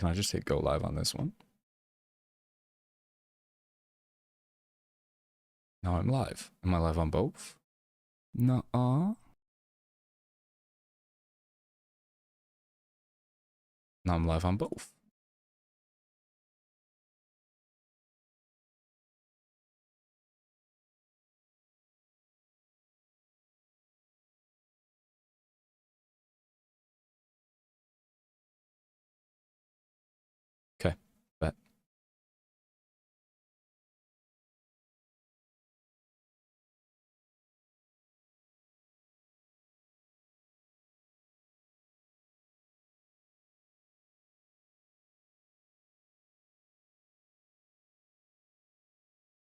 can I just hit go live on this one? Now I'm live. Am I live on both? Nuh-uh. Now I'm live on both. Okay, bet.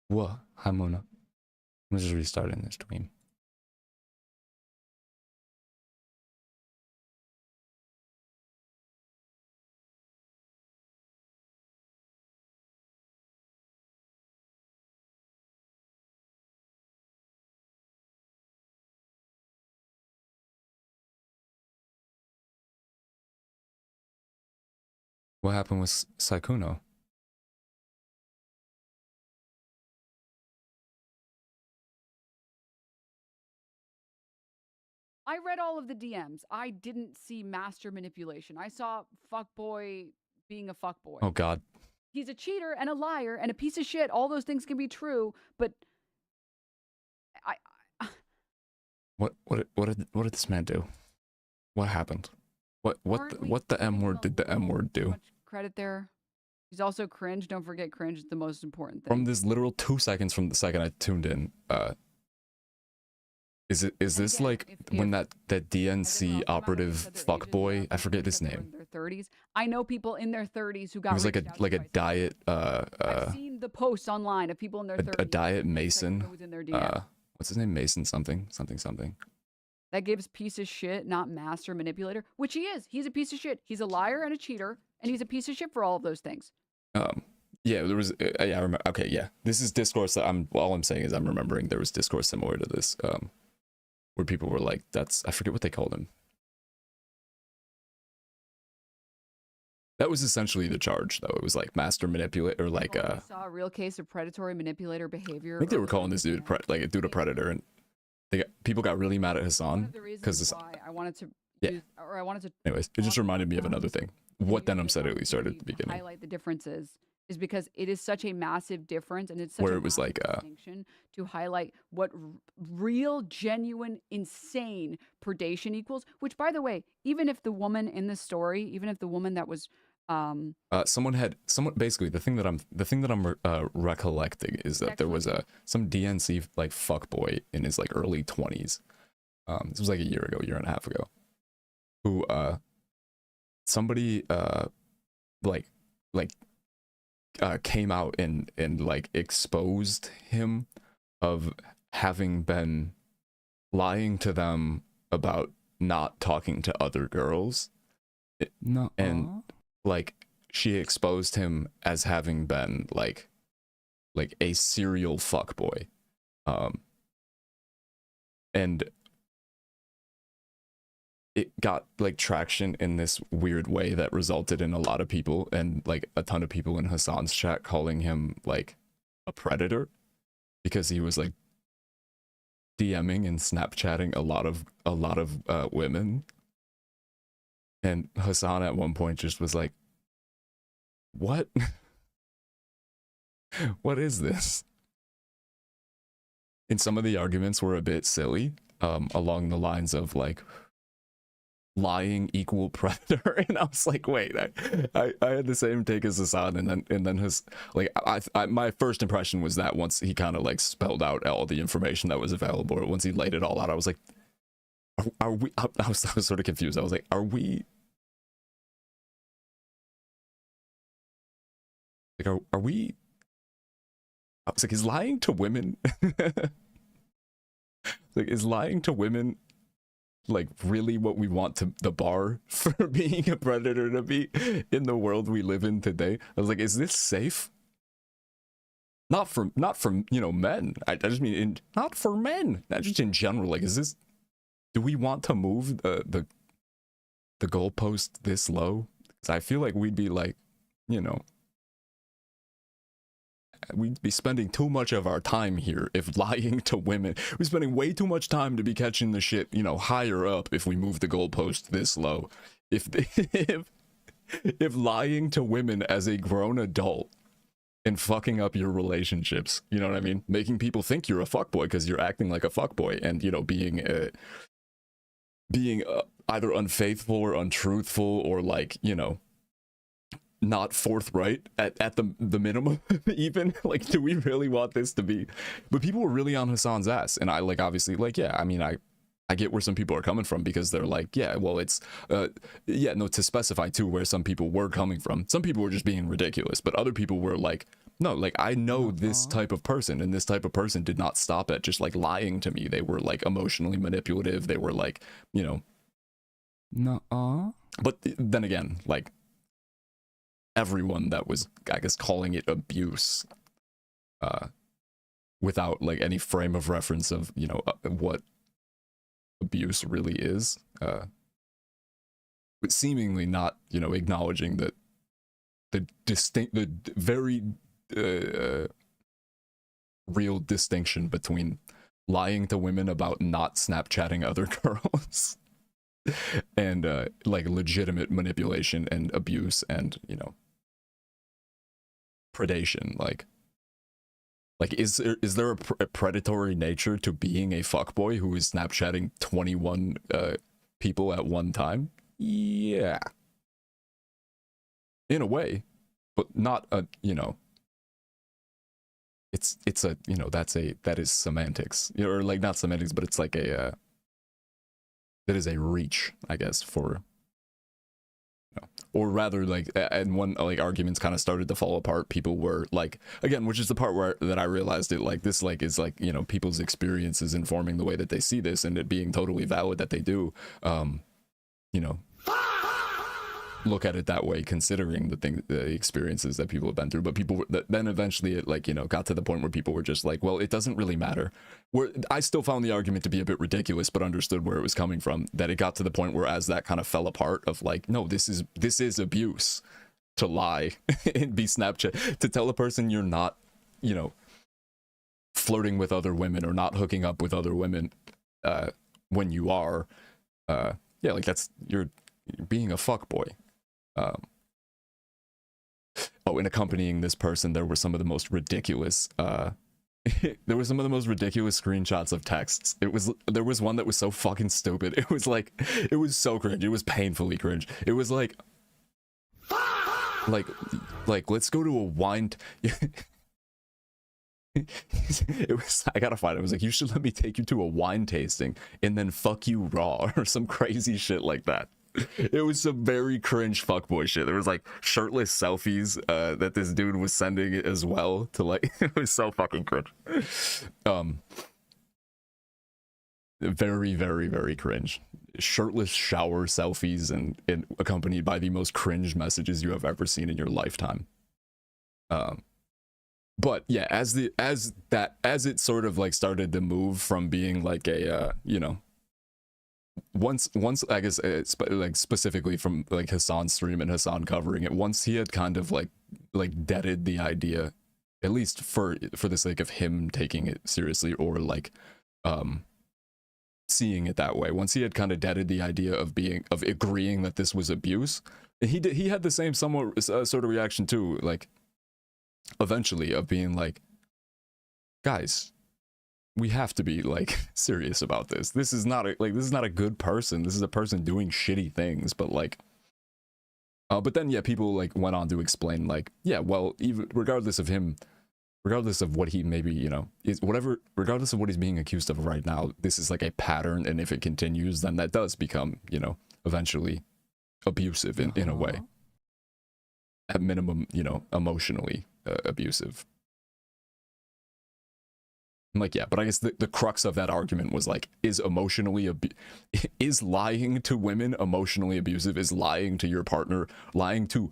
What? Hi, Mona. I'm just restarting this stream. What happened with Saikuno? I read all of the DMs. I didn't see master manipulation. I saw fuckboy being a fuckboy. Oh God. He's a cheater and a liar and a piece of shit. All those things can be true, but What did this man do? What happened? What the M word did the M word do? Much credit there. He's also cringe. Don't forget cringe is the most important thing. From this literal 2 seconds from the second I tuned in, is this like when that DNC operative fuckboy, I forget his name. In their 30s. I know people in their 30s who got. It was like a diet. I've seen the posts online of people in their 30s. A diet Mason. Like What's his name? Mason something. That gives piece of shit, not master manipulator, which he is. He's a piece of shit. He's a liar and a cheater, and he's a piece of shit for all of those things. Yeah, there was. Yeah, I remember. Okay, yeah, this is discourse that all I'm saying is I'm remembering there was discourse similar to this, where people were like, I forget what they called him. That was essentially the charge, though. It was like master manipulator, or like I saw a real case of predatory manipulator behavior. I think they were calling this dude a predator, and people got really mad at Hassan because I wanted to. Anyways, it just reminded me of another thing. What Denim said at least started at the beginning. Highlight the differences is because it is such a massive difference, and it's such where a it was like distinction to highlight what real, genuine, insane predation equals. Which, by the way, even if the woman in the story, even if the woman that was someone basically the thing that I'm recollecting is that there was some DNC like fuckboy in his like early 20s. This was like a year and a half ago, who somebody came out and like exposed him of having been lying to them about not talking to other girls. And like she exposed him as having been like a serial fuckboy. And it got like traction in this weird way that resulted in a lot of people and like a ton of people in Hassan's chat calling him like a predator because he was like DMing and Snapchatting a lot of women. And Hassan at one point just was like, what? What is this? And some of the arguments were a bit silly, along the lines of like, lying equal predator. And I was like, wait, I had the same take as Hassan, and then his like my first impression was that once he kind of like spelled out all the information that was available, once he laid it all out, I was like, are we I was sort of confused. I was like, are we like are we I was like, is lying to women like is lying to women like really what we want the bar for being a predator to be in the world we live in today? I was like, is this safe? Not for you know, men. I just mean not for men, not just in general. Like, is this, do we want to move the goalpost this low? I feel like we'd be like, you know, we'd be spending too much of our time here if lying to women. We're spending way too much time to be catching the shit, you know, higher up if we move the goalpost this low. If if lying to women as a grown adult and fucking up your relationships, you know what I mean? Making people think you're a fuckboy because you're acting like a fuckboy, and, you know, being either unfaithful or untruthful, or, like, you know, not forthright at the minimum. Even, like, do we really want this to be? But people were really on Hassan's ass, and I, like, obviously, like, yeah, I mean, I get where some people are coming from, because they're like, yeah, well, it's yeah, no, to specify too where some people were coming from. Some people were just being ridiculous, but other people were like, no, like, I know this type of person, and this type of person did not stop at just, like, lying to me. They were, like, emotionally manipulative. They were, like, you know, nuh-uh. But then again, like, everyone that was, I guess, calling it abuse, without, like, any frame of reference of, you know, what abuse really is, but seemingly not, you know, acknowledging that the very real distinction between lying to women about not Snapchatting other girls and like legitimate manipulation and abuse and, you know, predation. Like, is there a predatory nature to being a fuckboy who is Snapchatting 21 people at one time? Yeah, in a way, but not a, you know, it's a, you know, that is semantics, you know, or, like, not semantics, but it's like a that is a reach, I guess, for, or rather, like, and when, like, arguments kind of started to fall apart, people were like, again, which is the part where that I realized it, like, this, like, is, like, you know, people's experiences informing the way that they see this, and it being totally valid that they do, you know, look at it that way, considering the experiences that people have been through. But people then eventually it, like, you know, got to the point where people were just like, well, it doesn't really matter. Where I still found the argument to be a bit ridiculous, but understood where it was coming from. That it got to the point where, as that kind of fell apart, of like, no, this is abuse to lie and be Snapchat, to tell a person you're not, you know, flirting with other women or not hooking up with other women when you are, yeah, like, that's, you're being a fuckboy. Oh, and accompanying this person, there were some of the most ridiculous there were some of the most ridiculous screenshots of texts. There was one that was so fucking stupid. It was like, it was so cringe. It was painfully cringe. It was like let's go to a wine it was, I gotta find it. It was like, you should let me take you to a wine tasting and then fuck you raw, or some crazy shit like that. It was some very cringe fuckboy shit. There was, like, shirtless selfies that this dude was sending as well to, like, it was so fucking cringe. Very, very, very cringe. Shirtless shower selfies and accompanied by the most cringe messages you have ever seen in your lifetime. But yeah, as it sort of, like, started to move from being like a you know, once I guess like, specifically from, like, Hassan's stream and Hassan covering it, once he had kind of like deaded the idea, at least for the sake of him taking it seriously, or, like, seeing it that way, once he had kind of deaded the idea of agreeing that this was abuse, he had the same somewhat sort of reaction too, like, eventually, of being like, guys, we have to be, like, serious about this. This is not a good person. This is a person doing shitty things. But, like, but then, yeah, people, like, went on to explain, like, yeah, well, even regardless of what he maybe, you know, is, whatever, regardless of what he's being accused of right now, this is, like, a pattern, and if it continues, then that does become, you know, eventually abusive in a way. At minimum, you know, emotionally abusive. I'm like, yeah, but I guess the crux of that argument was, like, is lying to women emotionally abusive? Is lying to your partner, lying to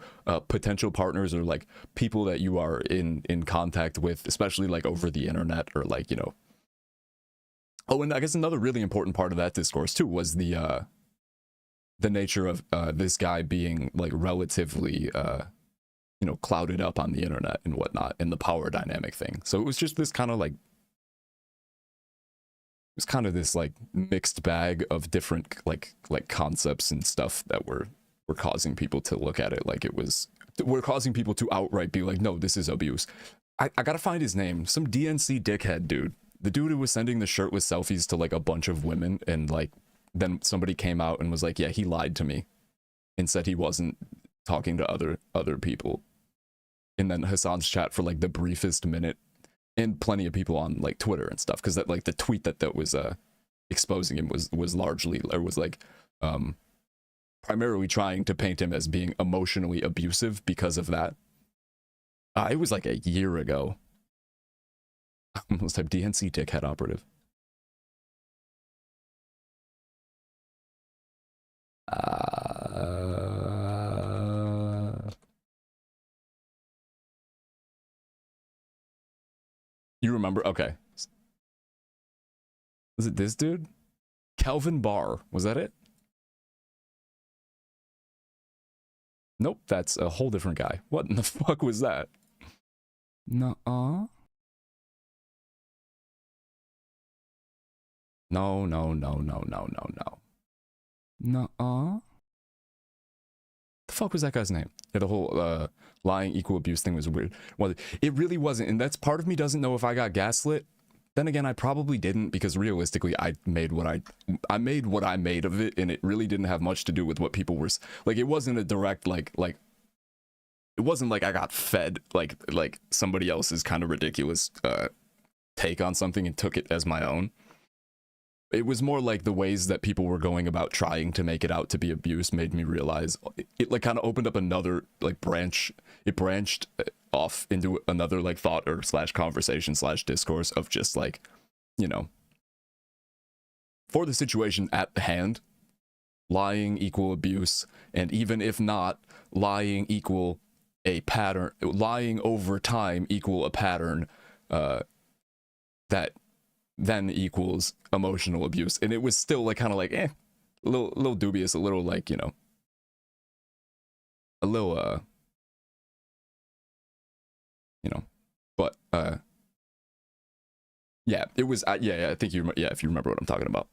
potential partners, or, like, people that you are in contact with, especially, like, over the internet, or, like, you know. Oh, and I guess another really important part of that discourse too was the the nature of this guy being like relatively you know, clouded up on the internet and whatnot, and the power dynamic thing. So it was just this kind of like, it was kind of this like mixed bag of different like concepts and stuff that were causing people to look at it like it was, we're causing people to outright be like, no, this is abuse. I gotta find his name. Some DNC dickhead dude. The dude who was sending the shirtless selfies to like a bunch of women, and like then somebody came out and was like, yeah, he lied to me and said he wasn't talking to other people. And then Hassan's chat for like the briefest minute, and plenty of people on like Twitter and stuff, because that like the tweet that was exposing him was largely, or was like primarily trying to paint him as being emotionally abusive because of that. It was like a year ago. I almost type DNC dickhead operative. You remember? Okay. Was it this dude? Kelvin Barr. Was that it? Nope, that's a whole different guy. What in the fuck was that? Nuh-uh. No. Nuh-uh. The fuck was that guy's name? Yeah, the whole lying equal abuse thing was weird. Well, it really wasn't, and that's part of me doesn't know if I got gaslit. Then again, I probably didn't, because realistically, I made what I made of it, and it really didn't have much to do with what people were like. It wasn't a direct like it wasn't like I got fed like somebody else's kind of ridiculous take on something and took it as my own. It was more like the ways that people were going about trying to make it out to be abuse made me realize it like kind of opened up another like branch. It branched off into another like thought or slash conversation slash discourse of just like, you know, for the situation at hand, lying equal abuse, and even if not, lying equal a pattern, lying over time equal a pattern that then equals emotional abuse. And it was still like kind of like a little dubious, a little like, you know, a little you know, but yeah, it was yeah, I think if you remember what I'm talking about.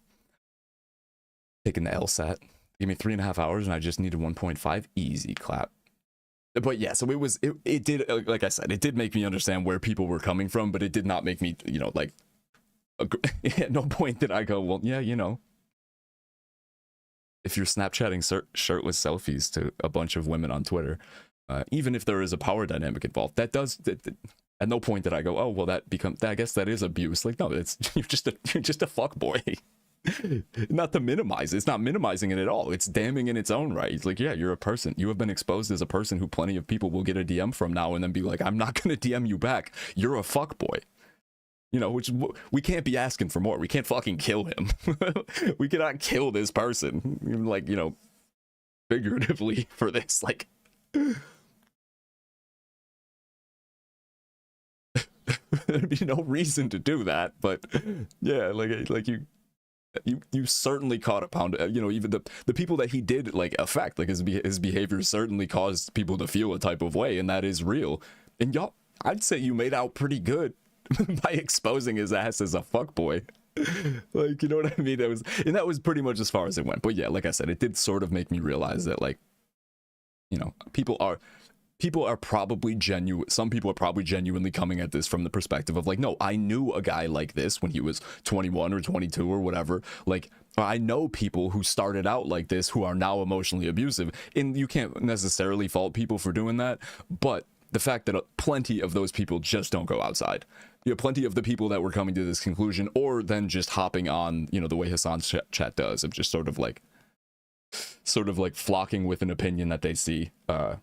Taking the LSAT, give me 3.5 hours and I just needed 1.5, easy clap. But yeah, so it did, like I said, it did make me understand where people were coming from, but it did not make me, you know, like at no point did I go, well, yeah, you know, if you're Snapchatting shirtless selfies to a bunch of women on Twitter, even if there is a power dynamic involved, at no point did I go, oh, well, I guess that is abuse. Like, no, it's you're just a fuck boy. Not to minimize it. It's not minimizing it at all. It's damning in its own right. It's like, yeah, you're a person. You have been exposed as a person who plenty of people will get a DM from now and then be like, I'm not going to DM you back. You're a fuck boy. You know, which we can't be asking for more. We can't fucking kill him. We cannot kill this person. Like, you know, figuratively for this. Like, there'd be no reason to do that. But yeah, like you certainly caught a pound. You know, even the people that he did like affect, like his behavior certainly caused people to feel a type of way, and that is real. And y'all, I'd say you made out pretty good by exposing his ass as a fuckboy. Like, you know what I mean? That was pretty much as far as it went. But yeah, like I said, it did sort of make me realize that, like, you know, people are probably genuine. Some people are probably genuinely coming at this from the perspective of like, no, I knew a guy like this when he was 21 or 22 or whatever. Like, I know people who started out like this who are now emotionally abusive, and you can't necessarily fault people for doing that. But the fact that plenty of those people just don't go outside. You know, plenty of the people that were coming to this conclusion, or then just hopping on, you know, the way Hassan's chat does, of just sort of like flocking with an opinion that they see, for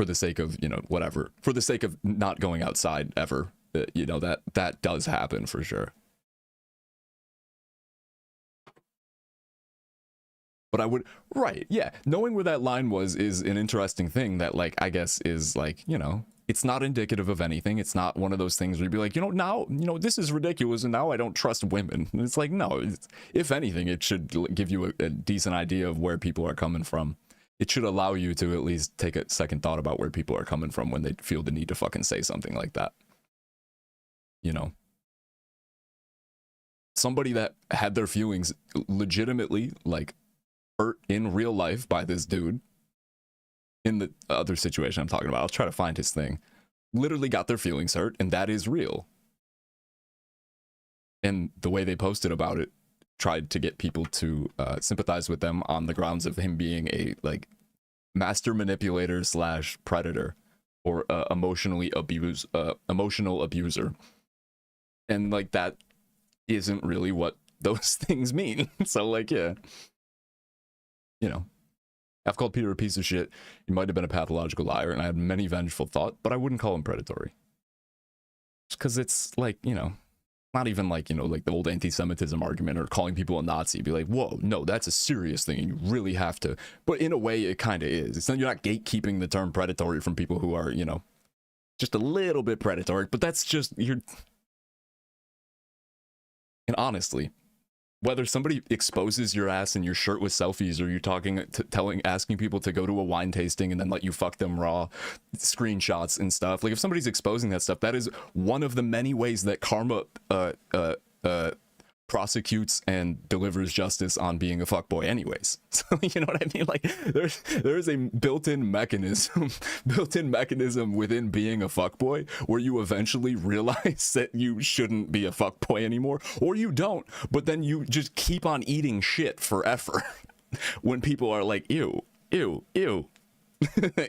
the sake of, you know, whatever, for the sake of not going outside ever. You know, that does happen for sure. But I would, right, yeah, knowing where that line was is an interesting thing that, like, I guess is like, you know, it's not indicative of anything. It's not one of those things where you'd be like, now, this is ridiculous and now I don't trust women. And it's like, no, if anything, it should give you a decent idea of where people are coming from. It should allow you to at least take a second thought about where people are coming from when they feel the need to fucking say something like that. Somebody that had their feelings legitimately, like, hurt in real life by this dude, in the other situation I'm talking about, I'll try to find his thing, literally got their feelings hurt, and that is real. And the way they posted about it tried to get people to sympathize with them on the grounds of him being a, like, master manipulator / predator, or emotional abuser. And, like, that isn't really what those things mean. So, like, yeah. I've called Peter a piece of shit. He might have been a pathological liar, and I had many vengeful thoughts, but I wouldn't call him predatory. Just because it's like, not even like, like the old anti-Semitism argument or calling people a Nazi. Be like, whoa, no, that's a serious thing, and you really have to. But in a way, it kind of is. It's not, you're not gatekeeping the term predatory from people who are, just a little bit predatory, but that's just, and honestly, whether somebody exposes your ass in your shirt with selfies, or you're asking people to go to a wine tasting and then let you fuck them raw, screenshots and stuff. Like, if somebody's exposing that stuff, that is one of the many ways that karma prosecutes and delivers justice on being a fuckboy anyways. So, you know what I mean? Like, there's a built-in mechanism within being a fuckboy where you eventually realize that you shouldn't be a fuckboy anymore, or you don't, but then you just keep on eating shit forever when people are like, ew, ew, ew.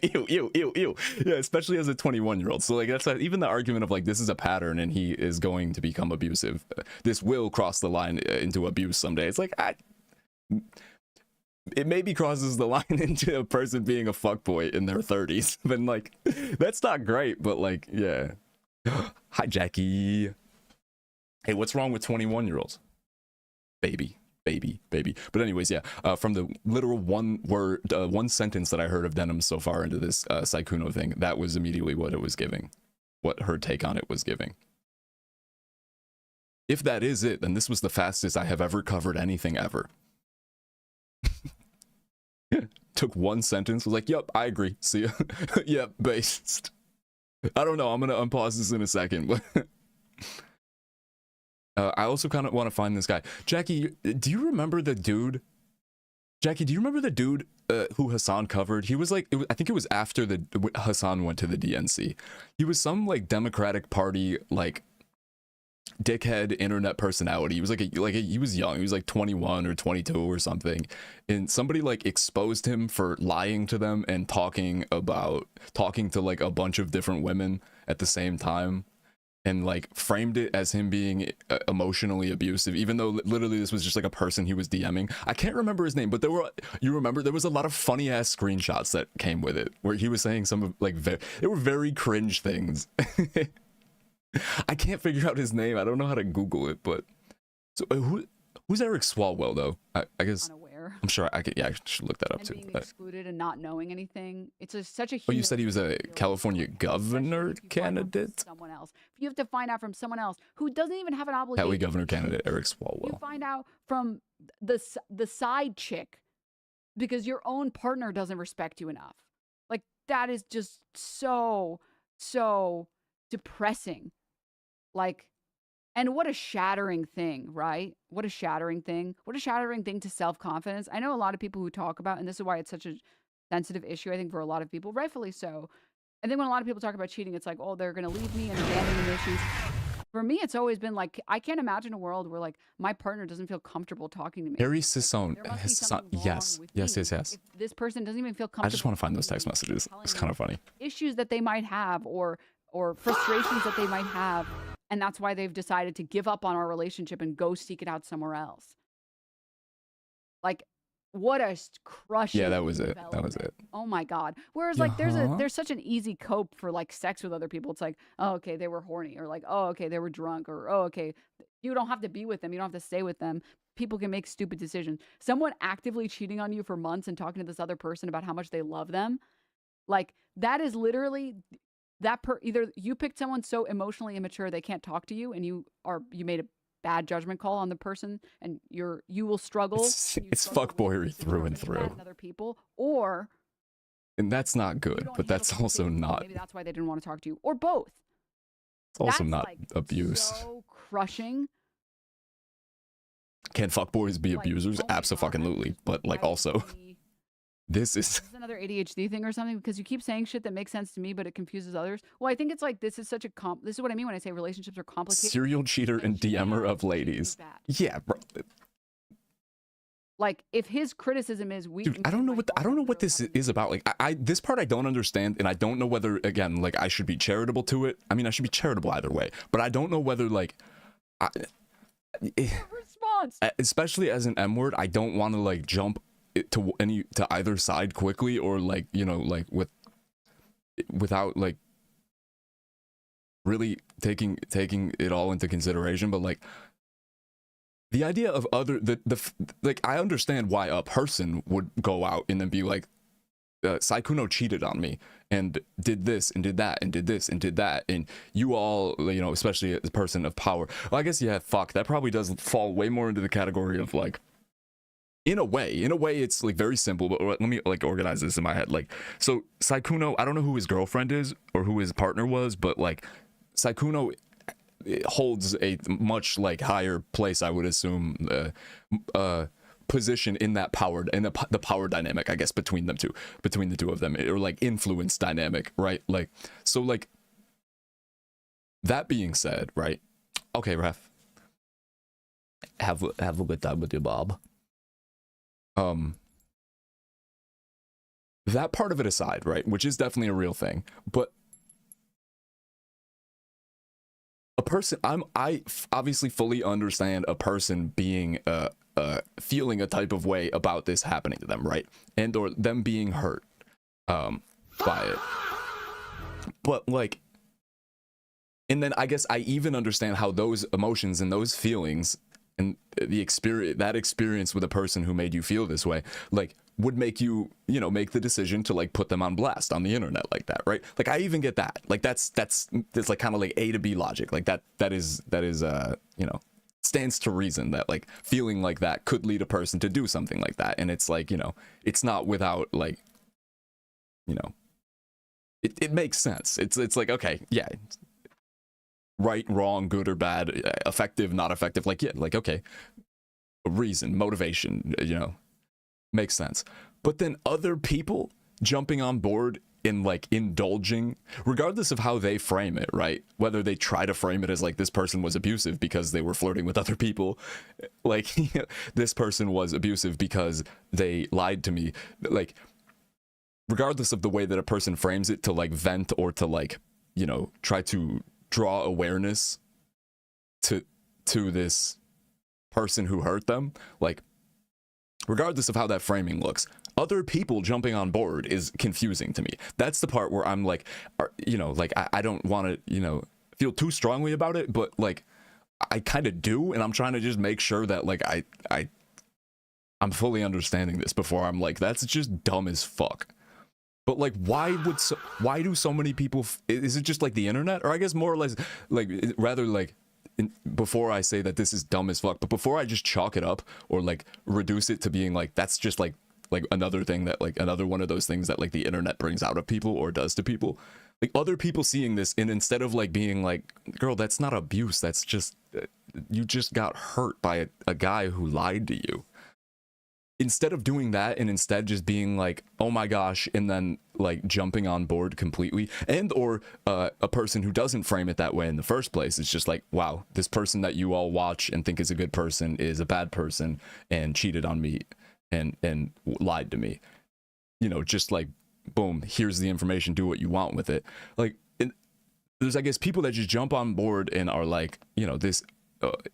Ew. Yeah, especially as a 21-year-old. So, like, that's even the argument of, like, this is a pattern and he is going to become abusive. This will cross the line into abuse someday. It's like, it maybe crosses the line into a person being a fuckboy in their 30s. But, like, that's not great, but, like, yeah. Hi, Jackie. Hey, what's wrong with 21-year-olds? Baby. But anyways, yeah, from the literal one sentence that I heard of Denim so far into this Sykkuno thing, that was immediately what it was giving, what her take on it was giving. If that is it, then this was the fastest I have ever covered anything ever. Took one sentence, was like, yep, I agree, see ya. Yep, based. I don't know, I'm gonna unpause this in a second, but I also kind of want to find this guy. Jackie, do you remember the dude? Jackie, do you remember the dude who Hassan covered? He was like, I think it was after Hassan went to the DNC. He was some, like, Democratic Party, like, dickhead internet personality. He was he was young. He was like 21 or 22 or something. And somebody, like, exposed him for lying to them and talking to, like, a bunch of different women at the same time. And, like, framed it as him being emotionally abusive, even though literally this was just, like, a person he was DMing. I can't remember his name, but there was a lot of funny ass screenshots that came with it, where he was saying some of, like, they were very cringe things. I can't figure out his name. I don't know how to Google it, but so who's Eric Swalwell though? I guess Unaware. I'm sure I should look that up And too. being excluded and not knowing anything. It's such a. Oh, you said he was a California governor candidate? Someone else. You have to find out from someone else who doesn't even have an obligation. Cali governor candidate Eric Swalwell. You find out from the side chick because your own partner doesn't respect you enough. Like, that is just so depressing. Like, and what a shattering thing, right? What a shattering thing. What a shattering thing to self-confidence. I know a lot of people who talk about, and this is why it's such a sensitive issue, I think, for a lot of people, rightfully so. I think when a lot of people talk about cheating, it's like, oh, they're going to leave me and abandon the issues. For me, it's always been like, I can't imagine a world where, like, my partner doesn't feel comfortable talking to me. Harry Sisson. There must be something wrong Yes. with Yes. me Yes. if this person doesn't even feel comfortable. I just want to find those text talking to me, messages. telling It's me kind of funny. issues that they might have or frustrations that they might have, and that's why they've decided to give up on our relationship and go seek it out somewhere else. Like, what a crushing. Yeah, that was it. Oh my God. Whereas, like, there's such an easy cope for, like, sex with other people. It's like, oh, okay, they were horny, or like, oh, okay, they were drunk, or oh, okay, you don't have to be with them, you don't have to stay with them. People can make stupid decisions. Someone actively cheating on you for months and talking to this other person about how much they love them, like, that is literally either you picked someone so emotionally immature they can't talk to you, and you made a bad judgment call on the person, and you will struggle. It's fuckboyery through and through, and other people, or and that's not you good. don't But handle that's people also physically, not. maybe that's why they didn't want to talk to you, or both. It's also That's, not like, abuse. so crushing. Can fuckboys be Like, abusers? oh my God, Absolutely. But like why also, would we- this is is this another ADHD thing or something? Because you keep saying shit that makes sense to me, but it confuses others. Well, I think it's like this is such a this is what I mean when I say relationships are complicated. serial cheater and DMer yeah, of ladies. bad. Yeah, bro. Like, if his criticism is we, Dude, I don't know what this is about. Like, I this part I don't understand, and I don't know whether, again, like, I should be charitable to it. I mean, I should be charitable either way, but I don't know whether, like, response. especially as an M word, I don't want to like jump to either side quickly, or like, you know, like without like really taking it all into consideration. But like, the idea of like, I understand why a person would go out and then be like, Saikuno cheated on me and did this and did that and did this and did that, and you all, you know, especially as a person of power. Well, I guess, yeah, fuck, that probably does fall way more into the category of like, in a way it's like very simple, but let me like organize this in my head. Like, so Saikuno, I don't know who his girlfriend is or who his partner was, but like, Saikuno holds a much like higher place, I would assume, position in that power, in the power dynamic, I guess, between the two of them, or like influence dynamic, right? Like, so like, that being said, right? Okay, Ref, have a good time with your Bob. That part of it aside, right, which is definitely a real thing, but a person, I obviously fully understand a person being feeling a type of way about this happening to them, right? And or them being hurt by it. But like, and then I guess I even understand how those emotions and those feelings and the experience with a person who made you feel this way, like, would make you, you know, make the decision to like put them on blast on the internet like that, right? Like, I even get that. Like, that's like kind of like A to B logic. Like that is you know, stands to reason that like feeling like that could lead a person to do something like that. And it's like, you know, it's not without like, you know, it makes sense. It's like, okay, yeah, right, wrong, good or bad, effective, not effective, like, yeah, like, okay, reason, motivation, you know, makes sense. But then other people jumping on board in like indulging, regardless of how they frame it, right? Whether they try to frame it as like, this person was abusive because they were flirting with other people, like, this person was abusive because they lied to me, like, regardless of the way that a person frames it to like vent or to like, you know, try to draw awareness to this person who hurt them, like, regardless of how that framing looks, other people jumping on board is confusing to me. That's the part where I'm like, you know, like, I don't want to, you know, feel too strongly about it, but like, I kind of do, and I'm trying to just make sure that like I'm fully understanding this before I'm like, that's just dumb as fuck. But like, why do so many people, is it just like the internet? Or I guess more or less, like, rather like, before I say that this is dumb as fuck, but before I just chalk it up or like reduce it to being like, that's just like another thing that like, another one of those things that like the internet brings out of people or does to people, like other people seeing this, and instead of like being like, girl, that's not abuse, that's just, you just got hurt by a guy who lied to you. Instead of doing that, and instead just being like, oh my gosh, and then like jumping on board completely, and or a person who doesn't frame it that way in the first place, it's just like, wow, this person that you all watch and think is a good person is a bad person and cheated on me and lied to me, you know, just like, boom, here's the information, do what you want with it. Like, there's, I guess, people that just jump on board and are like, you know, this,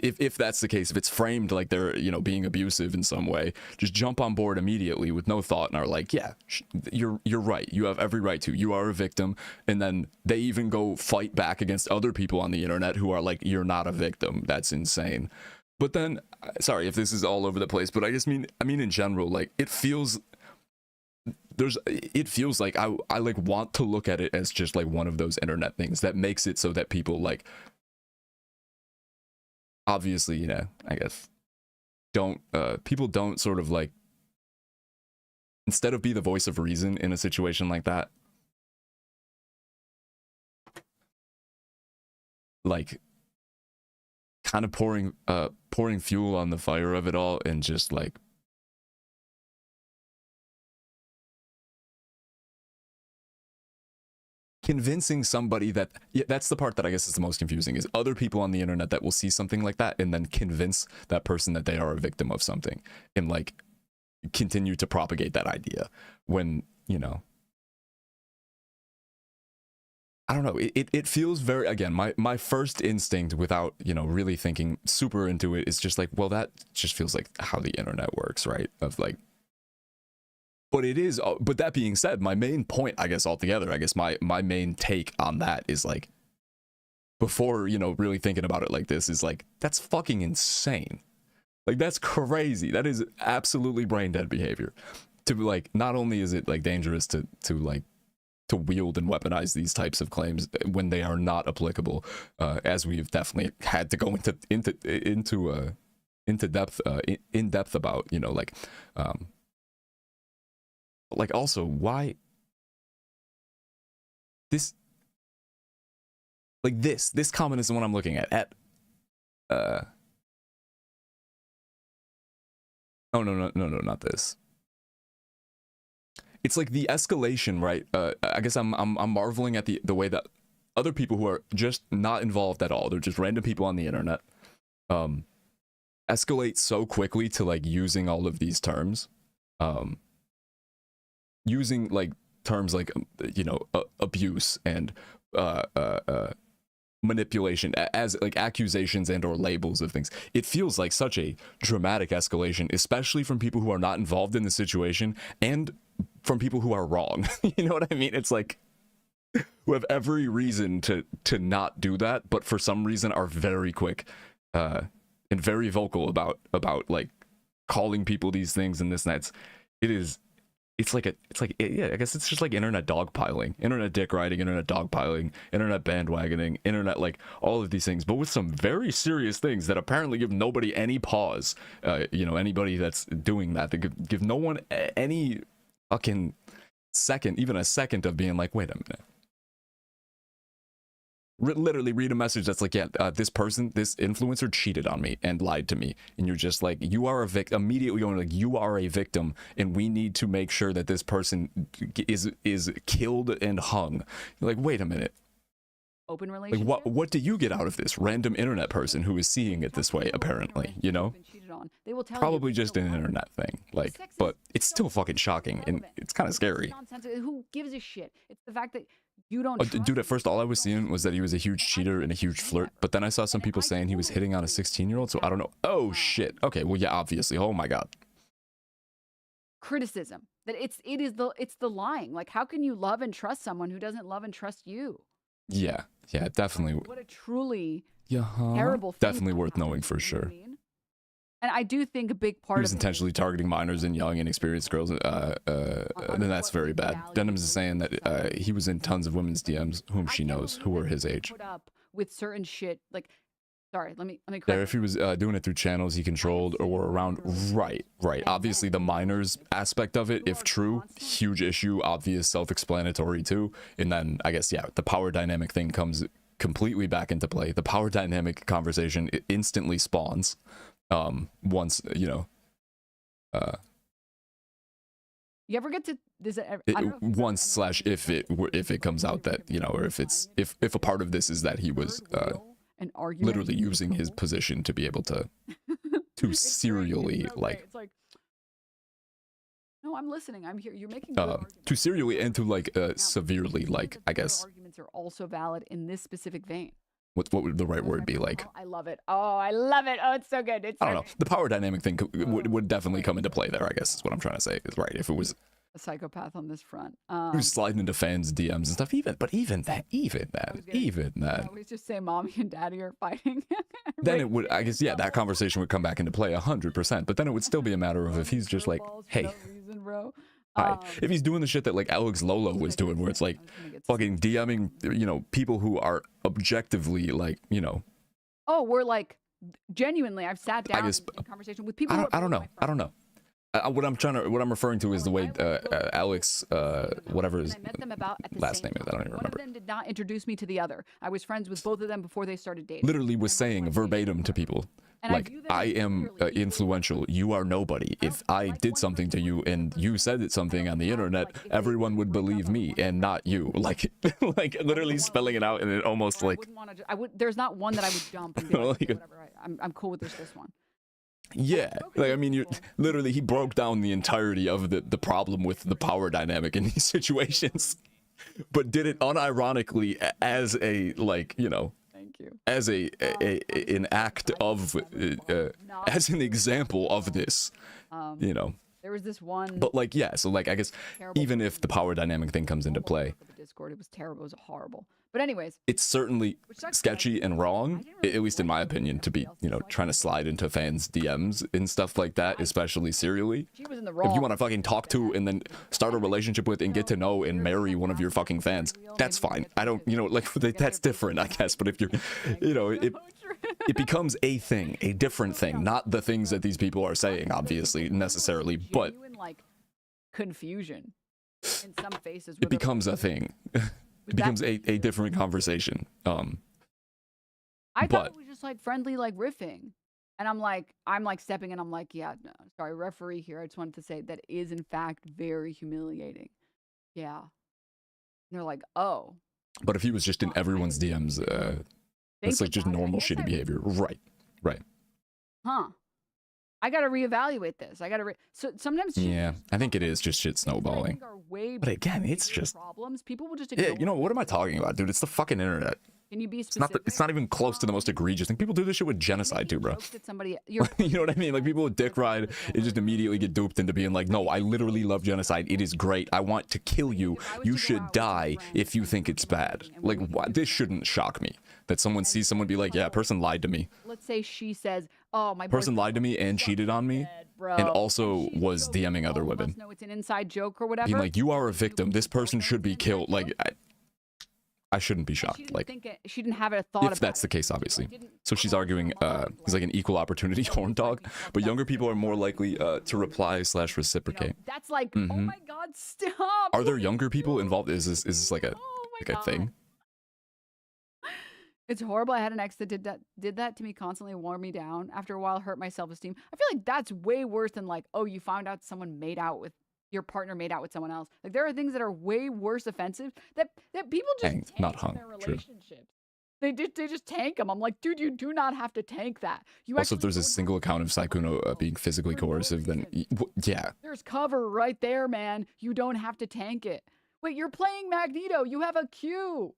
if that's the case, if it's framed like they're, you know, being abusive in some way, just jump on board immediately with no thought and are like, yeah, you're right, you have every right to, you are a victim. And then they even go fight back against other people on the internet who are like, you're not a victim. That's insane. But then, sorry if this is all over the place, but I mean in general, like, it feels, it feels like I like want to look at it as just like one of those internet things that makes it so that people like, obviously, you know, I guess don't people don't sort of like, instead of be the voice of reason in a situation like that, like kind of pouring fuel on the fire of it all, and just like convincing somebody that, yeah, that's the part that I guess is the most confusing, is other people on the internet that will see something like that and then convince that person that they are a victim of something, and like continue to propagate that idea when, you know, I don't know, it feels very, again, my first instinct, without, you know, really thinking super into it, is just like, well, that just feels like how the internet works, right? Of like, but it is, but that being said, my main point, I guess, altogether, I guess my main take on that is like, before, you know, really thinking about it like this, is like, that's fucking insane. Like, that's crazy. That is absolutely brain dead behavior. To like, not only is it like dangerous to like to wield and weaponize these types of claims when they are not applicable, as we've definitely had to go into depth in depth about, you know, like also why this, like this comment is the one I'm looking at oh no, not this. It's like the escalation, right? I guess I'm marveling at the way that other people who are just not involved at all, they're just random people on the internet, escalate so quickly to like using all of these terms, using like terms like, you know, abuse and manipulation as like accusations and or labels of things. It feels like such a dramatic escalation, especially from people who are not involved in the situation and from people who are wrong. You know what I mean? It's like, who have every reason to not do that, but for some reason are very quick and very vocal about like calling people these things and this and that. Yeah, I guess it's just like internet dogpiling, internet dick riding, internet dogpiling, internet bandwagoning, internet, like all of these things, but with some very serious things that apparently give nobody any pause. You know, anybody that's doing that, they give no one any fucking second, even a second of being like, wait a minute. Literally read a message that's like, yeah, this influencer cheated on me and lied to me, and you're just like, you are a victim, immediately going like, you are a victim, and we need to make sure that this person is killed and hung. You're like, wait a minute, Open relationship. like what do you get out of this? Random internet person who is seeing it this way, apparently, you know? They will tell Probably you just an internet thing, like, but it's still fucking shocking, and it's kind of scary. Who gives a shit? It's the fact that you don't. Dude, at first all I was seeing was that he was a huge cheater and a huge flirt, but then I saw some people saying he was hitting on a 16-year-old, so I don't know. Oh shit. Okay, well, yeah, obviously. Oh my god. Criticism that it's the lying. Like, how can you love and trust someone who doesn't love and trust you? Yeah, definitely. What a truly terrible thing. Definitely worth knowing for sure. And I do think a big part he was intentionally targeting minors and young, inexperienced girls, and that's very bad. Denims is saying that he was in tons of women's DMs whom she knows who were his age. Put up with certain shit, like, sorry, let me correct. There, if he was doing it through channels he controlled or were around, right. Obviously, the minors aspect of it, if true, huge issue, obvious, self-explanatory too. And then I guess, yeah, the power dynamic thing comes completely back into play. The power dynamic conversation instantly spawns. Once, you know, you ever get to once / if it comes out that, you know, or if a part of this is that he was literally using his position to be able to serially like, it's like, no, I'm listening, I'm here, you're making to serially and to like severely, like, I guess arguments are also valid in this specific vein. What would the right word be? Like, I love it. Oh, I love it. Oh, it's so good. It's I don't know. The power dynamic thing would definitely come into play there, I guess is what I'm trying to say. Is right. If it was a psychopath on this front. He was sliding into fans' DMs and stuff. Even that. We just say mommy and daddy are fighting. Then it would, I guess, yeah, that conversation would come back into play 100%. But then it would still be a matter of if he's just like, hey, reason, bro. If he's doing the shit that like Alex Lolo was doing, where it's like fucking DMing, you know, people who are objectively like, you know. Oh, we're like genuinely. I've sat down in conversation with people. I don't know. What I'm referring to is the way Alex, whatever his last name is, I don't even remember. One of them did not introduce me to the other. I was friends with both of them before they started dating. Literally was saying verbatim to people, like, I am influential, you are nobody. If I did something to you and you said something on the internet, everyone would believe me and not you. Like, like literally spelling it out, and it almost like. There's not one that I would dump and be like, okay, whatever. I'm cool with this one. Yeah, like I mean, you literally he broke down the entirety of the problem with the power dynamic in these situations, but did it unironically as a, like, you know, as an act of as an example of this, you know. There was this one, but like, yeah, so like I guess even if the power dynamic thing comes into play, Discord, it was terrible, it was horrible. But anyways, it's certainly sketchy and wrong, at least in my opinion, to be, you know, trying to slide into fans' DMs and stuff like that, especially serially. If you want to fucking talk to and then start a relationship with and get to know and marry one of your fucking fans, that's fine. I don't, you know, like that's different, I guess. But if you're, you know, it becomes a thing, a different thing, not the things that these people are saying, obviously, necessarily, but like confusion in some faces. It becomes a thing. It becomes a different conversation. I thought it was just like friendly, like riffing. And I'm like stepping in. I'm like, yeah, no, sorry, referee here. I just wanted to say that is in fact very humiliating. Yeah. And they're like, oh. But if he was just in everyone's DMs, that's like just normal shitty behavior. Right. Right. Huh. I got to reevaluate this. So sometimes. Yeah, I think it is just shit snowballing. But again, it's just problems. People will just. Yeah, you know what am I talking about, dude? It's the fucking internet. Can you be specific? It's not even close to the most egregious thing. People do this shit with genocide too, bro. You know what I mean? Like people with dick ride, it just immediately get duped into being like, no, I literally love genocide. It is great. I want to kill you. You should die if you think it's bad. Like, this shouldn't shock me that someone sees someone be like, yeah, a person lied to me. Let's say she says, oh, my person lied to me and cheated on me, and also was DMing other women. No, it's an inside joke or whatever. Being like, you are a victim. This person should be killed. Like, I shouldn't be shocked. Like, she didn't have a thought. If that's the case, obviously. So she's arguing he's like an equal opportunity horn dog, but younger people are more likely to reply / reciprocate. That's like, oh my god, stop. Are there younger people involved? Is this like a thing? It's horrible. I had an ex that did that to me constantly, wore me down. After a while, hurt my self-esteem. I feel like that's way worse than like, oh, you found out someone made out with your partner made out with someone else. Like there are things that are way worse offensive that people just tank not hung. In their relationships. They just tank them. I'm like, dude, you do not have to tank that. You also, if there's a single account of Sykkuno being physically coercive, then yeah. There's cover right there, man. You don't have to tank it. Wait, you're playing Magneto. You have a Q.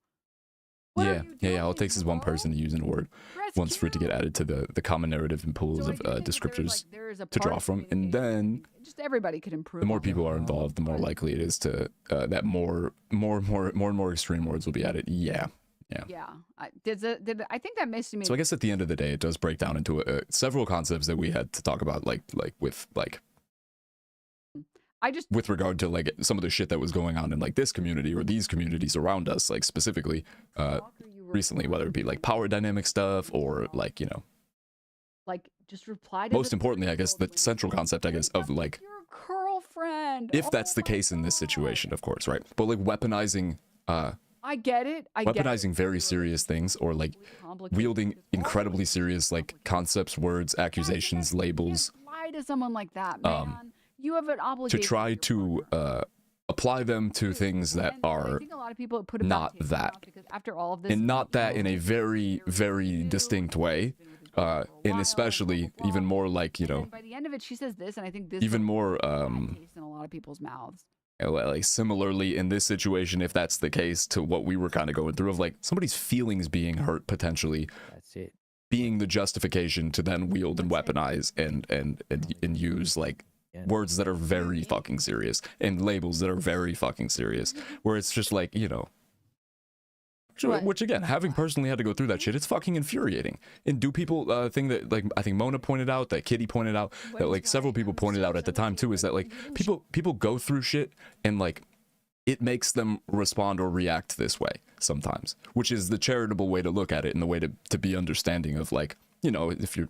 Yeah. All it takes is one person to use a word once for it to get added to the common narrative and pools of descriptors to draw from, and then just everybody could improve. The more people are involved, the more likely it is to that more and more extreme words will be added. Yeah. I think that missed me. So I guess at the end of the day, it does break down into several concepts that we had to talk about, with regard to like some of the shit that was going on in like this community or these communities around us, like specifically recently, whether it be like power dynamic stuff or like, you know, like just reply to most importantly, I guess the central concept, I guess, of like your girlfriend, if that's the case in this situation, of course, right? But like weaponizing I get it. Weaponizing very serious things or like wielding incredibly serious like concepts, words, accusations, labels. Lie to someone like that, man. You have an obligation to try to apply them to things that are not that, after all of this, and not that in a very, very distinct way, and especially even more like, you know, by the end of it, she says this, and I think this even more in a lot of people's mouths. Like similarly in this situation, if that's the case to what we were kind of going through of like somebody's feelings being hurt potentially, that's it, being the justification to then wield and weaponize and use like words that are very fucking serious and labels that are very fucking serious, where it's just like, you know, What? which again, having personally had to go through that shit, it's fucking infuriating. And do people think that, like, I think Mona pointed out, that Kitty pointed out, that like several people pointed out at the time too, is that like people go through shit and like it makes them respond or react this way sometimes, which is the charitable way to look at it and the way to be understanding of, like, you know, if you're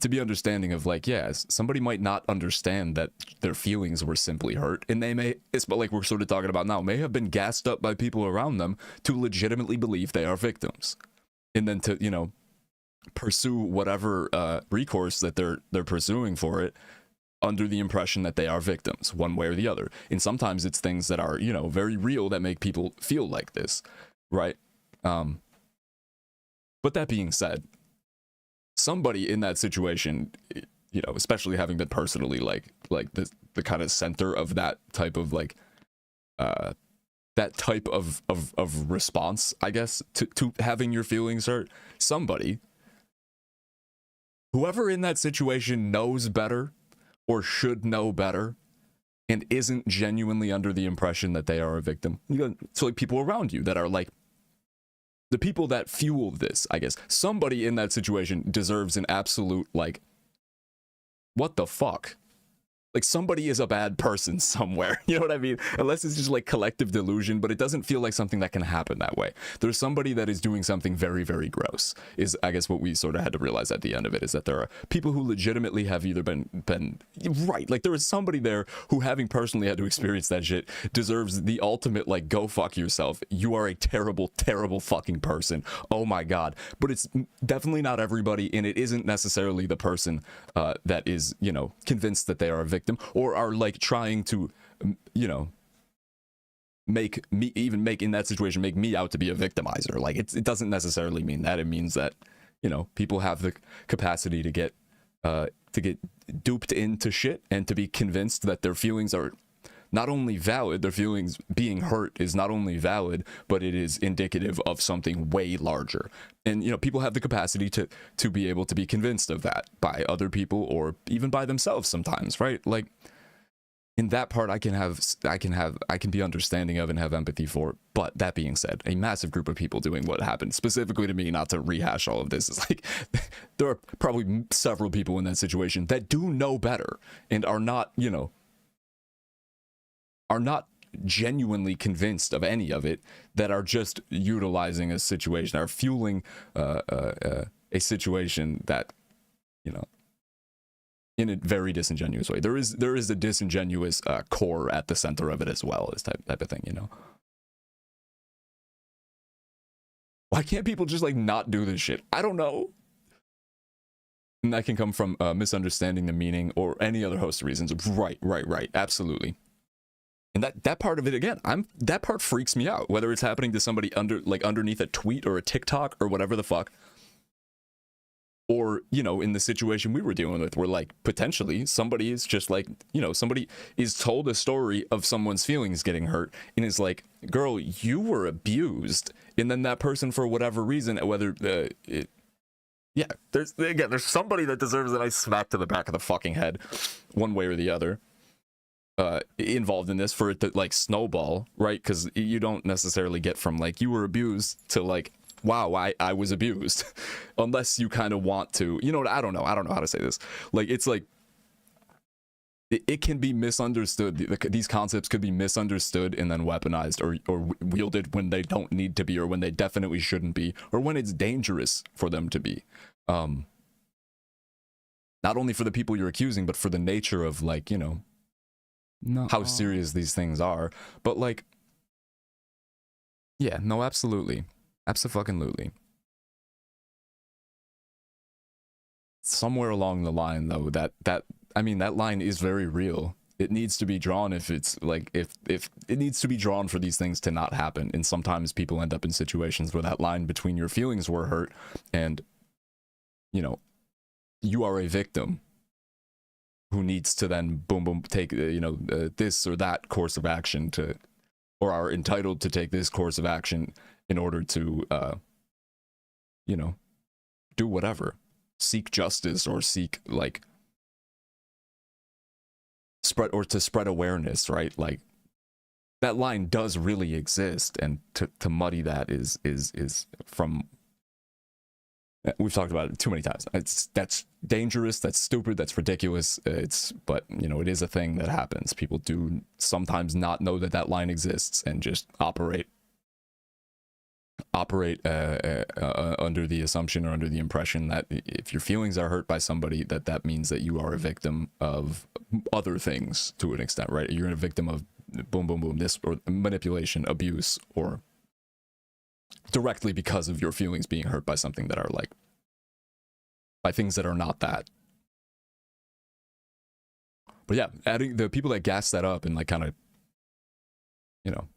to be understanding of, like, yes, somebody might not understand that their feelings were simply hurt, and they may, it's like we're sort of talking about now, may have been gassed up by people around them to legitimately believe they are victims, and then to, you know, pursue whatever recourse that they're pursuing for it under the impression that they are victims one way or the other. And sometimes it's things that are, you know, very real that make people feel like this, right? But that being said, somebody in that situation, you know, especially having been personally like the kind of center of that type of like that type of response, I guess, to having your feelings hurt, somebody, whoever in that situation knows better or should know better and isn't genuinely under the impression that they are a victim. So like people around you that are like the people that fuel this, I guess. Somebody in that situation deserves an absolute, like, what the fuck? Like, somebody is a bad person somewhere. You know what I mean? Unless it's just like collective delusion, but it doesn't feel like something that can happen that way. There's somebody that is doing something very, very gross, is, I guess, what we sort of had to realize at the end of it, is that there are people who legitimately have either been right. Like, there is somebody there who, having personally had to experience that shit, deserves the ultimate, like, go fuck yourself. You are a terrible, terrible fucking person. Oh my God. But it's definitely not everybody, and it isn't necessarily the person that is, you know, convinced that they are a victim, or are like trying to, you know, make in that situation, make me out to be a victimizer. Like, it doesn't necessarily mean that. It means that, you know, people have the capacity to get duped into shit and to be convinced that their feelings are not only valid, their feelings being hurt is not only valid, but it is indicative of something way larger. And, you know, people have the capacity to be able to be convinced of that by other people or even by themselves sometimes, right? Like, in that part, I can be understanding of and have empathy for. But that being said, a massive group of people doing what happened, specifically to me, not to rehash all of this, is like, there are probably several people in that situation that do know better and are not, you know, are not genuinely convinced of any of it, that are just utilizing a situation, are fueling a situation that, you know, in a very disingenuous way. There is a disingenuous core at the center of it as well, this type of thing, you know. Why can't people just like not do this shit? I don't know. And that can come from misunderstanding the meaning or any other host of reasons. Right, absolutely. And that part of it, again, that part freaks me out, whether it's happening to somebody underneath a tweet or a TikTok or whatever the fuck, or, you know, in the situation we were dealing with, where like potentially somebody is just like, you know, somebody is told a story of someone's feelings getting hurt and is like, girl, you were abused, and then that person, for whatever reason, whether there's somebody that deserves a nice smack to the back of the fucking head, one way or the other, involved in this, for it to like snowball, right? Because you don't necessarily get from like you were abused to like, wow, I was abused, unless you kind of want to, you know. I don't know how to say this. Like, it's like it can be misunderstood. These concepts could be misunderstood and then weaponized or wielded when they don't need to be, or when they definitely shouldn't be, or when it's dangerous for them to be. Not only for the people you're accusing, but for the nature of, like, you know, how serious these things are. But like, yeah, no, absolutely. Abso-fucking-lutely. Somewhere along the line, though, that I mean, that line is very real. It needs to be drawn if it's like, if it needs to be drawn for these things to not happen. And sometimes people end up in situations where that line between your feelings were hurt and, you know, you are a victim who needs to then boom take this or that course of action to, or are entitled to take this course of action in order to you know, do whatever, seek justice, or seek like spread awareness, right? Like, that line does really exist, and to muddy that is from, we've talked about it too many times. That's dangerous, that's stupid, that's ridiculous. But you know, it is a thing that happens. People do sometimes not know that that line exists and just operate under the assumption or under the impression that if your feelings are hurt by somebody, that means that you are a victim of other things to an extent, right? You're a victim of boom boom boom this, or manipulation, abuse, or directly because of your feelings being hurt by something that are like, by things that are not that. But yeah, adding the people that gas that up and like kind of, you know,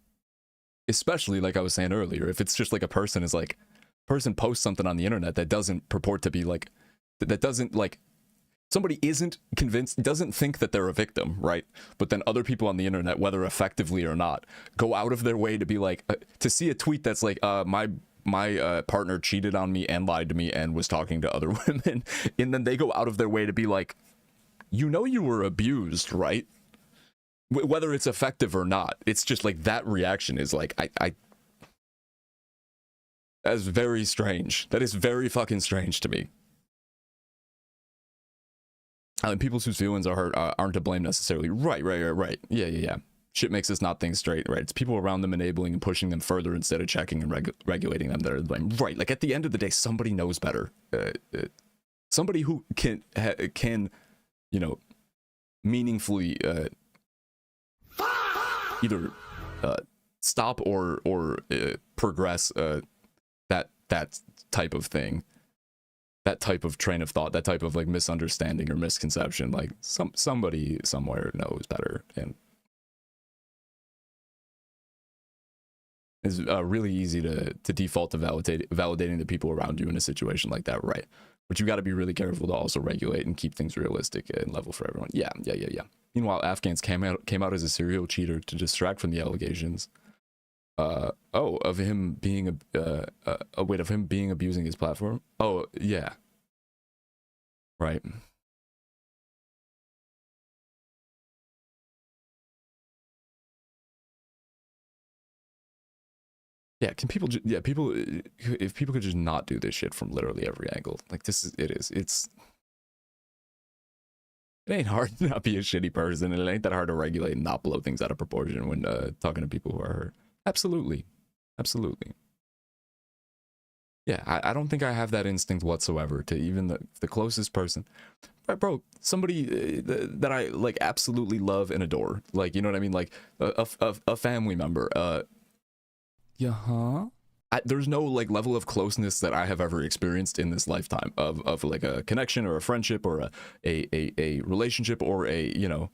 especially like I was saying earlier, if it's just like a person is like, person posts something on the internet that doesn't purport to be like, that doesn't like, somebody isn't convinced, doesn't think that they're a victim, right? But then other people on the internet, whether effectively or not, go out of their way to be like, to see a tweet that's like, my partner cheated on me and lied to me and was talking to other women, and then they go out of their way to be like, you know, you were abused, right? Whether it's effective or not, it's just like that reaction is like, that's very strange. That is very fucking strange to me. People whose feelings are hurt aren't to blame necessarily. Right. Yeah. Shit makes us not think straight, right? It's people around them enabling and pushing them further instead of checking and regulating them that are to blame. Right. Like at the end of the day, somebody knows better. Somebody who can, you know, meaningfully either stop or progress that type of thing. That type of train of thought, that type of like misunderstanding or misconception, like somebody somewhere knows better, and it's really easy to default to validating the people around you in a situation like that, right? But you got to be really careful to also regulate and keep things realistic and level for everyone. Yeah. Meanwhile, Afghans came out as a serial cheater to distract from the allegations. Of him being of him being abusing his platform. Oh yeah, right. Yeah, can people? People. If people could just not do this shit from literally every angle, like this is. It ain't hard to not be a shitty person, and it ain't that hard to regulate and not blow things out of proportion when talking to people who are hurt. Absolutely. Yeah, I don't think I have that instinct whatsoever to even the closest person. Right, bro, somebody that I like absolutely love and adore. Like, you know what I mean? Like a family member. There's no like level of closeness that I have ever experienced in this lifetime of like a connection or a friendship or a relationship or a, you know,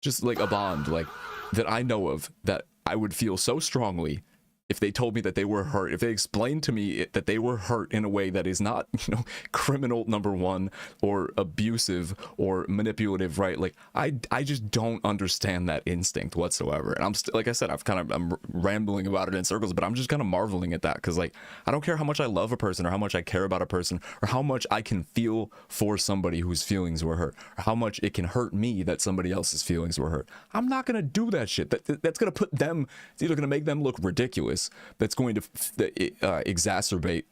just like a bond like that I know of that I would feel so strongly if they told me that they were hurt, if they explained to me that they were hurt in a way that is not, you know, criminal, number one, or abusive or manipulative, right? Like I just don't understand that instinct whatsoever. And I'm like I said, I'm rambling about it in circles, but I'm just kind of marveling at that because like I don't care how much I love a person or how much I care about a person or how much I can feel for somebody whose feelings were hurt or how much it can hurt me that somebody else's feelings were hurt. I'm not gonna do that shit. That's gonna put them. It's either gonna make them look ridiculous. That's going to exacerbate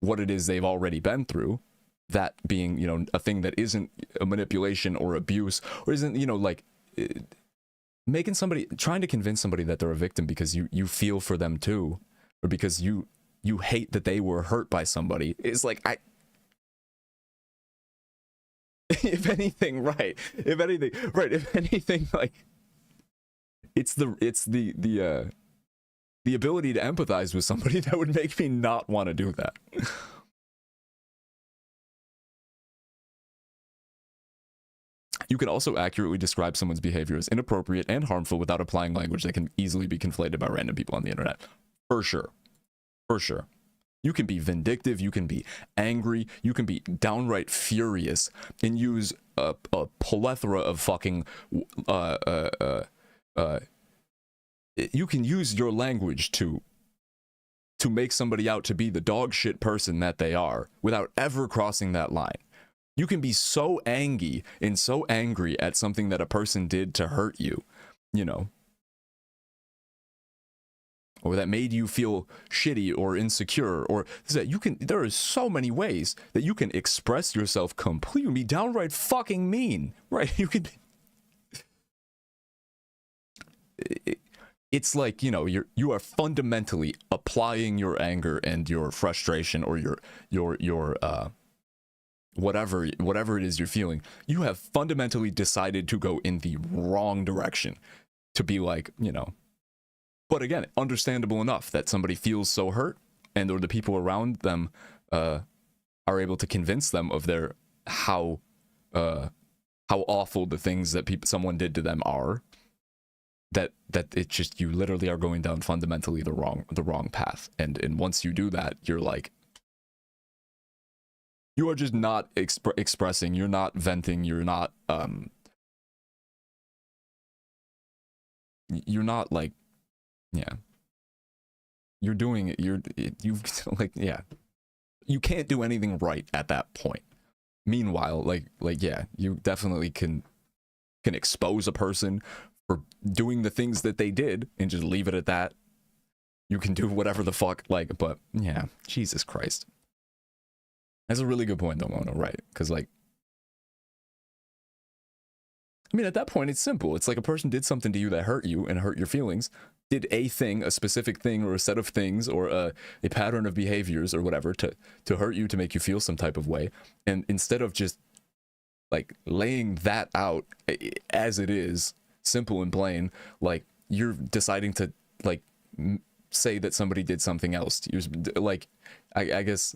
what it is they've already been through, that being, you know, a thing that isn't a manipulation or abuse or isn't, you know, like making somebody, trying to convince somebody that they're a victim because you feel for them too, or because you hate that they were hurt by somebody is like, if anything, like it's the ability to empathize with somebody that would make me not want to do that. You can also accurately describe someone's behavior as inappropriate and harmful without applying language that can easily be conflated by random people on the internet. For sure. You can be vindictive, you can be angry, you can be downright furious and use a plethora of fucking you can use your language to make somebody out to be the dog shit person that they are without ever crossing that line. You can be so angry and so angry at something that a person did to hurt you, you know, or that made you feel shitty or insecure, or that there are so many ways that you can express yourself completely, be downright fucking mean, right? You can, it's like, you know, you are fundamentally applying your anger and your frustration, or your whatever it is you're feeling. You have fundamentally decided to go in the wrong direction, to be like, you know. But again, understandable enough that somebody feels so hurt, and or the people around them are able to convince them of their how awful the things that someone did to them are. That it just, you literally are going down fundamentally the wrong path, and once you do that, you're like, you are just not expressing, you're not venting, you're not like, yeah, you're doing it, you've like, yeah, you can't do anything right at that point. Meanwhile, like yeah, you definitely can expose a person for doing the things that they did and just leave it at that. You can do whatever the fuck, like, but yeah, Jesus Christ. That's a really good point though, Mono, right? Because, like, I mean, at that point, it's simple. It's like a person did something to you that hurt you and hurt your feelings, did a thing, a specific thing, or a set of things, or a pattern of behaviors or whatever to hurt you, to make you feel some type of way. And instead of just, like, laying that out as it is, simple and plain, like, you're deciding to, like, say that somebody did something else to you. Like, I guess...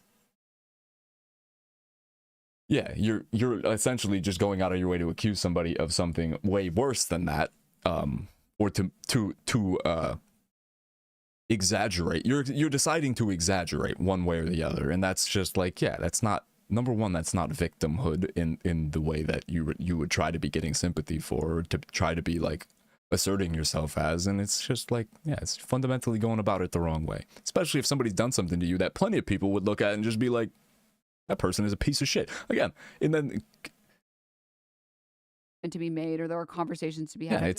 yeah, you're essentially just going out of your way to accuse somebody of something way worse than that, or to exaggerate. You're deciding to exaggerate one way or the other, and that's just like, yeah, that's not, number one, that's not victimhood in the way that you would try to be getting sympathy for, or to try to be like asserting yourself as, and it's just like, yeah, it's fundamentally going about it the wrong way. Especially if somebody's done something to you that plenty of people would look at and just be like, that person is a piece of shit. Again, and then... and to be made, or there are conversations to be yeah, had.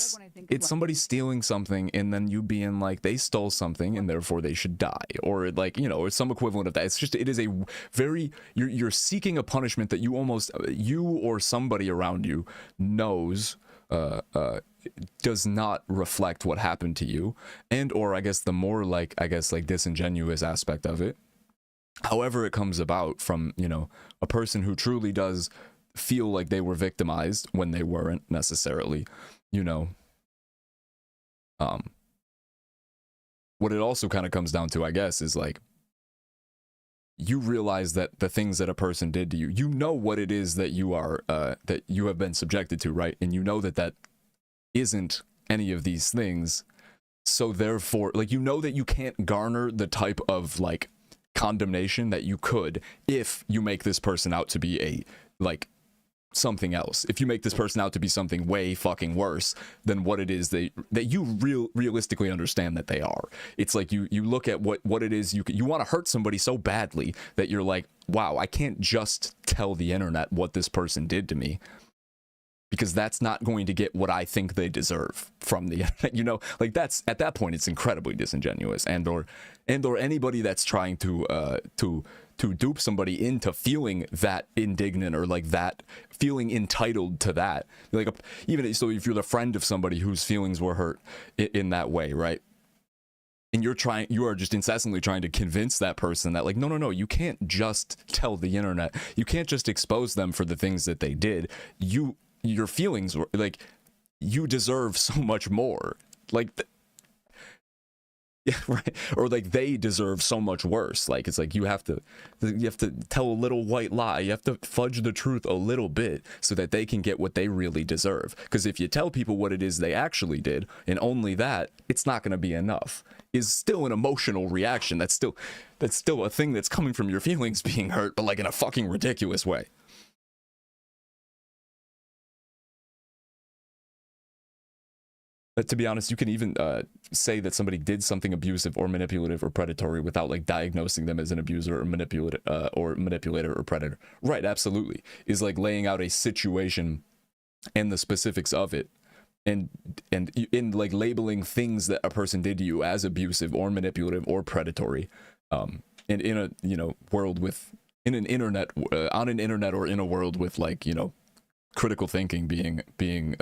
it's somebody stealing something, and then you being like, they stole something and therefore they should die, or like, you know, or some equivalent of that. It's just, it is a very, you're seeking a punishment that you or somebody around you knows does not reflect what happened to you, and or I guess the more like, I guess, like, disingenuous aspect of it, however it comes about from, you know, a person who truly does feel like they were victimized when they weren't necessarily, you know. What it also kind of comes down to, I guess, is like, you realize that the things that a person did to you, you know what it is that you are, that you have been subjected to, right? And you know that isn't any of these things. So therefore, like, you know that you can't garner the type of, like, condemnation that you could if you make this person out to be a, like, something else. If you make this person out to be something way fucking worse than what it is that you realistically understand that they are. It's like you look at what it is, you want to hurt somebody so badly that you're like, wow, I can't just tell the internet what this person did to me, because that's not going to get what I think they deserve from the internet, you know? Like, that's, at that point, it's incredibly disingenuous, and or anybody that's trying to dupe somebody into feeling that indignant, or like that, feeling entitled to that. Like, even so, if you're the friend of somebody whose feelings were hurt in that way, right? And you are just incessantly trying to convince that person that, like, no, you can't just tell the internet, you can't just expose them for the things that they did. Your feelings were, like, you deserve so much more, like, yeah, right, or like, they deserve so much worse. Like, it's like you have to tell a little white lie, you have to fudge the truth a little bit so that they can get what they really deserve. Because if you tell people what it is they actually did, and only that, it's not going to be enough. Is still an emotional reaction. That's still a thing that's coming from your feelings being hurt, but like in a fucking ridiculous way. But to be honest, you can even say that somebody did something abusive or manipulative or predatory without, like, diagnosing them as an abuser or manipulator or predator. Right, absolutely. Is like laying out a situation and the specifics of it and in like labeling things that a person did to you as abusive or manipulative or predatory, and in a world with in an internet on an internet or in a world with like critical thinking being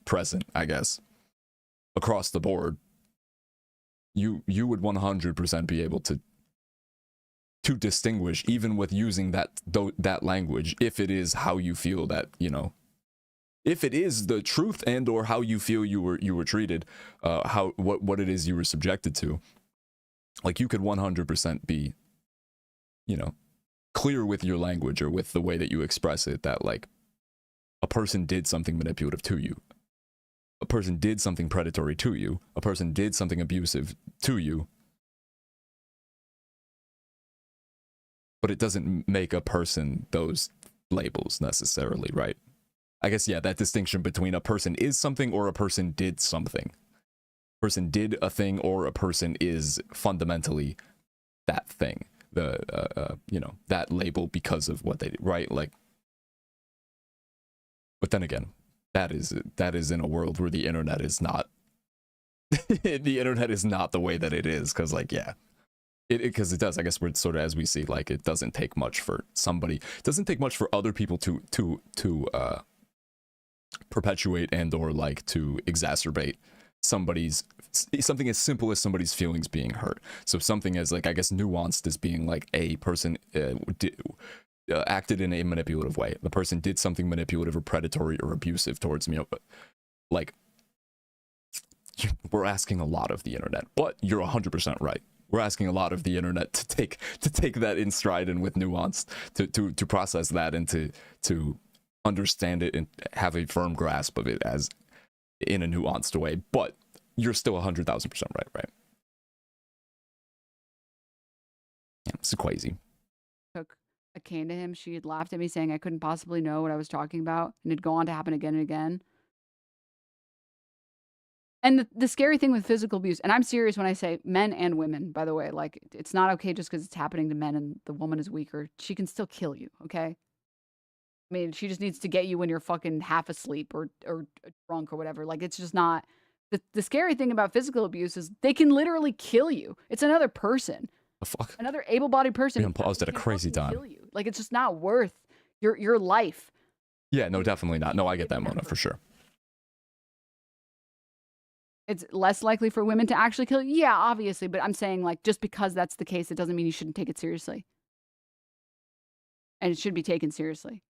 present, I guess, across the board, you would 100% be able to distinguish, even with using that language, if it is how you feel that if it is the truth and or how you feel you were treated, what it is you were subjected to. Like, you could 100% be clear with your language or with the way that you express it, that like a person did something manipulative to you, a person did something predatory to you, a person did something abusive to you, but it doesn't make a person those labels necessarily, right? I guess, yeah, that distinction between a person is something or a person did something. A person did a thing or a person is fundamentally that thing. That label because of what they did, right? Like, but then again, that is in a world where the internet is not the internet is not the way that it is, because like, yeah, because it does, I guess, we're sort of, as we see, like, it doesn't take much for somebody, it doesn't take much for other people to perpetuate and or like to exacerbate something as simple as somebody's feelings being hurt. So something as like, I guess, nuanced as being like a person acted in a manipulative way. The person did something manipulative or predatory or abusive towards me. But like, we're asking a lot of the internet, but you're 100% right. We're asking a lot of the internet to take that in stride and with nuance, to process that and to understand it and have a firm grasp of it as in a nuanced way. But you're still 100,000% right. Yeah, it's crazy. Took a cane to him. She had laughed at me saying I couldn't possibly know what I was talking about, and it'd go on to happen again and again. And the scary thing with physical abuse, and I'm serious when I say men and women, by the way, like, it's not okay just because it's happening to men and the woman is weaker. She can still kill you, okay? I mean, she just needs to get you when you're fucking half asleep or drunk or whatever. Like, it's just not. The scary thing about physical abuse is they can literally kill you. It's another person. The fuck? Another able-bodied person. We paused at a crazy time. Kill you. Like, it's just not worth your life. Yeah, no, definitely not. No, I get that, Mona, for sure. It's less likely for women to actually kill you. Yeah, obviously. But I'm saying, like, just because that's the case, it doesn't mean you shouldn't take it seriously. And it should be taken seriously.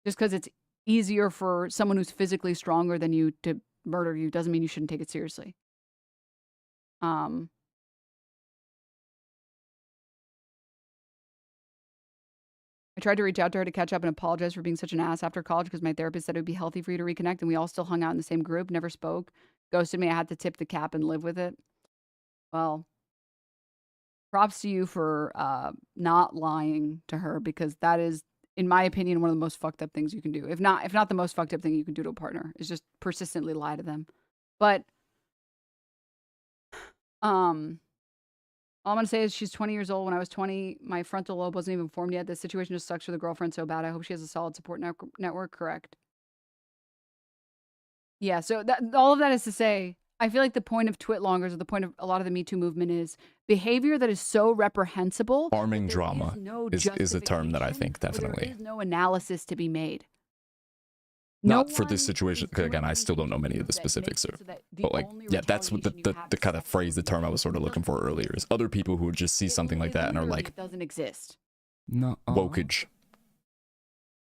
Just because it's easier for someone who's physically stronger than you to murder you doesn't mean you shouldn't take it seriously. I tried to reach out to her to catch up and apologize for being such an ass after college because my therapist said it would be healthy for you to reconnect, and we all still hung out in the same group, never spoke. Ghosted me. I had to tip the cap and live with it. Well, props to you for not lying to her, because that is, in my opinion, one of the most fucked up things you can do. If not the most fucked up thing you can do to a partner, is just persistently lie to them. But all I'm gonna say is she's 20 years old. When I was 20, my frontal lobe wasn't even formed yet. This situation just sucks for the girlfriend so bad. I hope she has a solid support network. Correct. Yeah, so all of that is to say, I feel like the point of Twitlongers, or the point of a lot of the Me Too movement, is behavior that is so reprehensible. Farming drama is a term that I think There definitely. is no analysis to be made. Not for this situation. Again, I still don't know many of the specifics, but like, yeah, that's what the kind of phrase, the term I was sort of looking for earlier, is other people who would just see something like that and are like, it doesn't exist. No, wokage.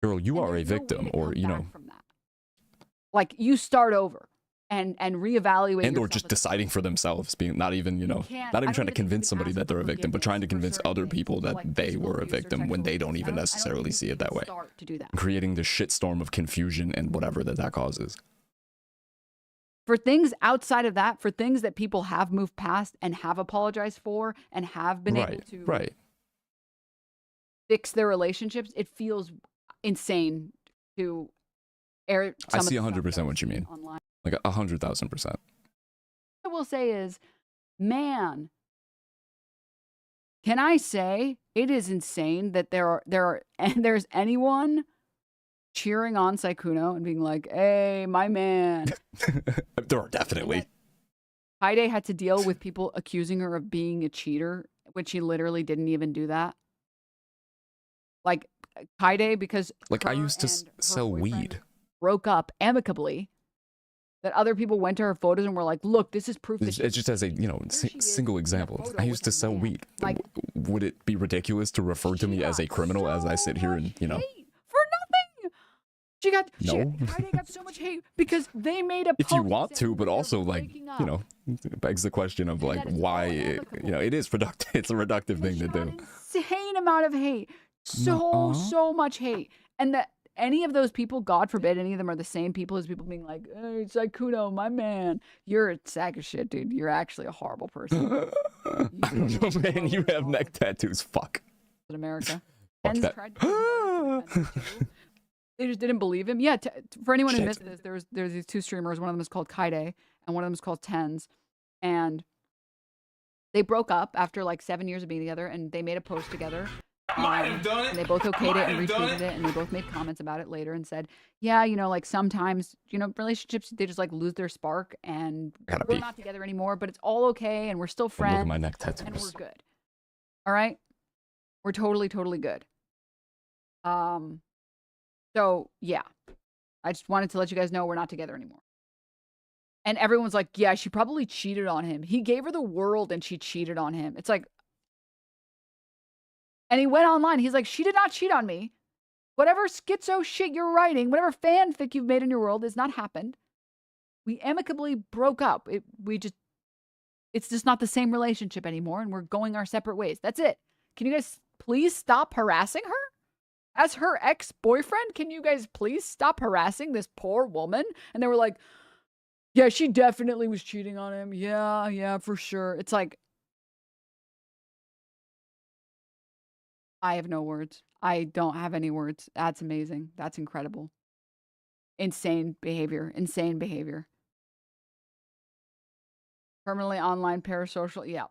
Girl, you are a victim, or From that. Like, you start over and reevaluate, and or just deciding for themselves, being not even not even trying to convince somebody that they're a victim, but trying to convince other people that they were a victim when they don't even necessarily see it that way. To do that. Creating the shitstorm of confusion and whatever that causes. For things outside of that, for things that people have moved past and have apologized for and have been able to fix their relationships, it feels insane to air. I see 100% what you mean. Online. Like 100,000%. What I will say is, man, can I say it is insane that there's anyone cheering on Saikuno and being like, "Hey, my man." There are definitely. Kaide had to deal with people accusing her of being a cheater, when she literally didn't even do that. Like Kaide, because Like, I her used to and her sell boyfriend weed. broke up amicably. That other people went to her photos and were like, "Look, this is proof that It's just as a, you know, she is single in a example. photo I with used to a sell man." weed. Like, Would it be ridiculous to refer to she me as a got criminal as I so sit here and, much you know? hate for nothing. No. Kaide got so much hate because they made a If you post want to, saying but they're also, like, breaking you up. know, it begs the question of, And like, that it's why, all you amicable. know, it is productive. It's a reductive And thing she to got do. insane amount of hate. So much hate. And that any of those people, God forbid, any of them are the same people as people being like, "Hey, Saikuno, my man." You're a sack of shit, dude. You're actually a horrible person. I don't know, man. You have neck tattoos. Fuck. In America. Fuck Tens that. tried to defend her too. They just didn't believe him. Yeah, for anyone who Shit. missed this, there's these two streamers. One of them is called Kaide, and one of them is called Tens. And they broke up after like 7 years of being together, and they made a post together. And they both okayed it and retweeted it, and they both made comments about it later and said, "Yeah, you know, like sometimes, you know, relationships, they just like lose their spark, and Gotta we're be. not together anymore, but it's all okay, and we're still Look at friends, my neck and we're tattoos. good. All right, we're totally good." So yeah, I just wanted to let you guys know we're not together anymore. And everyone's like, "Yeah, she probably cheated on him. He gave her the world, and she cheated on him." It's like. And he went online. He's like, "She did not cheat on me. Whatever schizo shit you're writing, whatever fanfic you've made in your world has not happened. We amicably broke up. It's just not the same relationship anymore, and we're going our separate ways. That's it. Can you guys please stop harassing her? As her ex-boyfriend, can you guys please stop harassing this poor woman?" And they were like, "Yeah, she definitely was cheating on him. Yeah, for sure." It's like, I have no words. I don't have any words. That's amazing. That's incredible. Insane behavior. Permanently online parasocial. Yeah.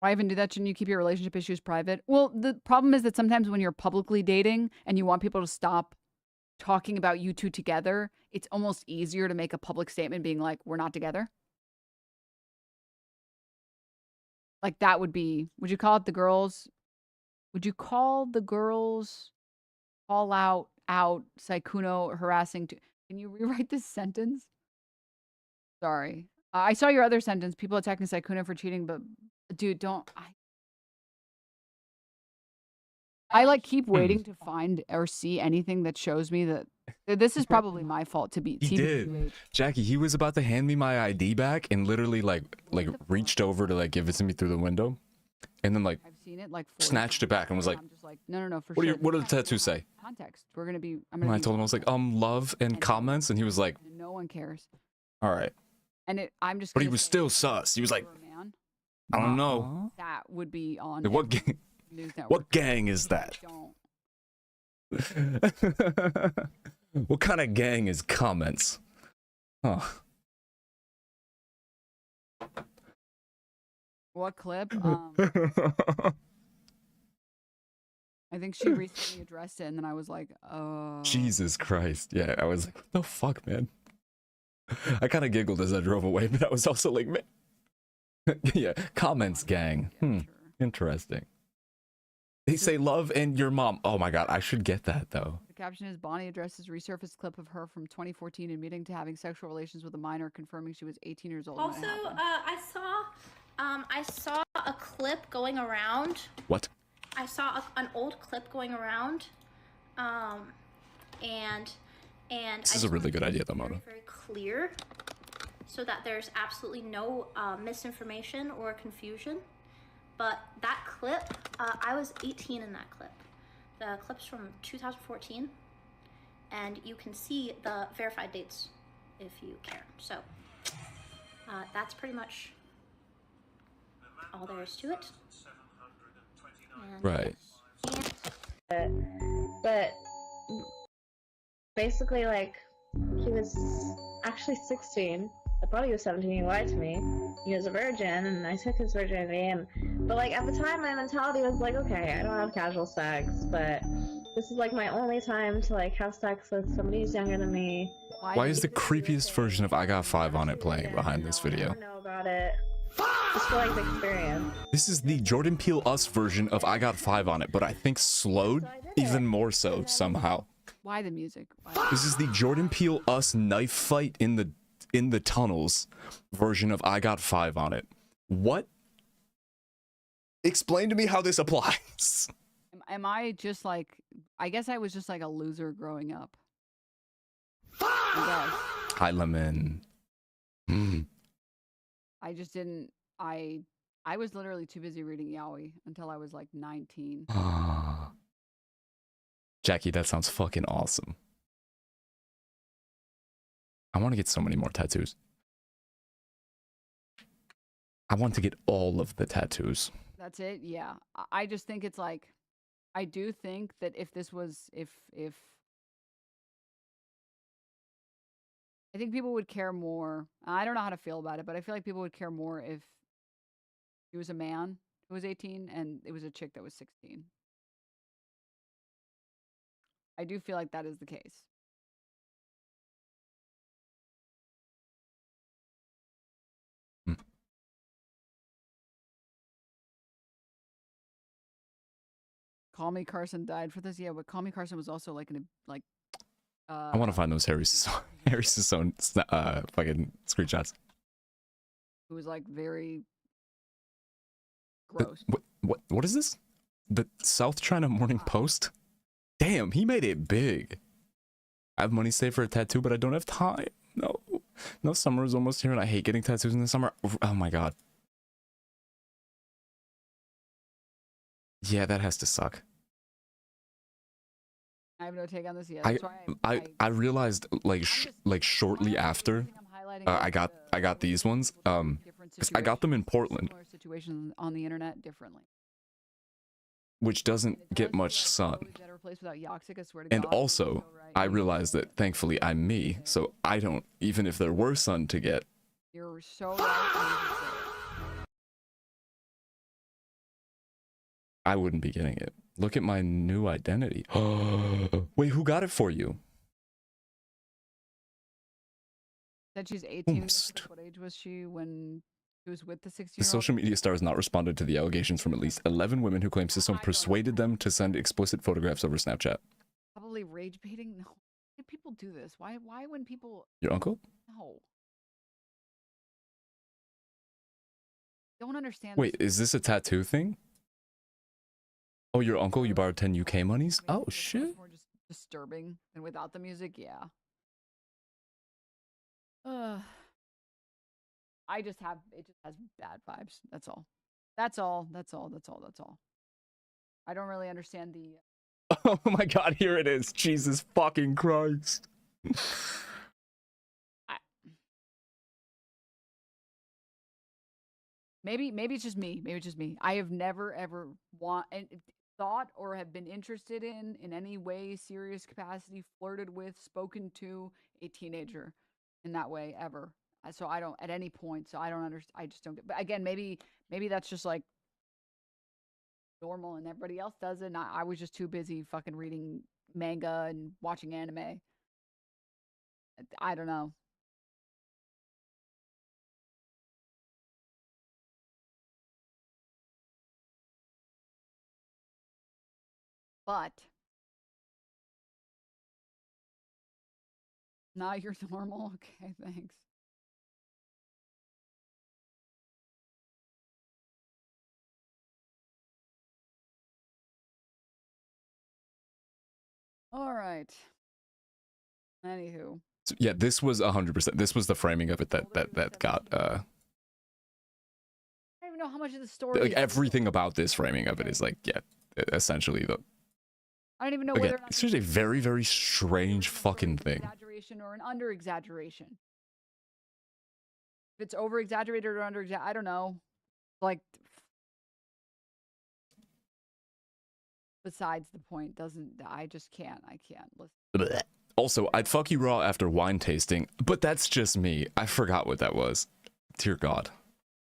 Why even do that? Shouldn't you keep your relationship issues private? Well, the problem is that sometimes when you're publicly dating and you want people to stop talking about you two together, it's almost easier to make a public statement being like, "We're not together." Like that would be, would you call the girls call out Saikuno harassing can you rewrite this sentence? Sorry. I saw your other sentence, people attacking Saikuno for cheating, but dude, I like keep waiting to find or see anything that shows me that this is probably my fault to be He did. TBH. Jackie, he was about to hand me my ID back and literally like reached over to like give it to me through the window, and then like I've seen it like 4 snatched it back and was like, I'm just like, no, for "What do sure. what do the tattoos say?" Context. We're gonna be. I'm And gonna I be told him, I was like, love and comments," and he was like, no one cares. "All right," And I'm just. but he gonna was say, still sus. He was like, you're a man, "I don't know, that would be on Like, what gang? News Network. What gang is that? Don't. What kind of gang is comments?" Huh. What clip? I think she recently addressed it, and then I was like, Jesus Christ. Yeah, I was like, "What the fuck, man?" I kind of giggled as I drove away, but I was also like, man. Yeah, comments gang. Yeah, sure. Interesting. They say love and your mom. Oh my god, I should get that though. The caption is Bonnie addresses resurfaced clip of her from 2014 admitting to having sexual relations with a minor, confirming she was 18 years old. Also, I saw a clip going around. What? I saw an old clip going around, and This is a really good idea, though, Mona. Very clear, so that there's absolutely no misinformation or confusion. But that clip, I was 18 in that clip. The clip's from 2014, and you can see the verified dates if you care. So that's pretty much all there is to it. And Right. But basically, like, he was actually 16 I thought he was 17, he lied to me. He was a virgin, and I took his virginity, but like at the time my mentality was like, okay, I don't have casual sex, but this is like my only time to like have sex with somebody who's younger than me. Why is the creepiest version of I Got 5 on It playing behind this video? I don't know about it. Just for like the experience. This is the Jordan Peele Us version of I Got 5 on It, but I think slowed even more so somehow. Why the music? Why? This is the Jordan Peele Us knife fight in the tunnels version of I Got 5 on It. What? Explain to me how this applies. Am I just like? I guess I was just like a loser growing up. I guess. Hi, Lemon. I just didn't. I was literally too busy reading yaoi until I was like 19. Jackie, that sounds fucking awesome. I want to get so many more tattoos. I want to get all of the tattoos. That's it. Yeah. I just think it's like, I do think that if this was, if I think people would care more. I don't know how to feel about it, but I feel like people would care more if he was a man who was 18 and it was a chick that was 16. I do feel like that is the case. Call Me Carson died for this. Yeah, but Call Me Carson was also like I want to find those Harry Sassoon fucking screenshots. who was like very gross. What is this? The South China Morning Post? Damn, he made it big. I have money saved for a tattoo, but I don't have time. No, summer is almost here, and I hate getting tattoos in the summer. Oh my god. Yeah, that has to suck. I have no take on this yet. That's why I realized like shortly after I got these ones. 'Cause I got them in Portland, similar situations on the internet differently. which doesn't get much sun. And also, I realized that thankfully I'm me, so I don't, even if there were sun to get. You're so right. I wouldn't be getting it. Look at my new identity. Wait, who got it for you? Said she's 18. What age was she when she was with the 16-year-old? The social media star has not responded to the allegations from at least 11 women who claim Sisson persuaded them to send explicit photographs over Snapchat. Probably rage baiting. No, why do people do this? Why when people? Your uncle? No. Don't understand. Wait, is this a tattoo thing? Oh, your uncle? You borrowed 10 UK monies? Oh, shit. More just disturbing than without the music, yeah. It just has bad vibes. That's all. That's all. I don't really understand the. Oh my god, here it is. Jesus fucking Christ. Maybe it's just me. I have never ever thought or have been interested in any way, serious capacity, flirted with, spoken to a teenager in that way ever. So I don't at any point. So I don't understand. I just don't get. But again, maybe that's just like normal and everybody else does it. And I was just too busy fucking reading manga and watching anime. I don't know. But now you're normal. Okay, thanks. All right. Anywho. So, yeah, this was 100%. This was the framing of it that got I don't even know how much of the story. like everything about this framing of it is like, yeah, essentially the. I don't even know Again, whether or not it's just a very, very strange fucking thing. Exaggeration or an under exaggeration. If it's over exaggerated or under I don't know. Like besides the point, I just can't. I can't listen. Also, I'd fuck you raw after wine tasting, but that's just me. I forgot what that was. Dear God.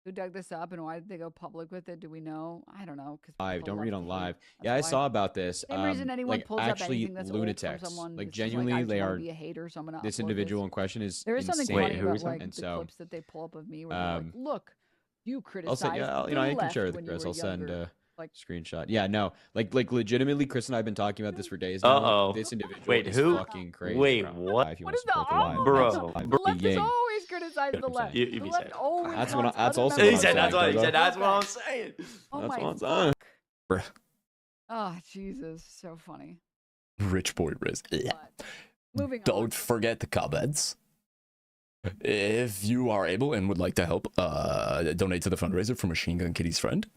Who dug this up and why did they go public with it? Do we know? I don't know. Because Live, don't read on live. That's Yeah, I why. saw about this. Same reason anyone like pulls up actually anything that's old from lunatics. someone. Like it's just genuinely, I just they wanna are. be a hater, so I'm gonna This upload individual this. in question is There is something insane. funny who about is that? like And the so, clips that they pull up of me where they're like, "Look, you I'll criticized send. Yeah, the you know, I can left share with when you Chris. were I'll send younger." a Like- screenshot. Yeah, no, like legitimately, Chris and I have been talking about this for days now. Uh-oh. This individual Wait, is who? fucking crazy. Wait, bro. what? If you What want is to the support the odd? live, Bro, that's The left has yang. always criticized the left. You The be left saying. always That's wants that's other also members He what said I'm that's what saying, he bro. said. That's what I'm saying. Oh That's my what I'm saying. fuck. Bruh. Oh Jesus, so funny. Rich boy Riz. But moving on. Don't forget the comments. If you are able and would like to help, donate to the fundraiser for Machine Gun Kitty's friend,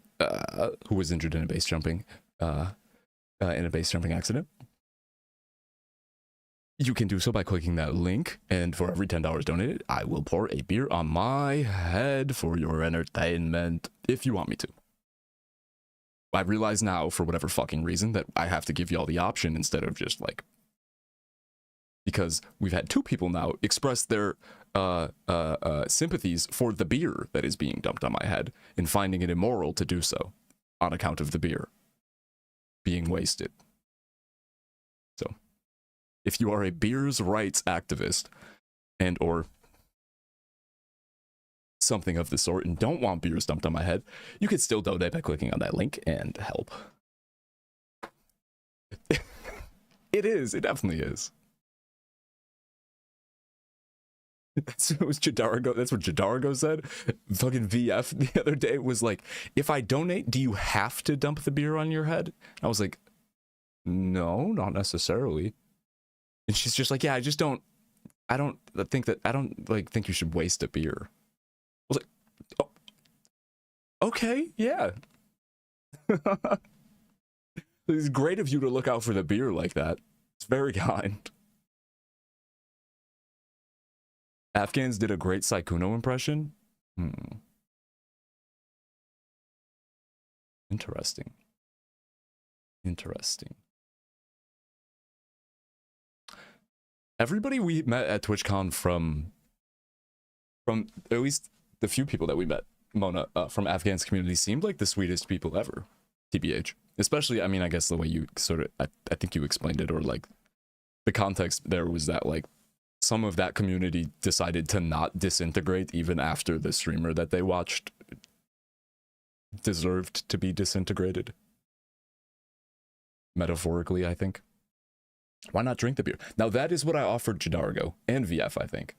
who was injured in a base jumping accident. You can do so by clicking that link, and for every $10 donated, I will pour a beer on my head for your entertainment, if you want me to. I realize now, for whatever fucking reason, that I have to give y'all the option instead of just like, because we've had 2 people now express their sympathies for the beer that is being dumped on my head and finding it immoral to do so on account of the beer being wasted. So, if you are a beer's rights activist and or something of the sort and don't want beers dumped on my head, you could still donate by clicking on that link and help. It definitely is. That's what Jadarago said. Fucking VF the other day was like, if I donate, do you have to dump the beer on your head? I was like, no, not necessarily. And she's just like, yeah, I don't think you should waste a beer. I was like, oh, okay, yeah. It's great of you to look out for the beer like that. It's very kind. Afghans did a great Sykkuno impression. Interesting. Everybody we met at TwitchCon from at least the few people that we met, Mona, from Afghan's community seemed like the sweetest people ever. TBH. Especially, I mean, I guess the way you sort of, I think you explained it, or like the context there was that like some of that community decided to not disintegrate even after the streamer that they watched deserved to be disintegrated. Metaphorically, I think. Why not drink the beer? Now that is what I offered Jadargo and VF, I think.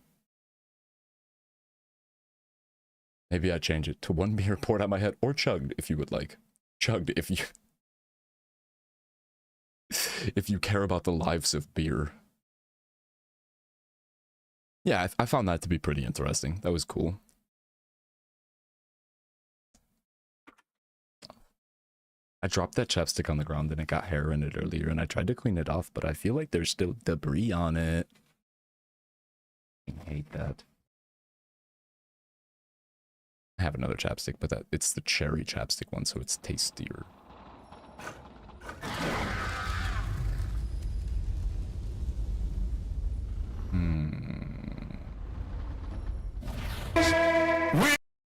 Maybe I change it to 1 beer poured on my head, or chugged if you would like. Chugged if you care about the lives of beer. Yeah, I found that to be pretty interesting. That was cool. I dropped that chapstick on the ground and it got hair in it earlier, and I tried to clean it off, but I feel like there's still debris on it. I hate that. I have another chapstick, but it's the cherry chapstick one, so it's tastier.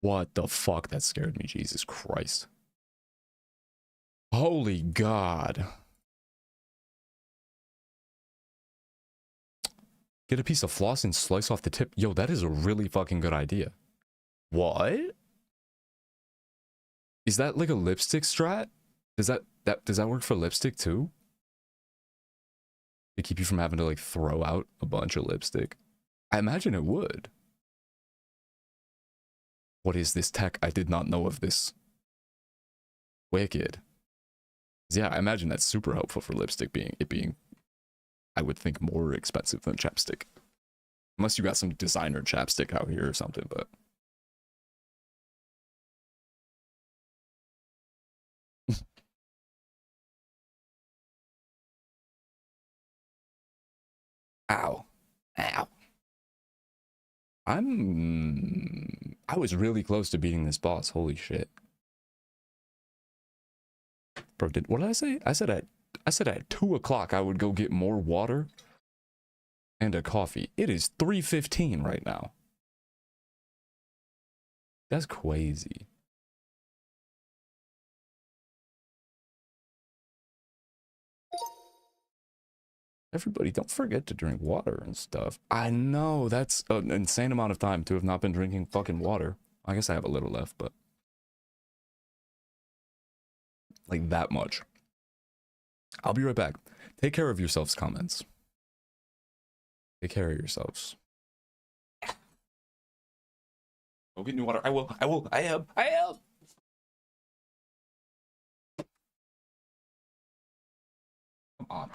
What the fuck? That scared me, Jesus Christ. Holy God. Get a piece of floss and slice off the tip. Yo, that is a really fucking good idea. What? Is that like a lipstick strat? Does that work for lipstick too? To keep you from having to like throw out a bunch of lipstick? I imagine it would. What is this tech? I did not know of this. Wicked. Yeah, I imagine that's super helpful for lipstick being, I would think, more expensive than chapstick. Unless you got some designer chapstick out here or something, but. Ow. Ow. I was really close to beating this boss. Holy shit. Bro, what did I say? I said at 2 o'clock I would go get more water. and a coffee. It is 3:15 right now. That's crazy. Everybody, don't forget to drink water and stuff. I know, that's an insane amount of time to have not been drinking fucking water. I guess I have a little left, but like that much. I'll be right back. Take care of yourselves, comments. Take care of yourselves. Go get new water. I will. I am. Come on.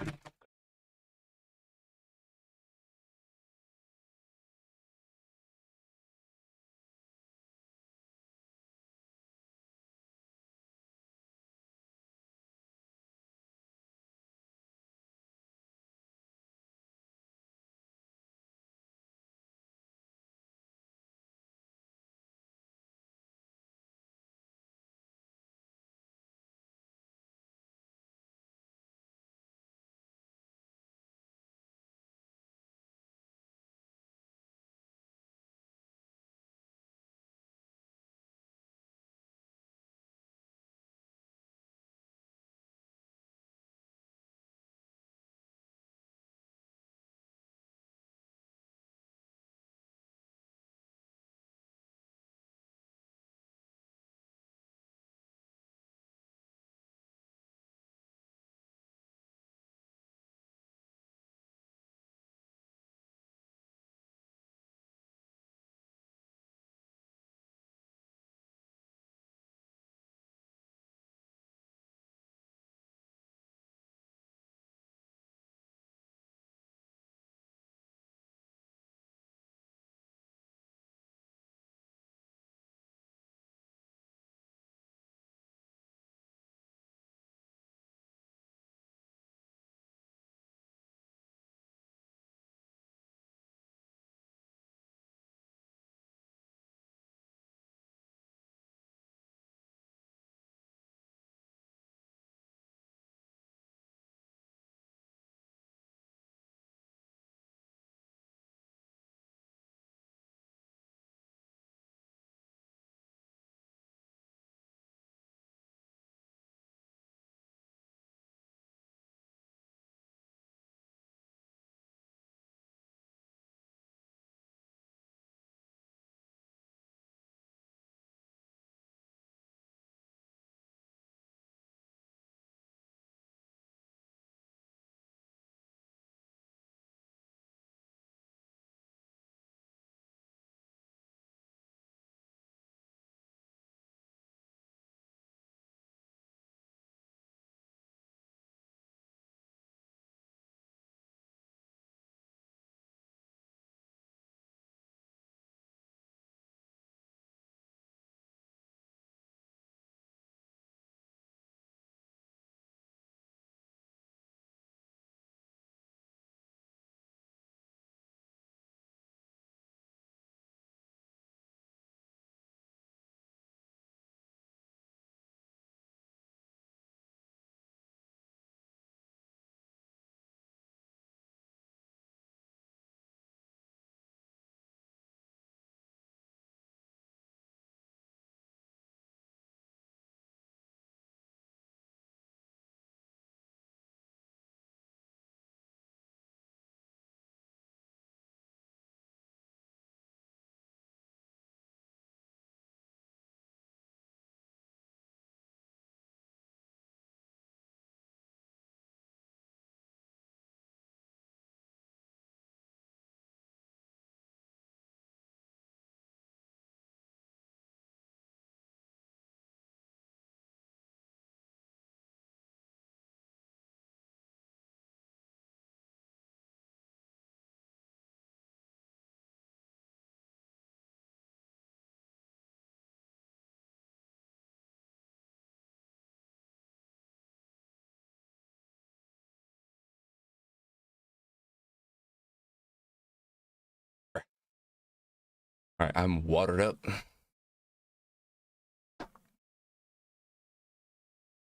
All right, I'm watered up.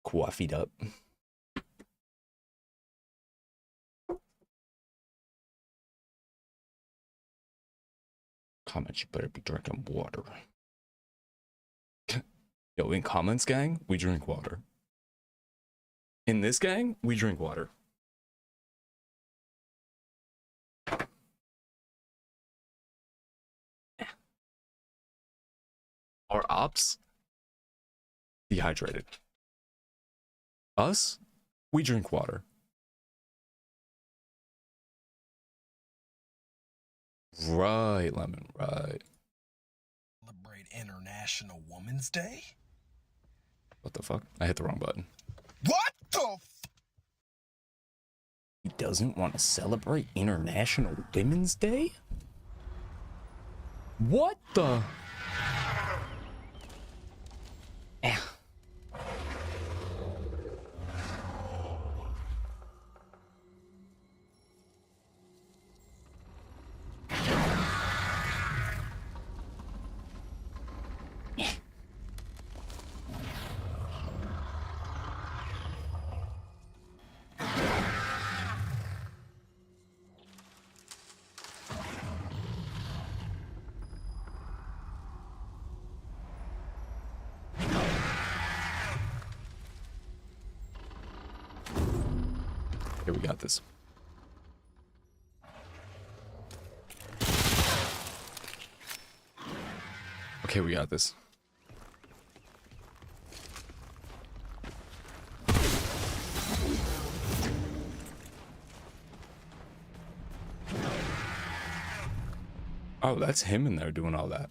Coffee'd up. comments, you better be drinking water. Yo, in comments gang, we drink water. In this gang, we drink water. Our ops, dehydrated. Us, we drink water. Right, Lemon, right. Celebrate International Women's Day? What the fuck? I hit the wrong button. What the He doesn't want to celebrate International Women's Day? What the? Eh. Here, we got this. Okay, we got this. Oh, that's him in there doing all that.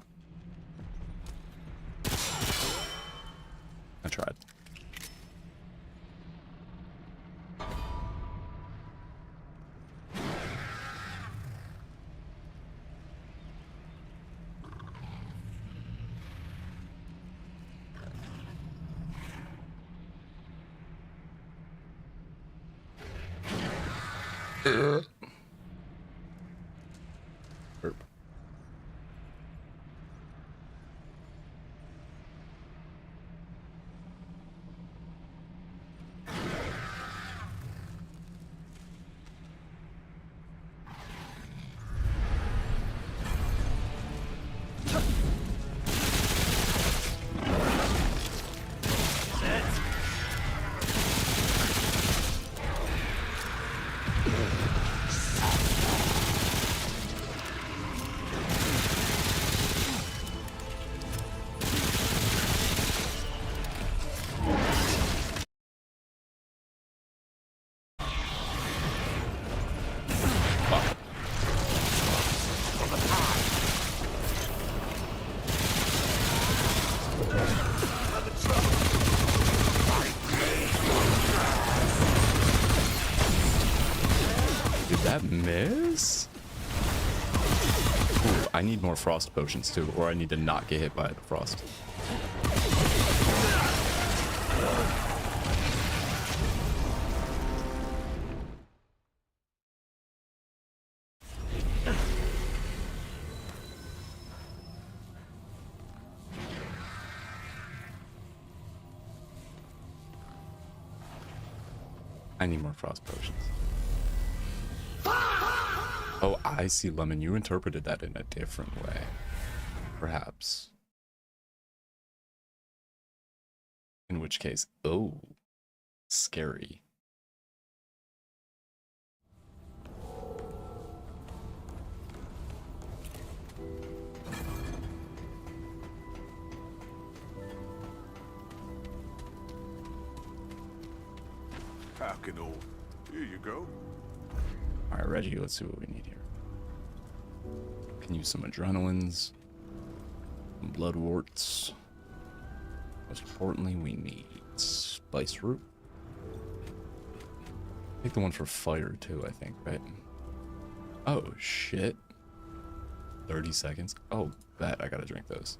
I tried. Burp. Did that miss? Ooh, I need more frost potions too, or I need to not get hit by the frost. I need more frost potions. Oh, I see, Lemon. You interpreted that in a different way. Perhaps. In which case, oh, scary. Packing old. Here you go. All right, Reggie, let's see what we need here. Can use some adrenalines, some bloodworts. Most importantly, we need spice root. Take the one for fire too, I think, right? Oh shit. 30 seconds. Oh, bet I gotta drink those.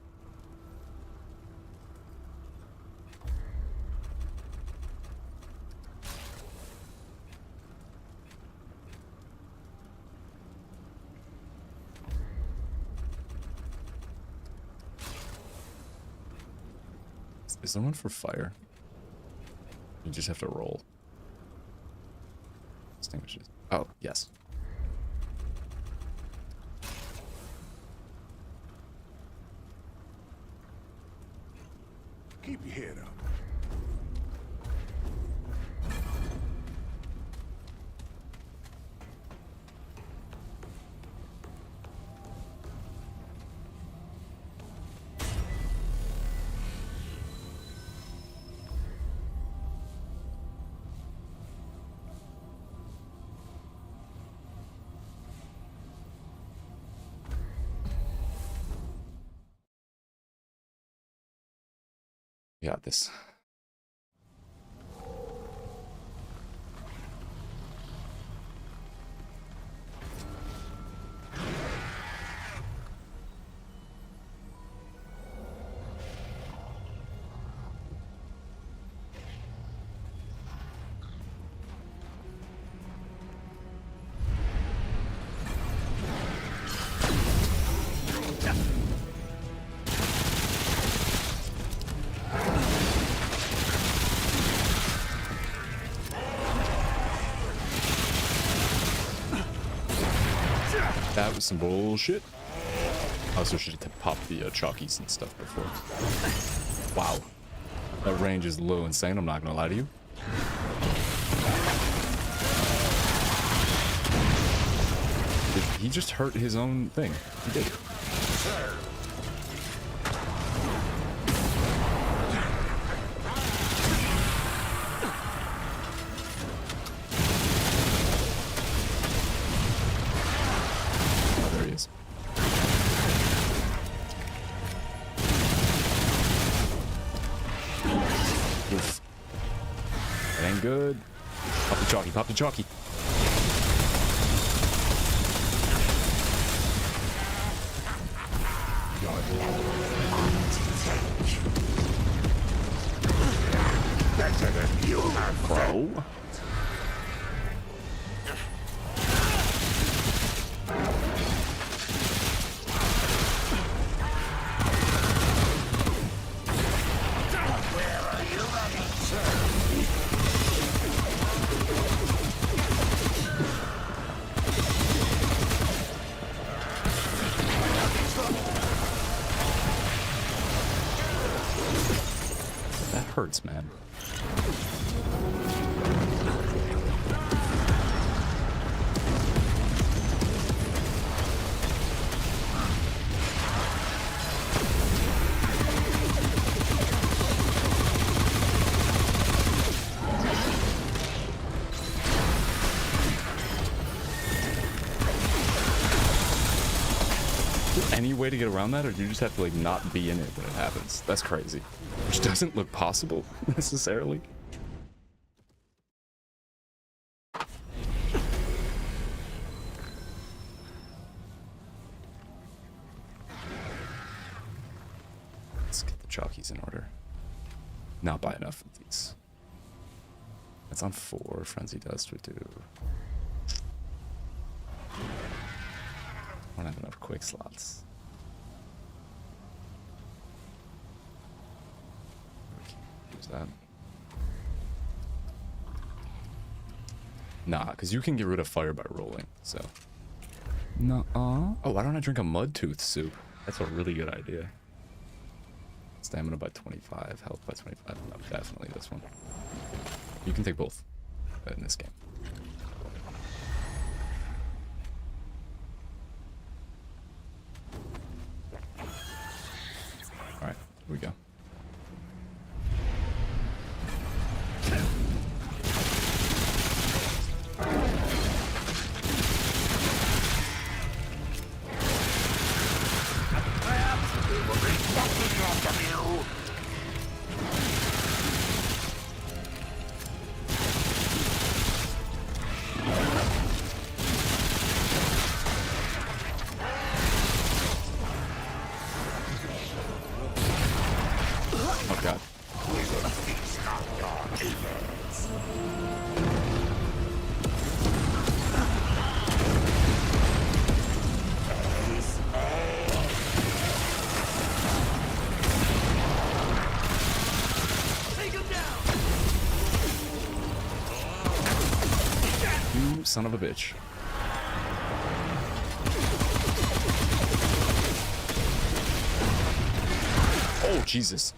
Is there one for fire? You just have to roll. Extinguishes. Oh, yes. Keep your head up. We got this. That was some bullshit. I also should have popped the chalkies and stuff before. Wow. That range is a little insane, I'm not gonna lie to you. He just hurt his own thing. He did. Oh, there he is. Oof. That ain't good. Pop the chalky, pop the chalky. Better than you have, Bro. That hurts, man. Any way to get around that, or do you just have to like not be in it when it happens? That's crazy. Which doesn't look possible necessarily. Let's get the chalkies in order. Not buy enough of these. That's on 4. Frenzy Dust would do. I don't have enough quick slots. Use that. Nah, because you can get rid of fire by rolling, so. Nuh-uh. Oh, why don't I drink a mud tooth soup? That's a really good idea. Stamina by 25, health by 25. No, definitely this one. You can take both in this game. Alright, here we go. Oh god. You son of a bitch. Oh, Jesus.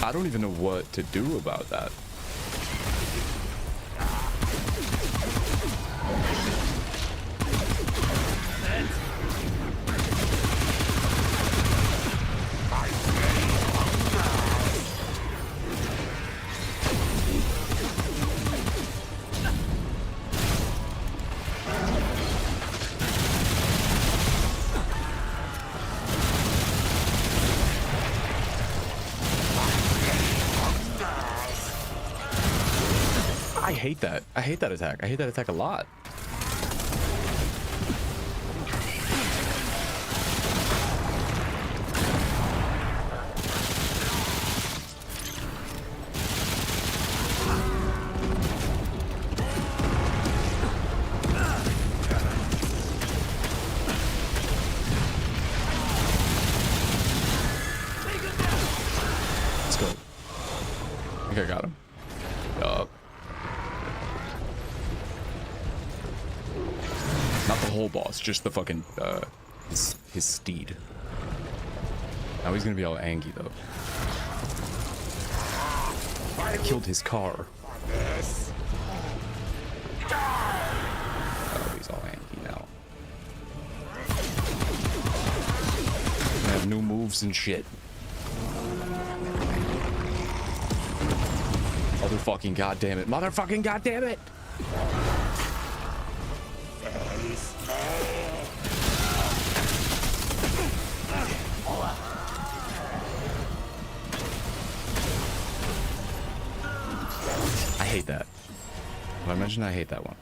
I don't even know what to do about that. I hate that. I hate that attack. I hate that attack a lot. Let's go. I think I got him. Yup. Not the whole boss, just the fucking, his steed. Now he's gonna be all angry, though. I killed his car. Oh, he's all angry now. I have new moves and shit. Motherfucking goddamn it. Motherfucking goddamn it! I hate that. Did I mention I hate that one?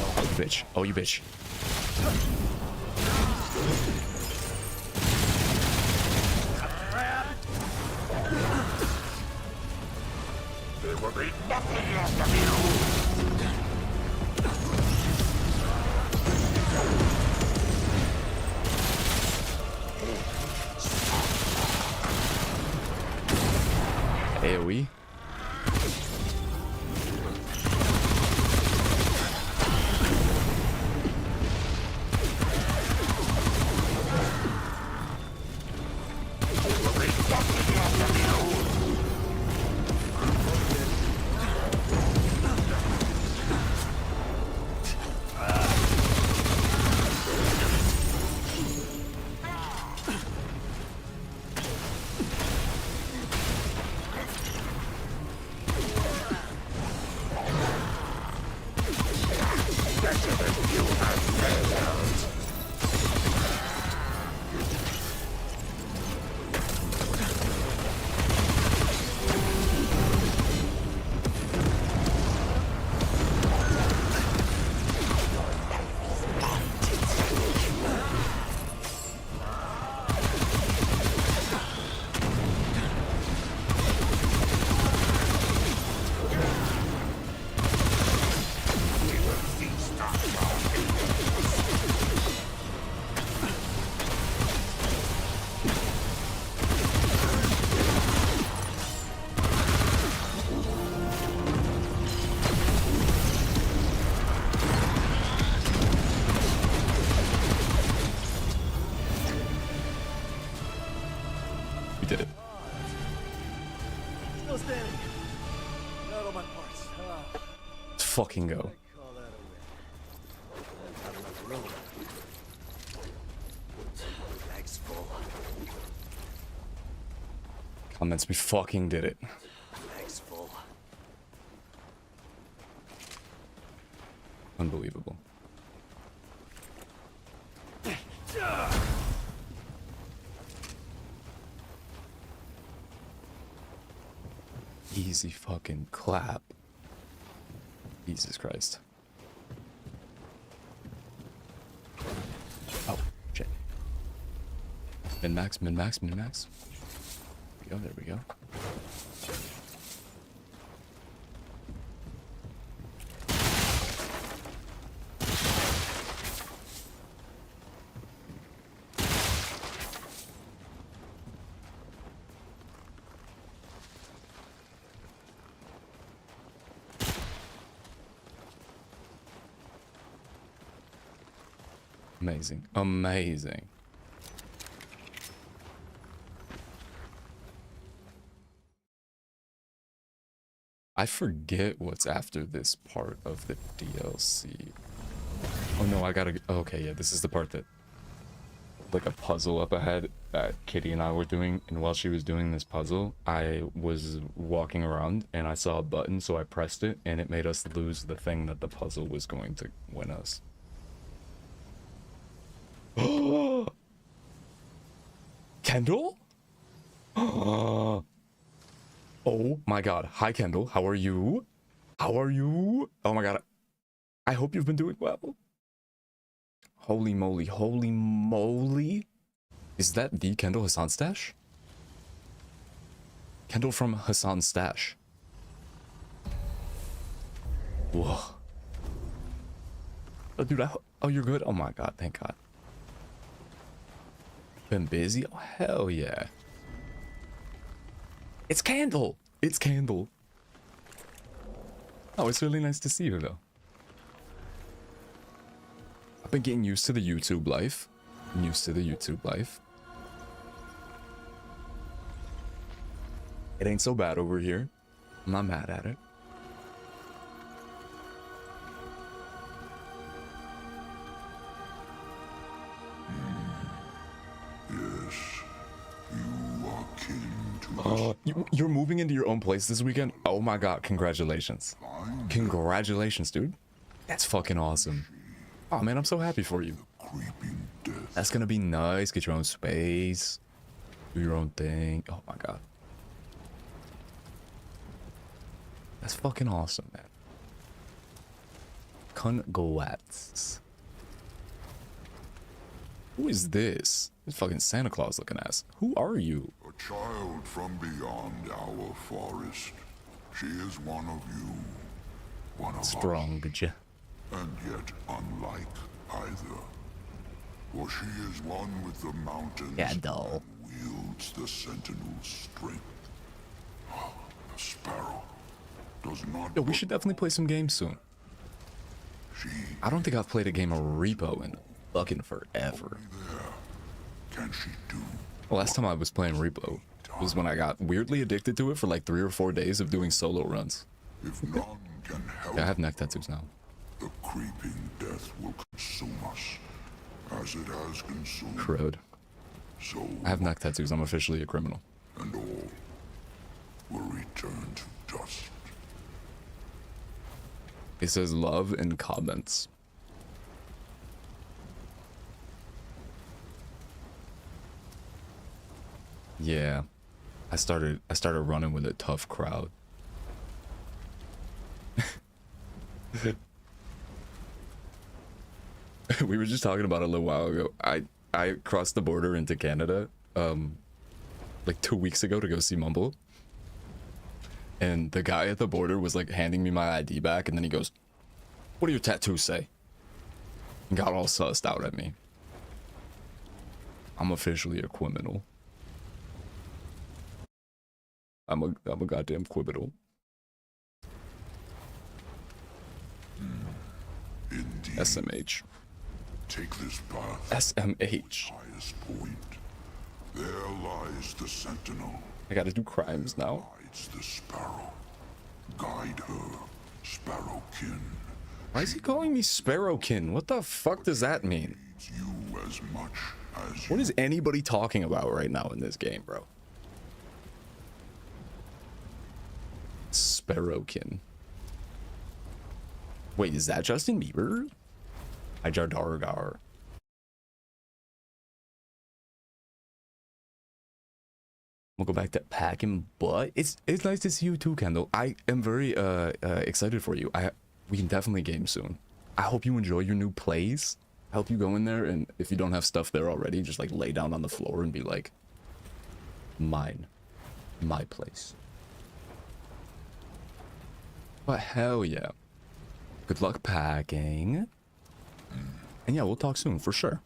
Oh, you bitch. Oh, you bitch. There will be nothing left of you. AoE? We did it. Still standing. Not on my parts. Let's fucking go. Call that a win. Not enough room. Bag's full. Comments, we fucking did it. Bag's full. Unbelievable. Easy fucking clap. Jesus Christ. Oh, shit. Min-max, min-max, min-max. There we go, there we go. Amazing. Amazing. I forget what's after this part of the DLC. Oh no, I gotta... Okay, yeah, this is the part that... Like a puzzle up ahead that Kitty and I were doing. And while she was doing this puzzle, I was walking around and I saw a button, so I pressed it. And it made us lose the thing that the puzzle was going to win us. Kendall? Oh my god. Hi, Kendall. How are you? How are you? Oh my god. I hope you've been doing well. Holy moly. Holy moly. Is that the Kendall Hassan stash? Kendall from Hassan stash. Whoa. Oh, dude, oh, you're good? Oh my god. Thank god. Been busy? Oh, hell yeah. It's Kendall. It's Kendall. Oh, it's really nice to see you, though. I've been getting used to the YouTube life. I'm used to the YouTube life. It ain't so bad over here. I'm not mad at it. Yes, you are kin to Oh, you're moving into your own place this weekend? Oh my god, congratulations. Congratulations, dude. That's fucking awesome. Oh man, I'm so happy for you. creeping death. That's gonna be nice. Get your own space. Do your own thing. Oh my god. That's fucking awesome, man. Congrats. Who is this? This fucking Santa Claus looking ass. Who are you? A child from beyond our forest. She is one of you. One of Strong, us. good ya. And yet unlike either. For she is one with the mountains. Yeah, doll. And wields the sentinel's strength. A sparrow does not. Yo, we should definitely play some games soon. She I don't think I've played a game of Repo in fucking forever. there. Can she do? The last time I was playing Repo was when I got weirdly addicted to it for like 3 or 4 days of doing solo runs. If none can help, Yeah, I have neck tattoos now. the creeping death will consume us, as it has consumed. Crowed. So I have neck tattoos. I'm officially a criminal. and all will return to dust. It says love in comments. Yeah. I started running with a tough crowd. We were just talking about it a little while ago. I crossed the border into Canada like 2 weeks ago to go see Mumble. And the guy at the border was like handing me my ID back, and then he goes, "What do your tattoos say?" And got all sussed out at me. I'm officially a criminal. I'm a goddamn criminal. Indeed, SMH. take this path. SMH. Highest point. There lies the sentinel. I gotta do crimes now. Guides the sparrow. Guide her, Sparrowkin. Why is he calling me Sparrowkin? What the fuck does that mean? Needs you as much as What is anybody talking about right now in this game, bro? Sparrowkin. Wait, is that Justin Bieber? Hi, Jardargar. We'll go back to packing butt. It's nice to see you too, Kendall. I am very excited for you. We can definitely game soon. I hope you enjoy your new plays. I hope you go in there, and if you don't have stuff there already, just like lay down on the floor and be like, mine, my place. But hell yeah. Good luck packing. And yeah, we'll talk soon for sure.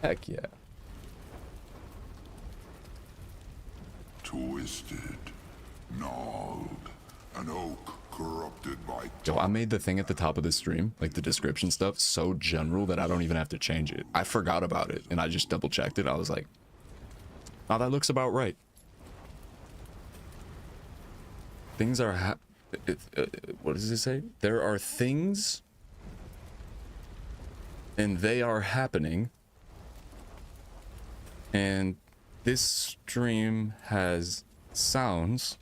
Heck yeah. twisted, gnarled, an oak corrupted by Yo, I made the thing at the top of the stream, like the description stuff, so general that I don't even have to change it. I forgot about it, and I just double checked it. I was like, oh, that looks about right. Things are what does it say? There are things, and they are happening, and this stream has sounds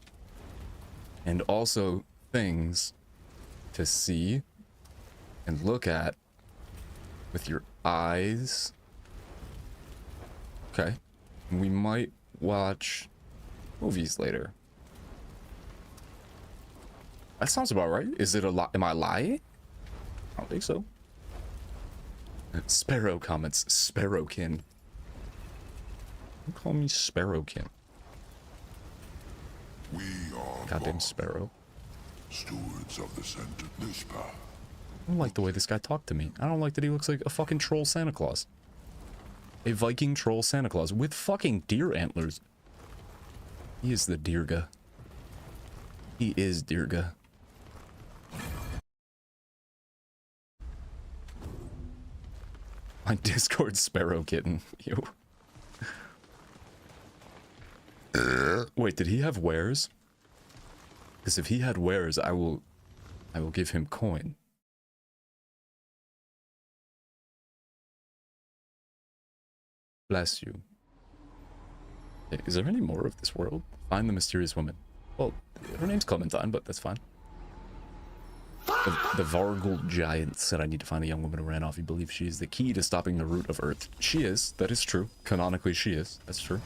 and also things to see and look at with your eyes. Okay. We might watch movies later. That sounds about right. Is it a lie? Am I lying? I don't think so. Sparrow comments. Sparrowkin. Don't call me Sparrowkin. we are Goddamn both Sparrow. stewards of the scented this path. I don't like the way this guy talked to me. I don't like that he looks like a fucking troll Santa Claus. A Viking troll Santa Claus with fucking deer antlers. He is the Dirga. He is Dirga. My Discord Sparrow Kitten. Ew. Wait, did he have wares? Because if he had wares, I will give him coin. Bless you. Okay, is there any more of this world? Find the mysterious woman. Well, her name's Clementine, but that's fine. The Vargul giant said I need to find a young woman who ran off. He believes she is the key to stopping the root of Earth. She is. That is true. Canonically, she is. That's true.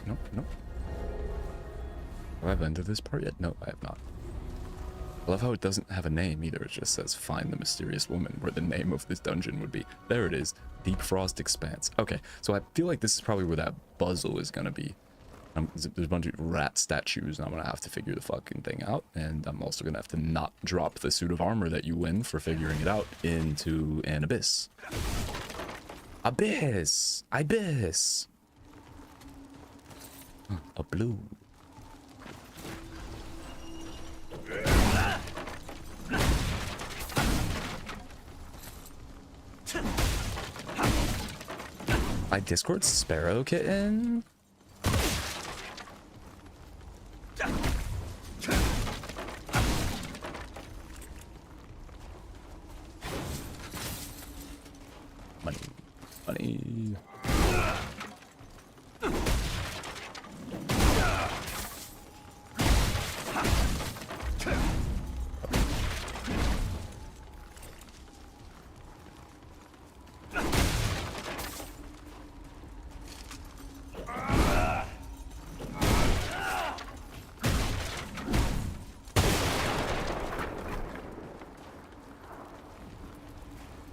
Nope, nope. Have I been to this part yet? No, I have not. I love how it doesn't have a name either. It just says find the mysterious woman, where the name of this dungeon would be. There it is. Deep Frost Expanse. Okay, so I feel like this is probably where that puzzle is gonna be. There's a bunch of rat statues, and I'm gonna have to figure the fucking thing out. And I'm also gonna have to not drop the suit of armor that you win for figuring it out into an abyss. Abyss! Abyss! A blue. My Discord Sparrow Kitten? Money. Money.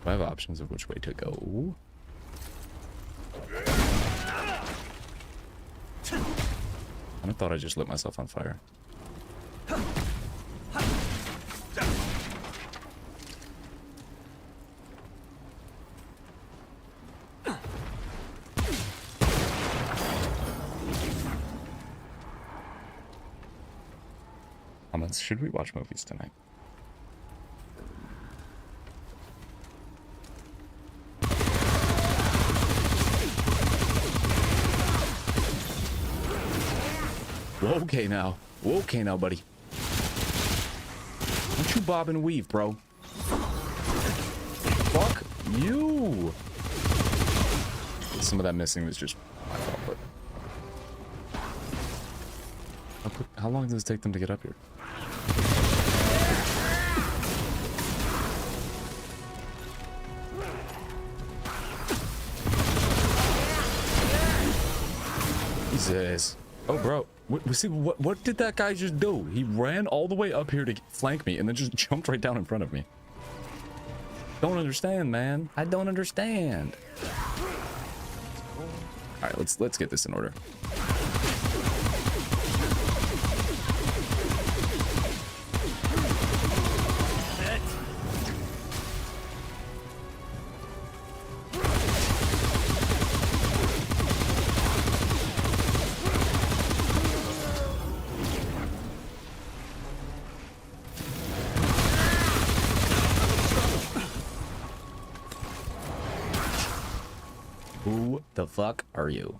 I have options of which way to go. I thought I just lit myself on fire. Comments, should we watch movies tonight? Okay now. Okay now, buddy. Don't you bob and weave, bro. Fuck you. Some of that missing was just my fault, but how long does it take them to get up here? Jesus. Oh, bro. What did that guy just do? He ran all the way up here to flank me and then just jumped right down in front of me. Don't understand, man. I don't understand. All right, let's get this in order. Who the fuck are you?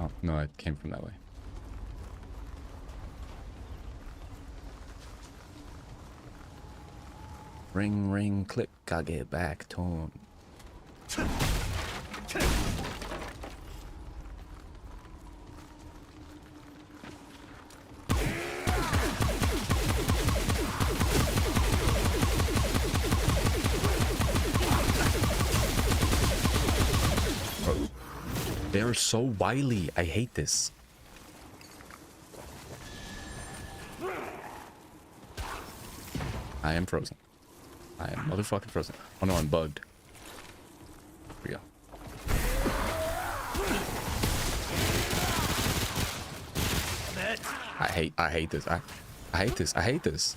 Oh, no, it came from that way. Ring, ring, click, I get back to him. They're so wily. I hate this. I am frozen. I am motherfucking frozen. Oh no, I'm bugged. Here we go. I hate this. I hate this. I hate this.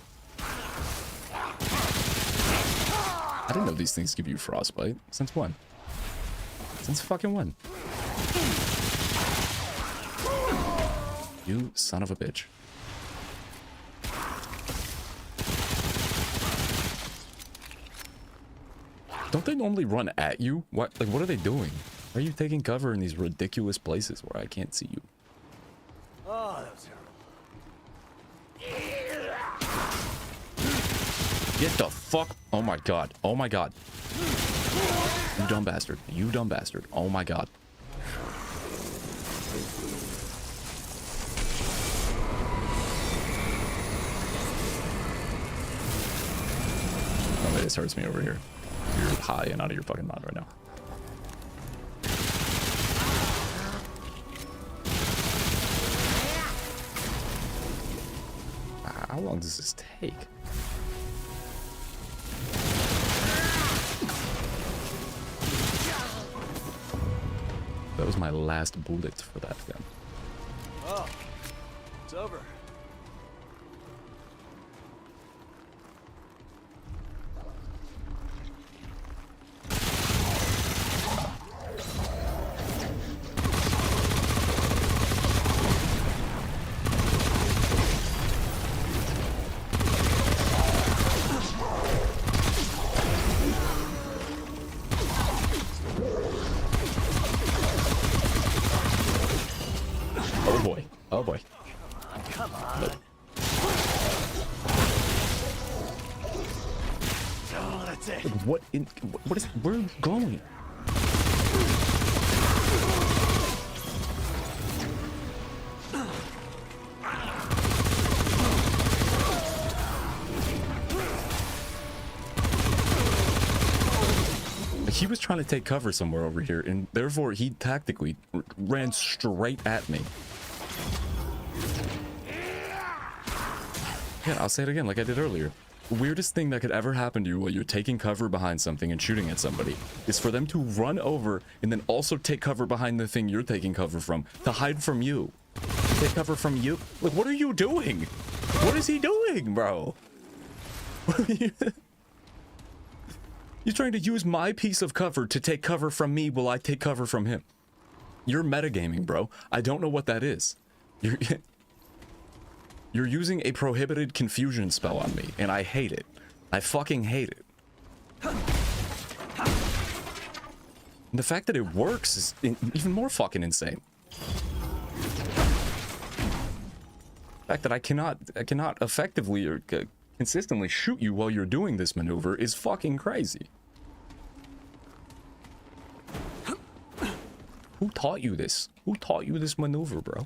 I didn't know these things give you frostbite. Since when? Since fucking when? You son of a bitch. Don't they normally run at you? What, like, what are they doing? Why are you taking cover in these ridiculous places where I can't see you? Oh, that was terrible. Get the fuck. Oh my god. Oh my god. You dumb bastard. You dumb bastard. Oh my god. Oh, this hurts me over here. You're high and out of your fucking mind right now. How long does this take? That was my last bullet for that gun. Oh, it's over. Oh boy. Oh boy. Come on. Nope. Oh, that's it. What in? What is? Where are you going? He was trying to take cover somewhere over here, and therefore he tactically ran straight at me. Yeah, I'll say it again like I did earlier. The weirdest thing that could ever happen to you while you're taking cover behind something and shooting at somebody is for them to run over and then also take cover behind the thing you're taking cover from to hide from you. Take cover from you? Like, what are you doing? What is he doing, bro? You're trying to use my piece of cover to take cover from me while I take cover from him. You're metagaming, bro. I don't know what that is. You're using a prohibited confusion spell on me, and I hate it. I fucking hate it. And the fact that it works is even more fucking insane. The fact that I cannot effectively or consistently shoot you while you're doing this maneuver is fucking crazy. Who taught you this? Who taught you this maneuver, bro?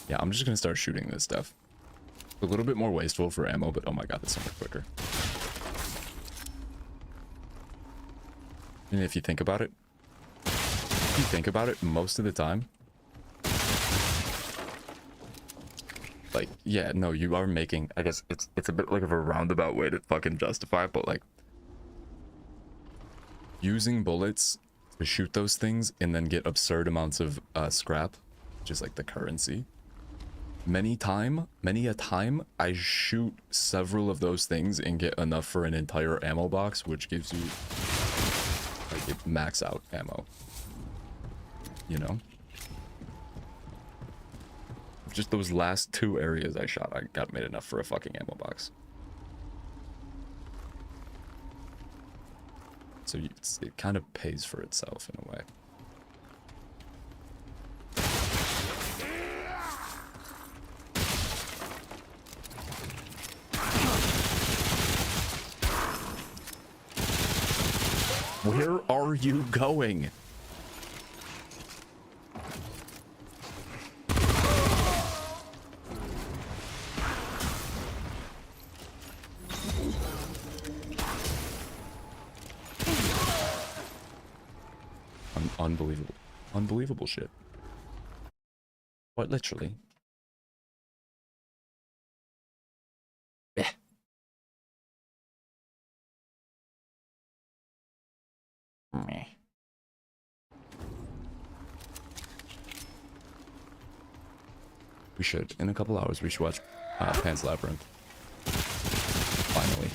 Yeah, I'm just gonna start shooting this stuff. A little bit more wasteful for ammo, but oh my god, that's so much quicker. And if you think about it, most of the time, like, yeah, no, you are making, I guess it's a bit like of a roundabout way to fucking justify it, but like, using bullets to shoot those things and then get absurd amounts of scrap, just like the currency. Many a time, I shoot several of those things and get enough for an entire ammo box, which gives you like max out ammo. You know? Just those last 2 areas I shot, I got made enough for a fucking ammo box. So it kind of pays for itself in a way. Where are you going? Unbelievable. Unbelievable shit. Quite literally. Yeah. Meh. We should. In a couple hours, we should watch Pan's Labyrinth. Finally.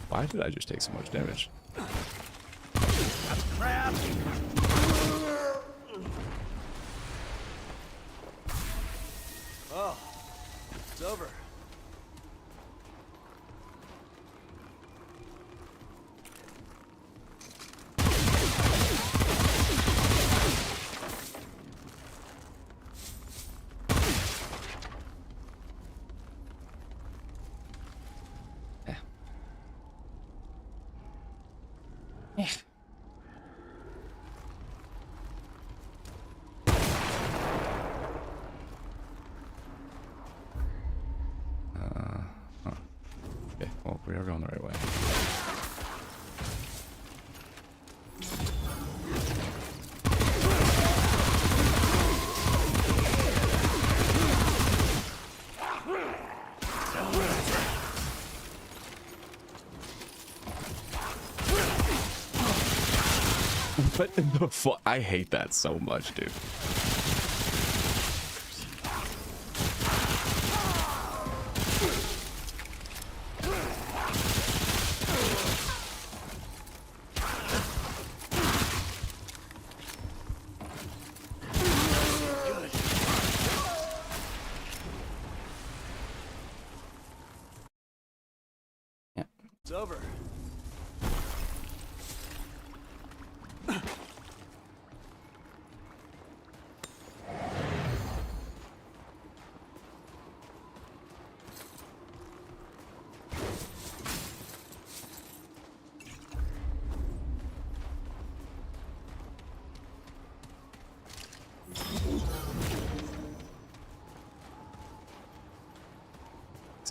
Why did I just take so much damage? Crap! Oh, it's over. Okay, well, we are going the right way. But the I hate that so much, dude. It's over.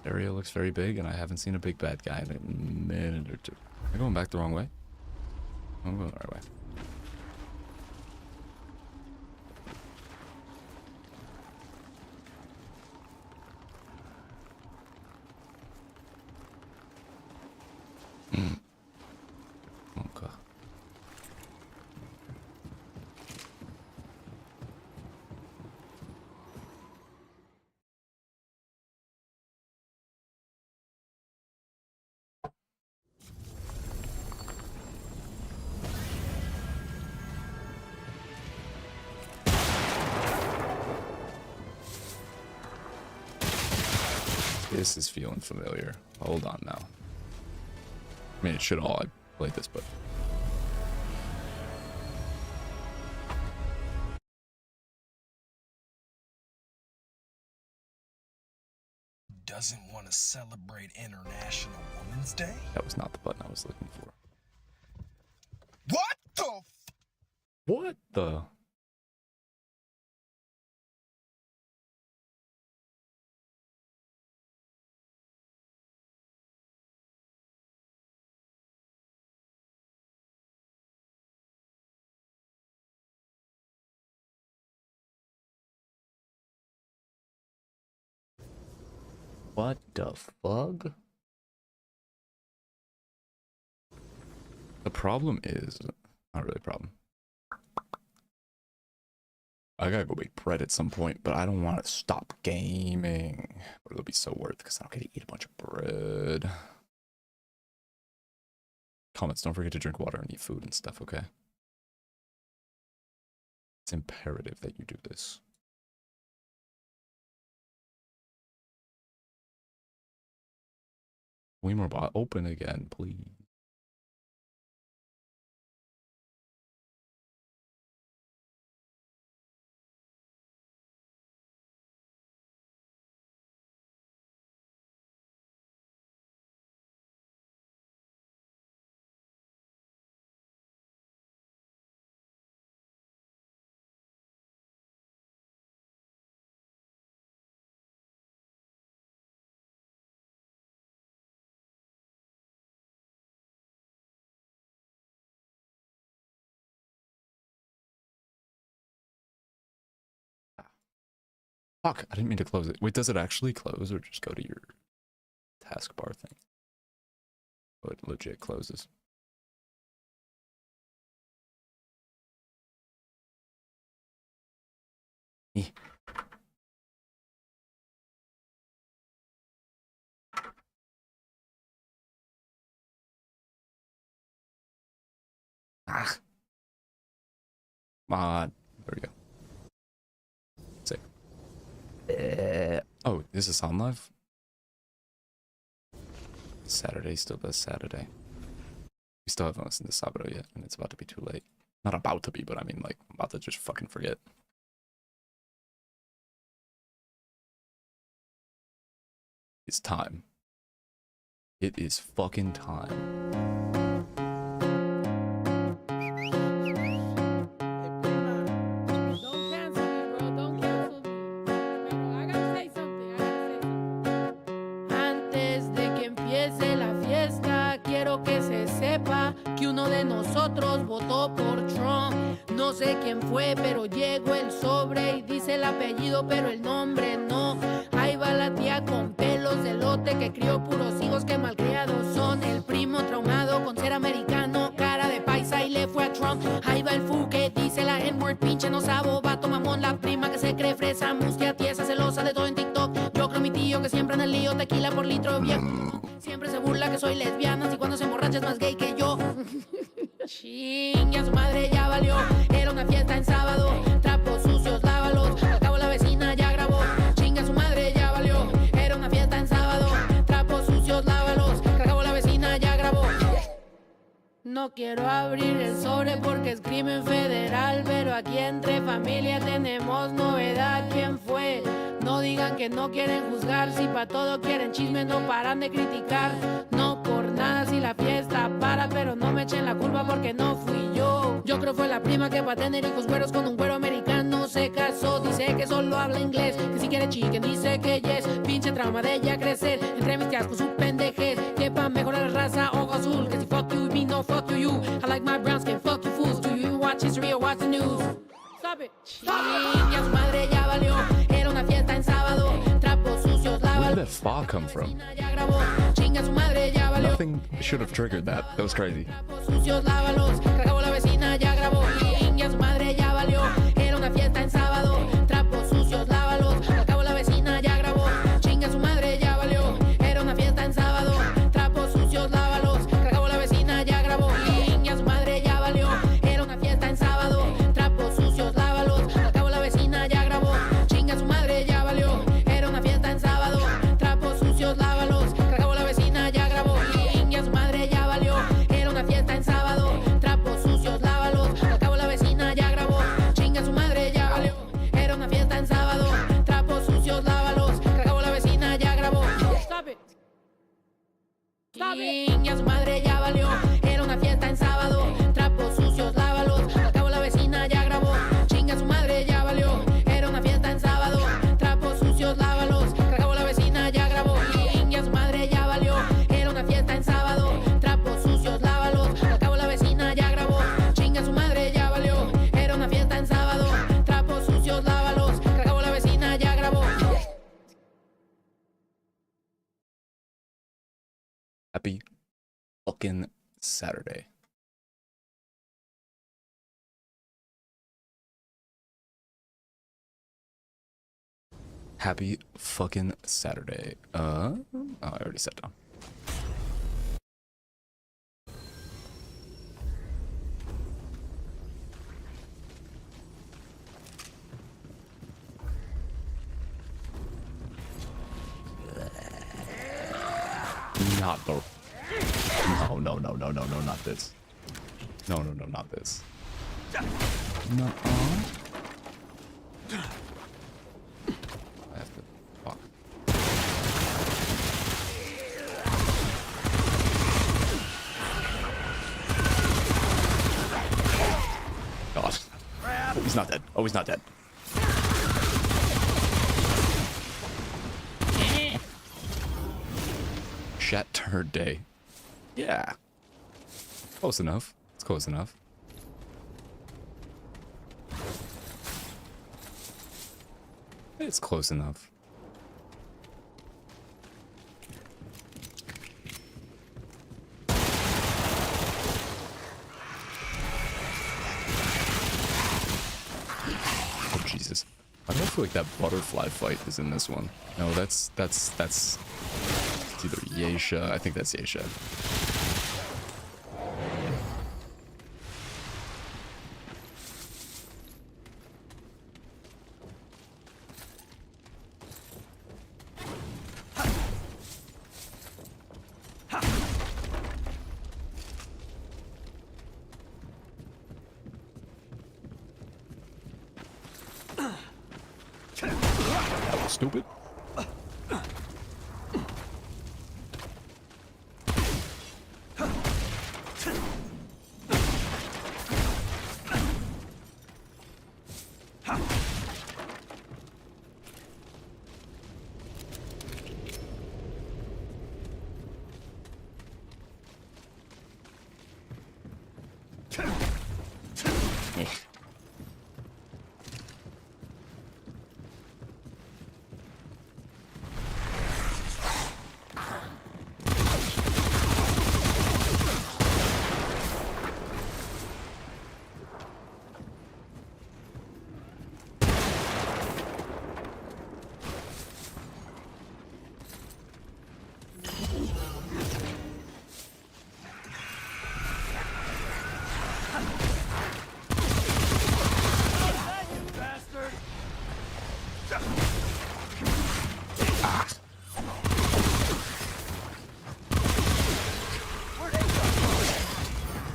This area looks very big, and I haven't seen a big bad guy in a minute or two. Am I going back the wrong way? I'm going the right way. Okay. This is feeling familiar. Hold on now. I mean, it should all. I played this, but Doesn't want to celebrate International Women's Day? that was not the button I was looking for. What the f- What the? What the fuck? The problem is, not really a problem. I gotta go make bread at some point, but I don't want to stop gaming. But it'll be so worth it because I don't get to eat a bunch of bread. Comments, don't forget to drink water and eat food and stuff, okay? It's imperative that you do this. Weimerbot, open again, please. Fuck, I didn't mean to close it. Wait, does it actually close or just go to your taskbar thing? Oh, it legit closes. Eh. Ah. Come on. There we go. Save. Oh, this is on live? Saturday, still this Saturday. We still haven't listened to Sabado yet, and it's about to be too late. Not about to be, but I mean, like, I'm about to just fucking forget. It's time. It is fucking time. Don't cancel me, bro. Don't cancel me. Pero I gotta say something. Antes de que empiece la fiesta, quiero que se sepa que uno de nosotros votó por Trump. No sé quién fue, pero llegó el sobre y dice el apellido, pero el nombre no. Ahí va la tía con pelos de lote que crió puros hijos que malcriados son. El primo traumado con ser americano, cara de paisa y le fue a Trump. Ahí va el fu que dice la N-word, pinche no sabo, vato mamón, la prima que se cree fresa, mustia, tiesa, celosa de todo en TikTok. Yo creo mi tío que siempre en el lío, tequila por litro, viejo. Siempre se burla que soy lesbiana, y cuando se emborracha es más gay que yo. Ching, ya su madre ya valió. Era una fiesta en sábado, trapos sucios, lávalos. Al cabo la vecina ya grabó. Chinga su madre ya valió. Era una fiesta en sábado, trapos sucios, lávalos. Al cabo la vecina ya grabó. No quiero abrir el sobre porque es crimen federal, pero aquí entre familia tenemos novedad. ¿Quién fue? No digan que no quieren juzgar, si pa' todo quieren chisme no paran de criticar. No por nada si la fiesta para, pero no me echen la culpa porque no fui yo. Yo creo fue la prima que pa' tener hijos güeros con un güero americano se casó. Dice que solo habla inglés, que si quiere chicken dice que yes. Pinche trauma de ella crecer Stop it. Chingue a su madre, ya valió. Era una fiesta en sábado. Trapos sucios, Where lávalo. did that fog come from? Ya grabó. Chingue a su madre, ya valió. Nothing should have triggered that. That was crazy. Trapos sucios, lávalos. Acabó la vecina, ya grabó. Chingue a su madre, ya valió. Era una fiesta en sábado. Trapos sucios, lávalos. Acabó la vecina, ya grabó. Chingue a su madre, ya valió. Era una fiesta en sábado. Trapos sucios, lávalos. Acabó la vecina, ya grabó. Chingue a su madre, ya valió. Era una fiesta en sábado. Trapos sucios, lávalos. Acabó la vecina, ya grabó. Chingue a su madre, ya valió. Era una fiesta en sábado. Trapos sucios, lávalos. Acabó la vecina, ya grabó. Chingue a su madre, ya valió. Era una fiesta en sábado. Trapos sucios, lávalos. Acabó la vecina, ya grabó. Chingue a su madre, ya valió. Era una fiesta en sábado. Trapos sucios, lávalos. Acabó la vecina, ya grabó. Stop it. Chingue a su madre, ya valió. Era una fiesta en sábado. Trapos sucios, lávalos. Acabó la vecina, ya grabó. Chingue a su madre, ya valió. Era una fiesta en sábado. Trapos sucios, lávalos. Acabó la vecina, ya grabó. Chingue a su madre, ya valió. Era una fiesta en sábado. Trapos sucios, lávalos. Acabó la vecina, ya grabó. Chingue a su madre, ya valió. Era una fiesta en sábado. Trapos sucios, lávalos. Acabó la vecina, ya grabó. Happy fucking Saturday. Happy fucking Saturday. Oh, I already sat down. Not the. No, not this. No, not this. No. I have to. Fuck. God. Oh, he's not dead. Oh, he's not dead. Shattered day. Yeah. Close enough. It's close enough. It's close enough. Oh Jesus. I don't feel like that butterfly fight is in this one. No, that's it's either Yeisha. I think that's Yeisha. That was stupid.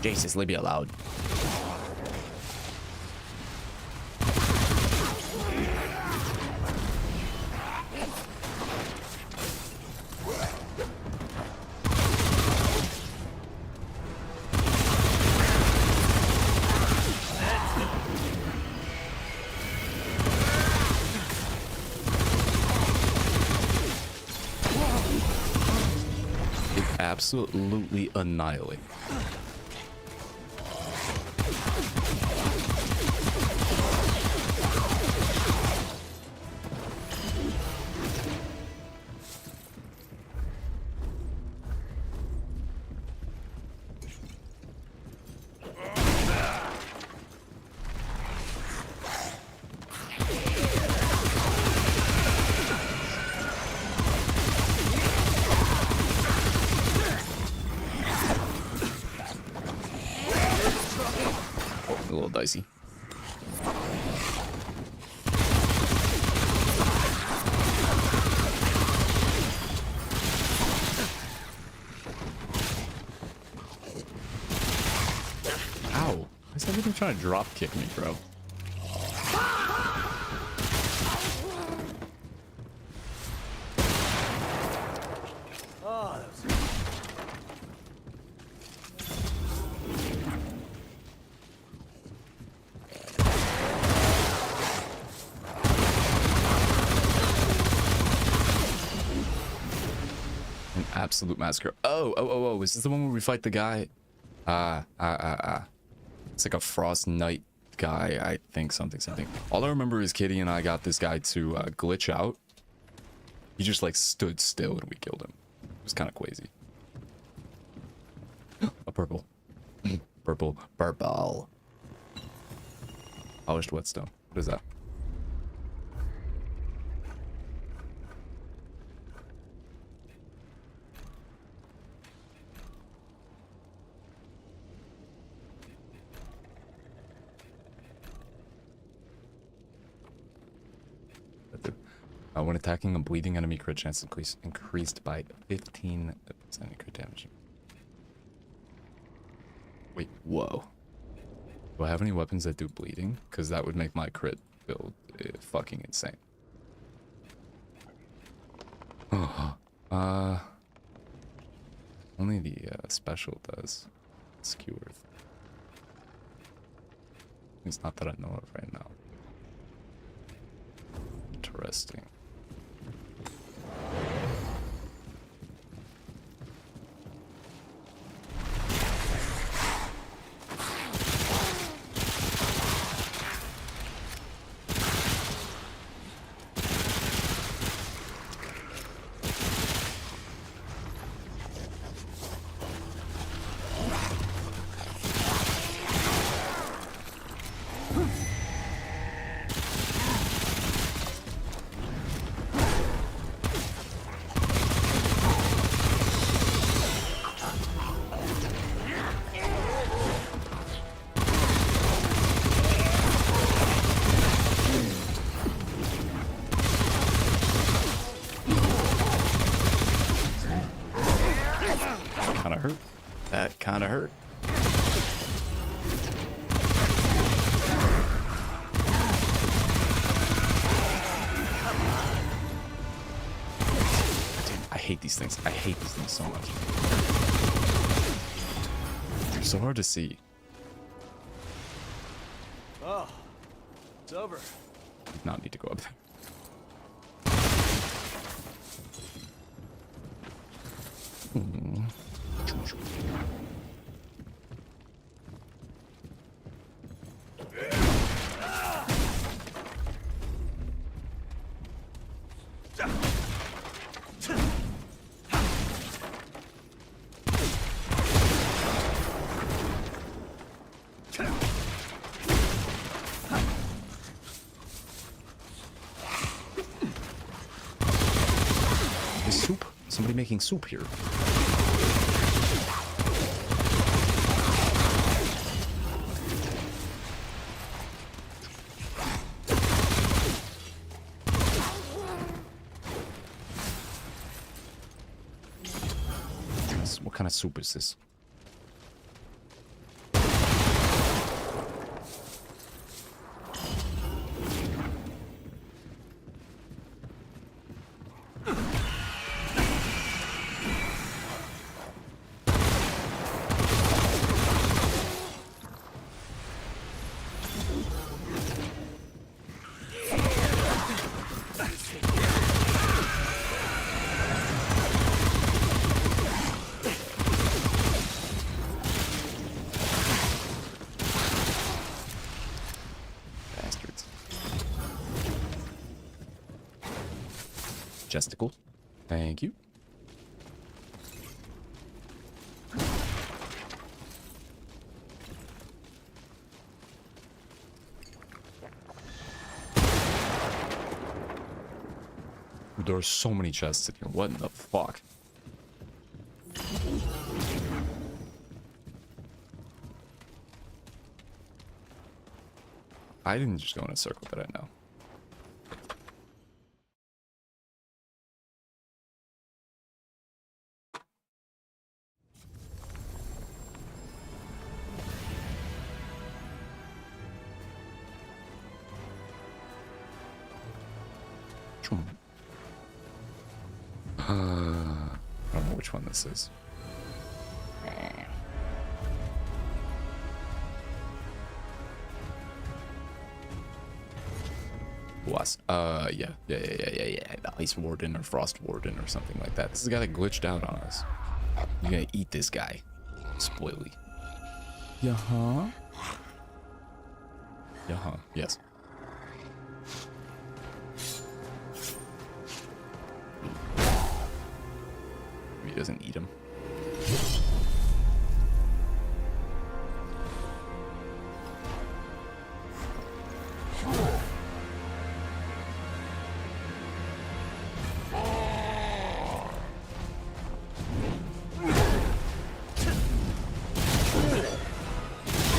Jesus, leave me alone. Absolutely annihilate. dicey. Ow. Why is everything trying to drop kick me, bro? Oh, that was An absolute massacre. Oh. Is this the one where we fight the guy? It's like a Frost Knight guy, I think. Something. All I remember is Kitty and I got this guy to glitch out. He just like stood still and we killed him. It was kind of crazy. A purple. Purple. Polished whetstone. What is that? When attacking a bleeding enemy, crit chance increased by 15% crit damage. Wait, whoa. Do I have any weapons that do bleeding? Because that would make my crit build fucking insane. Only the special does. Skewer. It's not that I know of right now. Interesting. That kind of hurt. Dude, I hate these things. I hate these things so much. They're so hard to see. Oh, it's over. Did not need to go up there. Is soup? Somebody making soup here. What kind of soup is this? Jesticle. Thank you. There are so many chests in here. What in the fuck? I didn't just go in a circle that I know. I don't know which one this is. Was yeah. The Ice Warden or Frost Warden or something like that. This has got it glitched out on us. You're gonna eat this guy. Spoily. Yeah-huh. Yeah-huh. Yes. He doesn't eat him.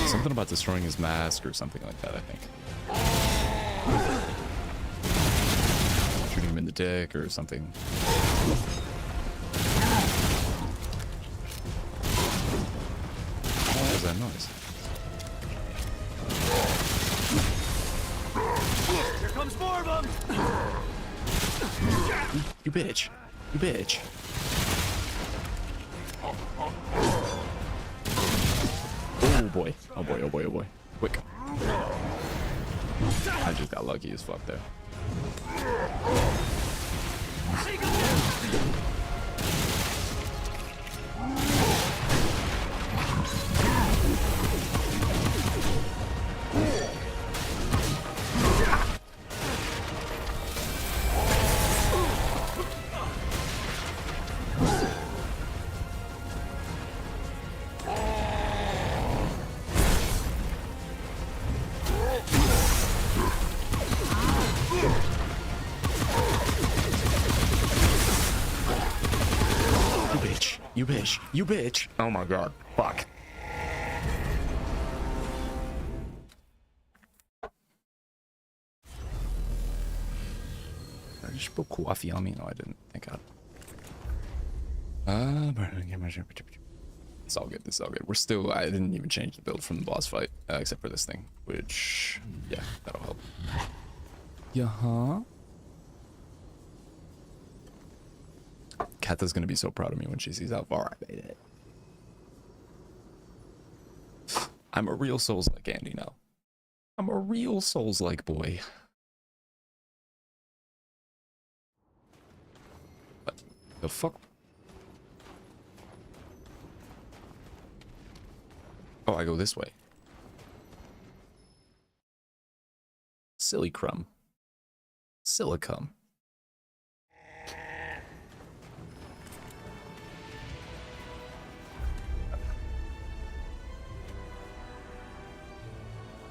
Something about destroying his mask or something like that, I think. Shooting him in the dick or something. What was that noise? Here comes more of them! You bitch. You bitch. Oh boy. Oh boy, oh boy, oh boy. Quick. I just got lucky as fuck there. You bitch. You bitch. Oh my god. Fuck. I just put coffee on me. No, I didn't. Thank god. It's all good. It's all good. We're still. I didn't even change the build from the boss fight, except for this thing, which, yeah, that'll help. Yeah, huh? Kata's gonna be so proud of me when she sees how far I made it. I'm a real Souls-like Andy now. I'm a real Souls-like boy. What the fuck? Oh, I go this way. Silly crumb. Silicum.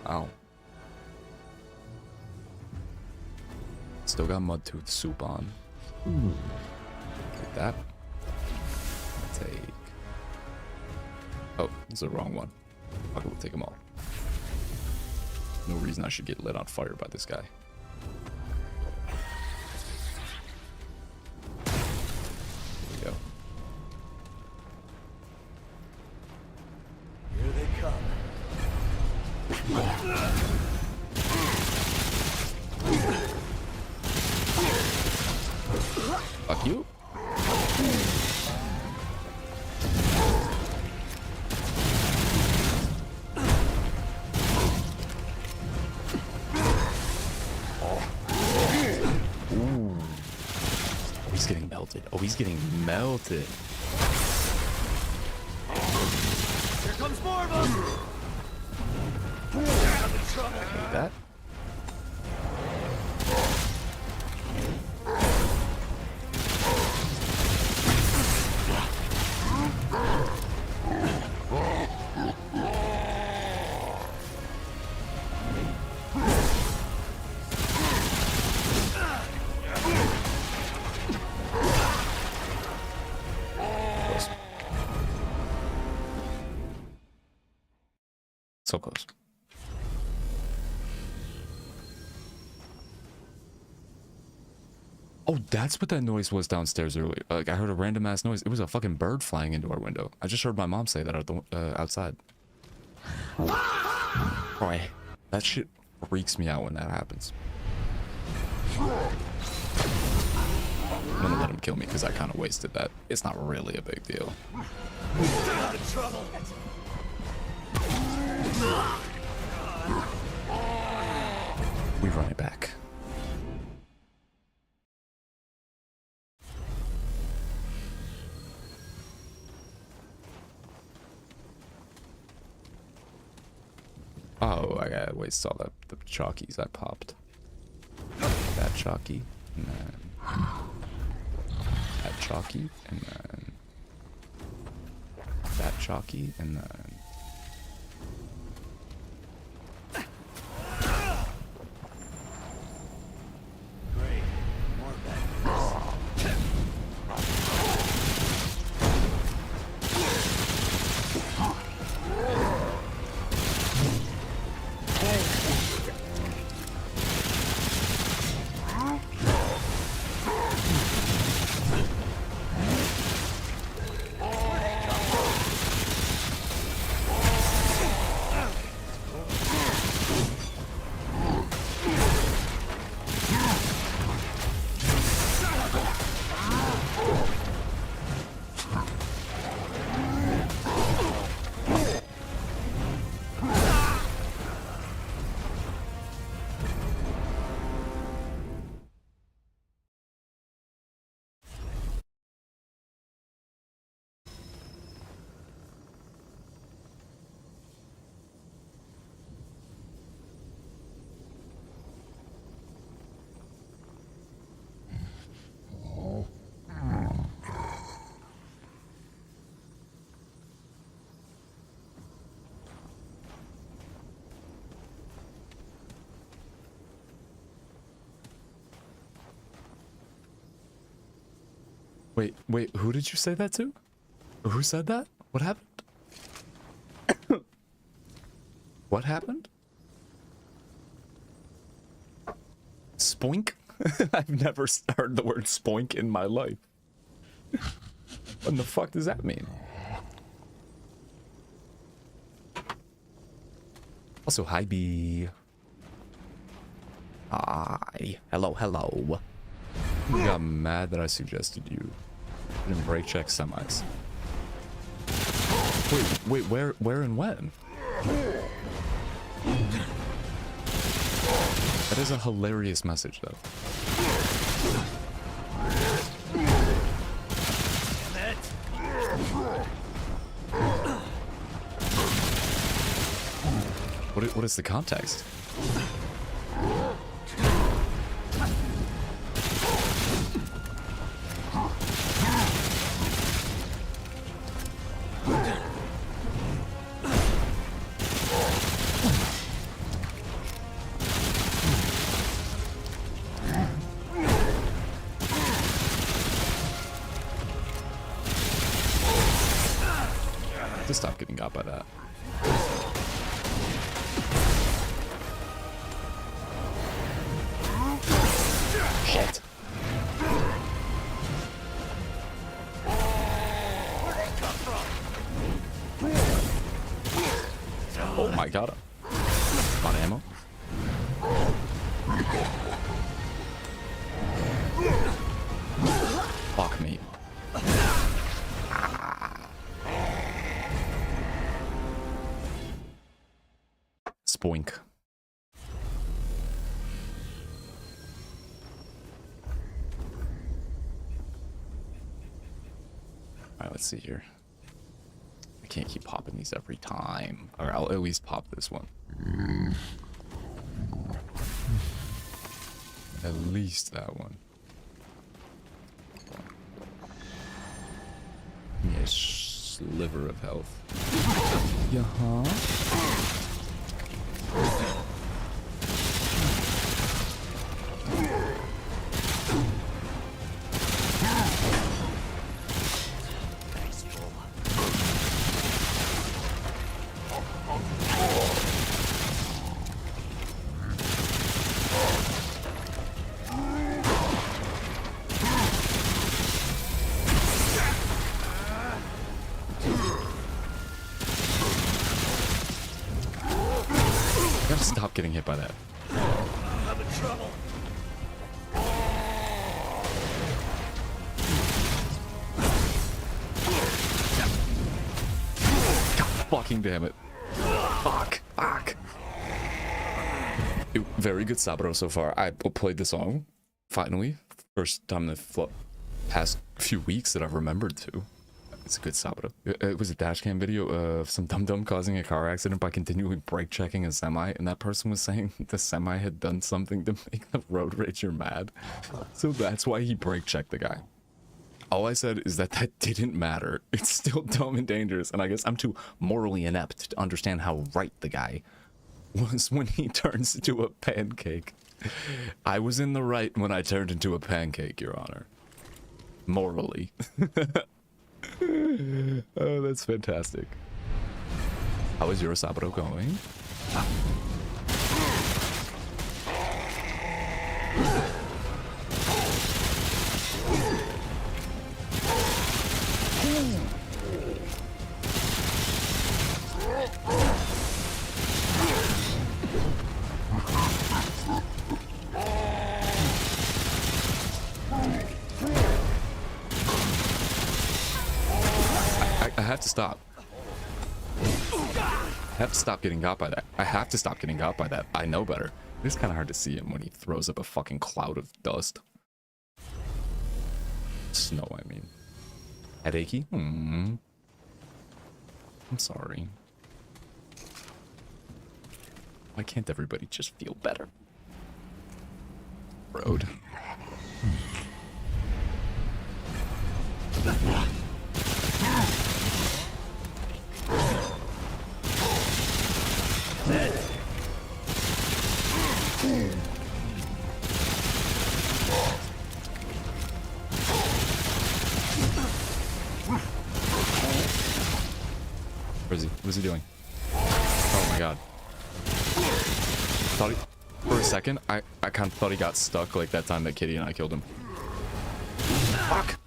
Ow. Still got Mudtooth soup on. Take that. Take. Oh, it's the wrong one. Okay, we'll take them all. No reason I should get lit on fire by this guy. Here we go. Here they come. Fuck you. Ooh. Oh, he's getting melted. Oh, he's getting melted. Here comes more of them! I hate that. Close. So close. Oh, that's what that noise was downstairs earlier. Like, I heard a random ass noise. It was a fucking bird flying into our window. I just heard my mom say that outside. Boy, that shit freaks me out when that happens. I'm gonna let him kill me because I kind of wasted that. It's not really a big deal. We run it back. Oh, I gotta waste all the chalkies I popped. That chalky, and then that chalky, and then that chalky, and then Great. More bad. Wait, who did you say that to? Who said that? What happened? What happened? Spoink? I've never heard the word spoink in my life. What the fuck does that mean? Also, hi B. Hi. Hello. You got mad that I suggested you didn't brake check semis. Wait, where and when? That is a hilarious message, though. What is the context? Just stop getting got by that. Shit. Oh my god. A lot of ammo. Fuck me. Spoink. Alright, let's see here. I can't keep popping these every time. Or I'll at least pop this one. At least that one. Yeah, sliver of health. Yeah-huh. gotta stop getting hit by that. I'm in trouble. God fucking damn it. Fuck. Fuck. Very good Saburo so far. I played the song, finally. First time in the past few weeks that I've remembered to. It's a good Saburo. It was a dashcam video of some dum-dum causing a car accident by continually brake checking a semi, and that person was saying the semi had done something to make the road rager mad. So that's why he brake checked the guy. All I said is that didn't matter. It's still dumb and dangerous, and I guess I'm too morally inept to understand how right the guy was when he turns into a pancake. I was in the right when I turned into a pancake, Your Honor. Morally. Oh, that's fantastic. How is your Saburo going? I have to stop. I have to stop getting got by that. I have to stop getting got by that. I know better. It's kind of hard to see him when he throws up a fucking cloud of dust. Snow, I mean. Headachy? I'm sorry. Why can't everybody just feel better? Road. Where is he? What is he doing? Oh my god. Thought he, for a second, I kind of thought he got stuck like that time that Kitty and I killed him. Fuck!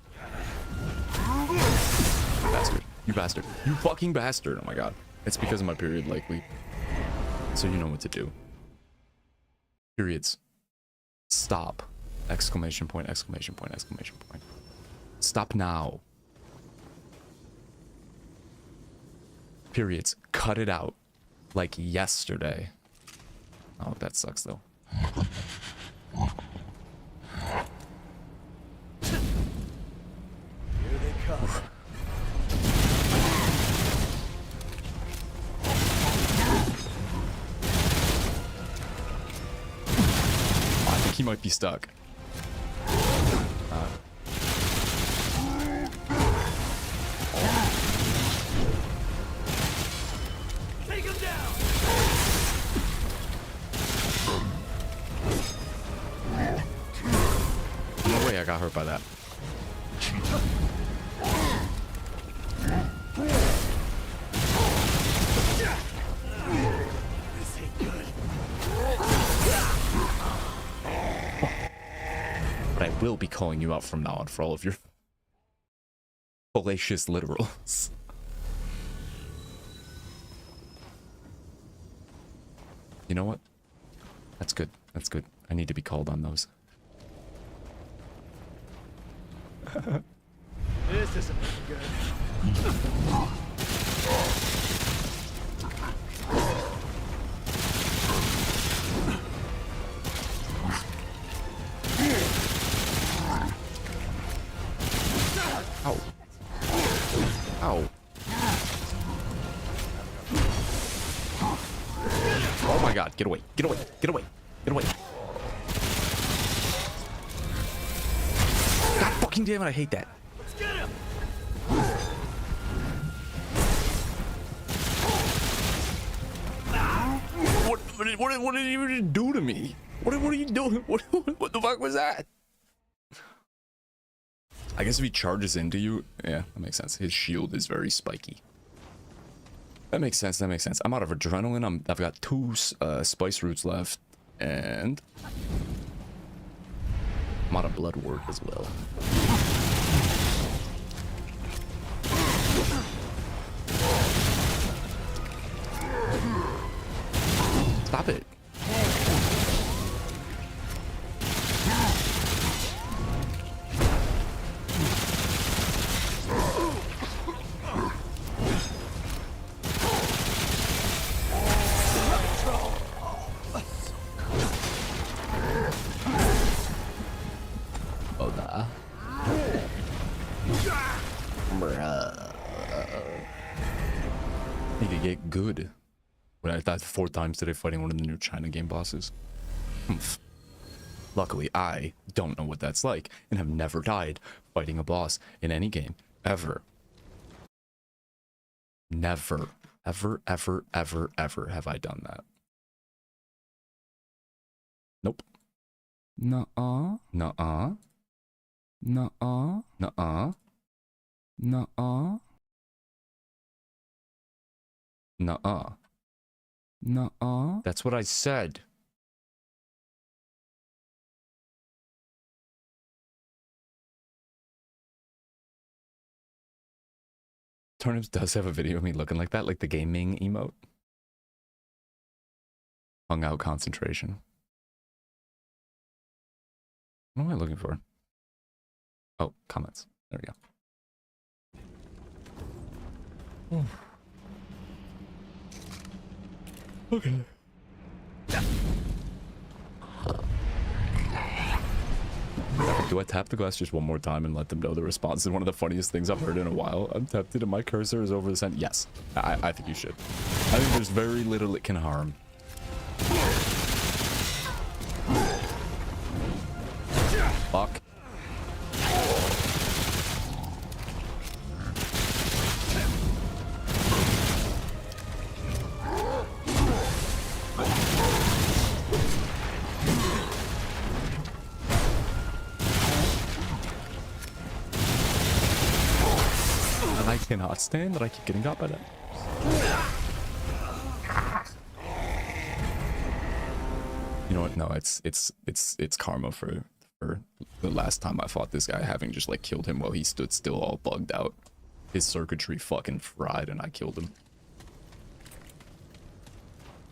You bastard. You bastard. You fucking bastard. Oh my god. It's because of my period, likely. So you know what to do. Periods. Stop. Exclamation point, exclamation point, exclamation point. Stop now. Periods. Cut it out. Like yesterday. Oh, that sucks though. Here they come. I think he might be stuck. Take him down. No way I got hurt by that. This ain't good. But I will be calling you out from now on for all of your fallacious literals. You know what? That's good. That's good. I need to be called on those. This isn't good. Ow. Ow. Oh my god, get away. Get away. Get away. Get away. God fucking damn it, I hate that. Let's get him. What did you do to me? What are you doing? What the fuck was that? I guess if he charges into you, yeah, that makes sense. His shield is very spiky. That makes sense. That makes sense. I'm out of adrenaline. I've got 2 spice roots left, and I'm out of blood wort as well. Stop it. Oh, nah. Need to get good. When I died 4 times today fighting one of the new China game bosses. Humph. Luckily, I don't know what that's like and have never died fighting a boss in any game. Ever. Never. Ever, ever, ever, ever have I done that. Nope. Nuh-uh. Nuh-uh. Nuh-uh. Nuh-uh. Nuh-uh. Nuh-uh. Nuh-uh. That's what I said. Turnips does have a video of me looking like that, like the gaming emote. Hung out concentration. What am I looking for? Oh, comments. There we go. Okay. Do I tap the glass just one more time and let them know the response is one of the funniest things I've heard in a while? I'm tempted and my cursor is over the center. Yes, I think you should. I think there's very little it can harm. Fuck. I cannot stand that I keep getting got by that. You know what? No, it's karma for the last time I fought this guy, having just like killed him while he stood still, all bugged out. His circuitry fucking fried, and I killed him.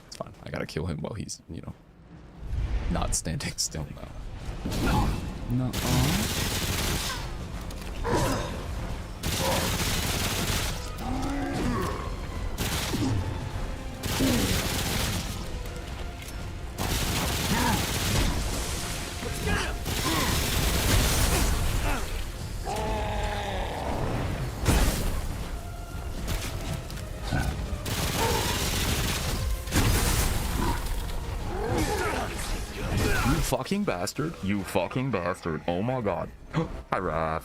It's fine. I gotta kill him while he's, you know, not standing still now. No. Fucking bastard. You fucking bastard. Oh my god. Hi, Raph.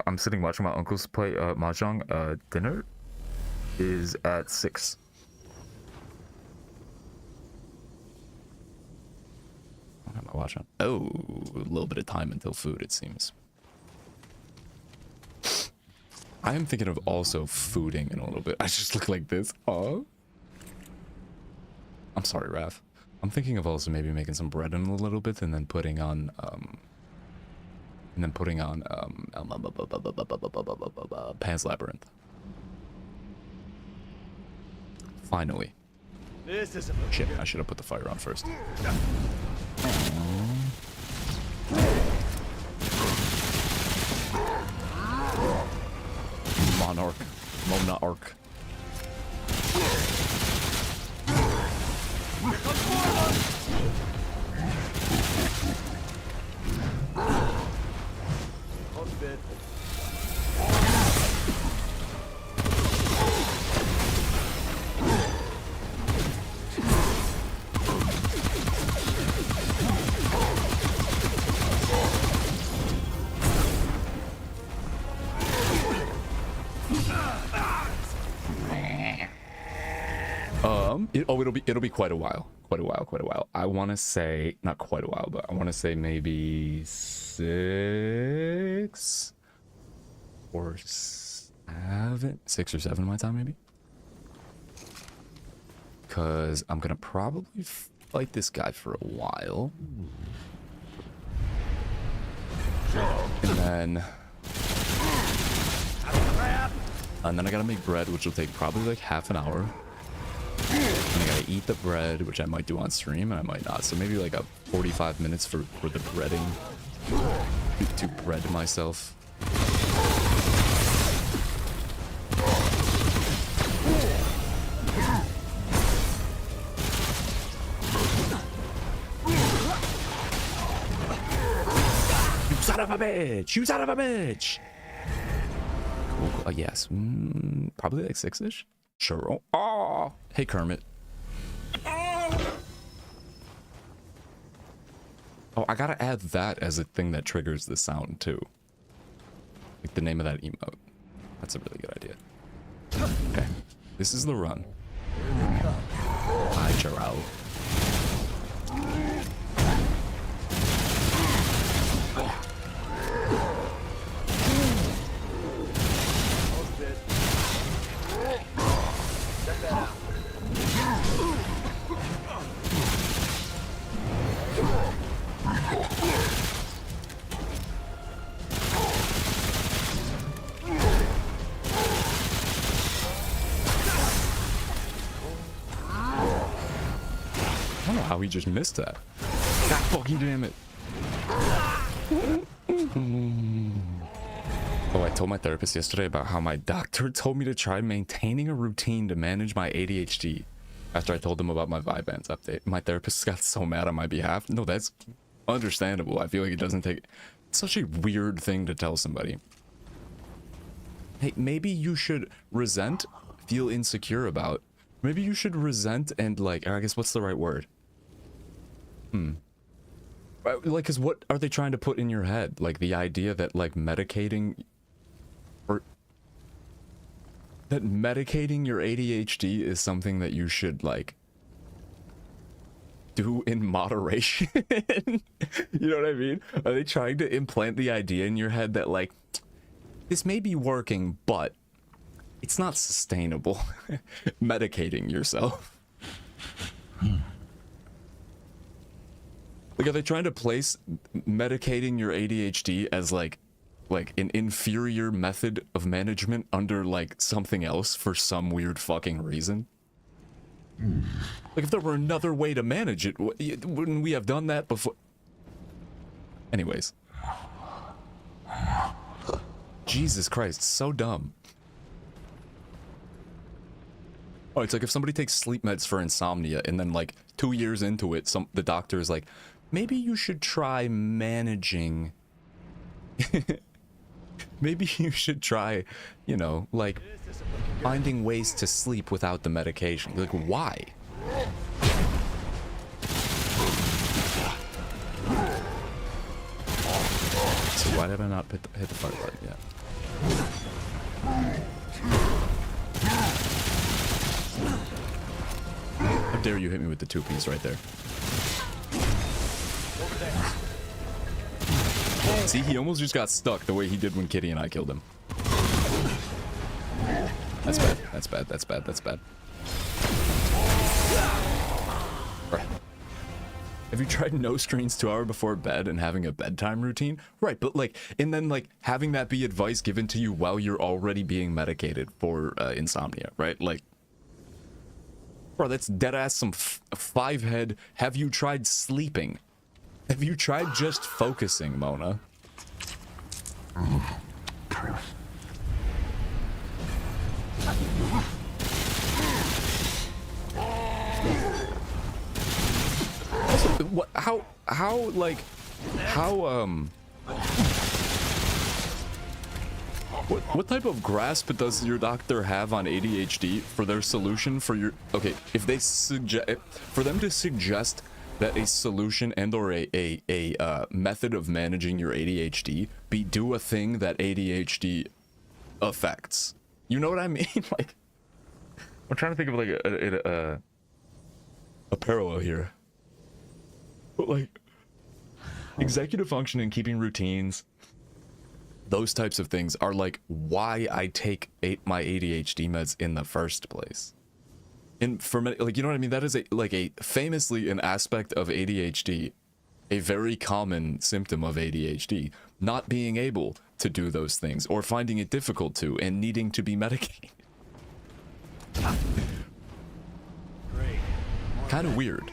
I'm sitting watching my uncles play Mahjong. Dinner is at 6. What am I watching? Oh, a little bit of time until food, it seems. I am thinking of also fooding in a little bit. I just look like this. Oh. I'm sorry, Raph. I'm thinking of also maybe making some bread in a little bit and then putting on Pan's Labyrinth. Finally. This is Shit, I should have put the fire on first. Monarch. It'll be quite a while. I want to say not quite a while, but I want to say maybe 6 or 7, 6 or 7 my time maybe. Cause I'm gonna probably fight this guy for a while, and then I gotta make bread, which will take probably like half an hour. And I gotta I eat the bread, which I might do on stream, and I might not. So maybe like a 45 minutes for the breading to bread myself. You son of a bitch! You son of a bitch! Cool. Yes. Probably like 6-ish. Sure. Oh, hey Kermit. Oh, I gotta add that as a thing that triggers the sound too. Like the name of that emote. That's a really good idea. Okay. This is the run. Hi, Jarrell. I don't know how he just missed that. God fucking damn it. Oh, I told my therapist yesterday about how my doctor told me to try maintaining a routine to manage my ADHD after I told him about my Vyvanse update. My therapist got so mad on my behalf. No, that's understandable. I feel like it doesn't take... It's such a weird thing to tell somebody. Hey, maybe you should resent, feel insecure about. Maybe you should resent and like, I guess what's the right word? Like, cause what are they trying to put in your head? Like the idea that like medicating or that medicating your ADHD is something that you should like do in moderation. You know what I mean? Are they trying to implant the idea in your head that like this may be working, but it's not sustainable medicating yourself? Like, are they trying to place medicating your ADHD as like an inferior method of management under like something else for some weird fucking reason? Like, if there were another way to manage it, wouldn't we have done that before? Anyways. Jesus Christ, so dumb. Oh, it's like if somebody takes sleep meds for insomnia and then like 2 years into it, the doctor is like, maybe you should try managing. Maybe you should try, you know, like finding ways to sleep without the medication. Like, why? So why did I not hit the fire button yet? How dare you hit me with the 2-piece right there? See, he almost just got stuck the way he did when Kitty and I killed him. That's bad. That's bad. That's bad. That's bad. Right. Have you tried no screens 2 hours before bed and having a bedtime routine? Right, but like, and then like having that be advice given to you while you're already being medicated for insomnia, right? Like, bro, that's dead ass some 5-head. Have you tried sleeping? Have you tried just focusing, Mona? Also, what? How? Like, how? What type of grasp does your doctor have on ADHD for their solution for your? Okay, if they suggest for them to suggest that a solution and or a method of managing your ADHD be do a thing that ADHD affects. You know what I mean? Like, I'm trying to think of like a parallel here. But like, executive function and keeping routines, those types of things are like why I take my ADHD meds in the first place. And for many, like, you know what I mean? That is a famously an aspect of ADHD, a very common symptom of ADHD, not being able to do those things or finding it difficult to and needing to be medicated. Great. Kind of weird.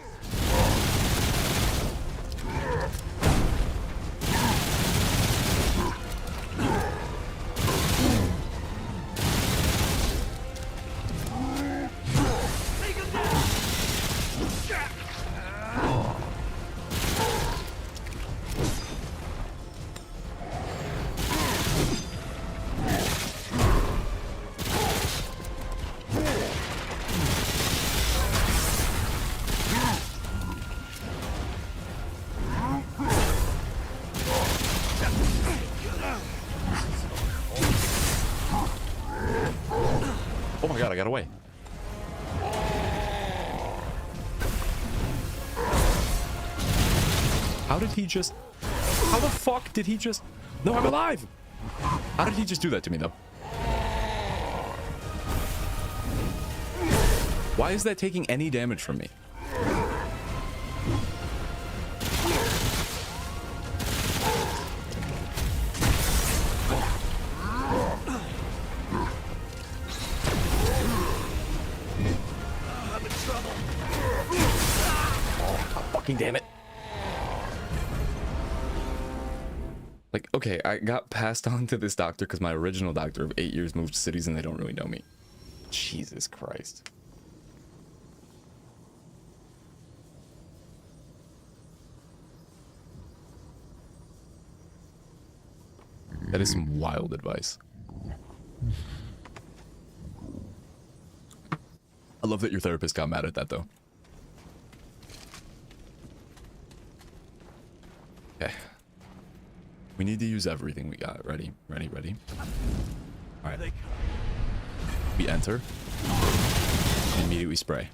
Oh my god, I got away. How did he just... How the fuck did he just... No, I'm alive! How did he just do that to me, though? Why is that taking any damage from me? Fucking damn it. Like, okay, I got passed on to this doctor because my original doctor of 8 years moved cities and they don't really know me. Jesus Christ. That is some wild advice. I love that your therapist got mad at that, though. Okay. We need to use everything we got. Ready? Ready? Ready? Alright. We enter. And immediately spray.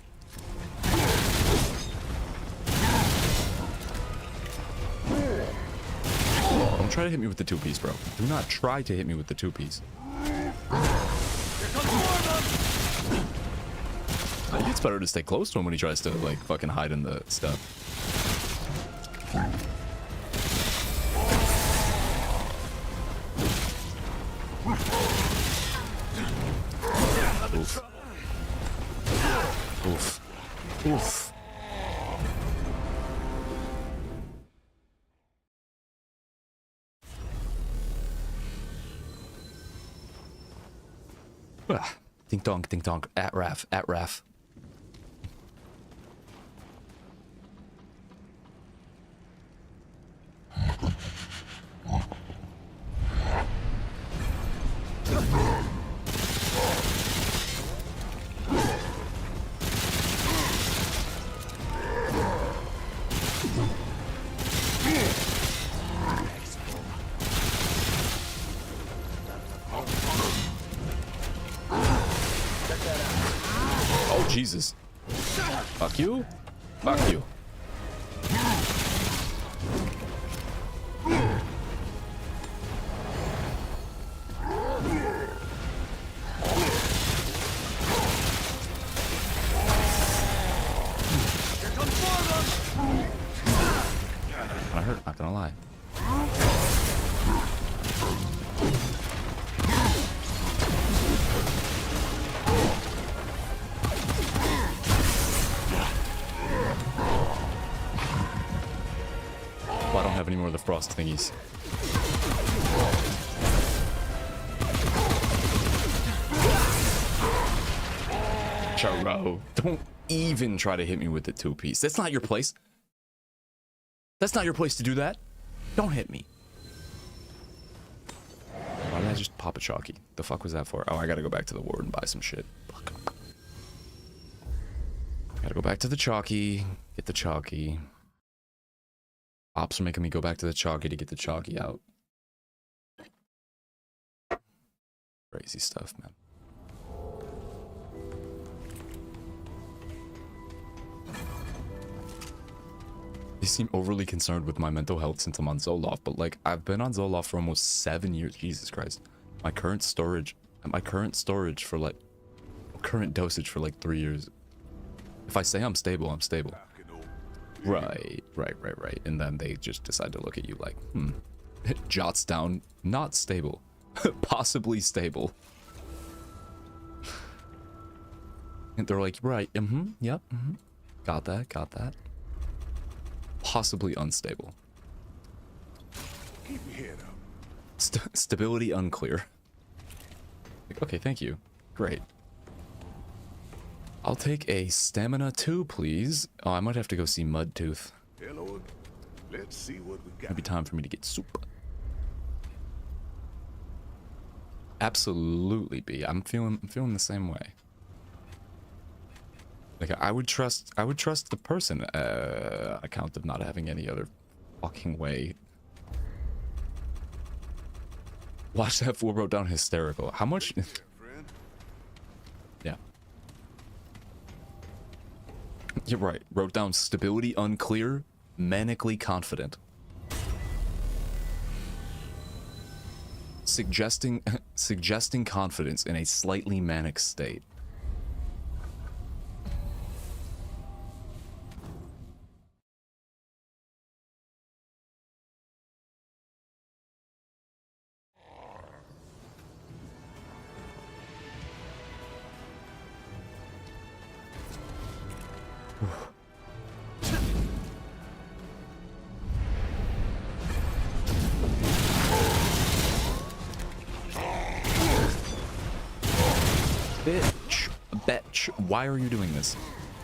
Don't try to hit me with the two-piece, bro. Do not try to hit me with the two-piece. I think it's better to stay close to him when he tries to, like, fucking hide in the stuff. Oof. Oof. Oof. Ah, ding dong, at Raf, at Raf. Oh, Jesus. Fuck you. Fuck you. Kinda hurt, not gonna lie. Oh, I don't have any more of the frost thingies. Charo, don't even try to hit me with the two-piece. That's not your place. That's not your place to do that. Don't hit me. Why did I just pop a chalky? The fuck was that for? Oh, I gotta go back to the ward and buy some shit. Fuck. Gotta go back to the chalky. Get the chalky. Ops are making me go back to the chalky to get the chalky out. Crazy stuff, man. They seem overly concerned with my mental health since I'm on Zoloft, but like I've been on Zoloft for almost 7 years. Jesus Christ. My current storage for like current dosage for like 3 years. If I say I'm stable, I'm stable. Right. And then they just decide to look at you like, it jots down, not stable. Possibly stable. And they're like, right, yep, Got that, got that. Possibly unstable. Keep your head up. Stability unclear. Like, okay, thank you. Great. I'll take a stamina 2, please. Oh, I might have to go see Mudtooth. Hello. Let's see what we got. It'll be time for me to get soup. Absolutely, B. I'm feeling the same way. Like I would trust the person account of not having any other fucking way. Watch that fool wrote down hysterical. How much? Friend. Yeah. You're right. Wrote down stability unclear, manically confident. Suggesting confidence in a slightly manic state. Bitch, why are you doing this?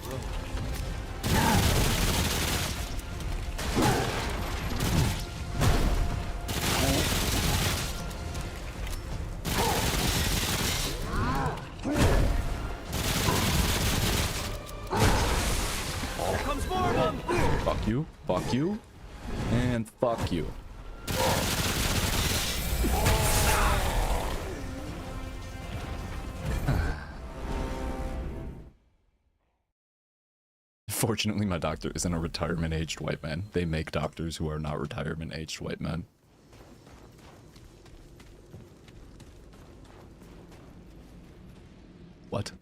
Here comes more of them. Fuck you, and fuck you. Fortunately, my doctor isn't a retirement-aged white man. They make doctors who are not retirement-aged white men. What?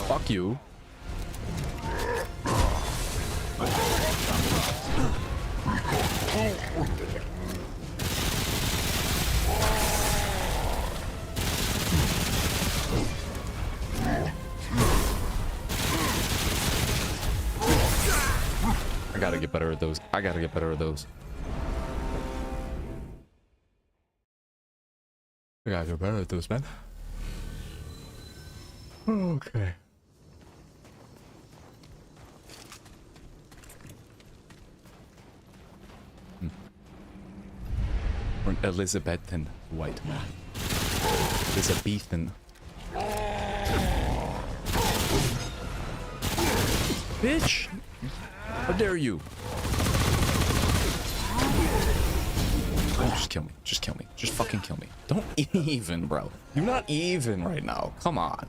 Fuck you. I gotta get better at those. I gotta get better at those. I gotta get better at those, man. Okay. Or an Elizabethan white man. Elizabethan. Bitch! How dare you? Oh, just kill me. Just kill me. Just fucking kill me. Don't even, bro. You're not even right now. Come on.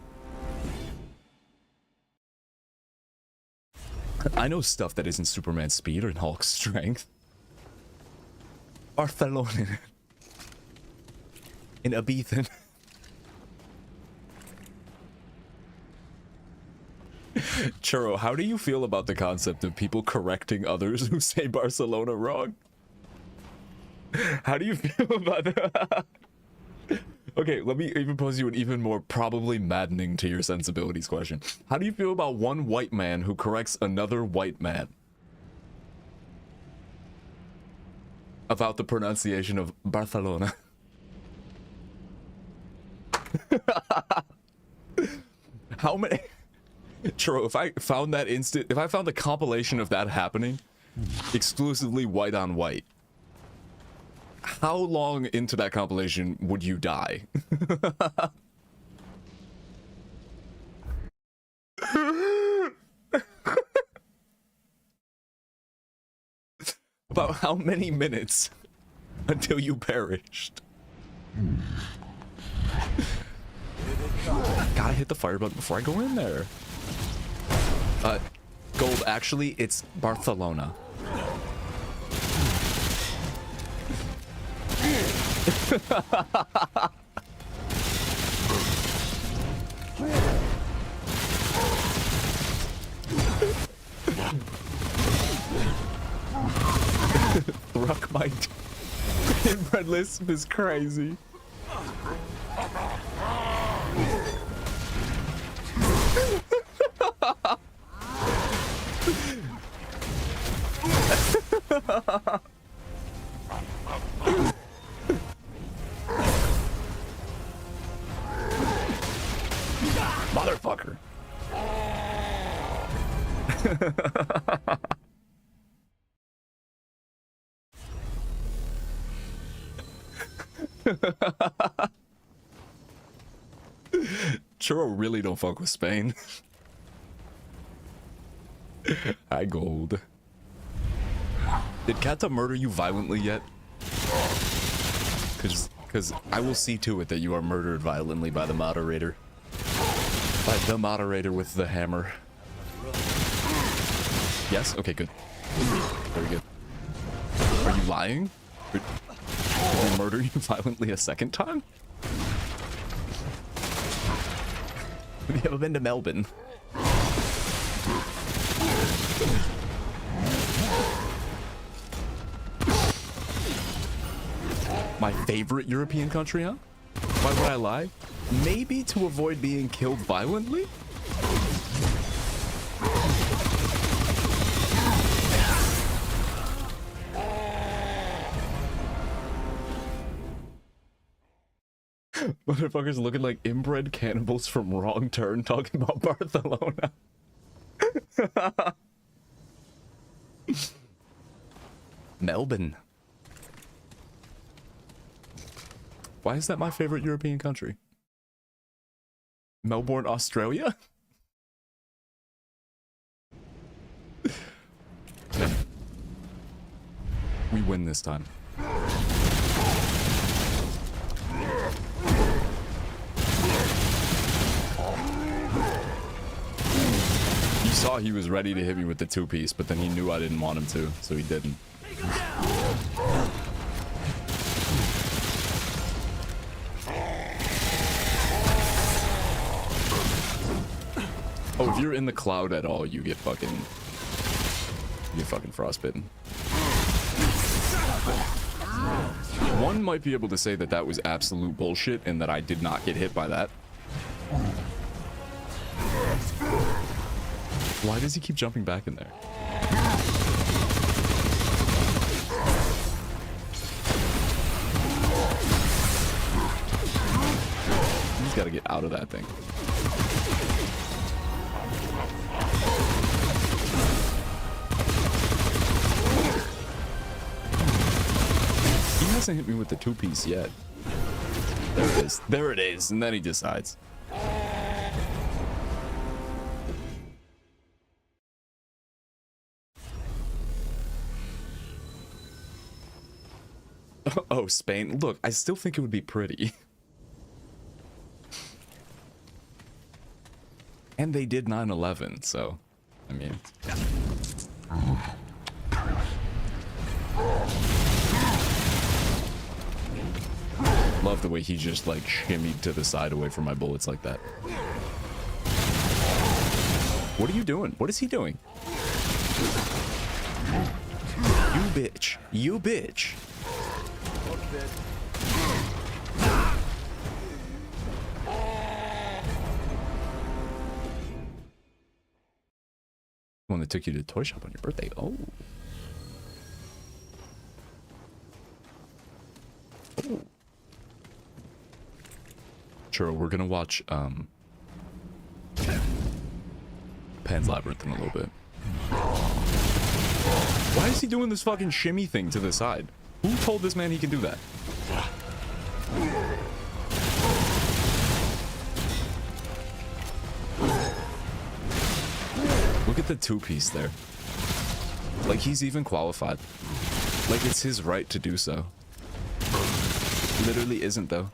I know stuff that isn't Superman's speed or Hulk's strength. Barcelona. In Abethan. Churro, how do you feel about the concept of people correcting others who say Barcelona wrong? How do you feel about that? Okay, let me even pose you an even more probably maddening to your sensibilities question. How do you feel about one white man who corrects another white man about the pronunciation of Barcelona? How many... Churro, if I found that if I found a compilation of that happening, exclusively white on white, how long into that compilation would you die? About how many minutes until you perished? Gotta hit the fire button before I go in there. Gold, actually, it's Barcelona. Ruck my inbred lisp is crazy. Motherfucker. Churro really don't fuck with Spain. Hi, Gold. Did Kata murder you violently yet? Because I will see to it that you are murdered violently by the moderator. By the moderator with the hammer. Yes? Okay, good. Very good. Are you lying? Did he murder you violently a second time? Have you ever been to Melbourne? My favorite European country, huh? Why would I lie? Maybe to avoid being killed violently? Motherfuckers looking like inbred cannibals from Wrong Turn talking about Barcelona. Melbourne. Why is that my favorite European country? Melbourne, Australia? We win this time. He saw he was ready to hit me with the two-piece, but then he knew I didn't want him to, so he didn't. Oh, if you're in the cloud at all, you get fucking frostbitten. One might be able to say that that was absolute bullshit and that I did not get hit by that. Why does he keep jumping back in there? He's got to get out of that thing. He hasn't hit me with the two-piece yet. There it is. There it is. And then he decides. Oh, Spain. Look, I still think it would be pretty. And they did 9/11, so, I mean. Love the way he just, like, shimmied to the side away from my bullets like that. What are you doing? What is he doing? You bitch. You bitch. One that took you to the toy shop on your birthday. Oh. Oh. Sure, we're gonna watch Pan's Labyrinth in a little bit. Why is he doing this fucking shimmy thing to the side? Who told this man he can do that? Look at the two-piece there. Like, he's even qualified. Like, it's his right to do so. Literally isn't, though.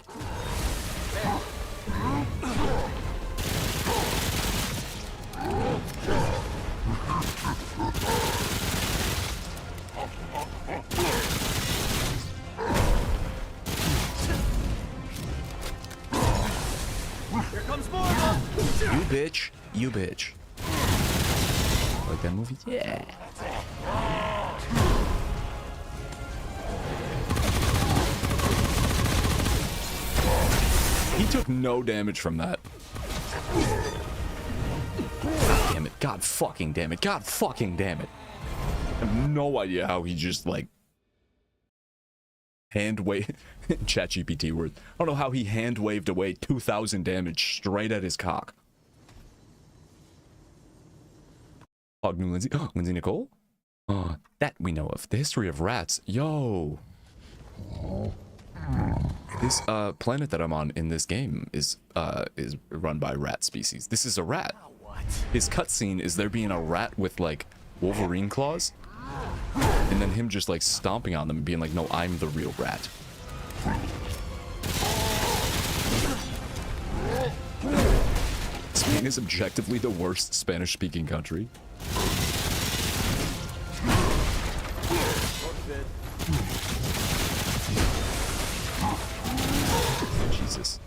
Here comes more. You bitch. You bitch. Like that movie? Yeah. He took no damage from that. Damn it. God fucking damn it. God fucking damn it. I have no idea how he just, like, hand waved ChatGPT word. I don't know how he hand waved away 2,000 damage straight at his cock. Hog new Lindsay. Lindsay Nicole? Oh, that we know of. The history of rats. Yo. This planet that I'm on in this game is run by rat species. This is a rat. His cutscene is there being a rat with like Wolverine claws, and then him just like stomping on them and being like, "No, I'm the real rat." Spain is objectively the worst Spanish-speaking country. Jesus.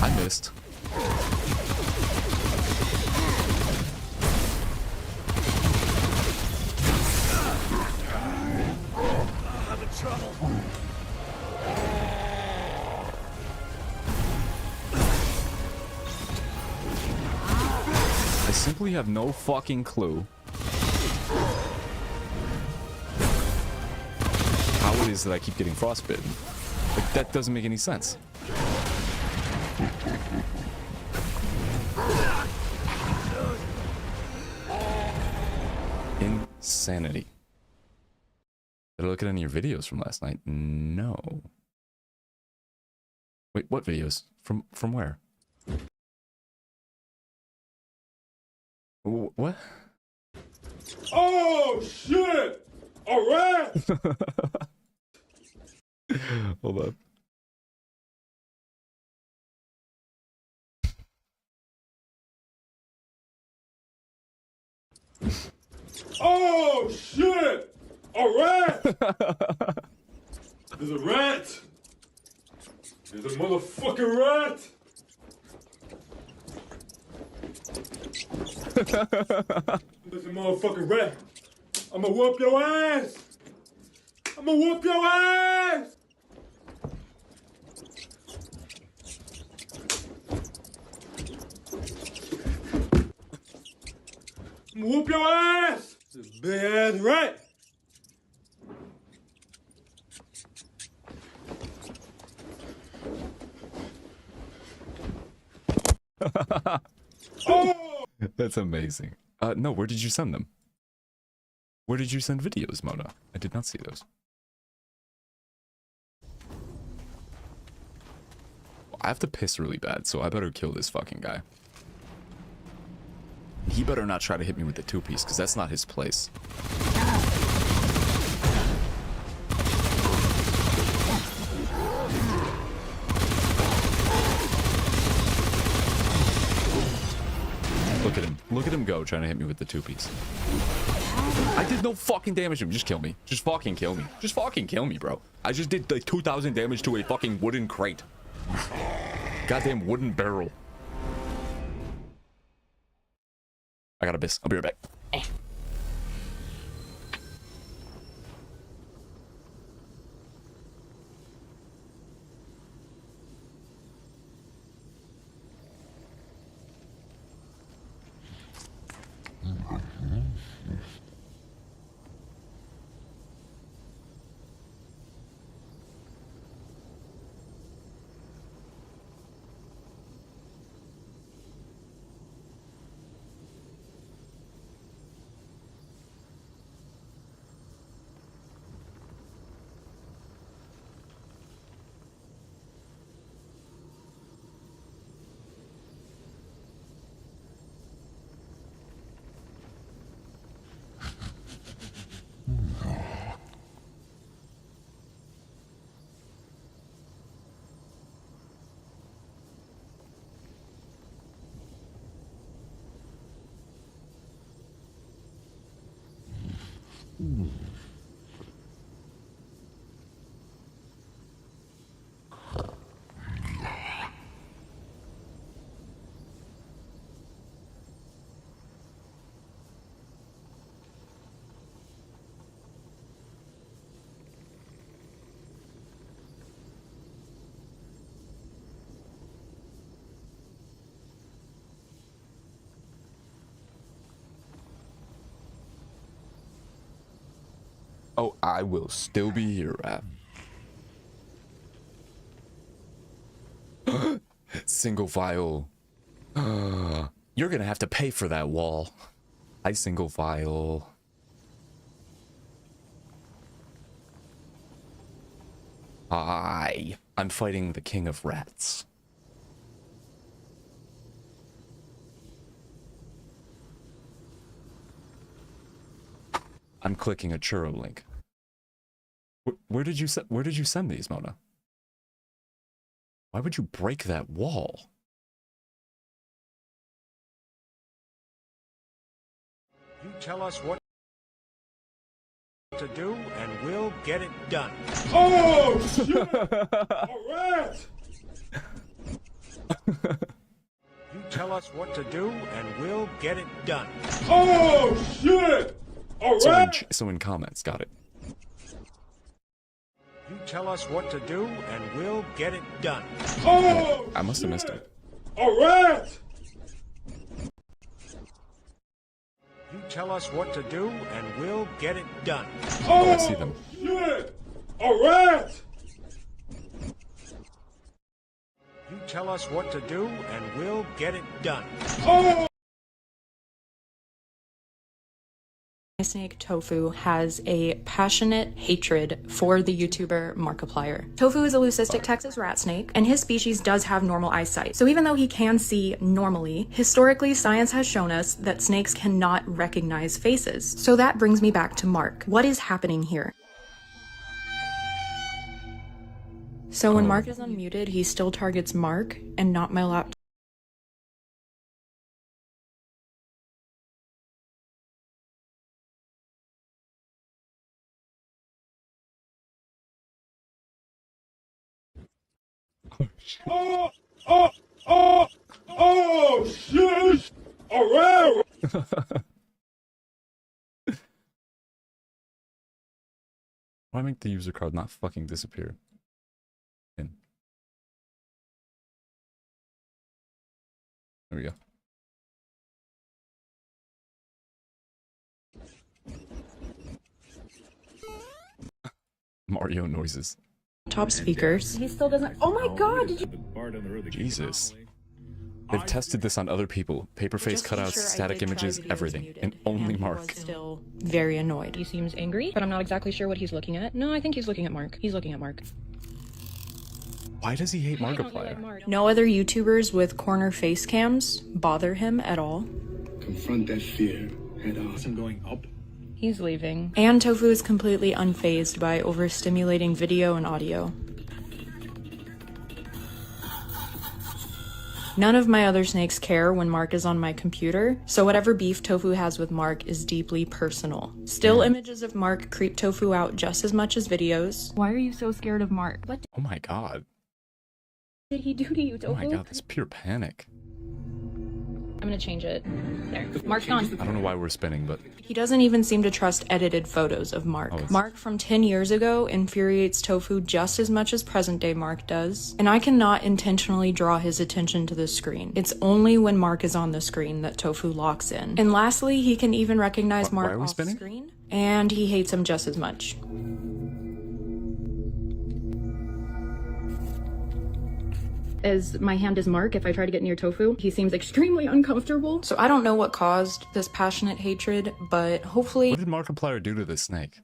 I missed. I'm having trouble. I simply have no fucking clue how it is that I keep getting frostbitten. Like, that doesn't make any sense. Insanity. Did I look at any of your videos from last night? No. Wait, what videos? From where? What? Oh shit! Alright! Hold up. Oh shit! Alright! There's a rat! There's a motherfucking rat! There's a motherfucking rat! I'ma whoop your ass! I'ma whoop your ass! I'ma whoop your ass! This big ass rat! Oh! That's amazing. No, where did you send them? Where did you send videos, Mona? I did not see those. I have to piss really bad, so I better kill this fucking guy. He better not try to hit me with the two-piece, because that's not his place. Look at him. Look at him go, trying to hit me with the two-piece. I did no fucking damage to him. Just kill me. Just fucking kill me. Just fucking kill me, bro. I just did like 2,000 damage to a fucking wooden crate. Goddamn wooden barrel. I got a piss. I'll be right back. Oh, I will still be here, Rap. Single file. You're gonna have to pay for that wall. I single file. I'm fighting the king of rats. I'm clicking a churro link. Where did you send these, Mona? Why would you break that wall? You tell us what to do, and we'll get it done. Oh, shit! All right! You tell us what to do, and we'll get it done. Oh, shit! All right! So in comments, got it. You tell us what to do, and we'll get it done. Oh, I must have missed it. all right! You tell us what to do, and we'll get it done. Oh, I see them. Shit! All right! You tell us what to do, and we'll get it done. Oh! My snake Tofu has a passionate hatred for the YouTuber Markiplier. Tofu is a leucistic Texas rat snake, and his species does have normal eyesight. So even though he can see normally, historically science has shown us that snakes cannot recognize faces. So that brings me back to Mark. What is happening here? So when Mark is unmuted, he still targets Mark and not my laptop. Oh, shit! All right! Why make the user card not fucking disappear? In. There we go. Mario noises. Top speakers. He still doesn't. Oh my god, did you? Jesus. They've tested this on other people. Paperface cutouts, static images, everything. And only Mark. Still very annoyed. He seems angry, but I'm not exactly sure what he's looking at. No, I think he's looking at Mark. He's looking at Mark. Why does he hate Markiplier? No other YouTubers with corner face cams bother him at all. Confront that fear head on. I'm going up. He's leaving. And Tofu is completely unfazed by overstimulating video and audio. None of my other snakes care when Mark is on my computer, so whatever beef Tofu has with Mark is deeply personal. Still images of Mark creep Tofu out just as much as videos. Why are you so scared of Mark? What Oh my god. did he do to you, Tofu? Oh my god, that's pure panic. I'm gonna change it. There. Mark's gone. I don't know why we're spinning, but... He doesn't even seem to trust edited photos of Mark. Oh, Mark from 10 years ago infuriates Tofu just as much as present-day Mark does, and I cannot intentionally draw his attention to the screen. It's only when Mark is on the screen that Tofu locks in. And lastly, he can even recognize Why Mark are we off spinning? screen, and he hates him just as much. As my hand is Mark, if I try to get near Tofu, he seems extremely uncomfortable. So I don't know what caused this passionate hatred, but hopefully... What did Markiplier do to this snake?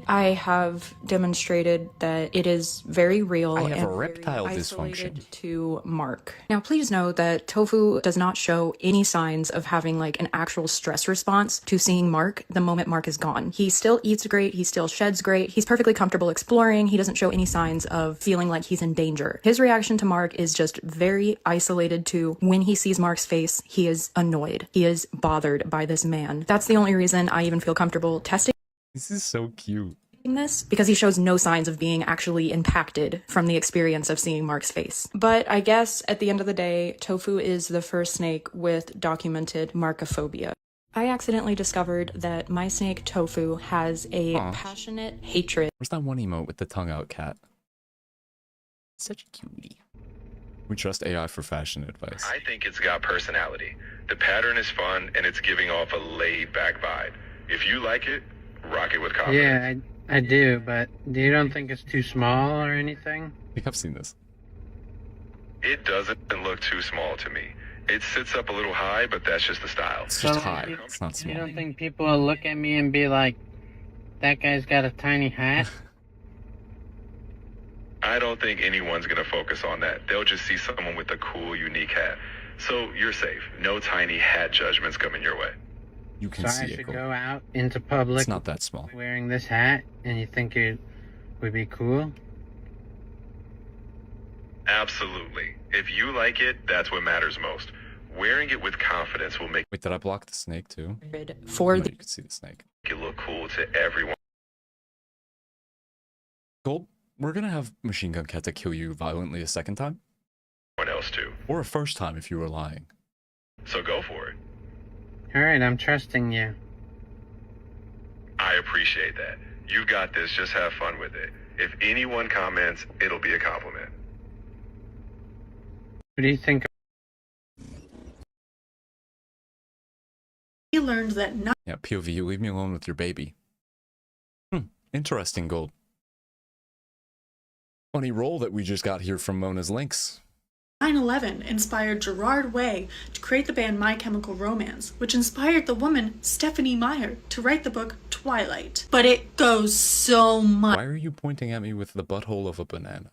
I have demonstrated that it is very real I have and erectile very dysfunction. isolated to Mark. Now, please know that Tofu does not show any signs of having like an actual stress response to seeing Mark the moment Mark is gone. He still eats great. He still sheds great. He's perfectly comfortable exploring. He doesn't show any signs of feeling like he's in danger. His reaction to Mark is just very isolated to when he sees Mark's face, he is annoyed. He is bothered by this man. That's the only reason I even feel comfortable testing This is so cute. this, because he shows no signs of being actually impacted from the experience of seeing Mark's face. But I guess at the end of the day, Tofu is the first snake with documented Markophobia. I accidentally discovered that my snake Tofu has a passionate hatred. Where's that one emote with the tongue out cat? Such a cutie. We trust AI for fashion advice. I think it's got personality. The pattern is fun and it's giving off a laid back vibe. If you like it, rock it with confidence. Yeah, I do, but you don't think it's too small or anything? I think I've seen this. It doesn't look too small to me. It sits up a little high, but that's just the style. It's just high. It's not You small. don't think people will look at me and be like, that guy's got a tiny hat? I don't think anyone's gonna focus on that. They'll just see someone with a cool, unique hat. So you're safe. No tiny hat judgments coming your way. You can So see I it. should Go. go out into public It's not that small. wearing this hat, and you think it would be cool? Absolutely. If you like it, that's what matters most. Wearing it with confidence will make Wait, did I block the snake too? For No, the you could see the snake. it look cool to everyone. Gold, we're gonna have Machine Gun Keta kill you violently a second time, Else too. or a first time if you were lying. So go for it. Alright, I'm trusting you. I appreciate that. You got this. Just have fun with it. If anyone comments, it'll be a compliment. What do you think? we learned that Yeah, POV, you leave me alone with your baby. Interesting, Gold. Funny roll that we just got here from Mona's Links. 9/11 inspired Gerard Way to create the band My Chemical Romance, which inspired the woman Stephanie Meyer to write the book Twilight. But it goes so Why are you pointing at me with the butthole of a banana?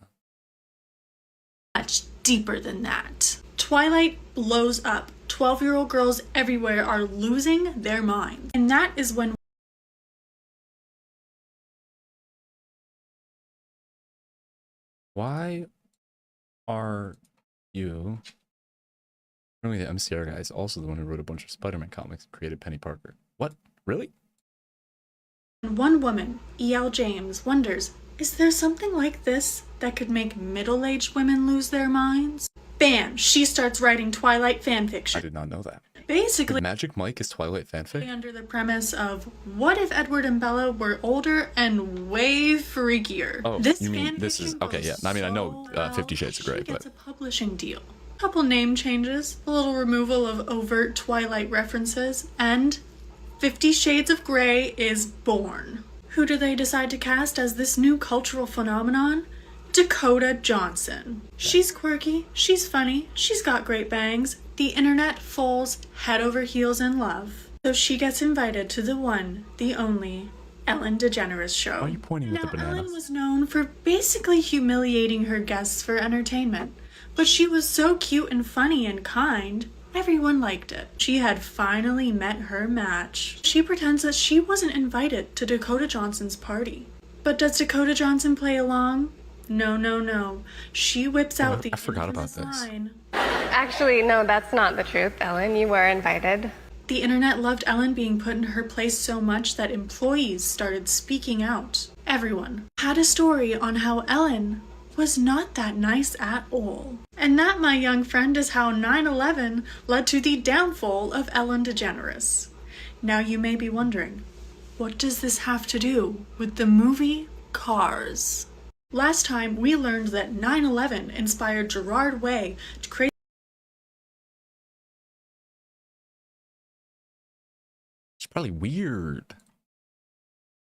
much deeper than that. Twilight blows up. 12-year-old girls everywhere are losing their minds. And that is when Why are you... Apparently the MCR guy is also the one who wrote a bunch of Spider-Man comics and created Penny Parker. What? Really? one woman, E.L. James, wonders, is there something like this that could make middle-aged women lose their minds? Bam! She starts writing Twilight fanfiction. I did not know that. Basically, Magic Mike is Twilight fanfic? under the premise of, what if Edward and Bella were older and way freakier? Oh, This you mean this is... Okay, yeah. I mean, I know 50 Shades of Grey, but... gets a publishing deal. Couple name changes, a little removal of overt Twilight references, and 50 Shades of Grey is born. Who do they decide to cast as this new cultural phenomenon? Dakota Johnson. She's quirky, she's funny, she's got great bangs. The internet falls head over heels in love. So she gets invited to the one, the only, Ellen DeGeneres show. Why are you pointing with the banana? Ellen was known for basically humiliating her guests for entertainment, but she was so cute and funny and kind, everyone liked it. She had finally met her match. She pretends that she wasn't invited to Dakota Johnson's party. But does Dakota Johnson play along? No, no, no. She whips out the I forgot about infamous this. line. Actually, no, that's not the truth, Ellen. You were invited. The internet loved Ellen being put in her place so much that employees started speaking out. Everyone had a story on how Ellen was not that nice at all. And that, my young friend, is how 9/11 led to the downfall of Ellen DeGeneres. Now you may be wondering, what does this have to do with the movie Cars? Last time we learned that 9/11 inspired Gerard Way to create It's probably weird.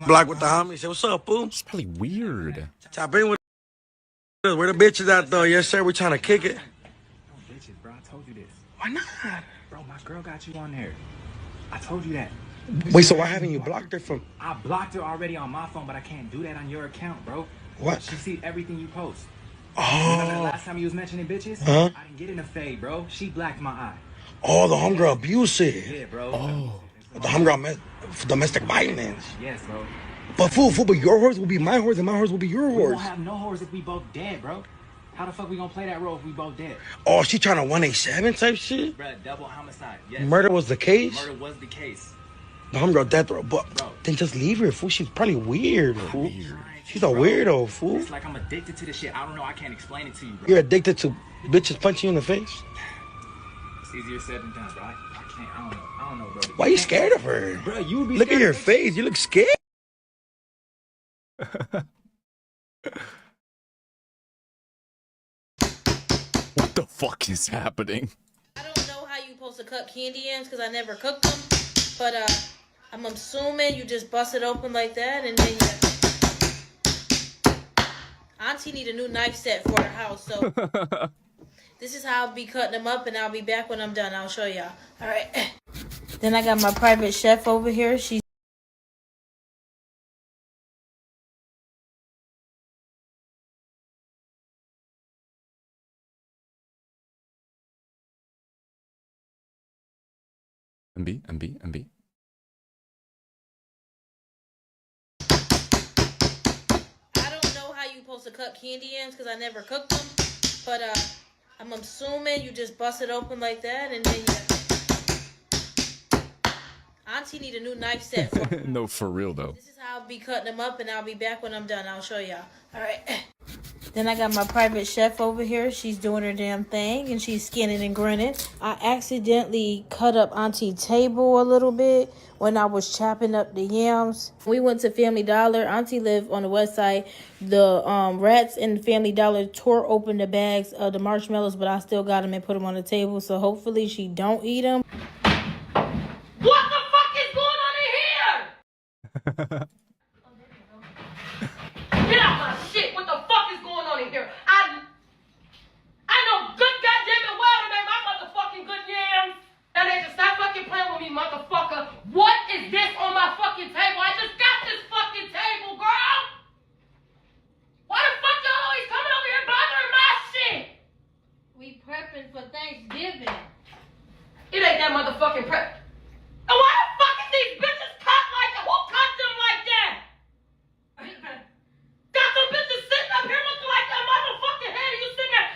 Block with the homies. Say, what's up, boo? It's probably weird. Tap in with us. Where the bitches at, though? Yes, sir. We trying to kick it. No bitches, bro. I told you this. Why not? Bro, my girl got you on there. I told you that. Wait, so why haven't you blocked her from... I blocked her already on my phone, but I can't do that on your account, bro. What? She sees everything you post. Oh. Remember the last time you was mentioning bitches? Huh? I didn't get in the fade, bro. She blacked my eye. Oh, the homegirl abusive. Yeah, bro. Oh. The homegirl domestic violence. Yes, bro. But fool, but your horse will be my horse and my horse will be your We horse. won't have no horse if we both dead, bro. How the fuck we gonna play that role if we both dead? Oh, she trying to 187 type shit? Bro, double homicide. Yes. Murder was the case? Murder was the case. The homegirl death row. But then just leave her, fool. She's probably weird, fool. She's a weirdo, fool. It's like I'm addicted to this shit. I don't know. I can't explain it to you, bro. You're addicted to bitches punching you in the face? It's easier said than done, bro. I can't. I don't know, bro. Why are you scared of her? Bro, you would be Look at scared your of bitches. face. You look scared. What the fuck is happening? I don't know how you supposed to cut candy yams because I never cooked them, but I'm assuming you just bust it open like that and then you Auntie need a new knife set for her house, so this is how I'll be cutting them up, and I'll be back when I'm done. I'll show y'all. All right. Then I got my private chef over here. She's MB. I don't know how you supposed to cut candy yams because I never cooked them, but I'm assuming you just bust it open like that, and then you. Auntie need a new knife set for No, for real though. This is how I'll be cutting them up, and I'll be back when I'm done. I'll show y'all. All right. Then I got my private chef over here. She's doing her damn thing, and she's skinning and grinning. I accidentally cut up Auntie's table a little bit when I was chopping up the yams. We went to Family Dollar. Auntie lived on the west side. The rats in Family Dollar tore open the bags of the marshmallows, but I still got them and put them on the table, so hopefully she don't eat them. What the fuck is going on in here? Get out my shit! What the fuck is going on in here? I know good goddamn it well to make my motherfucking good yams. Now they just stop fucking playing with me, motherfucker. What is this on my fucking table? I just got this fucking table, girl. Why the fuck y'all always coming over here bothering my shit? We prepping for Thanksgiving. It ain't that motherfucking prep. And why the fuck is these bitches cut like that? Who cut them like that? Got some bitches sitting up here looking like that motherfucking head, and you sitting there.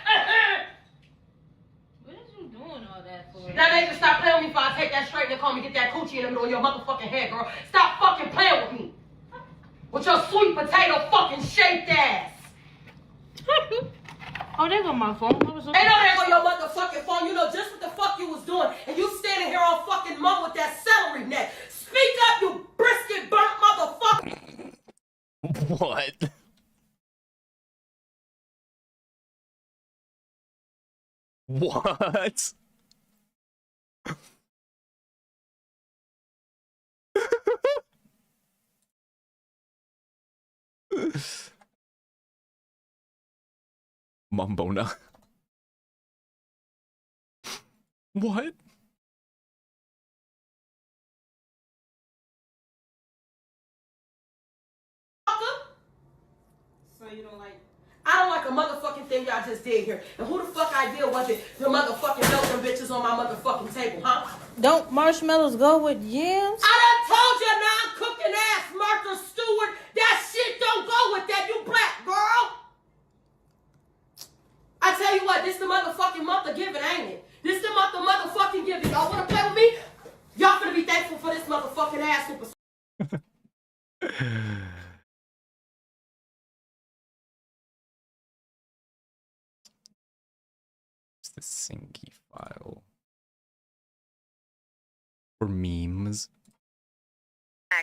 What is you doing all that for? Now they just stop playing with me before I take that straight and call me get that coochie in the middle of your motherfucking head, girl. Stop fucking playing with me. With your sweet potato fucking shaped ass. Oh, there go my phone. Ain't no there go your motherfucking phone. You know just what the fuck you was doing. And you standing here all fucking mum with that celery neck. Speak up, you brisket burnt motherfucker. What? What? Mumbona. What? So you don't like? I don't like a motherfucking thing y'all just did here. And who the fuck idea was it? The motherfucking milking bitches on my motherfucking table, huh? Don't marshmallows go with yams? I done told you non-cooking ass Martha Stewart. That shit don't go with that. You black girl. I tell you what, this the motherfucking month of giving, ain't it? This the month of motherfucking giving. Y'all wanna play with me? Y'all finna be thankful for this motherfucking ass super. It's the Sinky file. For memes.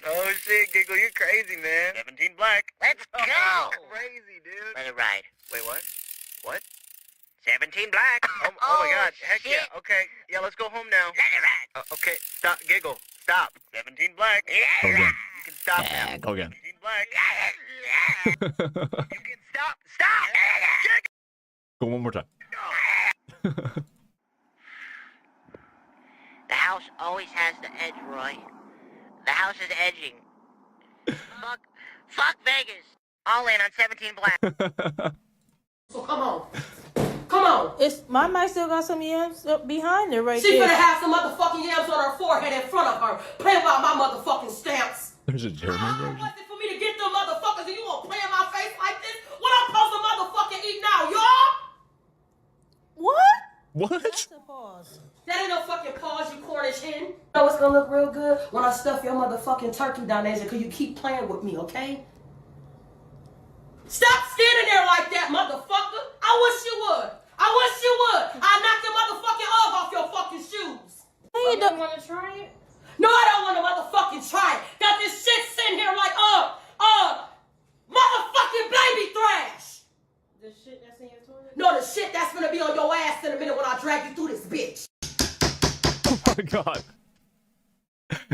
Oh shit, Giggle, you're crazy, man. 17 black. Let's go! Crazy, dude. Let it ride. Wait, what? What? 17 black. Oh my god, heck shit. Yeah. Okay, yeah, let's go home now. Let it ride. Okay, stop, Giggle. Stop. 17 black. Go again. You can stop now. Go again. 17 black. You can stop. Stop! Go one more time. The house always has the edge, Roy. The house is edging. Fuck Vegas. All in on 17 black. So come on. Come on. It's my mic still got some yams behind her right there. She finna have some motherfucking yams on her forehead in front of her. Play about my motherfucking stamps. There's a German version. What's it for me to get them motherfuckers and you gonna play in my face like this? What I'm supposed to motherfucking eat now, y'all? What? What? That's a pause. That ain't no fucking pause, you Cornish hen. You know what's gonna look real good? When I stuff your motherfucking turkey down there, cause you keep playing with me, okay? Stop standing there like that, motherfucker. I wish you would. I wish you would. I knocked the motherfucking hug off your fucking shoes. You don't want to try it? No, I don't want to motherfucking try it. Got this shit sitting here like, motherfucking baby thrash. The shit that's in your toilet? No, the shit that's gonna be on your ass in a minute when I drag you through this bitch. Oh my god.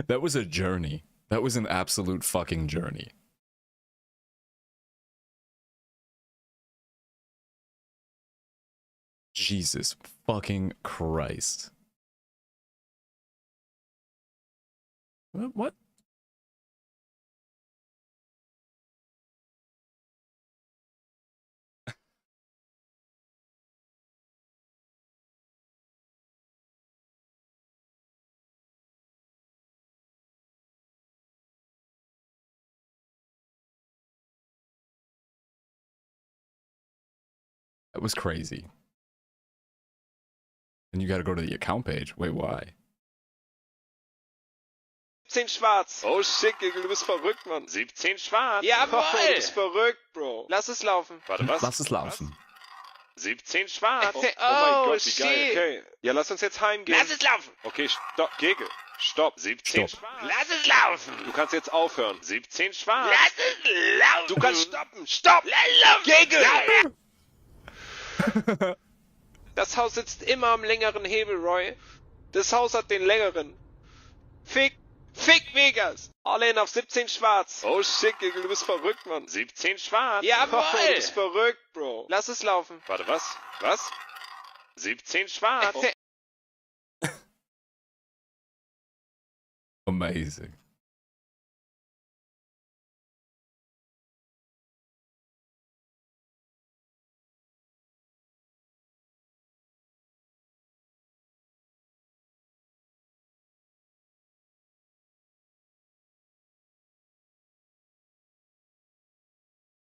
That was a journey. That was an absolute fucking journey. Jesus fucking Christ. What? That was crazy. And you gotta go to the account page. Wait, why? 17 schwarz. Oh shit, Giggle, du bist verrückt, Mann. 17 schwarz. Jawohl. Du bist verrückt, Bro. Lass es laufen. Warte, was? Lass es laufen. 17 schwarz. Oh, mein Gott, wie geil. Okay. Ja, lass uns jetzt heimgehen. Lass es laufen. Okay, stopp. Giggle. Stopp. 17 schwarz. Lass es laufen. Du kannst jetzt aufhören. 17 schwarz. Lass es laufen. Du kannst stoppen. Stopp. Lass Giggle. Das Haus sitzt immer am längeren Hebel, Roy. Das Haus hat den längeren. Fick Vegas. All in auf 17 schwarz. Oh shit, Giggle, du bist verrückt, Mann. 17 schwarz. Jawohl. Du bist verrückt, Bro. Lass es laufen. Warte, was? Was? 17 schwarz. Amazing.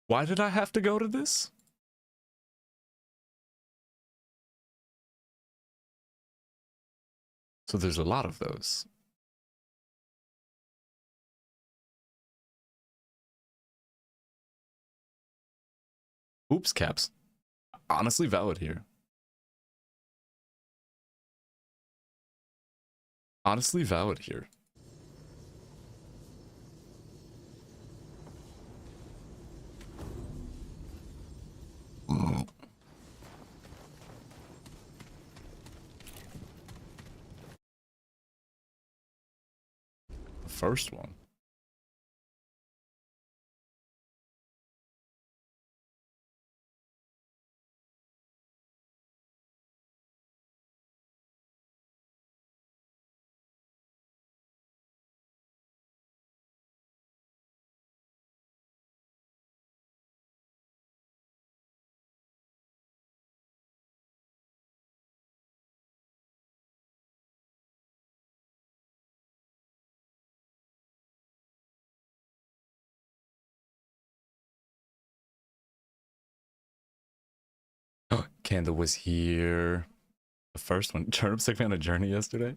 Why did I have to go to this? So there's a lot of those. Oops, caps. Honestly valid here. Honestly valid here. The first one. Candle was here. The first one. Turnip Stick Man a Journey yesterday.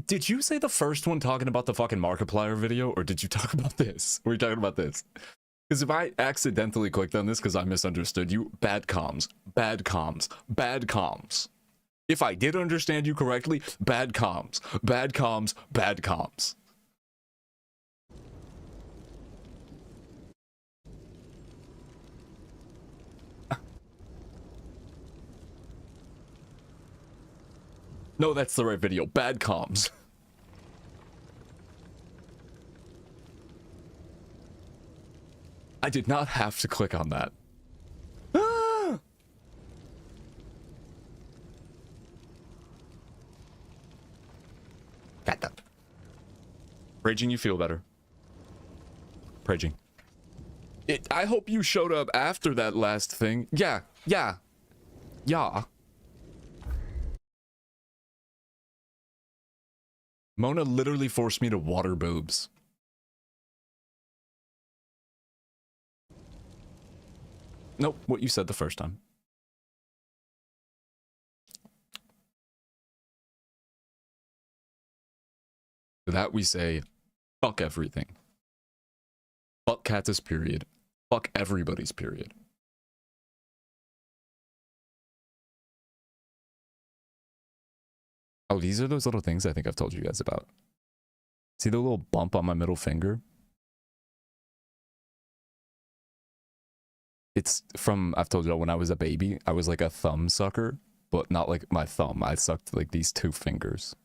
Did you say the first one talking about the fucking Markiplier video, or did you talk about this? Were you talking about this? Because if I accidentally clicked on this because I misunderstood you, bad comms, bad comms, bad comms. If I did understand you correctly, bad comms, bad comms, bad comms. No, that's the right video. Bad comms. I did not have to click on that. Got that. Raging, you feel better. Raging. I hope you showed up after that last thing. Yeah. Mona literally forced me to water boobs. Nope, what you said the first time. To that we say, fuck everything. Fuck Katis, period. Fuck everybody's, period. Oh, these are those little things I think I've told you guys about. See the little bump on my middle finger? It's from, I've told you, when I was a baby, I was like a thumb sucker, but not like my thumb. I sucked like these two fingers.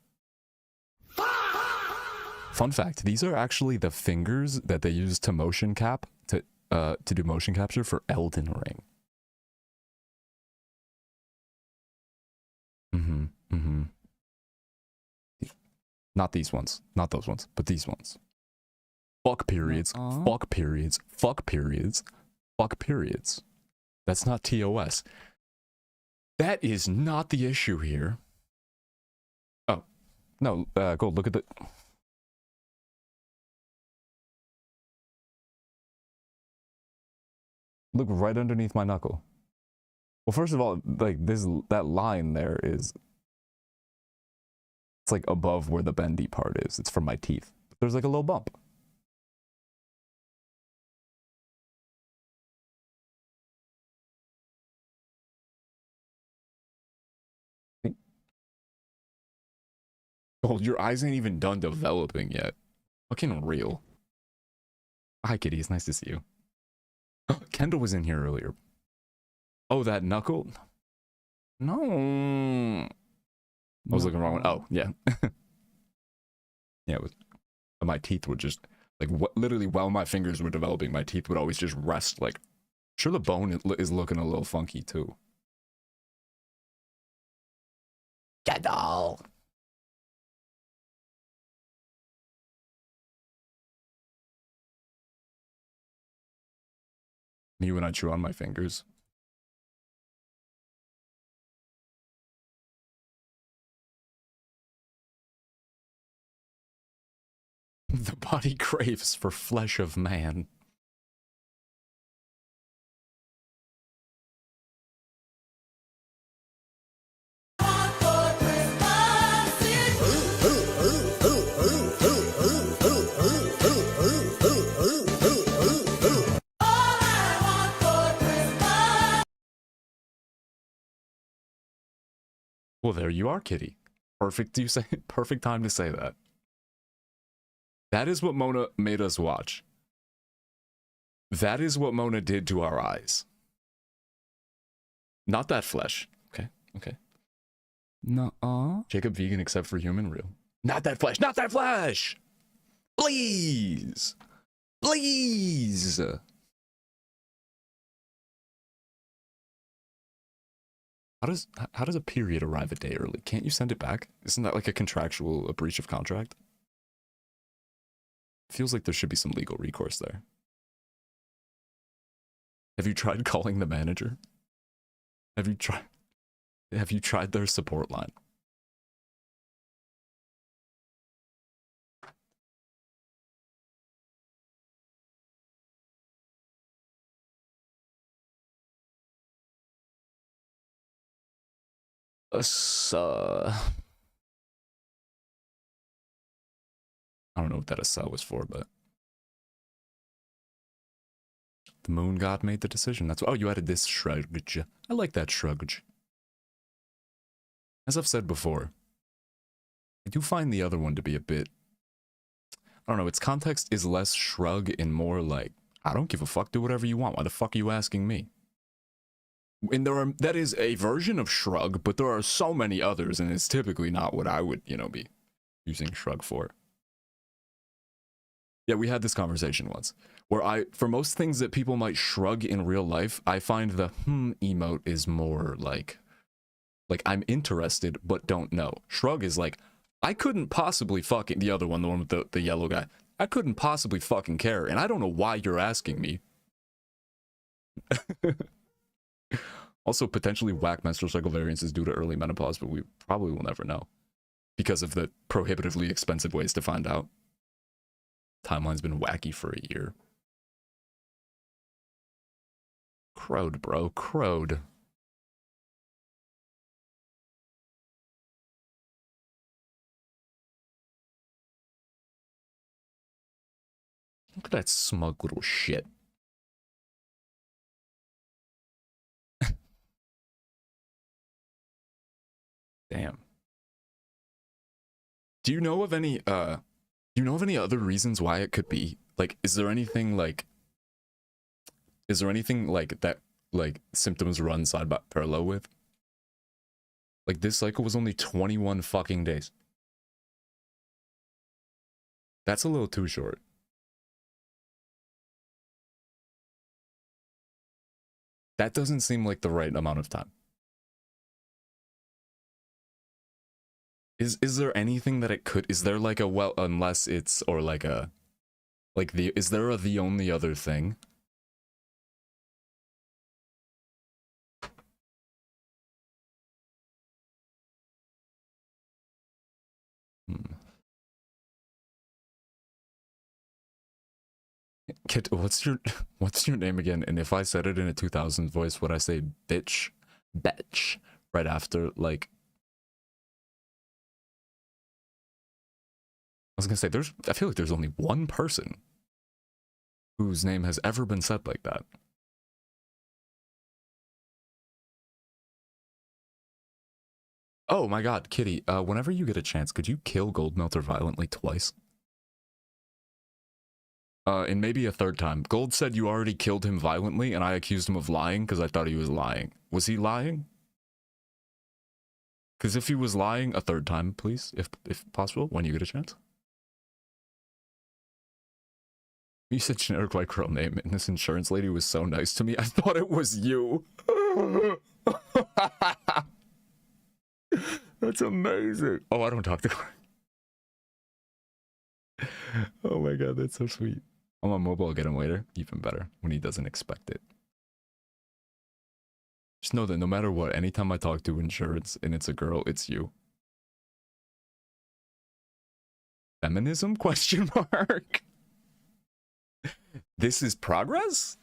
Fun fact, these are actually the fingers that they use to motion cap to do motion capture for Elden Ring. Not these ones, not those ones, but these ones. Fuck periods, fuck periods, fuck periods, fuck periods. That's not TOS. That is not the issue here. Oh, no, go look at the... Look right underneath my knuckle. Well, first of all, like that line there is... It's like above where the bendy part is. It's from my teeth. There's like a little bump. Oh, your eyes ain't even done developing yet. Fucking real. Hi, Kitty. It's nice to see you. Kendall was in here earlier. Oh, that knuckle? No. I was looking wrong. Oh, yeah. Yeah, it was, my teeth would just, like, literally while my fingers were developing, my teeth would always just rest, like, sure the bone is looking a little funky, too. Kendall! Me when I chew on my fingers. The body craves for flesh of man. Well, there you are, Kitty. Perfect time to say that. That is what Mona made us watch. That is what Mona did to our eyes. Not that flesh. Okay, okay. Nuh-uh. Jacob vegan except for human real. Not that flesh, not that flesh! Please! Please! How does a period arrive a day early? Can't you send it back? Isn't that like a breach of contract? Feels like there should be some legal recourse there. Have you tried calling the manager? Have you tried their support line? I don't know what that asa was for, but the moon god made the decision. That's oh, you added this shrug. I like that shrug. As I've said before, I do find the other one to be a bit, I don't know, its context is less shrug and more like, I don't give a fuck, do whatever you want. Why the fuck are you asking me? And that is a version of shrug, but there are so many others, and it's typically not what I would, be using shrug for. Yeah, we had this conversation once, where for most things that people might shrug in real life, I find the emote is more like I'm interested, but don't know. Shrug is like, I couldn't possibly fucking, the other one, the one with the yellow guy, I couldn't possibly fucking care, and I don't know why you're asking me. Also, potentially whack menstrual cycle variances due to early menopause, but we probably will never know because of the prohibitively expensive ways to find out. Timeline's been wacky for a year. Crowed, bro. Crowed. Look at that smug little shit. Damn. Do you know of any other reasons why it could be? Like, is there anything like that, like, symptoms run side by parallel with? Like, this cycle was only 21 fucking days. That's a little too short. That doesn't seem like the right amount of time. Is there anything that it could, is there like a, well, unless it's, or like a, like the, is there a the only other thing? Kid, what's your name again? And if I said it in a 2000 voice, would I say bitch? Bitch. Right after, like, I was gonna say, I feel like there's only one person whose name has ever been said like that. Oh my god, Kitty, whenever you get a chance, could you kill Goldmelter violently twice? And maybe a third time. Gold said you already killed him violently, and I accused him of lying because I thought he was lying. Was he lying? Because if he was lying, a third time, please, if possible, when you get a chance. You said generic white girl name, and this insurance lady was so nice to me, I thought it was you. That's amazing. Oh, I don't talk to Clark. Oh my god, that's so sweet. I'm on mobile, I'll get him later. Even better, when he doesn't expect it. Just know that no matter what, anytime I talk to insurance and it's a girl, it's you. Feminism? Question mark. This is progress?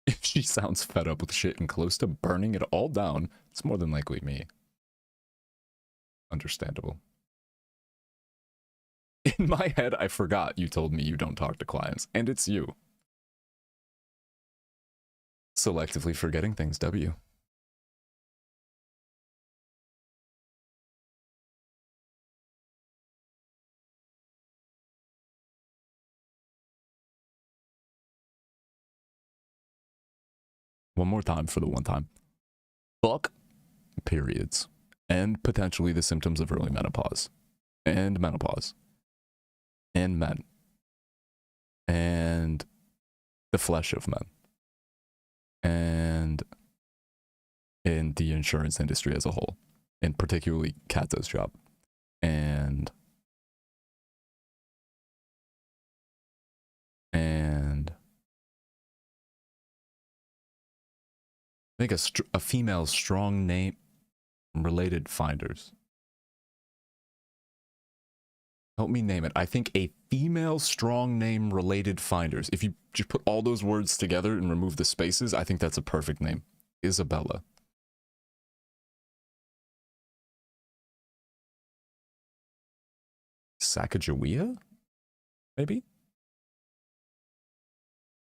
If she sounds fed up with shit and close to burning it all down, it's more than likely me. Understandable. In my head, I forgot you told me you don't talk to clients, and it's you. Selectively forgetting things, W. One more time for the one time. Fuck periods and potentially the symptoms of early menopause and menopause and men and the flesh of men and in the insurance industry as a whole, and particularly Kato's job. And I think a female strong name related finders. Help me name it. I think a female strong name related finders. If you just put all those words together and remove the spaces, I think that's a perfect name. Isabella. Sacagawea? Maybe?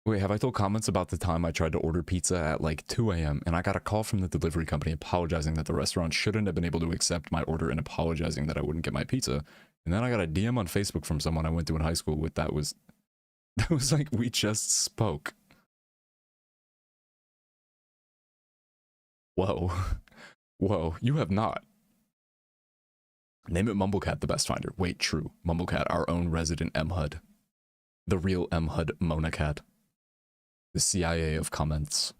Wait, have I told comments about the time I tried to order pizza at like 2 a.m. and I got a call from the delivery company apologizing that the restaurant shouldn't have been able to accept my order and apologizing that I wouldn't get my pizza. And then I got a DM on Facebook from someone I went to in high school with that was like, we just spoke. Whoa. Whoa, you have not. Name it Mumblecat the best finder. Wait, true. Mumblecat, our own resident MHUD. The real MHUD Monacat. The CIA of comments.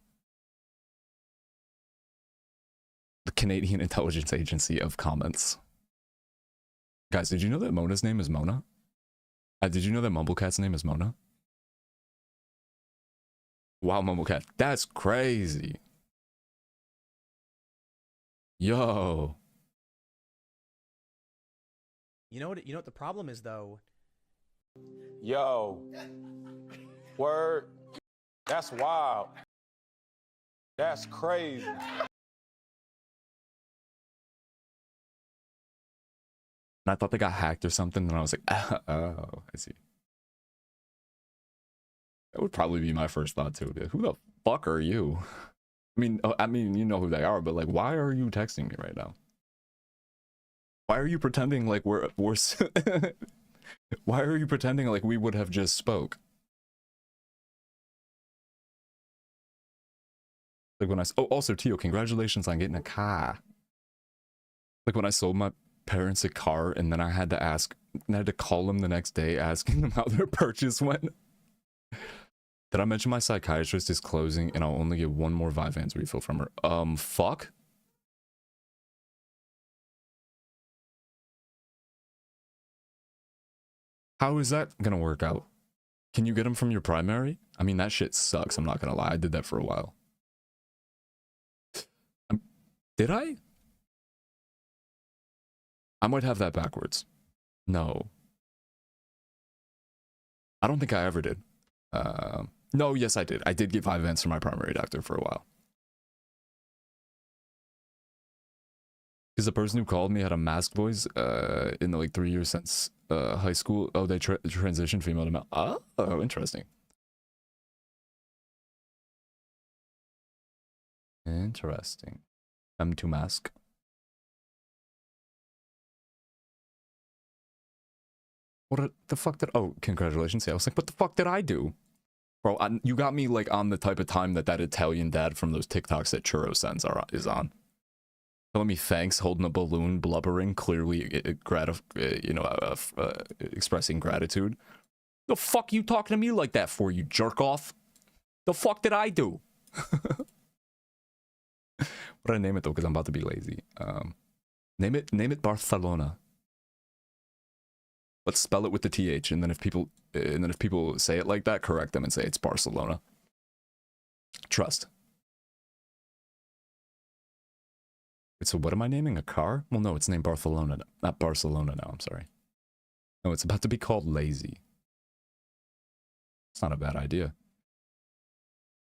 The Canadian Intelligence Agency of comments. Guys, did you know that Mona's name is Mona? Did you know that Mumblecat's name is Mona? Wow, Mumblecat, that's crazy. Yo. You know what the problem is though? Yo. Word. That's wild. That's crazy. And I thought they got hacked or something, and I was like, oh, I see. That would probably be my first thought too. Dude. Who the fuck are you? I mean, you know who they are, but like, why are you texting me right now? Why are you pretending like we're why are you pretending like we would have just spoke? Like when oh, also Tio, congratulations on getting a car. Like when I sold my parents a car and then I had to call them the next day asking them how their purchase went. Did I mention my psychiatrist is closing and I'll only get one more Vyvanse refill from her? Fuck? How is that gonna work out? Can you get them from your primary? I mean, that shit sucks, I'm not gonna lie. I did that for a while. Did I? I might have that backwards. No. I don't think I ever did. No, yes, I did. I did get Vyvanse from my primary doctor for a while. Because the person who called me had a masked voice in the like 3 years since high school. Oh, they transitioned female to male. Oh, interesting. Interesting. I'm to mask. What the fuck did... Oh, congratulations. Yeah, I was like, what the fuck did I do? Bro, you got me like on the type of time that Italian dad from those TikToks that Churro sends is on. Telling me thanks, holding a balloon, blubbering, clearly expressing gratitude. The fuck you talking to me like that for, you jerk off? The fuck did I do? What did I name it though? Because I'm about to be lazy. Name it Barcelona. Let's spell it with the TH, and then if people say it like that, correct them and say it's Barcelona. Trust. Wait, so what am I naming? A car? Well, no, it's named Barcelona. Not Barcelona now, I'm sorry. No, it's about to be called Lazy. It's not a bad idea.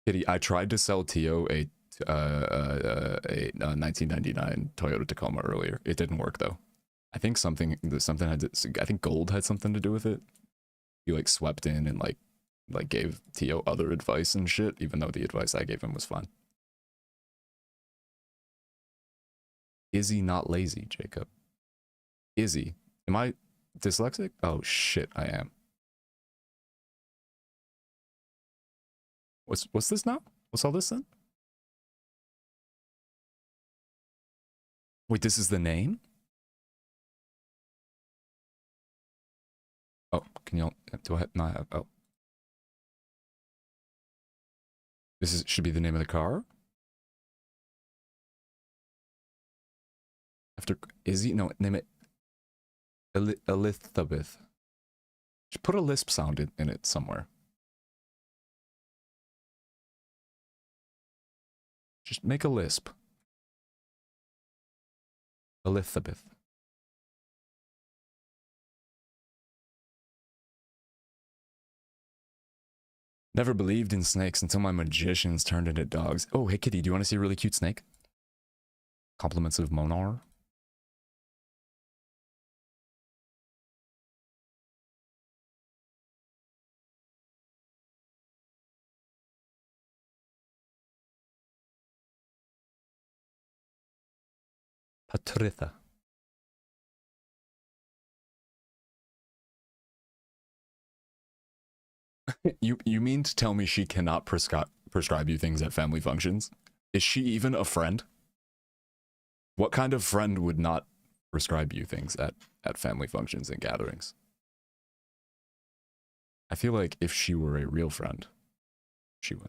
Kitty, I tried to sell Tio a 1999 Toyota Tacoma earlier. It didn't work though. I think something had to, I think gold had something to do with it. He like swept in and like gave Tio other advice and shit, even though the advice I gave him was fine. Is he not lazy, Jacob? Is he? Am I dyslexic? Oh shit, I am. What's this now? What's all this then? Wait, this is the name? Oh, can y'all, do I not have, oh. This should be the name of the car? After, Izzy? No, name it Elizabeth. Just put a lisp sound in it somewhere. Just make a lisp. Elizabeth. Never believed in snakes until my magicians turned into dogs. Oh, hey kitty, do you want to see a really cute snake? Compliments of Monar. Patritha. You mean to tell me she cannot prescribe you things at family functions? Is she even a friend? What kind of friend would not prescribe you things at family functions and gatherings? I feel like if she were a real friend, she would.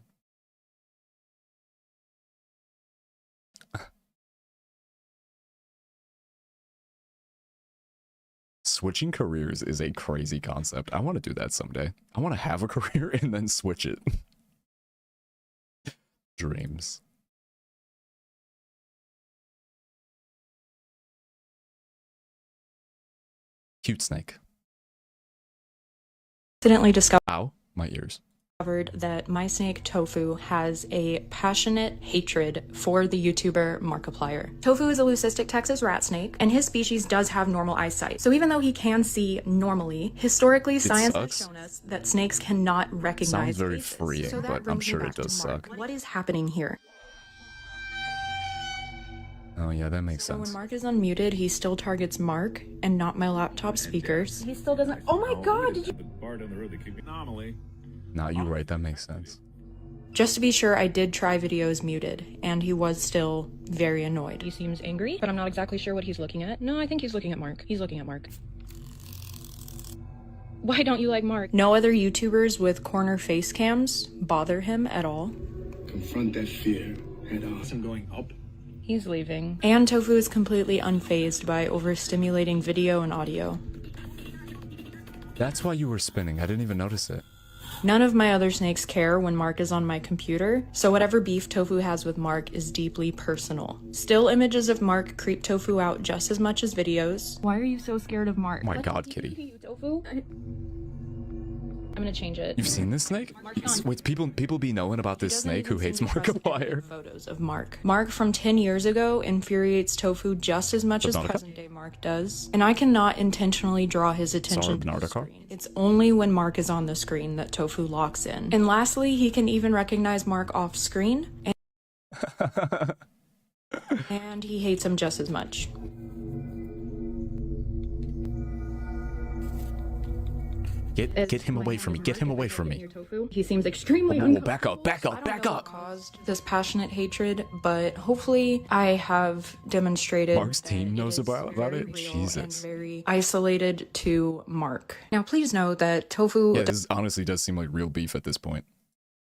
Switching careers is a crazy concept. I want to do that someday. I want to have a career and then switch it. Dreams. Cute snake. Accidentally discovered. Ow, my ears. discovered that my snake Tofu has a passionate hatred for the YouTuber Markiplier. Tofu is a leucistic Texas rat snake, and his species does have normal eyesight. So even though he can see normally, historically science has shown us that snakes cannot recognize Sounds very faces. freeing, So that but I'm brings me sure it back to does Mark. suck. What is happening here? Oh yeah, that makes So sense. when Mark is unmuted, he still targets Mark and not my laptop speakers. He still doesn't. Oh my god! Did you? Nah, you're right. That makes sense. Just to be sure, I did try videos muted, and he was still very annoyed. He seems angry, but I'm not exactly sure what he's looking at. No, I think he's looking at Mark. He's looking at Mark. Why don't you like Mark? No other YouTubers with corner face cams bother him at all. Confront that fear head on. I'm going up. He's leaving. And Tofu is completely unfazed by overstimulating video and audio. That's why you were spinning. I didn't even notice it. None of my other snakes care when Mark is on my computer, so whatever beef Tofu has with Mark is deeply personal. Still images of Mark creep Tofu out just as much as videos. Why are you so scared of Mark? Oh my god, Kitty. Tofu? I'm gonna change it. You've seen this snake? Wait, people be knowing about this snake who hates Markiplier. Photos of Mark. Mark from 10 years ago infuriates Tofu just as much as Subnautica? present day Mark does. And I cannot intentionally draw his attention to the Subnautica? screen. It's only when Mark is on the screen that Tofu locks in. And lastly, he can even recognize Mark off screen. And he hates him just as much. Get him away from me. Get him away from me. He seems extremely Oh, back up, back up, back up. caused this passionate hatred, but hopefully I have demonstrated Mark's team knows about it? real Jesus. and very isolated to Mark. Now please know that Tofu Yeah, this honestly does seem like real beef at this point.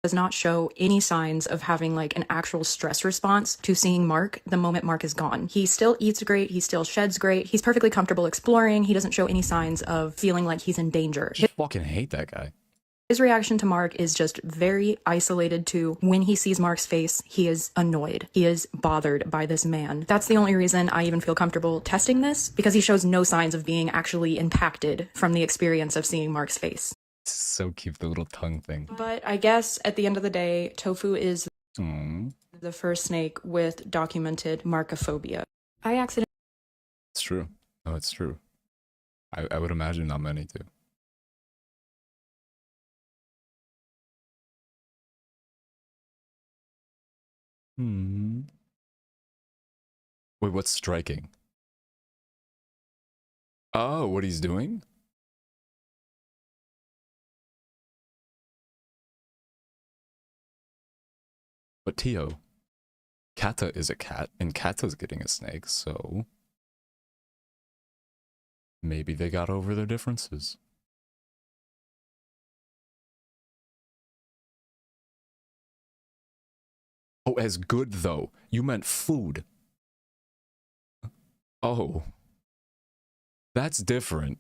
does not show any signs of having like an actual stress response to seeing Mark the moment Mark is gone. He still eats great, he still sheds great, he's perfectly comfortable exploring, he doesn't show any signs of feeling like he's in danger. I fucking hate that guy. His reaction to Mark is just very isolated to when he sees Mark's face, he is annoyed. He is bothered by this man. That's the only reason I even feel comfortable testing this, because he shows no signs of being actually impacted from the experience of seeing Mark's face. So cute, the little tongue thing. But I guess at the end of the day, Tofu is Mm, the first snake with documented Markophobia. I accidentally it's true. Oh, it's true. I would imagine not many do. Wait, what's striking? Oh, what he's doing? But Tio, Kata is a cat, and Kata's getting a snake, so maybe they got over their differences. Oh, as good though. You meant food. Oh. That's different.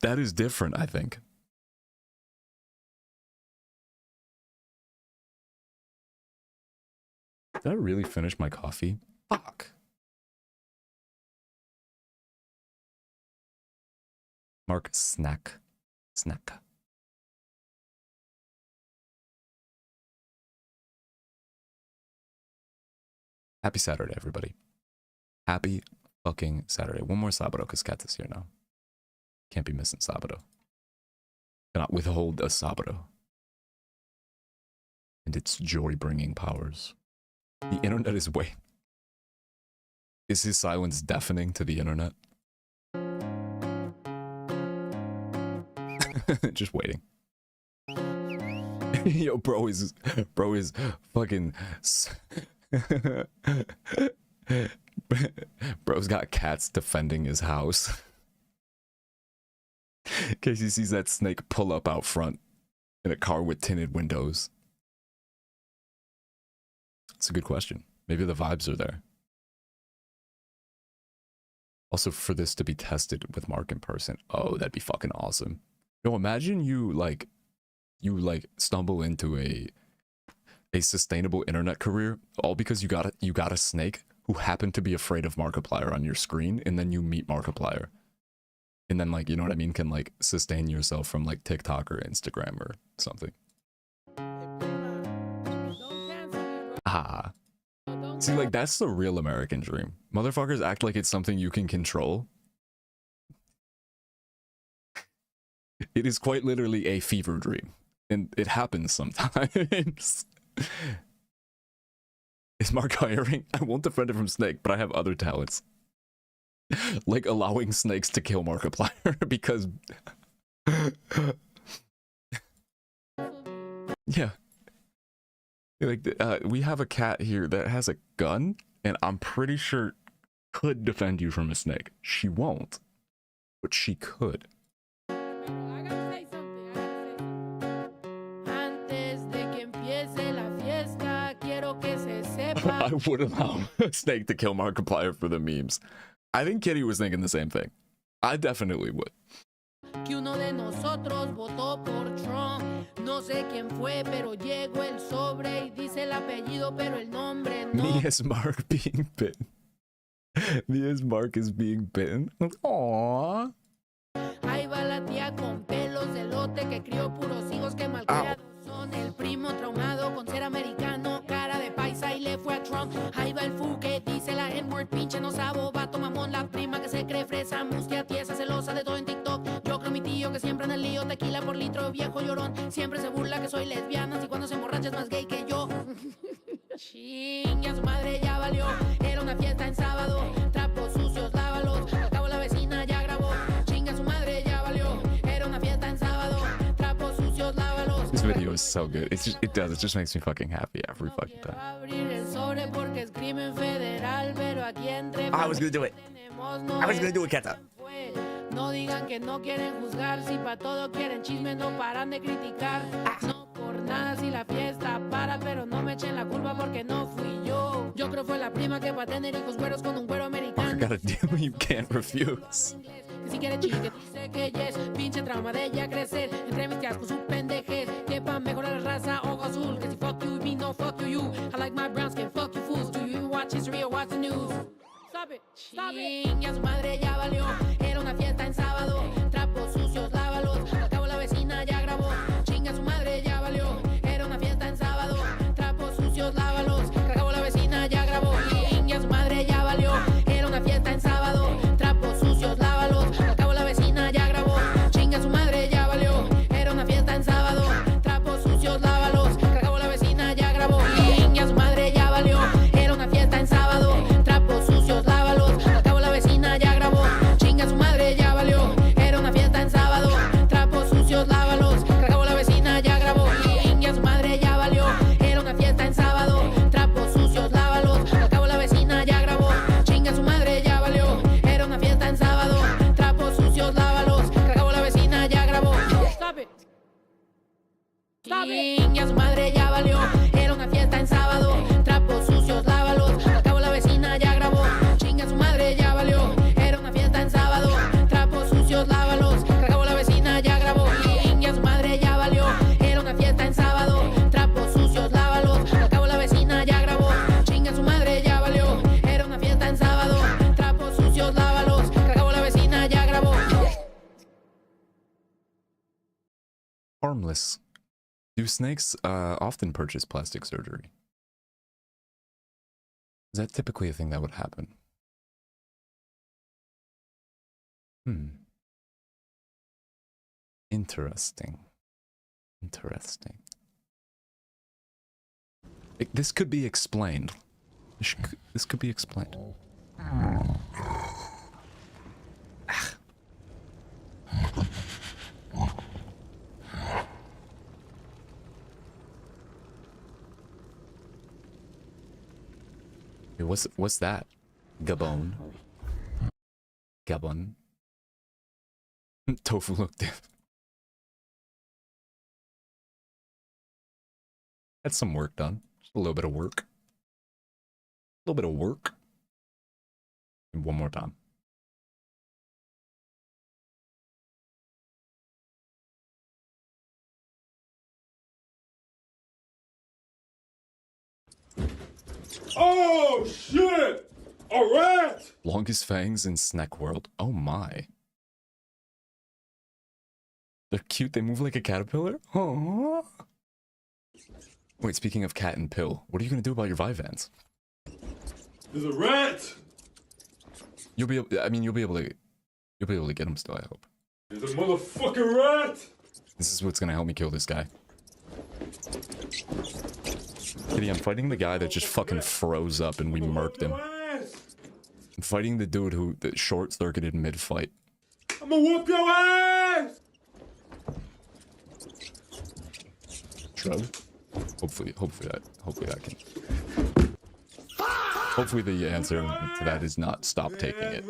That is different, I think. Did I really finish my coffee? Fuck. Mark snack. Snack. Happy Saturday, everybody. Happy fucking Saturday. One more Sabado, because Kat is here now. Can't be missing Sabado. Cannot withhold a Sabado. And its joy-bringing powers. The internet is way... Is his silence deafening to the internet? Just waiting. Yo, bro is fucking... Bro's got cats defending his house. In case he sees that snake pull up out front in a car with tinted windows. It's a good question. Maybe the vibes are there. Also, for this to be tested with Mark in person. Oh, that'd be fucking awesome. Yo, imagine you stumble into a sustainable internet career all because you got a snake who happen to be afraid of Markiplier on your screen, and then you meet Markiplier. And then, like, you know what I mean, can, like, sustain yourself from, like, TikTok or Instagram or something. Ah. See, like, that's the real American dream. Motherfuckers act like it's something you can control. It is quite literally a fever dream. And it happens sometimes. Is Mark hiring? I won't defend it from Snake, but I have other talents. Like allowing snakes to kill Markiplier because... yeah. Like, we have a cat here that has a gun, and I'm pretty sure could defend you from a snake. She won't, but she could. I would allow a snake to kill Markiplier for the memes. I think Kitty was thinking the same thing. I definitely would. Que uno de nosotros votó por Trump. No sé quién fue, pero llegó el sobre y dice el apellido, pero el nombre no. Me as Mark being bitten. Me as Mark is being bitten. Aww. Ahí va la tía con pelos de lote que crió puros hijos que malcriados son. El primo traumado con ser americano, cara de paisa y le fue a Trump. Ahí va el fu que dice la N-word, pinche no sabo, vato mamón, la prima que se cree fresa, mustia tiesa, celosa de todo en TikTok. Yo creo mi tío que siempre en el lío, tequila por litro, viejo llorón. Siempre se burla que soy lesbiana, y cuando se emborracha es más gay que yo. Ching, ya su madre ya valió. Era una fiesta en sábado, trapos sucios, lávalos. Al cabo la vecina ya grabó. Chinga su madre ya valió. Era una fiesta en sábado, trapos sucios, lávalos. This video is so good. It just makes me fucking happy every fucking time. Abrir el sobre porque es crimen federal, pero aquí entre I was gonna do it. I was gonna do it, Kata. No digan que no quieren juzgar, si pa' todo quieren chisme, no paran de criticar. No por nada si la fiesta para, pero no me echen la culpa porque no fui yo. Yo creo fue la prima que pa' tener hijos güeros con un güero I americano. got a deal you can't refuse. Que si quiere chique, dice que yes. Pinche trauma de ella crecer, entre mis tías con su pendejez. Que pa' mejorar la raza, ojo azul. Que si fuck you, me no fuck you. I like my brown skin, fuck you fools. Do you even watch history or watch the news? Stop it, stop it. Ya su madre ya valió. Era una fiesta en sábado. Trapos sucios, lávalos. Al cabo la vecina ya grabó. Chinga su madre ya valió. Era una fiesta en sábado. Trapos sucios, lávalos. Al cabo la vecina ya grabó. Ya su madre ya valió. Era una fiesta en sábado. Trapos sucios, lávalos. Al cabo la vecina ya grabó. Chinga su madre ya valió. Era una fiesta en sábado. Trapos sucios, lávalos. Al cabo la vecina ya grabó. Ya su madre ya valió. Era una fiesta en sábado. Trapos sucios, lávalos. Al cabo la vecina ya grabó. Chinga su madre ya valió. Era una fiesta en sábado. Trapos sucios, lávalos. Al cabo la vecina ya grabó. Ya su madre ya valió. Era una fiesta en sábado. Trapos sucios, lávalos. Al cabo la vecina ya grabó. Chinga su madre ya valió. Era una fiesta en sábado. Trapos sucios, lávalos. Al cabo la vecina ya grabó. Stop it. Stop it. Ya su madre ya valió. Era una fiesta en sábado. Trapos sucios, lávalos. Al cabo la vecina ya grabó. Chinga su madre ya valió. Era una fiesta en sábado. Trapos sucios, lávalos. Al cabo la vecina ya grabó. Ya su madre ya valió. Era una fiesta en sábado. Trapos sucios, lávalos. Al cabo la vecina ya grabó. Chinga su madre ya valió. Era una fiesta en sábado. Trapos sucios, lávalos. Al cabo la vecina ya grabó. Harmless. Do snakes often purchase plastic surgery? Is that typically a thing that would happen? Interesting. Interesting. This could be explained. This could be explained. Hey, what's that? Gabon. Gabon. Tofu looked different. Had some work done. Just a little bit of work. A little bit of work. And one more time. Oh shit! Alright! Longest fangs in Snack World. Oh my. They're cute. They move like a caterpillar. Aww. Wait, speaking of cat and pill, what are you gonna do about your Vyvanse? There's a rat! You'll be able. I mean, you'll be able to get him still. I hope. There's a motherfucking rat! This is what's gonna help me kill this guy. Kitty, I'm fighting the guy that just fucking froze up and we murked him. I'm fighting the dude that short-circuited mid-fight. I'ma whoop your ass! Shrug. Hopefully that can. Hopefully the answer to that is not stop taking it.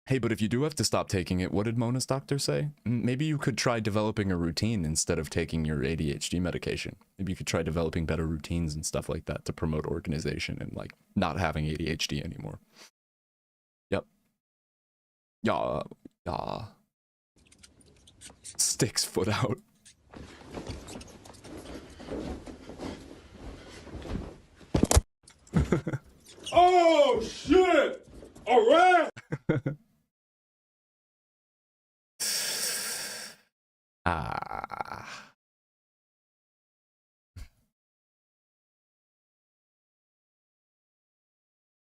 Hey, but if you do have to stop taking it, what did Mona's doctor say? Maybe you could try developing a routine instead of taking your ADHD medication. Maybe you could try developing better routines and stuff like that to promote organization and like not having ADHD anymore. Yep. Yeah. Sticks foot out. Oh shit! Alright!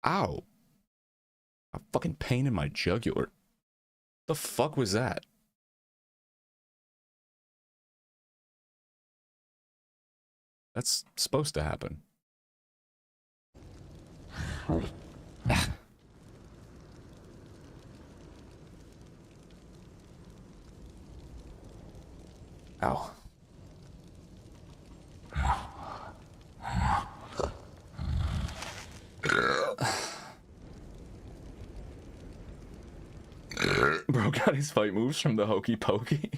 Ow. A fucking pain in my jugular. The fuck was that? That's supposed to happen. Ow. Bro got his fight moves from the Hokey Pokey.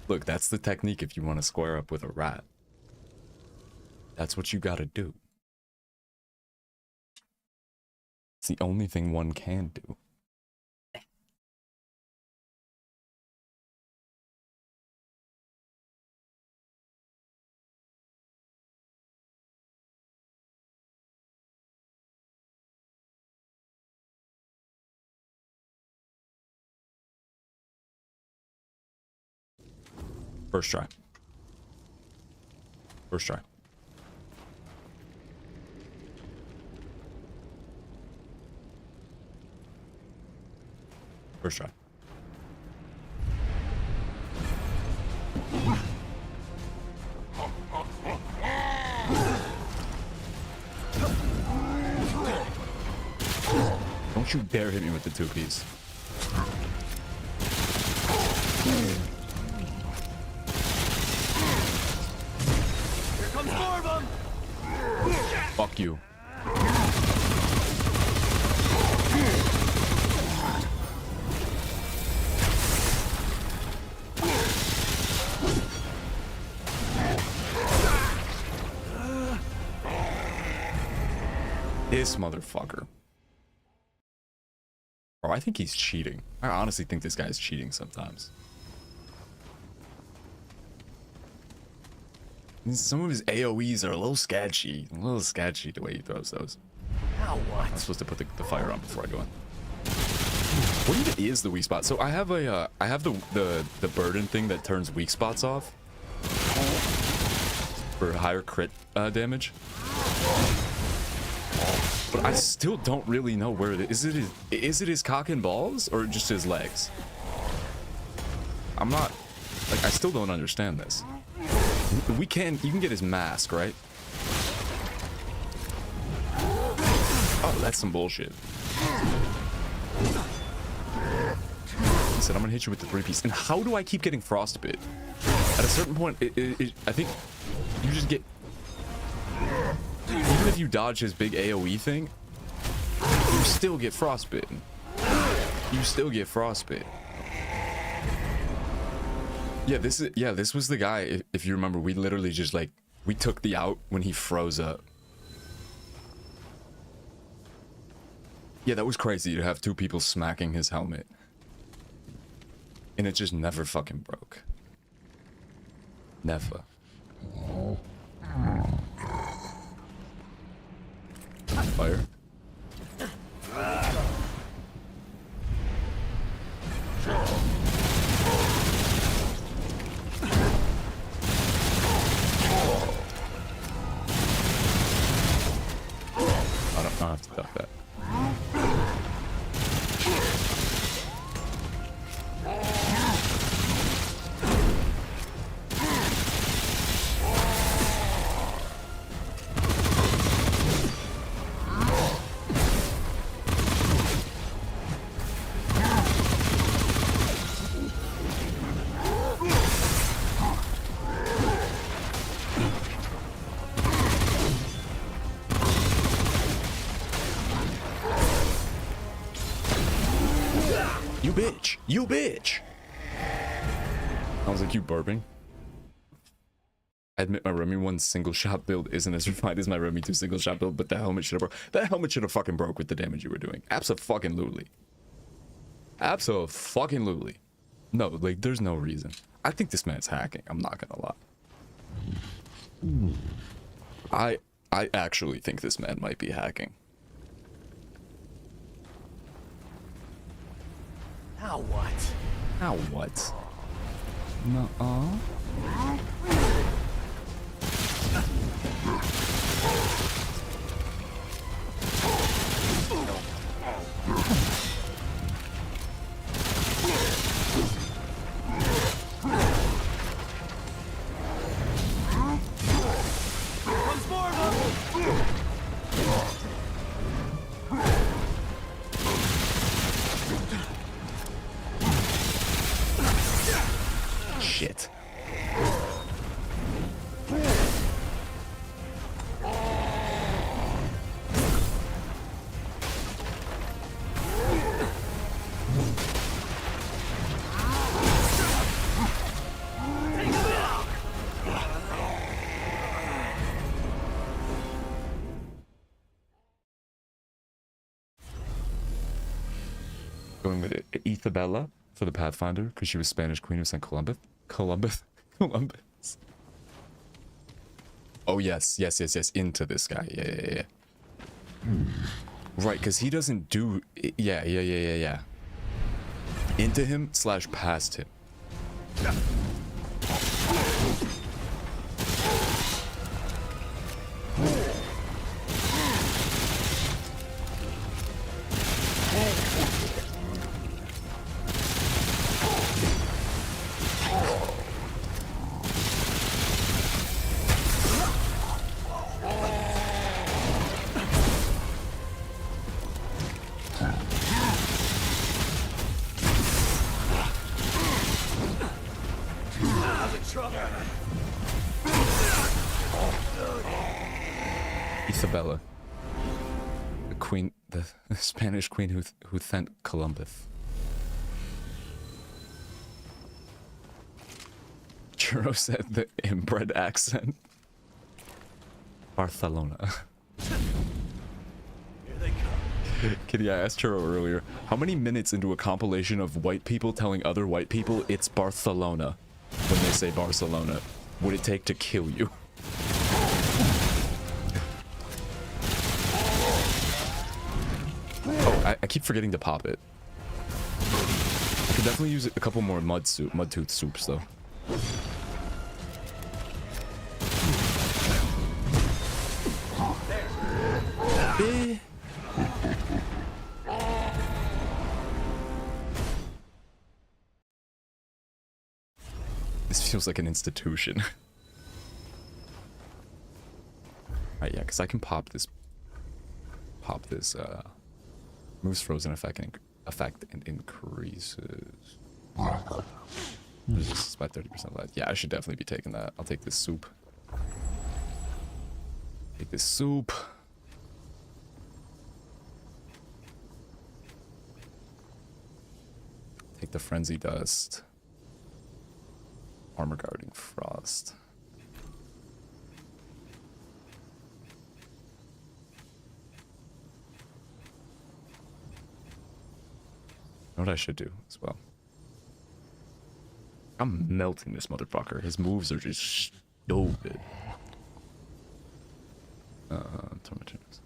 Look, that's the technique if you want to square up with a rat. That's what you gotta do. It's the only thing one can do. First try. First try. First try. Don't you dare hit me with the two-piece. Fuck you. This motherfucker. Bro, I think he's cheating. I honestly think this guy's cheating sometimes. Some of his AoEs are a little sketchy. A little sketchy the way he throws those. Now what? I'm supposed to put the fire on before I go in. What even is the weak spot? So I have a I have the burden thing that turns weak spots off for higher crit damage. But I still don't really know where it is. Is it his cock and balls or just his legs? I'm not like I still don't understand this. You can get his mask, right? Oh, that's some bullshit. He said, I'm gonna hit you with the three-piece. And how do I keep getting frostbite? At a certain point, I think you just get... Even if you dodge his big AoE thing, you still get frostbitten. You still get frostbite. Yeah, this was the guy, if you remember, we literally just like, we took the out when he froze up. Yeah, that was crazy to have two people smacking his helmet. And it just never fucking broke. Never. Fire. I don't have to duck that. You bitch! You bitch! I was like, you burping? I admit my Remy 1 single shot build isn't as refined as my Remy 2 single shot build, but the helmet should have broke. That helmet should have fucking broke with the damage you were doing. Abso-fucking-lutely. Abso-fucking-lutely. No, like, there's no reason. I think this man's hacking, I'm not gonna lie. I actually think this man might be hacking. Now what? Now what? Nuh-uh. Comes more of them! Shit. Going with Isabella for the Pathfinder because she was Spanish Queen of St. Columbus. Columbus. Oh yes, into this guy. Yeah. Right, because he doesn't do. Yeah. Into him / past him. Isabella, the queen, the Spanish queen who sent Columbus. Churro said the inbred accent. Barcelona. Kitty, I asked Churro earlier, how many minutes into a compilation of white people telling other white people it's Barcelona when they say Barcelona would it take to kill you? Oh, I keep forgetting to pop it. Could definitely use a couple more mud tooth soups though. This feels like an institution. Alright, yeah, because I can pop this moves frozen effect and increases resistance by 30% less. Yeah, I should definitely be taking that. I'll take this soup. Take this soup. Take the frenzy dust. Armor guarding frost. Know what I should do as well? I'm melting this motherfucker. His moves are just stupid. Tormentors.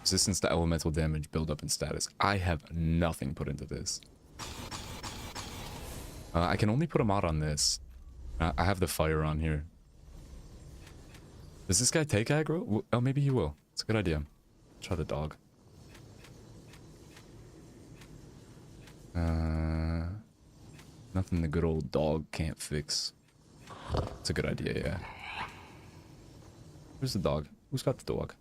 Resistance to elemental damage, build up in status. I have nothing put into this. I can only put a mod on this. I have the fire on here. Does this guy take aggro? Oh, maybe he will. It's a good idea. Try the dog. Nothing the good old dog can't fix. It's a good idea, yeah. Where's the dog? Who's got the dog?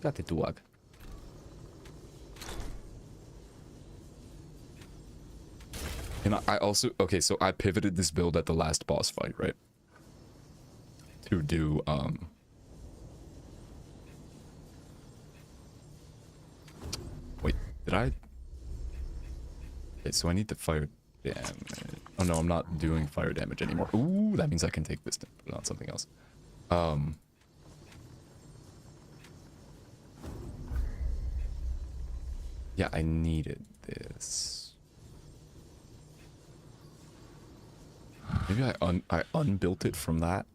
Got the dog. And I also, okay, so I pivoted this build at the last boss fight, right? To do, wait, did I? Okay, so I need the fire damage. Oh no, I'm not doing fire damage anymore. Ooh, that means I can take this to put it on something else. Yeah, I needed this. Maybe I unbuilt it from that.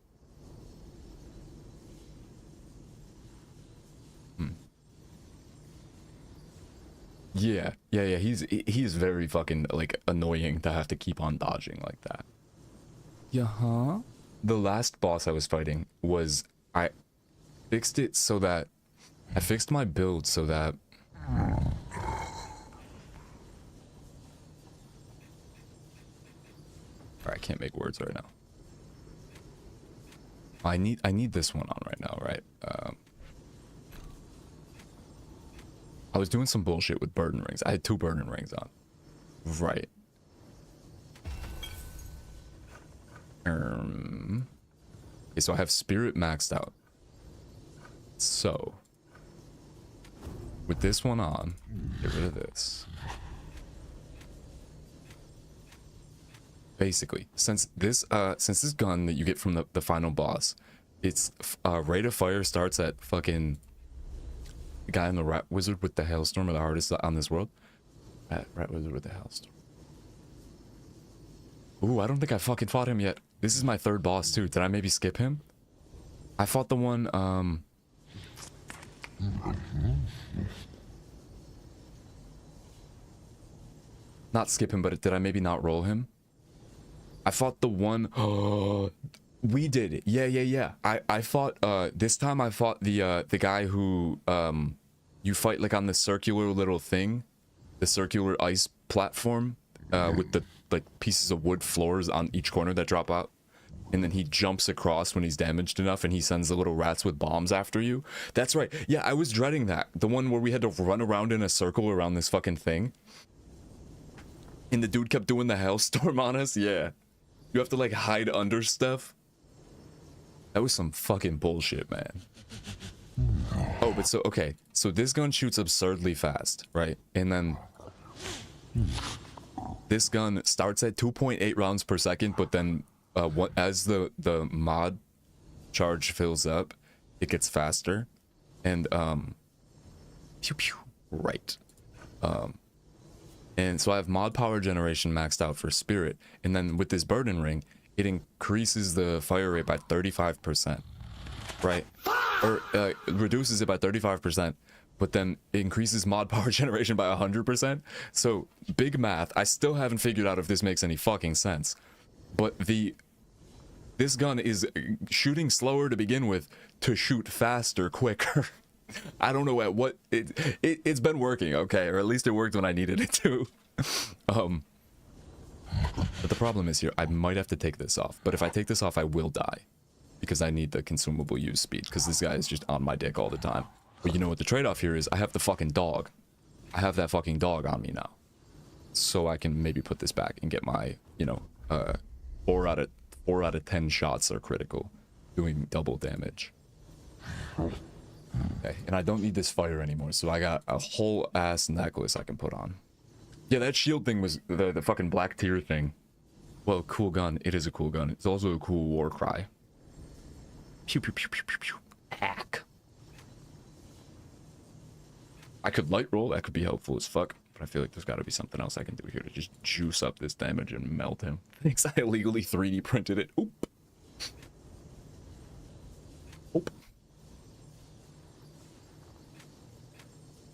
Yeah. He's very fucking like annoying to have to keep on dodging like that. Yeah, the last boss I was fighting was I fixed it so that I fixed my build so that I can't make words right now. I need this one on right now, right? I was doing some bullshit with burden rings. I had 2 burden rings on. Right. Okay, so I have spirit maxed out. So with this one on, get rid of this. Basically, since this gun that you get from the final boss, its rate of fire starts at fucking the guy in the rat wizard with the hailstorm, or the hardest on this world. Rat wizard with the hailstorm. Ooh, I don't think I fucking fought him yet. This is my 3rd boss too. Did I maybe skip him? I fought the one not skip him, but did I maybe not roll him? I fought the one. Oh, we did it. Yeah. I fought. This time I fought the guy who you fight like on the circular little thing, the circular ice platform with the like pieces of wood floors on each corner that drop out, and then he jumps across when he's damaged enough, and he sends the little rats with bombs after you. That's right. Yeah, I was dreading that. The one where we had to run around in a circle around this fucking thing, and the dude kept doing the hailstorm on us. Yeah. You have to like hide under stuff. That was some fucking bullshit, man. Oh, but so, okay. So this gun shoots absurdly fast, right? And then this gun starts at 2.8 rounds per second, but then as the mod charge fills up, it gets faster. And, pew pew, right. And so I have mod power generation maxed out for spirit, and then with this burden ring, it increases the fire rate by 35%, right? Or reduces it by 35%, but then it increases mod power generation by 100%. So big math. I still haven't figured out if this makes any fucking sense, but this gun is shooting slower to begin with to shoot faster, quicker. I don't know at what it's been working, okay, or at least it worked when I needed it to. But the problem is here, I might have to take this off. But if I take this off, I will die because I need the consumable use speed, because this guy is just on my dick all the time. But you know what the trade-off here is? I have the fucking dog. I have that fucking dog on me now, so I can maybe put this back and get my, you know, 4 out of 10 shots are critical, doing double damage. Okay, and I don't need this fire anymore, so I got a whole ass necklace I can put on. Yeah, that shield thing was the fucking black tier thing. Well, cool gun. It is a cool gun. It's also a cool war cry. Pew pew pew pew pew pew. Hack. I could light roll. That could be helpful as fuck. But I feel like there's got to be something else I can do here to just juice up this damage and melt him. Thanks, I illegally 3D printed it. Oop. Oop.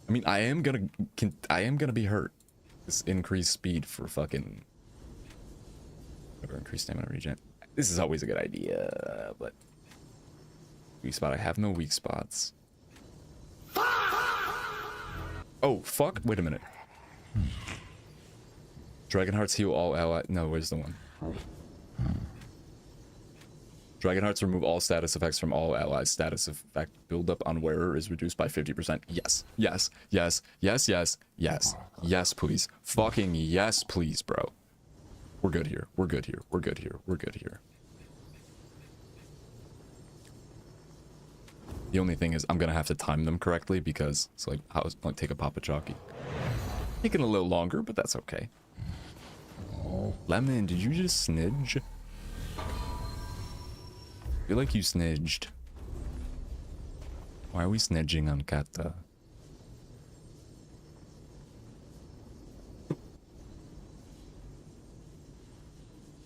I mean, I am gonna be hurt. This increased speed for fucking whatever, increased stamina regen. This is always a good idea, but weak spot. I have no weak spots. Oh fuck! Wait a minute. Dragonhearts heal all allies. No, where's the one? Dragonhearts remove all status effects from all allies. Status effect buildup on wearer is reduced by 50%. Yes, yes, yes, yes, yes, yes, yes, please. Fucking yes, please, bro. We're good here. We're good here. We're good here. We're good here. The only thing is I'm gonna have to time them correctly because it's like I was like take a Papa Chalky. Taking a little longer, but that's okay. Lemon, did you just snidge? I feel like you snidged. Why are we snidging on Kata?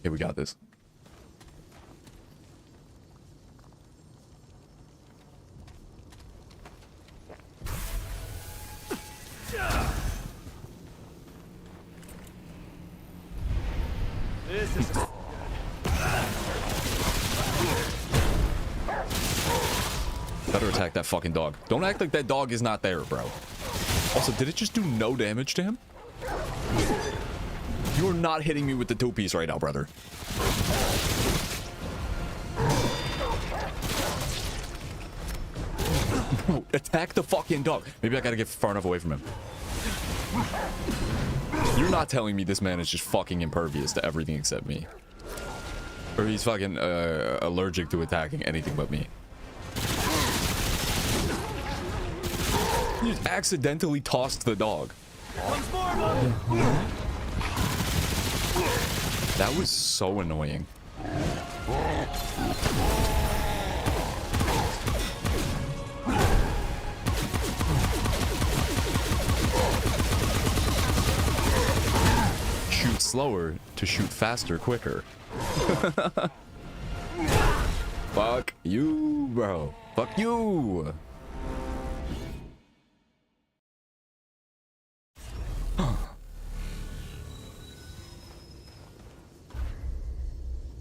Okay, we got this. This is Better attack that fucking dog. Don't act like that dog is not there, bro. Also, did it just do no damage to him? You're not hitting me with the two-piece right now, brother. Attack the fucking dog. Maybe I gotta get far enough away from him. You're not telling me this man is just fucking impervious to everything except me. Or he's fucking allergic to attacking anything but me. You just accidentally tossed the dog. That was so annoying. Shoot slower to shoot faster quicker. Fuck you, bro. Fuck you.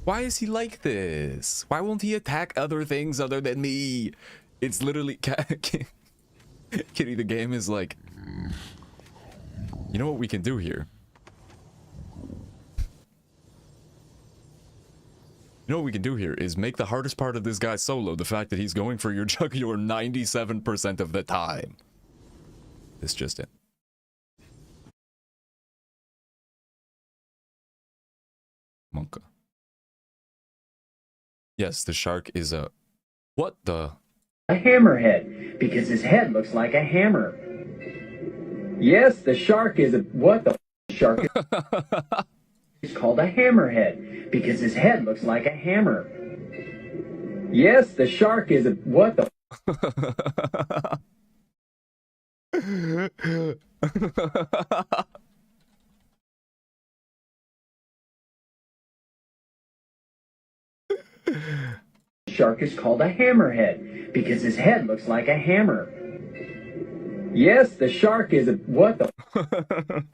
Why is he like this? Why won't he attack other things other than me? It's literally Kitty, the game is like, you know what we can do here? You know what we can do here is make the hardest part of this guy solo the fact that he's going for your jugular 97% of the time. This just it. Monka. Yes, the shark is a... What the... A hammerhead, because his head looks like a hammer. Yes, the shark is a... What the shark is called a hammerhead, because his head looks like a hammer. Yes, the shark is a... What the... Shark is called a hammerhead because his head looks like a hammer. Yes, the shark is a... What the...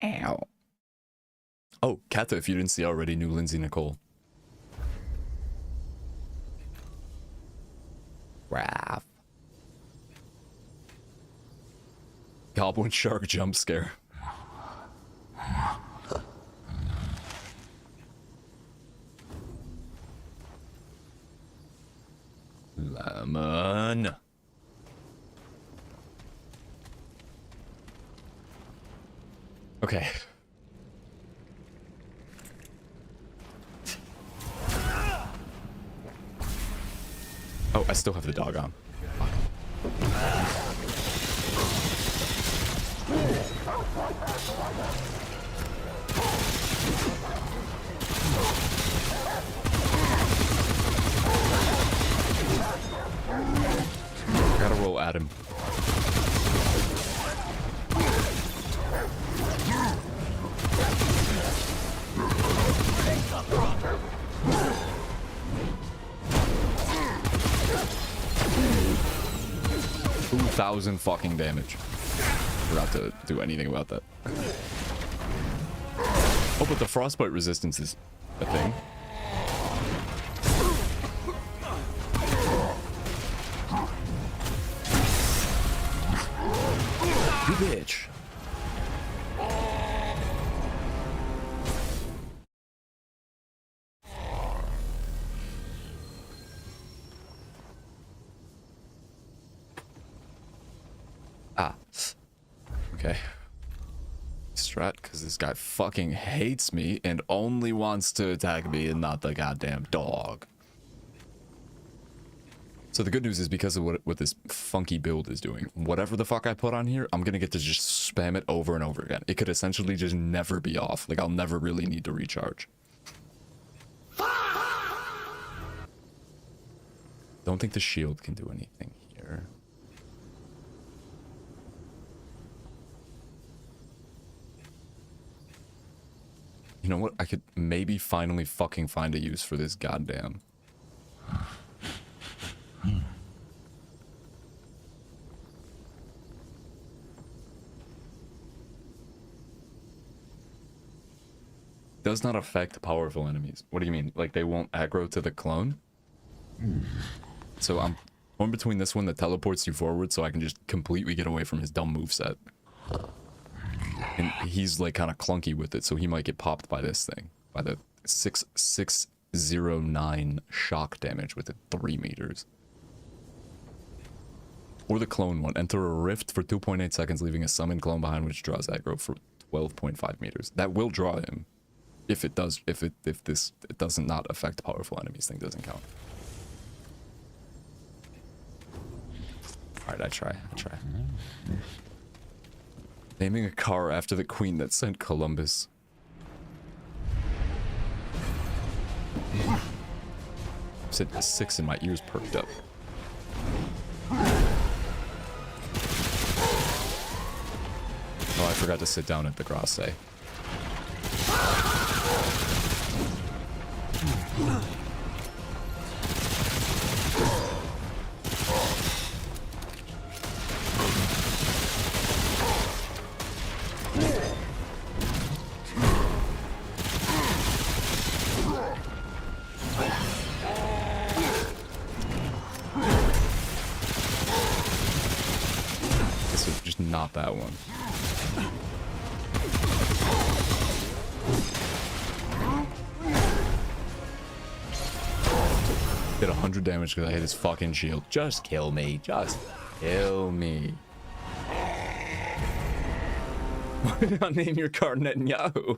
Ow. Oh, Kata, if you didn't see already, new Lindsay Nicole. Raph. Goblin shark jump scare. Lemon. Okay. Oh, I still have the dog on. 2,000 fucking damage. Forgot to do anything about that. Oh, but the frostbite resistance is a thing. You bitch. Ah. Okay. Strat, because this guy fucking hates me and only wants to attack me and not the goddamn dog. So the good news is, because of what this funky build is doing, whatever the fuck I put on here, I'm gonna get to just spam it over and over again. It could essentially just never be off. Like, I'll never really need to recharge. Don't think the shield can do anything here. You know what? I could maybe finally fucking find a use for this goddamn... Does not affect powerful enemies. What do you mean? Like, they won't aggro to the clone? So I'm torn between this one that teleports you forward so I can just completely get away from his dumb moveset. And he's like kind of clunky with it, so he might get popped by this thing. By the 609 shock damage with it 3 meters. Or the clone one. Enter a rift for 2.8 seconds, leaving a summoned clone behind which draws aggro for 12.5 meters. That will draw him. If it does, if this does not affect powerful enemies, thing doesn't count. Alright, I try. Naming a car after the queen that sent Columbus. Said 6 and my ears perked up. Oh, I forgot to sit down at the Grasse. This is just not that one. Did 100 damage because I hit his fucking shield. Just kill me. Just kill me. Why did I name your car Netanyahu?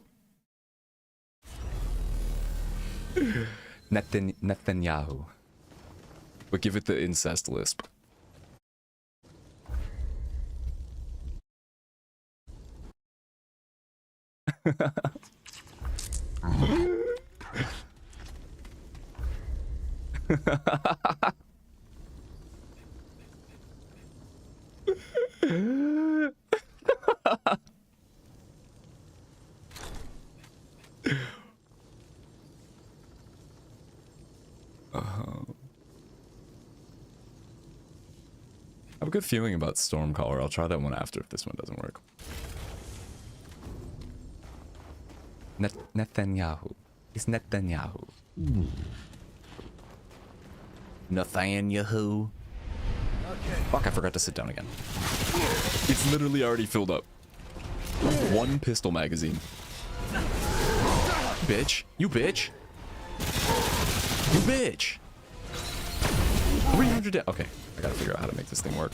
Netanyahu. But give it the incest lisp. I have a good feeling about Stormcaller. I'll try that one after if this one doesn't work. Netanyahu. It's Netanyahu. Netanyahu. Fuck, I forgot to sit down again. It's literally already filled up. 1 pistol magazine. Bitch. You bitch. You bitch. 300 okay, I gotta figure out how to make this thing work.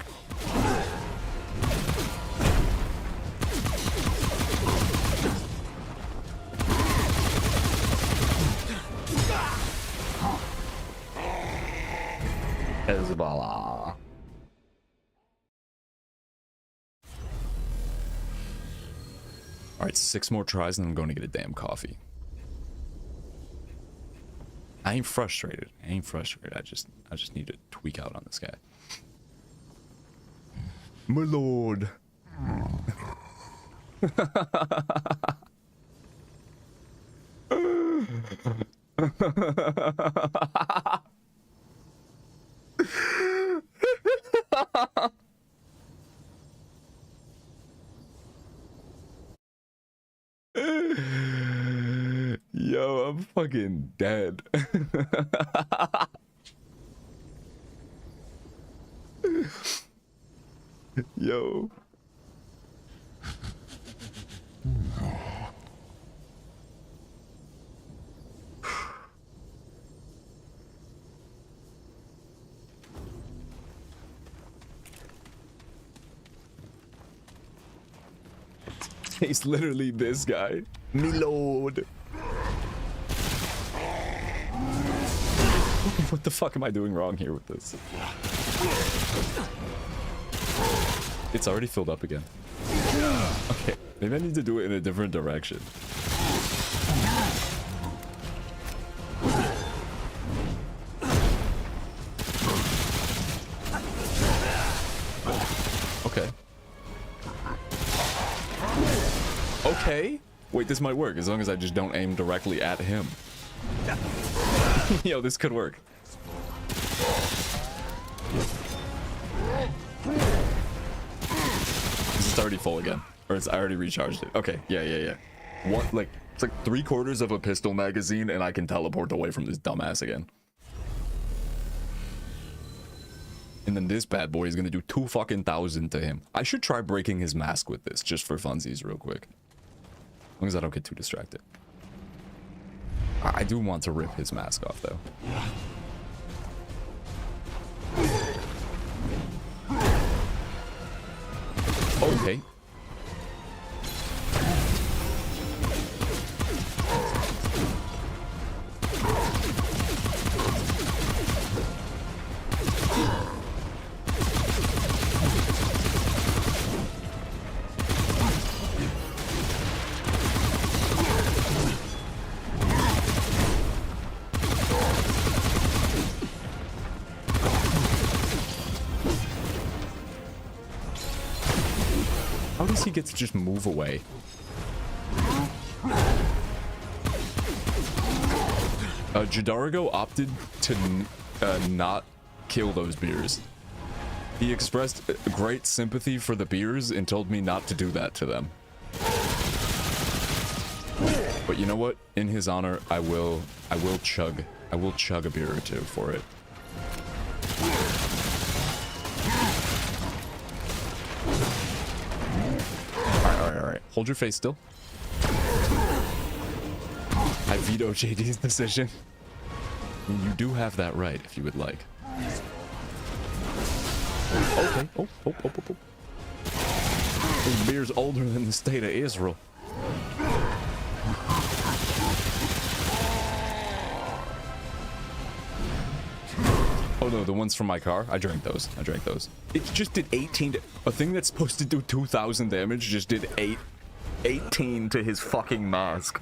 Hezbollah. Alright, 6 more tries and I'm going to get a damn coffee. I ain't frustrated. I just need to tweak out on this guy. My lord. Yo, I'm fucking dead. Yo. He's literally this guy. Me lord. What the fuck am I doing wrong here with this? It's already filled up again. Okay, maybe I need to do it in a different direction. Okay. Okay. Wait, this might work as long as I just don't aim directly at him. Yo, this could work. This is already full again. Or I already recharged it. Okay, yeah. What, like, it's like 3/4 of a pistol magazine and I can teleport away from this dumbass again. And then this bad boy is gonna do 2,000 to him. I should try breaking his mask with this, just for funsies real quick. As long as I don't get too distracted. I do want to rip his mask off, though. Okay. How does he get to just move away? Jadarigo opted to not kill those beers. He expressed great sympathy for the beers and told me not to do that to them. But you know what? In his honor, I will chug a beer or two for it. Alright. Hold your face still. I veto JD's decision. You do have that right if you would like. Okay. Oh. This beer's older than the state of Israel. Oh no, the ones from my car? I drank those. It just did 18 a thing that's supposed to do 2,000 damage just did 18 to his fucking mask.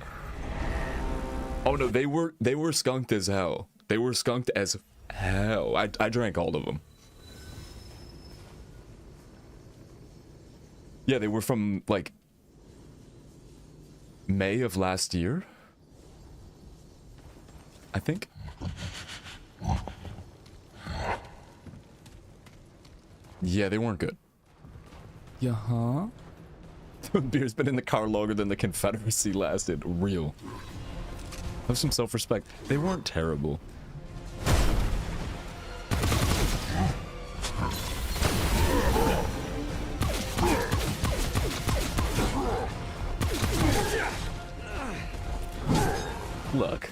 Oh no, they were skunked as hell. They were skunked as hell. I drank all of them. Yeah, they were from like May of last year, I think. Yeah, they weren't good. Yeah, huh? The beer's been in the car longer than the Confederacy lasted. Real. Have some self-respect. They weren't terrible. Look.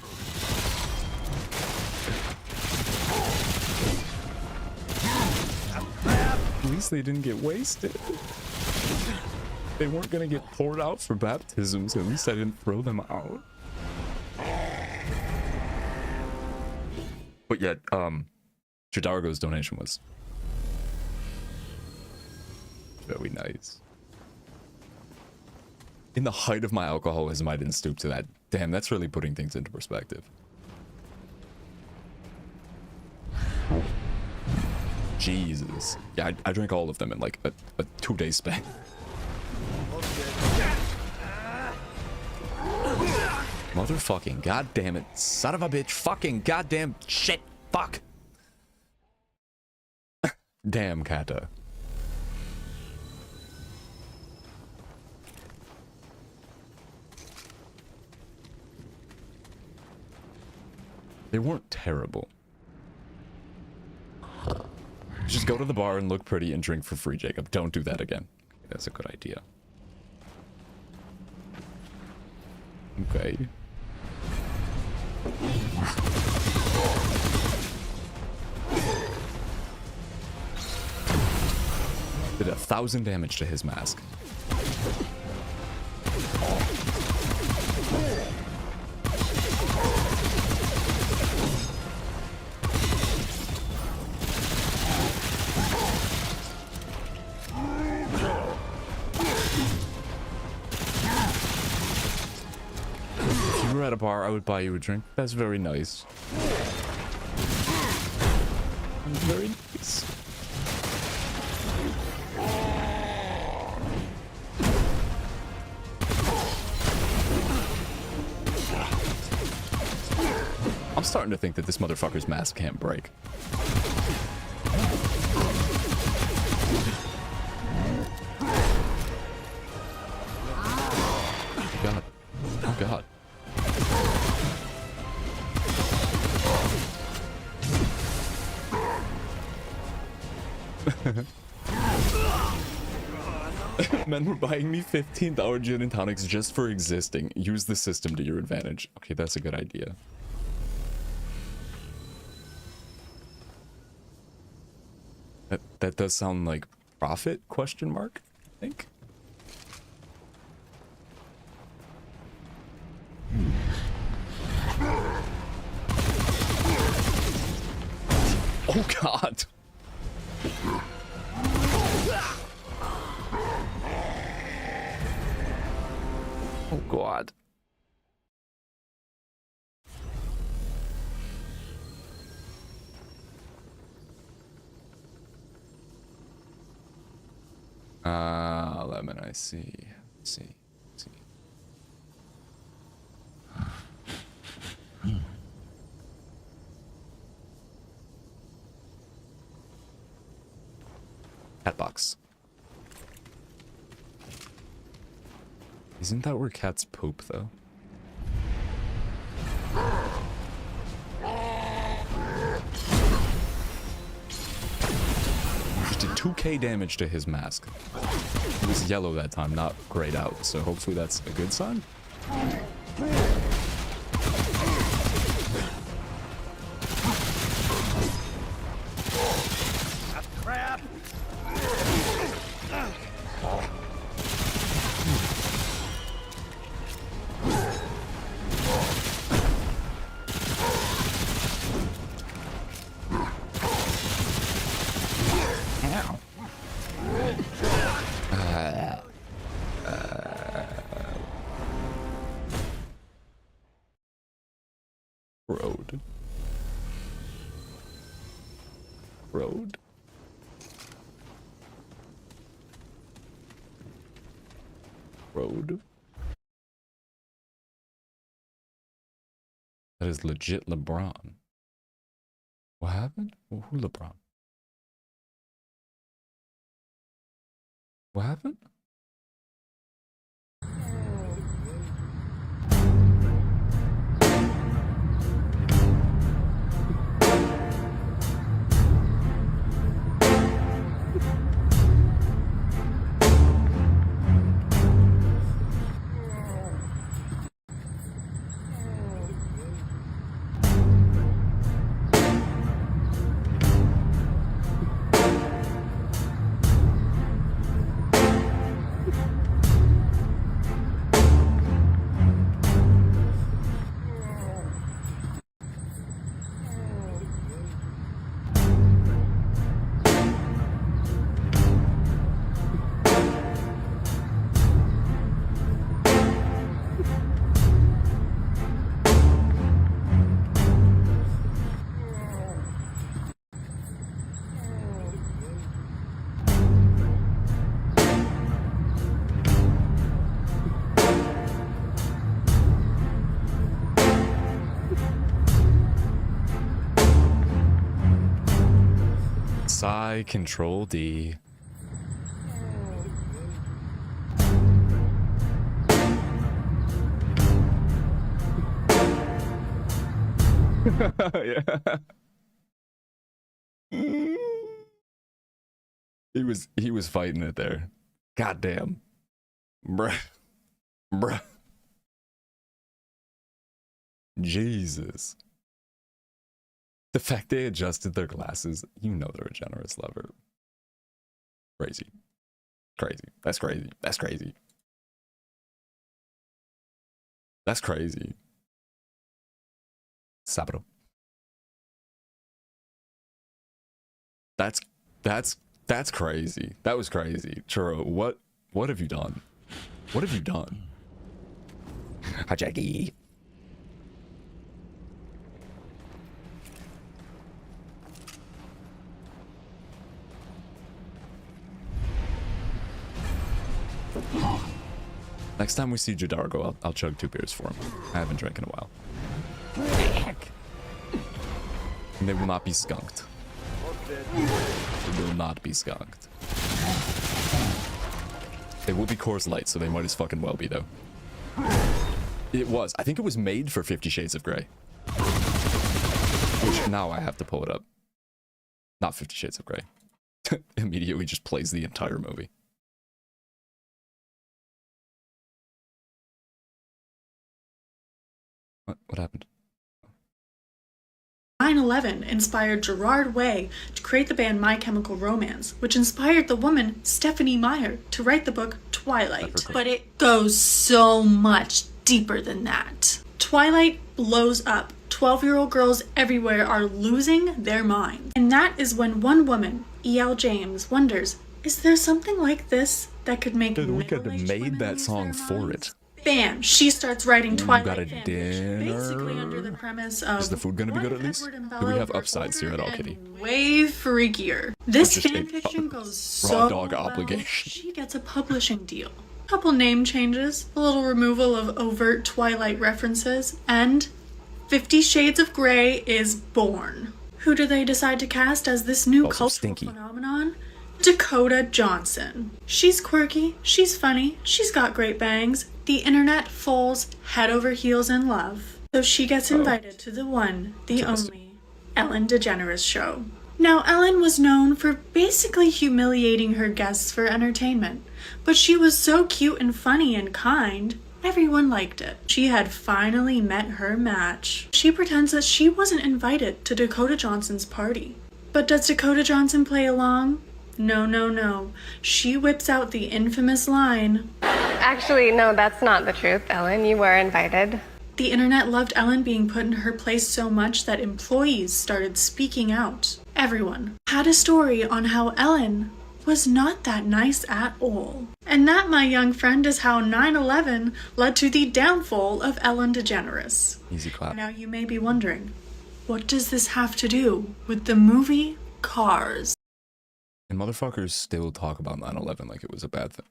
At least they didn't get wasted. They weren't gonna get poured out for baptisms. At least I didn't throw them out. But yet, Chidargo's donation was very nice. In the height of my alcoholism, I didn't stoop to that. Damn, that's really putting things into perspective. Jesus. Yeah, I drank all of them in like a 2-day span. Motherfucking goddamn it. Son of a bitch. Fucking goddamn shit. Fuck. Damn, Kata. They weren't terrible. Just go to the bar and look pretty and drink for free, Jacob. Don't do that again. That's a good idea. Okay. Did 1,000 damage to his mask. If you were at a bar, I would buy you a drink. That's very nice. Very nice. I'm starting to think that this motherfucker's mask can't break. God. Oh God. Men were buying me $15 gin and tonics just for existing. Use the system to your advantage. Okay, that's a good idea. That does sound like profit, question mark, I think. Oh God. Oh God. Lemon, I see. See. Cat box. Isn't that where cats poop, though? Just did 2k damage to his mask. It was yellow that time, not grayed out, so hopefully that's a good sign. Crap! Road. That is legit LeBron. What happened? Who LeBron? What happened? Psi Control D. Yeah. He was fighting it there. God damn. Bruh. Bruh. Jesus. The fact they adjusted their glasses, you know they're a generous lover. Crazy. Crazy. That's crazy. That's crazy. That's crazy. Sabro. That's crazy. That was crazy. Churro, what have you done? What have you done? Hajagi. Next time we see Jadargo, I'll chug 2 beers for him. I haven't drank in a while. And they will not be skunked. They will not be skunked. They will be Coors Light, so they might as fucking well be, though. It was. I think it was made for 50 Shades of Grey. Which, now I have to pull it up. Not 50 Shades of Grey. Immediately just plays the entire movie. What happened? 9/11 inspired Gerard Way to create the band My Chemical Romance, which inspired the woman Stephanie Meyer to write the book Twilight. But it goes so much deeper than that. Twilight blows up. 12-year-old girls everywhere are losing their mind. And that is when one woman, E.L. James, wonders, is there something like this that could make Dude, we could have middle-aged made women that lose song their for minds? it. Bam! She starts writing Twilight got a fanfiction, dinner. basically under the premise of Is the food gonna be what good if at least? Edward and Do we Bella have were upsides here at older All Kitty? and way freakier. This Just a fanfiction goes raw so dog well, obligation. she gets a publishing deal. Couple name changes, a little removal of overt Twilight references, and 50 Shades of Grey is born. Who do they decide to cast as this new Also cultural stinky. phenomenon? Dakota Johnson. She's quirky, she's funny, she's got great bangs. The internet falls head over heels in love. So she gets invited to the one, the only, Ellen DeGeneres show. Now, Ellen was known for basically humiliating her guests for entertainment, but she was so cute and funny and kind, everyone liked it. She had finally met her match. She pretends that she wasn't invited to Dakota Johnson's party. But does Dakota Johnson play along? No, no, no. She whips out the infamous line, Actually, no, that's not the truth, Ellen. You were invited. The internet loved Ellen being put in her place so much that employees started speaking out. Everyone had a story on how Ellen was not that nice at all. And that, my young friend, is how 9/11 led to the downfall of Ellen DeGeneres. Easy clap. Now you may be wondering, what does this have to do with the movie Cars? And motherfuckers still talk about 9/11 like it was a bad thing.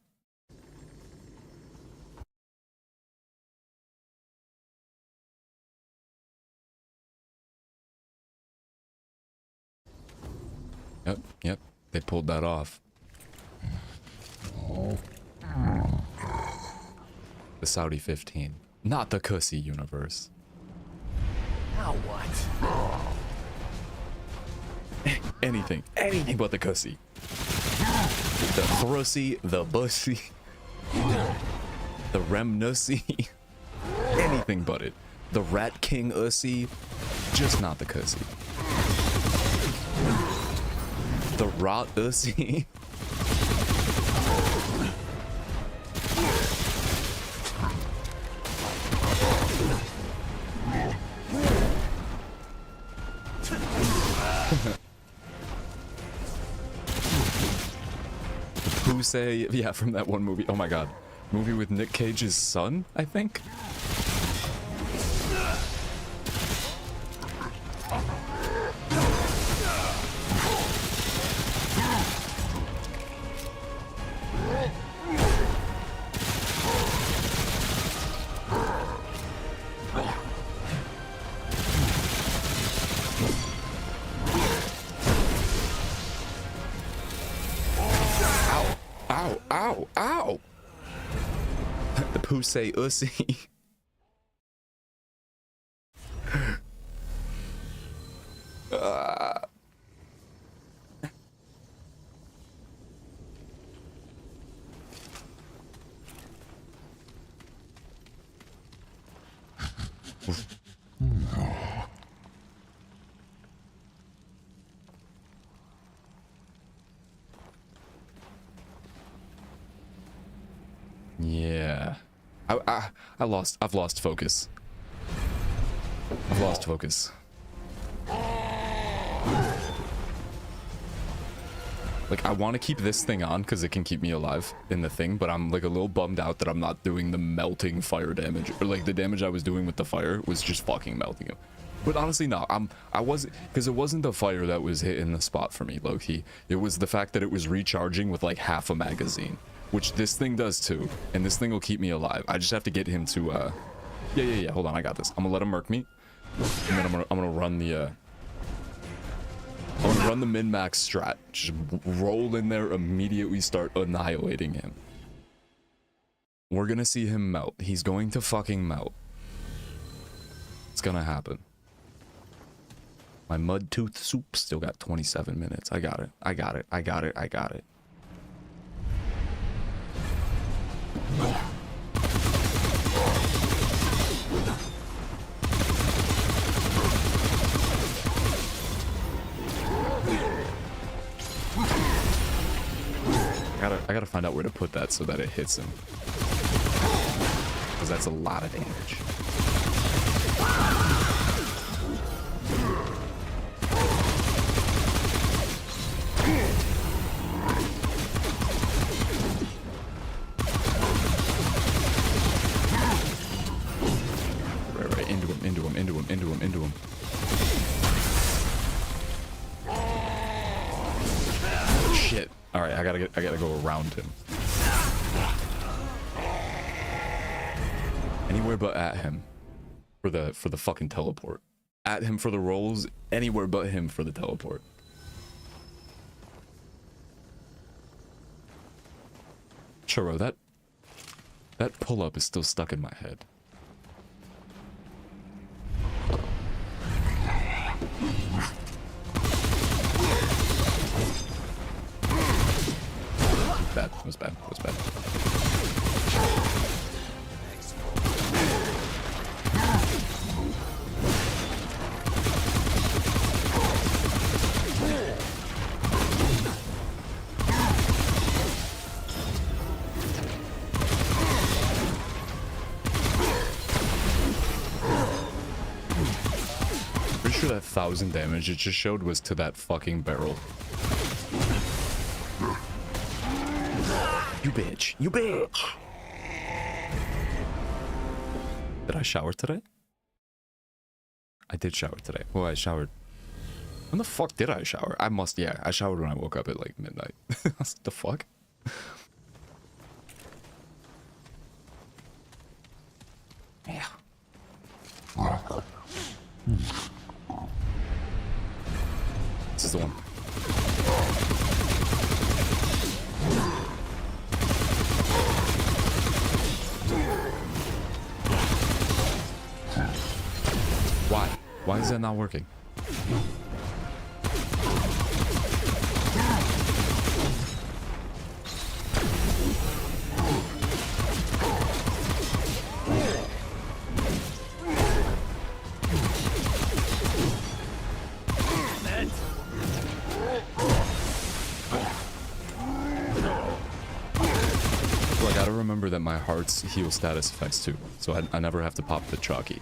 Yep, they pulled that off. The Saudi 15, not the Cussy universe. Now what? Anything but the Cussy. The Thrussy, the Bussy, the Remnussy, anything but it. The Rat King Ussy, just not the Cussy. The Rot Ussy. Who say, yeah, from that one movie. Oh my god. Movie with Nick Cage's son, I think? Pussy Ussy. Yeah. I've lost focus. I've lost focus. Like, I want to keep this thing on because it can keep me alive in the thing, but I'm like a little bummed out that I'm not doing the melting fire damage, or like the damage I was doing with the fire was just fucking melting him. But honestly, no, I wasn't, because it wasn't the fire that was hitting the spot for me, low-key. It was the fact that it was recharging with like half a magazine, which this thing does too, and this thing will keep me alive. I just have to get him to yeah, hold on, I got this. I'm gonna let him murk me, and then I'm gonna run the I'm gonna run the min-max strat. Just roll in there, immediately start annihilating him. We're gonna see him melt. He's going to fucking melt. It's gonna happen. My mud tooth soup still got 27 minutes. I got it. I got it. I got it. I got it. I gotta find out where to put that so that it hits him. Because that's a lot of damage. Right, into him. Shit. All right, I gotta go around him. Anywhere but at him for the fucking teleport. At him for the rolls, anywhere but him for the teleport. Churro, that pull-up is still stuck in my head. That was bad. Pretty sure that 1,000 damage it just showed was to that fucking barrel. You bitch. You bitch. Did I shower today? I did shower today. Well, I showered. When the fuck did I shower? Yeah, I showered when I woke up at like midnight. What the fuck? Yeah. This is the one. Why? Why is that not working? I gotta remember that my heart's heal status effects too, so I never have to pop the chalky.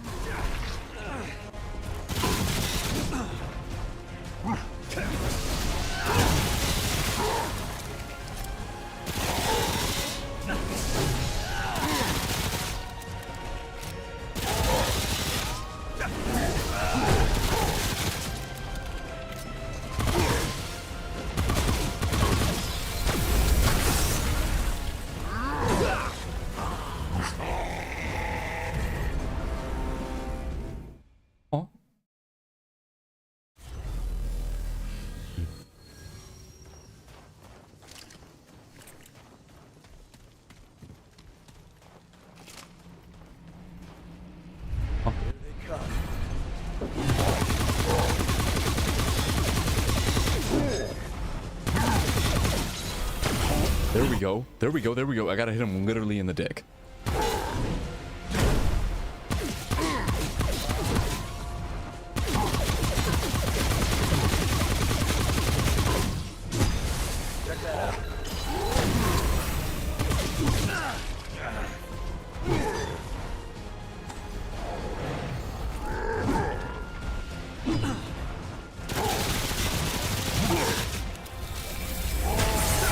go. There we go. There we go. I gotta hit him literally in the dick.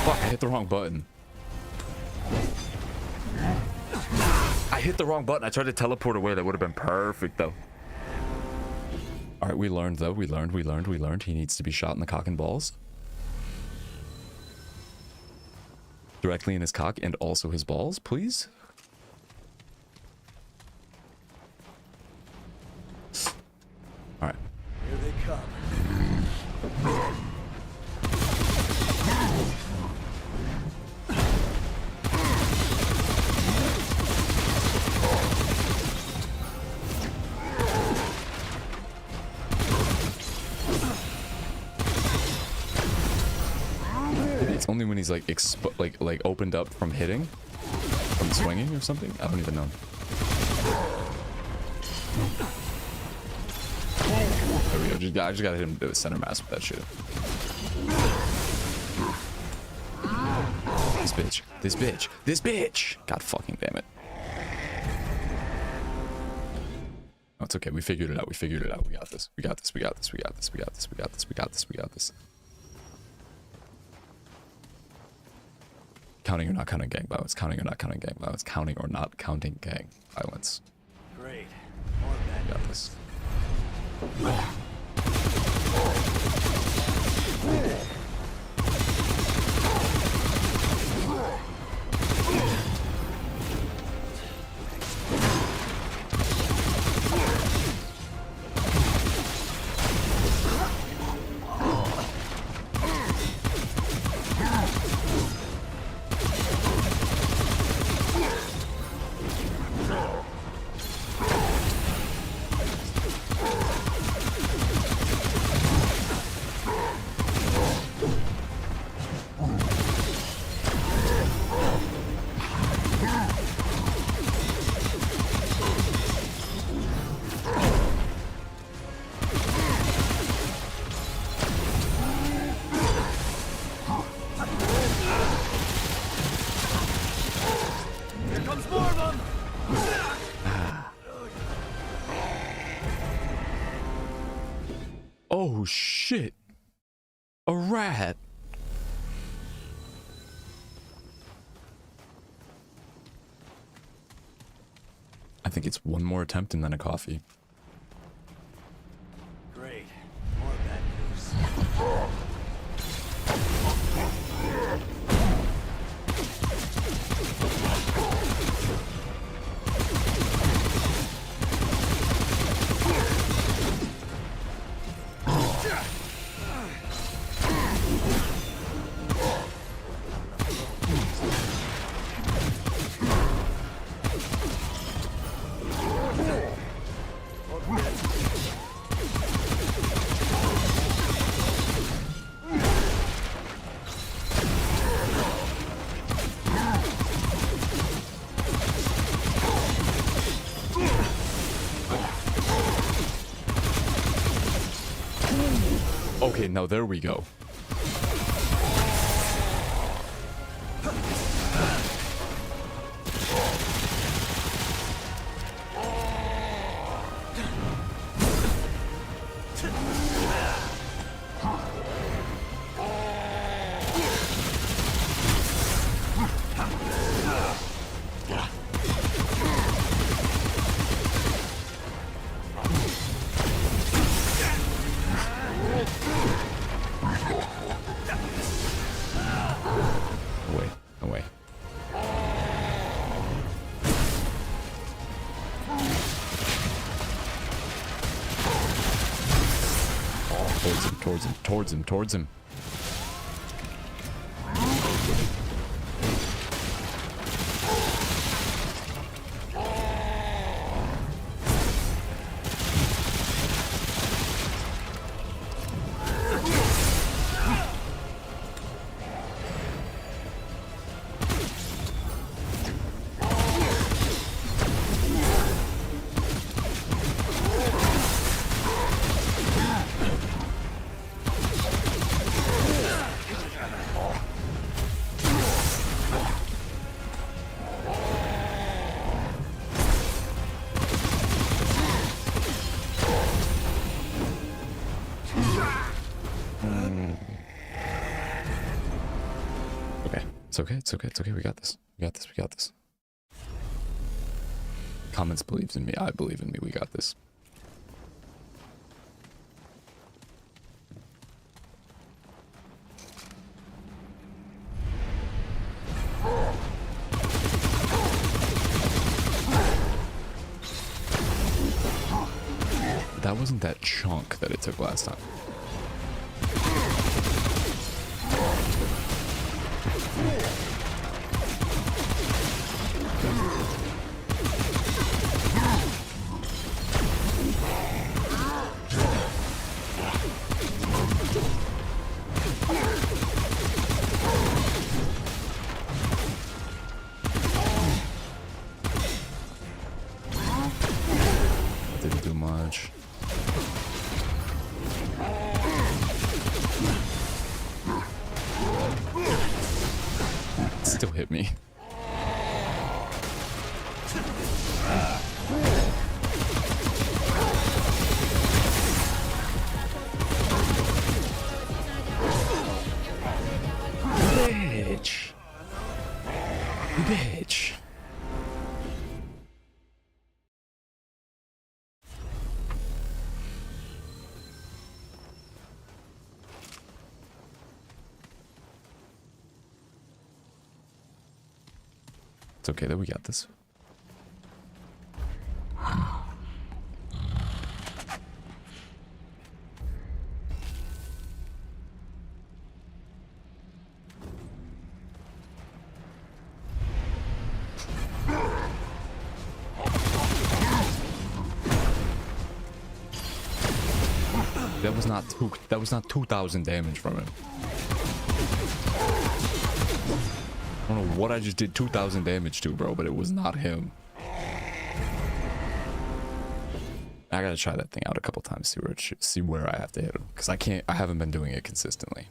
Fuck, I hit the wrong button. I hit the wrong button. I tried to teleport away. That would have been perfect, though. All right, we learned, though. We learned. He needs to be shot in the cock and balls. Directly in his cock and also his balls, please. All right. Here they come. It's only when he's like like opened up from hitting, from swinging or something. I don't even know. There we go. I just gotta hit him do a center mass with that shit. This bitch. This bitch. This bitch. God fucking damn it. Oh, it's okay. We figured it out. We figured it out. We got this. We got this. We got this. We got this. We got this. We got this. We got this. We got this. Counting or not counting gang violence. Counting or not counting gang violence. Counting or not counting gang violence. Great. We got this. Oh shit. A rat. I think it's one more attempt and then a coffee. Great. More bad news. Okay, now there we go. Away. Oh, towards him. It's okay. It's okay. It's okay. We got this. We got this. We got this. Comments believes in me. I believe in me. We got this. That wasn't that chunk that it took last time. Didn't do much. Still hit me. Bitch. Bitch. It's okay that we got this. That was not 2,000 damage from him. I don't know what I just did 2,000 damage to, bro, but it was not him. I gotta try that thing out a couple times, see where I have to hit him, because I haven't been doing it consistently.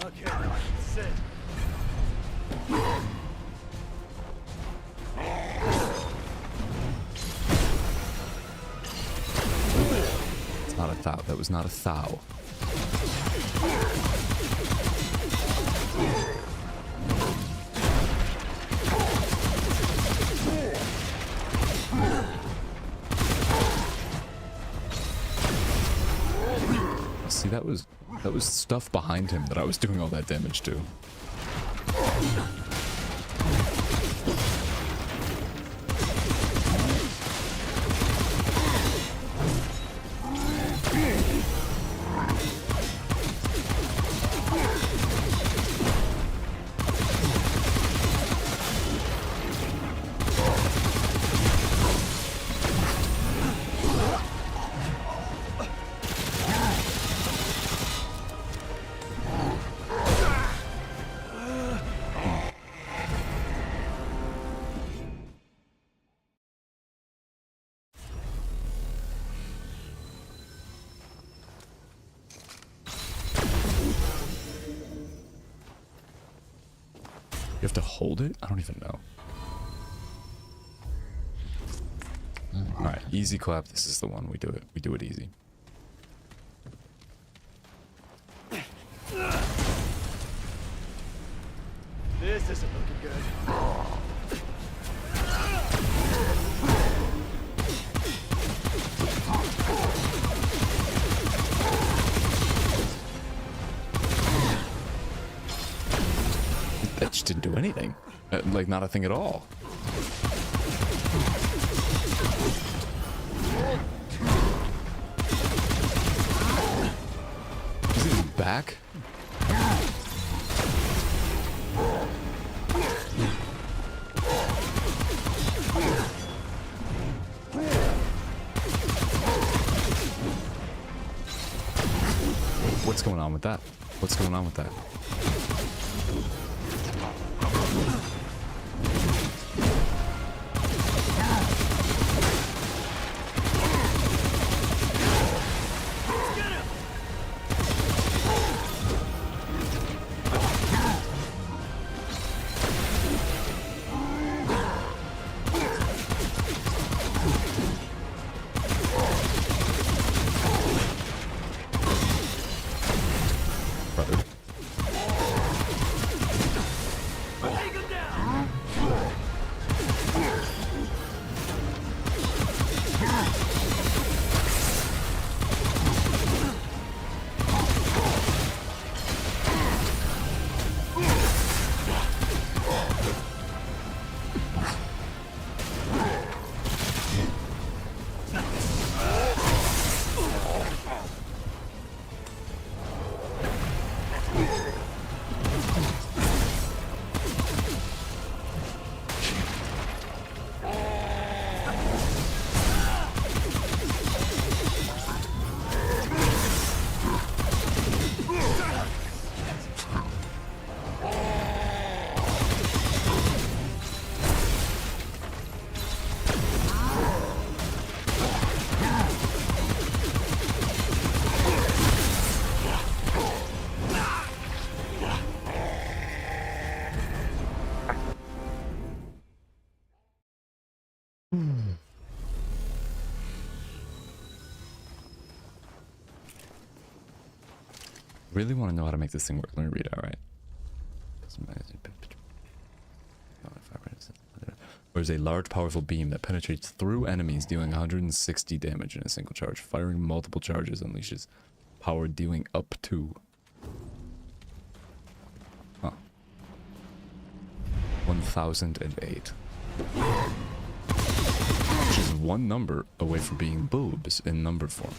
Okay, sit. It's not a thou. That was not a thou. See, that was stuff behind him that I was doing all that damage to. You have to hold it? I don't even know. Alright, easy clap. This is the one. We do it. We do it easy. This isn't looking good. That just didn't do anything. Like, not a thing at all. Is it back? What's going on with that? What's going on with that? Really want to know how to make this thing work. Let me read it. All right. There's a large, powerful beam that penetrates through enemies, dealing 160 damage in a single charge. Firing multiple charges unleashes power dealing up to 1008. Which is one number away from being boobs in number form.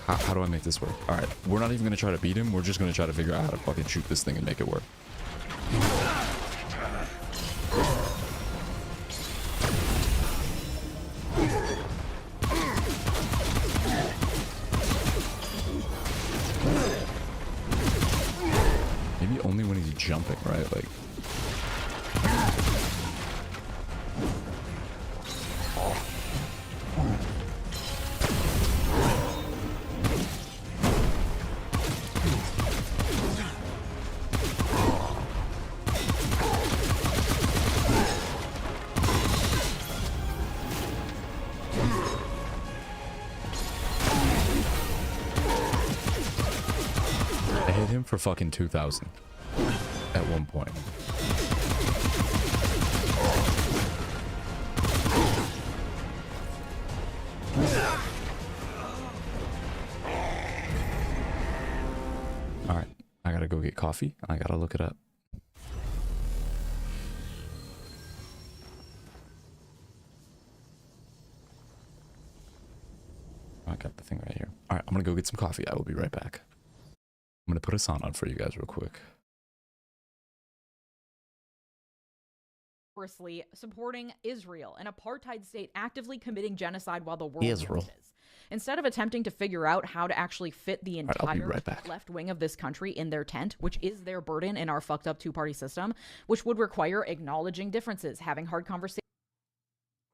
How do I make this work? Alright, we're not even going to try to beat him. We're just going to try to figure out how to fucking shoot this thing and make it work. Maybe only when he's jumping, right? Like... for fucking 2,000 at one point. All right, I gotta go get coffee. I gotta look it up. I got the thing right here. All right, I'm gonna go get some coffee. I will be right back. I'm going to put a song on for you guys real quick. Supporting Israel, an apartheid state actively committing genocide while the world Israel. watches. Instead of attempting to figure out how to actually fit the All right, I'll be entire right back. left wing of this country in their tent, which is their burden in our fucked up two-party system, which would require acknowledging differences, having hard conversations.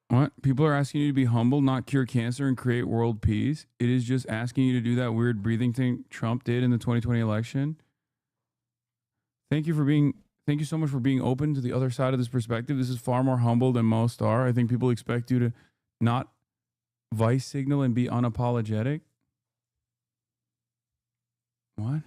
What? People are asking you to be humble, not cure cancer, and create world peace. It is just asking you to do that weird breathing thing Trump did in the 2020 election. Thank you so much for being open to the other side of this perspective. This is far more humble than most are. I think people expect you to not vice signal and be unapologetic. What?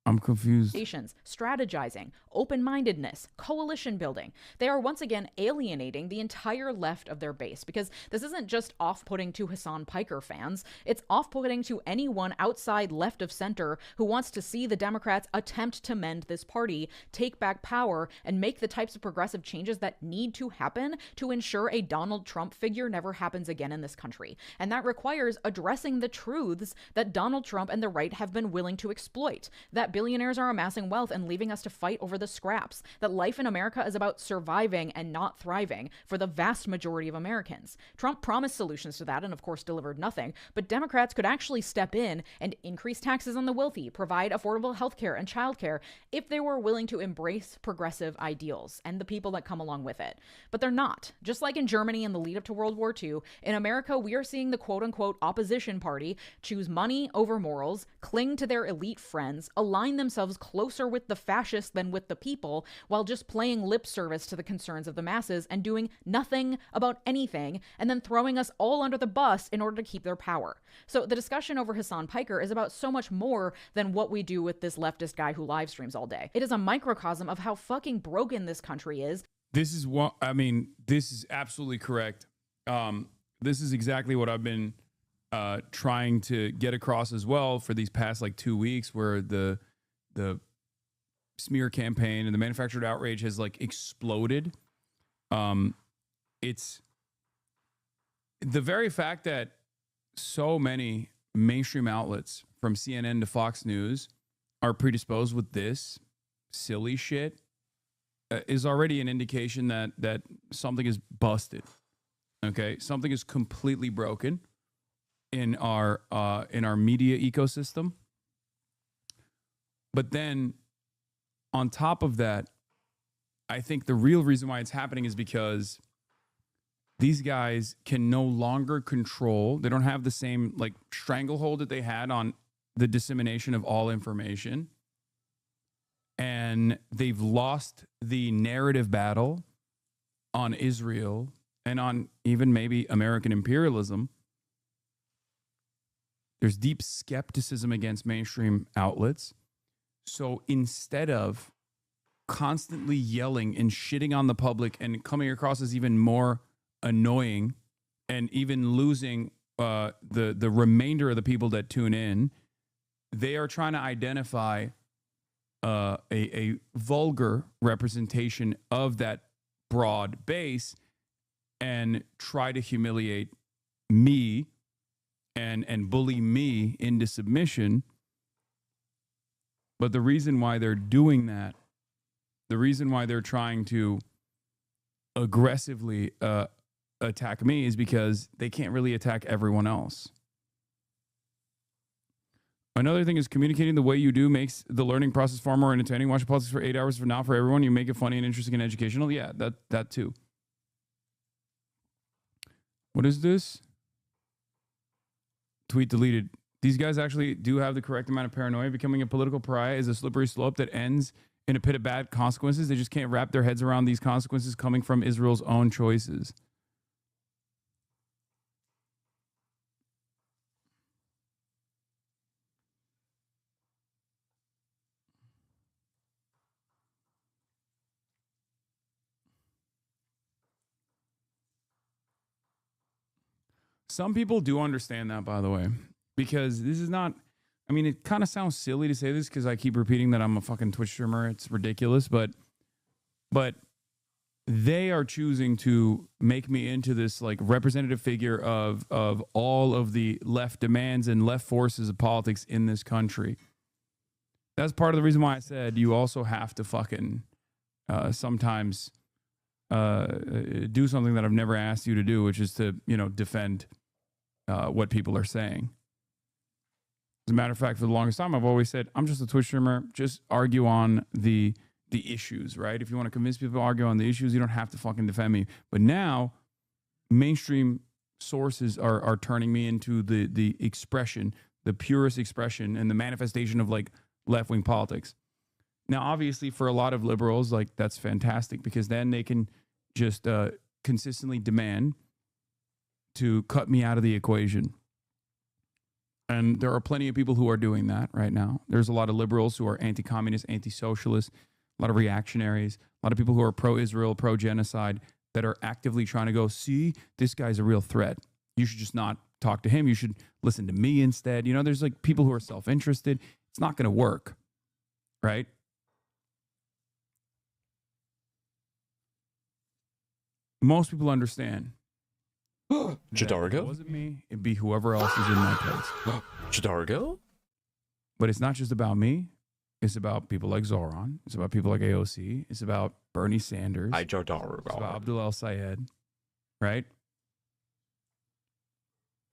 I'm confused. Strategizing, open-mindedness, coalition building. They are once again alienating the entire left of their base, because this isn't just off-putting to Hassan Piker fans. It's off-putting to anyone outside left of center who wants to see the Democrats attempt to mend this party, take back power, and make the types of progressive changes that need to happen to ensure a Donald Trump figure never happens again in this country. And that requires addressing the truths that Donald Trump and the right have been willing to exploit. That billionaires are amassing wealth and leaving us to fight over the scraps. That life in America is about surviving and not thriving for the vast majority of Americans. Trump promised solutions to that and of course delivered nothing, but Democrats could actually step in and increase taxes on the wealthy, provide affordable healthcare and childcare if they were willing to embrace progressive ideals and the people that come along with it. But they're not. Just like in Germany in the lead up to World War II, in America we are seeing the quote-unquote opposition party choose money over morals, cling to their elite friends, align themselves closer with the fascists than with the people, while just playing lip service to the concerns of the masses and doing nothing about anything, and then throwing us all under the bus in order to keep their power. So the discussion over Hassan Piker is about so much more than what we do with this leftist guy who live streams all day. It is a microcosm of how fucking broken this country is. This is what I mean. This is absolutely correct. This is exactly what I've been trying to get across as well for these past like 2 weeks, where the smear campaign and the manufactured outrage has like exploded. It's the very fact that so many mainstream outlets from CNN to Fox News are predisposed with this silly shit is already an indication that something is busted. Okay, something is completely broken in our media ecosystem. But then on top of that, I think the real reason why it's happening is because these guys can no longer control. They don't have the same like stranglehold that they had on the dissemination of all information. And they've lost the narrative battle on Israel and on even maybe American imperialism. There's deep skepticism against mainstream outlets. So instead of constantly yelling and shitting on the public and coming across as even more annoying and even losing the remainder of the people that tune in, they are trying to identify a vulgar representation of that broad base and try to humiliate me and bully me into submission. But the reason why they're doing that, the reason why they're trying to aggressively attack me is because they can't really attack everyone else. Another thing is communicating the way you do makes the learning process far more entertaining. Watch politics for 8 hours for not for everyone. You make it funny and interesting and educational. Yeah, that too. What is this? Tweet deleted. These guys actually do have the correct amount of paranoia. Becoming a political pariah is a slippery slope that ends in a pit of bad consequences. They just can't wrap their heads around these consequences coming from Israel's own choices. Some people do understand that, by the way, because this is not, I mean, it kind of sounds silly to say this because I keep repeating that I'm a fucking Twitch streamer. It's ridiculous, but they are choosing to make me into this like representative figure of all of the left demands and left forces of politics in this country. That's part of the reason why I said you also have to fucking sometimes do something that I've never asked you to do, which is to, defend what people are saying. As a matter of fact, for the longest time, I've always said, I'm just a Twitch streamer. Just argue on the issues, right? If you want to convince people to argue on the issues, you don't have to fucking defend me. But now, mainstream sources are turning me into the expression, the purest expression and the manifestation of like left-wing politics. Now, obviously, for a lot of liberals, like that's fantastic because then they can just consistently demand to cut me out of the equation. And there are plenty of people who are doing that right now. There's a lot of liberals who are anti-communist, anti-socialist, a lot of reactionaries, a lot of people who are pro-Israel, pro-genocide that are actively trying to go, see, this guy's a real threat. You should just not talk to him. You should listen to me instead. There's like people who are self-interested. It's not going to work, right? Most people understand. Jadargo? It wasn't me. It'd be whoever else is in my place. Jadargo? But it's not just about me. It's about people like Zoran. It's about people like AOC. It's about Bernie Sanders. It's about Abdul El Sayed. Right?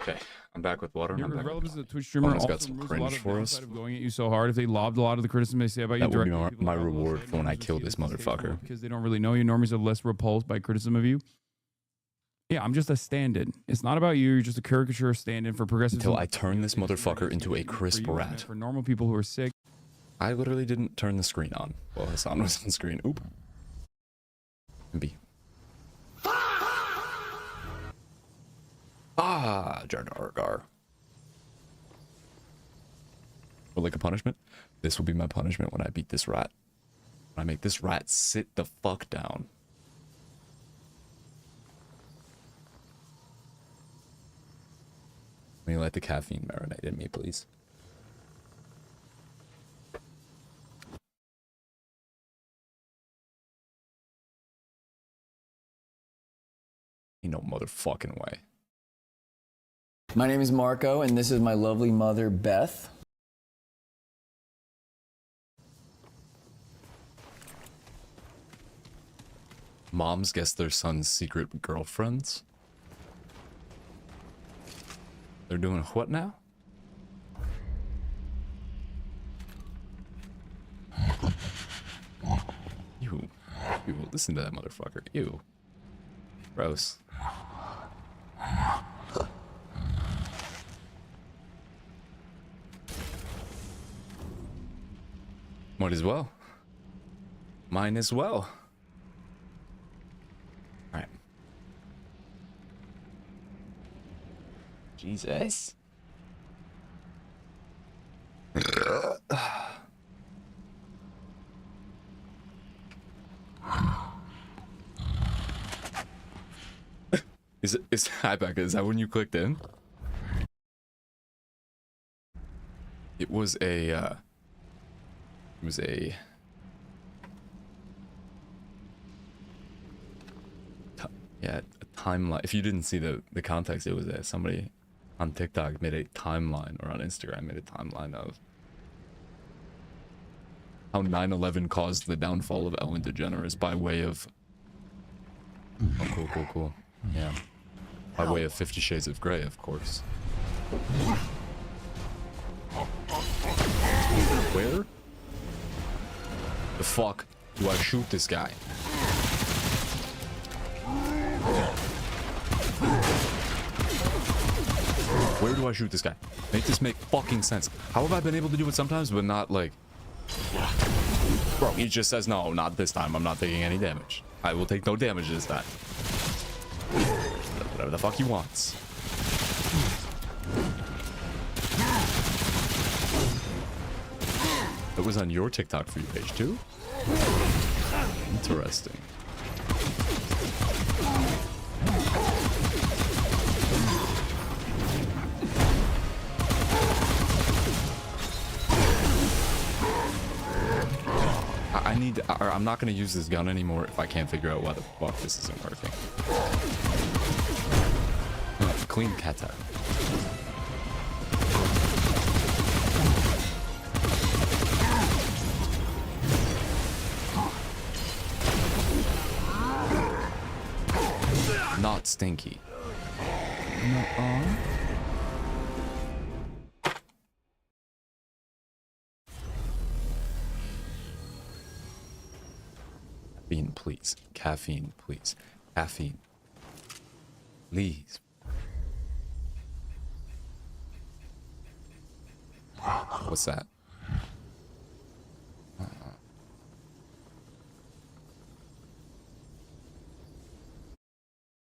Okay, I'm back with water. Your relevance as a Twitch streamer also got some cringe for us. of going at you so hard. If they lobbed a lot of the criticism they say about you, That would be directly, my reward for when I kill this motherfucker. because they don't really know you. Normies are less repulsed by criticism of you. Yeah, I'm just a stand-in. It's not about you. You're just a caricature stand-in for progressives. Until I turn this motherfucker into a crisp for you, rat. for normal people who are sick. I literally didn't turn the screen on while Hassan was on screen. Oop. B. Jardargar. Or like a punishment? This will be my punishment when I beat this rat. When I make this rat sit the fuck down. Let me let the caffeine marinate in me, please. Ain't no motherfucking way. My name is Marco, and this is my lovely mother, Beth. Moms guess their son's secret girlfriends? They're doing what now? You listen to that motherfucker. Ew. Gross. Might as well. Mine as well. Jesus. Is hi Becca, is that when you clicked in? It was a yeah, a timeline. If you didn't see the context, it was that somebody on TikTok made a timeline, or on Instagram made a timeline of how 9/11 caused the downfall of Ellen DeGeneres by way of oh, cool. Yeah. By way of 50 Shades of Grey, of course. Where the fuck do I shoot this guy? Where do I shoot this guy? Make this make fucking sense. How have I been able to do it sometimes, but not like... Bro, he just says, no, not this time. I'm not taking any damage. I will take no damage this time. Whatever the fuck he wants. It was on your TikTok for you page too? Interesting. I'm not gonna use this gun anymore if I can't figure out why the fuck this isn't working. Clean kata. Not stinky. Nuh-uh. Caffeine, please. Caffeine, please. Caffeine. Please. What's that?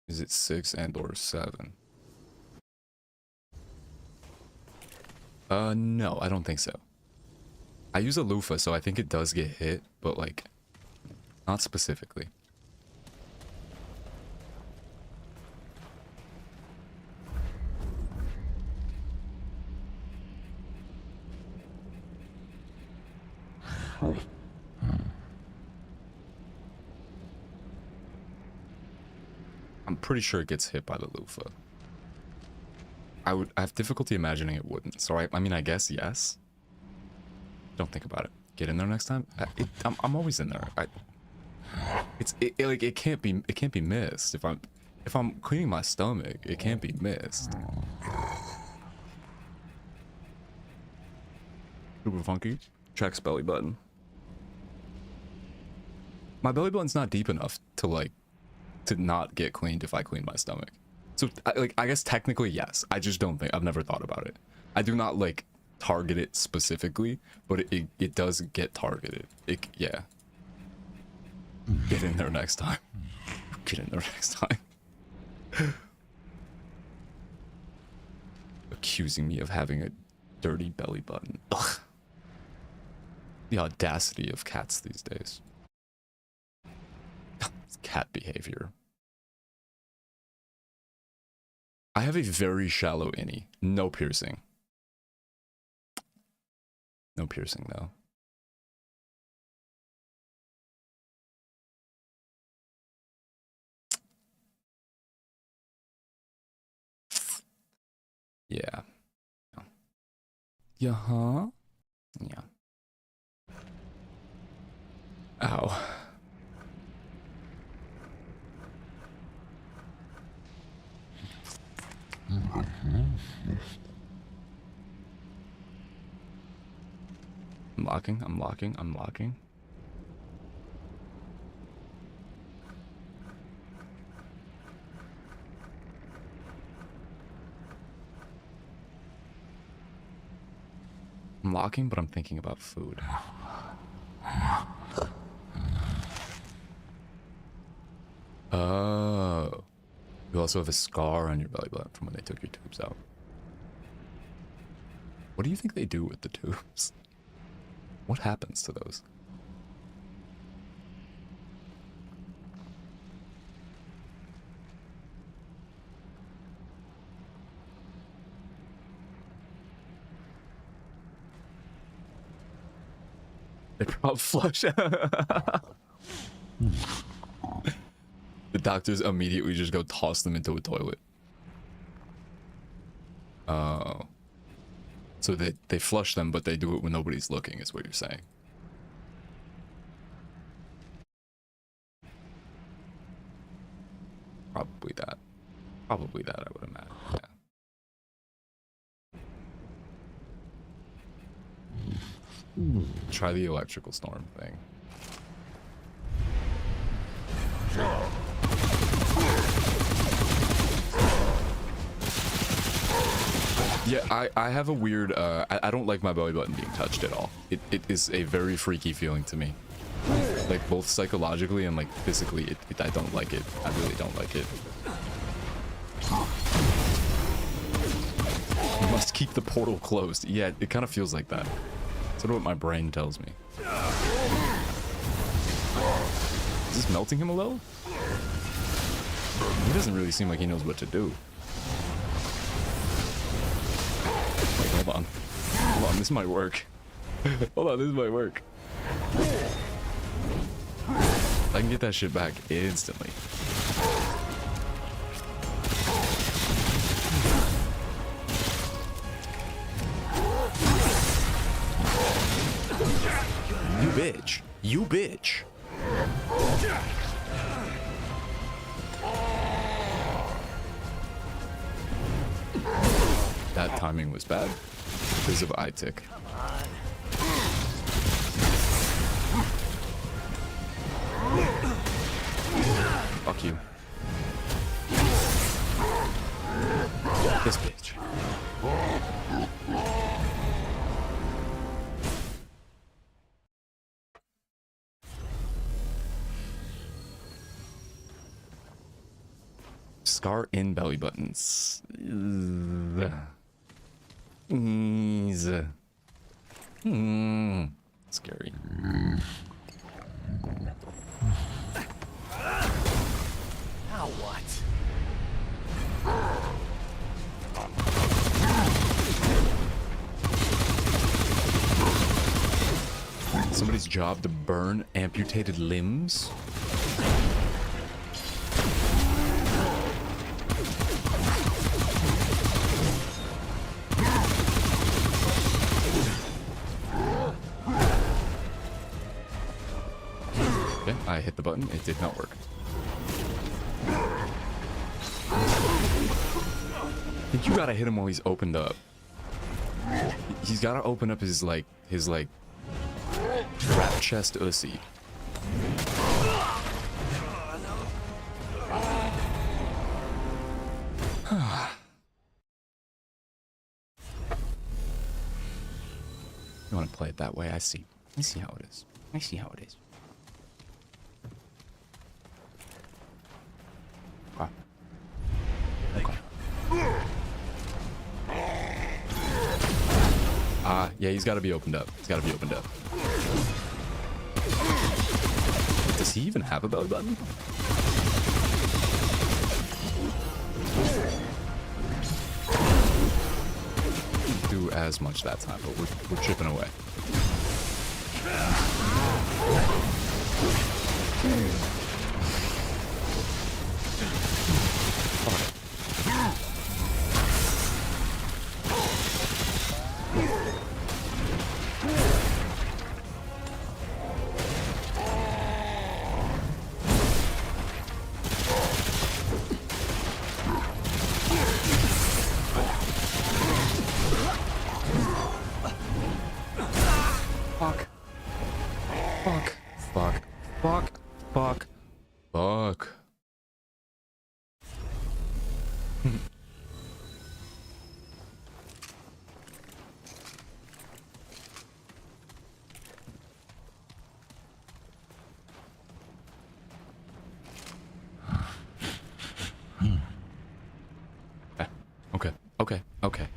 Is it 6 and or 7? No, I don't think so. I use a loofah, so I think it does get hit, but like, not specifically. I'm pretty sure it gets hit by the loofah. I have difficulty imagining it wouldn't. So I mean, I guess yes. Don't think about it. Get in there next time. I'm always in there. It can't be missed. If I'm cleaning my stomach, it can't be missed. Super funky. Checks belly button. My belly button's not deep enough to not get cleaned if I clean my stomach. So I guess technically yes. I just don't think, I've never thought about it. I do not target it specifically, but it does get targeted. Yeah. Get in there next time. Get in there next time. Accusing me of having a dirty belly button. Ugh. The audacity of cats these days. It's cat behavior. I have a very shallow innie. No piercing. No piercing though. Yeah. Yeah, huh? Yeah. Ow. I'm locking. I'm locking, but I'm thinking about food. Oh. You also have a scar on your belly button from when they took your tubes out. What do you think they do with the tubes? What happens to those? They probably flush. The doctors immediately just go toss them into a toilet. Oh. So they flush them, but they do it when nobody's looking, is what you're saying. Probably that. Probably that, I would imagine. Yeah. Try the electrical storm thing. Yeah, I have a weird, I don't like my belly button being touched at all. It is a very freaky feeling to me. Like, both psychologically and, like, physically, I don't like it. I really don't like it. You must keep the portal closed. Yeah, it kind of feels like that. That's sort of what my brain tells me. Is this melting him a little? He doesn't really seem like he knows what to do. Wait, hold on. Hold on, this might work. Hold on, this might work. I can get that shit back instantly. You bitch. You bitch. That timing was bad because of iTick. Fuck you. This bitch. Scar in belly buttons. Scary. Now what? Somebody's job to burn amputated limbs? Okay, I hit the button. It did not work. I think you gotta hit him while he's opened up. He's gotta open up his like trap chest ussy. You want to play it that way? I see. I see how it is. I see how it is. Wow. Okay. Yeah, he's got to be opened up. He's got to be opened up. Does he even have a belly button? Didn't do as much that time, but we're chipping away. Fuck. Fuck. Fuck. Fuck. Fuck. Fuck. Okay. Okay. Okay.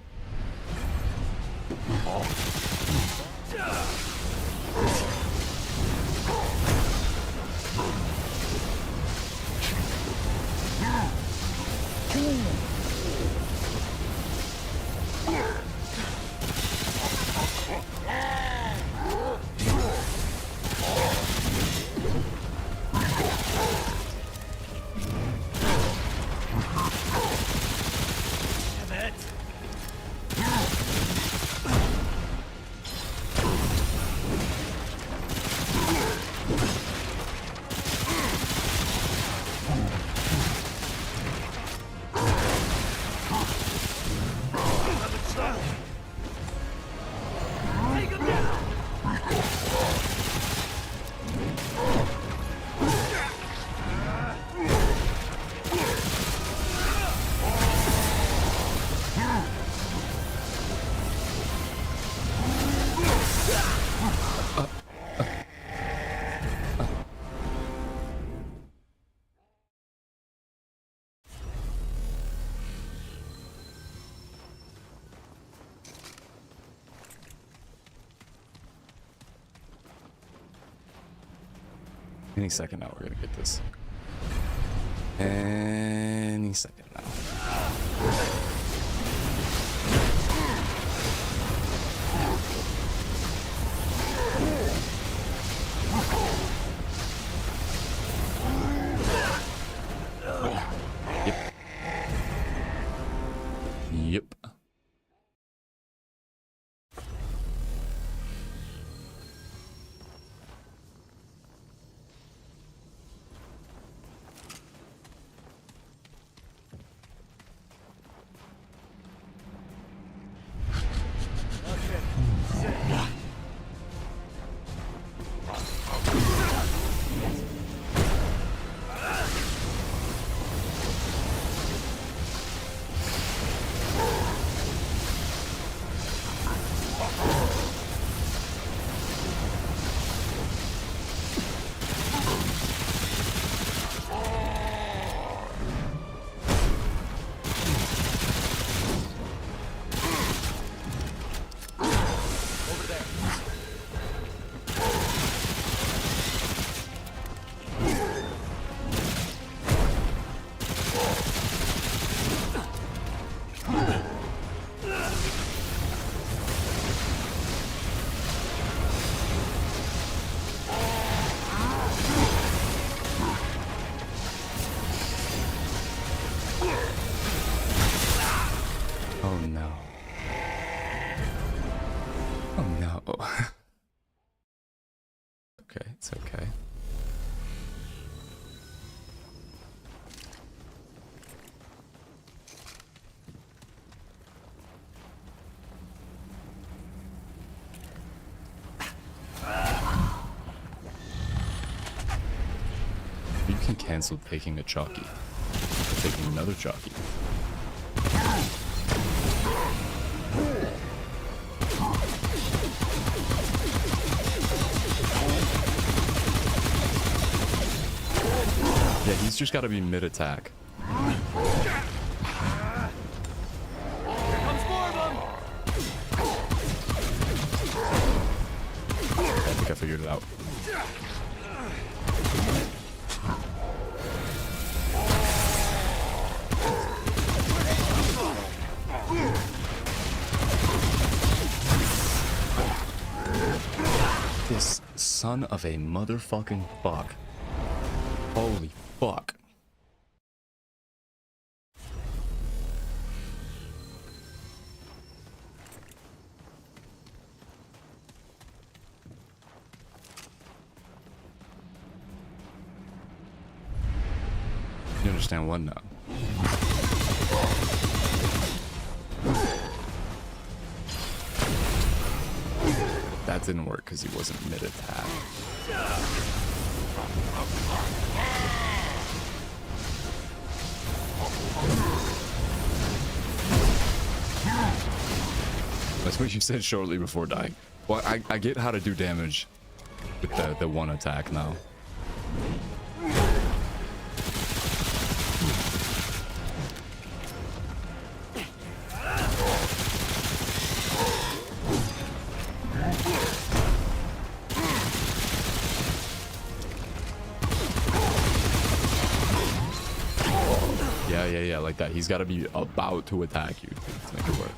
Any second now, we're gonna get this. Any second now. Yep. Yep. Oh no. Oh no. Okay, it's okay. You can cancel taking a chalky. Taking another chalky. Yeah, he's just got to be mid-attack. Here comes more of them. I think I figured it out. This son of a motherfucking fuck. Holy fuck. You understand what now? That didn't work because he wasn't mid-attack. That's what you said shortly before dying. Well, I get how to do damage with the one attack now. yeah, like that. He's got to be about to attack you to make it work.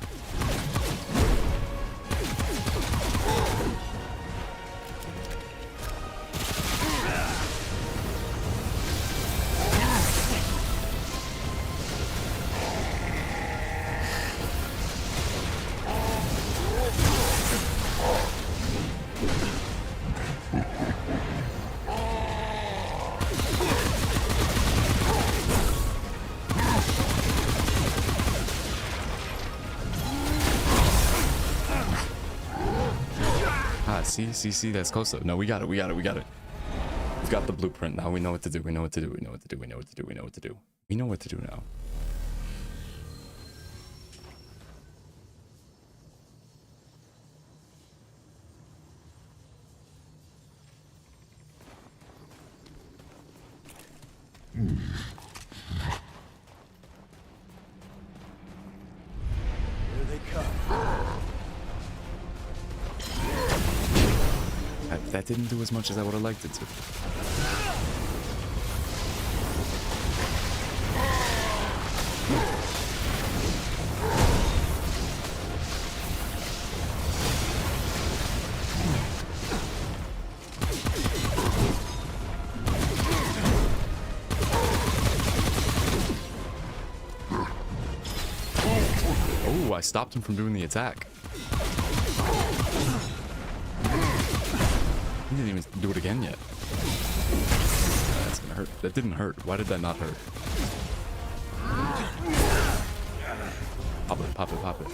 See, that's close though. No, we got it. We've got the blueprint now. We know what to do. We know what to do now. Here they come. That didn't do as much as I would have liked it to. Oh, I stopped him from doing the attack. He didn't even do it again yet. That's gonna hurt. That didn't hurt. Why did that not hurt? Pop it, pop it, pop it.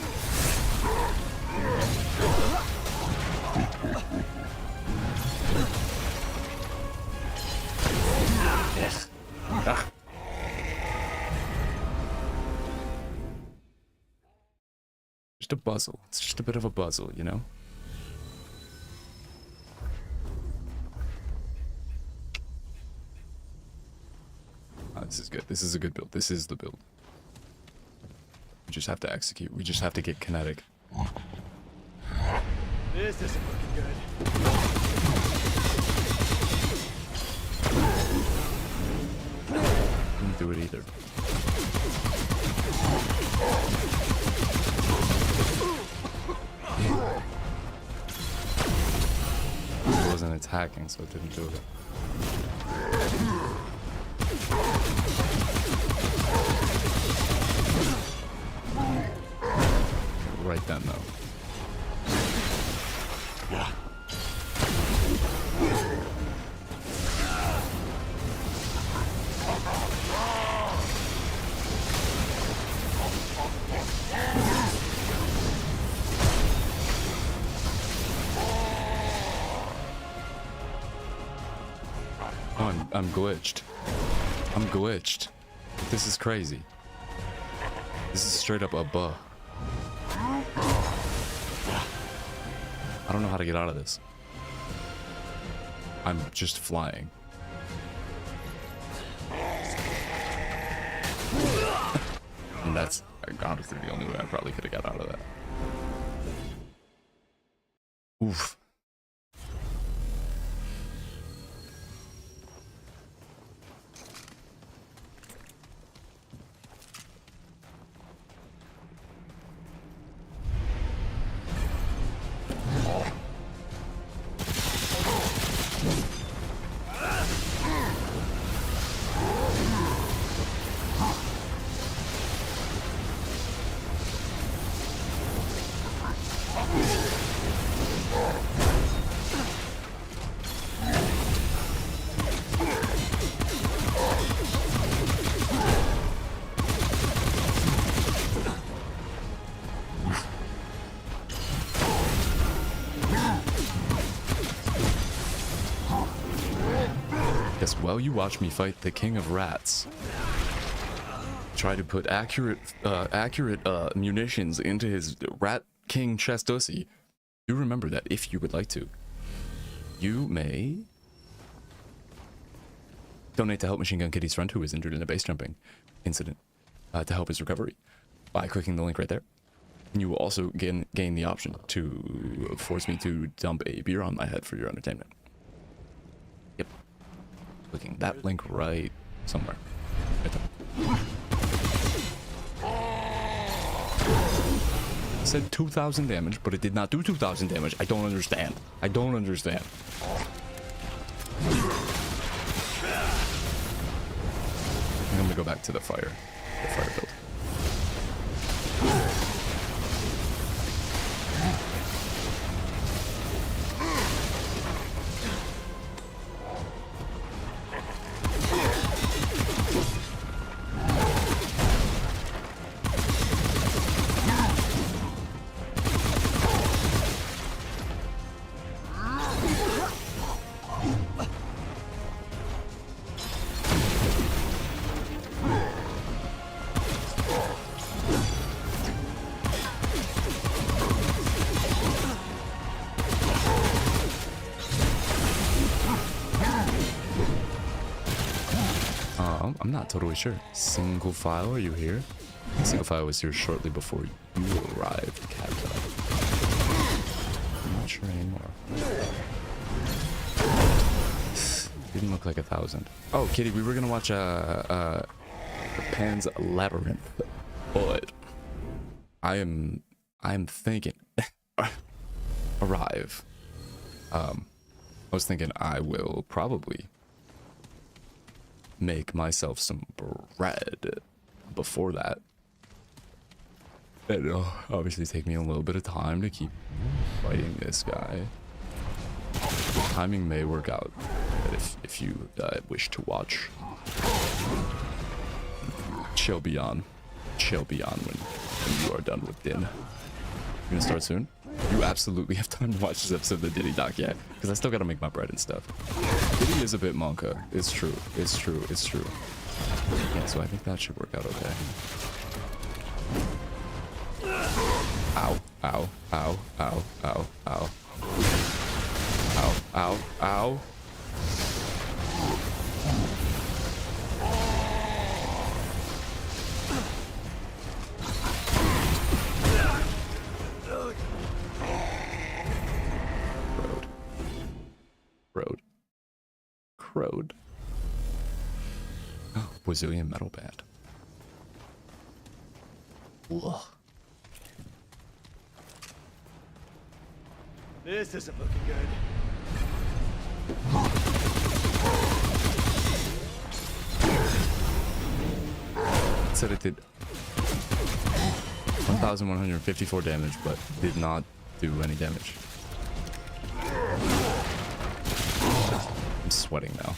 Ah. Just a puzzle. It's just a bit of a puzzle, you know? This is good. This is a good build. This is the build. We just have to execute. We just have to get kinetic. This isn't looking good. Didn't do it either. It wasn't attacking, so it didn't do it. Right then, though. Yeah. Oh, I'm glitched. I'm glitched. This is crazy. This is straight up a bug. I don't know how to get out of this. I'm just flying. And that's honestly the only way I probably could have got out of that. Oof. Well, you watch me fight the King of Rats. Try to put accurate munitions into his Rat King Chestussy. Do remember that if you would like to. You may donate to help Machine Gun Kitty's friend who was injured in a base jumping incident to help his recovery by clicking the link right there. And you will also gain the option to force me to dump a beer on my head for your entertainment. Yep. Clicking that link right somewhere. Right there. said 2,000 damage, but it did not do 2,000 damage. I don't understand. I don't understand. I'm gonna go back to the fire build. I'm not totally sure. Single file, are you here? Single file was here shortly before you arrived, Captain. I'm not sure anymore. Didn't look like 1,000. Oh, Kitty, we were gonna watch Pan's Labyrinth, but I'm thinking arrive. I was thinking I will probably make myself some bread before that. It'll obviously take me a little bit of time to keep fighting this guy. The timing may work out, but if you wish to watch, chill beyond when you are done with din. You gonna start soon? You absolutely have time to watch this episode of the Diddy Doc, yeah, because I still gotta make my bread and stuff. Diddy is a bit monka. It's true. It's true. It's true. Yeah, so I think that should work out okay. Ow, ow, ow, ow, ow, ow. Ow, ow, ow. Crowed. Oh, Brazilian metal band. Ugh. This isn't looking good. It said it did 1,154 damage, but did not do any damage. I'm sweating now.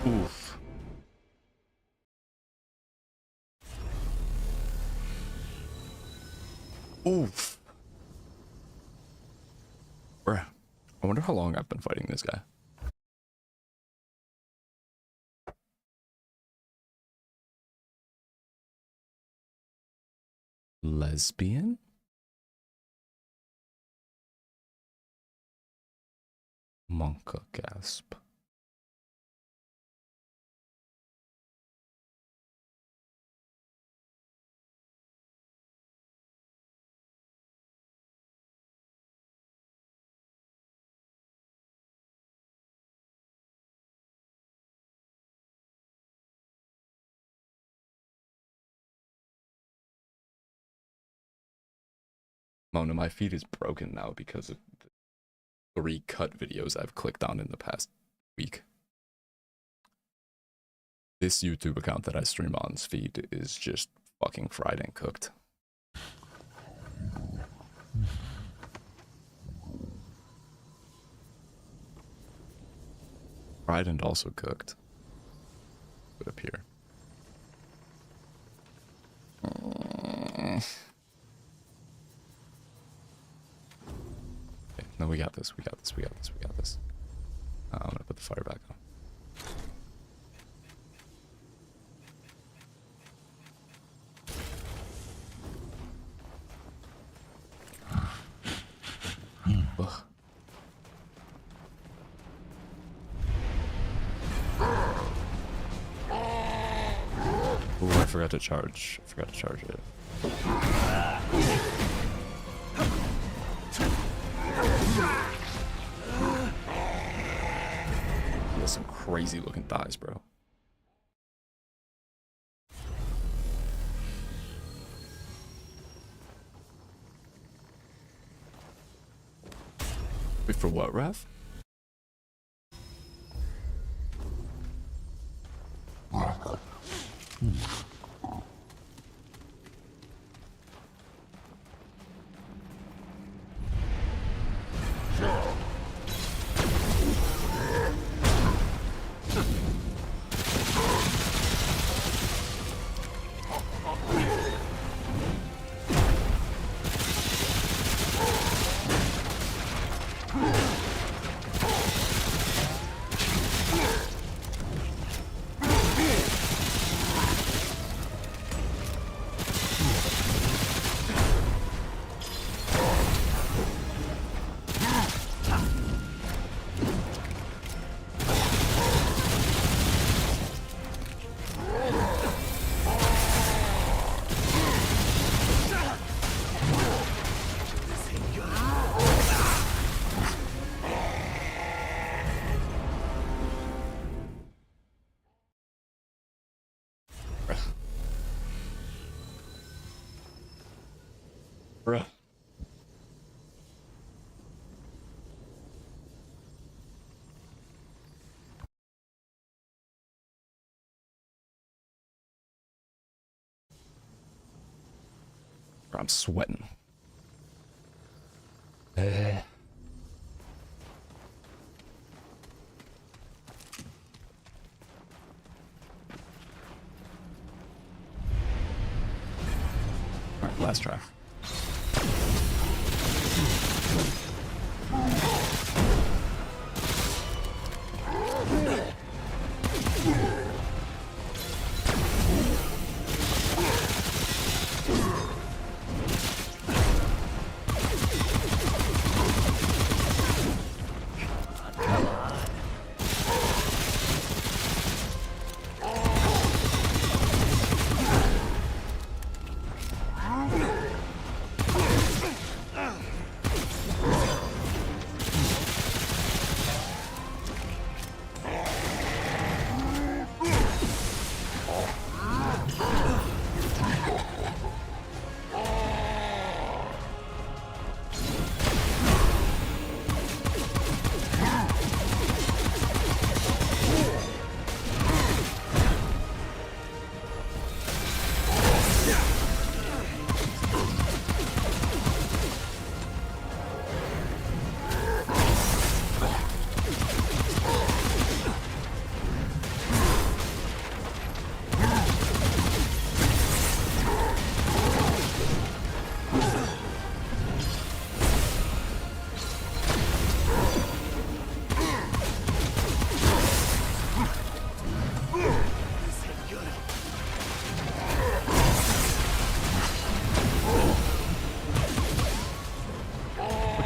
Oof. Oof. Bruh. I wonder how long I've been fighting this guy. Lesbian? Monka gasp. Mona, my feed is broken now because of the 3 cut videos I've clicked on in the past week. This YouTube account that I stream on's feed is just fucking fried and cooked. Fried and also cooked. Put up here. No, we got this. We got this. We got this. We got this. I'm gonna put the fire back on. Ugh. Ooh, I forgot to charge. I forgot to charge it. He has some crazy looking thighs, bro. Wait, for what, Raph? Bruh. I'm sweating. Alright, last try.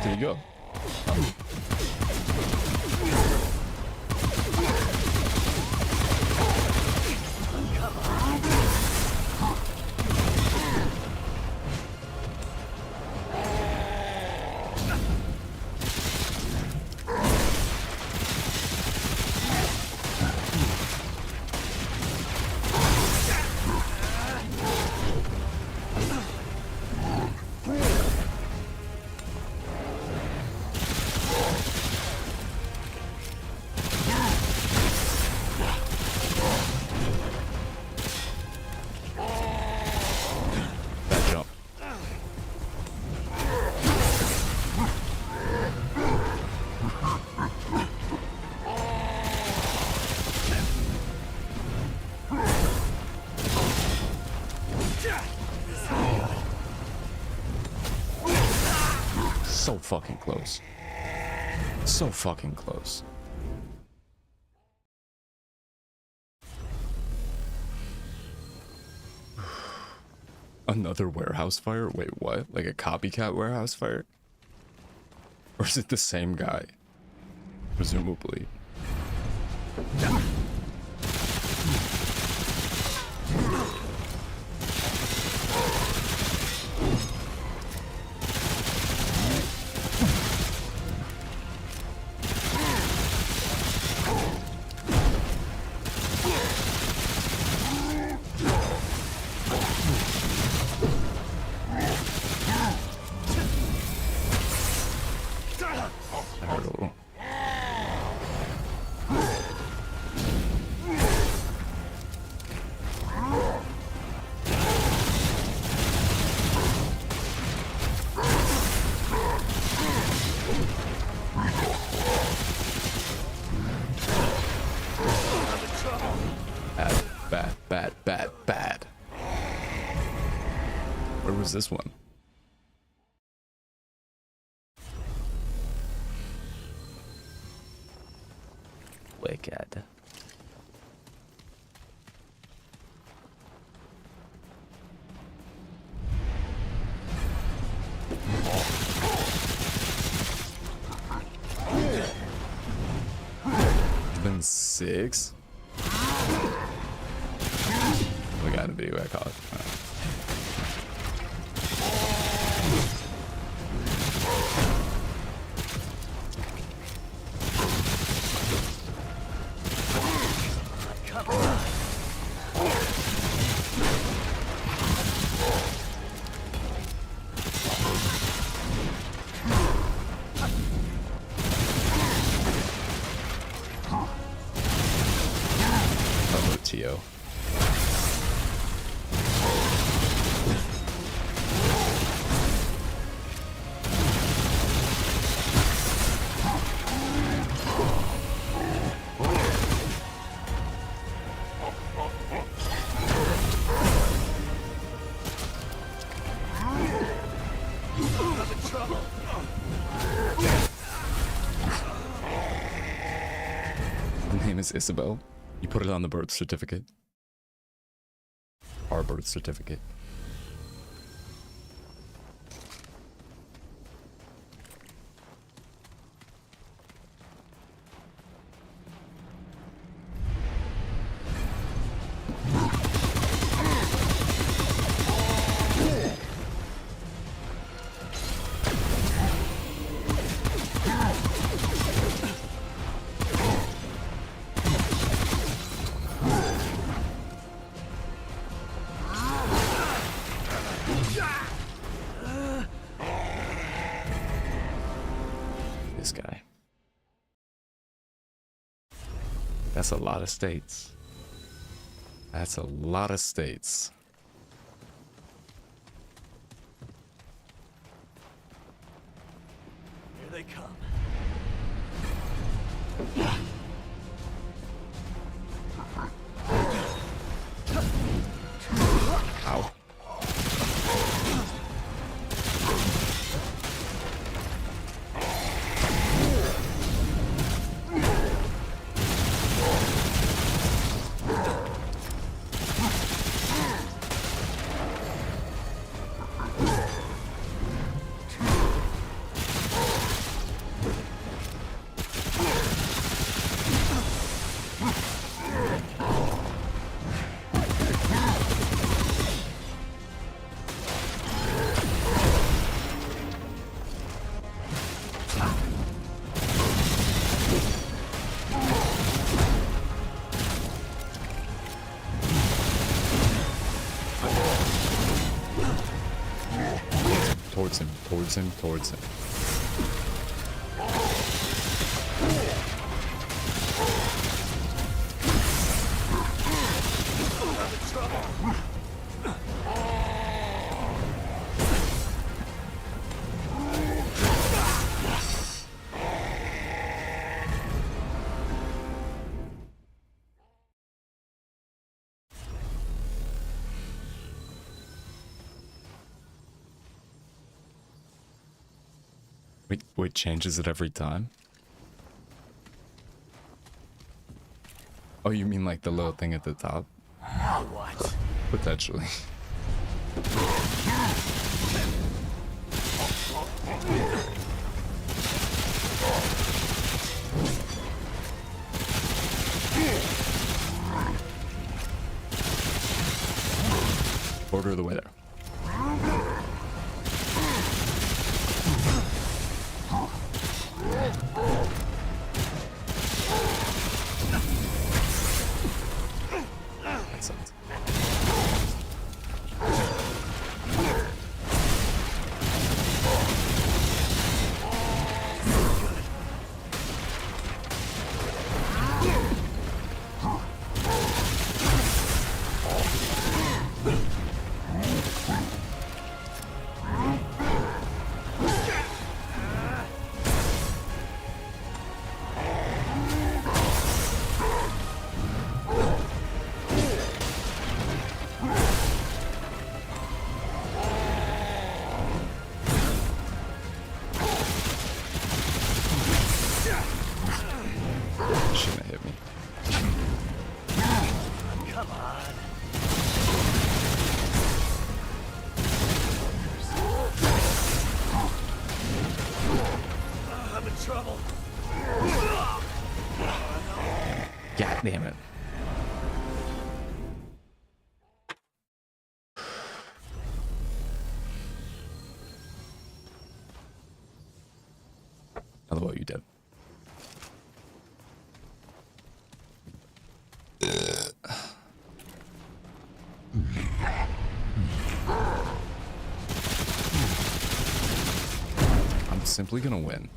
There you go. So fucking close. So fucking close. Another warehouse fire? Wait, what? Like a copycat warehouse fire? Or is it the same guy? Presumably. Hurdle. Bad. Where was this one? Wicked. It's been 6. We got a video I call it. Hello, Tio. The name is Isabel. You put it on the birth certificate. Our birth certificate. This guy. That's a lot of states. That's a lot of states. Here they come. Ow. Towards him. Wait, changes it every time? Oh, you mean like the little thing at the top? Now what? Potentially. Quarter of the way there. Excellent. Shouldn't have hit me. Come on. I'm in trouble. God damn it. How about you, Deb? I'm simply gonna win.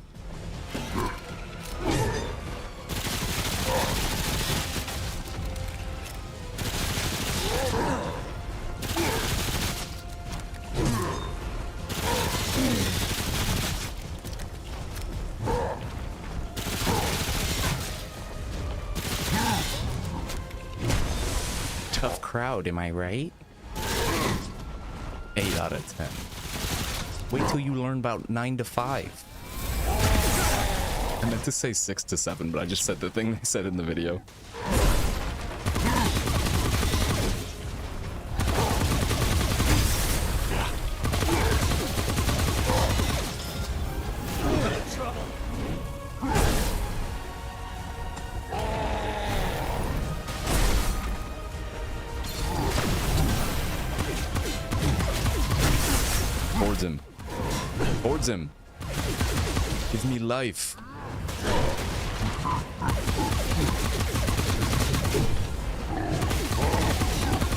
Tough crowd, am I right? 8 out of 10. Wait till you learn about 9 to 5. I meant to say 6 to 7, but I just said the thing they said in the video. Boards him. Boards him. Give me life.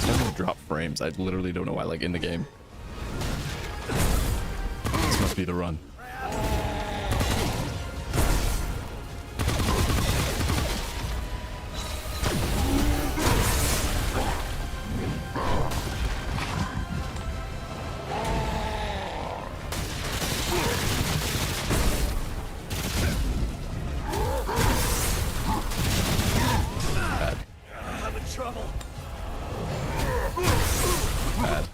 I'm gonna drop frames. I literally don't know why, like in the game. This must be the run. Bad.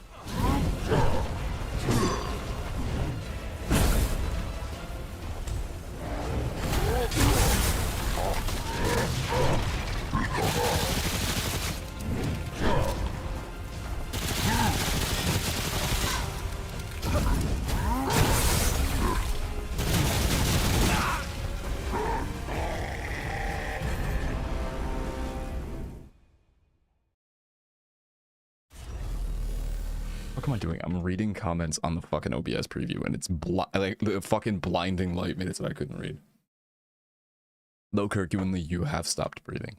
What am I doing? I'm reading comments on the fucking OBS preview and it's like the fucking blinding light made it so I couldn't read. Low Kirk, you have stopped breathing.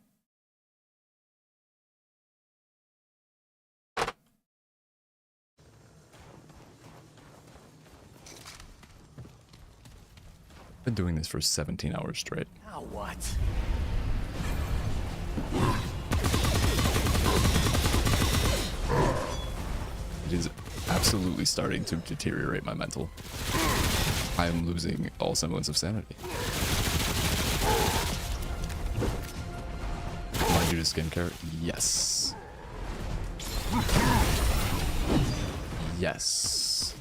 Been doing this for 17 hours straight. Now what? It is absolutely starting to deteriorate my mental. I am losing all semblance of sanity. Am I due to skincare? Yes. Yes.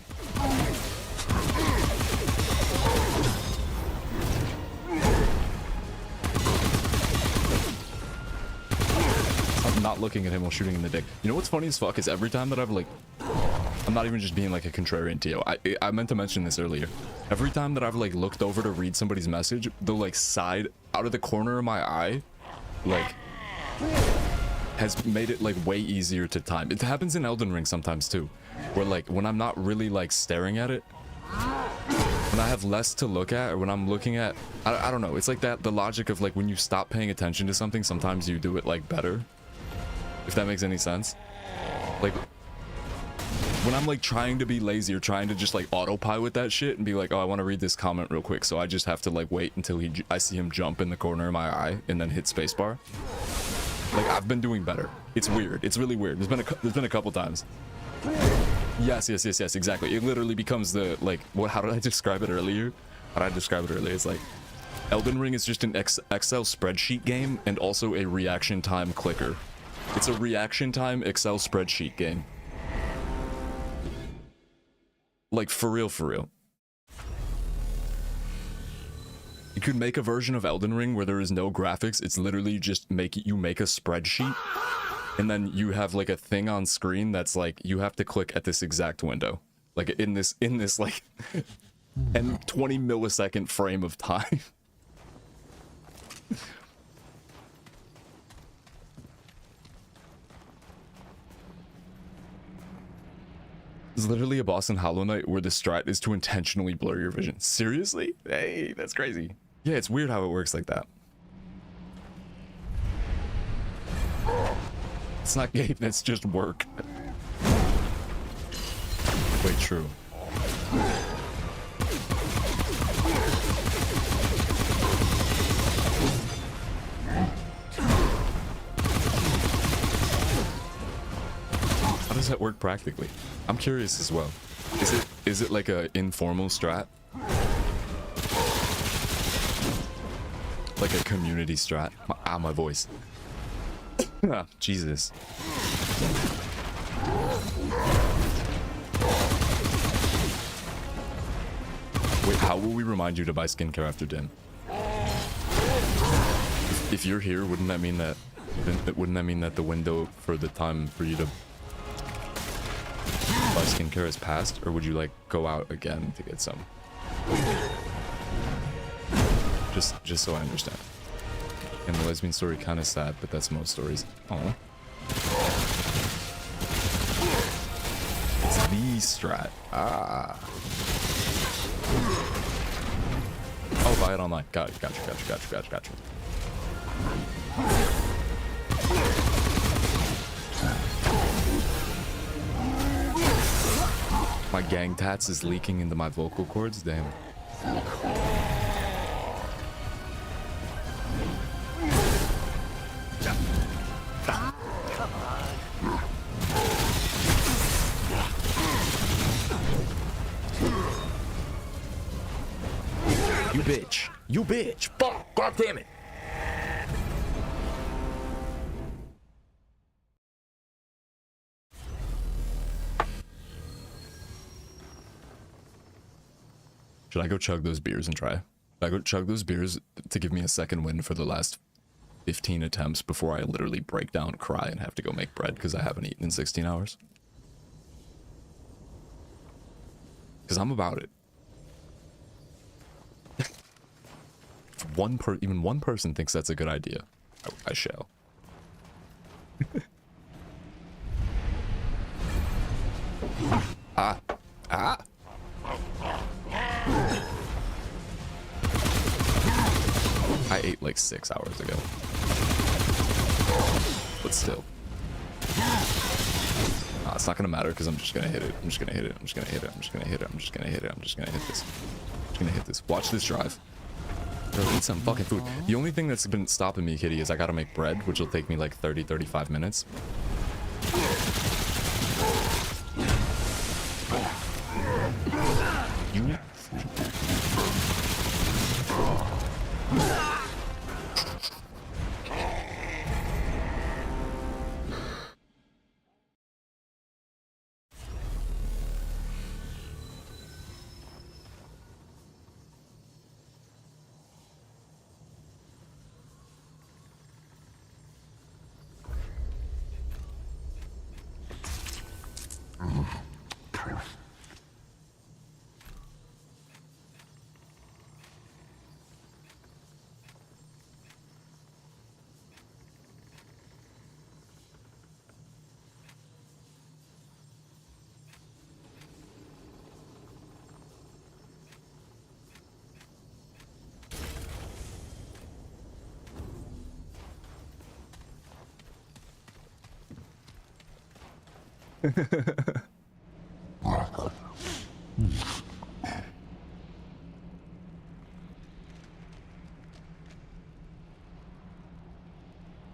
not looking at him while shooting in the dick. You know what's funny as fuck is every time that I've like, I'm not even just being like a contrarian to you. I meant to mention this earlier. Every time that I've like looked over to read somebody's message, the like side out of the corner of my eye, like has made it like way easier to time. It happens in Elden Ring sometimes too, where like when I'm not really like staring at it, when I have less to look at, or when I'm looking at, I don't know, it's like that, the logic of like when you stop paying attention to something, sometimes you do it like better, if that makes any sense. Like when I'm like trying to be lazy or trying to just like autopilot that shit and be like, oh, I want to read this comment real quick, so I just have to like wait until I see him jump in the corner of my eye and then hit spacebar. Like I've been doing better. It's weird. It's really weird. There's been a couple times. Yes, exactly. It literally becomes the like what? How did I describe it earlier? It's like Elden Ring is just an Excel spreadsheet game and also a reaction time clicker. It's a reaction time Excel spreadsheet game. Like for real, for real. You could make a version of Elden Ring where there is no graphics. It's literally just you make a spreadsheet, and then you have like a thing on screen that's like you have to click at this exact window, like in this like and 20 millisecond frame of time. There's literally a boss in Hollow Knight where the strat is to intentionally blur your vision. Seriously? Hey, that's crazy. Yeah, it's weird how it works like that. It's not game, it's just work. Wait, true. How does that work practically? I'm curious as well. Is it like a informal strat? Like a community strat? My voice. Jesus. Wait, how will we remind you to buy skincare after Din? If you're here, wouldn't that mean that the window for the time for you to buy skincare has passed, or would you like go out again to get some? Just so I understand. And the lesbian story kind of sad, but that's most stories. Oh, it's the strat. Ah. Oh, buy it online. Got you. My gang tats is leaking into my vocal cords. Damn. You bitch. Fuck. God damn it. Should I go chug those beers and try? Should I go chug those beers to give me a second win for the last 15 attempts before I literally break down, cry, and have to go make bread because I haven't eaten in 16 hours? Because I'm about it. If even one person thinks that's a good idea, I shall. Ah. I ate like 6 hours ago. But still. It's not gonna matter because I'm just gonna hit it. I'm just gonna hit it. I'm just gonna hit this. Watch this drive. Bro, eat some fucking food. The only thing that's been stopping me, Kitty, is I gotta make bread, which will take me like 30-35 minutes. You...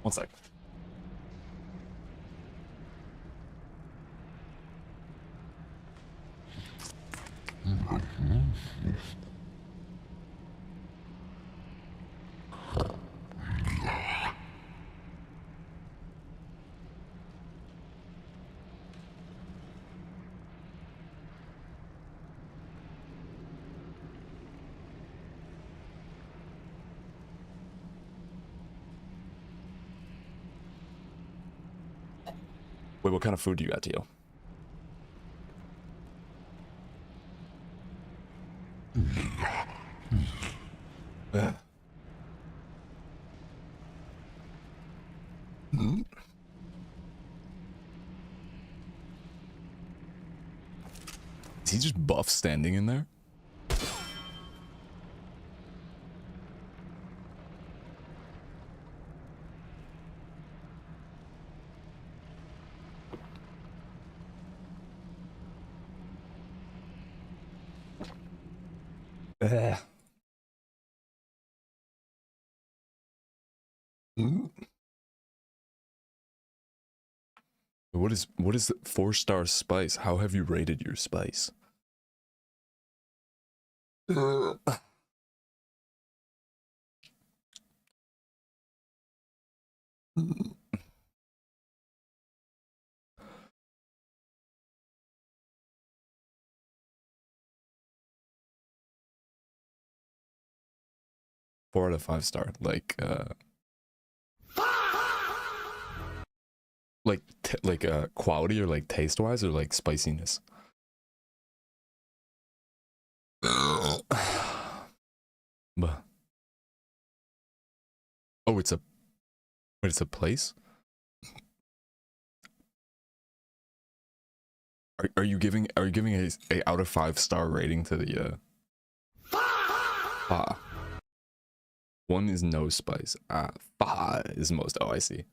One sec. Wait, what kind of food do you got, Tio? Is he just buff standing in there? What is the 4-star spice? How have you rated your spice? Four out of 5 star, like quality or like taste wise or like spiciness. Oh, it's a place. Are you giving a out of 5-star rating to the 1 is no spice. 5 is most. Oh, I see.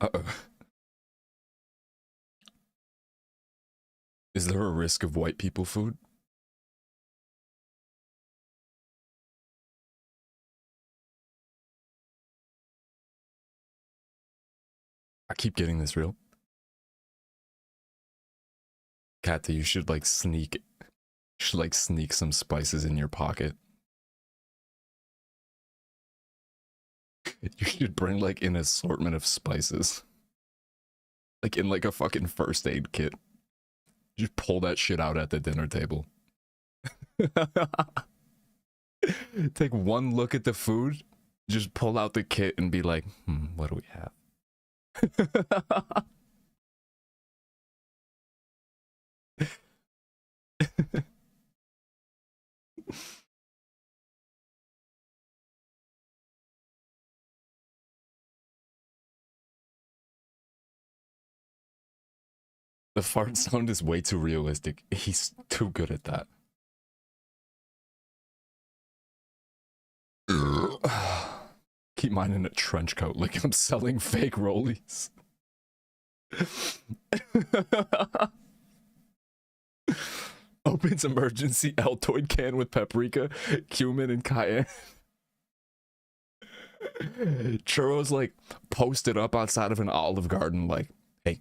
Uh-oh. Is there a risk of white people food? I keep getting this real. Kata, you should like sneak some spices in your pocket. You should bring like an assortment of spices. Like in like a fucking first aid kit. Just pull that shit out at the dinner table. Take one look at the food, just pull out the kit and be like, what do we have? The fart sound is way too realistic. He's too good at that. Keep mine in a trench coat like I'm selling fake rollies. Opens emergency Altoid can with paprika, cumin, and cayenne. Churros like posted up outside of an Olive Garden like, hey,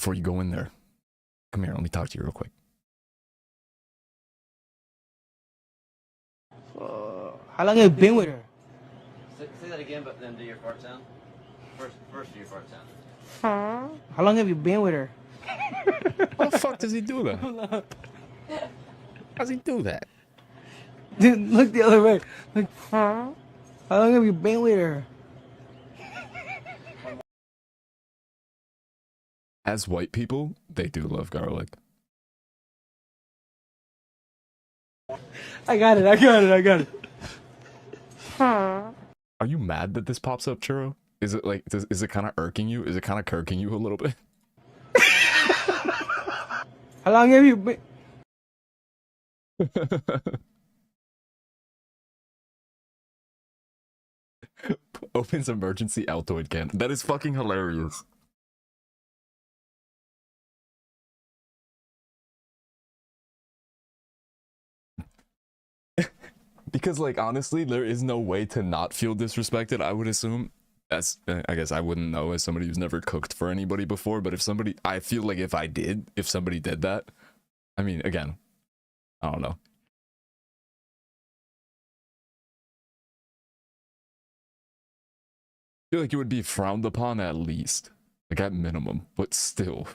before you go in there, come here, let me talk to you real quick. How long have you been with her? Say that again, but then do your fart sound. First do your fart sound. How long have you been with her? How the fuck does he do that? How does he do that? Dude, look the other way. Like, how long have you been with her? As white people, they do love garlic. I got it. Are you mad that this pops up, Churro? Is it like, is it kind of irking you? Is it kind of kirking you a little bit? How long have you been? Opens emergency Altoid can. That is fucking hilarious. Because, like, honestly, there is no way to not feel disrespected, I would assume. As, I guess I wouldn't know as somebody who's never cooked for anybody before, but if somebody, I feel like if somebody did that, I mean, again, I don't know. I feel like it would be frowned upon at least. Like, at minimum, but still.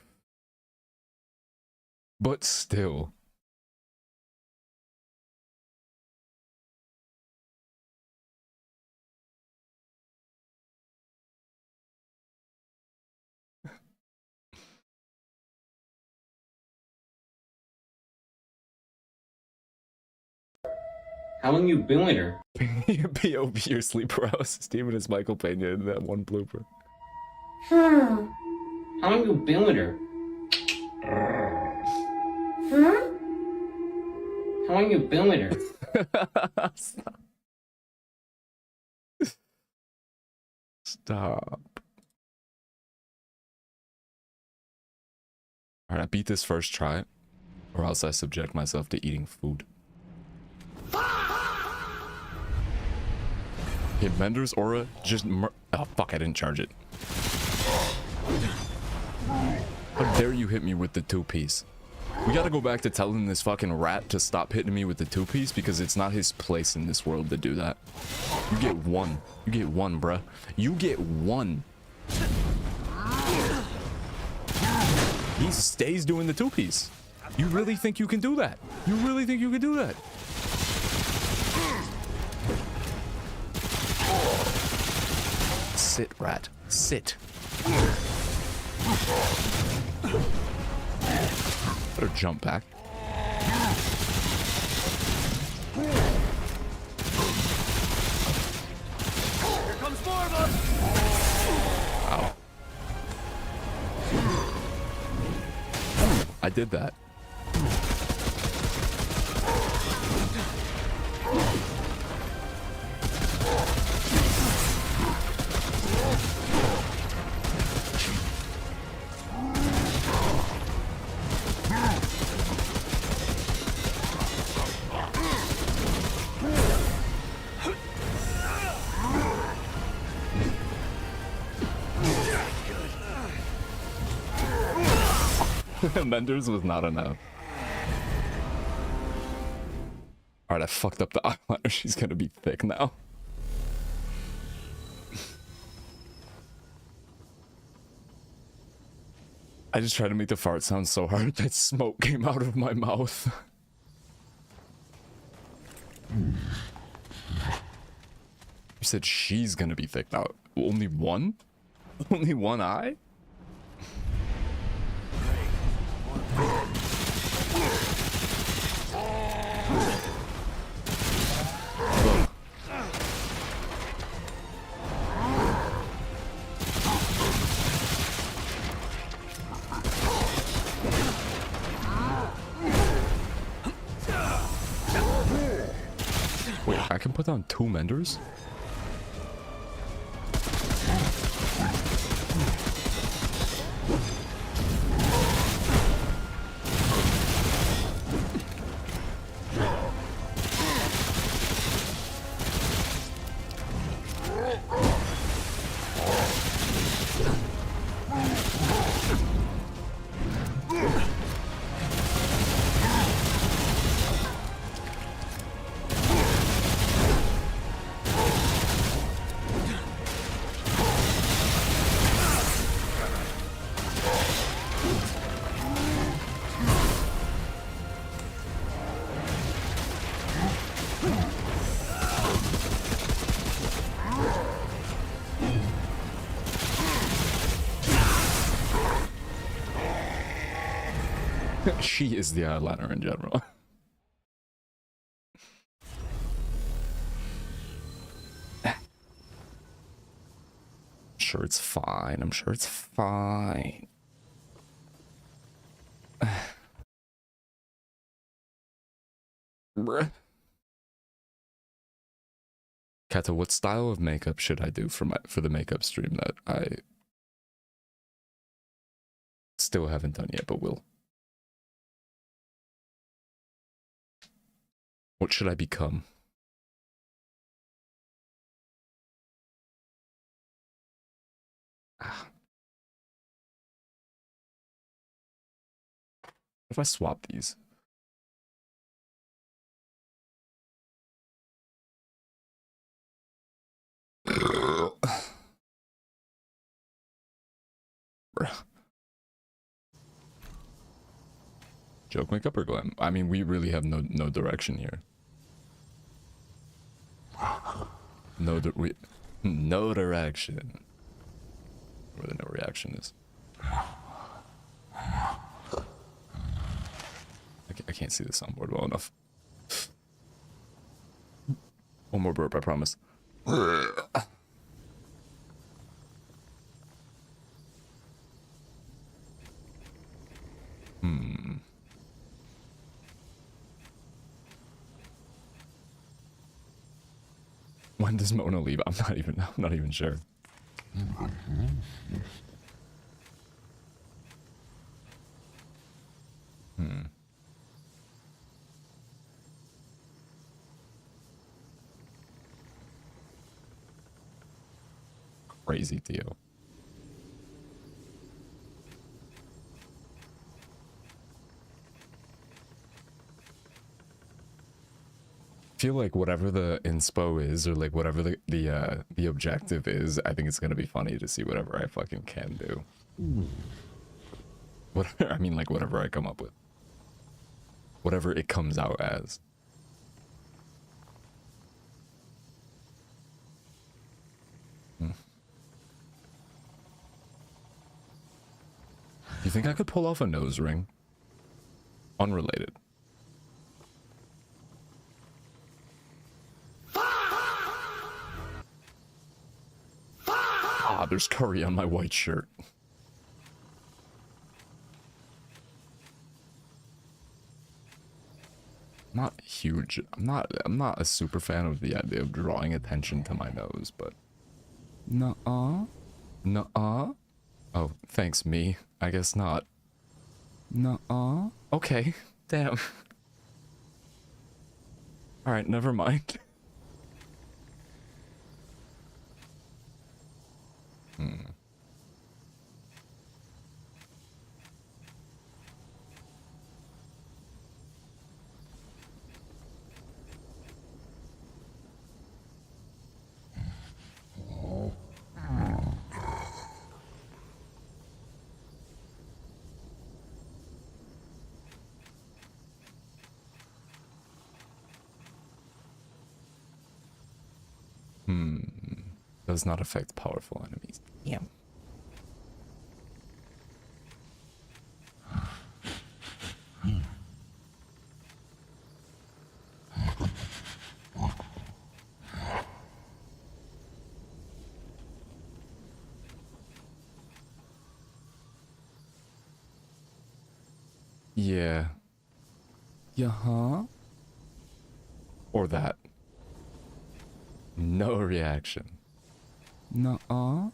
How long you been with her? POV, your sleep paralysis demon is Michael Pena in that one blooper. How long you been with her? How long you been with her? Stop. Alright, I beat this first try, or else I subject myself to eating food. Okay, Mender's aura just oh fuck, I didn't charge it. How dare you hit me with the two-piece? We gotta go back to telling this fucking rat to stop hitting me with the two-piece because it's not his place in this world to do that. You get one. You get one, bruh. You get one. He stays doing the two-piece. You really think you can do that? You really think you can do that? Sit, rat. Sit. Better jump back. Here comes more of them! Ow. I did that. Mender's was not enough. Alright, I fucked up the eyeliner. She's gonna be thick now. I just tried to make the fart sound so hard that smoke came out of my mouth. You said she's gonna be thick now. Only one? Only one eye? Wait, I can put down 2 Menders? She is the eyeliner in general. Sure it's fine. I'm sure it's fine. Bruh. Kata, what style of makeup should I do for the makeup stream that I still haven't done yet, but will? What should I become? Ah. What if I swap these? Joke makeup or glam? I mean, we really have no direction here. No direction. Where the no reaction is. I can't see the soundboard well enough. One more burp, I promise. When does Mona leave? I'm not even sure. Crazy deal. I feel like whatever the inspo is, or like whatever the objective is, I think it's gonna be funny to see whatever I fucking can do. Whatever, I mean, like whatever I come up with, whatever it comes out as. You think I could pull off a nose ring? Unrelated. Ah, there's curry on my white shirt. Not huge. I'm not a super fan of the idea of drawing attention to my nose, but nuh-uh. Nuh-uh. Oh, thanks, me. I guess not. Nuh-uh. Okay. Damn. Alright, never mind. Does not affect powerful enemies. Yeah. Yeah. Yeah-huh. Or that. No reaction. Nuh-uh.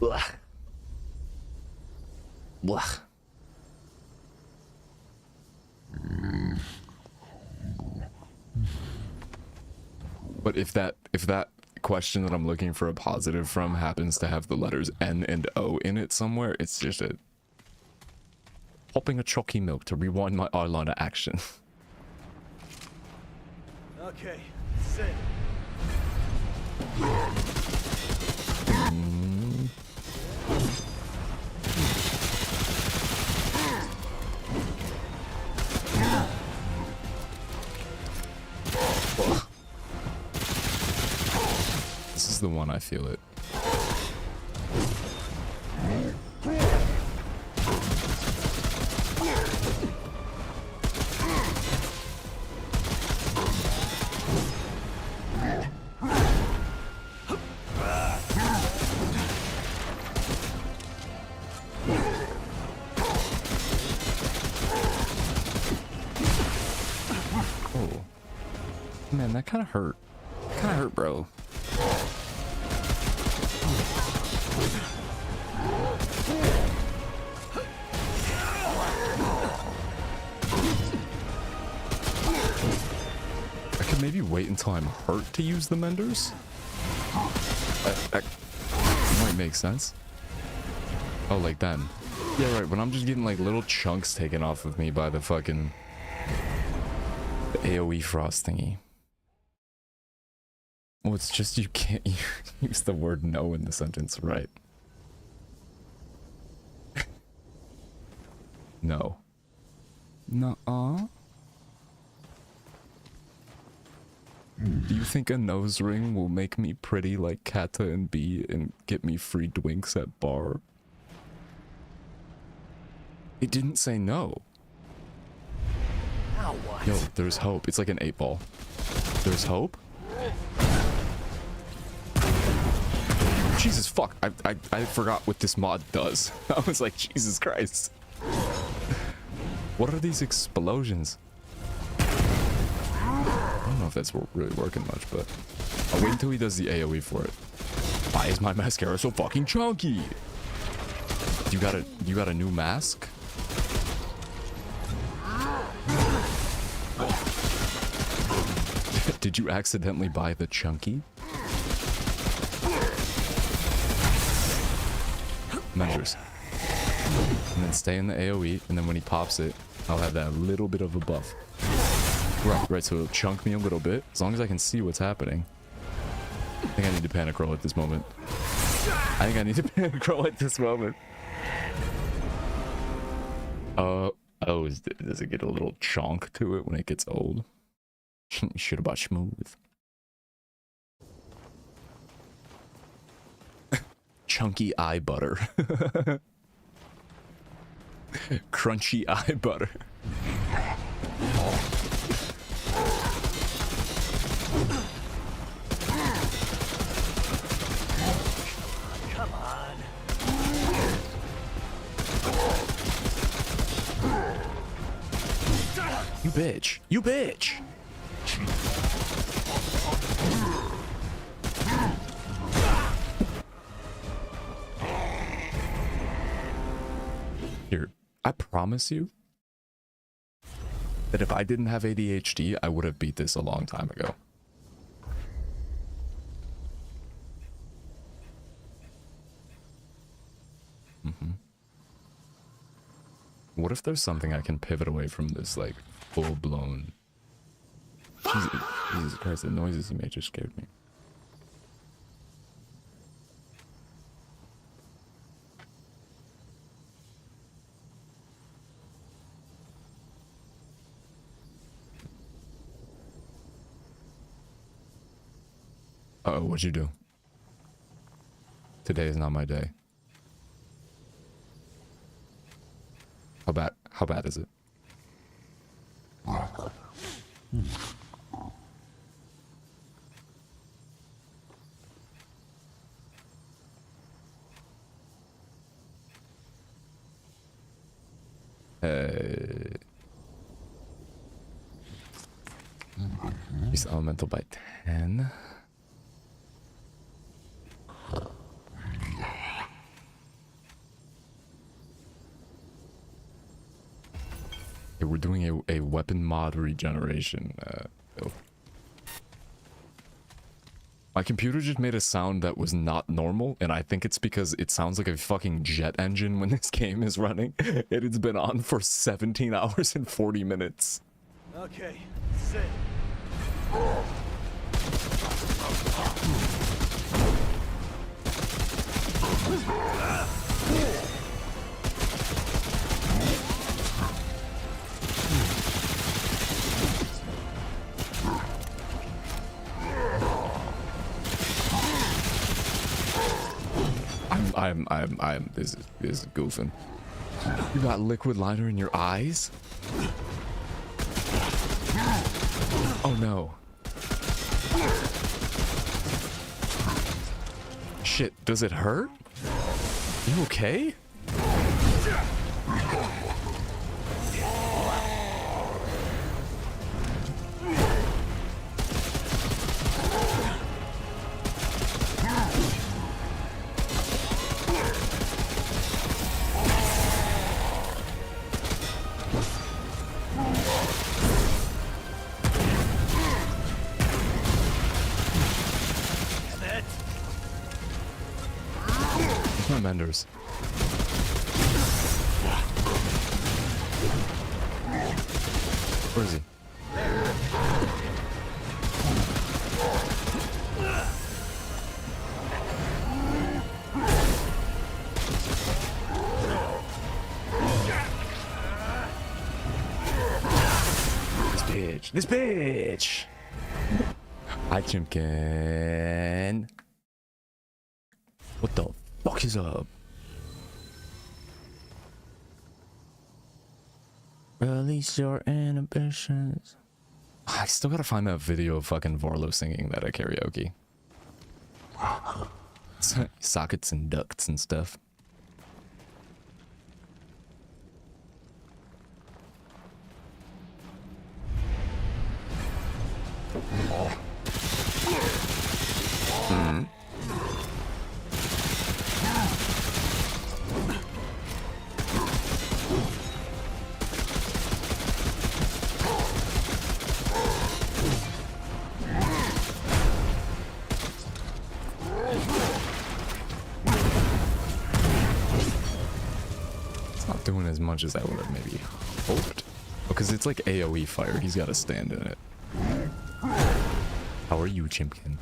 Blah. Blah. But if that question that I'm looking for a positive from happens to have the letters N and O in it somewhere, it's just a popping a chalky milk to rewind my eyeliner action. Okay, sit. is the one I feel it. Oh. Man, that kind of hurt. Kind of hurt, bro. I could maybe wait until I'm hurt to use the menders. That might make sense. Oh, like then. Yeah, right, when I'm just getting like little chunks taken off of me by the fucking the AoE frost thingy. Well, it's just you can't use the word no in the sentence, right? No. Nuh-uh. Do you think a nose ring will make me pretty like Kata and B and get me free dwinks at bar? It didn't say no. Now what? Yo, there's hope. It's like an 8-ball. There's hope? Jesus fuck. I forgot what this mod does. I was like, Jesus Christ. What are these explosions? I don't know if that's really working much, but I'll wait until he does the AoE for it. Why is my mascara so fucking chunky? You got a new mask? Did you accidentally buy the chunky? Measures. And then stay in the AoE, and then when he pops it, I'll have that little bit of a buff. Right, so it'll chunk me a little bit, as long as I can see what's happening. I think I need to panic roll at this moment. Oh, does it get a little chonk to it when it gets old? You should have bought smooth. Chunky eye butter. Crunchy eye butter. Come on. You bitch. You bitch. Here, I promise you that if I didn't have ADHD, I would have beat this a long time ago. What if there's something I can pivot away from this, like, full-blown... Jesus Christ, the noises you made just scared me. Uh-oh, what'd you do? Today is not my day. How bad is it? Use elemental by 10. Okay, we're doing a weapon mod regeneration. Build. My computer just made a sound that was not normal, and I think it's because it sounds like a fucking jet engine when this game is running. It's been on for 17 hours and 40 minutes. Okay, sit. This is goofing. You got liquid liner in your eyes? Oh no. Shit, does it hurt? You okay? My Menders. Where is he? This bitch! Hi, Chimkin. What the fuck is up? Release your inhibitions. I still gotta find that video of fucking Vorlo singing that at karaoke. Sockets and ducts and stuff. It's not doing as much as I would have maybe hoped. Because it's like AoE fire, he's got to stand in it. How are you, Chimkin?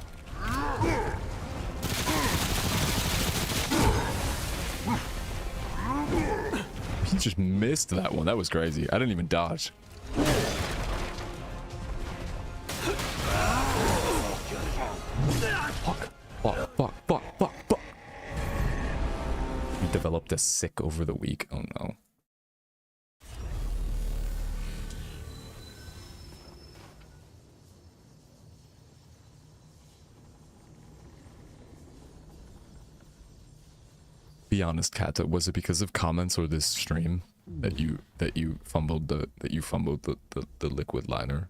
He just missed that one. That was crazy. I didn't even dodge. Fuck. We developed a sick over the week. Oh no. Be honest, Kata, was it because of comments or this stream that you fumbled the liquid liner?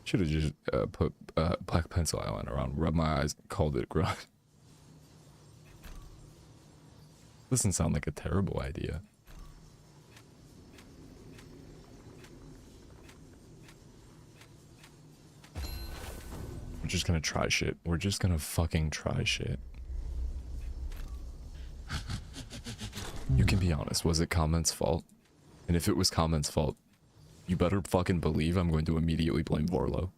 Should have just put black pencil eyeliner on, rubbed my eyes, called it grunt. Doesn't sound like a terrible idea. We're just gonna try shit. We're just gonna fucking try shit. You can be honest, was it Comment's fault? And if it was Comment's fault, you better fucking believe I'm going to immediately blame Vorlo.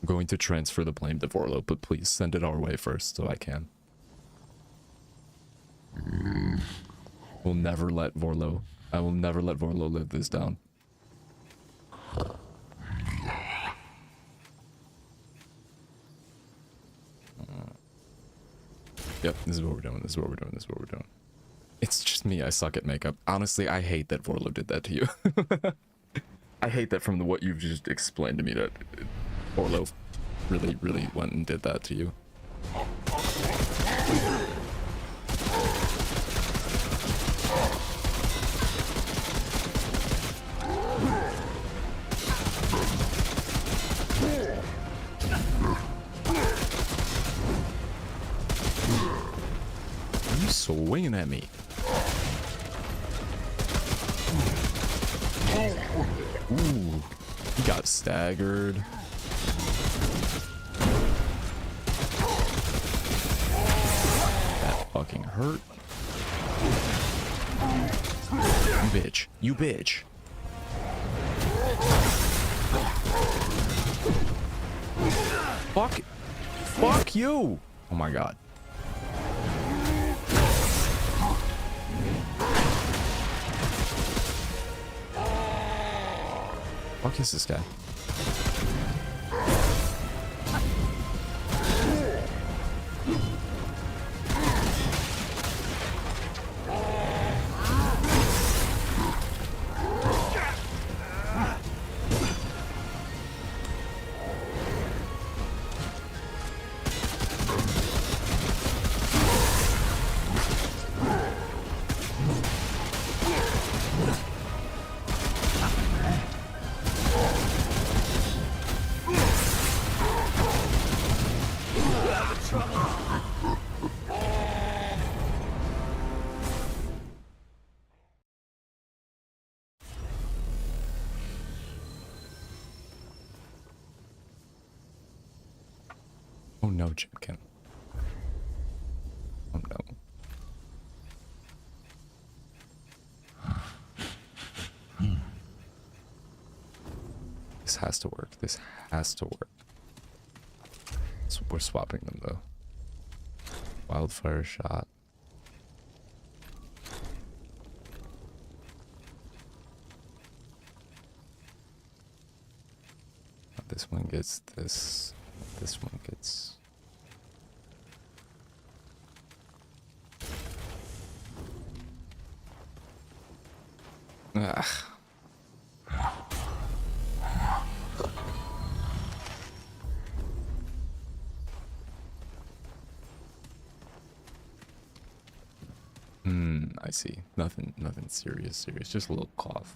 I'm going to transfer the blame to Vorlo, but please send it our way first so I can. We'll never let Vorlo. I will never let Vorlo live this down. Yep, this is what we're doing. It's just me. I suck at makeup. Honestly, I hate that Vorlo did that to you. I hate that from what you've just explained to me that Vorlo really went and did that to you. Are you swinging at me? Ooh, he got staggered. That fucking hurt. You bitch. You bitch. Fuck you. Oh my god. Fuck is this guy? Oh no, Jimkin. Oh no. This has to work. This has to work. So we're swapping them though. Wildfire shot. This one gets this. This one gets. Ugh. I see. Nothing serious. Just a little cough.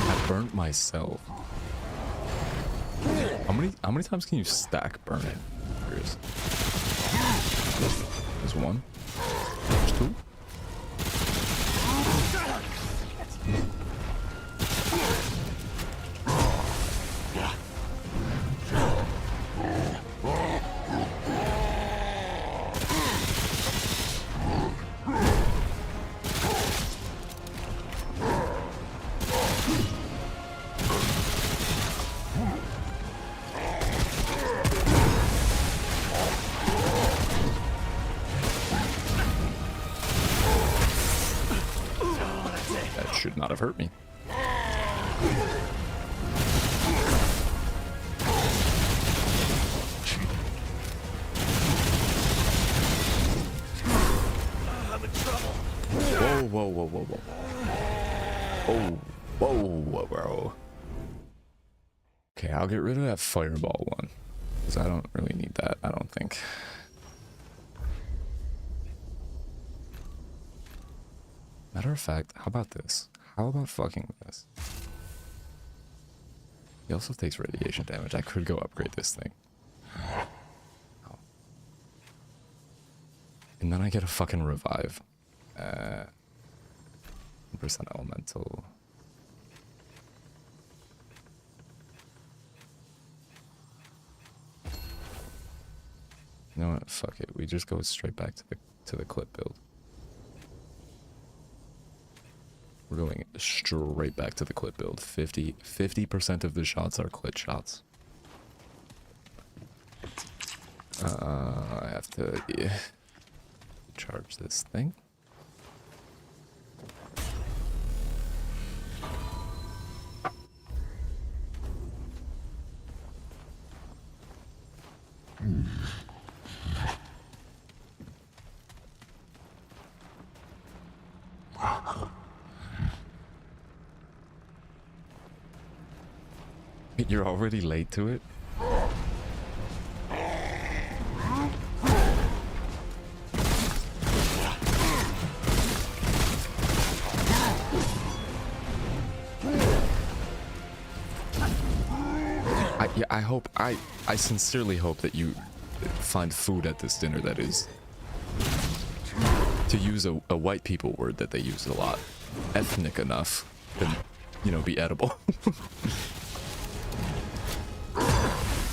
I burnt myself. How many times can you stack burning? Curious. There's one. There's two. Should not have hurt me. I'm in trouble. Whoa. Whoa. Okay, I'll get rid of that fireball one. Because I don't really need that, I don't think. Matter of fact, how about this? How about fucking this? He also takes radiation damage. I could go upgrade this thing. Oh. And then I get a fucking revive. 1% elemental. You know what? Fuck it. We just go straight back to the clip build. We're going straight back to the clip build. 50% of the shots are clit shots. I have to charge this thing. You're already late to it? I sincerely hope that you find food at this dinner that is, to use a white people word that they use a lot, ethnic enough to, you know, be edible.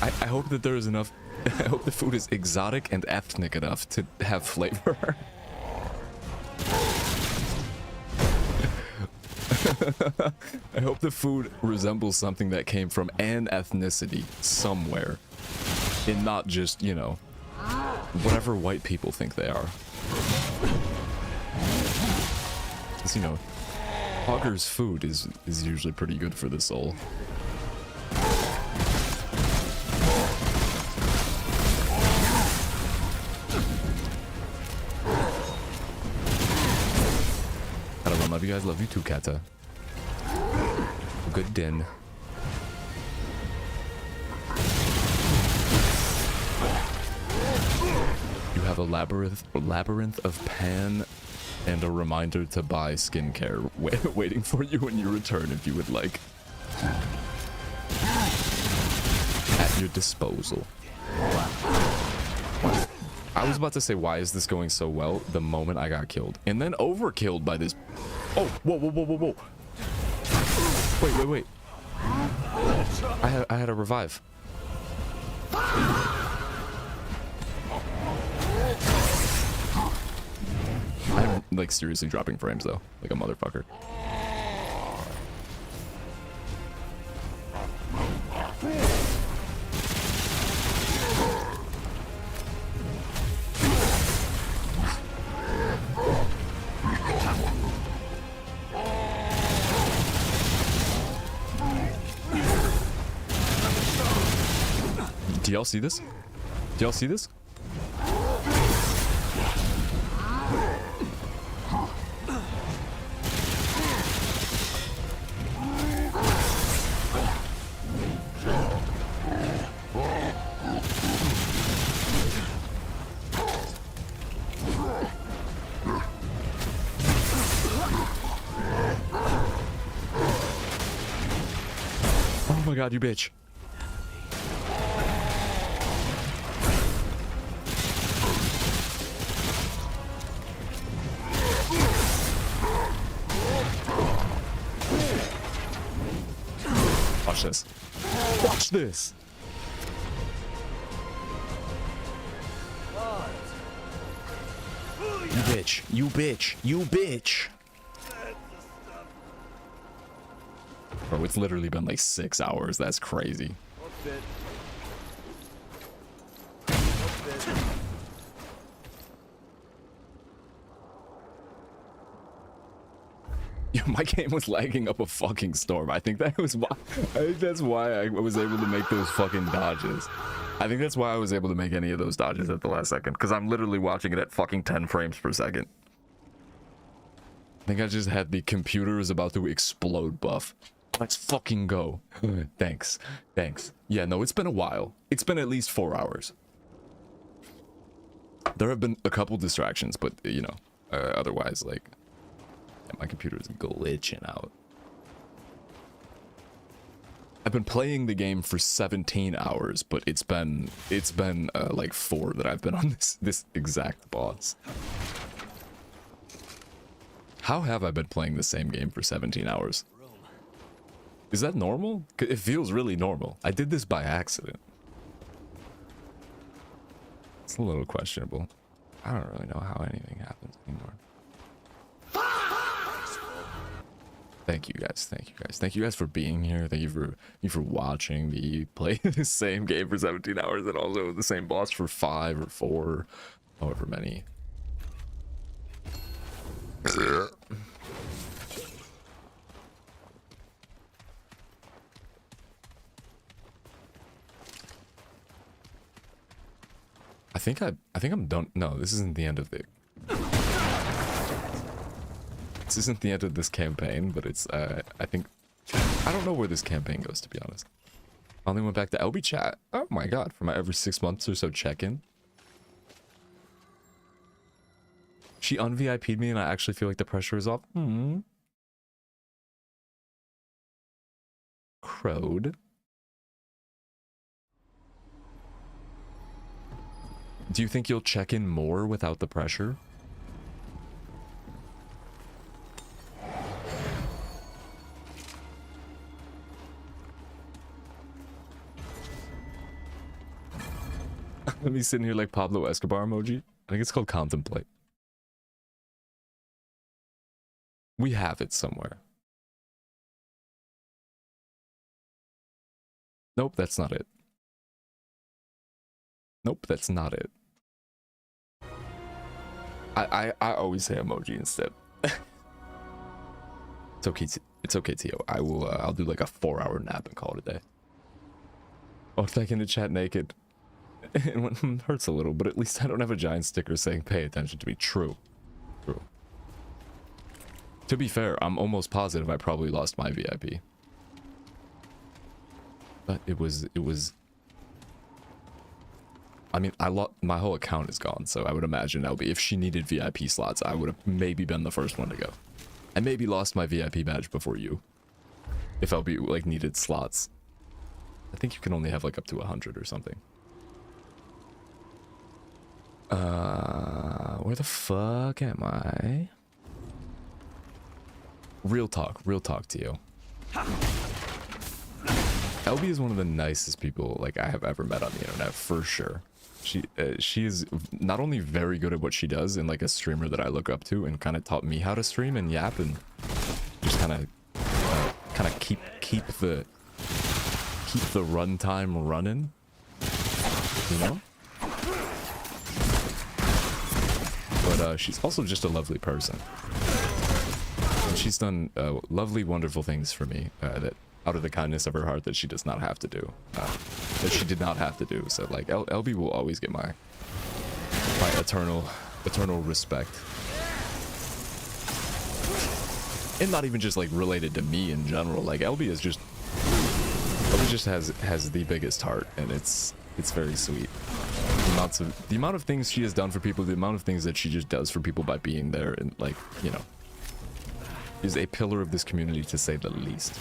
I hope that there is enough. I hope the food is exotic and ethnic enough to have flavor. I hope the food resembles something that came from an ethnicity somewhere, and not just, you know, whatever white people think they are. Because, you know, Hogger's food is usually pretty good for the soul. Love you guys. Love you too, Kata. Good din. You have a labyrinth of pan and a reminder to buy skincare waiting for you when you return if you would like. your disposal. I was about to say, why is this going so well the moment I got killed? And then overkilled by this. Oh, whoa, whoa, whoa, whoa, whoa. Wait. I had a revive. I'm like seriously dropping frames though, like a motherfucker. Do y'all see this? Do y'all see this? Oh my god, you bitch. Watch this. Watch this. You bitch. You bitch. You bitch. Bro, it's literally been like 6 hours. That's crazy. Yo, my game was lagging up a fucking storm. I think that's why I was able to make those fucking dodges. I think that's why I was able to make any of those dodges at the last second, because I'm literally watching it at fucking 10 frames per second. I think I just had the computer is about to explode buff. Let's fucking go. Thanks. Yeah, no, it's been a while. It's been at least 4 hours. There have been a couple distractions, but you know, otherwise, like, yeah, my computer is glitching out. I've been playing the game for 17 hours, but it's been like 4 that I've been on this exact boss. How have I been playing the same game for 17 hours? Is that normal? It feels really normal. I did this by accident. It's a little questionable. I don't really know how anything happens anymore. Thank you guys. Thank you guys for being here. Thank you for watching me play the same game for 17 hours and also the same boss for 5 or 4, however many. I think I'm done. No, this isn't the end of the. This isn't the end of this campaign, but it's I don't know where this campaign goes, to be honest. I only went back to LB chat. Oh my god, for my every 6 months or so check-in. She un-VIP'd me and I actually feel like the pressure is off. Crowed. Do you think you'll check in more without the pressure? Me sitting here like Pablo Escobar emoji. I think it's called contemplate. We have it somewhere. Nope, that's not it. Nope, that's not it. I always say emoji instead. It's okay. It's okay, Tio. I'll do like a 4-hour nap and call it a day. Oh, thanking the chat naked. It hurts a little, but at least I don't have a giant sticker saying pay attention to me. True. To be fair, I'm almost positive I probably lost my VIP. But it was I mean, my whole account is gone, so I would imagine LB, if she needed VIP slots, I would have maybe been the first one to go. I maybe lost my VIP badge before you. If LB like needed slots. I think you can only have like up to 100 or something. Where the fuck am I? Real talk to you. LB is one of the nicest people like I have ever met on the internet, for sure. She is not only very good at what she does and like a streamer that I look up to, and kind of taught me how to stream and yap and just kind of keep the runtime running, you know. But she's also just a lovely person. And she's done lovely, wonderful things for me that out of the kindness of her heart that she does not have to do. That she did not have to do. So like LB will always get my eternal respect. And not even just like related to me in general. Like LB just has the biggest heart, and it's very sweet. The amount of things she has done for people, the amount of things that she just does for people by being there, and like, you know, is a pillar of this community, to say the least.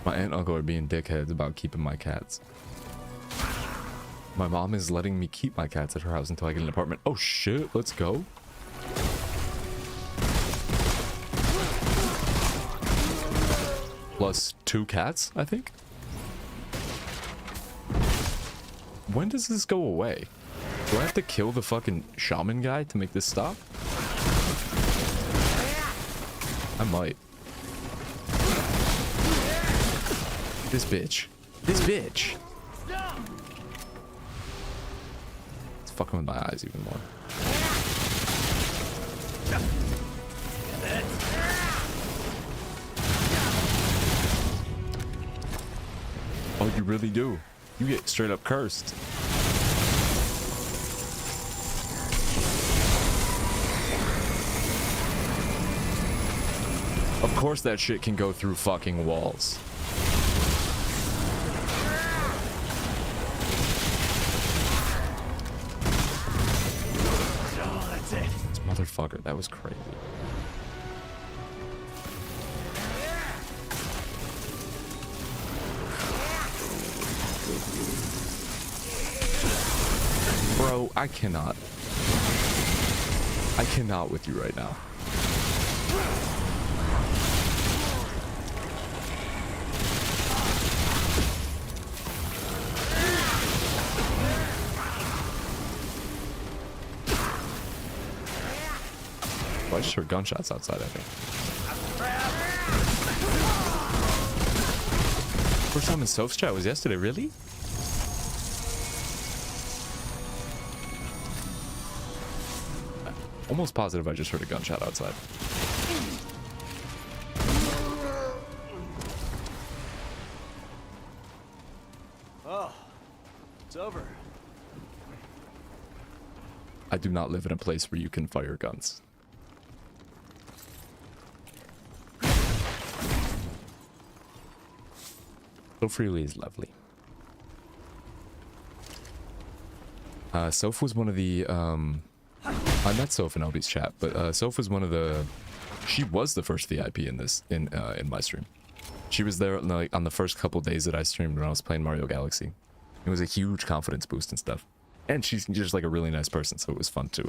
My aunt and uncle are being dickheads about keeping my cats. My mom is letting me keep my cats at her house until I get an apartment. Oh shit, let's go. Plus 2 cats, I think. When does this go away? Do I have to kill the fucking shaman guy to make this stop? I might. This bitch. It's fucking with my eyes even more. Oh, you really do. You get straight up cursed. Of course that shit can go through fucking walls. This motherfucker, that was crazy. Bro, I cannot with you right now. Oh, I just heard gunshots outside, I think. First time in Soph's chat was yesterday, really? Almost positive I just heard a gunshot outside. Oh, it's over. I do not live in a place where you can fire guns. So freely is lovely. Soph was one of the I met Soph in LB's chat, but Soph was one of the... She was the first VIP in this, in my stream. She was there like on the first couple days that I streamed when I was playing Mario Galaxy. It was a huge confidence boost and stuff. And she's just like a really nice person, so it was fun to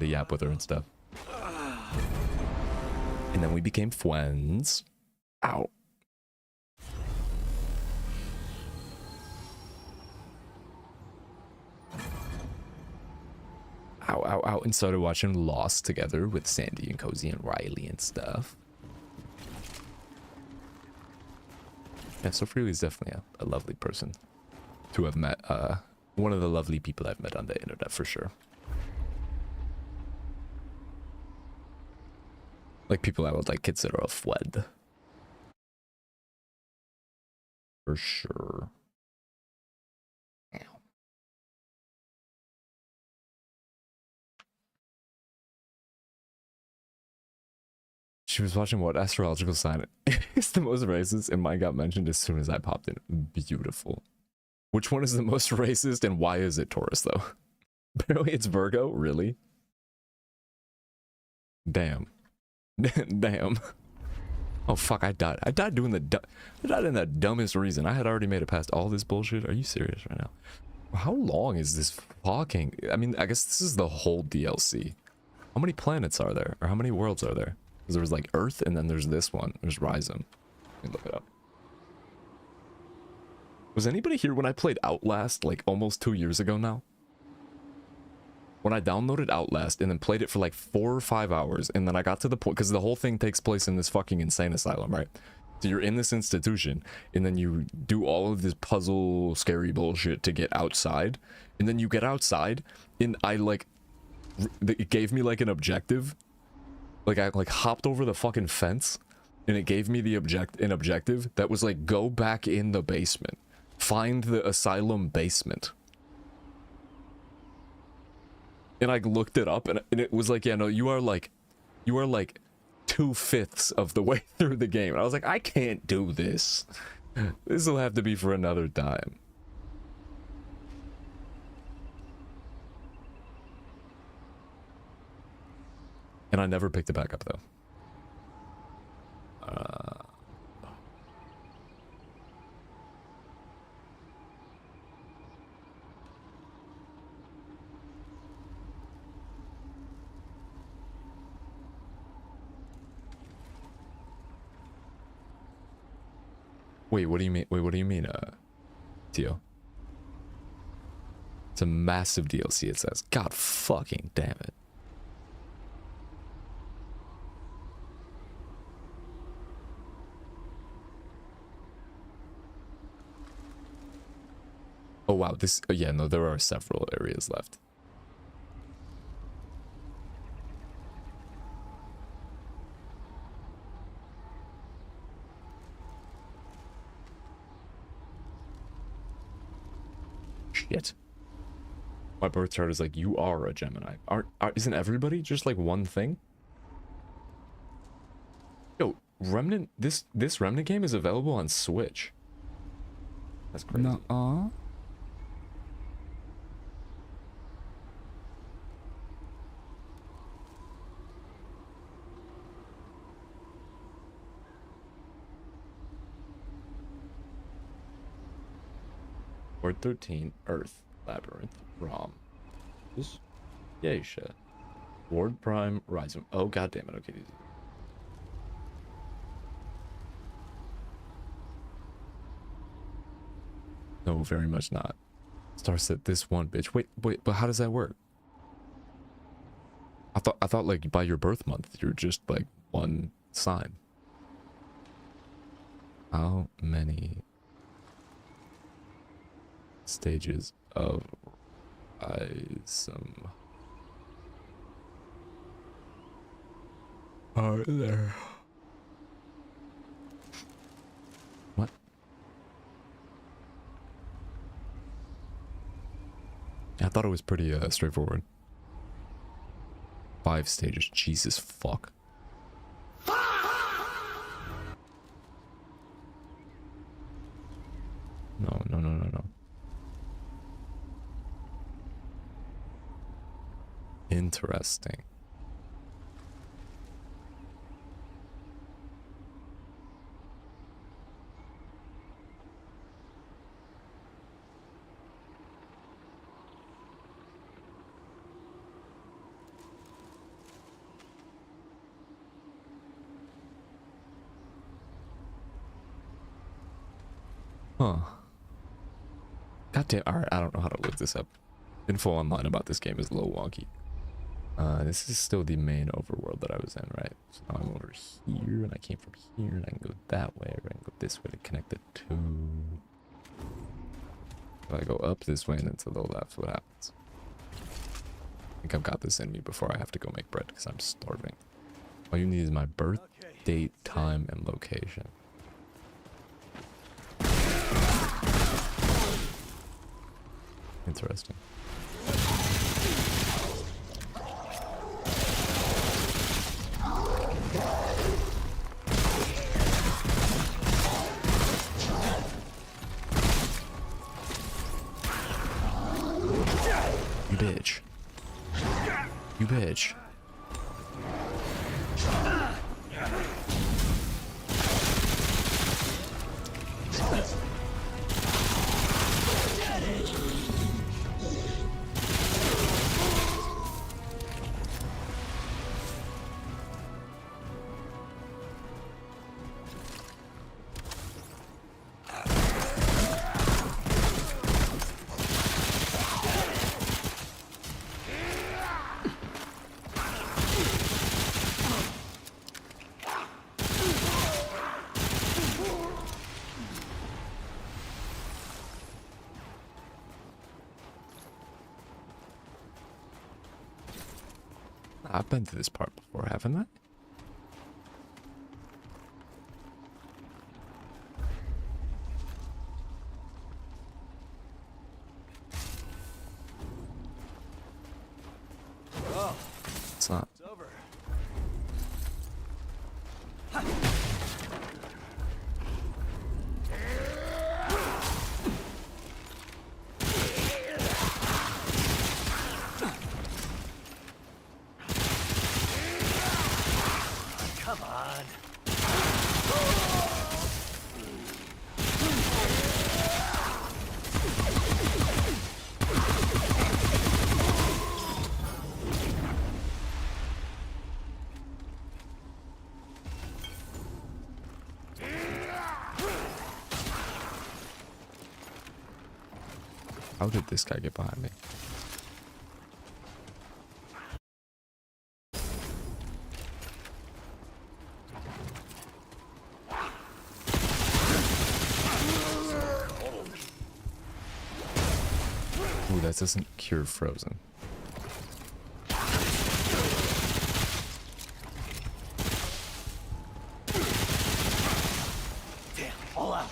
yap with her and stuff. And then we became friends. Ow. Ow, and started watching Lost together with Sandy and Cozy and Riley and stuff. Yeah, so Freely is definitely a lovely person to have met. One of the lovely people I've met on the internet, for sure. Like people I would like consider a friend. For sure. She was watching what astrological sign is the most racist, and mine got mentioned as soon as I popped in. Beautiful. Which one is the most racist and why is it Taurus though? Apparently it's Virgo, really? Damn. Damn. Oh fuck, I died. I died doing I died in the dumbest reason. I had already made it past all this bullshit. Are you serious right now? How long is this fucking... I mean, I guess this is the whole DLC. How many planets are there? Or how many worlds are there? Because there's like Earth, and then there's this one. There's Rhizome. Let me look it up. Was anybody here when I played Outlast, like almost 2 years ago now? When I downloaded Outlast and then played it for like 4 or 5 hours, and then I got to the point... Because the whole thing takes place in this fucking insane asylum, right? So you're in this institution, and then you do all of this puzzle, scary bullshit to get outside, and then you get outside, and I like, it gave me like an objective, like I like hopped over the fucking fence, and it gave me the objective that was like, go back in the basement, find the asylum basement, and I looked it up, and it was like, yeah, no, you are like 2/5 of the way through the game. And I was like, I can't do this. This will have to be for another time. And I never picked it back up though. Wait, what do you mean? Wait, what do you mean, Tio? It's a massive DLC, it says. God fucking damn it. Oh wow, this, yeah, no, there are several areas left. Shit. My birth chart is like, you are a Gemini. Isn't everybody just like one thing? Yo, Remnant, this Remnant game is available on Switch. That's crazy. Nuh-uh. Word 13, Earth, Labyrinth, Rom. This? Geisha. Ward Prime, Rhizome. Oh, goddammit. Okay, these. No, very much not. Star set this one, bitch. Wait, but how does that work? I thought like by your birth month, you're just like one sign. How many stages of Rhizome are there? What? I thought it was pretty straightforward. 5 stages. Jesus fuck. No. Interesting. Huh. Goddamn. Alright, I don't know how to look this up. Info online about this game is a little wonky. This is still the main overworld that I was in, right? So now I'm over here, and I came from here, and I can go that way, or I can go this way to connect the two. If I go up this way and then to the left, what happens? I think I've got this in me before I have to go make bread, because I'm starving. All you need is my birth, date, time, and location. Interesting. bitch. I've been to this part before, haven't I? Oh, It's not. it's over. Come on. How did this guy get behind me? Ooh, that doesn't cure frozen. Damn, all out.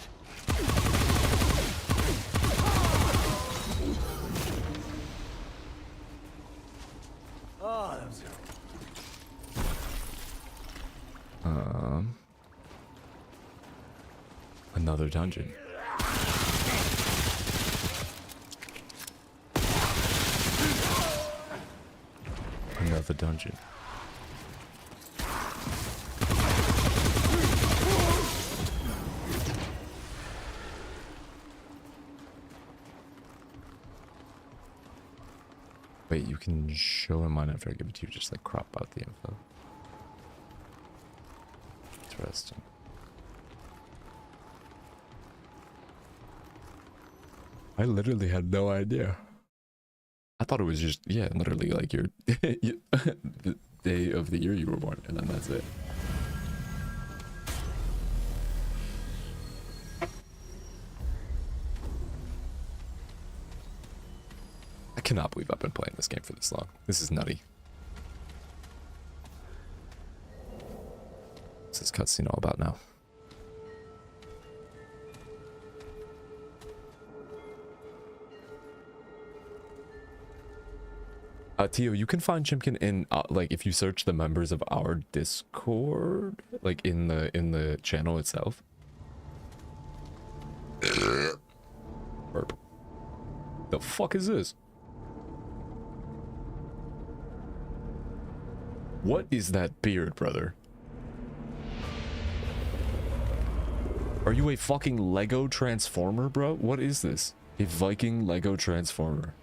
Oh, that was Another dungeon. Another dungeon. Wait, you can show him mine after I give it to you, just like crop out the info. Interesting. I literally had no idea. I thought it was just, yeah, literally like your the day of the year you were born, and then that's it. I cannot believe I've been playing this game for this long. This is nutty. What's this cutscene all about now? Tio, you can find Chimkin in like if you search the members of our Discord, like in the channel itself. Burp. The fuck is this? What is that beard, brother? Are you a fucking Lego Transformer, bro? What is this? A Viking Lego Transformer.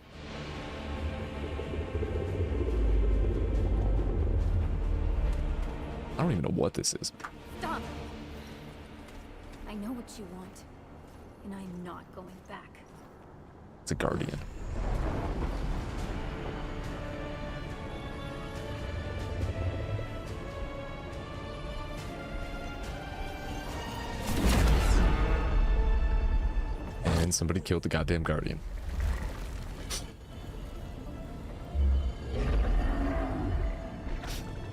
I don't even know what this is. Stop! I know what you want, and I'm not going back. It's a guardian. And somebody killed the goddamn guardian.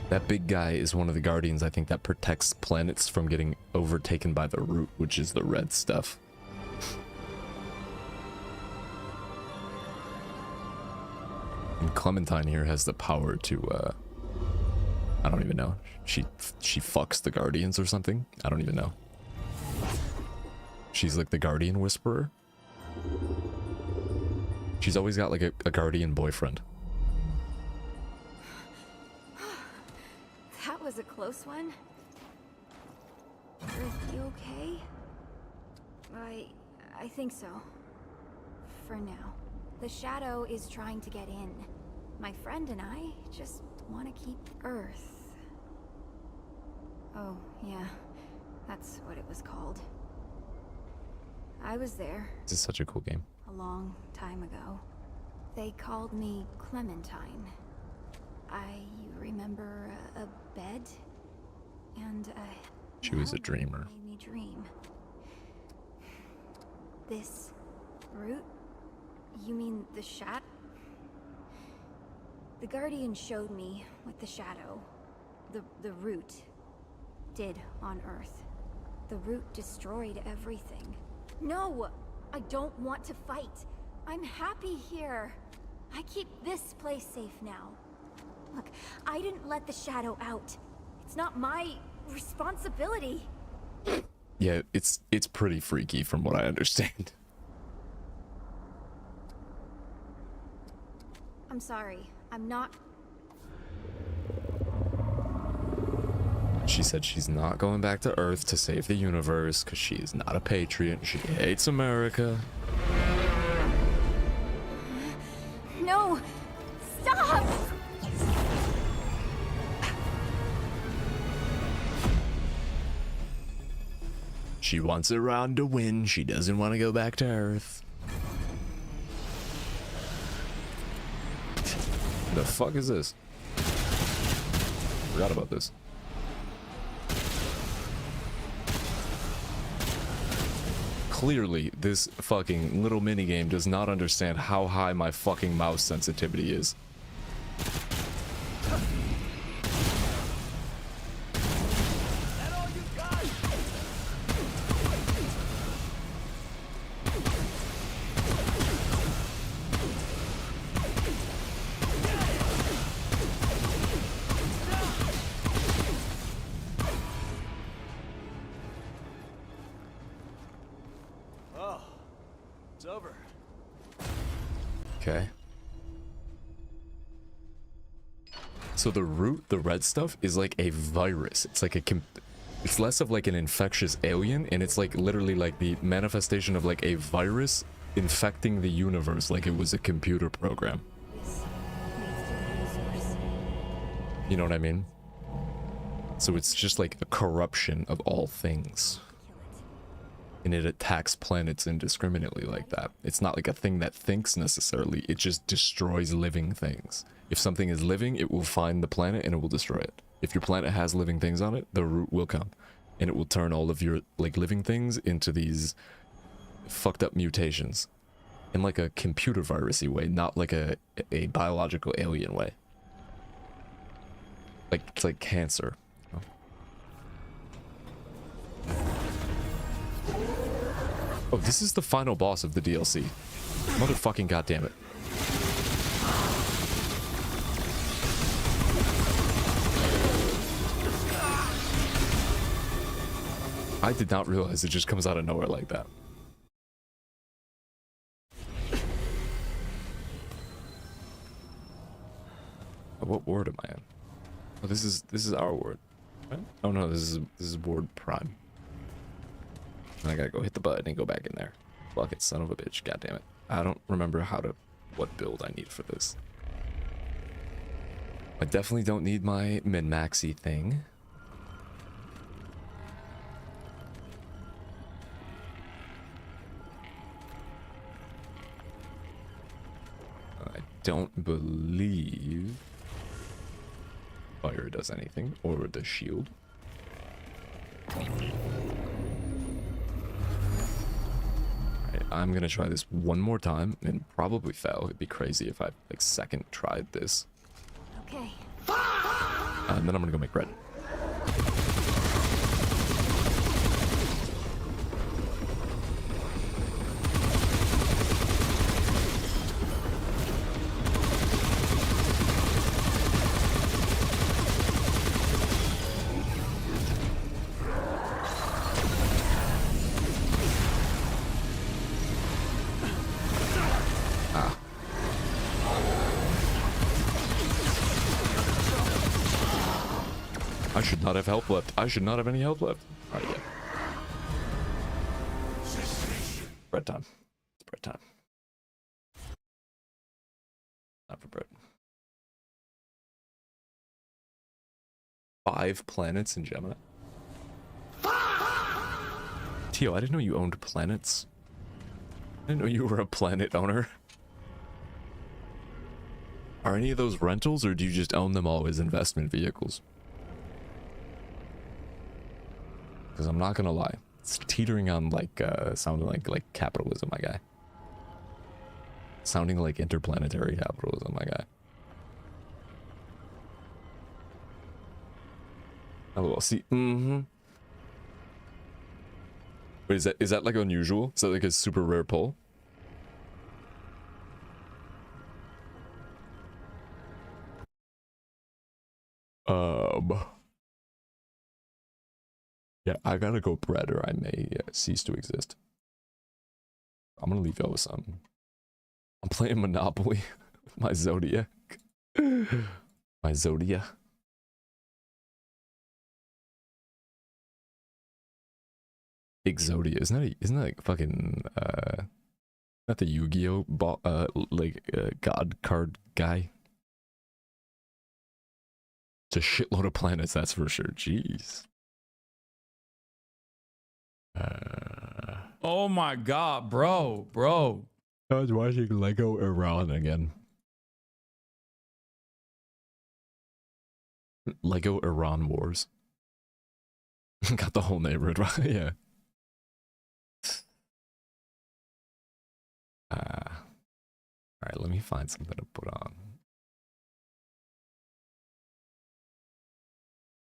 That big guy is one of the guardians, I think, that protects planets from getting overtaken by the root, which is the red stuff. And Clementine here has the power to, I don't even know. She fucks the guardians or something? I don't even know. She's like the guardian whisperer. She's always got like a guardian boyfriend. was a close one. Are you okay? I think so. For now. The Shadow is trying to get in. My friend and I just want to keep Earth. Oh, yeah. That's what it was called. I was there. This is such a cool game. A long time ago. They called me Clementine. I remember a bed and She was a dreamer. made me dream. This root? You mean the Shadow? The Guardian showed me what the Shadow, the root, did on Earth. The root destroyed everything. No! I don't want to fight. I'm happy here. I keep this place safe now. Look, I didn't let the Shadow out. It's not my responsibility. Yeah, it's pretty freaky from what I understand. I'm sorry. I'm not... She said she's not going back to Earth to save the universe because she is not a patriot. She hates America. No! Stop! She wants Iran to win. She doesn't want to go back to Earth. The fuck is this? Forgot about this. Clearly, this fucking little minigame does not understand how high my fucking mouse sensitivity is. Oh, it's over. Okay. So the root, the red stuff, is like a virus. It's like it's less of like an infectious alien, and it's like literally like the manifestation of like a virus infecting the universe like it was a computer program. You know what I mean? So it's just like a corruption of all things. And it attacks planets indiscriminately like that. It's not like a thing that thinks necessarily, it just destroys living things. If something is living, it will find the planet and it will destroy it. If your planet has living things on it, the root will come. And it will turn all of your like living things into these fucked up mutations. In like a computer virusy way, not like a biological alien way. Like, it's like cancer. Oh, this is the final boss of the DLC. Motherfucking goddammit. I did not realize it just comes out of nowhere like that. What ward am I in? Oh, this is our ward. Right? Oh no, this is ward prime. And I gotta go hit the button and go back in there. Fuck it, son of a bitch. God damn it. I don't remember what build I need for this. I definitely don't need my min-maxy thing. I don't believe fire does anything, or the shield. I'm gonna try this one more time and probably fail. It'd be crazy if I like second tried this. Okay. And then I'm gonna go make red. I should not have health left. I should not have any health left. Alright, yeah. Bread time. It's bread time. Time for bread. 5 planets in Gemini. Tio, I didn't know you owned planets. I didn't know you were a planet owner. Are any of those rentals, or do you just own them all as investment vehicles? Because I'm not gonna lie, it's teetering on like sounding like capitalism, my guy. Sounding like interplanetary capitalism, my guy. Oh, well, see, Wait, is that like unusual? Is that like a super rare pull? Yeah, I gotta go bread or I may cease to exist. I'm gonna leave y'all with something. I'm playing Monopoly with my Zodiac. My Zodiac. Exodia, isn't that like fucking not the Yu-Gi-Oh god card guy? It's a shitload of planets, that's for sure. Jeez. Oh my god, bro. I was watching Lego Iran again. Lego Iran Wars. Got the whole neighborhood right, yeah. Alright, let me find something to put on.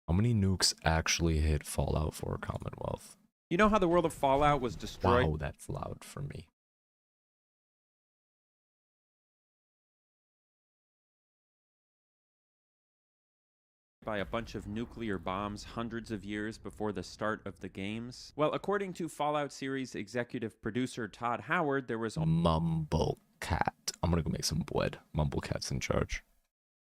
How many nukes actually hit Fallout 4 Commonwealth? You know how the world of Fallout was destroyed? Wow, that's loud for me. By a bunch of nuclear bombs hundreds of years before the start of the games? Well, according to Fallout series executive producer Todd Howard, there was Mumblecat. I'm gonna go make some bread. Mumblecat's in charge.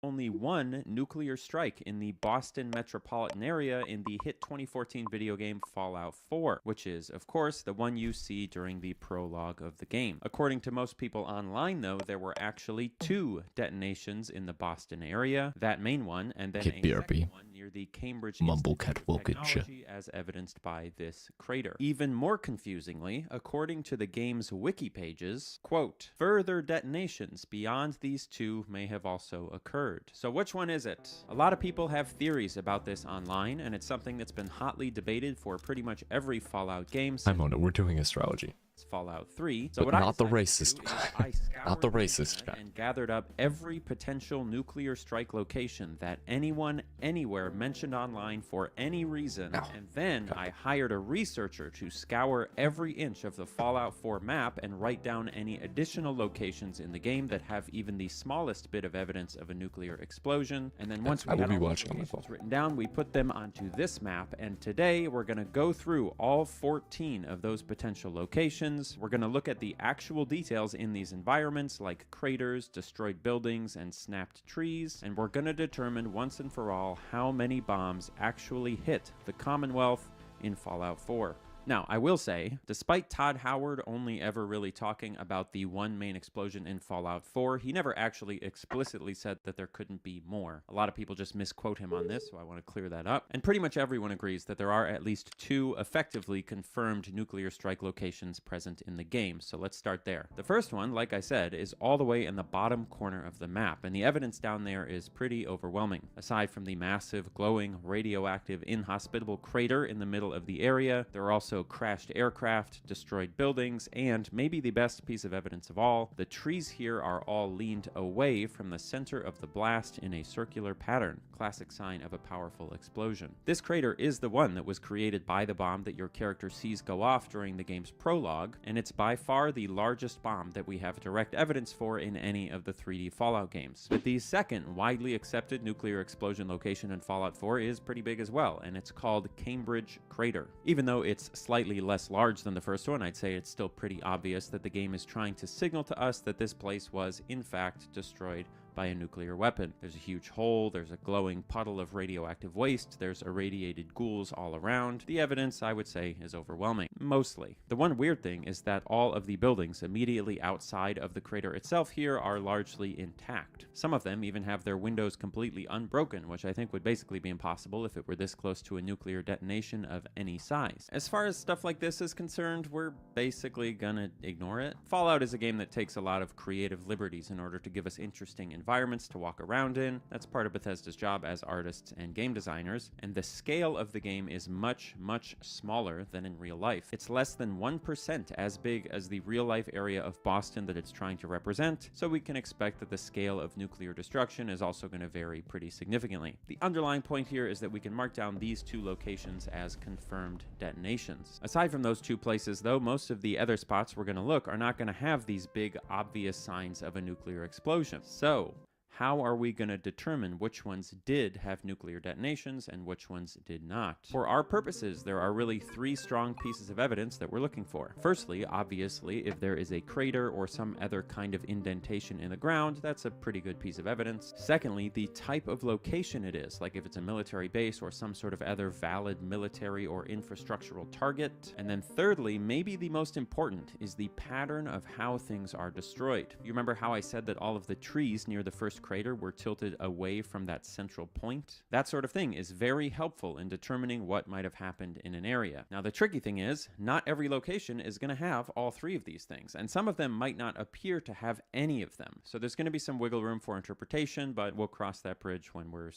Only one nuclear strike in the Boston metropolitan area in the hit 2014 video game Fallout 4, which is, of course, the one you see during the prologue of the game. According to most people online, though, there were actually 2 detonations in the Boston area, that main one, and then a second one near the Cambridge Mumblecat will get you. Technology, as evidenced by this crater. Even more confusingly, according to the game's wiki pages, quote, further detonations beyond these 2 may have also occurred. So which one is it? A lot of people have theories about this online, and it's something that's been hotly debated for pretty much every Fallout game since We're doing astrology. Fallout 3. So but what not the racist guy. Not the racist guy. And gathered up every potential nuclear strike location that anyone anywhere mentioned online for any reason, and then I hired a researcher to scour every inch of the Fallout 4 map and write down any additional locations in the game that have even the smallest bit of evidence of a nuclear explosion. And then once we had all those locations written down, we put them onto this map, and today we're going to go through all 14 of those potential locations. We're going to look at the actual details in these environments, like craters, destroyed buildings, and snapped trees, and we're going to determine once and for all how many bombs actually hit the Commonwealth in Fallout 4. Now, I will say, despite Todd Howard only ever really talking about the one main explosion in Fallout 4, he never actually explicitly said that there couldn't be more. A lot of people just misquote him on this, so I want to clear that up. And pretty much everyone agrees that there are at least 2 effectively confirmed nuclear strike locations present in the game, so let's start there. The first one, like I said, is all the way in the bottom corner of the map, and the evidence down there is pretty overwhelming. Aside from the massive, glowing, radioactive, inhospitable crater in the middle of the area, there are also crashed aircraft, destroyed buildings, and maybe the best piece of evidence of all, the trees here are all leaned away from the center of the blast in a circular pattern, classic sign of a powerful explosion. This crater is the one that was created by the bomb that your character sees go off during the game's prologue, and it's by far the largest bomb that we have direct evidence for in any of the 3D Fallout games. But the second widely accepted nuclear explosion location in Fallout 4 is pretty big as well, and it's called Cambridge Crater. Even though it's slightly less large than the first one, I'd say it's still pretty obvious that the game is trying to signal to us that this place was, in fact, destroyed by a nuclear weapon. There's a huge hole, there's a glowing puddle of radioactive waste, there's irradiated ghouls all around. The evidence, I would say, is overwhelming. Mostly. The one weird thing is that all of the buildings immediately outside of the crater itself here are largely intact. Some of them even have their windows completely unbroken, which I think would basically be impossible if it were this close to a nuclear detonation of any size. As far as stuff like this is concerned, we're basically gonna ignore it. Fallout is a game that takes a lot of creative liberties in order to give us interesting environments to walk around in. That's part of Bethesda's job as artists and game designers, and the scale of the game is much, much smaller than in real life. It's less than 1% as big as the real-life area of Boston that it's trying to represent, so we can expect that the scale of nuclear destruction is also going to vary pretty significantly. The underlying point here is that we can mark down these two locations as confirmed detonations. Aside from those two places, though, most of the other spots we're going to look are not going to have these big, obvious signs of a nuclear explosion. So, how are we going to determine which ones did have nuclear detonations and which ones did not? For our purposes, there are really three strong pieces of evidence that we're looking for. Firstly, obviously, if there is a crater or some other kind of indentation in the ground, that's a pretty good piece of evidence. Secondly, the type of location it is, like if it's a military base or some sort of other valid military or infrastructural target. And then thirdly, maybe the most important, is the pattern of how things are destroyed. You remember how I said that all of the trees near the first crater were tilted away from that central point? That sort of thing is very helpful in determining what might have happened in an area. Now, the tricky thing is, not every location is going to have all three of these things, and some of them might not appear to have any of them. So there's going to be some wiggle room for interpretation, but we'll cross that bridge when we're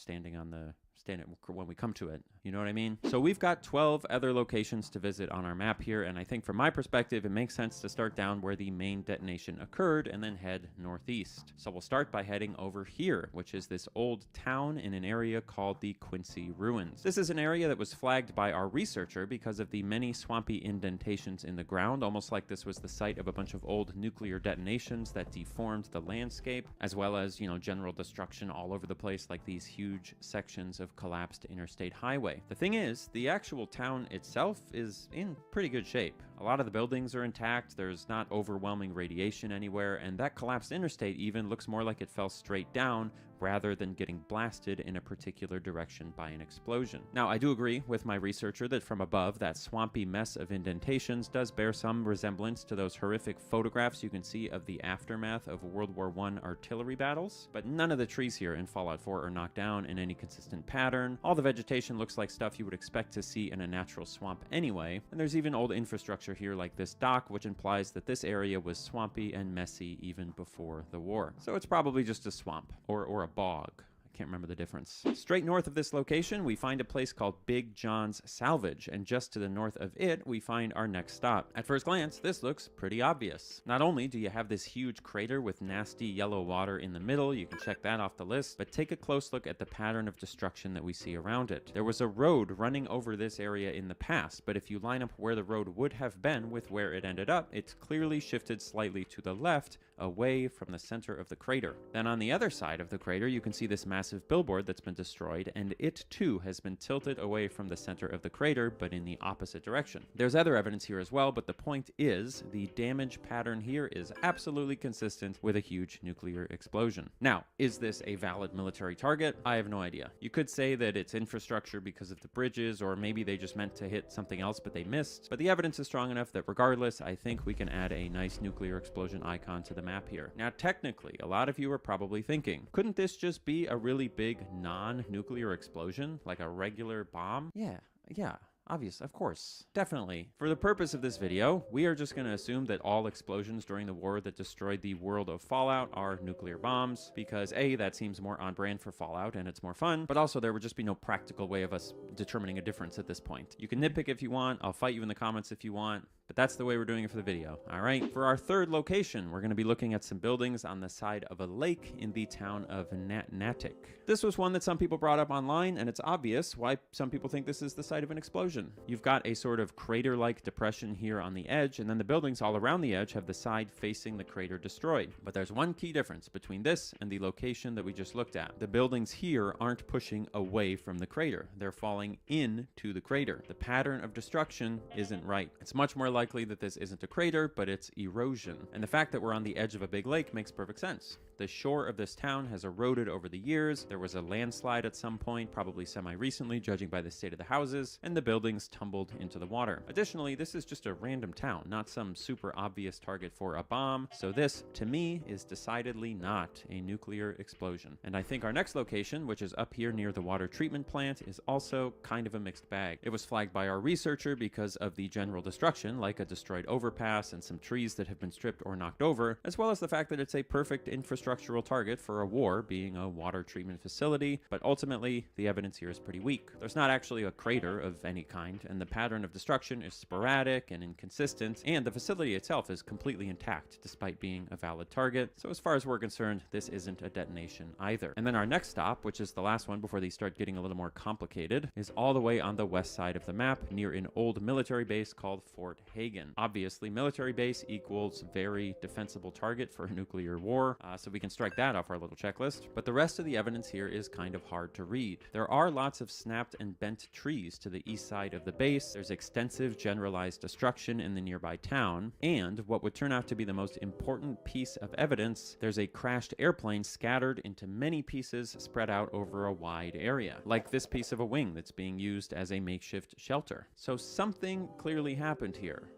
when we come to it. You know what I mean? So we've got 12 other locations to visit on our map here, and I think from my perspective, it makes sense to start down where the main detonation occurred and then head northeast. So we'll start by heading over here, which is this old town in an area called the Quincy Ruins. This is an area that was flagged by our researcher because of the many swampy indentations in the ground, almost like this was the site of a bunch of old nuclear detonations that deformed the landscape, as well as, general destruction all over the place, like these huge sections of collapsed interstate highway. The thing is, the actual town itself is in pretty good shape. A lot of the buildings are intact, there's not overwhelming radiation anywhere, and that collapsed interstate even looks more like it fell straight down rather than getting blasted in a particular direction by an explosion. Now, I do agree with my researcher that from above, that swampy mess of indentations does bear some resemblance to those horrific photographs you can see of the aftermath of World War I artillery battles, but none of the trees here in Fallout 4 are knocked down in any consistent pattern. All the vegetation looks like stuff you would expect to see in a natural swamp anyway, and there's even old infrastructure here like this dock, which implies that this area was swampy and messy even before the war. So it's probably just a swamp, or a bog. Can't remember the difference. Straight north of this location, we find a place called Big John's Salvage, and just to the north of it, we find our next stop. At first glance, this looks pretty obvious. Not only do you have this huge crater with nasty yellow water in the middle, you can check that off the list, but take a close look at the pattern of destruction that we see around it. There was a road running over this area in the past, but if you line up where the road would have been with where it ended up, it's clearly shifted slightly to the left, away from the center of the crater. Then on the other side of the crater, you can see this massive billboard that's been destroyed, and it too has been tilted away from the center of the crater, but in the opposite direction. There's other evidence here as well, but the point is, the damage pattern here is absolutely consistent with a huge nuclear explosion. Now, is this a valid military target? I have no idea. You could say that it's infrastructure because of the bridges, or maybe they just meant to hit something else but they missed, but the evidence is strong enough that regardless, I think we can add a nice nuclear explosion icon to the map here. Now, technically, a lot of you are probably thinking, couldn't this just be a really big non-nuclear explosion, like a regular bomb? Yeah, obvious, of course, definitely. For the purpose of this video, we are just going to assume that all explosions during the war that destroyed the world of Fallout are nuclear bombs, because A, that seems more on brand for Fallout and it's more fun, but also there would just be no practical way of us determining a difference at this point. You can nitpick if you want, I'll fight you in the comments if you want, but that's the way we're doing it for the video, all right? For our third location, we're going to be looking at some buildings on the side of a lake in the town of Natick. This was one that some people brought up online, and it's obvious why some people think this is the site of an explosion. You've got a sort of crater-like depression here on the edge, and then the buildings all around the edge have the side facing the crater destroyed. But there's one key difference between this and the location that we just looked at. The buildings here aren't pushing away from the crater. They're falling into the crater. The pattern of destruction isn't right. It's much more likely that this isn't a crater, but it's erosion. And the fact that we're on the edge of a big lake makes perfect sense. The shore of this town has eroded over the years. There was a landslide at some point, probably semi-recently, judging by the state of the houses, and the buildings tumbled into the water. Additionally, this is just a random town, not some super obvious target for a bomb, so this, to me, is decidedly not a nuclear explosion. And I think our next location, which is up here near the water treatment plant, is also kind of a mixed bag. It was flagged by our researcher because of the general destruction, like a destroyed overpass and some trees that have been stripped or knocked over, as well as the fact that it's a perfect infrastructural target for a war, being a water treatment facility, but ultimately the evidence here is pretty weak. There's not actually a crater of any kind, and the pattern of destruction is sporadic and inconsistent, and the facility itself is completely intact despite being a valid target. So as far as we're concerned, this isn't a detonation either. And then our next stop, which is the last one before they start getting a little more complicated, is all the way on the west side of the map near an old military base called Fort Hagen. Obviously, military base equals very defensible target for a nuclear war, so we can strike that off our little checklist. But the rest of the evidence here is kind of hard to read. There are lots of snapped and bent trees to the east side of the base. There's extensive generalized destruction in the nearby town, and what would turn out to be the most important piece of evidence, there's a crashed airplane scattered into many pieces spread out over a wide area, like this piece of a wing that's being used as a makeshift shelter. So something clearly happened here.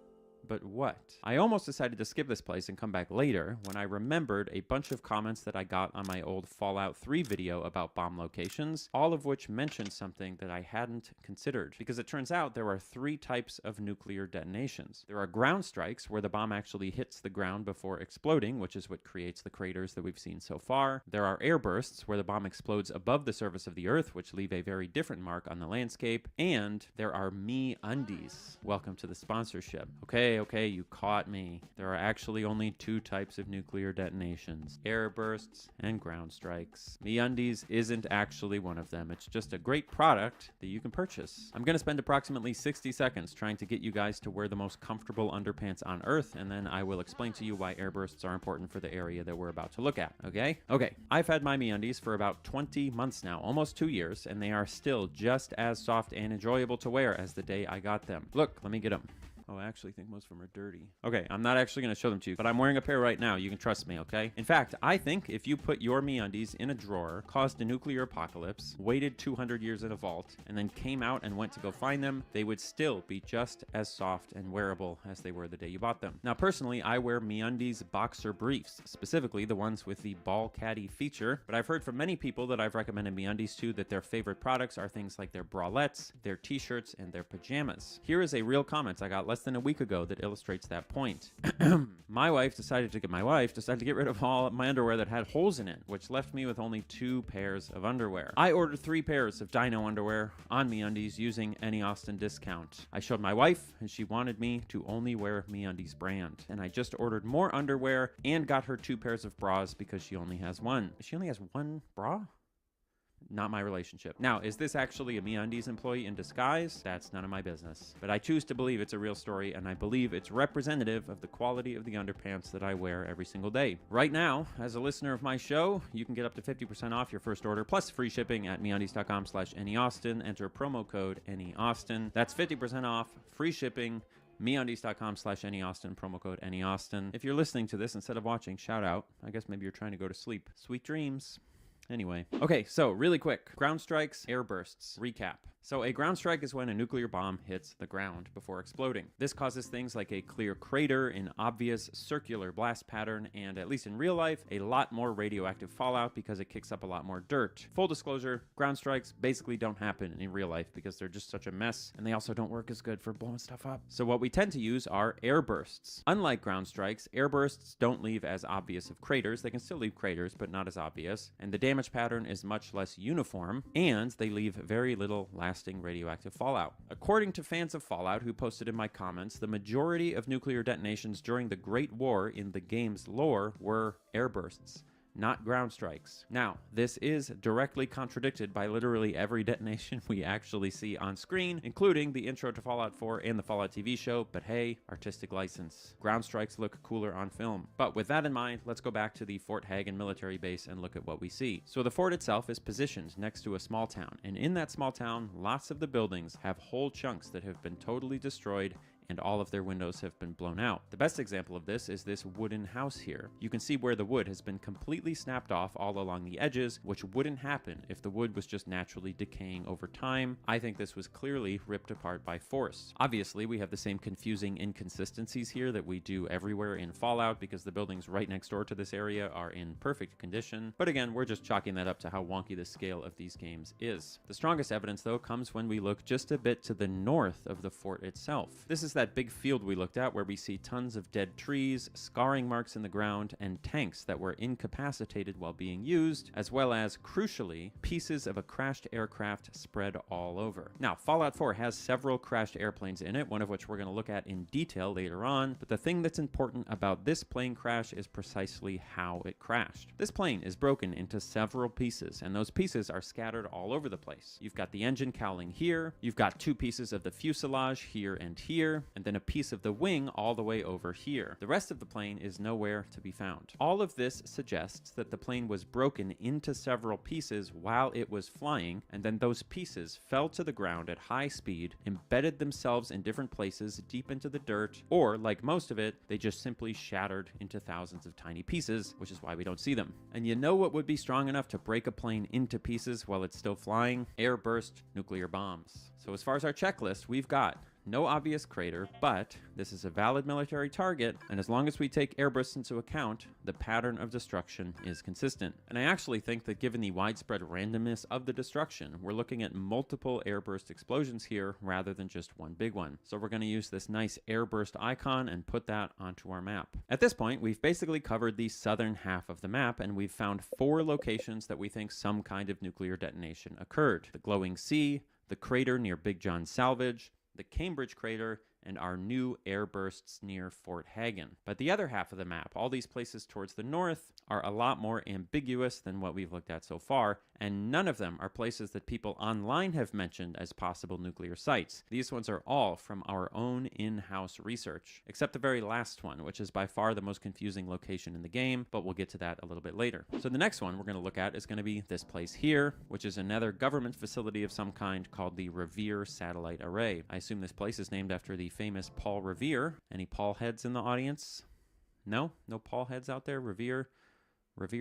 But what? I almost decided to skip this place and come back later when I remembered a bunch of comments that I got on my old Fallout 3 video about bomb locations, all of which mentioned something that I hadn't considered. Because it turns out there are 3 types of nuclear detonations. There are ground strikes, where the bomb actually hits the ground before exploding, which is what creates the craters that we've seen so far. There are air bursts, where the bomb explodes above the surface of the Earth, which leave a very different mark on the landscape. And there are MeUndies. Welcome to the sponsorship. Okay, you caught me. There are actually only 2 types of nuclear detonations: air bursts and ground strikes. MeUndies isn't actually one of them. It's just a great product that you can purchase. I'm going to spend approximately 60 seconds trying to get you guys to wear the most comfortable underpants on Earth, and then I will explain to you why air bursts are important for the area that we're about to look at, okay? Okay, I've had my MeUndies for about 20 months now, almost 2 years, and they are still just as soft and enjoyable to wear as the day I got them. Look, let me get them. Oh, I actually think most of them are dirty. Okay, I'm not actually going to show them to you, but I'm wearing a pair right now. You can trust me, okay? In fact, I think if you put your MeUndies in a drawer, caused a nuclear apocalypse, waited 200 years in a vault, and then came out and went to go find them, they would still be just as soft and wearable as they were the day you bought them. Now, personally, I wear MeUndies boxer briefs, specifically the ones with the ball caddy feature, but I've heard from many people that I've recommended MeUndies to that their favorite products are things like their bralettes, their t-shirts, and their pajamas. Here is a real comment I got less than a week ago that illustrates that point. My wife decided to get rid of all my underwear that had holes in it, which left me with only 2 pairs of underwear. I ordered 3 pairs of Dino underwear on MeUndies using any Austin discount. I showed my wife, and she wanted me to only wear MeUndies brand. And I just ordered more underwear and got her 2 pairs of bras because she only has one. She only has 1 bra? Not my relationship. Now, is this actually a MeUndies employee in disguise? That's none of my business. But I choose to believe it's a real story, and I believe it's representative of the quality of the underpants that I wear every single day. Right now, as a listener of my show, you can get up to 50% off your first order, plus free shipping at MeUndies.com/AnyAustin. Enter promo code AnyAustin. That's 50% off, free shipping, MeUndies.com/AnyAustin, promo code AnyAustin. If you're listening to this instead of watching, shout out. I guess maybe you're trying to go to sleep. Sweet dreams. Anyway, okay, so really quick. Ground strikes, air bursts. Recap. So a ground strike is when a nuclear bomb hits the ground before exploding. This causes things like a clear crater, an obvious circular blast pattern, and at least in real life, a lot more radioactive fallout because it kicks up a lot more dirt. Full disclosure, ground strikes basically don't happen in real life because they're just such a mess, and they also don't work as good for blowing stuff up. So what we tend to use are air bursts. Unlike ground strikes, air bursts don't leave as obvious of craters. They can still leave craters, but not as obvious, and the damage pattern is much less uniform, and they leave very little lasting radioactive fallout. According to fans of Fallout who posted in my comments, the majority of nuclear detonations during the Great War in the game's lore were air bursts, not ground strikes. Now, this is directly contradicted by literally every detonation we actually see on screen, including the intro to Fallout 4 and the Fallout TV show, but hey, artistic license. Ground strikes look cooler on film. But with that in mind, let's go back to the Fort Hagen military base and look at what we see. So the fort itself is positioned next to a small town, and in that small town, lots of the buildings have whole chunks that have been totally destroyed and all of their windows have been blown out. The best example of this is this wooden house here. You can see where the wood has been completely snapped off all along the edges, which wouldn't happen if the wood was just naturally decaying over time. I think this was clearly ripped apart by force. Obviously, we have the same confusing inconsistencies here that we do everywhere in Fallout because the buildings right next door to this area are in perfect condition. But again, we're just chalking that up to how wonky the scale of these games is. The strongest evidence, though, comes when we look just a bit to the north of the fort itself. This is that big field we looked at where we see tons of dead trees, scarring marks in the ground, and tanks that were incapacitated while being used, as well as, crucially, pieces of a crashed aircraft spread all over. Now, Fallout 4 has several crashed airplanes in it, one of which we're going to look at in detail later on, but the thing that's important about this plane crash is precisely how it crashed. This plane is broken into several pieces, and those pieces are scattered all over the place. You've got the engine cowling here, you've got two pieces of the fuselage here, and then a piece of the wing all the way over here. The rest of the plane is nowhere to be found. All of this suggests that the plane was broken into several pieces while it was flying, and then those pieces fell to the ground at high speed, embedded themselves in different places deep into the dirt, or, like most of it, they just simply shattered into thousands of tiny pieces, which is why we don't see them. And you know what would be strong enough to break a plane into pieces while it's still flying? Air-burst nuclear bombs. So as far as our checklist, we've got no obvious crater, but this is a valid military target, and as long as we take airbursts into account, the pattern of destruction is consistent. And I actually think that given the widespread randomness of the destruction, we're looking at multiple airburst explosions here rather than just one big one. So we're going to use this nice airburst icon and put that onto our map. At this point, we've basically covered the southern half of the map, and we've found 4 locations that we think some kind of nuclear detonation occurred. The glowing sea, the crater near Big John Salvage, the Cambridge crater, and our new airbursts near Fort Hagen. But the other half of the map, all these places towards the north, are a lot more ambiguous than what we've looked at so far, and none of them are places that people online have mentioned as possible nuclear sites. These ones are all from our own in-house research, except the very last one, which is by far the most confusing location in the game, but we'll get to that a little bit later. So the next one we're going to look at is going to be this place here, which is another government facility of some kind called the Revere Satellite Array. I assume this place is named after the famous Paul Revere. Any Paul heads in the audience? No Paul heads out there? Revere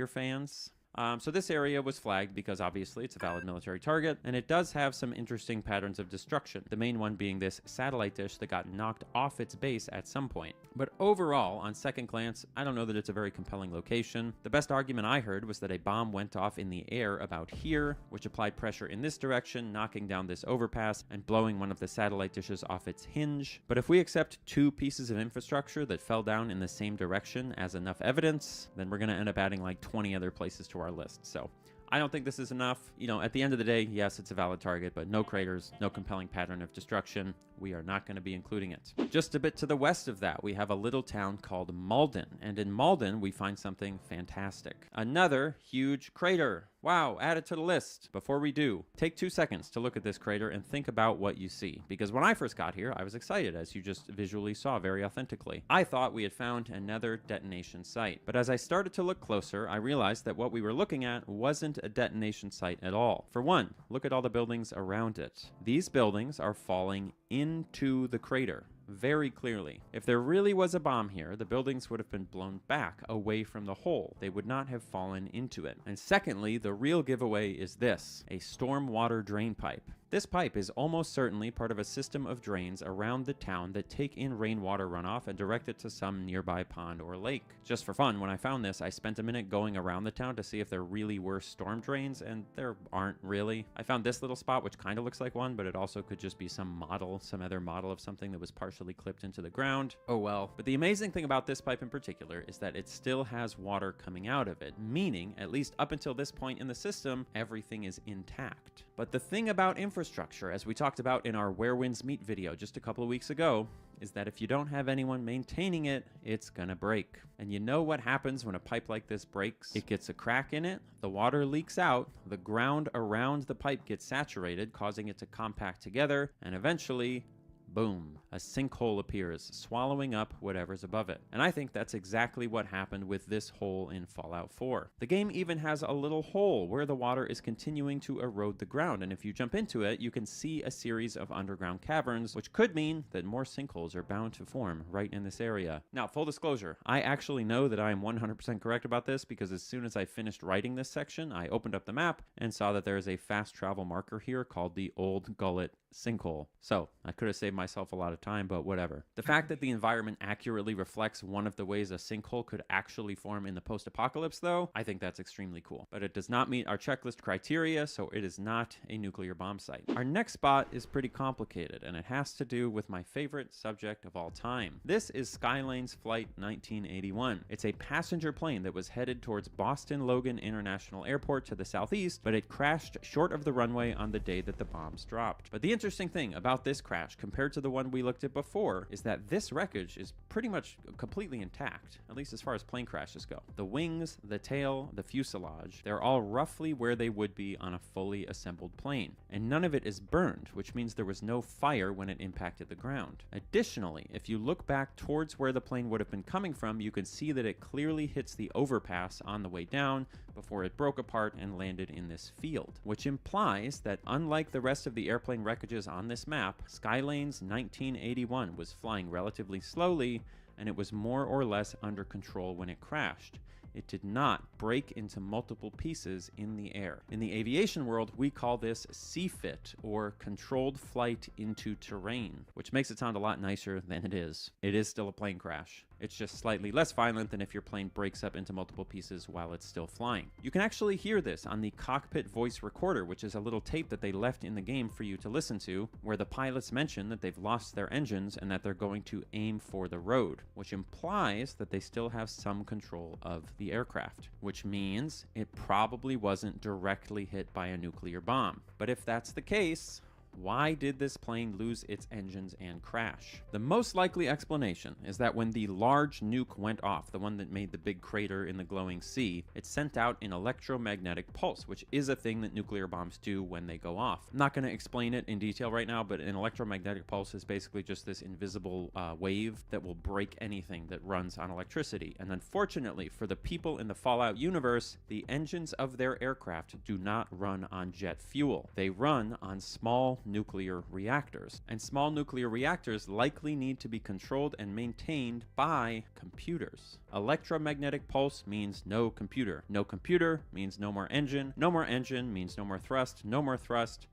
fans? So this area was flagged because obviously it's a valid military target, and it does have some interesting patterns of destruction, the main one being this satellite dish that got knocked off its base at some point. But overall, on second glance, I don't know that it's a very compelling location. The best argument I heard was that a bomb went off in the air about here, which applied pressure in this direction, knocking down this overpass and blowing one of the satellite dishes off its hinge. But if we accept 2 pieces of infrastructure that fell down in the same direction as enough evidence, then we're going to end up adding like 20 other places to our list. So I don't think this is enough. You know, at the end of the day, yes, it's a valid target, but no craters, no compelling pattern of destruction. We are not going to be including it. Just a bit to the west of that, we have a little town called Malden, and in Malden, we find something fantastic. Another huge crater. Wow, add it to the list. Before we do, take 2 seconds to look at this crater and think about what you see. Because when I first got here, I was excited, as you just visually saw very authentically. I thought we had found another detonation site. But as I started to look closer, I realized that what we were looking at wasn't a detonation site at all. For one, look at all the buildings around it. These buildings are falling into the crater. Very clearly. If there really was a bomb here, the buildings would have been blown back away from the hole. They would not have fallen into it. And secondly, the real giveaway is this, a stormwater drain pipe. This pipe is almost certainly part of a system of drains around the town that take in rainwater runoff and direct it to some nearby pond or lake. Just for fun, when I found this, I spent a minute going around the town to see if there really were storm drains, and there aren't really. I found this little spot, which kind of looks like one, but it also could just be some other model of something that was partially clipped into the ground. Oh well. But the amazing thing about this pipe in particular is that it still has water coming out of it, meaning, at least up until this point in the system, everything is intact. But the thing about infrastructure, as we talked about in our Where Winds Meet video just a couple of weeks ago, is that if you don't have anyone maintaining it, it's gonna break. And you know what happens when a pipe like this breaks? It gets a crack in it, the water leaks out, the ground around the pipe gets saturated, causing it to compact together, and eventually, boom, a sinkhole appears, swallowing up whatever's above it. And I think that's exactly what happened with this hole in Fallout 4. The game even has a little hole where the water is continuing to erode the ground, and if you jump into it, you can see a series of underground caverns, which could mean that more sinkholes are bound to form right in this area. Now, full disclosure, I actually know that I am 100% correct about this because as soon as I finished writing this section, I opened up the map and saw that there is a fast travel marker here called the Old Gullet Sinkhole. So I could have saved myself a lot of time, but whatever. The fact that the environment accurately reflects one of the ways a sinkhole could actually form in the post-apocalypse, though, I think that's extremely cool. But it does not meet our checklist criteria, so it is not a nuclear bomb site. Our next spot is pretty complicated, and it has to do with my favorite subject of all time. This is Skylane's Flight 1981. It's a passenger plane that was headed towards Boston Logan International Airport to the southeast, but it crashed short of the runway on the day that the bombs dropped. But the interesting thing about this crash compared to the one we looked at before is that this wreckage is pretty much completely intact, at least as far as plane crashes go. The wings, the tail, the fuselage, they're all roughly where they would be on a fully assembled plane, and none of it is burned, which means there was no fire when it impacted the ground. Additionally, if you look back towards where the plane would have been coming from, you can see that it clearly hits the overpass on the way down before it broke apart and landed in this field, which implies that unlike the rest of the airplane wreckages on this map, Skylane's 1981 was flying relatively slowly and it was more or less under control when it crashed. It did not break into multiple pieces in the air. In the aviation world, we call this CFIT, or controlled flight into terrain, which makes it sound a lot nicer than it is. It is still a plane crash. It's just slightly less violent than if your plane breaks up into multiple pieces while it's still flying. You can actually hear this on the cockpit voice recorder, which is a little tape that they left in the game for you to listen to, where the pilots mention that they've lost their engines and that they're going to aim for the road, which implies that they still have some control of the aircraft, which means it probably wasn't directly hit by a nuclear bomb. But if that's the case, why did this plane lose its engines and crash? The most likely explanation is that when the large nuke went off, the one that made the big crater in the glowing sea, it sent out an electromagnetic pulse, which is a thing that nuclear bombs do when they go off. I'm not going to explain it in detail right now, but an electromagnetic pulse is basically just this invisible wave that will break anything that runs on electricity. And unfortunately for the people in the Fallout universe, the engines of their aircraft do not run on jet fuel. They run on small nuclear reactors, and small nuclear reactors likely need to be controlled and maintained by computers. Electromagnetic pulse means no computer. No computer means no more engine. No more engine means no more thrust. No more thrust,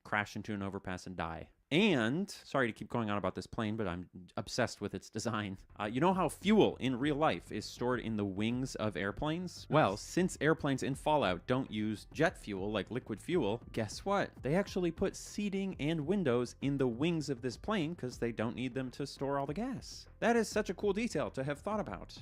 crash into an overpass and die. And, sorry to keep going on about this plane, but I'm obsessed with its design. You know how fuel in real life is stored in the wings of airplanes? Well, since airplanes in Fallout don't use jet fuel like liquid fuel, guess what? They actually put seating and windows in the wings of this plane because they don't need them to store all the gas. That is such a cool detail to have thought about.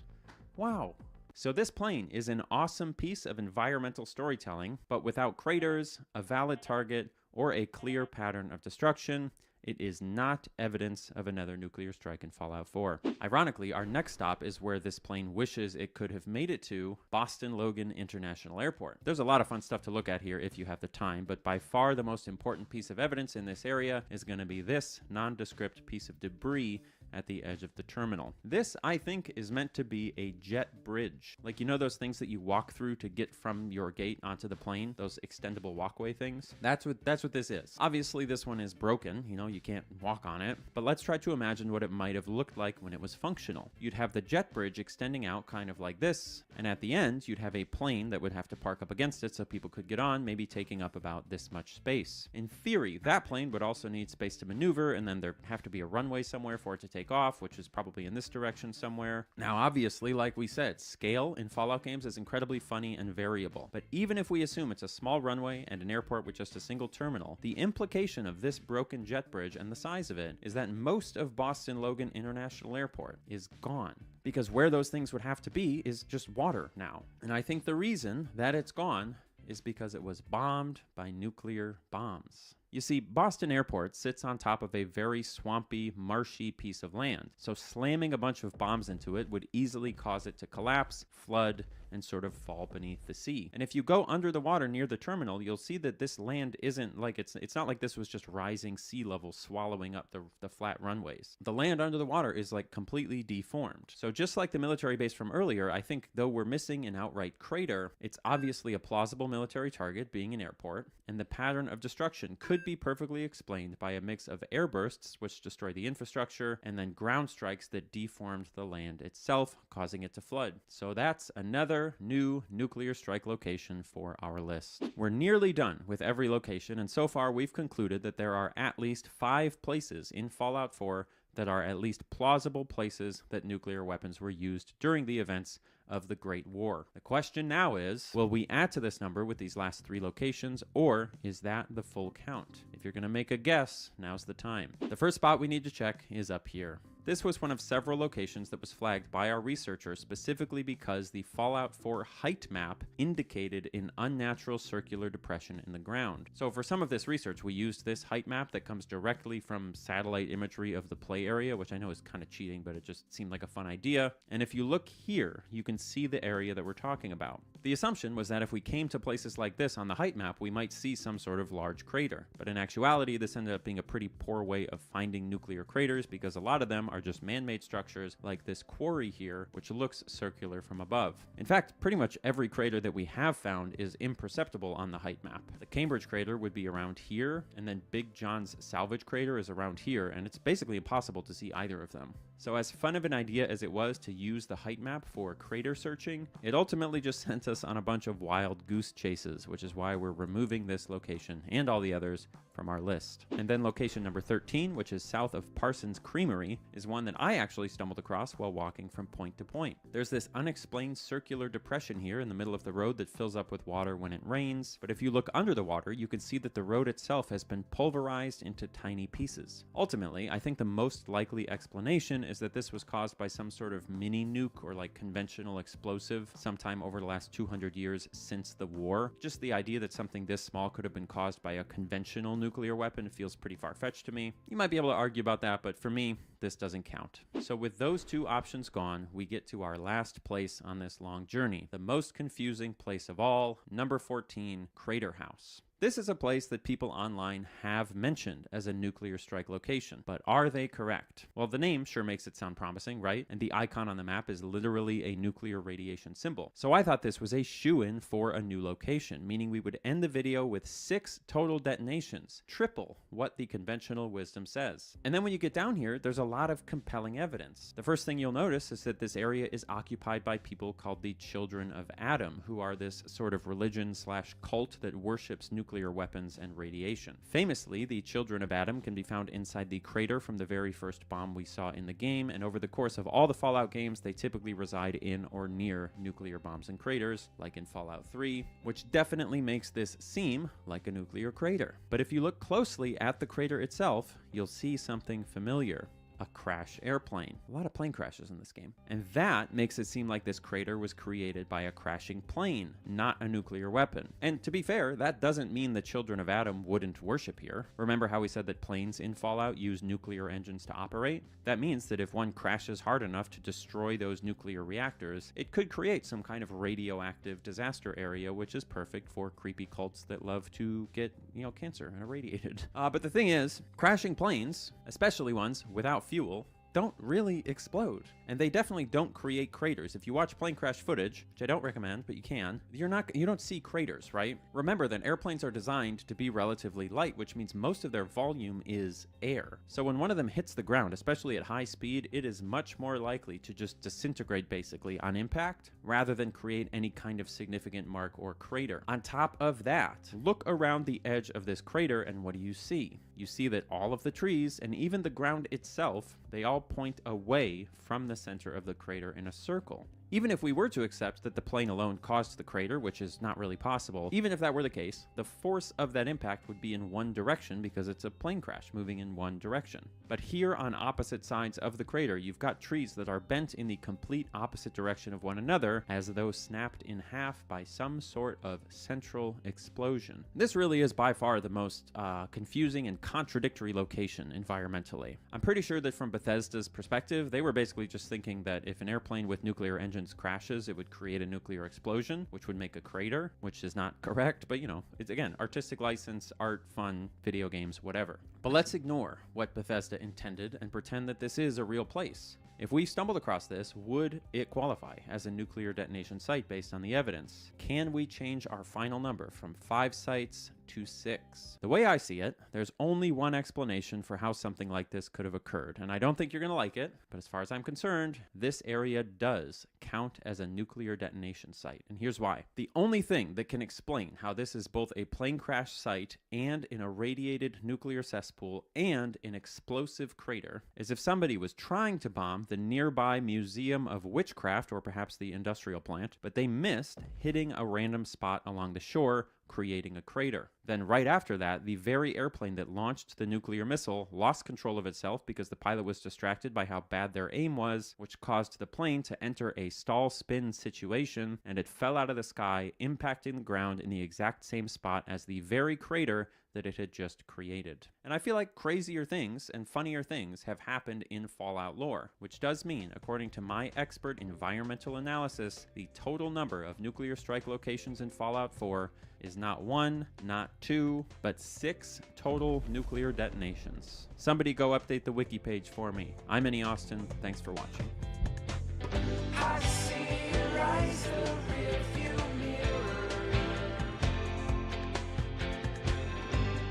Wow. So this plane is an awesome piece of environmental storytelling, but without craters, a valid target, or a clear pattern of destruction, it is not evidence of another nuclear strike in Fallout 4. Ironically, our next stop is where this plane wishes it could have made it to, Boston Logan International Airport. There's a lot of fun stuff to look at here if you have the time, but by far the most important piece of evidence in this area is going to be this nondescript piece of debris at the edge of the terminal. This, I think, is meant to be a jet bridge. Like, you know those things that you walk through to get from your gate onto the plane? Those extendable walkway things? That's what this is. Obviously, this one is broken. You know, you can't walk on it. But let's try to imagine what it might have looked like when it was functional. You'd have the jet bridge extending out kind of like this, and at the end, you'd have a plane that would have to park up against it so people could get on, maybe taking up about this much space. In theory, that plane would also need space to maneuver, and then there'd have to be a runway somewhere for it to take off, which is probably in this direction somewhere. Now, obviously, like we said, scale in Fallout games is incredibly funny and variable. But even if we assume it's a small runway and an airport with just a single terminal, the implication of this broken jet bridge and the size of it is that most of Boston Logan International Airport is gone. Because where those things would have to be is just water now. And I think the reason that it's gone is because it was bombed by nuclear bombs. You see, Boston Airport sits on top of a very swampy, marshy piece of land, so slamming a bunch of bombs into it would easily cause it to collapse, flood, and sort of fall beneath the sea. And if you go under the water near the terminal, you'll see that this land isn't like it's not like this was just rising sea level swallowing up the flat runways. The land under the water is like completely deformed. So just like the military base from earlier, I think though we're missing an outright crater, it's obviously a plausible military target being an airport, and the pattern of destruction could be perfectly explained by a mix of airbursts, which destroy the infrastructure, and then ground strikes that deformed the land itself, causing it to flood. So that's another new nuclear strike location for our list. We're nearly done with every location, and so far we've concluded that there are at least 5 places in Fallout 4 that are at least plausible places that nuclear weapons were used during the events of the Great War. The question now is, will we add to this number with these last 3 locations, or is that the full count? If you're going to make a guess, now's the time. The first spot we need to check is up here. This was one of several locations that was flagged by our researcher specifically because the Fallout 4 height map indicated an unnatural circular depression in the ground. So for some of this research, we used this height map that comes directly from satellite imagery of the play area, which I know is kind of cheating, but it just seemed like a fun idea. And if you look here, you can see the area that we're talking about. The assumption was that if we came to places like this on the height map, we might see some sort of large crater. But in actuality, this ended up being a pretty poor way of finding nuclear craters because a lot of them are just man-made structures like this quarry here, which looks circular from above. In fact, pretty much every crater that we have found is imperceptible on the height map. The Cambridge crater would be around here, and then Big John's salvage crater is around here, and it's basically impossible to see either of them. So as fun of an idea as it was to use the height map for crater searching, it ultimately just sent us on a bunch of wild goose chases, which is why we're removing this location and all the others from our list. And then location number 13, which is south of Parsons Creamery, is one that I actually stumbled across while walking from point to point. There's this unexplained circular depression here in the middle of the road that fills up with water when it rains, but if you look under the water, you can see that the road itself has been pulverized into tiny pieces. Ultimately, I think the most likely explanation is that this was caused by some sort of mini nuke or like conventional explosive sometime over the last 200 years since the war. Just the idea that something this small could have been caused by a conventional nuclear weapon feels pretty far-fetched to me. You might be able to argue about that, but for me, this doesn't count. So with those 2 options gone, we get to our last place on this long journey, the most confusing place of all, number 14, Crater House. This is a place that people online have mentioned as a nuclear strike location, but are they correct? Well, the name sure makes it sound promising, right? And the icon on the map is literally a nuclear radiation symbol. So I thought this was a shoo-in for a new location, meaning we would end the video with 6 total detonations, triple what the conventional wisdom says. And then when you get down here, there's a lot of compelling evidence. The first thing you'll notice is that this area is occupied by people called the Children of Adam, who are this sort of religion/cult that worships nuclear weapons and radiation. Famously, the Children of Adam can be found inside the crater from the very first bomb we saw in the game, and over the course of all the Fallout games, they typically reside in or near nuclear bombs and craters, like in Fallout 3, which definitely makes this seem like a nuclear crater. But if you look closely at the crater itself, you'll see something familiar. A crash airplane. A lot of plane crashes in this game. And that makes it seem like this crater was created by a crashing plane, not a nuclear weapon. And to be fair, that doesn't mean the Children of Adam wouldn't worship here. Remember how we said that planes in Fallout use nuclear engines to operate? That means that if one crashes hard enough to destroy those nuclear reactors, it could create some kind of radioactive disaster area, which is perfect for creepy cults that love to get, cancer and irradiated. But the thing is, crashing planes, especially ones without fuel, don't really explode. And they definitely don't create craters. If you watch plane crash footage, which I don't recommend, but you can, you don't see craters, right? Remember that airplanes are designed to be relatively light, which means most of their volume is air. So when one of them hits the ground, especially at high speed, it is much more likely to just disintegrate basically on impact, rather than create any kind of significant mark or crater. On top of that, look around the edge of this crater and what do you see? You see that all of the trees and even the ground itself, they all point away from the center of the crater in a circle. Even if we were to accept that the plane alone caused the crater, which is not really possible, even if that were the case, the force of that impact would be in one direction because it's a plane crash moving in one direction. But here on opposite sides of the crater, you've got trees that are bent in the complete opposite direction of one another, as though snapped in half by some sort of central explosion. This really is by far the most confusing and contradictory location environmentally. I'm pretty sure that from Bethesda's perspective, they were basically just thinking that if an airplane with nuclear engines crashes, it would create a nuclear explosion, which would make a crater, which is not correct, but you know, it's again, artistic license, art, fun, video games, whatever. But let's ignore what Bethesda intended and pretend that this is a real place. If we stumbled across this, would it qualify as a nuclear detonation site based on the evidence? Can we change our final number from 5 sites to 6? The way I see it, there's only one explanation for how something like this could have occurred, and I don't think you're going to like it, but as far as I'm concerned, this area does count as a nuclear detonation site, and here's why. The only thing that can explain how this is both a plane crash site and an irradiated nuclear cesspool and an explosive crater is if somebody was trying to bomb the nearby Museum of Witchcraft, or perhaps the industrial plant, but they missed hitting a random spot along the shore, creating a crater. Then right after that, the very airplane that launched the nuclear missile lost control of itself because the pilot was distracted by how bad their aim was, which caused the plane to enter a stall spin situation, and it fell out of the sky, impacting the ground in the exact same spot as the very crater that it had just created. And I feel like crazier things and funnier things have happened in Fallout lore, which does mean, according to my expert environmental analysis, the total number of nuclear strike locations in Fallout 4 is not 1, not 2, but 6 total nuclear detonations. Somebody go update the wiki page for me. I'm Annie Austin, thanks for watching. I see your eyes, the rearview mirror,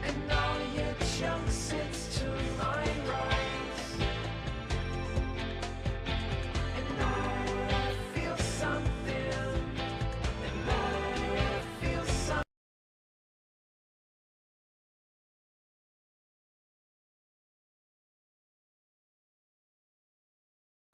and all your junk sits to my right, and I feel something, and I feel something.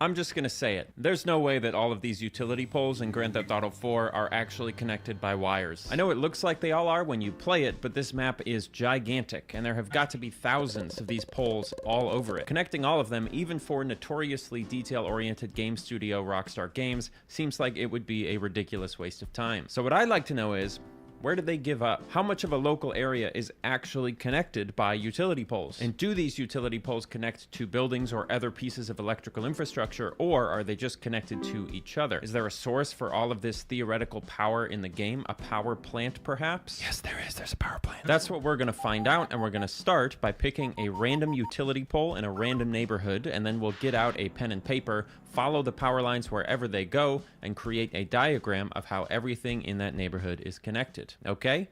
I'm just gonna say it. There's no way that all of these utility poles in Grand Theft Auto 4 are actually connected by wires. I know it looks like they all are when you play it, but this map is gigantic, and there have got to be thousands of these poles all over it. Connecting all of them, even for notoriously detail-oriented game studio Rockstar Games, seems like it would be a ridiculous waste of time. So what I'd like to know is, where did they give up? How much of a local area is actually connected by utility poles? And do these utility poles connect to buildings or other pieces of electrical infrastructure, or are they just connected to each other? Is there a source for all of this theoretical power in the game? A power plant, perhaps? Yes, there is. There's a power plant. That's what we're gonna find out, and we're gonna start by picking a random utility pole in a random neighborhood, and then we'll get out a pen and paper, follow the power lines wherever they go, and create a diagram of how everything in that neighborhood is connected. Okay?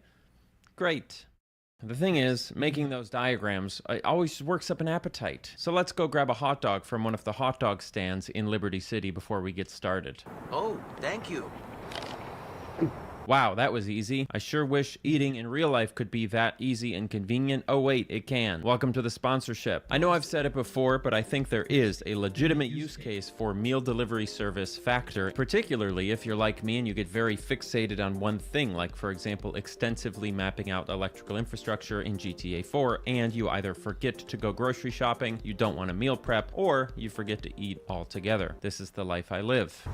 Great. The thing is, making those diagrams always works up an appetite. So let's go grab a hot dog from one of the hot dog stands in Liberty City before we get started. Oh, thank you. Wow, that was easy. I sure wish eating in real life could be that easy and convenient. Oh wait, it can. Welcome to the sponsorship. I know I've said it before, but I think there is a legitimate use case for meal delivery service Factor, particularly if you're like me and you get very fixated on one thing, like for example, extensively mapping out electrical infrastructure in GTA 4, and you either forget to go grocery shopping, you don't want to meal prep, or you forget to eat altogether. This is the life I live.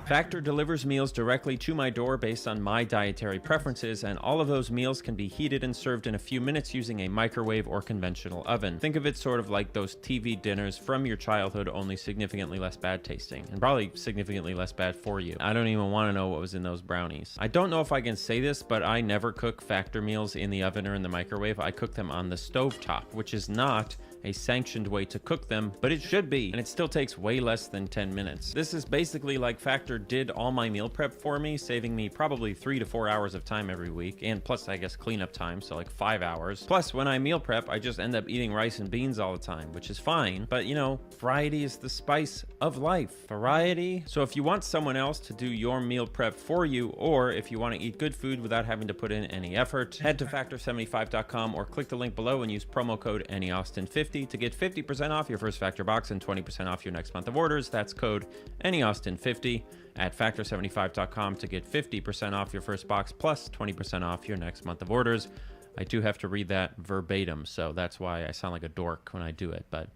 Factor delivers meals directly to my door based on my dietary preferences, and all of those meals can be heated and served in a few minutes using a microwave or conventional oven. Think of it sort of like those TV dinners from your childhood, only significantly less bad tasting, and probably significantly less bad for you. I don't even want to know what was in those brownies. I don't know if I can say this, but I never cook Factor meals in the oven or in the microwave. I cook them on the stovetop, which is not a sanctioned way to cook them, but it should be, and it still takes way less than 10 minutes. This is basically like Factor did all my meal prep for me, saving me probably 3 to 4 hours of time every week, and plus I guess cleanup time, so like 5 hours. Plus when I meal prep, I just end up eating rice and beans all the time, which is fine, but you know, variety is the spice of life. Variety. So if you want someone else to do your meal prep for you, or if you want to eat good food without having to put in any effort, head to Factor75.com or click the link below and use promo code AnnieAustin50 AnyAustin50 to get 50% off your first Factor box and 20% off your next month of orders. That's code AnyAustin50 at Factor75.com to get 50% off your first box plus 20% off your next month of orders. I do have to read that verbatim, so that's why I sound like a dork when I do it, but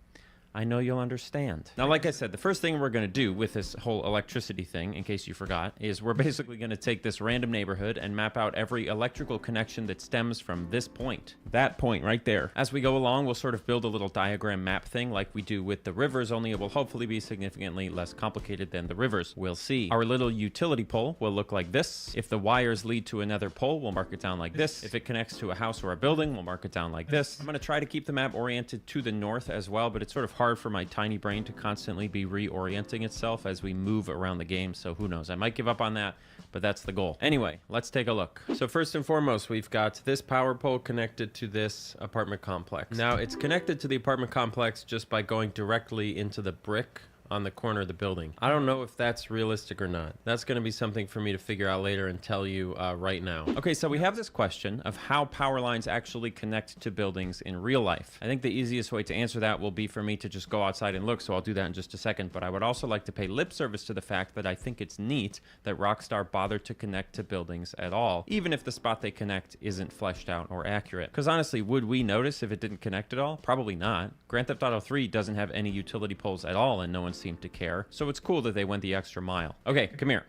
I know you'll understand. Now, like I said, the first thing we're going to do with this whole electricity thing, in case you forgot, is we're basically going to take this random neighborhood and map out every electrical connection that stems from this point. That point right there. As we go along, we'll sort of build a little diagram map thing like we do with the rivers, only it will hopefully be significantly less complicated than the rivers. We'll see. Our little utility pole will look like this. If the wires lead to another pole, we'll mark it down like this. If it connects to a house or a building, we'll mark it down like this. I'm going to try to keep the map oriented to the north as well, but it's sort of hard for my tiny brain to constantly be reorienting itself as we move around the game, so who knows, I might give up on that, but that's the goal. Anyway, let's take a look. So first and foremost, we've got this power pole connected to this apartment complex. Now it's connected to the apartment complex just by going directly into the brick on the corner of the building. I don't know if that's realistic or not. That's going to be something for me to figure out later and tell you right now. Okay, so we have this question of how power lines actually connect to buildings in real life. I think the easiest way to answer that will be for me to just go outside and look, so I'll do that in just a second, but I would also like to pay lip service to the fact that I think it's neat that Rockstar bothered to connect to buildings at all, even if the spot they connect isn't fleshed out or accurate. Because honestly, would we notice if it didn't connect at all? Probably not. Grand Theft Auto 3 doesn't have any utility poles at all, and no one seemed to care, so it's cool that they went the extra mile. Okay, come here.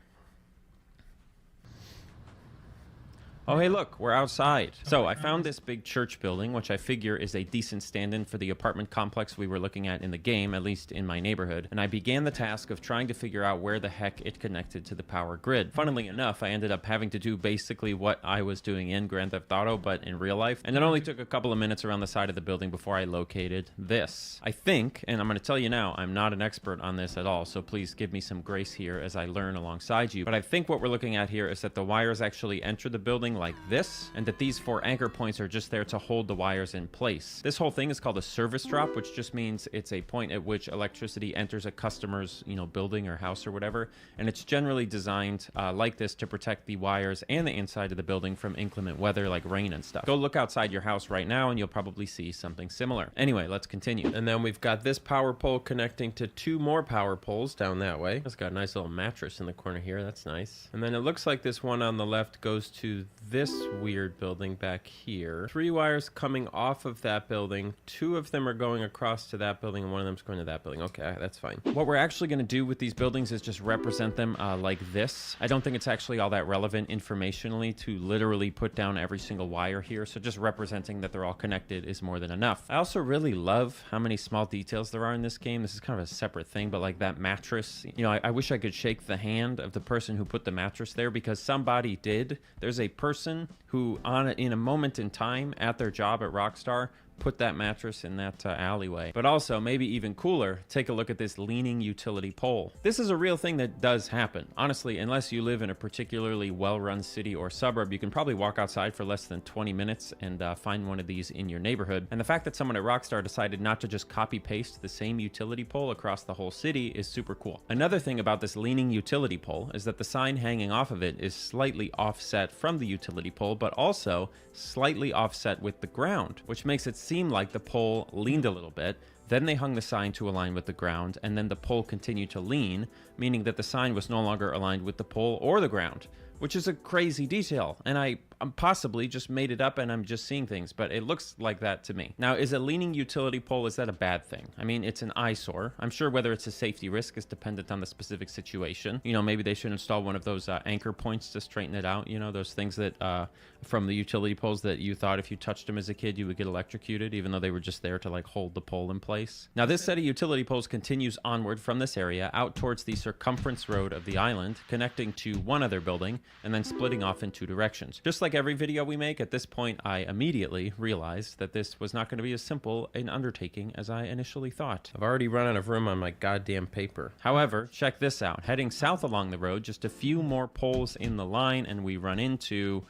Oh, hey, look, we're outside. So I found this big church building, which I figure is a decent stand-in for the apartment complex we were looking at in the game, at least in my neighborhood. And I began the task of trying to figure out where the heck it connected to the power grid. Funnily enough, I ended up having to do basically what I was doing in Grand Theft Auto, but in real life. And it only took a couple of minutes around the side of the building before I located this. I think, and I'm going to tell you now, I'm not an expert on this at all, so please give me some grace here as I learn alongside you. But I think what we're looking at here is that the wires actually enter the building like this, and that these 4 anchor points are just there to hold the wires in place. This whole thing is called a service drop, which just means it's a point at which electricity enters a customer's, building or house or whatever, and it's generally designed like this to protect the wires and the inside of the building from inclement weather like rain and stuff. Go look outside your house right now and you'll probably see something similar. Anyway, let's continue. And then we've got this power pole connecting to 2 more power poles down that way. It's got a nice little mattress in the corner here. That's nice. And then it looks like this one on the left goes to this weird building back here. 3 wires coming off of that building. 2 of them are going across to that building and 1 of them's going to that building. Okay, that's fine. What we're actually going to do with these buildings is just represent them like this. I don't think it's actually all that relevant informationally to literally put down every single wire here, so just representing that they're all connected is more than enough. I also really love how many small details there are in this game. This is kind of a separate thing, but like that mattress, I wish I could shake the hand of the person who put the mattress there, because somebody did. There's a person who in a moment in time at their job at Rockstar put that mattress in that alleyway. But also, maybe even cooler, take a look at this leaning utility pole. This is a real thing that does happen. Honestly, unless you live in a particularly well-run city or suburb, you can probably walk outside for less than 20 minutes and find one of these in your neighborhood. And the fact that someone at Rockstar decided not to just copy-paste the same utility pole across the whole city is super cool. Another thing about this leaning utility pole is that the sign hanging off of it is slightly offset from the utility pole, but also slightly offset with the ground, which makes it seem like the pole leaned a little bit. Then they hung the sign to align with the ground, and then the pole continued to lean, meaning that the sign was no longer aligned with the pole or the ground, which is a crazy detail. And I'm possibly just made it up and I'm just seeing things, but it looks like that to me. Now, is a leaning utility pole, is that a bad thing? I mean, it's an eyesore. I'm sure whether it's a safety risk is dependent on the specific situation. Maybe they should install one of those anchor points to straighten it out. Those things that from the utility poles that you thought if you touched them as a kid, you would get electrocuted, even though they were just there to like hold the pole in place. Now, this set of utility poles continues onward from this area out towards the circumference road of the island, connecting to one other building and then splitting off in 2 directions. Just like every video we make, at this point, I immediately realized that this was not going to be as simple an undertaking as I initially thought. I've already run out of room on my goddamn paper. However, check this out. Heading south along the road, just a few more poles in the line, and we run into,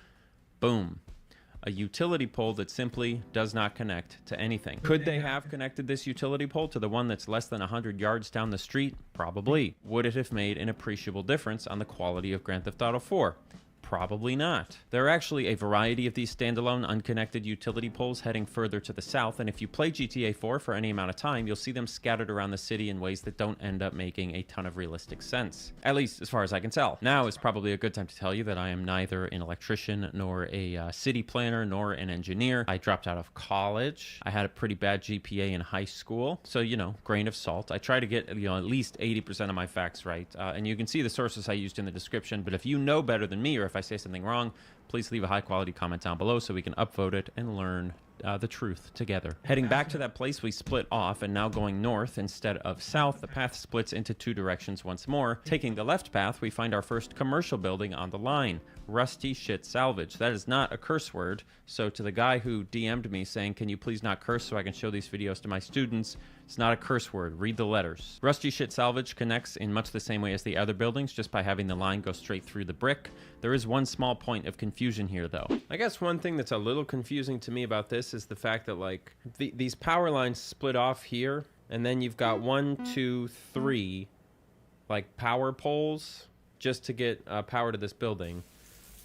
boom, a utility pole that simply does not connect to anything. Could they have connected this utility pole to the one that's less than 100 yards down the street? Probably. Would it have made an appreciable difference on the quality of Grand Theft Auto 4? Probably not. There are actually a variety of these standalone unconnected utility poles heading further to the south, and if you play GTA 4 for any amount of time, you'll see them scattered around the city in ways that don't end up making a ton of realistic sense. At least as far as I can tell. Now is probably a good time to tell you that I am neither an electrician nor a city planner nor an engineer. I dropped out of college. I had a pretty bad GPA in high school, so grain of salt. I try to get at least 80% of my facts right, and you can see the sources I used in the description. But if you know better than me, or if I say something wrong, please leave a high quality comment down below so we can upvote it and learn the truth together. Heading back to that place we split off, and now going north instead of south, the path splits into two directions once more. Taking the left path, we find our first commercial building on the line, Rusty Shit Salvage. That is not a curse word, so to the guy who DM'd me saying, can you please not curse so I can show these videos to my students, it's not a curse word. Read the letters. Rusty Shit Salvage connects in much the same way as the other buildings, just by having the line go straight through the brick. There is one small point of confusion here, though. I guess one thing that's a little confusing to me about this is the fact that, like, these power lines split off here, and then you've got 1, 2, 3, like, power poles just to get power to this building.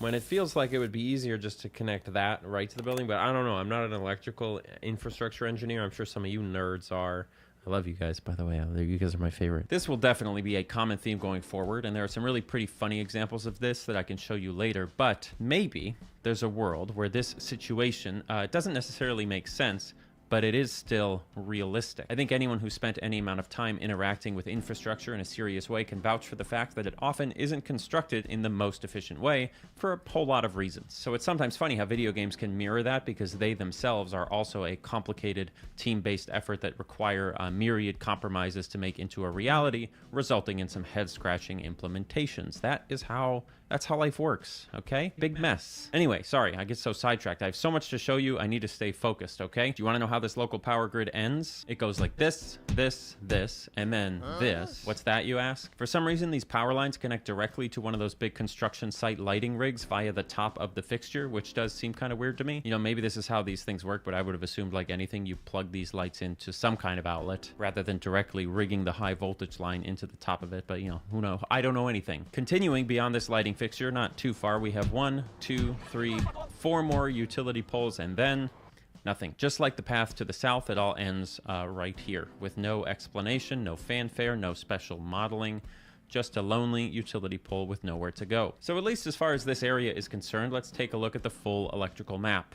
When it feels like it would be easier just to connect that right to the building, but I don't know. I'm not an electrical infrastructure engineer. I'm sure some of you nerds are. I love you guys, by the way. You guys are my favorite. This will definitely be a common theme going forward, and there are some really pretty funny examples of this that I can show you later, but maybe there's a world where this situation doesn't necessarily make sense, but it is still realistic. I think anyone who spent any amount of time interacting with infrastructure in a serious way can vouch for the fact that it often isn't constructed in the most efficient way for a whole lot of reasons. So it's sometimes funny how video games can mirror that, because they themselves are also a complicated team-based effort that require myriad compromises to make into a reality, resulting in some head-scratching implementations. That's how life works, okay? Big mess. Anyway, sorry, I get so sidetracked. I have so much to show you, I need to stay focused, okay? Do you want to know how this local power grid ends? It goes like this, this, this, and then this. What's that, you ask? For some reason, these power lines connect directly to one of those big construction site lighting rigs via the top of the fixture, which does seem kind of weird to me. Maybe this is how these things work, but I would have assumed, like anything, you plug these lights into some kind of outlet rather than directly rigging the high voltage line into the top of it. But, who knows? I don't know anything. Continuing beyond this lighting fixture, not too far, we have 1, 2, 3, 4 more utility poles, and then nothing. Just like the path to the south, it all ends right here, with no explanation, no fanfare, no special modeling, just a lonely utility pole with nowhere to go. So at least as far as this area is concerned, let's take a look at the full electrical map.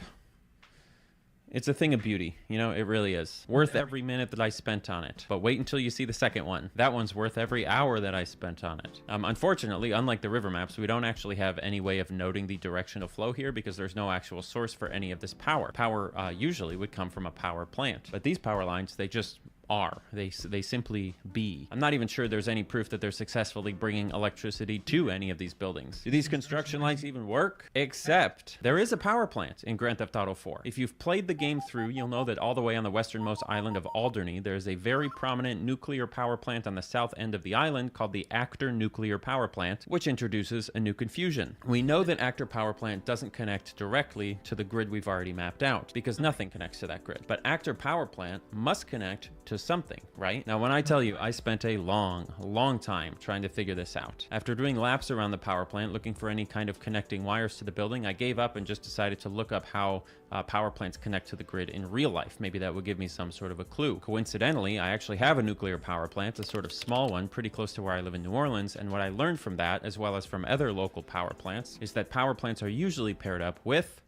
It's a thing of beauty, it really is. Worth every minute that I spent on it. But wait until you see the second one. That one's worth every hour that I spent on it. Unfortunately, unlike the river maps, we don't actually have any way of noting the direction of flow here, because there's no actual source for any of this power. Power usually would come from a power plant. But these power lines, they just are. They simply be. I'm not even sure there's any proof that they're successfully bringing electricity to any of these buildings. Do these construction lights even work? Except there is a power plant in Grand Theft Auto 4. If you've played the game through, you'll know that all the way on the westernmost island of Alderney, there's a very prominent nuclear power plant on the south end of the island called the Actor Nuclear Power Plant, which introduces a new confusion. We know that Actor Power Plant doesn't connect directly to the grid we've already mapped out, because nothing connects to that grid. But Actor Power Plant must connect to something, right? Now, when I tell you, I spent a long time trying to figure this out. After doing laps around the power plant, looking for any kind of connecting wires to the building, I gave up and just decided to look up how power plants connect to the grid in real life. Maybe that would give me some sort of a clue. Coincidentally, I actually have a nuclear power plant, a sort of small one, pretty close to where I live in New Orleans, and what I learned from that, as well as from other local power plants, is that power plants are usually paired up with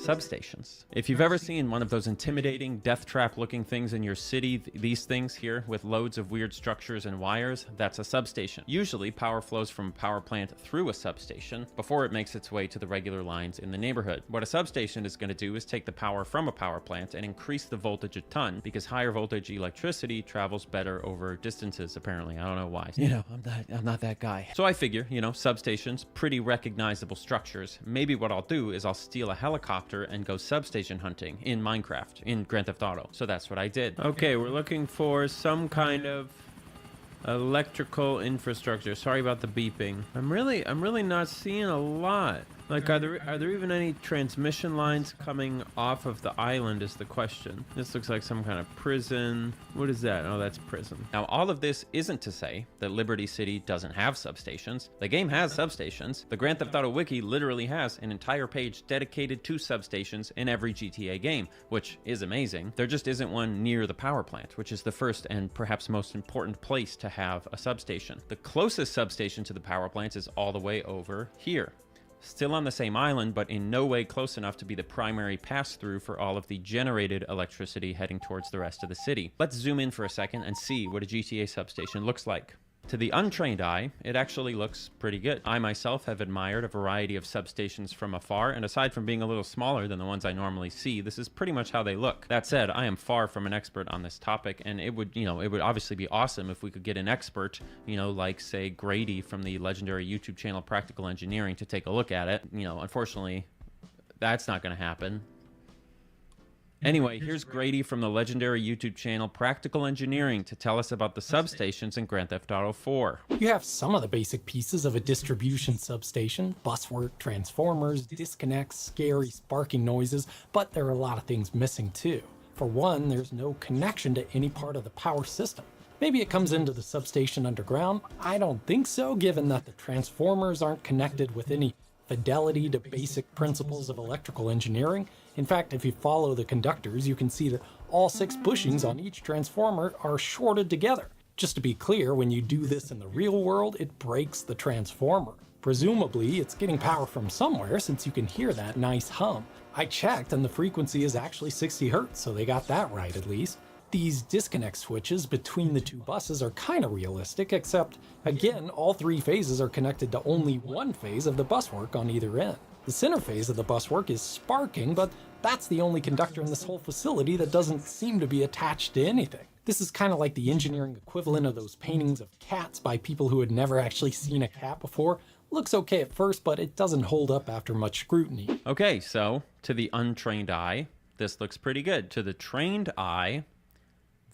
substations. If you've ever seen one of those intimidating death trap looking things in your city, these things here with loads of weird structures and wires, that's a substation. Usually power flows from a power plant through a substation before it makes its way to the regular lines in the neighborhood. What a substation is going to do is take the power from a power plant and increase the voltage a ton, because higher voltage electricity travels better over distances, apparently. I don't know why. I'm not that guy. So I figure, substations, pretty recognizable structures. Maybe what I'll do is I'll steal a helicopter and go substation hunting in Minecraft, in Grand Theft Auto. So that's what I did. Okay, we're looking for some kind of electrical infrastructure. Sorry about the beeping. I'm really not seeing a lot Like, are there even any transmission lines coming off of the island is the question. This looks like some kind of prison. What is that? Oh, that's prison. Now, all of this isn't to say that Liberty City doesn't have substations. The game has substations. The Grand Theft Auto Wiki literally has an entire page dedicated to substations in every GTA game, which is amazing. There just isn't one near the power plant, which is the first and perhaps most important place to have a substation. The closest substation to the power plant is all the way over here. Still on the same island, but in no way close enough to be the primary pass-through for all of the generated electricity heading towards the rest of the city. Let's zoom in for a second and see what a GTA substation looks like. To the untrained eye, it actually looks pretty good. I myself have admired a variety of substations from afar, and aside from being a little smaller than the ones I normally see, this is pretty much how they look. That said, I am far from an expert on this topic, and it would obviously be awesome if we could get an expert, like say Grady from the legendary YouTube channel Practical Engineering to take a look at it. Unfortunately, that's not going to happen. Anyway, here's Grady from the legendary YouTube channel Practical Engineering to tell us about the substations in Grand Theft Auto 4. You have some of the basic pieces of a distribution substation: buswork, transformers, disconnects, scary sparking noises, but there are a lot of things missing too. For one, there's no connection to any part of the power system. Maybe it comes into the substation underground. I don't think so, given that the transformers aren't connected with any fidelity to basic principles of electrical engineering. In fact, if you follow the conductors, you can see that all 6 bushings on each transformer are shorted together. Just to be clear, when you do this in the real world, it breaks the transformer. Presumably, it's getting power from somewhere, since you can hear that nice hum. I checked, and the frequency is actually 60 Hz, so they got that right at least. These disconnect switches between the 2 buses are kind of realistic, except, again, all 3 phases are connected to only one phase of the buswork on either end. The center phase of the buswork is sparking, but that's the only conductor in this whole facility that doesn't seem to be attached to anything. This is kind of like the engineering equivalent of those paintings of cats by people who had never actually seen a cat before. Looks okay at first, but it doesn't hold up after much scrutiny. Okay, so to the untrained eye, this looks pretty good. To the trained eye,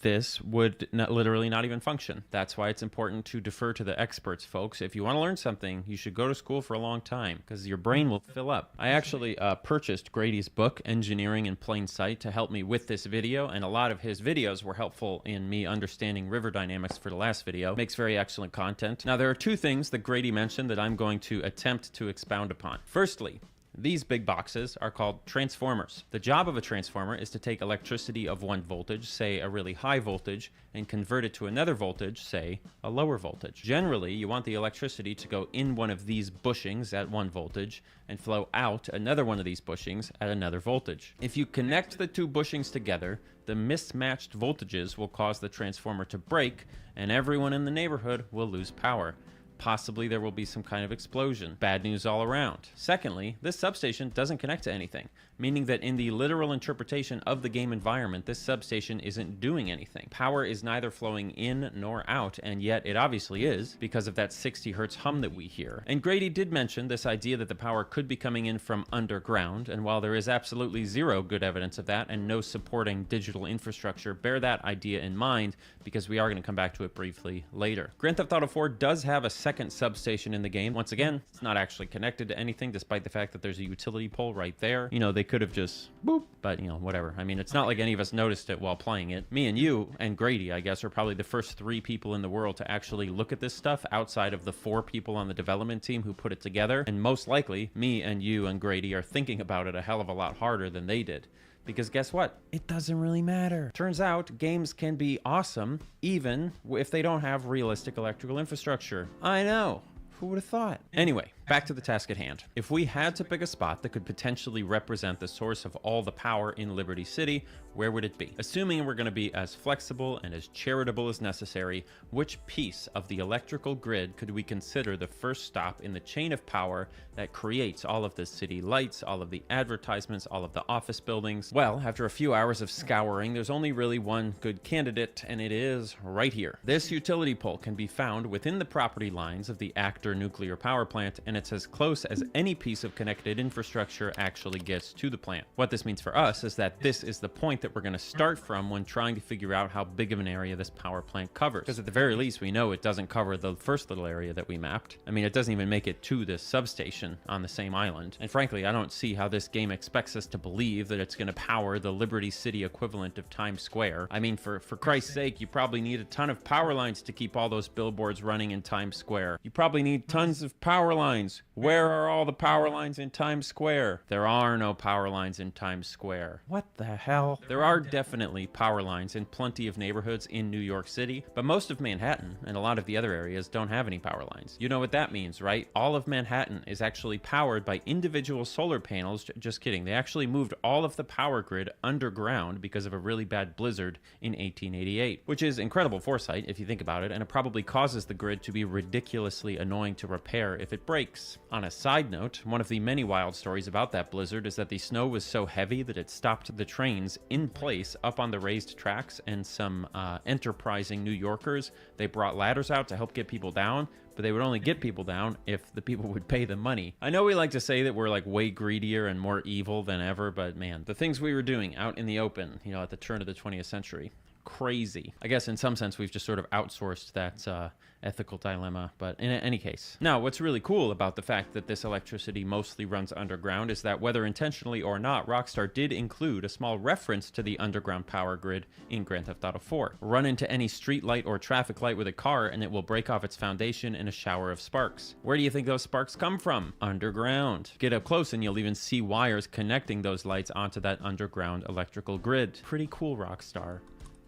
this would literally not even function. That's why it's important to defer to the experts, folks. If you want to learn something, you should go to school for a long time, because your brain will fill up. I actually purchased Grady's book, Engineering in Plain Sight, to help me with this video, and a lot of his videos were helpful in me understanding river dynamics for the last video. Makes very excellent content. Now, there are 2 things that Grady mentioned that I'm going to attempt to expound upon. Firstly, these big boxes are called transformers. The job of a transformer is to take electricity of one voltage, say a really high voltage, and convert it to another voltage, say a lower voltage. Generally, you want the electricity to go in one of these bushings at 1 voltage and flow out another one of these bushings at another voltage. If you connect the 2 bushings together, the mismatched voltages will cause the transformer to break, and everyone in the neighborhood will lose power. Possibly there will be some kind of explosion. Bad news all around. Secondly, this substation doesn't connect to anything, meaning that in the literal interpretation of the game environment, this substation isn't doing anything. Power is neither flowing in nor out, and yet it obviously is, because of that 60 Hz hum that we hear. And Grady did mention this idea that the power could be coming in from underground, and while there is absolutely zero good evidence of that and no supporting digital infrastructure, bear that idea in mind, because we are going to come back to it briefly later. Grand Theft Auto 4 does have a second substation in the game. Once again, it's not actually connected to anything, despite the fact that there's a utility pole right there. They could have just boop, but whatever. I mean, it's not like any of us noticed it while playing it. Me and you and Grady, I guess, are probably the first 3 people in the world to actually look at this stuff outside of the 4 people on the development team who put it together. And most likely, me and you and Grady are thinking about it a hell of a lot harder than they did. Because guess what? It doesn't really matter. Turns out games can be awesome even if they don't have realistic electrical infrastructure. I know. Who would have thought? Anyway, back to the task at hand. If we had to pick a spot that could potentially represent the source of all the power in Liberty City, where would it be? Assuming we're going to be as flexible and as charitable as necessary, which piece of the electrical grid could we consider the first stop in the chain of power that creates all of the city lights, all of the advertisements, all of the office buildings? Well, after a few hours of scouring, there's only really one good candidate, and it is right here. This utility pole can be found within the property lines of the actor reactor nuclear power plant, and it's as close as any piece of connected infrastructure actually gets to the plant. What this means for us is that this is the point that we're going to start from when trying to figure out how big of an area this power plant covers. Because at the very least, we know it doesn't cover the first little area that we mapped. I mean, it doesn't even make it to this substation on the same island. And frankly, I don't see how this game expects us to believe that it's going to power the Liberty City equivalent of Times Square. I mean, for Christ's sake, you probably need a ton of power lines to keep all those billboards running in Times Square. You probably need tons of power lines. Where are all the power lines in Times Square? There are no power lines in Times Square. What the hell? There are definitely power lines in plenty of neighborhoods in New York City, but most of Manhattan and a lot of the other areas don't have any power lines. You know what that means, right? All of Manhattan is actually powered by individual solar panels. Just kidding. They actually moved all of the power grid underground because of a really bad blizzard in 1888, which is incredible foresight if you think about it, and it probably causes the grid to be ridiculously annoying to repair if it breaks. On a side note, one of the many wild stories about that blizzard is that the snow was so heavy that it stopped the trains in place up on the raised tracks, and some enterprising New Yorkers, they brought ladders out to help get people down, but they would only get people down if the people would pay them money. I know we like to say that we're like way greedier and more evil than ever, but man, the things we were doing out in the open, you know, at the turn of the 20th century, crazy. I guess in some sense we've just sort of outsourced that ethical dilemma, but in any case. Now, what's really cool about the fact that this electricity mostly runs underground is that whether intentionally or not, Rockstar did include a small reference to the underground power grid in Grand Theft Auto 4. Run into any street light or traffic light with a car and it will break off its foundation in a shower of sparks. Where do you think those sparks come from? Underground. Get up close and you'll even see wires connecting those lights onto that underground electrical grid. Pretty cool, Rockstar.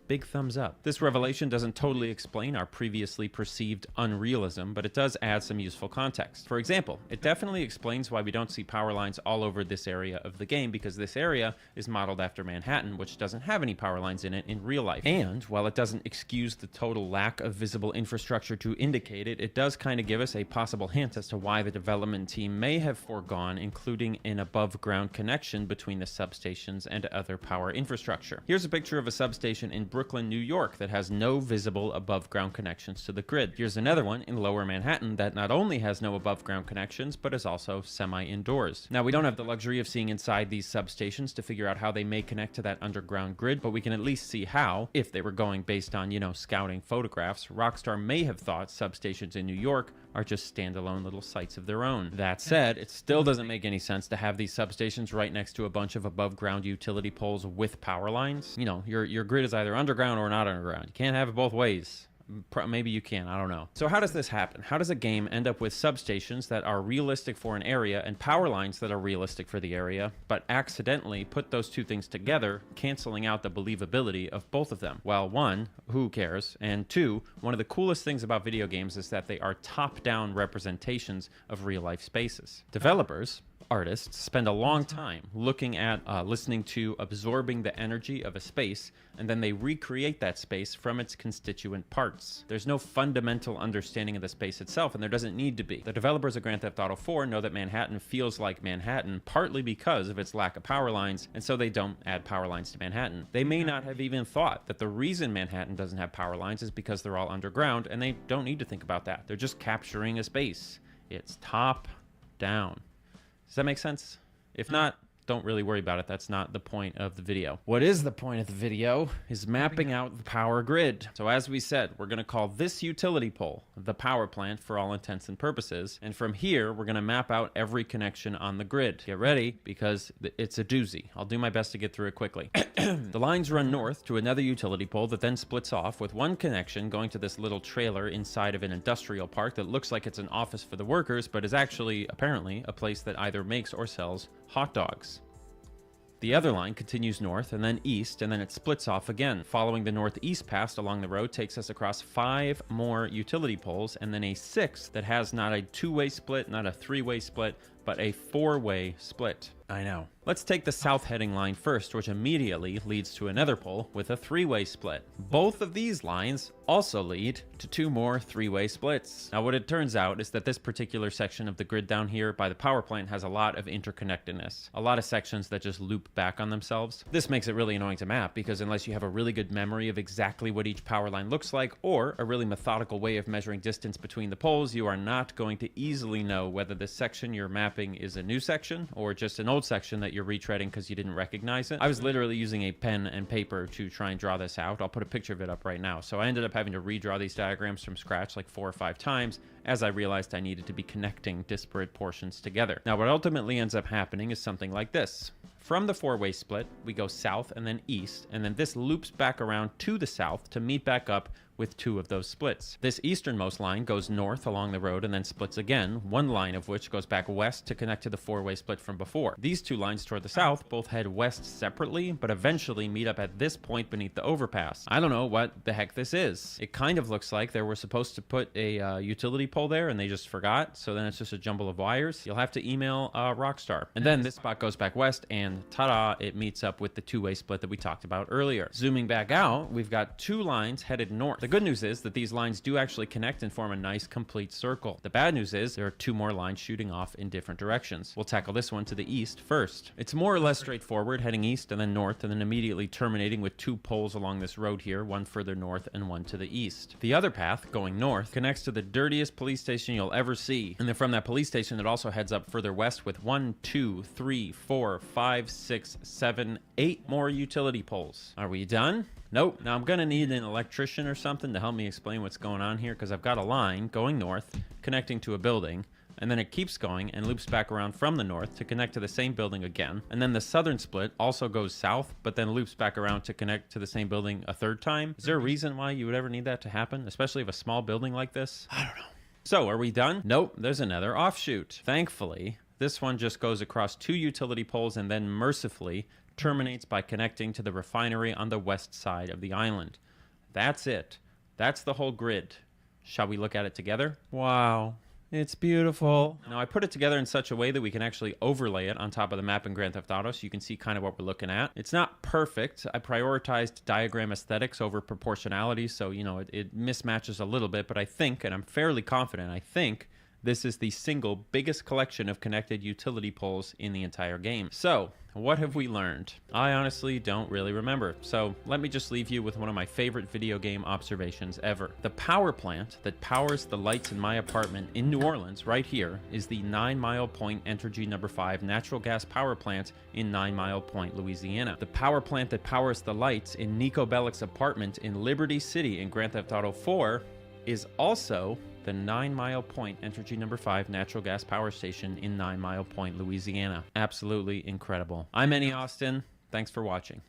Big thumbs up. This revelation doesn't totally explain our previously perceived unrealism, but it does add some useful context. For example, it definitely explains why we don't see power lines all over this area of the game, because this area is modeled after Manhattan, which doesn't have any power lines in it in real life. And while it doesn't excuse the total lack of visible infrastructure to indicate it, it does kind of give us a possible hint as to why the development team may have foregone including an above-ground connection between the substations and other power infrastructure. Here's a picture of a substation in Brooklyn, New York that has no visible above-ground connections to the grid. Here's another one in Lower Manhattan that not only has no above-ground connections, but is also semi-indoors. Now, we don't have the luxury of seeing inside these substations to figure out how they may connect to that underground grid, but we can at least see how, if they were going based on, you know, scouting photographs, Rockstar may have thought substations in New York are just standalone little sites of their own. That said, it still doesn't make any sense to have these substations right next to a bunch of above-ground utility poles with power lines. You know, your grid is either underground or not underground. You can't have it both ways. Maybe you can, I don't know. So how does this happen? How does a game end up with substations that are realistic for an area and power lines that are realistic for the area, but accidentally put those two things together, canceling out the believability of both of them? Well, one, who cares? And two, one of the coolest things about video games is that they are top-down representations of real-life spaces. Developers, artists, spend a long time looking at, listening to, absorbing the energy of a space, and then they recreate that space from its constituent parts. There's no fundamental understanding of the space itself, and there doesn't need to be. The developers of Grand Theft Auto 4 know that Manhattan feels like Manhattan, partly because of its lack of power lines, and so they don't add power lines to Manhattan. They may not have even thought that the reason Manhattan doesn't have power lines is because they're all underground, and they don't need to think about that. They're just capturing a space. It's top down. Does that make sense? If not, don't really worry about it. That's not the point of the video. What is the point of the video is mapping out the power grid. So as we said, we're going to call this utility pole the power plant for all intents and purposes. And from here, we're going to map out every connection on the grid. Get ready, because it's a doozy. I'll do my best to get through it quickly. The lines run north to another utility pole that then splits off, with one connection going to this little trailer inside of an industrial park that looks like it's an office for the workers, but is actually, apparently, a place that either makes or sells hot dogs. The other line continues north and then east, and then it splits off again. Following the northeast path along the road takes us across 5 more utility poles, and then a 6th that has not a 2-way split, not a 3-way split, but a 4-way split. I know. Let's take the south heading line first, which immediately leads to another pole with a three-way split. Both of these lines also lead to two more three-way splits. Now, what it turns out is that this particular section of the grid down here by the power plant has a lot of interconnectedness, a lot of sections that just loop back on themselves. This makes it really annoying to map because unless you have a really good memory of exactly what each power line looks like or a really methodical way of measuring distance between the poles, you are not going to easily know whether the section you're mapping is a new section or just an old section that you're retreading because you didn't recognize it. I was literally using a pen and paper to try and draw this out. I'll put a picture of it up right now. So I ended up having to redraw these diagrams from scratch like 4 or 5 times as I realized I needed to be connecting disparate portions together. Now, what ultimately ends up happening is something like this. From the four-way split, we go south and then east, and then this loops back around to the south to meet back up with 2 of those splits. This easternmost line goes north along the road and then splits again, one line of which goes back west to connect to the four-way split from before. These 2 lines toward the south both head west separately, but eventually meet up at this point beneath the overpass. I don't know what the heck this is. It kind of looks like they were supposed to put a utility pole there and they just forgot, so then it's just a jumble of wires. You'll have to email Rockstar. And then this spot goes back west and ta-da, it meets up with the 2-way split that we talked about earlier. Zooming back out, we've got 2 lines headed north. The good news is that these lines do actually connect and form a nice complete circle. The bad news is there are 2 more lines shooting off in different directions. We'll tackle this one to the east first. It's more or less straightforward, heading east and then north and then immediately terminating with 2 poles along this road here, one further north and one to the east. The other path, going north, connects to the dirtiest police station you'll ever see. And then from that police station, it also heads up further west with 1, 2, 3, 4, 5, 6, 7, 8 more utility poles. Are we done? Nope. Now I'm gonna need an electrician or something to help me explain what's going on here because I've got a line going north connecting to a building and then it keeps going and loops back around from the north to connect to the same building again. And then the southern split also goes south but then loops back around to connect to the same building a third time. Is there a reason why you would ever need that to happen, especially of a small building like this? I don't know. So are we done? Nope. There's another offshoot. Thankfully, this one just goes across 2 utility poles and then mercifully terminates by connecting to the refinery on the west side of the island. That's it. That's the whole grid. Shall we look at it together? Wow. It's beautiful. Now, I put it together in such a way that we can actually overlay it on top of the map in Grand Theft Auto so you can see kind of what we're looking at. It's not perfect. I prioritized diagram aesthetics over proportionality, so, you know, it mismatches a little bit, but I think, and I'm fairly confident, I think this is the single biggest collection of connected utility poles in the entire game. So, what have we learned? I honestly don't really remember, so let me just leave you with one of my favorite video game observations ever. The power plant that powers the lights in my apartment in New Orleans, right here, is the 9 Mile Point Entergy No. 5 natural gas power plant in 9 Mile Point, Louisiana. The power plant that powers the lights in Nico Bellic's apartment in Liberty City in Grand Theft Auto 4 is also the 9 Mile Point Entergy No. 5 natural gas power station in 9 Mile Point, Louisiana. Absolutely incredible. I'm Ennie Austin. Thanks for watching.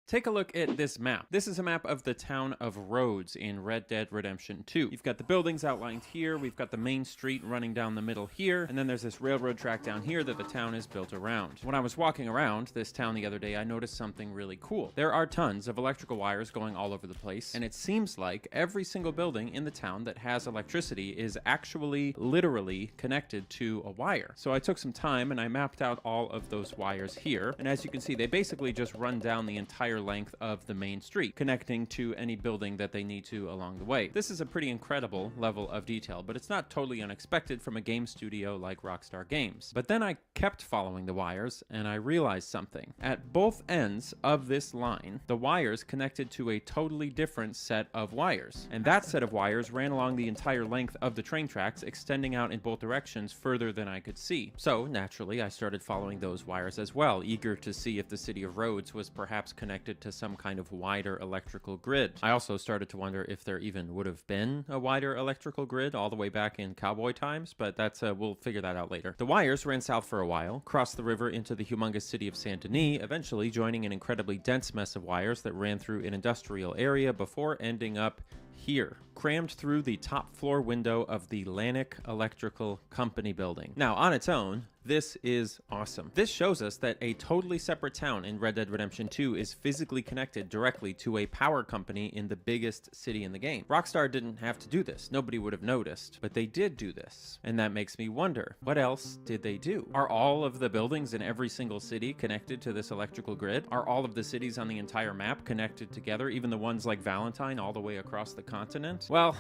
Take a look at this map. This is a map of the town of Rhodes in Red Dead Redemption 2. You've got the buildings outlined here, we've got the main street running down the middle here, and then there's this railroad track down here that the town is built around. When I was walking around this town the other day, I noticed something really cool. There are tons of electrical wires going all over the place, and it seems like every single building in the town that has electricity is actually literally connected to a wire. So I took some time and I mapped out all of those wires here, and as you can see, they basically just run down the entire length of the main street, connecting to any building that they need to along the way. This is a pretty incredible level of detail, but it's not totally unexpected from a game studio like Rockstar Games. But then I kept following the wires, and I realized something. At both ends of this line, the wires connected to a totally different set of wires, and that set of wires ran along the entire length of the train tracks, extending out in both directions further than I could see. So, naturally, I started following those wires as well, eager to see if the city of Rhodes was perhaps connected connected to some kind of wider electrical grid. I also started to wonder if there even would have been a wider electrical grid all the way back in cowboy times, but that's we'll figure that out later. The wires ran south for a while, crossed the river into the humongous city of Saint Denis, eventually joining an incredibly dense mess of wires that ran through an industrial area before ending up here, crammed through the top floor window of the Lannick Electrical Company building. Now, on its own, this is awesome. This shows us that a totally separate town in Red Dead Redemption 2 is physically connected directly to a power company in the biggest city in the game. Rockstar didn't have to do this. Nobody would have noticed, but they did do this. And that makes me wonder, what else did they do? Are all of the buildings in every single city connected to this electrical grid? Are all of the cities on the entire map connected together, even the ones like Valentine all the way across the continent? Well,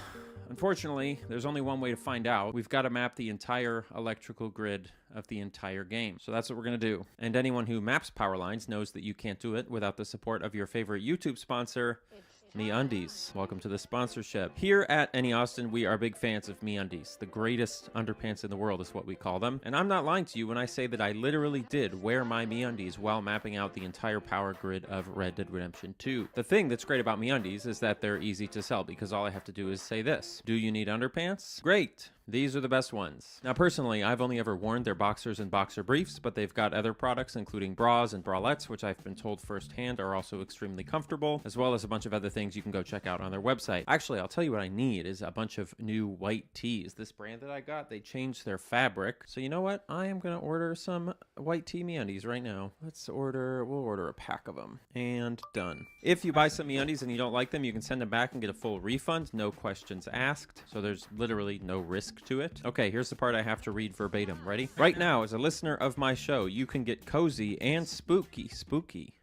unfortunately, there's only one way to find out. We've got to map the entire electrical grid of the entire game. So that's what we're going to do. And anyone who maps power lines knows that you can't do it without the support of your favorite YouTube sponsor, MeUndies. Welcome to the sponsorship. Here at Any Austin, we are big fans of MeUndies. The greatest underpants in the world is what we call them. And I'm not lying to you when I say that I literally did wear my MeUndies while mapping out the entire power grid of Red Dead Redemption 2. The thing that's great about MeUndies is that they're easy to sell because all I have to do is say this. Do you need underpants? Great. These are the best ones. Now, personally, I've only ever worn their boxers and boxer briefs, but they've got other products, including bras and bralettes, which I've been told firsthand are also extremely comfortable, as well as a bunch of other things you can go check out on their website. Actually, I'll tell you what I need is a bunch of new white tees. This brand that I got, they changed their fabric. So you know what? I am going to order some white tee MeUndies right now. We'll order a pack of them. And done. If you buy some MeUndies and you don't like them, you can send them back and get a full refund. No questions asked. So there's literally no risk to it. Okay, here's the part I have to read verbatim. Ready? Right now, as a listener of my show, you can get cozy and spooky. Spooky.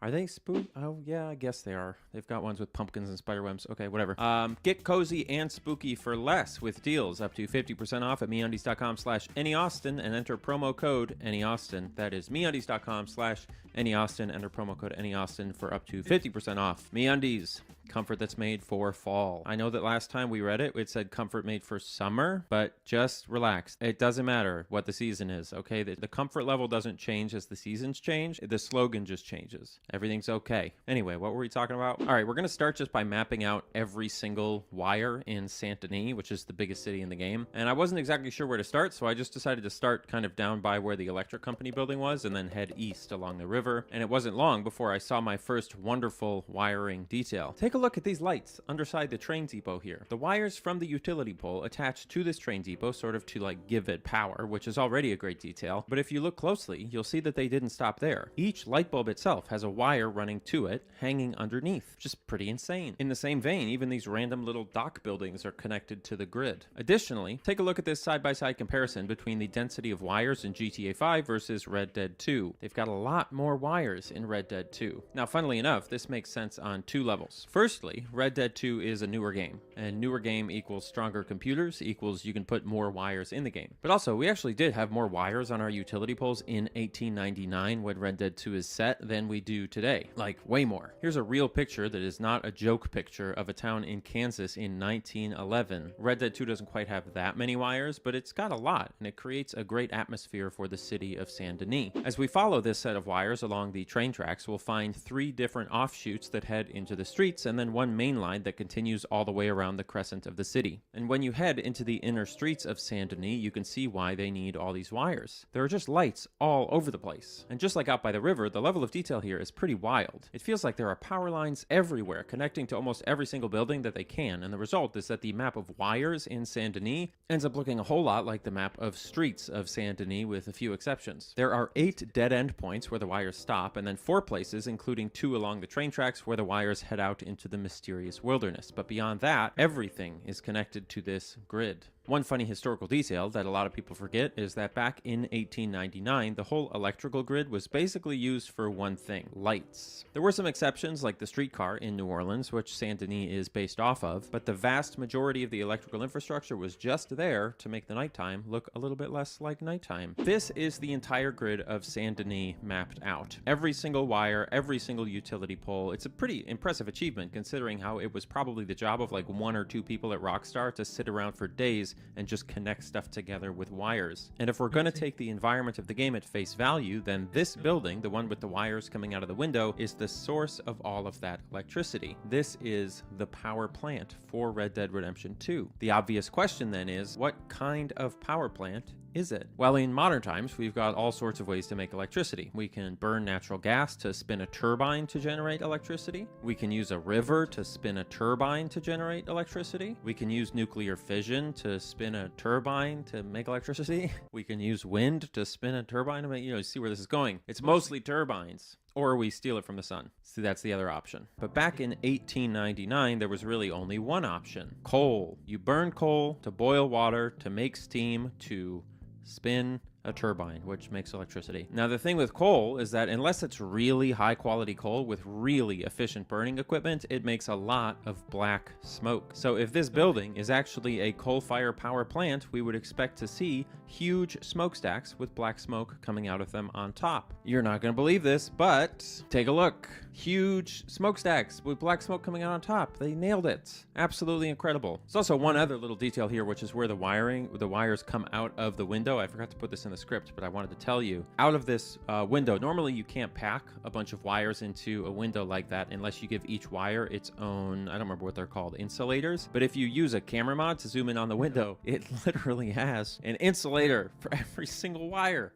Are they spook? Oh, yeah, I guess they are. They've got ones with pumpkins and spiderwebs. Okay, whatever. Get cozy and spooky for less with deals up to 50% off at MeUndies.com/AnyAustin and enter promo code AnyAustin. That is MeUndies.com/AnyAustin. Enter promo code AnyAustin for up to 50% off. MeUndies. Comfort that's made for fall. I know that last time we read it, it said comfort made for summer, but just relax. It doesn't matter what the season is, okay? The comfort level doesn't change as the seasons change. The slogan just changes. Everything's okay. Anyway, what were we talking about? All right, we're going to start just by mapping out every single wire in Saint Denis, which is the biggest city in the game. And I wasn't exactly sure where to start, so I just decided to start kind of down by where the electric company building was and then head east along the river. And it wasn't long before I saw my first wonderful wiring detail. Take a look at these lights underside the train depot here. The wires from the utility pole attached to this train depot sort of to like give it power, which is already a great detail. But if you look closely, you'll see that they didn't stop there. Each light bulb itself has a wire running to it, hanging underneath. Just pretty insane. In the same vein, even these random little dock buildings are connected to the grid. Additionally, take a look at this side-by-side comparison between the density of wires in GTA 5 versus Red Dead 2. They've got a lot more wires in Red Dead 2. Now, funnily enough, this makes sense on two levels. Firstly, Red Dead 2 is a newer game, and newer game equals stronger computers equals you can put more wires in the game. But also, we actually did have more wires on our utility poles in 1899 when Red Dead 2 is set than we do today. Like, way more. Here's a real picture that is not a joke picture of a town in Kansas in 1911. Red Dead 2 doesn't quite have that many wires, but it's got a lot, and it creates a great atmosphere for the city of Saint Denis. As we follow this set of wires along the train tracks, we'll find 3 different offshoots that head into the streets, and then one main line that continues all the way around the crescent of the city. And when you head into the inner streets of Saint Denis, you can see why they need all these wires. There are just lights all over the place. And just like out by the river, the level of detail here is pretty wild. It feels like there are power lines everywhere connecting to almost every single building that they can, and the result is that the map of wires in Saint Denis ends up looking a whole lot like the map of streets of Saint Denis with a few exceptions. There are 8 dead-end points where the wires stop, and then 4 places, including 2 along the train tracks, where the wires head out into the mysterious wilderness. But beyond that, everything is connected to this grid. One funny historical detail that a lot of people forget is that back in 1899, the whole electrical grid was basically used for one thing: lights. There were some exceptions like the streetcar in New Orleans, which Saint Denis is based off of, but the vast majority of the electrical infrastructure was just there to make the nighttime look a little bit less like nighttime. This is the entire grid of Saint Denis mapped out. Every single wire, every single utility pole. It's a pretty impressive achievement considering how it was probably the job of like 1 or 2 people at Rockstar to sit around for days buildings and just connect stuff together with wires. And if we're going to take the environment of the game at face value, then this building, the one with the wires coming out of the window, is the source of all of that electricity. This is the power plant for Red Dead Redemption 2. The obvious question then is, what kind of power plant is it? Well, in modern times, we've got all sorts of ways to make electricity. We can burn natural gas to spin a turbine to generate electricity. We can use a river to spin a turbine to generate electricity. We can use nuclear fission to spin a turbine to make electricity. We can use wind to spin a turbine to make, see where this is going. It's mostly turbines. Or we steal it from the sun. So that's the other option. But back in 1899, there was really only one option: coal. You burn coal to boil water, to make steam, to spin a turbine, which makes electricity. Now, the thing with coal is that unless it's really high quality coal with really efficient burning equipment, it makes a lot of black smoke. So if this building is actually a coal-fired power plant, we would expect to see huge smokestacks with black smoke coming out of them on top. You're not going to believe this, but take a look. Huge smokestacks with black smoke coming out on top. They nailed it. Absolutely incredible. There's also one other little detail here, which is where the wires come out of the window. I forgot to put this in the script, but I wanted to tell you. Out of this window, normally you can't pack a bunch of wires into a window like that unless you give each wire its own, I don't remember what they're called, insulators. But if you use a camera mod to zoom in on the window, it literally has an insulator for every single wire.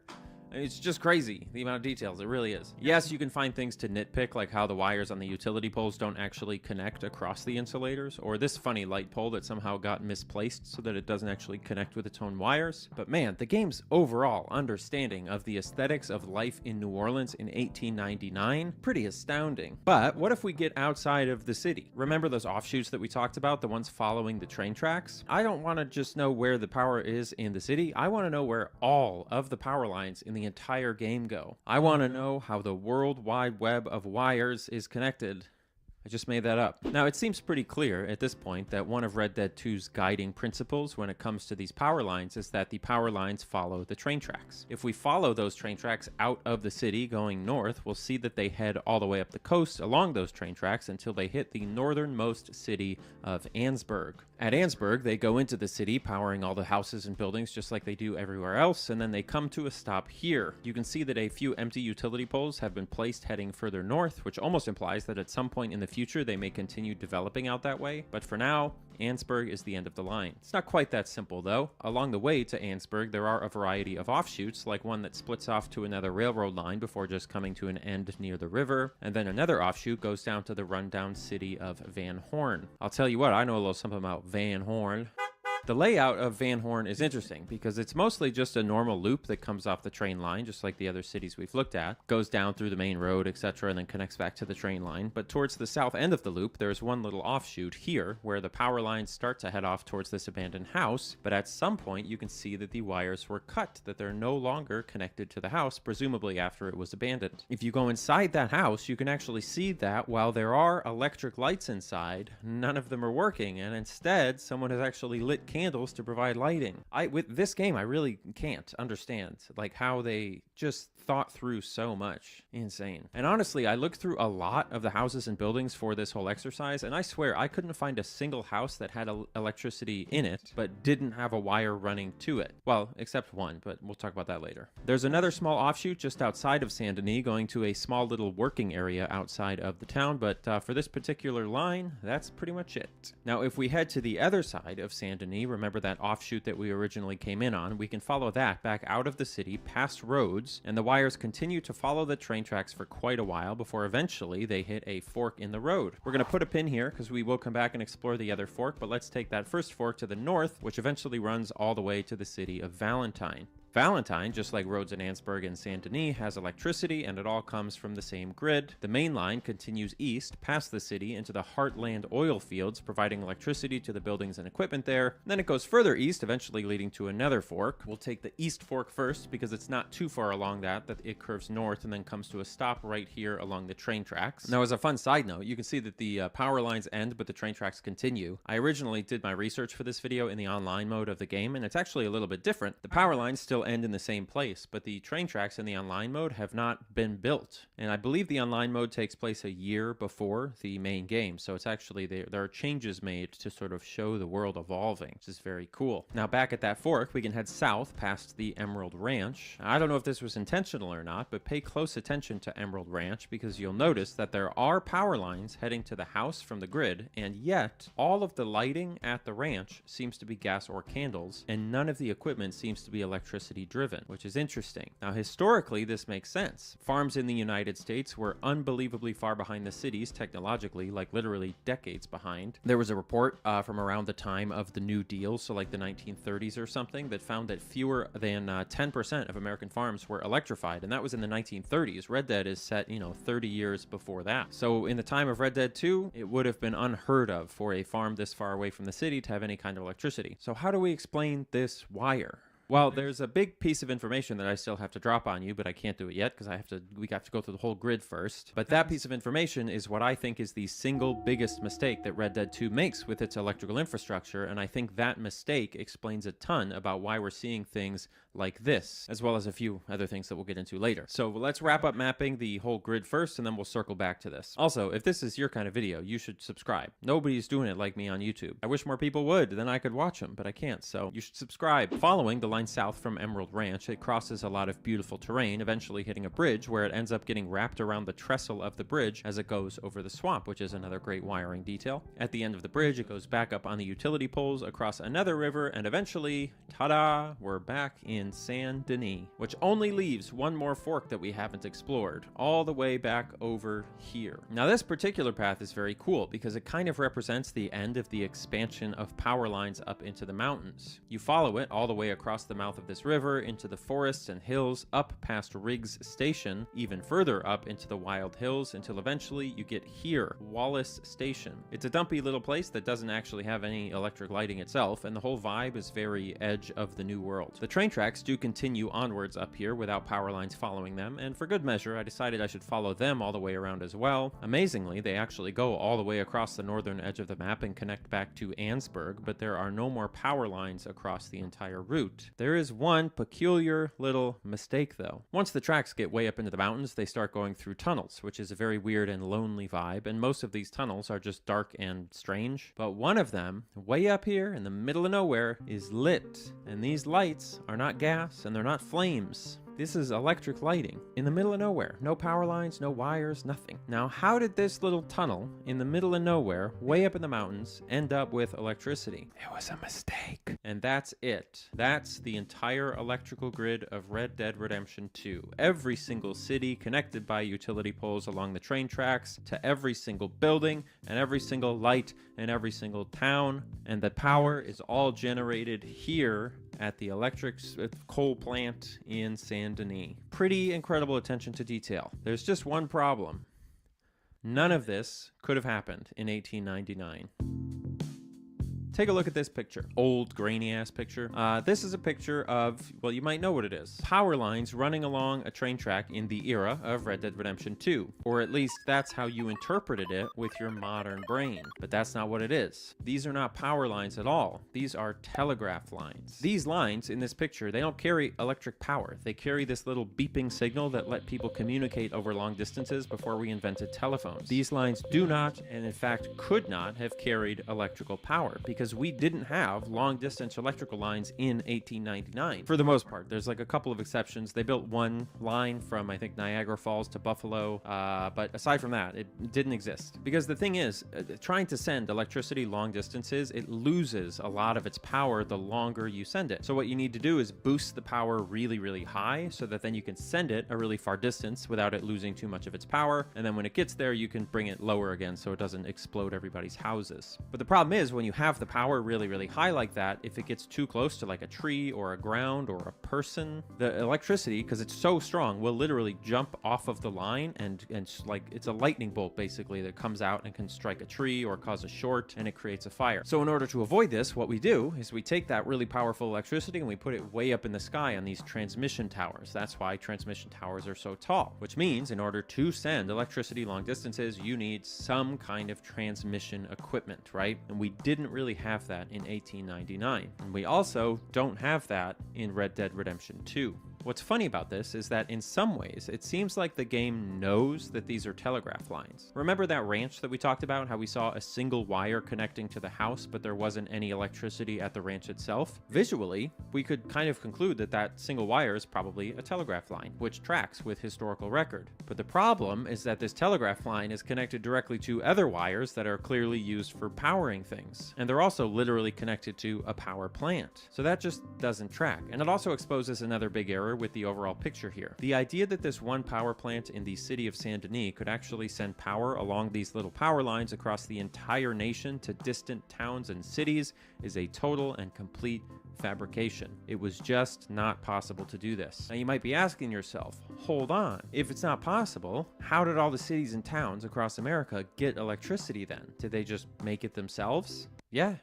It's just crazy, the amount of details. It really is. Yes, you can find things to nitpick, like how the wires on the utility poles don't actually connect across the insulators, or this funny light pole that somehow got misplaced so that it doesn't actually connect with its own wires. But man, the game's overall understanding of the aesthetics of life in New Orleans in 1899, pretty astounding. But what if we get outside of the city? Remember those offshoots that we talked about, the ones following the train tracks? I don't want to just know where the power is in the city. I want to know where all of the power lines in the entire game go. I want to know how the World Wide Web of wires is connected. I just made that up. Now, it seems pretty clear at this point that one of Red Dead 2's guiding principles when it comes to these power lines is that the power lines follow the train tracks. If we follow those train tracks out of the city going north, we'll see that they head all the way up the coast along those train tracks until they hit the northernmost city of Annesburg. At Annesburg, they go into the city, powering all the houses and buildings just like they do everywhere else, and then they come to a stop here. You can see that a few empty utility poles have been placed heading further north, which almost implies that at some point in the future they may continue developing out that way, but for now, Annesburg is the end of the line. It's not quite that simple though. Along the way to Annesburg, there are a variety of offshoots, like one that splits off to another railroad line before just coming to an end near the river, and then another offshoot goes down to the rundown city of Van Horn. I'll tell you what, I know a little something about Van Horn. The layout of Van Horn is interesting because it's mostly just a normal loop that comes off the train line, just like the other cities we've looked at, goes down through the main road, etc., and then connects back to the train line. But towards the south end of the loop, there's one little offshoot here where the power lines start to head off towards this abandoned house, but at some point you can see that the wires were cut, that they're no longer connected to the house, presumably after it was abandoned. If you go inside that house, you can actually see that while there are electric lights inside, none of them are working, and instead someone has actually lit candles to provide lighting. With this game, I really can't understand like how they just thought through so much. Insane. And honestly, I looked through a lot of the houses and buildings for this whole exercise, and I swear I couldn't find a single house that had electricity in it but didn't have a wire running to it. Well, except one, but we'll talk about that later. There's another small offshoot just outside of Saint Denis going to a small little working area outside of the town, but for this particular line, that's pretty much it. Now, if we head to the other side of Saint Denis, remember that offshoot that we originally came in on, we can follow that back out of the city past roads, and the wires continue to follow the train tracks for quite a while before eventually they hit a fork in the road. We're going to put a pin here because we will come back and explore the other fork, but let's take that first fork to the north, which eventually runs all the way to the city of Valentine. Valentine, just like roads in Annesburg and Saint Denis, has electricity, and it all comes from the same grid. The main line continues east past the city into the Heartland oil fields, providing electricity to the buildings and equipment there. And then it goes further east, eventually leading to another fork. We'll take the east fork first because it's not too far along that it curves north and then comes to a stop right here along the train tracks. Now, as a fun side note, you can see that the power lines end, but the train tracks continue. I originally did my research for this video in the online mode of the game, and it's actually a little bit different. The power lines still still end in the same place, but the train tracks in the online mode have not been built. And I believe the online mode takes place a year before the main game, so it's actually, there are changes made to sort of show the world evolving, which is very cool. Now back at that fork, we can head south past the Emerald Ranch. I don't know if this was intentional or not, but pay close attention to Emerald Ranch because you'll notice that there are power lines heading to the house from the grid, and yet all of the lighting at the ranch seems to be gas or candles, and none of the equipment seems to be electricity driven, which is interesting. Now historically, this makes sense. Farms in the United States were unbelievably far behind the cities technologically, like literally decades behind. There was a report from around the time of the New Deal, so like the 1930s or something, that found that fewer than 10% of American farms were electrified, and that was in the 1930s. Red Dead is set, 30 years before that. So in the time of Red Dead 2, it would have been unheard of for a farm this far away from the city to have any kind of electricity. So how do we explain this wire? Well, there's a big piece of information that I still have to drop on you, but I can't do it yet because we have to go through the whole grid first. But that piece of information is what I think is the single biggest mistake that Red Dead 2 makes with its electrical infrastructure, and I think that mistake explains a ton about why we're seeing things like this, as well as a few other things that we'll get into later. So let's wrap up mapping the whole grid first, and then we'll circle back to this. Also, if this is your kind of video, you should subscribe. Nobody's doing it like me on YouTube. I wish more people would, then I could watch them, but I can't, so you should subscribe. Following the line south from Emerald Ranch, it crosses a lot of beautiful terrain, eventually hitting a bridge where it ends up getting wrapped around the trestle of the bridge as it goes over the swamp, which is another great wiring detail. At the end of the bridge, it goes back up on the utility poles across another river, and eventually, ta-da, we're back in Saint Denis, which only leaves one more fork that we haven't explored, all the way back over here. Now this particular path is very cool because it kind of represents the end of the expansion of power lines up into the mountains. You follow it all the way across the mouth of this river, into the forests and hills, up past Riggs Station, even further up into the wild hills, until eventually you get here, Wallace Station. It's a dumpy little place that doesn't actually have any electric lighting itself, and the whole vibe is very edge of the new world. The train tracks do continue onwards up here without power lines following them, and for good measure, I decided I should follow them all the way around as well. Amazingly, they actually go all the way across the northern edge of the map and connect back to Annesburg, but there are no more power lines across the entire route. There is one peculiar little mistake though. Once the tracks get way up into the mountains, they start going through tunnels, which is a very weird and lonely vibe, and most of these tunnels are just dark and strange. But one of them, way up here in the middle of nowhere, is lit, and these lights are not gas and they're not flames. This is electric lighting in the middle of nowhere. No power lines, no wires, nothing. Now, how did this little tunnel in the middle of nowhere, way up in the mountains, end up with electricity? It was a mistake. And that's it. That's the entire electrical grid of Red Dead Redemption 2. Every single city connected by utility poles along the train tracks to every single building and every single light in every single town. And the power is all generated here at the electric coal plant in Saint Denis. Pretty incredible attention to detail. There's just one problem. None of this could have happened in 1899. Take a look at this picture. Old, grainy-ass picture. This is a picture of, well, you might know what it is. Power lines running along a train track in the era of Red Dead Redemption 2. Or at least that's how you interpreted it with your modern brain. But that's not what it is. These are not power lines at all. These are telegraph lines. These lines in this picture, they don't carry electric power. They carry this little beeping signal that let people communicate over long distances before we invented telephones. These lines do not, and in fact could not, have carried electrical power because we didn't have long-distance electrical lines in 1899. For the most part, there's like a couple of exceptions. They built one line from, I think, Niagara Falls to Buffalo, but aside from that, it didn't exist. Because the thing is, trying to send electricity long distances, it loses a lot of its power the longer you send it. So what you need to do is boost the power really, really high so that then you can send it a really far distance without it losing too much of its power. And then when it gets there, you can bring it lower again so it doesn't explode everybody's houses. But the problem is when you have the power really, really high like that, if it gets too close to like a tree or a ground or a person, the electricity, because it's so strong, will literally jump off of the line and like it's a lightning bolt basically that comes out and can strike a tree or cause a short, and it creates a fire. So in order to avoid this, what we do is we take that really powerful electricity and we put it way up in the sky on these transmission towers. That's why transmission towers are so tall, which means in order to send electricity long distances, you need some kind of transmission equipment, right? And we didn't really have have that in 1899. And we also don't have that in Red Dead Redemption 2. What's funny about this is that in some ways, it seems like the game knows that these are telegraph lines. Remember that ranch that we talked about, how we saw a single wire connecting to the house, but there wasn't any electricity at the ranch itself? Visually, we could kind of conclude that that single wire is probably a telegraph line, which tracks with historical record. But the problem is that this telegraph line is connected directly to other wires that are clearly used for powering things. And they're also literally connected to a power plant. So that just doesn't track. And it also exposes another big error with the overall picture here. The idea that this one power plant in the city of Saint Denis could actually send power along these little power lines across the entire nation to distant towns and cities is a total and complete fabrication. It was just not possible to do this. Now you might be asking yourself, hold on, if it's not possible, how did all the cities and towns across America get electricity then? Did they just make it themselves? Yeah,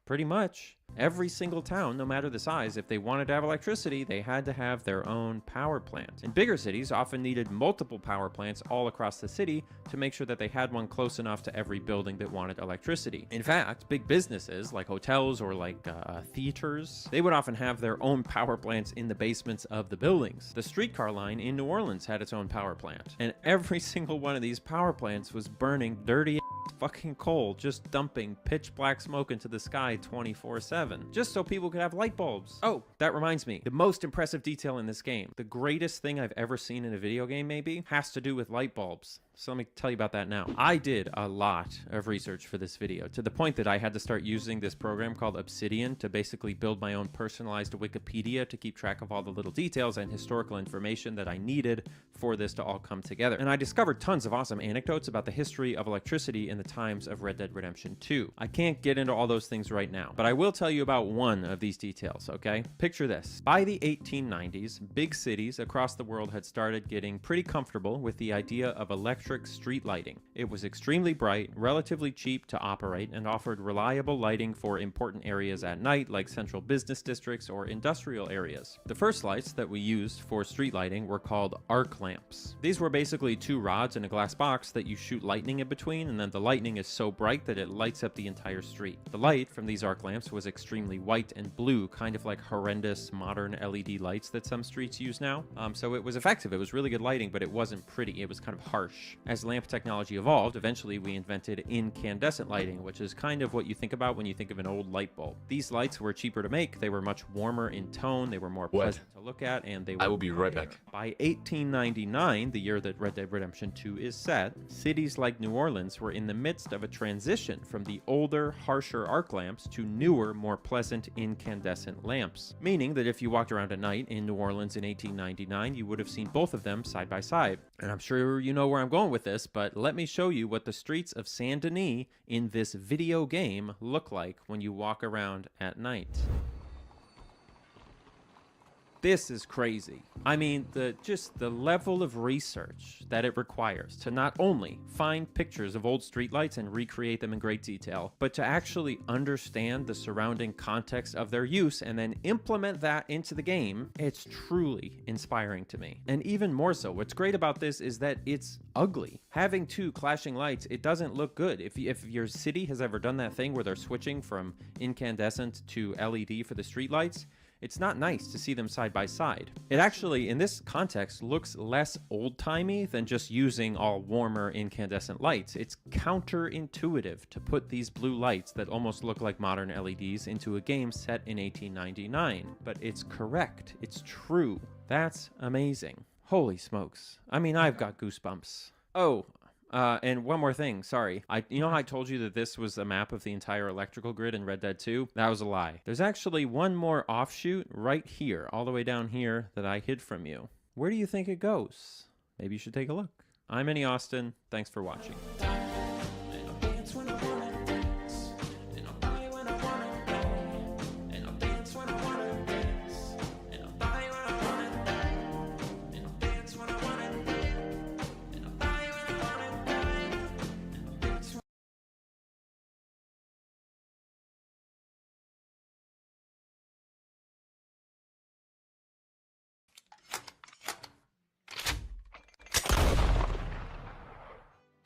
pretty much. Every single town, no matter the size, if they wanted to have electricity, they had to have their own power plant. And bigger cities often needed multiple power plants all across the city to make sure that they had one close enough to every building that wanted electricity. In fact, big businesses like hotels or like theaters, they would often have their own power plants in the basements of the buildings. The streetcar line in New Orleans had its own power plant. And every single one of these power plants was burning dirty fucking coal, just dumping pitch black smoke into the sky 24/7, just so people could have light bulbs. Oh, that reminds me, the most impressive detail in this game, the greatest thing I've ever seen in a video game maybe, has to do with light bulbs. So let me tell you about that now. I did a lot of research for this video, to the point that I had to start using this program called Obsidian to basically build my own personalized Wikipedia to keep track of all the little details and historical information that I needed for this to all come together. And I discovered tons of awesome anecdotes about the history of electricity in the times of Red Dead Redemption 2. I can't get into all those things right now, but I will tell you about one of these details, okay? Picture this. By the 1890s, big cities across the world had started getting pretty comfortable with the idea of electric street lighting. It was extremely bright, relatively cheap to operate, and offered reliable lighting for important areas at night, like central business districts or industrial areas. The first lights that we used for street lighting were called arc lamps. These were basically two rods in a glass box that you shoot lightning in between, and then the lightning is so bright that it lights up the entire street. The light from these arc lamps was extremely white and blue, kind of like horrendous modern LED lights that some streets use now. So it was effective. It was really good lighting, but it wasn't pretty. It was kind of harsh. As lamp technology evolved, eventually we invented incandescent lighting, which is kind of what you think about when you think of an old light bulb. These lights were cheaper to make, they were much warmer in tone, they were more pleasant to look at, and they were I will be right back. By 1899, the year that Red Dead Redemption 2 is set, cities like New Orleans were in the midst of a transition from the older, harsher arc lamps to newer, more pleasant incandescent lamps. Meaning that if you walked around at night in New Orleans in 1899, you would have seen both of them side by side. And I'm sure you know where I'm going with this, but let me show you what the streets of Saint Denis in this video game look like when you walk around at night. This is crazy. I mean, just the level of research that it requires to not only find pictures of old streetlights and recreate them in great detail, but to actually understand the surrounding context of their use and then implement that into the game. It's truly inspiring to me. And even more so, what's great about this is that it's ugly. Having two clashing lights, it doesn't look good. If your city has ever done that thing where they're switching from incandescent to LED for the streetlights, it's not nice to see them side by side. It actually, in this context, looks less old-timey than just using all warmer incandescent lights. It's counterintuitive to put these blue lights that almost look like modern LEDs into a game set in 1899. But it's correct. It's true. That's amazing. Holy smokes. I mean, I've got goosebumps. Oh, and one more thing, sorry. You know how I told you that this was a map of the entire electrical grid in Red Dead 2? That was a lie. There's actually one more offshoot right here, all the way down here, that I hid from you. Where do you think it goes? Maybe you should take a look. I'm Annie Austin. Thanks for watching.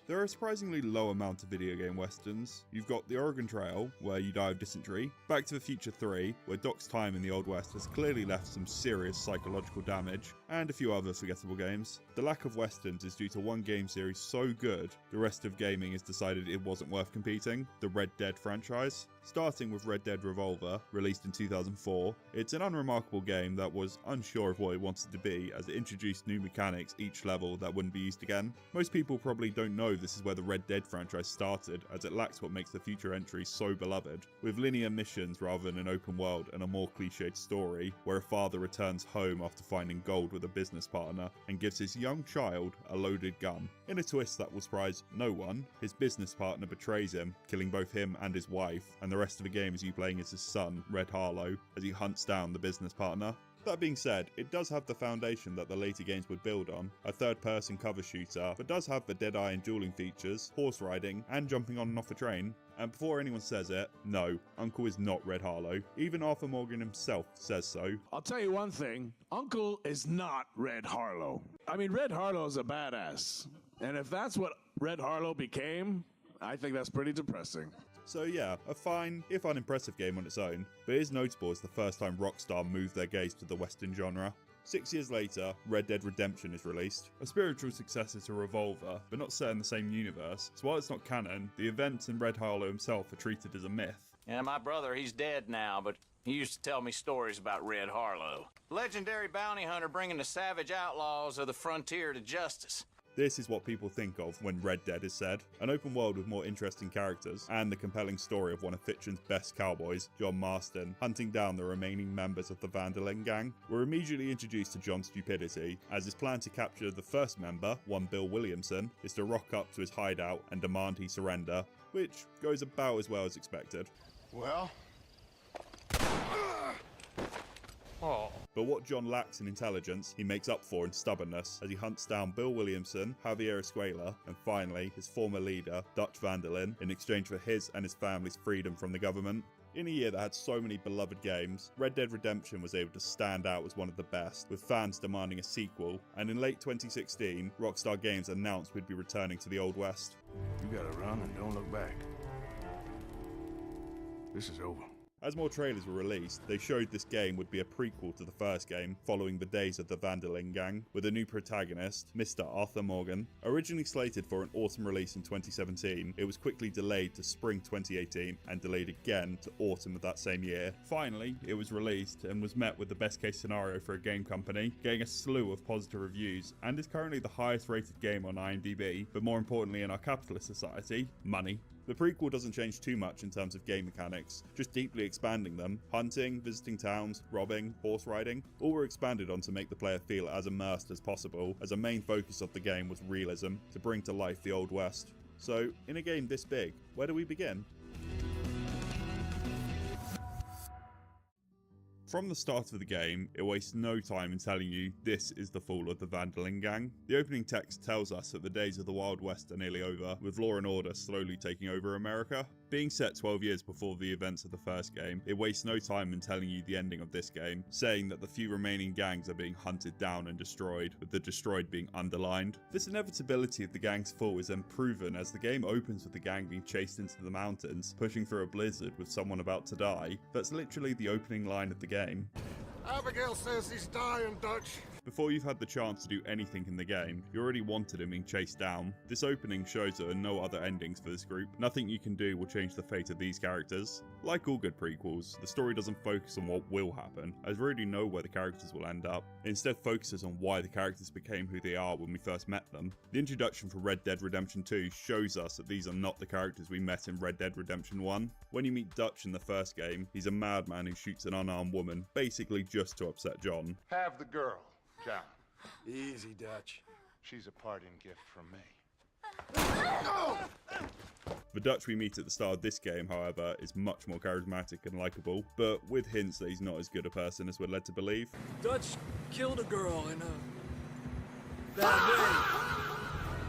There are a surprisingly low amount of video game westerns. You've got The Oregon Trail, where you die of dysentery, Back to the Future 3, where Doc's time in the Old West has clearly left some serious psychological damage, and a few other forgettable games. The lack of westerns is due to one game series so good, the rest of gaming has decided it wasn't worth competing, the Red Dead franchise. Starting with Red Dead Revolver, released in 2004, it's an unremarkable game that was unsure of what it wanted to be, as it introduced new mechanics each level that wouldn't be used again. Most people probably don't know this is where the Red Dead franchise started, as it lacks what makes the future entries so beloved, with linear missions rather than an open world and a more cliched story, where a father returns home after finding gold with a business partner and gives his young child a loaded gun. In a twist that will surprise no one, his business partner betrays him, killing both him and his wife, and the rest of the game is you playing as his son, Red Harlow, as he hunts down the business partner. That being said, it does have the foundation that the later games would build on, a third-person cover shooter, but does have the Deadeye and dueling features, horse riding, and jumping on and off a train. And before anyone says it, no, Uncle is not Red Harlow. Even Arthur Morgan himself says so. I'll tell you one thing, Uncle is not Red Harlow. I mean, Red Harlow's a badass. And if that's what Red Harlow became, I think that's pretty depressing. So yeah, a fine, if unimpressive game on its own, but it is notable as the first time Rockstar moved their gaze to the Western genre. 6 years later, Red Dead Redemption is released, a spiritual successor to Revolver, but not set in the same universe, so while it's not canon, the events and Red Harlow himself are treated as a myth. Yeah, my brother, he's dead now, but he used to tell me stories about Red Harlow. Legendary bounty hunter bringing the savage outlaws of the frontier to justice. This is what people think of when Red Dead is said. An open world with more interesting characters, and the compelling story of one of fiction's best cowboys, John Marston, hunting down the remaining members of the Van der Linde gang. We're immediately introduced to John's stupidity, as his plan to capture the first member, one Bill Williamson, is to rock up to his hideout and demand he surrender, which goes about as well as expected. Well... But what John lacks in intelligence, he makes up for in stubbornness as he hunts down Bill Williamson, Javier Escuela, and finally his former leader, Dutch Van der Linde, in exchange for his and his family's freedom from the government. In a year that had so many beloved games, Red Dead Redemption was able to stand out as one of the best, with fans demanding a sequel, and in late 2016, Rockstar Games announced we'd be returning to the Old West. You gotta run and don't look back. This is over. As more trailers were released, they showed this game would be a prequel to the first game, following the days of the Van der Linde gang, with a new protagonist, Mr. Arthur Morgan. Originally slated for an autumn release in 2017, it was quickly delayed to spring 2018 and delayed again to autumn of that same year. Finally, it was released and was met with the best case scenario for a game company, getting a slew of positive reviews, and is currently the highest rated game on IMDb, but more importantly in our capitalist society, money. The prequel doesn't change too much in terms of game mechanics, just deeply expanding them. Hunting, visiting towns, robbing, horse riding, all were expanded on to make the player feel as immersed as possible, as a main focus of the game was realism, to bring to life the Old West. So, in a game this big, where do we begin? From the start of the game, it wastes no time in telling you this is the fall of the Van der Linde gang. The opening text tells us that the days of the Wild West are nearly over, with law and order slowly taking over America. Being set 12 years before the events of the first game, it wastes no time in telling you the ending of this game, saying that the few remaining gangs are being hunted down and destroyed, with the destroyed being underlined. This inevitability of the gang's fall is then proven as the game opens with the gang being chased into the mountains, pushing through a blizzard with someone about to die. That's literally the opening line of the game. Abigail says he's dying, Dutch. Before you've had the chance to do anything in the game, you already wanted him being chased down. This opening shows there are no other endings for this group. Nothing you can do will change the fate of these characters. Like all good prequels, the story doesn't focus on what will happen, as we already know where the characters will end up. It instead focuses on why the characters became who they are when we first met them. The introduction for Red Dead Redemption 2 shows us that these are not the characters we met in Red Dead Redemption 1. When you meet Dutch in the first game, he's a madman who shoots an unarmed woman, basically just to upset John. Have the girl, John. Easy, Dutch. She's a parting gift from me. The Dutch we meet at the start of this game, however, is much more charismatic and likable, but with hints that he's not as good a person as we're led to believe. Dutch killed a girl in a bad way,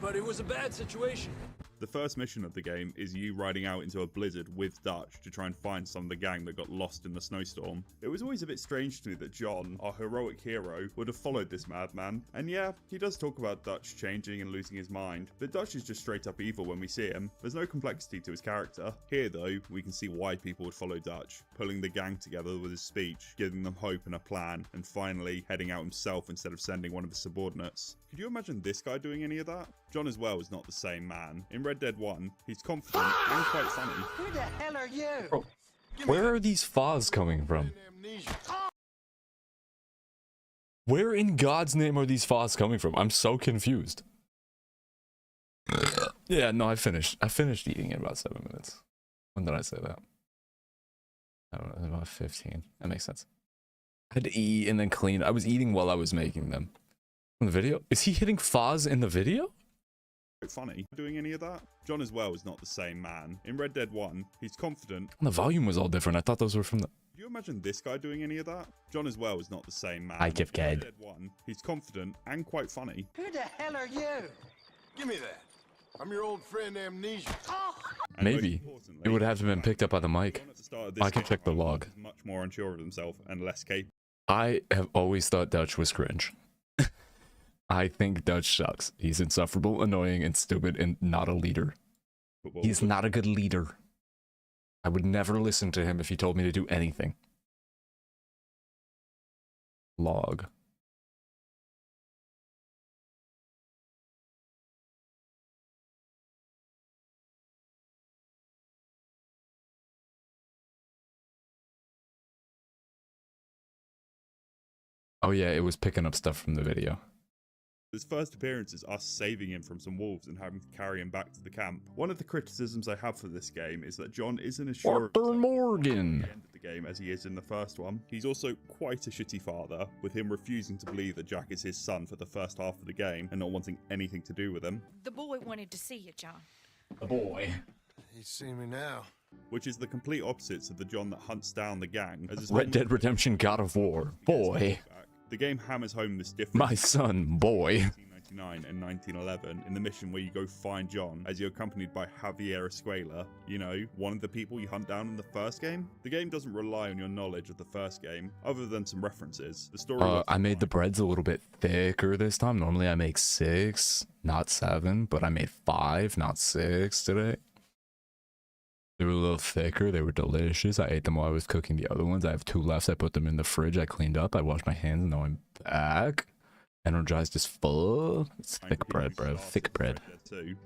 but it was a bad situation. The first mission of the game is you riding out into a blizzard with Dutch to try and find some of the gang that got lost in the snowstorm. It was always a bit strange to me that John, our heroic hero, would have followed this madman. And yeah, he does talk about Dutch changing and losing his mind, but Dutch is just straight up evil when we see him. There's no complexity to his character. Here though, we can see why people would follow Dutch, pulling the gang together with his speech, giving them hope and a plan, and finally heading out himself instead of sending one of his subordinates. Could you imagine this guy doing any of that? John as well is not the same man. In Red Dead 1, he's confident and quite funny. Who the hell are you? Bro, where are these FAs coming from? Where in God's name are these FAs coming from? I'm so confused. Yeah, no, I finished eating in about 7 minutes. When did I say that? I don't know, about 15. That makes sense. I had to eat and then clean. I was eating while I was making them. In the video? Is he hitting FAs in the video? Funny. Doing any of that? John as well is not the same man. In Red Dead 1, he's confident. The volume was all different. I thought those were from the... Could you imagine this guy doing any of that? John as well is not the same man. I give In Red Gad. Dead 1, he's confident and quite funny. Who the hell are you? Give me that. I'm your old friend Amnesia. And most Maybe. importantly, It would have to have been picked up by the mic. John at the start of this I can game check the log. is much more unsure of himself and less capable. I have always thought Dutch was cringe. I think Dutch sucks. He's insufferable, annoying, and stupid, and not a leader. He's not a good leader. I would never listen to him if he told me to do anything. Log. Oh yeah, it was picking up stuff from the video. His first appearance is us saving him from some wolves and having to carry him back to the camp. One of the criticisms I have for this game is that John isn't as sure of Arthur Morgan! at the end of the game as he is in the first one. He's also quite a shitty father, with him refusing to believe that Jack is his son for the first half of the game and not wanting anything to do with him. The boy wanted to see you, John. The boy. He's seen me now. Which is the complete opposites of the John that hunts down the gang. As his Red mum- Dead Redemption God of War. Boy. The game hammers home this difference. My son, boy. 1999 and 1911 in the mission where you go find John as you're accompanied by Javier Escuela, you know, one of the people you hunt down in the first game. The game doesn't rely on your knowledge of the first game, other than some references. The story I made the breads a little bit thicker this time. Normally I make 6, not 7, but I made 5, not 6 today. They were a little thicker. They were delicious. I ate them while I was cooking the other ones. I have 2 left. I put them in the fridge. I cleaned up. I washed my hands. And now I'm back. Energized as full. It's thick bread, bro. Thick bread.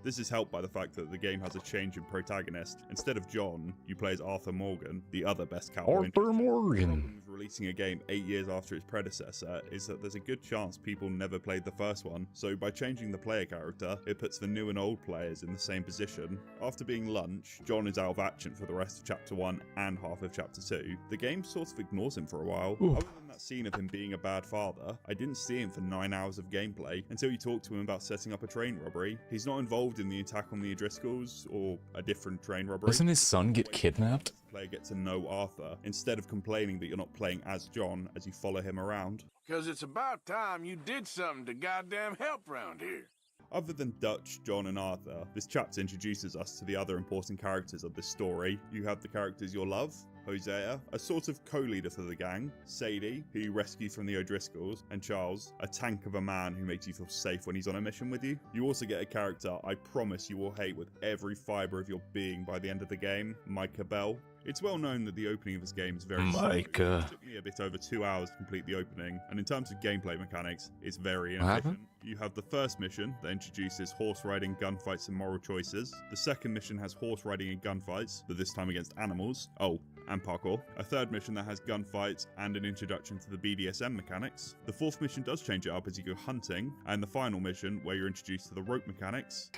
This is helped by the fact that the game has a change in protagonist. Instead of John, you play as Arthur Morgan, the other best cowboy. Arthur Morgan. Releasing a game 8 years after its predecessor is that there's a good chance people never played the first one, so by changing the player character, it puts the new and old players in the same position. After being lunch, John is out of action for the rest of Chapter 1 and half of Chapter 2. The game sort of ignores him for a while. Ooh. Other than that scene of him being a bad father, I didn't see him for 9 hours of gameplay until you talk to him about setting up a train robbery. He's not involved in the attack on the O'Driscolls or a different train robbery. Doesn't his son get kidnapped? Player get to know Arthur instead of complaining that you're not playing as John as you follow him around. Because it's about time you did something to goddamn help round here. Other than Dutch, John, and Arthur, this chapter introduces us to the other important characters of this story. You have the characters you'll love, Hosea, a sort of co-leader for the gang, Sadie, who you rescue from the O'Driscolls, and Charles, a tank of a man who makes you feel safe when he's on a mission with you. You also get a character I promise you will hate with every fibre of your being by the end of the game, Micah Bell. It's well known that the opening of this game is very slow. Micah. It took me a bit over 2 hours to complete the opening, and in terms of gameplay mechanics, it's very What happened? inefficient. You have the first mission that introduces horse riding, gunfights, and moral choices. The second mission has horse riding and gunfights, but this time against animals. Oh, and parkour. A third mission that has gunfights and an introduction to the BDSM mechanics. The fourth mission does change it up as you go hunting, and the final mission where you're introduced to the rope mechanics.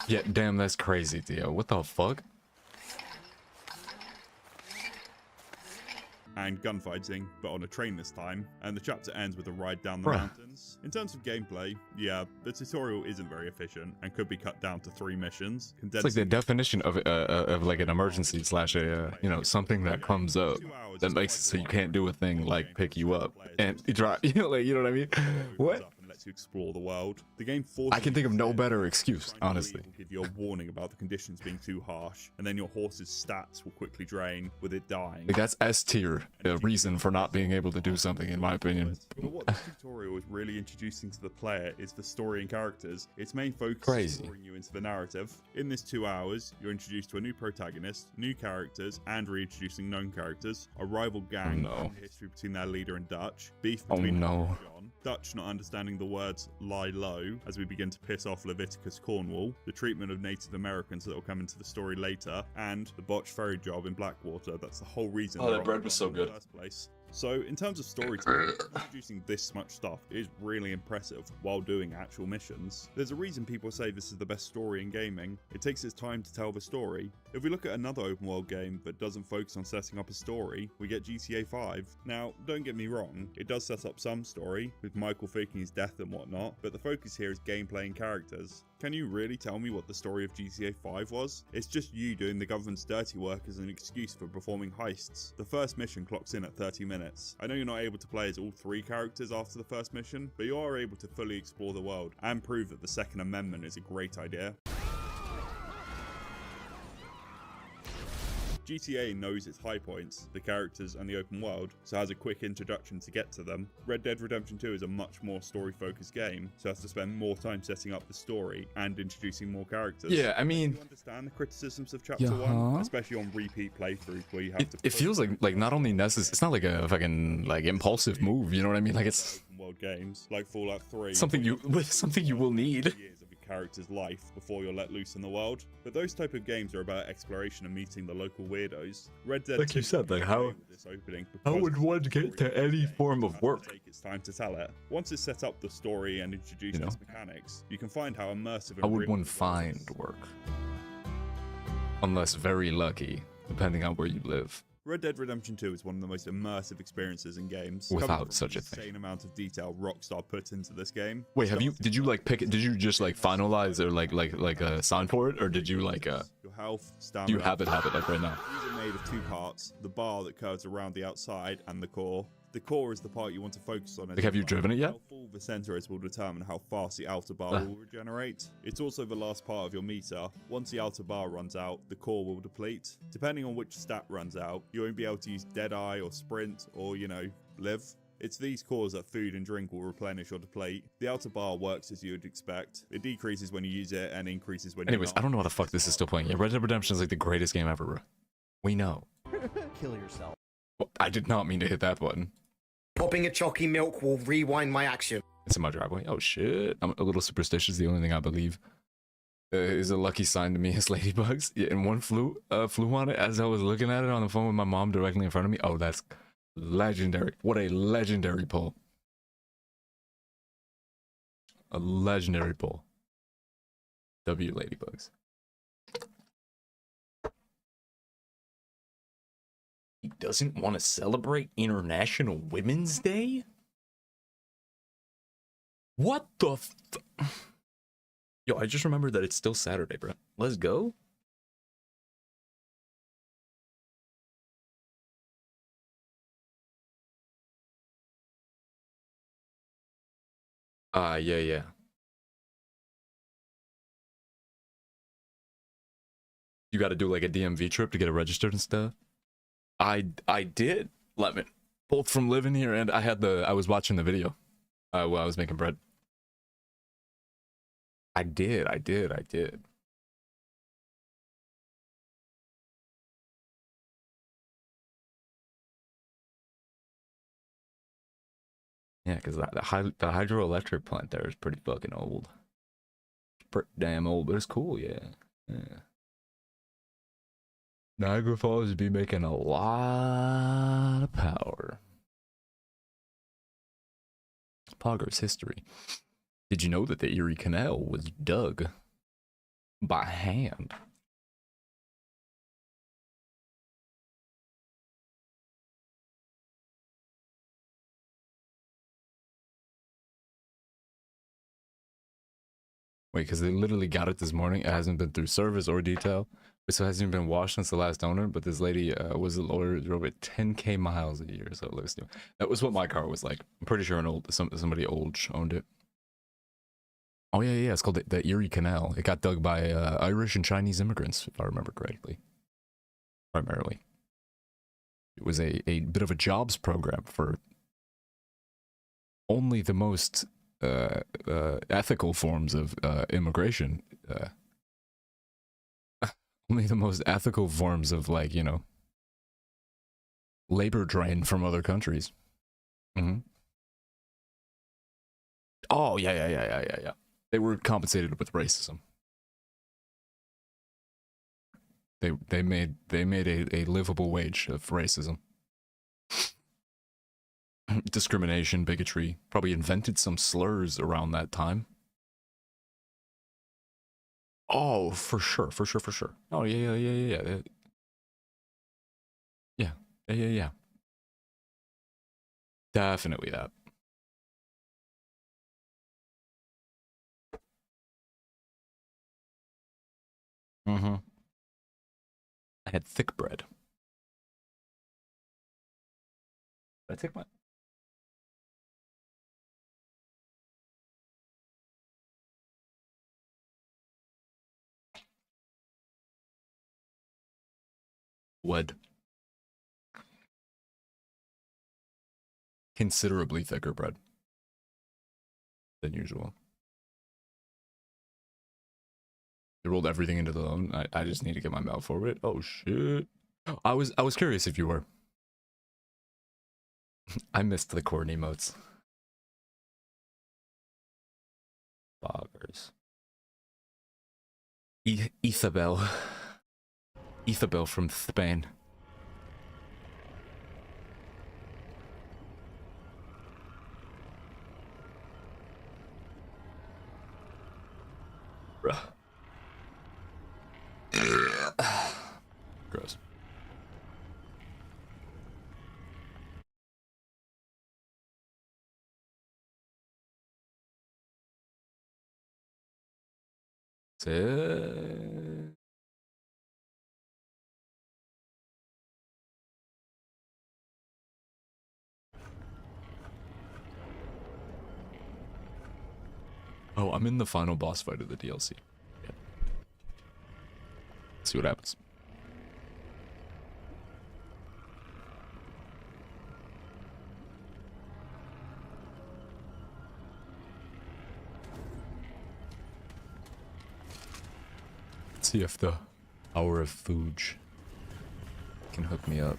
Yeah, damn, that's crazy, Theo. What the fuck? And gunfighting, but on a train this time, and the chapter ends with a ride down the Bruh. mountains. In terms of gameplay, yeah, the tutorial isn't very efficient and could be cut down to 3 missions. It's like the definition of like an emergency slash a you know, something that comes up that makes it so you can't do a thing like pick you up and you drop. You know what I mean? What? to explore the world. The game forces I can think of no better excuse, trying to honestly. leave will give you a warning about the conditions being too harsh, and then your horse's stats will quickly drain with it dying. Like, that's S tier, the reason for not being able to do something, in my opinion. But what this tutorial is really introducing to the player is the story and characters. Its main focus is drawing you into the narrative. In this 2 hours, you're introduced to a new protagonist, new characters, and reintroducing known characters, a rival gang, and the history between their leader and Dutch, beef between John, Dutch not understanding the words lie low as we begin to piss off Leviticus Cornwall, the treatment of Native Americans that will come into the story later, and the botched ferry job in Blackwater. That's the whole reason. Oh, that bread was so in the good. first place. So, in terms of storytelling, introducing this much stuff is really impressive while doing actual missions. There's a reason people say this is the best story in gaming. It takes its time to tell the story. If we look at another open world game that doesn't focus on setting up a story, we get GTA 5. Now, don't get me wrong, it does set up some story, with Michael faking his death and whatnot, but the focus here is gameplay and characters. Can you really tell me what the story of GTA 5 was? It's just you doing the government's dirty work as an excuse for performing heists. The first mission clocks in at 30 minutes. I know you're not able to play as all 3 characters after the first mission, but you are able to fully explore the world and prove that the Second Amendment is a great idea. GTA knows its high points, the characters and the open world, so has a quick introduction to get to them. Red Dead Redemption 2 is a much more story-focused game, so has to spend more time setting up the story and introducing more characters. Yeah, I mean, you understand the criticisms of Chapter 1, especially on repeat playthroughs where you have to. It feels like not only necessary. It's not like a fucking like impulsive move. You know what I mean? Like it's open world games like Fallout 3. something you will need. Character's life before you're let loose in the world, but those type of games are about exploration and meeting the local weirdos. Red Dead, like you said, like how would one get to any form of work? Take its time to tell it. Once it's set up the story and introduced its mechanics, you can find how immersive. How would one find work? Unless very lucky, depending on where you live. Red Dead Redemption 2 is one of the most immersive experiences in games. Without such a thing. Insane amount of detail Rockstar put into this game. Wait, did you like pick it? Did you just like finalize or like sign for it, or did you like your health, stamina? Do you have it like right now? These are made of 2 parts: the bar that curves around the outside and the core. The core is the part you want to focus on. Like, have you driven it yet? How full the center is will determine how fast the outer bar will regenerate. It's also the last part of your meter. Once the outer bar runs out, the core will deplete. Depending on which stat runs out, you won't be able to use Deadeye or Sprint or, live. It's these cores that food and drink will replenish or deplete. The outer bar works as you would expect. It decreases when you use it and increases when Anyways, you're not. I don't know why the fuck this is still playing. Yeah, Red Dead Redemption is like the greatest game ever, bro. We know. Kill yourself. Well, I did not mean to hit that button. Popping a chalky milk will rewind my action. It's in my driveway. Oh shit. I'm a little superstitious. The only thing I believe is a lucky sign to me is ladybugs. Yeah, and one flew on it as I was looking at it on the phone with my mom directly in front of me. Oh, that's legendary. What a legendary pull. A legendary pull. W ladybugs. He doesn't want to celebrate International Women's Day? What the Yo, I just remembered that it's still Saturday, bro. Let's go. Yeah. You got to do like a DMV trip to get it registered and stuff. I did, Lemon. Both from living here and I was watching the video while I was making bread. I did. Yeah, because the hydroelectric plant there is pretty fucking old. Pretty damn old, but it's cool, yeah. Niagara Falls be making a lot of power. Poggers history. Did you know that the Erie Canal was dug by hand? Wait, because they literally got it this morning. It hasn't been through service or detail. So it hasn't even been washed since the last owner. But this lady was a lawyer, drove it 10K miles a year. So it looks new. That was what my car was like. I'm pretty sure somebody old owned it. Oh yeah, it's called the Erie Canal. It got dug by Irish and Chinese immigrants, if I remember correctly. Primarily, it was a bit of a jobs program for only the most ethical forms of immigration. Only the most ethical forms of, like, you know, labor drain from other countries. Mm-hmm. Oh yeah. They were compensated with racism. They made a livable wage of racism. Discrimination, bigotry. Probably invented some slurs around that time. Oh, for sure. Oh yeah. Yeah. Definitely that. Mm-hmm. I had thick bread. Did I take my... Wood. Considerably thicker bread than usual. They rolled everything into the loan. I just need to get my mouth over it. Oh shit. I was curious if you were. I missed the corn emotes. Boggers. Isabel. Isabel from Spain. Bruh. Gross. Oh, I'm in the final boss fight of the DLC. Yeah. See what happens. Let's see if the Hour of Fuge can hook me up.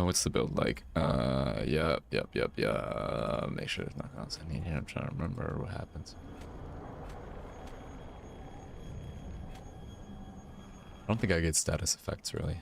What's the build like? Yep. Make sure there's nothing else I need here. I'm trying to remember what happens. I don't think I get status effects, really.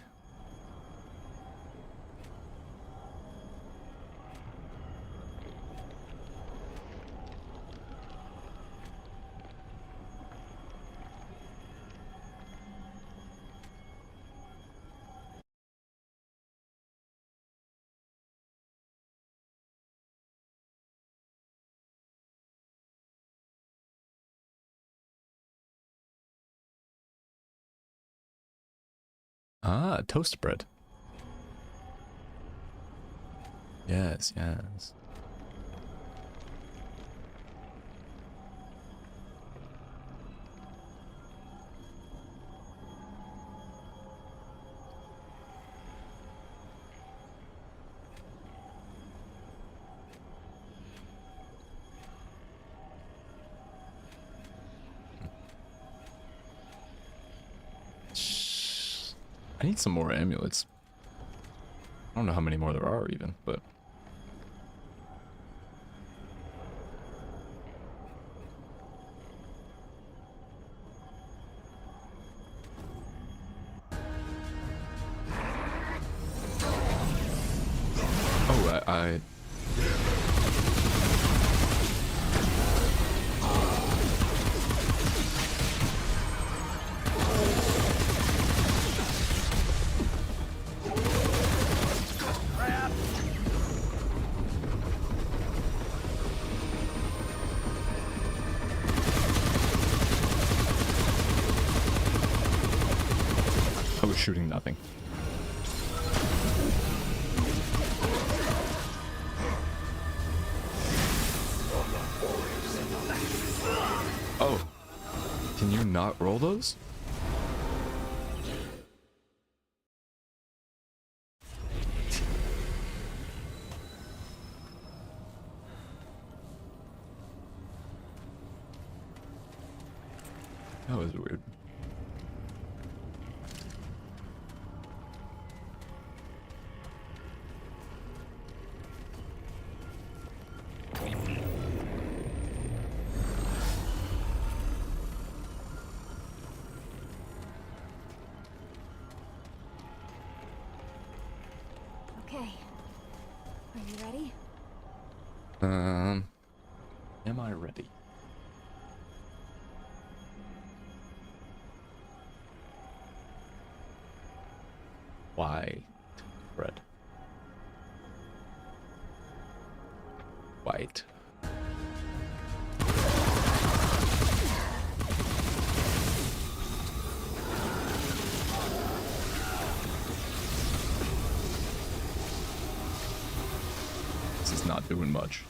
Ah, toast bread. Yes. I need some more amulets. I don't know how many more there are even, but... Oh, I... was shooting nothing. Oh. Can you not roll those? That was weird. Okay. Are you ready? Am I ready? White bread. White. This is not doing much.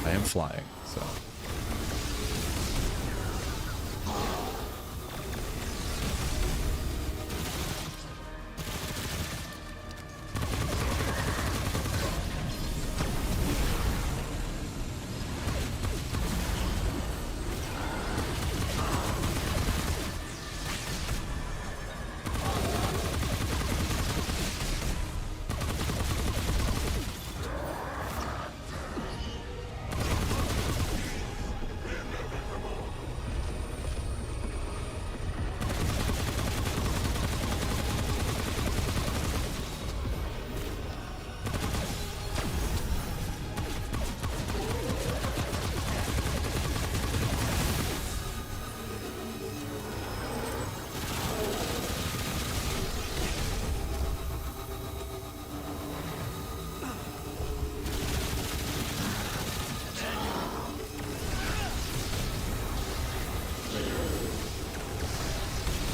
I am flying, so.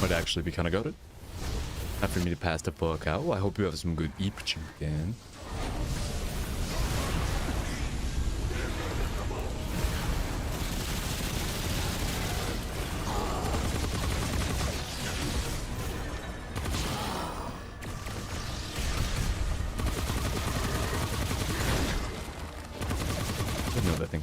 Might actually be kind of goated. After me to pass the fuck out. I hope you have some good eep again. Didn't know that thing.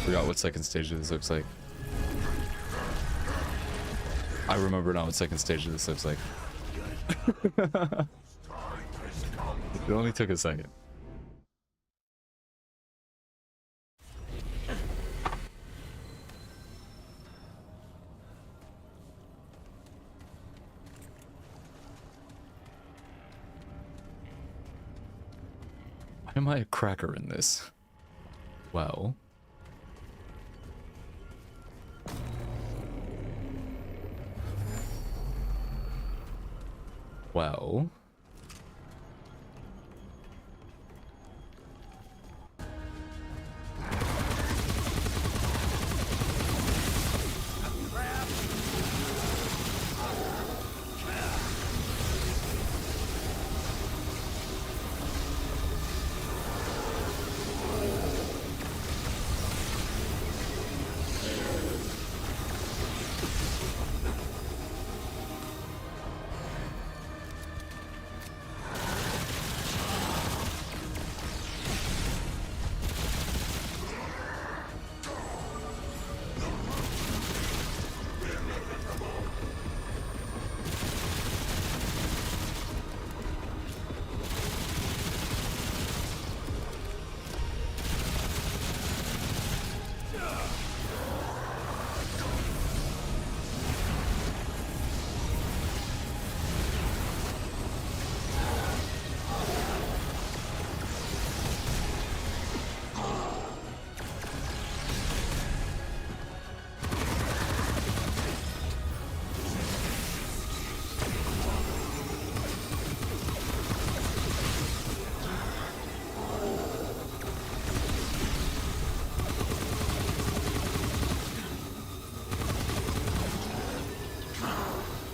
Forgot what second stage of this looks like. I remember now what second stage of this looks like. It only took a second. Why am I a cracker in this? Well... Well...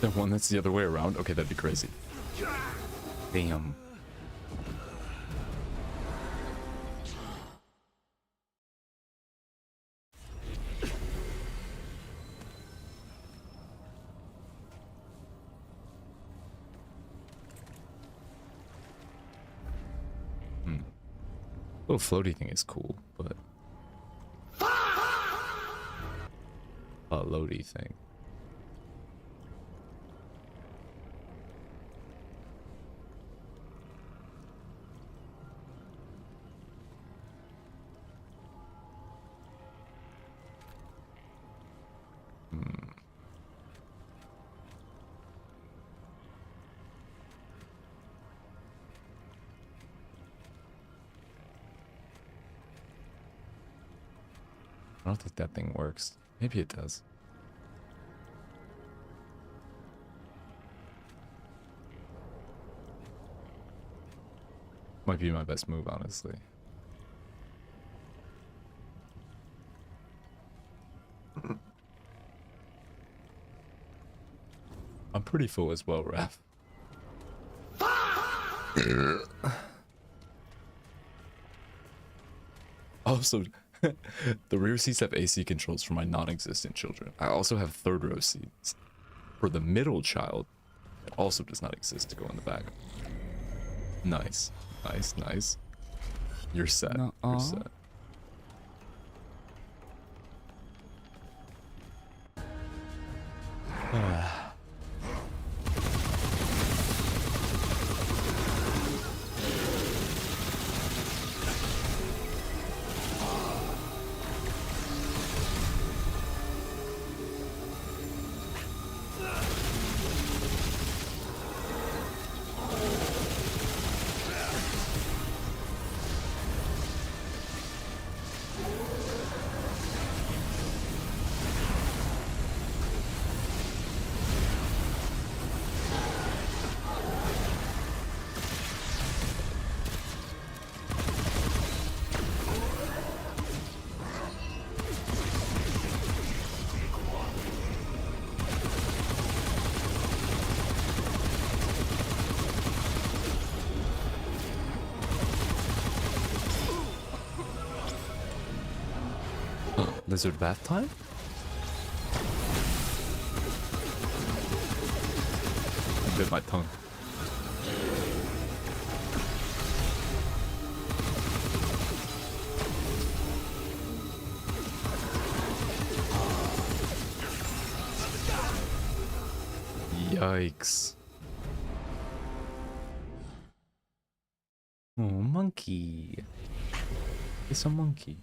The one that's the other way around? Okay, that'd be crazy. Damn. Little floaty thing is cool, but loady thing. I don't think that thing works. Maybe it does. Might be my best move, honestly. I'm pretty full as well, Raph. Also, the rear seats have AC controls for my non-existent children. I also have third row seats for the middle child that also does not exist to go in the back. Nice. Nice, nice. You're set. You're set. Lizard bath time? I bit my tongue. Yikes. Oh, monkey. It's a monkey.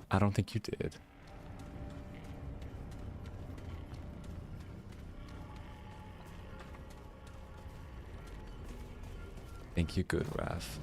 I don't think you did. Think you good, Raph.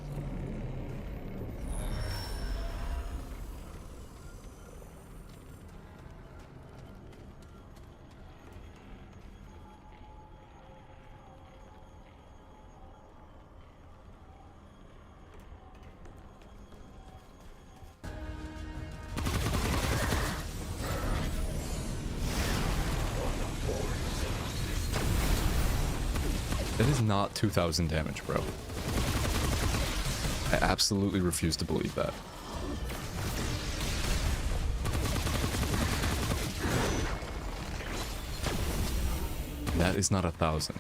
That is not 2,000 damage, bro. I absolutely refuse to believe that. That is not 1,000.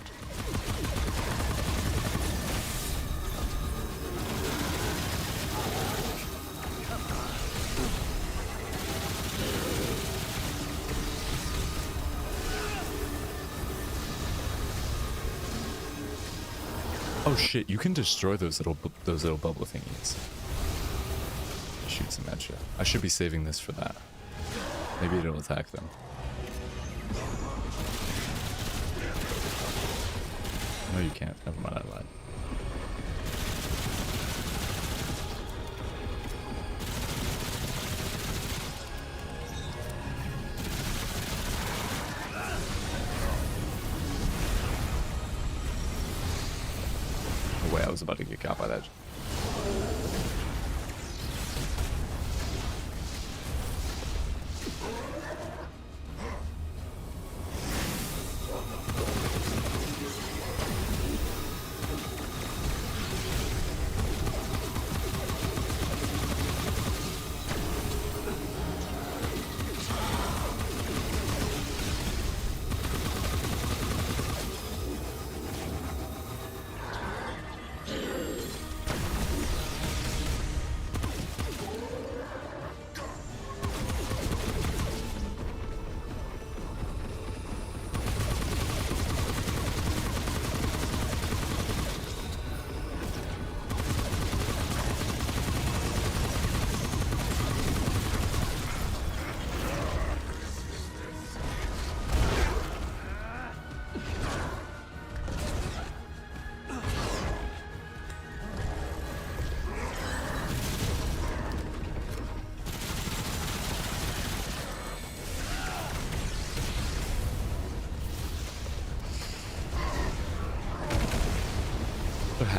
Oh shit, you can destroy those little bubble thingies. Shoots them at you. I should be saving this for that. Maybe it'll attack them. No, you can't. Never mind, I lied. Way I was about to get caught by that.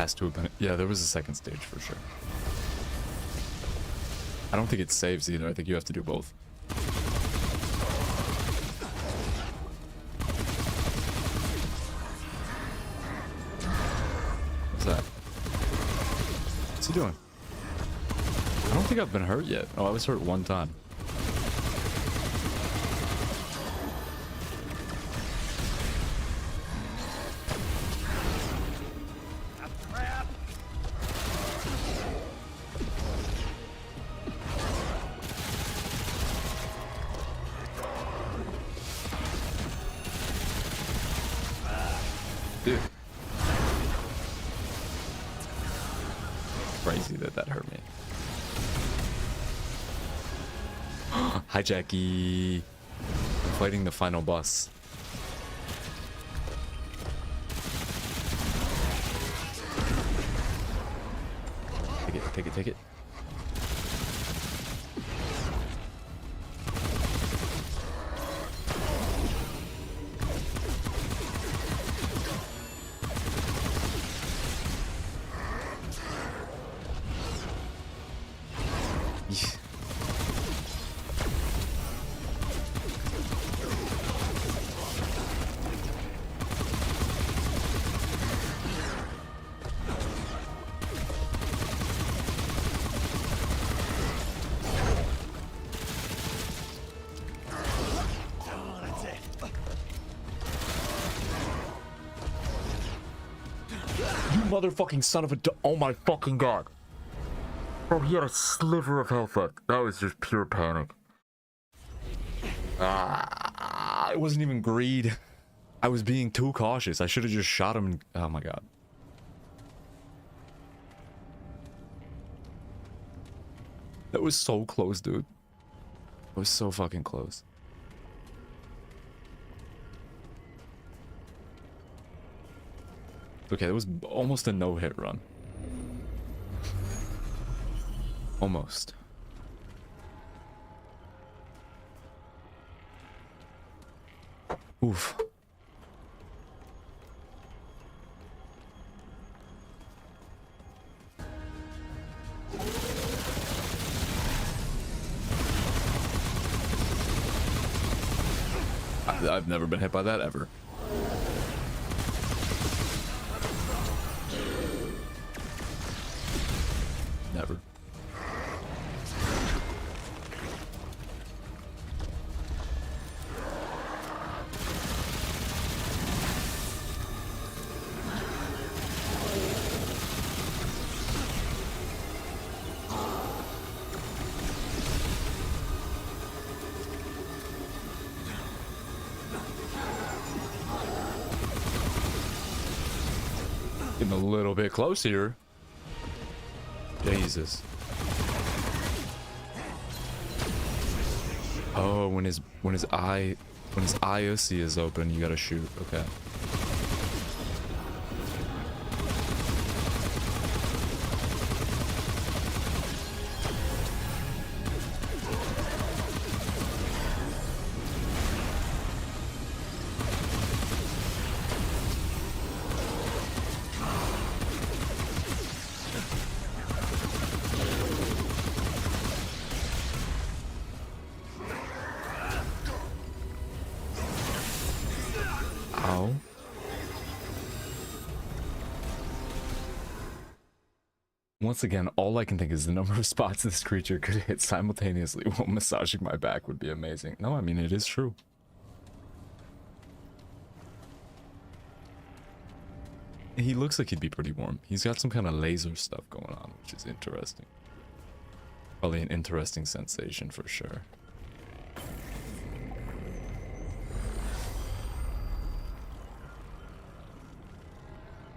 has to have been. Yeah, there was a second stage for sure. I don't think it saves either. I think you have to do both. What's that? What's he doing? I don't think I've been hurt yet. Oh, I was hurt one time. Dude. Crazy that hurt me. Hi, Jackie. I'm fighting the final boss. Take it. Motherfucking son of a oh my fucking god. Bro, he had a sliver of health left. That was just pure panic. It wasn't even greed. I was being too cautious. I should have just shot him. Oh my god. That was so close, dude. It was so fucking close. Okay, that was almost a no-hit run. Almost. Oof. I've never been hit by that ever. Never. Getting a little bit close here. Jesus. Oh, when his IOC is open, you gotta shoot. Okay. Ow. Once again, all I can think is the number of spots this creature could hit simultaneously while massaging my back would be amazing. No, I mean, it is true. He looks like he'd be pretty warm. He's got some kind of laser stuff going on, which is interesting. Probably an interesting sensation for sure.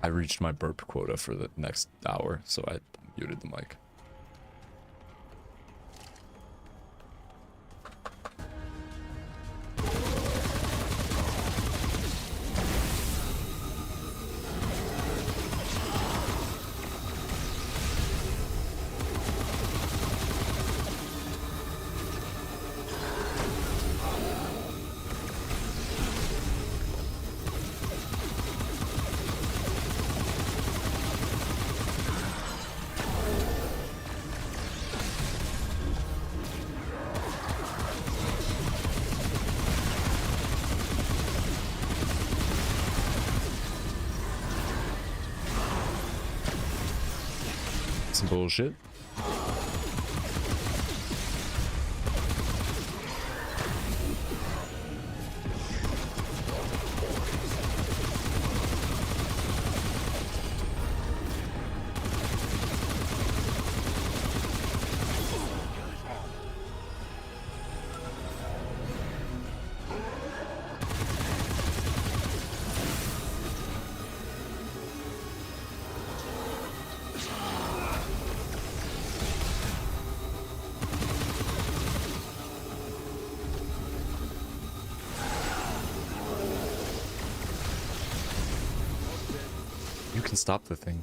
I reached my burp quota for the next hour, so I muted the mic. bullshit. You can stop the thing.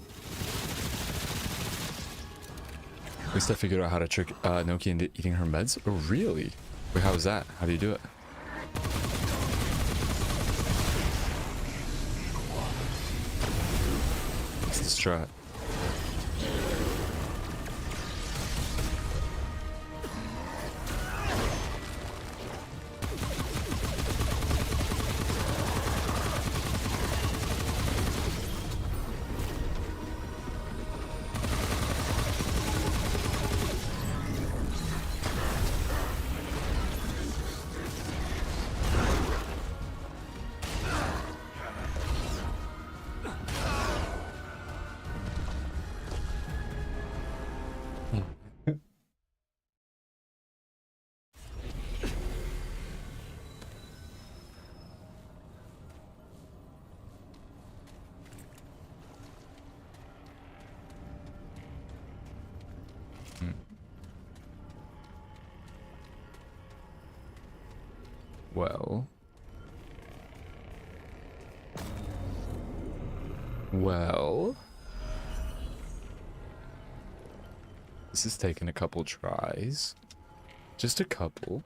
At least I figured out how to trick Noki into eating her meds. Oh, really? Wait, how was that? How do you do it? What's the strat? Well, this is taking a couple tries. Just a couple.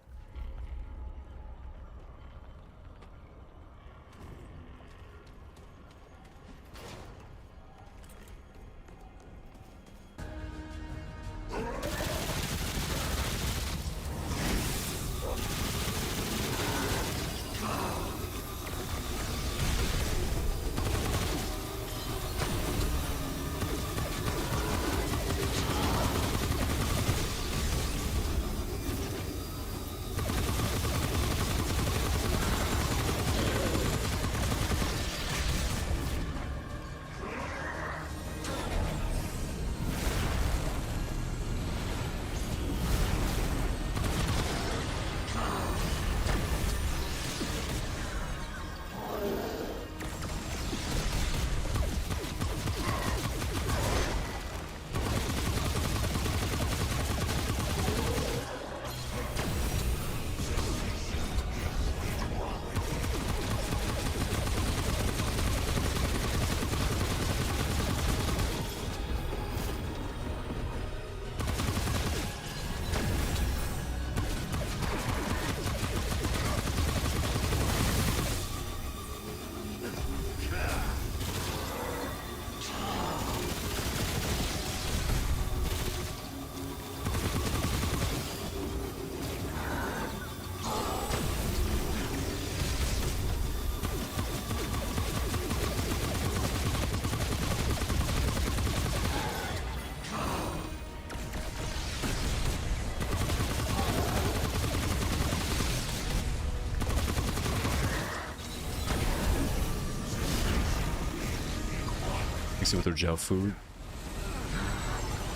Mix it with her gel food.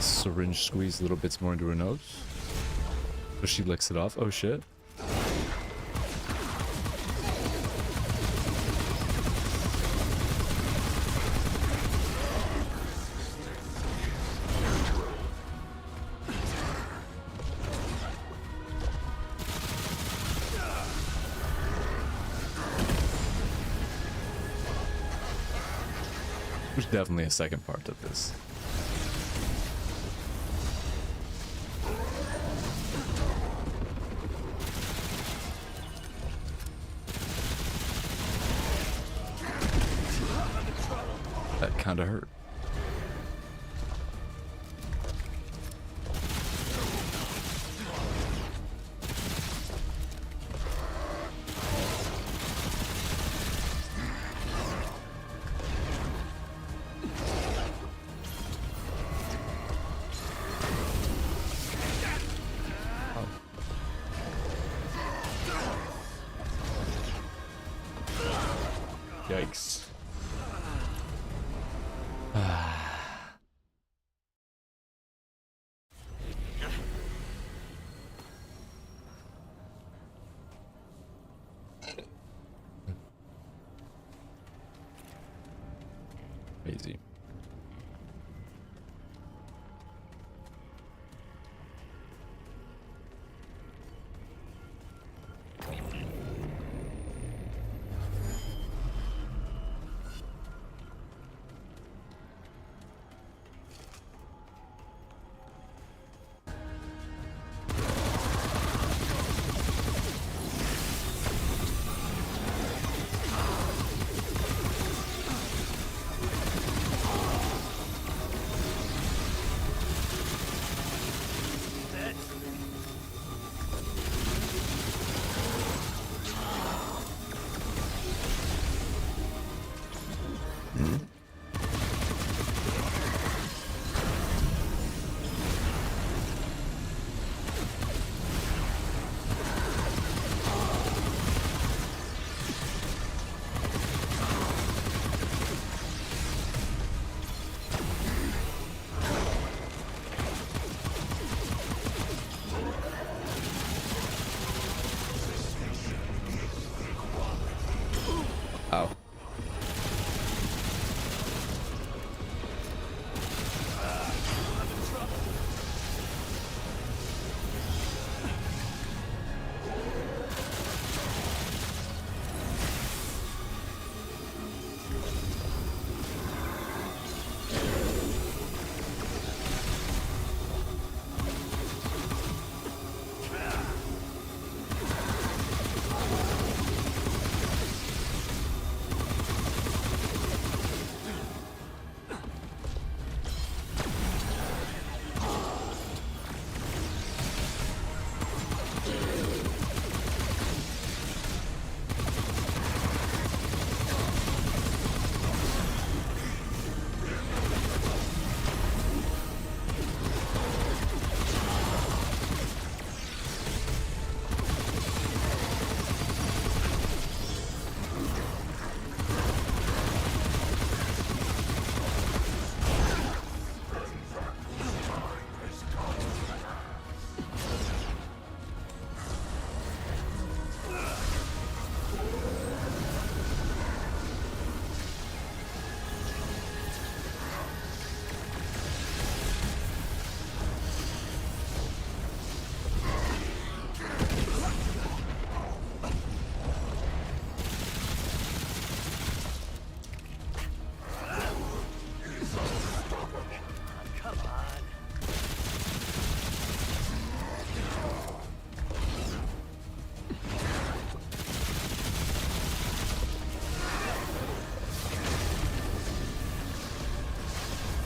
Syringe squeeze little bits more into her nose. So she licks it off. Oh shit. There's definitely a second part of this. That kinda hurt. Yikes. Crazy. Oh.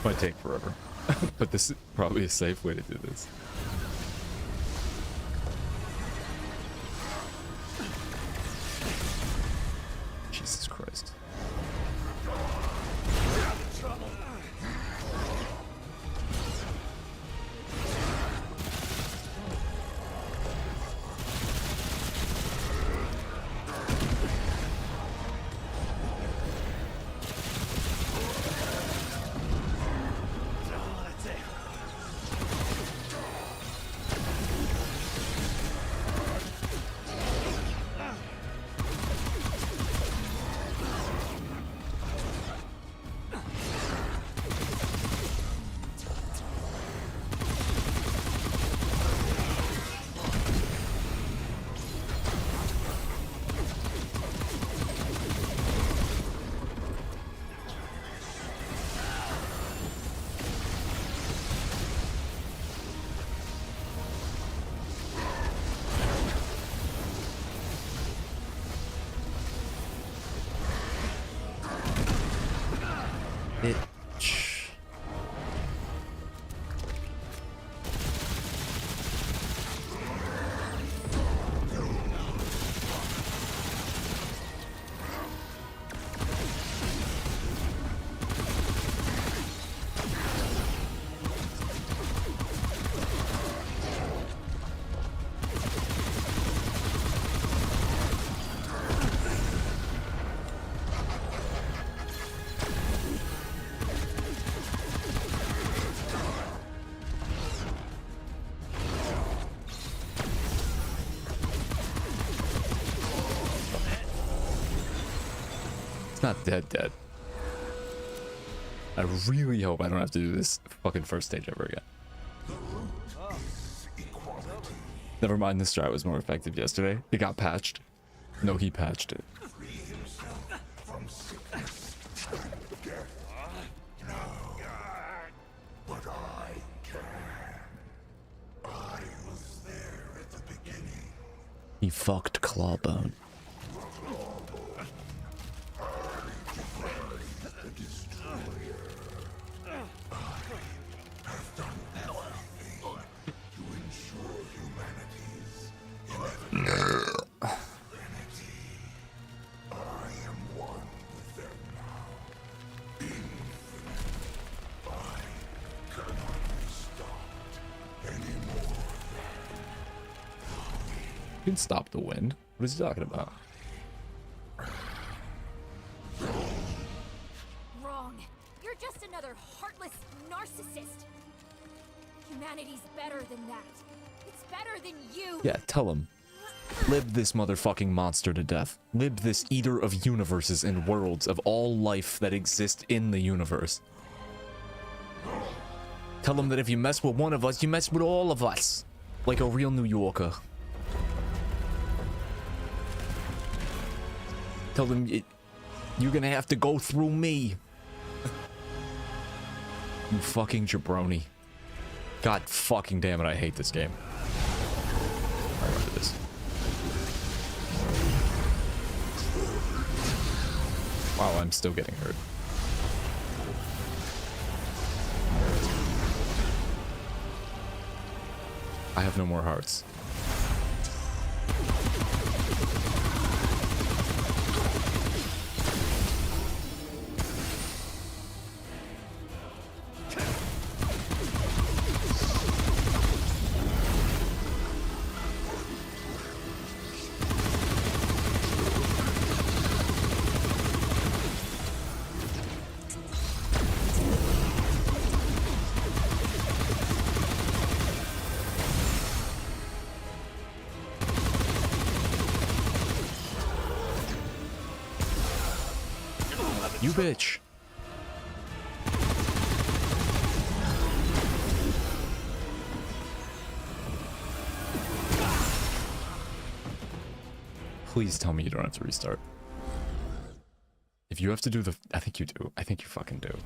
Might take forever, but this is probably a safe way to do this. Jesus Christ. It's not dead. I really hope I don't have to do this fucking first stage ever again. Never mind, this strat was more effective yesterday. It got patched. No, he patched it. But I can. I was there at the beginning. He fucked Clawbone. You can stop the wind. What is he talking about? Wrong. You're just another heartless narcissist. Humanity's better than that. It's better than you. Yeah, tell him. Lib this motherfucking monster to death. Lib this eater of universes and worlds of all life that exist in the universe. Tell him that if you mess with one of us, you mess with all of us. Like a real New Yorker. Tell them you're gonna have to go through me. You fucking jabroni. God fucking damn it, I hate this game. I remember this. Wow, I'm still getting hurt. I have no more hearts. You bitch. Please tell me you don't have to restart. If you have to do the... I think you do. I think you fucking do.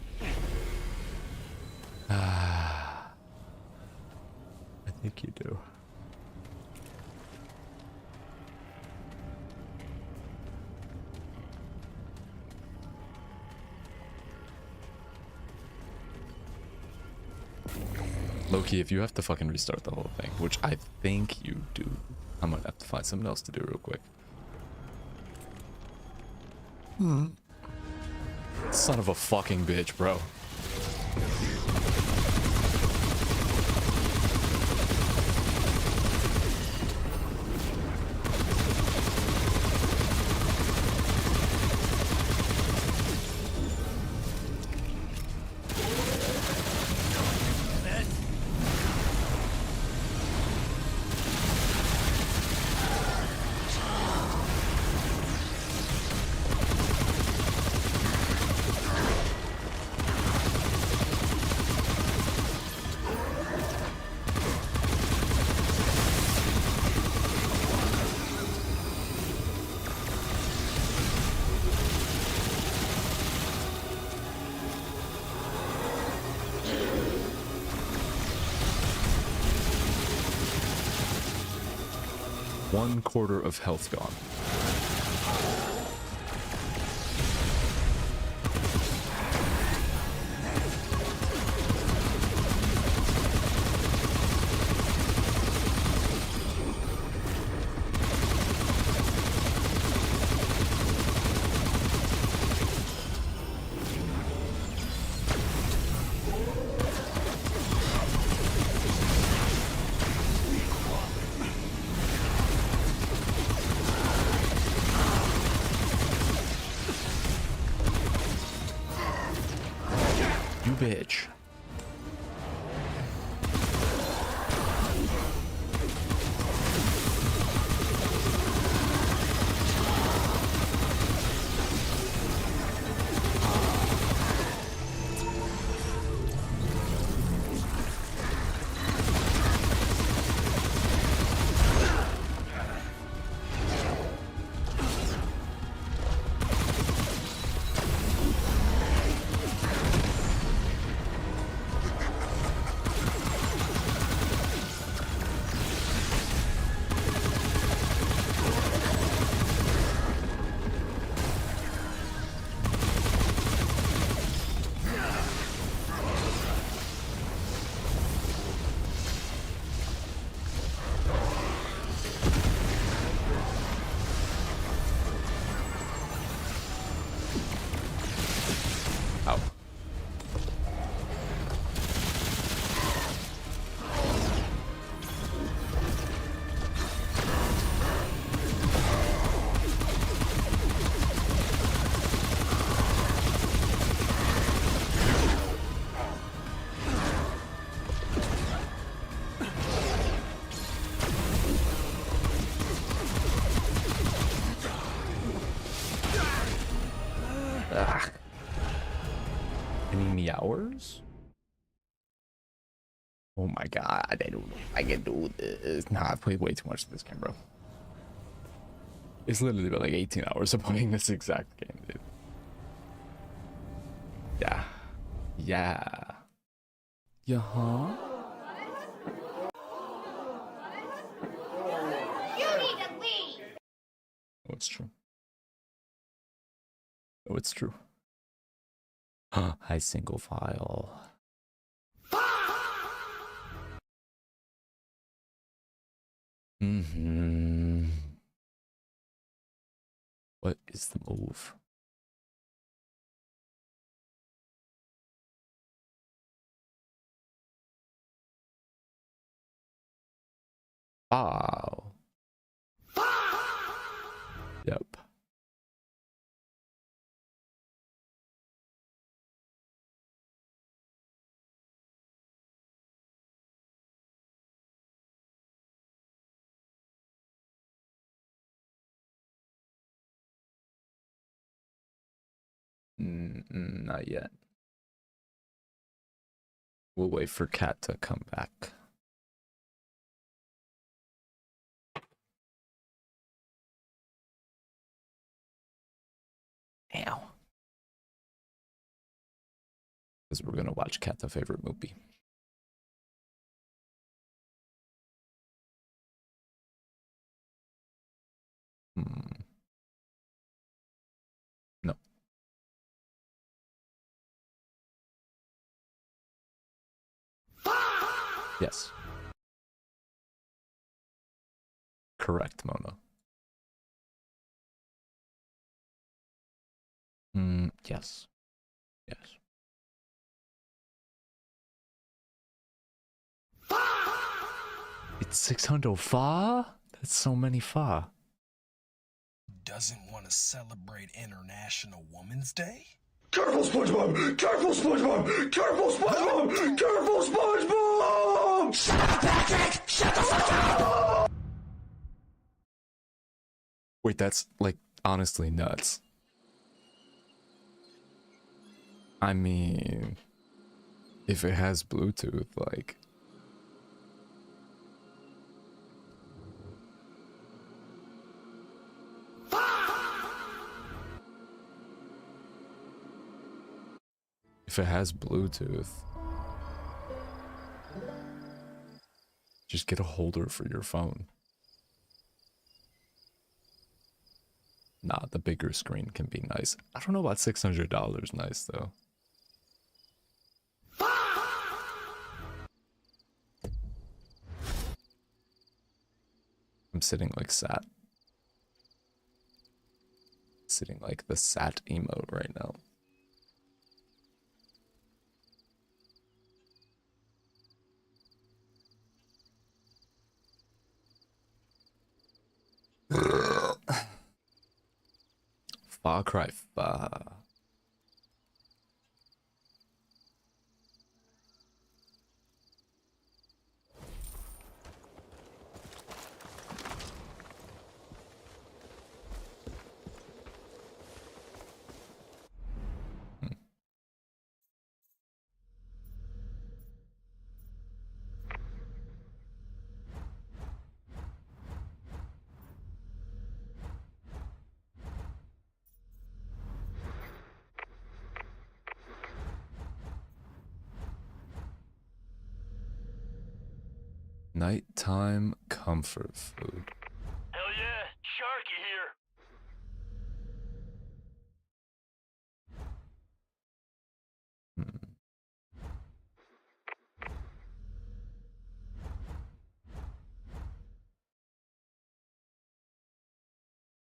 I think you do. Loki, if you have to fucking restart the whole thing, which I think you do, I might have to find something else to do real quick. Son of a fucking bitch, bro. One quarter of health gone. Bitch. 20 hours? Oh my god, I don't know if I can do this. Nah, I've played way too much of this game, bro. It's literally been like 18 hours of playing this exact game, dude. Yeah. Yeah. Yeah, huh? You need to leave! Oh, it's true. Oh, it's true. Hi, single file. What is the move? Wow. Yep. Not yet. We'll wait for Cat to come back. Ow. Because we're gonna watch Cat's favorite movie. No. Yes. Correct, Mono. Yes. Yes. It's 600 fa? That's so many fa. Doesn't want to celebrate International Women's Day? Careful, SpongeBob! Careful, SpongeBob! Careful, SpongeBob! Careful, SpongeBob! Shut up, Patrick! Shut the fuck up! Wait, that's like honestly nuts. I mean, if it has Bluetooth, like. If it has Bluetooth, just get a holder for your phone. Nah, the bigger screen can be nice. I don't know about $600 nice though. I'm sitting like Sat. Sitting like the Sat emote right now. Far Cry 5. Nighttime comfort food. Hell yeah, Sharky here.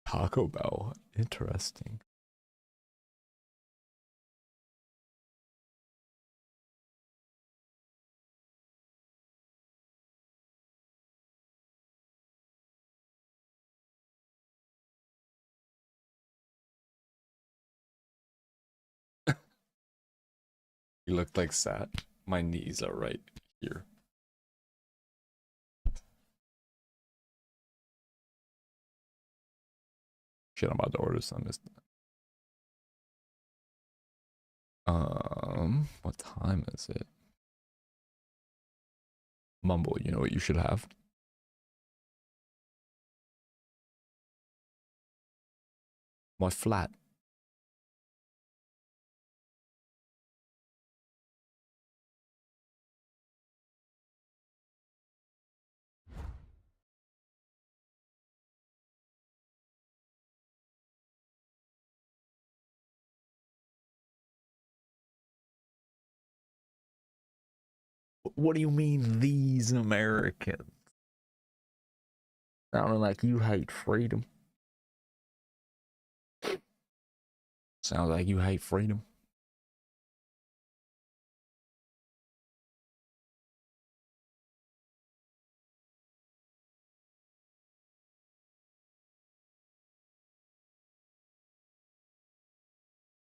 Taco Bell. Interesting. You looked like Sat. My knees are right here. Shit, I'm about to order some. What time is it? Mumble, you know what you should have? My flat. What do you mean, these Americans? Sounding like you hate freedom. Sounds like you hate freedom.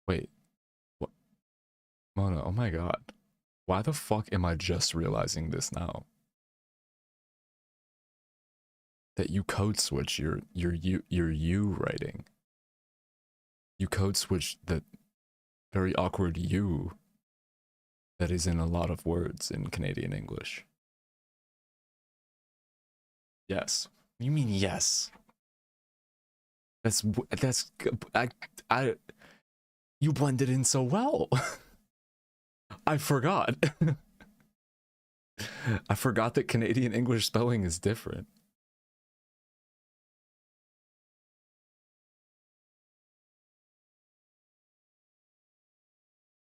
Wait. What? Mona, oh my god. Why the fuck am I just realizing this now? That you code switch your you writing. You code switch that very awkward you that is in a lot of words in Canadian English. Yes. You mean yes? I you blended in so well. I forgot. I forgot that Canadian English spelling is different.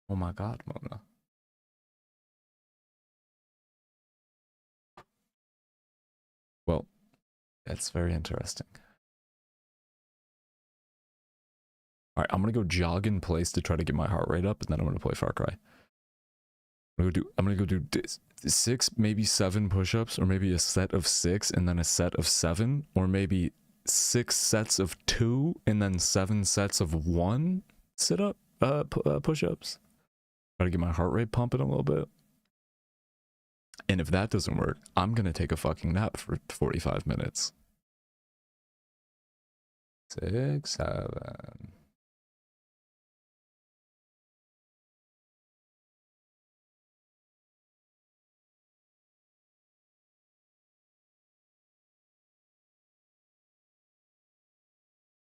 Oh my god, Mona. Well, that's very interesting. Alright, I'm gonna go jog in place to try to get my heart rate up, and then I'm gonna play Far Cry. I'm gonna go do 6, maybe 7 push-ups, or maybe a set of 6 and then a set of 7, or maybe 6 sets of 2 and then 7 sets of 1 sit-up push-ups. Try to get my heart rate pumping a little bit. And if that doesn't work, I'm gonna take a fucking nap for 45 minutes. 6, 7.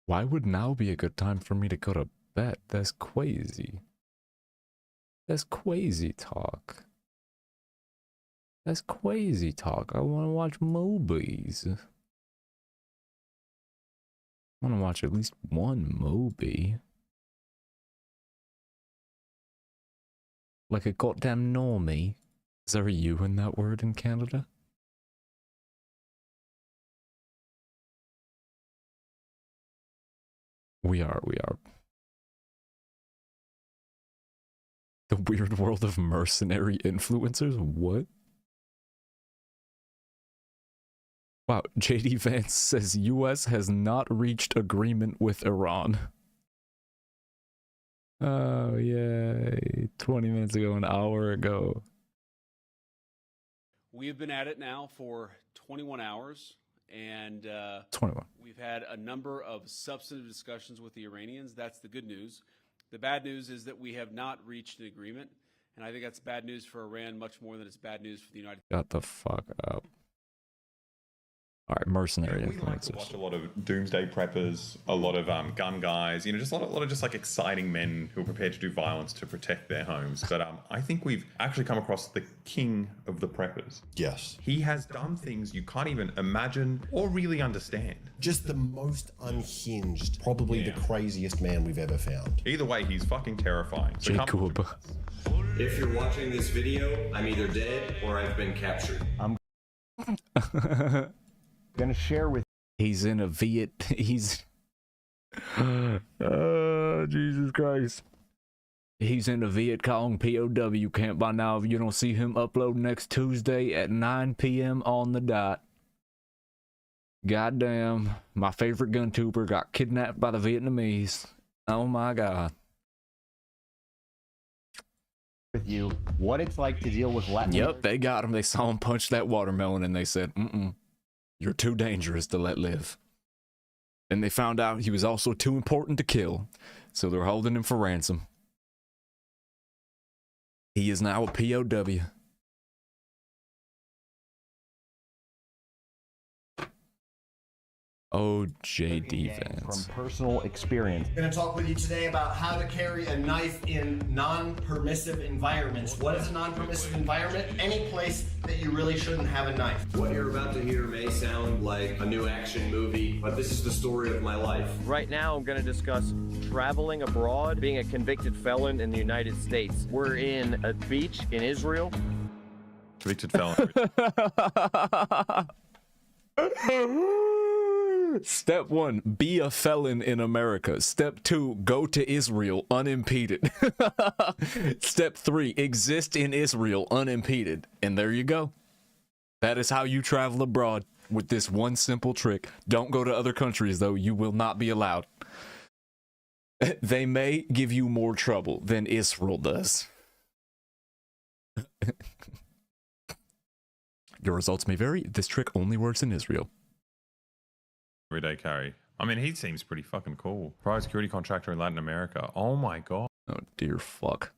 Why would now be a good time for me to go to bed? That's crazy. That's crazy talk. That's crazy talk. I want to watch movies. I want to watch at least one movie. Like a goddamn normie. Is there a U in that word in Canada? We are. The weird world of mercenary influencers? What? Wow, JD Vance says US has not reached agreement with Iran. Oh, yay. 20 minutes ago, an hour ago. We have been at it now for 21 hours, and 21. We've had a number of substantive discussions with the Iranians. That's the good news. The bad news is that we have not reached an agreement, and I think that's bad news for Iran much more than it's bad news for the United States. Shut the fuck up. All right, mercenary We like to influencers. watch a lot of doomsday preppers, a lot of gun guys, just a lot of just like exciting men who are prepared to do violence to protect their homes. But I think we've actually come across the king of the preppers. Yes. He has done things you can't even imagine or really understand. Just the most unhinged, probably the craziest man we've ever found. Either way, he's fucking terrifying. So come- If you're watching this video, I'm either dead or I've been captured. I'm gonna share with. He's in a He's. Oh, Jesus Christ. He's in a Viet Cong POW camp by now. If you don't see him upload next Tuesday at 9 p.m. on the dot. Goddamn, my favorite gun tuber got kidnapped by the Vietnamese. Oh my god. With you, what it's like to deal with Latin. Yep, they got him. They saw him punch that watermelon and they said, you're too dangerous to let live. And they found out he was also too important to kill, so they're holding him for ransom. He is now a POW. OJD fans. From personal experience. I'm going to talk with you today about how to carry a knife in non-permissive environments. What is a non-permissive environment? Any place that you really shouldn't have a knife. What you're about to hear may sound like a new action movie, but this is the story of my life. Right now, I'm going to discuss traveling abroad, being a convicted felon in the United States. We're in a beach in Israel. Convicted felon. Step 1, be a felon in America. Step 2, go to Israel unimpeded. Step 3, exist in Israel unimpeded. And there you go. That is how you travel abroad with this one simple trick. Don't go to other countries, though. You will not be allowed. They may give you more trouble than Israel does. Your results may vary. This trick only works in Israel. Everyday carry. I mean, he seems pretty fucking cool. Private security contractor in Latin America. Oh my god. Oh dear fuck.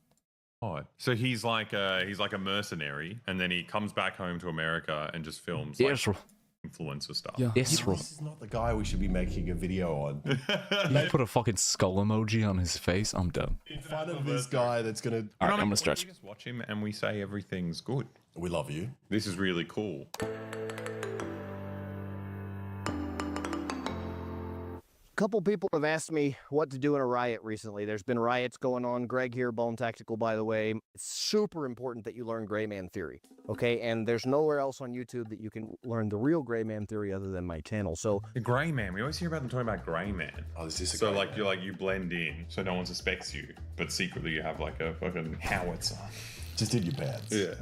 God. So he's like a mercenary, and then he comes back home to America and just films like Israel. Influencer stuff. Yeah. Israel. This is not the guy we should be making a video on. You put a fucking skull emoji on his face. I'm done. In front of this guy that's gonna. All right, I'm gonna stretch. We just watch him and we say everything's good. We love you. This is really cool. Couple people have asked me what to do in a riot recently. There's been riots going on. Greg here, Bone Tactical, by the way. It's super important that you learn Gray Man Theory, okay? And there's nowhere else on YouTube that you can learn the real Gray Man Theory other than my channel. So the Gray Man, we always hear about them talking about Gray Man. Oh, is this a so Gray like Man? you blend in, so no one suspects you, but secretly you have like a fucking howitzer. Just in your pants. Yeah.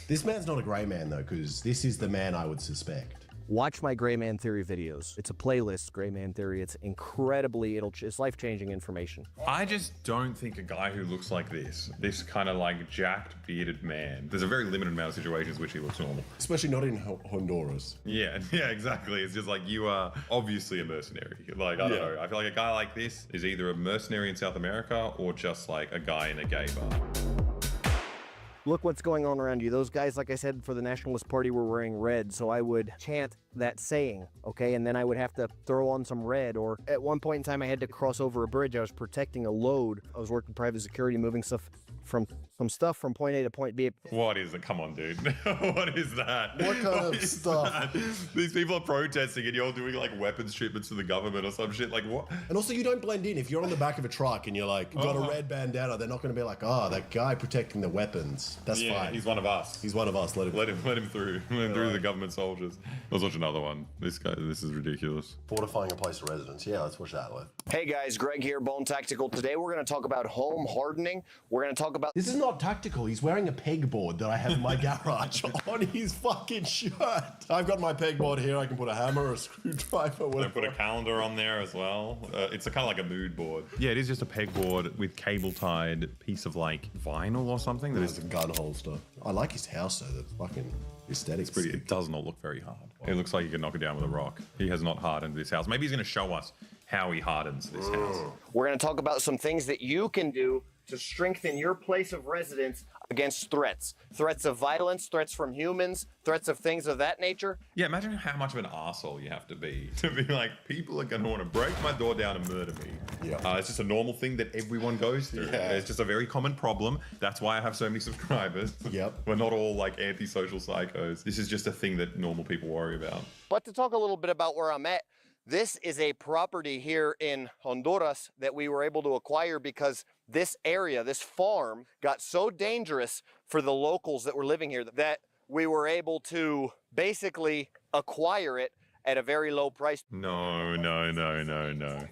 This man's not a grey man though, because this is the man I would suspect. watch my Gray Man Theory videos. It's a playlist, Gray Man Theory. It's incredibly, it's life-changing information. I just don't think a guy who looks like this kind of like jacked, bearded man, there's a very limited amount of situations which he looks normal. Especially not in Honduras. Yeah, exactly. It's just like, you are obviously a mercenary. Like, I don't know. I feel like a guy like this is either a mercenary in South America or just like a guy in a gay bar. Look what's going on around you. Those guys, like I said, for the Nationalist Party were wearing red, so I would chant that saying, okay? And then I would have to throw on some red, or at one point in time I had to cross over a bridge. I was protecting a load. I was working private security, moving stuff from point A to point B. What is it? Come on, dude. What is that? What kind of stuff? That? These people are protesting and you're doing like weapons shipments to the government or some shit. Like what? And also you don't blend in. If you're on the back of a truck and you're like, got a red bandana, they're not going to be like, oh, that guy protecting the weapons. That's fine. He's one of us. He's one of us. Let him through. Let him through the government soldiers. Let's watch another one. This is ridiculous. Fortifying a place of residence. Yeah, let's watch that one. Hey guys, Greg here, Bone Tactical. Today we're going to talk about home hardening. We're going to talk about... This is not tactical. He's wearing a pegboard that I have in my garage on his fucking shirt. I've got my pegboard here. I can put a hammer or a screwdriver. I put a calendar on there as well. It's kind of like a mood board. Yeah, it is just a pegboard with cable-tied piece of like vinyl or something. That is a gun holster. I like his house though. The fucking aesthetic's pretty. It does not look very hard. It looks like you can knock it down with a rock. He has not hardened this house. Maybe he's going to show us how he hardens this house. We're going to talk about some things that you can do to strengthen your place of residence against threats. Threats of violence, threats from humans, threats of things of that nature. Yeah, imagine how much of an arsehole you have to be like, people are going to want to break my door down and murder me. Yeah. It's just a normal thing that everyone goes through. Yeah. It's just a very common problem. That's why I have so many subscribers. Yep. We're not all like antisocial psychos. This is just a thing that normal people worry about. But to talk a little bit about where I'm at, this is a property here in Honduras that we were able to acquire because this area, this farm, got so dangerous for the locals that were living here that we were able to basically acquire it at a very low price. No.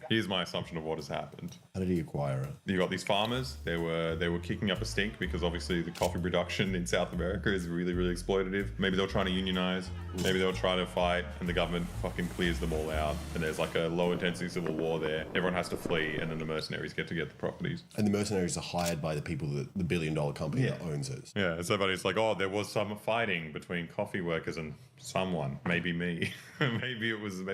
Here's my assumption of what has happened. How did he acquire it? You got these farmers. They were kicking up a stink because obviously the coffee production in South America is really, really exploitative. Maybe they were trying to unionize. Maybe they were trying to fight, and the government fucking clears them all out. And there's like a low-intensity civil war there. Everyone has to flee, and then the mercenaries get the properties. And the mercenaries are hired by the people that the billion-dollar company that owns it. Yeah, so but it's like, oh, there was some fighting between coffee workers and someone, maybe me. maybe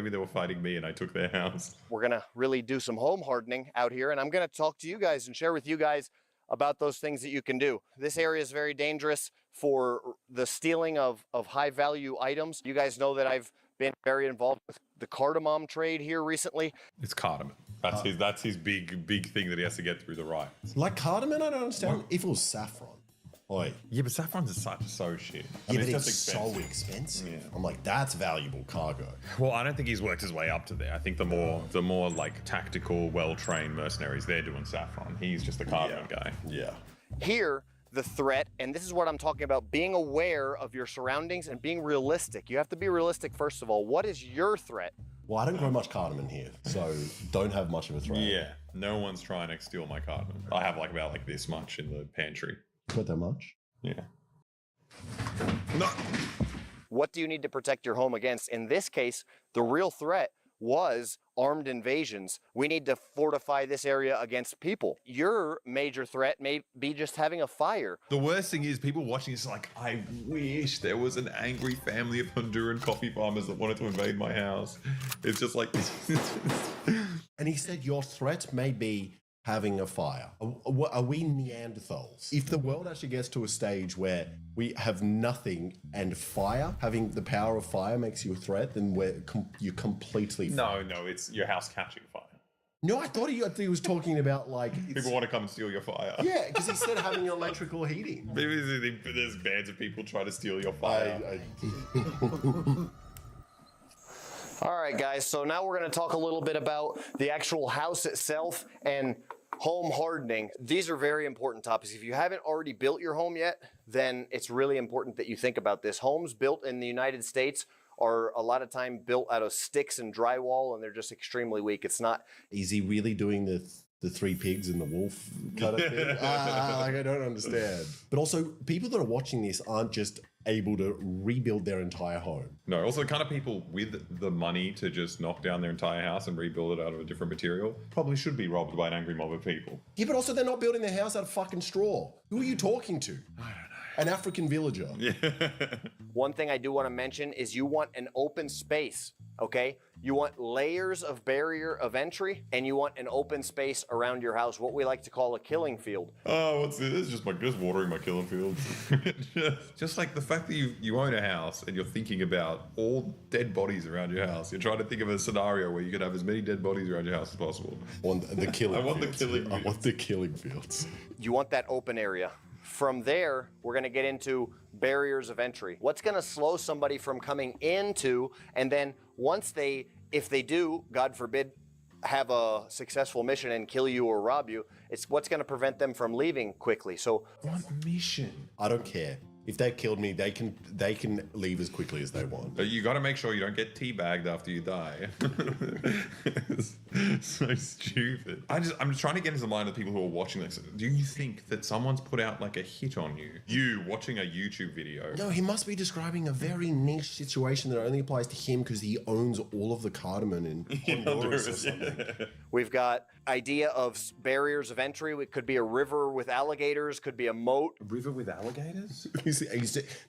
they were fighting me and I took their house. We're gonna really do some home hardening out here, and I'm gonna talk to you guys and share with you guys about those things that you can do. This area is very dangerous for the stealing of high value items. You guys know that I've been very involved with the cardamom trade here recently. It's cardamom. That's his big thing that he has to get through the rights. Like cardamom, I don't understand. If it was saffron. Oi. Yeah, but saffron's so shit. Yeah, but it's so expensive. Yeah. I'm like, that's valuable cargo. Well, I don't think he's worked his way up to there. I think the more like tactical, well-trained mercenaries, they're doing saffron. He's just the cardamom guy. Yeah. Here, the threat, and this is what I'm talking about, being aware of your surroundings and being realistic. You have to be realistic, first of all. What is your threat? Well, I don't grow much cardamom here, so don't have much of a threat. Yeah, no one's trying to steal my cardamom. I have about this much in the pantry. Got that much? Yeah. No. What do you need to protect your home against? In this case, the real threat was armed invasions. We need to fortify this area against people. Your major threat may be just having a fire. The worst thing is people watching this like, I wish there was an angry family of Honduran coffee farmers that wanted to invade my house. It's just like... And he said your threat may be having a fire. Are we Neanderthals? If the world actually gets to a stage where we have nothing and fire, having the power of fire makes you a threat, then you're completely... No, it's your house catching fire. No, I thought he was talking about like... People want to come and steal your fire. Yeah, because he said having electrical heating. Maybe there's bands of people trying to steal your fire. All right, guys, so now we're going to talk a little bit about the actual house itself and home hardening. These are very important topics. If you haven't already built your home yet, then it's really important that you think about this. Homes built in the United States are a lot of time built out of sticks and drywall, and they're just extremely weak. It's not... Is he really doing the three pigs and the wolf kind of thing? I don't understand. But also, people that are watching this aren't just able to rebuild their entire home. No, also the kind of people with the money to just knock down their entire house and rebuild it out of a different material probably should be robbed by an angry mob of people. Yeah, but also they're not building their house out of fucking straw. Who are you talking to? I don't know. An African villager. Yeah. One thing I do want to mention is you want an open space, okay? You want layers of barrier of entry, and you want an open space around your house, what we like to call a killing field. Oh, what's this? This is just watering my killing field. just like the fact that you own a house and you're thinking about all dead bodies around your house. You're trying to think of a scenario where you can have as many dead bodies around your house as possible. I want the killing fields. I want the killing fields. You want that open area. From there, we're going to get into barriers of entry. What's going to slow somebody from coming into, and then if they do, God forbid, have a successful mission and kill you or rob you, it's what's going to prevent them from leaving quickly. So, what mission? I don't care. If they killed me, they can leave as quickly as they want. But you got to make sure you don't get teabagged after you die. So stupid. I'm just trying to get into the mind of people who are watching this. Do you think that someone's put out like a hit on you? You watching a YouTube video? No, he must be describing a very niche situation that only applies to him because he owns all of the cardamom in Honduras or something. Yeah. We've got idea of barriers of entry. It could be a river with alligators, could be a moat. A river with alligators?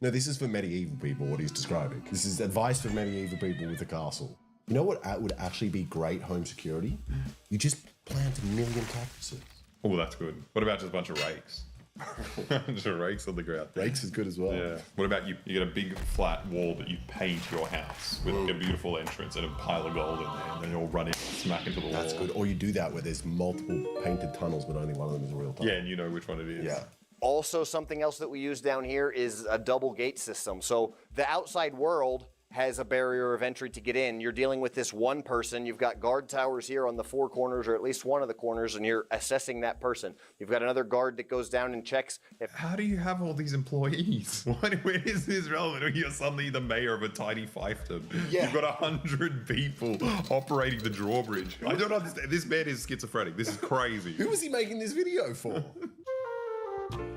No, this is for medieval people, what he's describing. This is advice for medieval people with a castle. You know what would actually be great home security? You just plant 1 million cactuses. Oh, that's good. What about just a bunch of rakes? Just rakes on the ground. Rakes is good as well. Yeah. What about you get a big flat wall that you paint your house with like a beautiful entrance and a pile of gold in there, and then you'll run in smack into the wall. That's good. Or you do that where there's multiple painted tunnels, but only one of them is a real tunnel. Yeah, and you know which one it is. Yeah. Also, something else that we use down here is a double gate system. So the outside world has a barrier of entry to get in. You're dealing with this one person. You've got guard towers here on the four corners, or at least one of the corners, and you're assessing that person. You've got another guard that goes down and checks. How do you have all these employees? Where is this relevant? You're suddenly the mayor of a tiny fiefdom. Yeah. You've got 100 people operating the drawbridge. I don't understand. This man is schizophrenic. This is crazy. Who was he making this video for?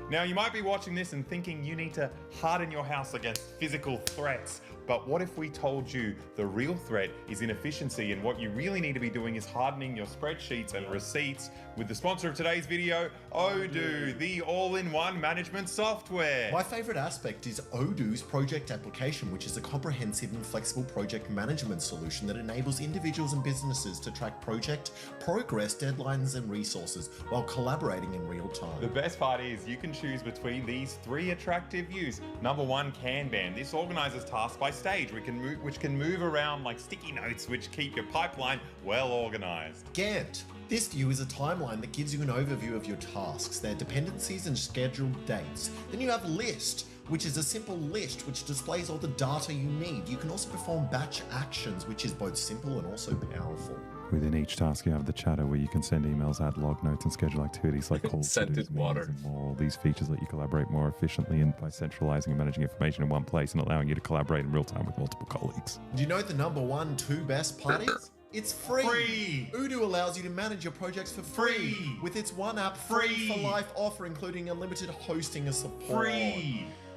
Now, you might be watching this and thinking you need to harden your house against physical threats. But what if we told you the real threat is inefficiency, and what you really need to be doing is hardening your spreadsheets and receipts with the sponsor of today's video, Odoo, the all-in-one management software. My favorite aspect is Odoo's project application, which is a comprehensive and flexible project management solution that enables individuals and businesses to track project progress, deadlines, and resources while collaborating in real time. The best part is you can choose between these 3 attractive views. Number 1, Kanban. This organizes tasks by stage, which can move around like sticky notes, which keep your pipeline well organized. Gantt. This view is a timeline that gives you an overview of your tasks, their dependencies and scheduled dates. Then you have List, which is a simple list which displays all the data you need. You can also perform batch actions, which is both simple and also powerful. Within each task, you have the chatter where you can send emails, add log notes, and schedule activities like calls, scented water, and more. All these features let you collaborate more efficiently and by centralizing and managing information in one place and allowing you to collaborate in real time with multiple colleagues. Do you know the number 1, 2 best part is? It's free. Odoo allows you to manage your projects for free with its one app free for life offer, including unlimited hosting and support.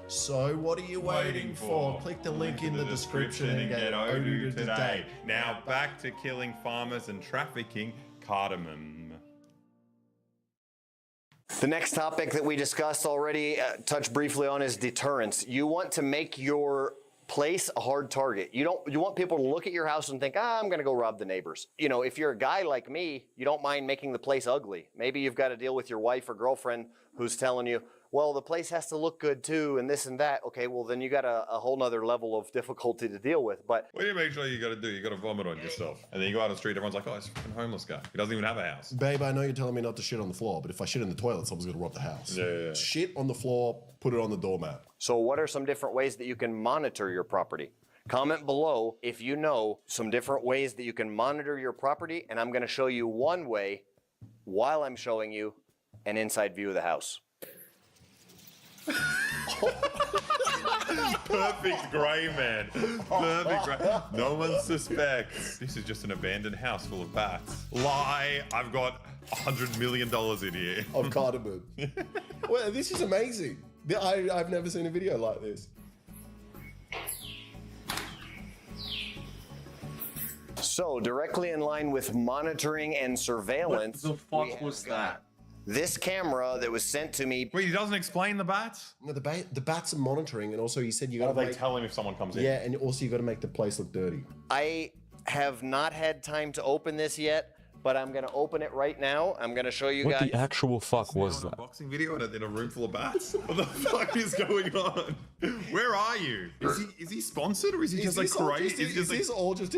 So what are you waiting for? Click the link in the description and get Odoo today. Now back to killing farmers and trafficking cardamom. The next topic that we discussed already, touched briefly on, is deterrence. You want to make your place a hard target. You want people to look at your house and think, I'm gonna go rob the neighbors. You know, if you're a guy like me, you don't mind making the place ugly. Maybe you've got to deal with your wife or girlfriend who's telling you, well, the place has to look good too, and this and that. Okay, well then you got a whole nother level of difficulty to deal with. But what do you make sure you got to do? You got to vomit on yourself, and then you go out on the street. Everyone's like, "Oh, it's a fucking homeless guy. He doesn't even have a house." Babe, I know you're telling me not to shit on the floor, but if I shit in the toilet, someone's gonna rob the house. Yeah. Shit on the floor, put it on the doormat. So what are some different ways that you can monitor your property? Comment below if you know some different ways that you can monitor your property, and I'm going to show you one way while I'm showing you an inside view of the house. Perfect grey, man. Perfect grey. No one suspects. This is just an abandoned house full of bats. Lie. I've got $100 million in here. Of cardamom. Well, this is amazing. I've never seen a video like this. So, directly in line with monitoring and surveillance. What the fuck was that? This camera that was sent to me. Wait, he doesn't explain the bats? No, the bats are monitoring, and also he said you How got do to they tell him if someone comes in? Yeah, and also you got to make the place look dirty. I have not had time to open this yet, but I'm going to open it right now. I'm going to show you guys. What the actual fuck was that? Unboxing video in a room full of bats? What the fuck is going on? Where are you? Is he sponsored, or is he just like crazy? Is this all just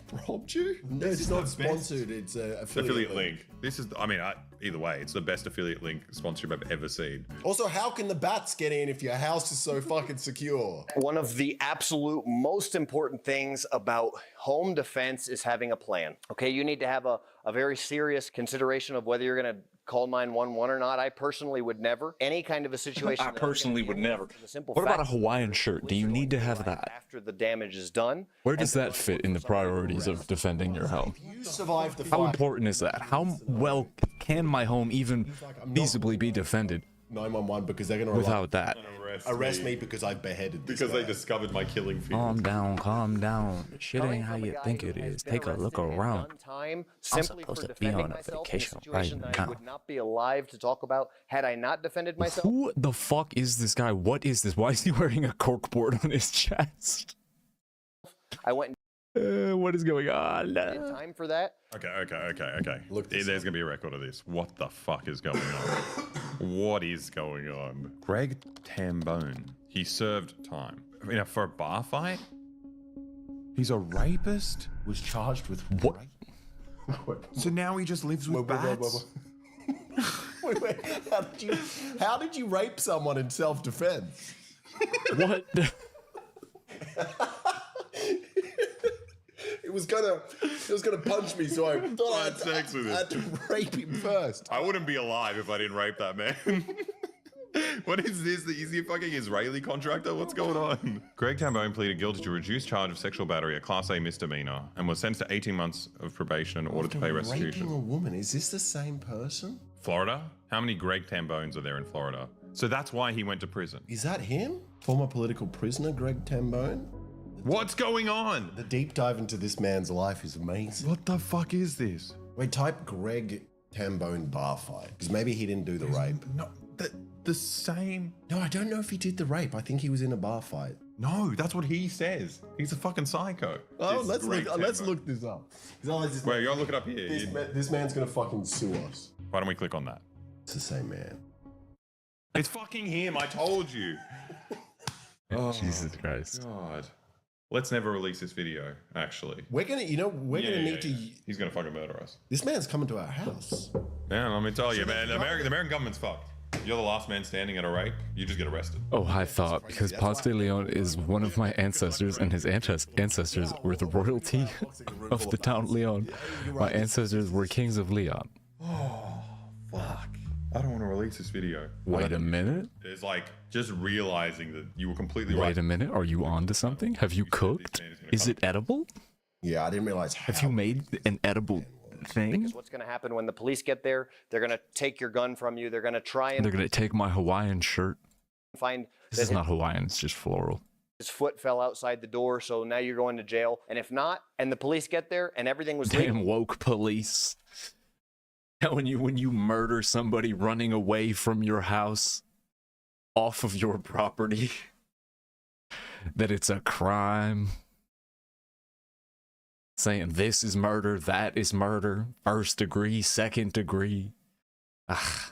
prompt you? No, it's not sponsored. It's affiliate link. This is, I mean, either way, it's the best affiliate link sponsorship I've ever seen. Also, how can the bats get in if your house is so fucking secure? One of the absolute most important things about home defense is having a plan. Okay, you need to have a very serious consideration of whether you're going to call 911 or not. I personally would never. Any kind of a situation. I personally would never. What about a Hawaiian shirt? Do you need to have that? After the damage is done. Where does that fit in the priorities of defending your home? You survive the How fire. important is that? How well can my home even feasibly be defended 911 because they're going to without that? Arrest me because I've beheaded this Because guy. they discovered my killing field. Calm down. Shit ain't how you think it is. Take a look around. I'm supposed to be on a vacation right I now. would not be alive to talk about had I not defended myself. Who the fuck is this guy? What is this? Why is he wearing a corkboard on his chest? I went. What is going on? Time for that. Okay. Look, there's gonna be a record of this. What the fuck is going on? What is going on? Greg Tambone. He served time for a bar fight. He's a rapist. Was charged with what? So now he just lives with bats. Wait. How did you rape someone in self-defense? What? It was gonna punch me, so I thought I had to rape him first. I wouldn't be alive if I didn't rape that man. What is this? Is he a fucking Israeli contractor? What's going on? Greg Tambone pleaded guilty to a reduced charge of sexual battery, a Class A misdemeanor, and was sentenced to 18 months of probation in order to pay restitution. Raping a woman, is this the same person? Florida? How many Greg Tambones are there in Florida? So that's why he went to prison. Is that him? Former political prisoner Greg Tambone? What's going on? The deep dive into this man's life is amazing. What the fuck is this? Wait, type Greg Tambone bar fight, because maybe he didn't do the rape. No, the same. No, I don't know if he did the rape. I think he was in a bar fight. No, that's what he says. He's a fucking psycho. Oh, This let's Greg look this up. Wait, you gotta look it up here. This man's gonna fucking sue us. Why don't we click on that? It's the same man. It's fucking him. I told you. Oh, Jesus Christ. God. Let's never release this video, actually. We're gonna need to. He's gonna fucking murder us. This man's coming to our house. Yeah, let me tell you, man. The American government's fucked. You're the last man standing at a rape, you just get arrested. Oh, I thought because Ponce de Leon is one of my ancestors and his ancestors were the royalty of the town Leon. My ancestors were kings of Leon. Oh, fuck. I don't want to release this video. Wait a minute. It's like just realizing that you were completely Wait right. a minute. Are you on to something? Have you cooked? Is it edible? Yeah, I didn't realize. Have you made an edible thing? Because what's going to happen when the police get there, they're going to take your gun from you. They're going to try and They're going to take my Hawaiian shirt. find This is not Hawaiian, it's just floral. his foot fell outside the door, so now you're going to jail. And if not, and the police get there and everything was legal, Damn woke police. When you murder somebody running away from your house off of your property, that it's a crime. Saying this is murder, that is murder, first degree, second degree.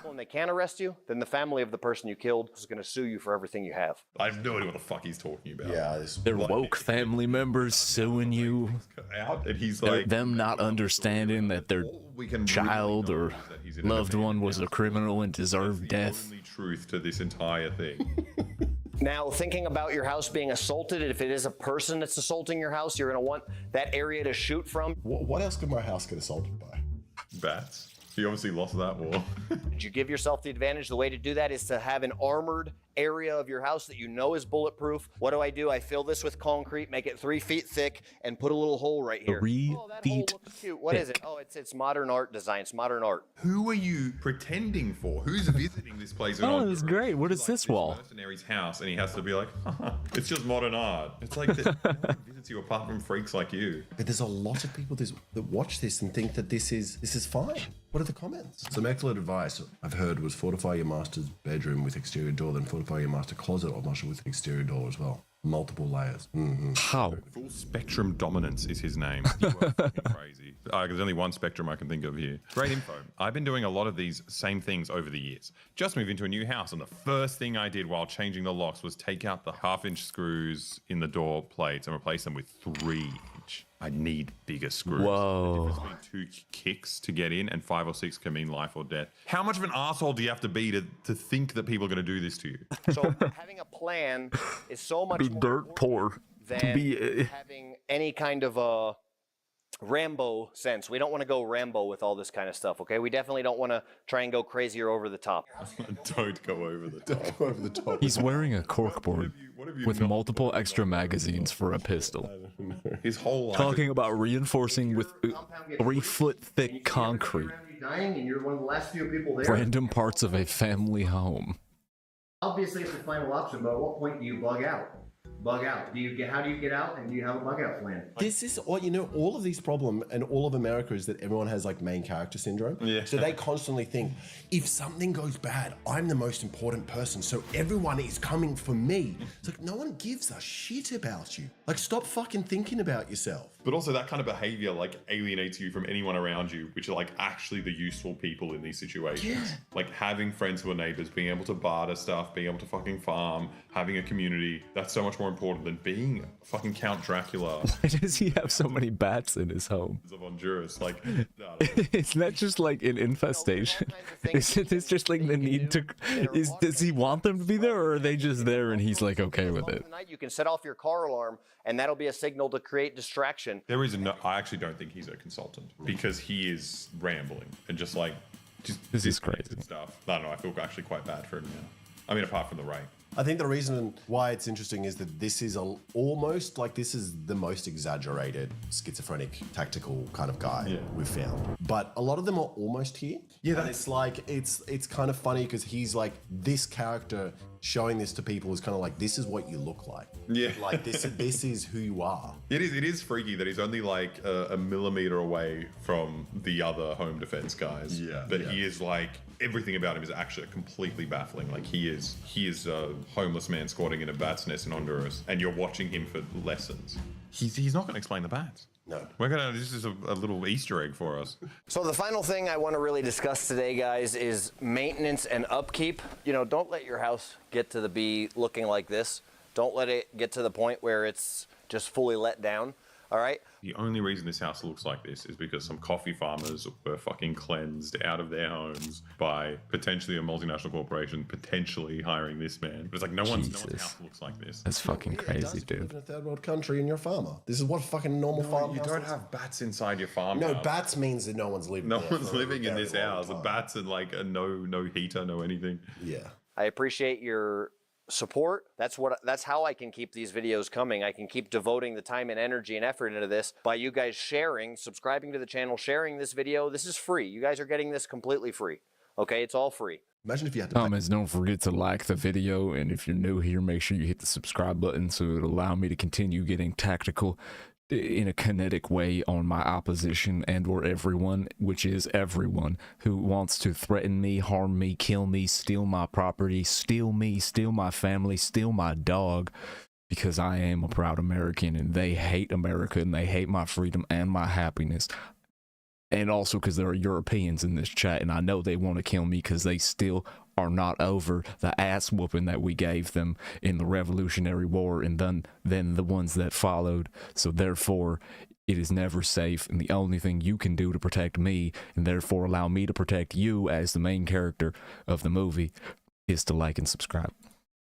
when they can't arrest you, then the family of the person you killed is going to sue you for everything you have. I have no idea what the fuck he's talking about. Yeah, They're woke family members suing you. Out, and he's They're- like, them not understanding that their child or loved one was a criminal and deserved death. only truth to this entire thing. Now, thinking about your house being assaulted, if it is a person that's assaulting your house, you're going to want that area to shoot from. What else could my house get assaulted by? Bats. He obviously lost that war. Did you give yourself the advantage? The way to do that is to have an armored area of your house that you know is bulletproof. What do? I fill this with concrete, make it 3 feet thick, and put a little hole right here. 3 feet Cute. What is it? Oh, it's modern art design. It's modern art. Who are you pretending for? Who's visiting this place? Oh, it's great. What is this wall? Mercenary's house, and he has to be like, it's just modern art. It's like that no one visits you apart from freaks like you. But there's a lot of people that watch this and think that this is fine. What are the comments? Some excellent advice I've heard was fortify your master's bedroom with exterior door, then fortify your master closet or master with exterior door as well. Multiple layers. Mm-hmm. How? Full Spectrum Dominance is his name. You are fucking crazy. There's only one Spectrum I can think of here. Great info. I've been doing a lot of these same things over the years. Just moved into a new house, and the first thing I did while changing the locks was take out the 1/2-inch screws in the door plates and replace them with 3-inch. I need bigger screws. Whoa. The difference between 2 kicks to get in and 5 or 6 can mean life or death. How much of an asshole do you have to be to think that people are going to do this to you? So having a plan is so much Be more dirt poor. than Be having any kind of a Rambo sense. We don't want to go Rambo with all this kind of stuff, okay? We definitely don't want to try and go crazy or over the top. Don't go over the top. Over the top. He's wearing a corkboard you with not- multiple extra magazines for a pistol. His whole life. Talking about reinforcing with 3 foot thick concrete. Dying, and you're one of the last few people there. Random parts of a family home. Obviously, it's the final option, but at what point do you bug out? Bug out. How do you get out, and do you have a bug out plan? This is all of these problem and all of America is that everyone has like main character syndrome. Yeah. So they constantly think, if something goes bad, I'm the most important person, so everyone is coming for me. It's like no one gives a shit about you. Like stop fucking thinking about yourself. But also that kind of behavior like alienates you from anyone around you, which are like actually the useful people in these situations. Yeah. Like having friends who are neighbors, being able to barter stuff, being able to fucking farm, having a community. That's so much more important than being fucking Count Dracula Why does he have so many bats in his home? of Honduras. Like, Isn't that just like an infestation? Isn't this just like the need to? Does he want them to be there, or are they just there and he's like okay with it? Tonight, you can set off your car alarm, and that'll be a signal to create distraction. there is no, I actually don't think he's a consultant because he is rambling and just like, This is disconnected crazy. stuff. I don't know. I feel actually quite bad for him now. I mean, apart from the rape. I think the reason why it's interesting is that this is this is the most exaggerated schizophrenic tactical kind of guy we've found. But a lot of them are almost here. Yeah, and it's like it's kind of funny because he's like this character showing this to people is kind of like, this is what you look like. Yeah. Like this is who you are. It is freaky that he's only like a millimeter away from the other home defense guys. Yeah. But he is like, everything about him is actually completely baffling. Like he is a homeless man squatting in a bat's nest in Honduras, and you're watching him for lessons. He's not going to explain the bats. No. This is a little Easter egg for us. So the final thing I want to really discuss today, guys, is maintenance and upkeep. You know, don't let your house get to be looking like this. Don't let it get to the point where it's just fully let down. All right? The only reason this house looks like this is because some coffee farmers were fucking cleansed out of their homes by potentially a multinational corporation potentially hiring this man. But it's like no one's house looks like this. That's fucking crazy, You live dude. in a third world country and you're a farmer. This is what a fucking normal farm. You don't have bats inside your farm. No, bats means that no one's living. No there one's for a living in very this long house. The time. bats and like no heater, no anything. Yeah. I appreciate your support. That's how I can keep these videos coming. I can keep devoting the time and energy and effort into this by you guys sharing, subscribing to the channel, sharing this video. This is free. You guys are getting this completely free. Okay, it's all free. Imagine if you had to. Comments, don't forget to like the video, and if you're new here, make sure you hit the subscribe button so it'll allow me to continue getting tactical in a kinetic way on my opposition and or everyone, which is everyone who wants to threaten me, harm me, kill me, steal my property, steal me, steal my family, steal my dog, because I am a proud American and they hate America and they hate my freedom and my happiness. And also because there are Europeans in this chat, and I know they want to kill me because they still are not over the ass whooping that we gave them in the Revolutionary War and then the ones that followed. So therefore, it is never safe, and the only thing you can do to protect me, and therefore allow me to protect you as the main character of the movie, is to like and subscribe.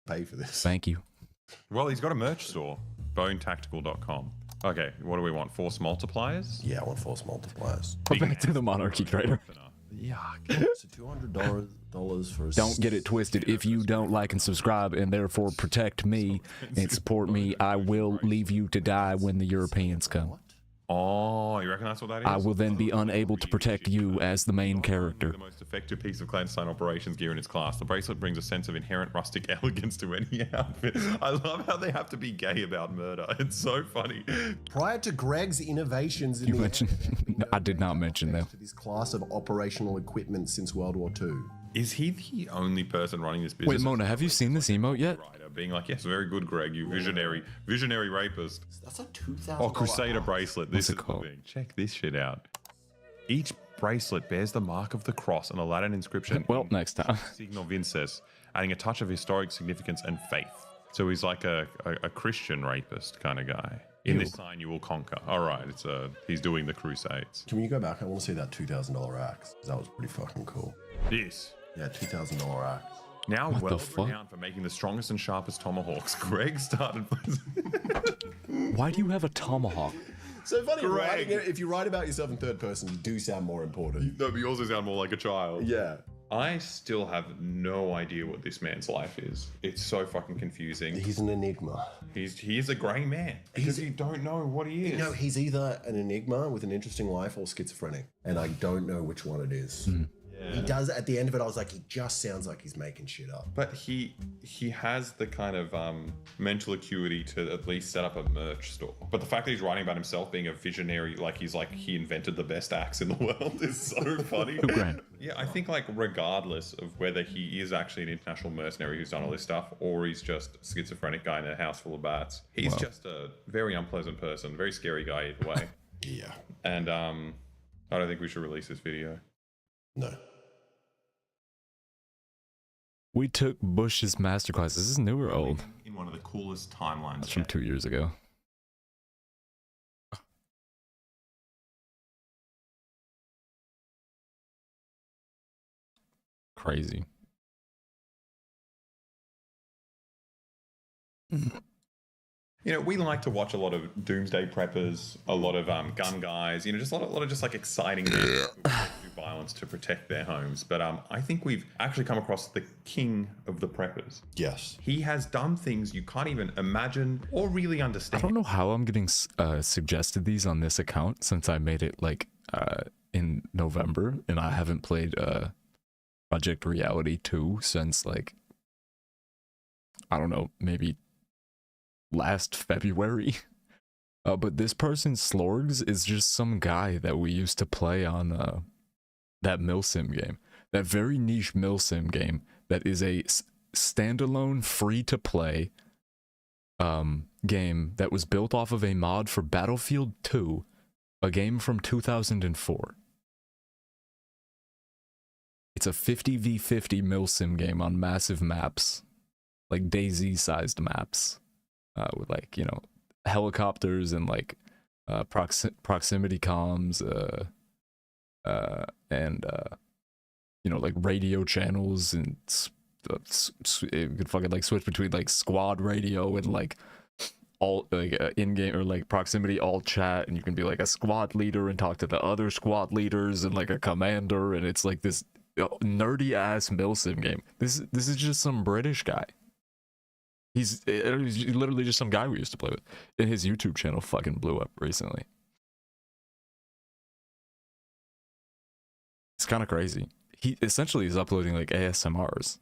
Pay for this. Thank you. Well, he's got a merch store, bonetactical.com. Okay, what do we want? Force multipliers? Yeah, I want force multipliers. Back to the monarchy trader. Yeah, so $200 for. Don't get it twisted. If you don't like and subscribe and therefore protect me and support me, I will leave you to die when the Europeans come. Oh, you reckon that's what that is? I will then be unable to protect you as the main character. The most effective piece of clandestine operations gear in its class. The bracelet brings a sense of inherent rustic elegance to any outfit. I love how they have to be gay about murder. It's so funny. Prior to Greg's innovations in You mentioned, I did not mention them. this class of operational equipment since World War II. Is he the only person running this business? Wait, Mona, have you seen this emote yet? Being like, yes, very good, Greg, you visionary rapist. That's a $2,000. Oh, Crusader bracelet. This What's it is called? the thing. Check this shit out. Each bracelet bears the mark of the cross and a Latin inscription. Well, next time. Signal Vinces, adding a touch of historic significance and faith. So he's like a Christian rapist kind of guy. In this sign, you will conquer. All right, he's doing the Crusades. Can you go back? I want to see that $2,000 axe. That was pretty fucking cool. This. Yeah, $2,000 axe. Now What the well fuck? renowned for making the strongest and sharpest tomahawks, Greg started. Why do you have a tomahawk? So funny, Greg. if you write about yourself in third person, you do sound more important. No, but you also sound more like a child. Yeah. I still have no idea what this man's life is. It's so fucking confusing. He's an enigma. He is a grey man because you don't know what he is. You know, he's either an enigma with an interesting life or schizophrenic, and I don't know which one it is. He does, at the end of it, I was like, he just sounds like he's making shit up. But he has the kind of mental acuity to at least set up a merch store. But the fact that he's writing about himself being a visionary, like he invented the best axe in the world, is so funny. $2,000. Yeah, I think like regardless of whether he is actually an international mercenary who's done all this stuff, or he's just a schizophrenic guy in a house full of bats, he's just a very unpleasant person, very scary guy either way. Yeah. And I don't think we should release this video. No. We took Bush's masterclass. Is this new or old? In one of the coolest timelines. That's from 2 years ago. Crazy. You know, we like to watch a lot of doomsday preppers, a lot of gun guys, you know, just a lot of just like exciting men who do violence to protect their homes. But I think we've actually come across the king of the preppers. Yes. He has done things you can't even imagine or really I understand. don't know how I'm getting suggested these on this account since I made it like in November, and I haven't played Project Reality 2 since like I don't know, maybe last February. But this person, Slorgs, is just some guy that we used to play on that Milsim game. That very niche Milsim game that is a standalone, free-to-play game that was built off of a mod for Battlefield 2, a game from 2004. It's a 50v50 Milsim game on massive maps, like DayZ-sized maps, with like, you know, helicopters and like proximity comms, and you know, like radio channels, and it could fucking like switch between like squad radio and like all like in-game or like proximity all chat, and you can be like a squad leader and talk to the other squad leaders and like a commander, and it's like this nerdy ass Milsim game. This is just some British guy. He's literally just some guy we used to play with. And his YouTube channel fucking blew up recently. It's kind of crazy. He essentially is uploading like ASMRs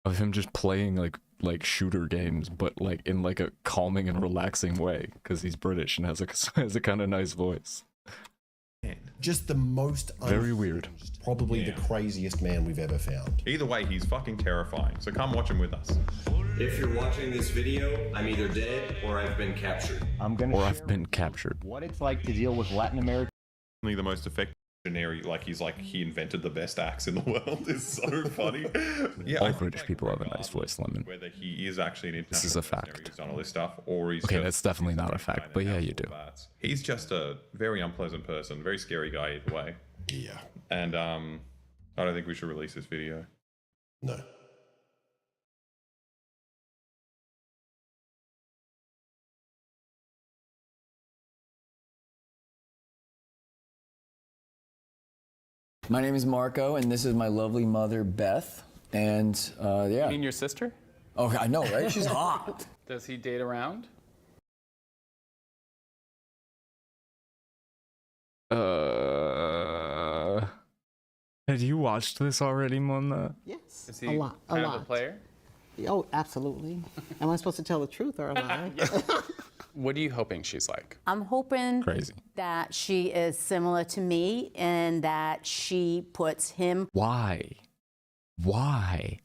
of him just playing like shooter games, but like in like a calming and relaxing way, because he's British and has a kind of nice voice. Just the most very weird. Probably the craziest man we've ever found. Either way, he's fucking terrifying. So come watch him with us. If you're watching this video, I'm either dead or I've been captured. I'm gonna or I've been captured. What it's like to deal with Latin America. The most effective generic, like he's like he invented the best axe in the world. Is so funny. Yeah, all British people have a nice voice, Lemon. Whether he is actually an international, this is a fact. He's done all this stuff, or he's okay. Just That's definitely not a fact, but yeah, you do. He's just a very unpleasant person, very scary guy either way. Yeah. And I don't think we should release this video. No. My name is Marco, and this is my lovely mother, Beth. And yeah. You mean your sister? Oh, I know, right? She's hot. Does he date around? Had you watched this already, Mona? Yes. Is he a lot. Kind of a player? Oh, absolutely. Am I supposed to tell the truth or a lie? What are you hoping she's like? I'm hoping crazy that she is similar to me and that she puts him. Why? Why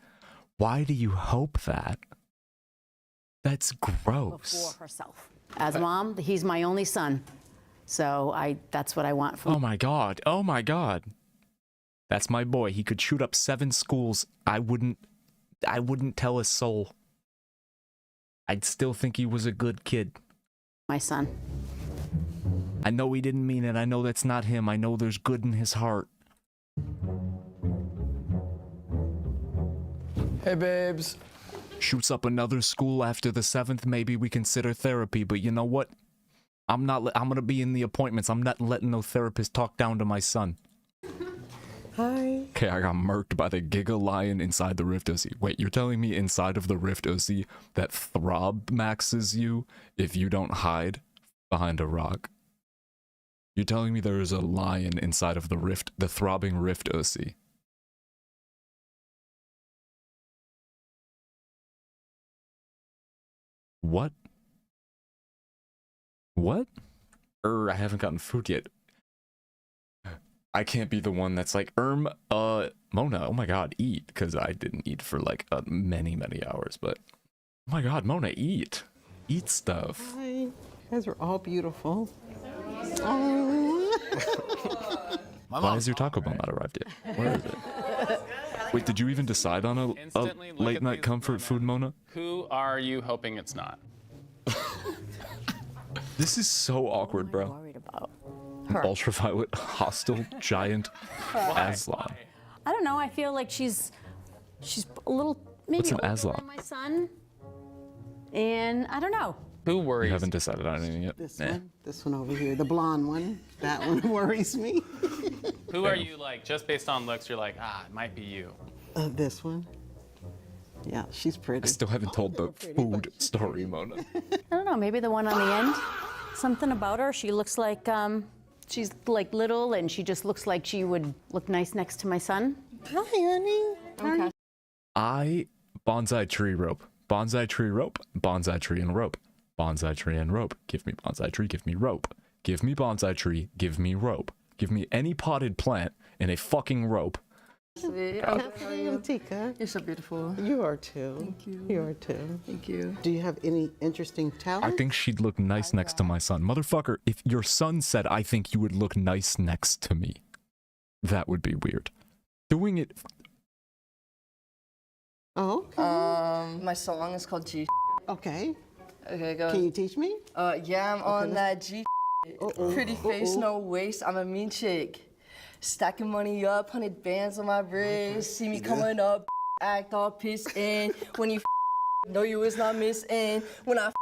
do you hope that? That's gross. Before herself. As mom, he's my only son. So that's what I want from Oh my god. Oh my god. That's my boy. He could shoot up 7 schools. I wouldn't tell a soul. I'd still think he was a good kid. My son. I know he didn't mean it. I know that's not him. I know there's good in his heart. Hey, babes. Shoots up another school after the 7th, maybe we consider therapy, but you know what? I'm gonna be in the appointments. I'm not letting no therapist talk down to my son. Hi. Okay, I got murked by the Giga Lion inside the Rift OC. Wait, you're telling me inside of the Rift OC that Throb maxes you if you don't hide behind a rock? You're telling me there is a lion inside of the throbbing Rift OC? What? What? I haven't gotten food yet. I can't be the one that's like, Mona, oh my god, eat, because I didn't eat for like many hours, but oh my god, Mona, eat stuff. Hi. You guys are all beautiful. Why has your Taco Bell not arrived yet? Where is it? Wait, did you even decide on a late night comfort food, Mona? Who are you hoping it's not? This is so awkward, bro. Worried about An her. ultraviolet hostile giant Aslan. I don't know. I feel like she's a little maybe What's an older Aslan? than my son, and I don't know. Who worries? You haven't decided on anything yet. This one over here, the blonde one. That one worries me. Who are you like? Just based on looks, you're like, it might be you. This one. Yeah, she's pretty. I still haven't told the food story, Mona. I don't know. Maybe the one on the end. Something about her. She looks like she's like little, and she just looks like she would look nice next to my son. Hi, honey. Okay. Bonsai tree rope. Bonsai tree rope. Bonsai tree and rope. Bonsai tree and rope. Give me bonsai tree, give me rope. Give me bonsai tree, give me rope. Give me any potted plant and a fucking rope. Sweet. Tika. You're so beautiful. You are too. Thank you. You are too. Thank you. Do you have any interesting talent? I think she'd look nice next to my son. Motherfucker, if your son said, I think you would look nice next to me, that would be weird. Doing it... Oh, okay. My song is called G. Okay. Okay, go. Can you teach me? Yeah, I'm on that G. Pretty face, no waist. I'm a mean chick. Stacking money up, 100 bands on my wrist. See me coming up, act all pissed in. When you know you is not missing. When I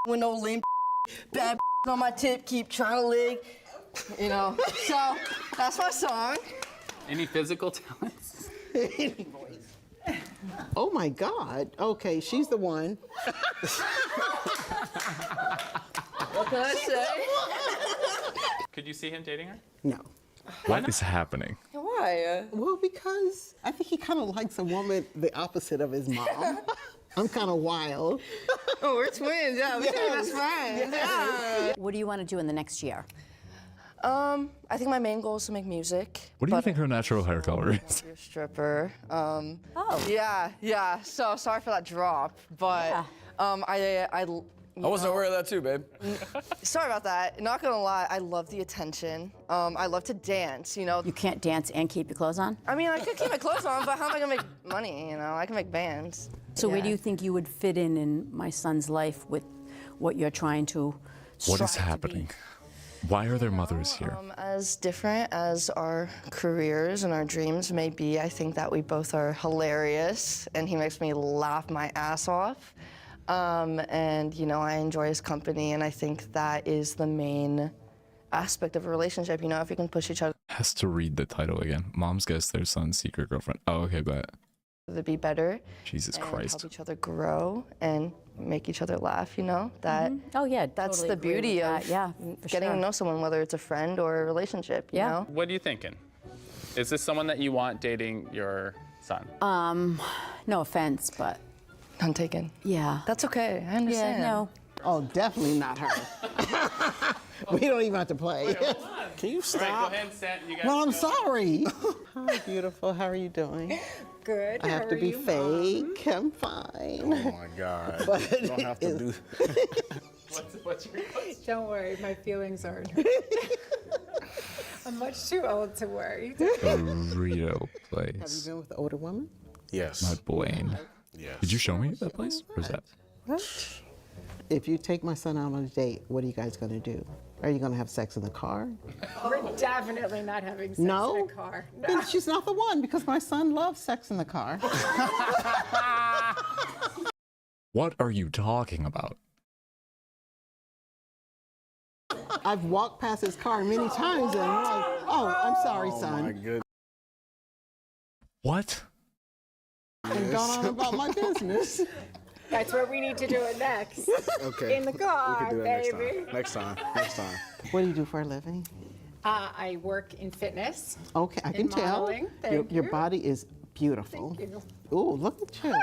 with no limp. Bad on my tip, keep trying to lick. You know, so that's my song. Any physical talents? Oh my God. Okay, she's the one. What can I say? Could you see him dating her? No. What is happening? Why? Well, because I think he kind of likes a woman the opposite of his mom. I'm kind of wild. Oh, we're twins. Yeah, we're best friends. Yeah. What do you want to do in the next year? I think my main goal is to make music. What do you think her natural hair color is? You're a stripper. Yeah. So sorry for that drop, but I wasn't aware of that too, babe. Sorry about that. Not gonna lie, I love the attention. I love to dance, you know. You can't dance and keep your clothes on? I mean, I could keep my clothes on, but how am I gonna make money, you know? I can make bands. So where do you think you would fit in my son's life with what you're trying to What is strive to be? happening? Why are their mothers here? As different as our careers and our dreams may be, I think that we both are hilarious, and he makes me laugh my ass off. And, you know, I enjoy his company, and I think that is the main aspect of a relationship, you know, if you can push each other Has to read the title again. Mom's guess their son's secret girlfriend. Oh, okay, but to be better. Jesus and Christ. help each other grow and make each other laugh, you know? That Oh, yeah, that's totally the agree with beauty that. of Yeah, getting to know someone, whether it's a friend or a relationship, you know? What are you thinking? Is this someone that you want dating your son? No offense, but... None taken. Yeah. That's okay, I understand. Yeah, no. Oh, definitely not her. We don't even have to play. Can you stop? All right, go ahead and stand. You guys Well, I'm go. sorry. Hi, beautiful. How are you doing? Good. I have How to are be you, fake. I'm fine. Oh my God. But You don't have to do. What's your question? Don't worry, my feelings are. I'm much too old to worry. Burrito Have you place. been with the older woman? Yes. My Blaine. Yes. Did you show me that place? Where's that? What? If you take my son out on a date, what are you guys going to do? Are you going to have sex in the car? We're definitely not having sex No? in a car. Then she's not the one because my son loves sex in the car. What are you talking about? I've walked past his car many times and I'm like, oh, I'm sorry, son. My goodness. What? And gone on about my business. That's where we need to do it next. Okay. In the car, we can do it baby. Next time. Next time. What do you do for a living? I work in fitness. Okay, I can In tell. modeling. Your Thank you. body is beautiful. Thank you. Ooh, look at you.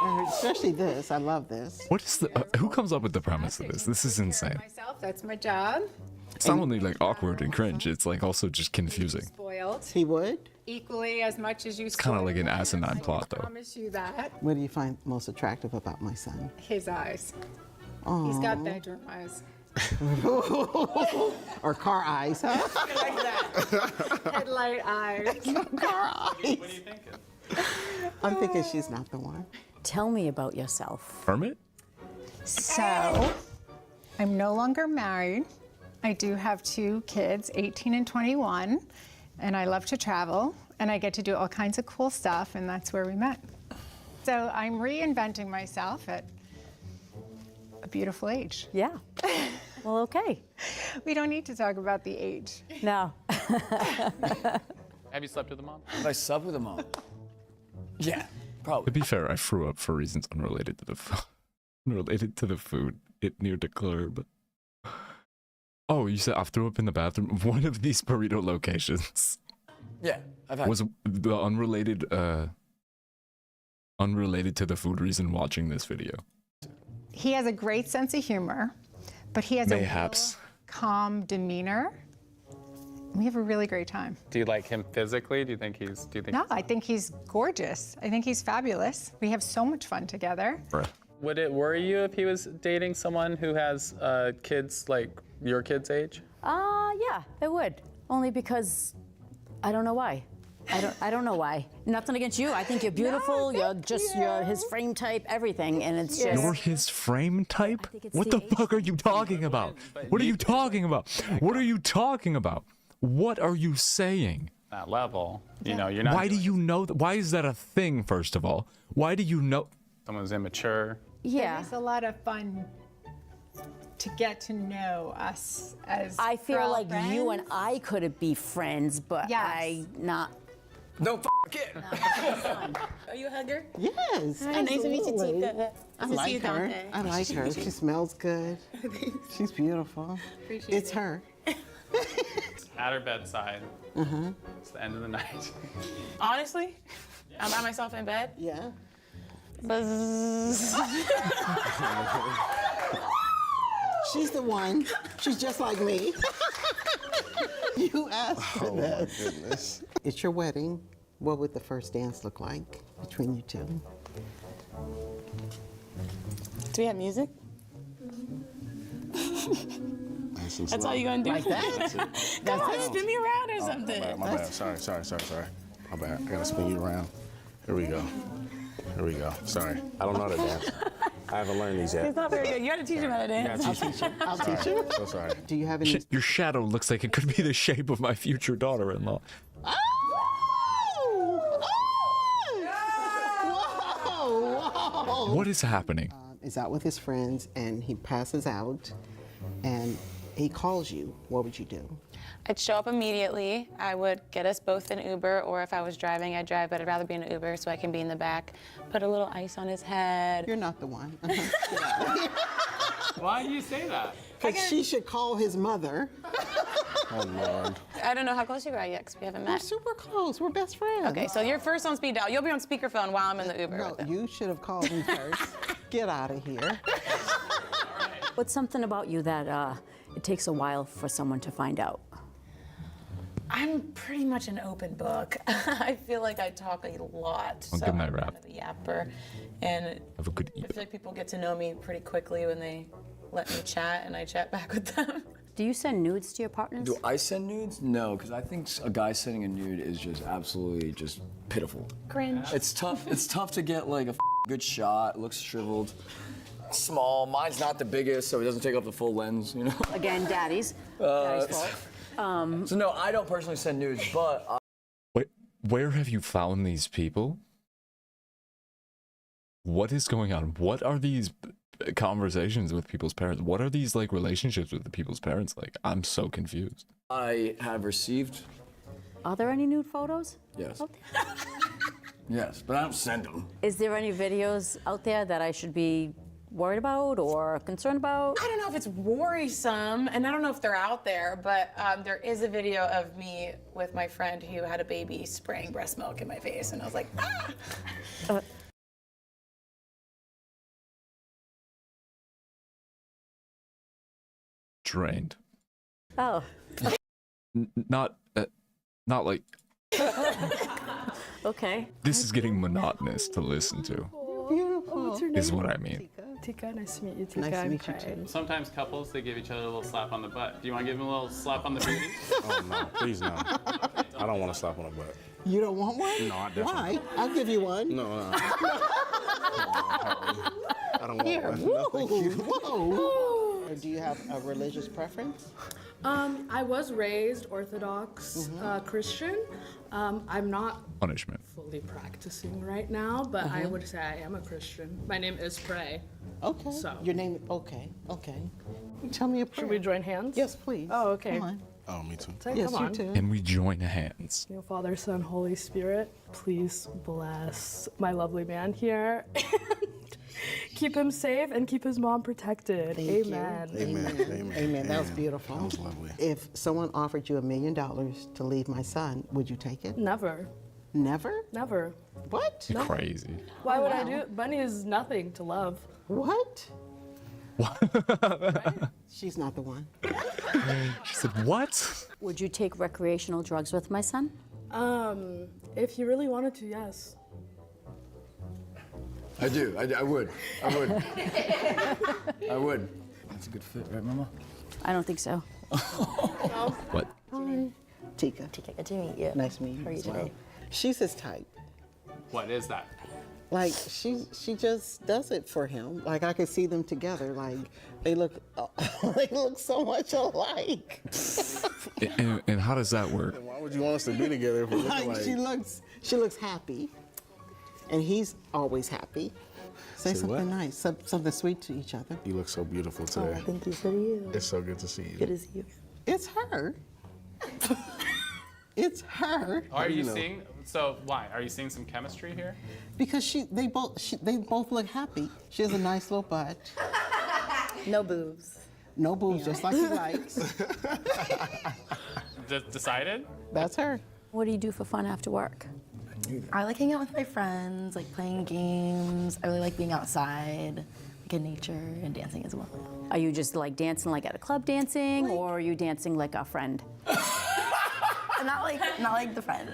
And especially this. I love this. What is the? Who comes up with the premise of this? This is insane. Myself, that's my job. It's not only like awkward and cringe. It's like also just confusing. Spoiled. He would? Equally as much as you. It's kind of like an spoil asinine plot, I though. promise you that. What do you find most attractive about my son? His eyes. Aw. He's got bedroom eyes. Or car eyes, huh? Like that. Headlight eyes. Car eyes. What are you thinking? I'm thinking she's not the one. Tell me about yourself. Hermit? So, I'm no longer married. I do have 2 kids, 18 and 21, and I love to travel, and I get to do all kinds of cool stuff, and that's where we met. So I'm reinventing myself at a beautiful age. Yeah. Well, okay. We don't need to talk about the age. No. Have you slept with a mom? Have I slept with a mom? Yeah, probably. To be fair, I threw up for reasons unrelated to the food. It near the club. Oh, you said I threw up in the bathroom of one of these burrito locations. Yeah, I've had. Was the unrelated unrelated to the food reason watching this video. He has a great sense of humor, but he has Mayhaps. a real calm demeanor. We have a really great time. Do you like him physically? Do you think he's? No, I think he's gorgeous. I think he's fabulous. We have so much fun together. Would it worry you if he was dating someone who has kids like your kid's age? Yeah, it would. Only because I don't know why. I don't know why. Nothing against you. I think you're beautiful. You're his frame type, everything, and it's just. You're his frame type? What the fuck are you talking about? What are you talking about? What are you talking about? What are you saying? That level, you know, you're not. Why do you know that? Why is that a thing, first of all? Why do you know? Someone's immature. Yeah. It's a lot of fun to get to know us as I feel like girlfriends. you and I could be friends, but Yes. No kid. Are you a hugger? Yes. Hi, nice to meet you, absolutely. Tika. I Nice to see like you, her. Dante. I like her. She smells good. She's beautiful. Appreciate It's it. her. At her bedside. Uh-huh. It's the end of the night. Honestly, I'm by myself in bed. Yeah. Buzz. She's the one. She's just like me. You asked for Oh, my this. goodness. It's your wedding. What would the first dance look like between you two? Do we have music? That's all you gonna do? Like that? That's it. Come on, spin me around or something. My bad. Sorry. My bad. I gotta spin you around. Here we go. Sorry. I don't know how to dance. I haven't learned these yet. It's not very good. You gotta teach him how to dance. Yeah, teach me. I'll Sorry. teach you. So sorry. Do you have any? Your shadow looks like it could be the shape of my future daughter-in-law. Whoa! What is happening? Is out with his friends and he passes out and he calls you. What would you do? I'd show up immediately. I would get us both an Uber, or if I was driving, I'd drive, but I'd rather be in an Uber so I can be in the back. Put a little ice on his head. You're not the one. Why do you say that? Because she should call his mother. Oh, Lord. I don't know how close you are yet, because we haven't We're met. super close. We're best friends. Okay, so you're first on speed dial. You'll be on speakerphone while I'm in the Uber. No, you should have called me first. Get out of here. What's something about you that it takes a while for someone to find out? I'm pretty much an open book. I feel like I talk a lot. Well, so good night, I'm Rap. kind of a yapper. And Have a good I feel like people get to know me pretty quickly when they let me chat and I chat back with them. Do you send nudes to your partners? Do I send nudes? No, because I think a guy sending a nude is just absolutely just pitiful. Cringe. It's tough. It's tough to get like a good shot. It looks shriveled, small. Mine's not the biggest, so it doesn't take up the full lens. You know. Again, daddy's fault. So no, I don't personally send nudes, but Wait, where have you found these people? What is going on? What are these conversations with people's parents? What are these like relationships with the people's parents like? I'm so confused. I have received. Are there any nude photos? Yes. Yes, but I don't send them. Is there any videos out there that I should be worried about or concerned about? I don't know if it's worrisome, and I don't know if they're out there, but there is a video of me with my friend who had a baby spraying breast milk in my face, and I was like, ah! Drained. Oh. Not like Okay. this is getting monotonous to listen to. Beautiful. What's your Is name? what I mean. Tika, nice to meet you, Tika. Nice to I'm meet you, Prey. too. Sometimes couples, they give each other a little slap on the butt. Do you want to give them a little slap on the booty? Oh, no. Please, no. I don't want to slap on the butt. You don't want one? No, I definitely. Why? I'll give you one. No. I don't want Here. one. Whoa. No, thank you. Whoa. Do you have a religious preference? I was raised Orthodox Christian. I'm not Punishment. fully practicing right now, but I would say I am a Christian. My name is Prey. Okay. So. Your name? Okay. Okay. Tell me a prayer. Should we join hands? Yes, please. Oh, okay. Come on. Oh, me too. Say, Yes, come you on. too. Can we join hands? You know, Father, Son, Holy Spirit, please bless my lovely man here. Keep him safe and keep his mom protected. Thank Amen. you. Amen. Amen. That was beautiful. That was lovely. If someone offered you $1 million to leave my son, would you take it? Never. Never? Never. What? You're crazy. Why would I do it? Money is nothing to love. What? She's not the one. She said, what? Would you take recreational drugs with my son? If you really wanted to, yes. I do. I would. I would. I would. That's a good fit, right, Mama? I don't think so. What? Hi. Tika. Tika, good to meet you. Nice meeting you. How are you as well. today? She's his type. What is that? Like she just does it for him. Like I could see them together. Like they look so much alike. And how does that work? Why would you want us to be together if we look Like alike? she looks happy, and he's always happy. Say Say something what? nice, something sweet to each other. You look so beautiful today. Thank you, so do you. It's so good to see you. Good to see you. It's her. It's her. Are you seeing? So why? Are you seeing some chemistry here? Because they both look happy. She has a nice little butt. No boobs. No boobs, just like he likes. Decided? That's her. What do you do for fun after work? I like hanging out with my friends, like playing games. I really like being outside, like in nature, and dancing as well. Are you just like dancing like at a club dancing, or are you dancing like a friend? Not like the friend,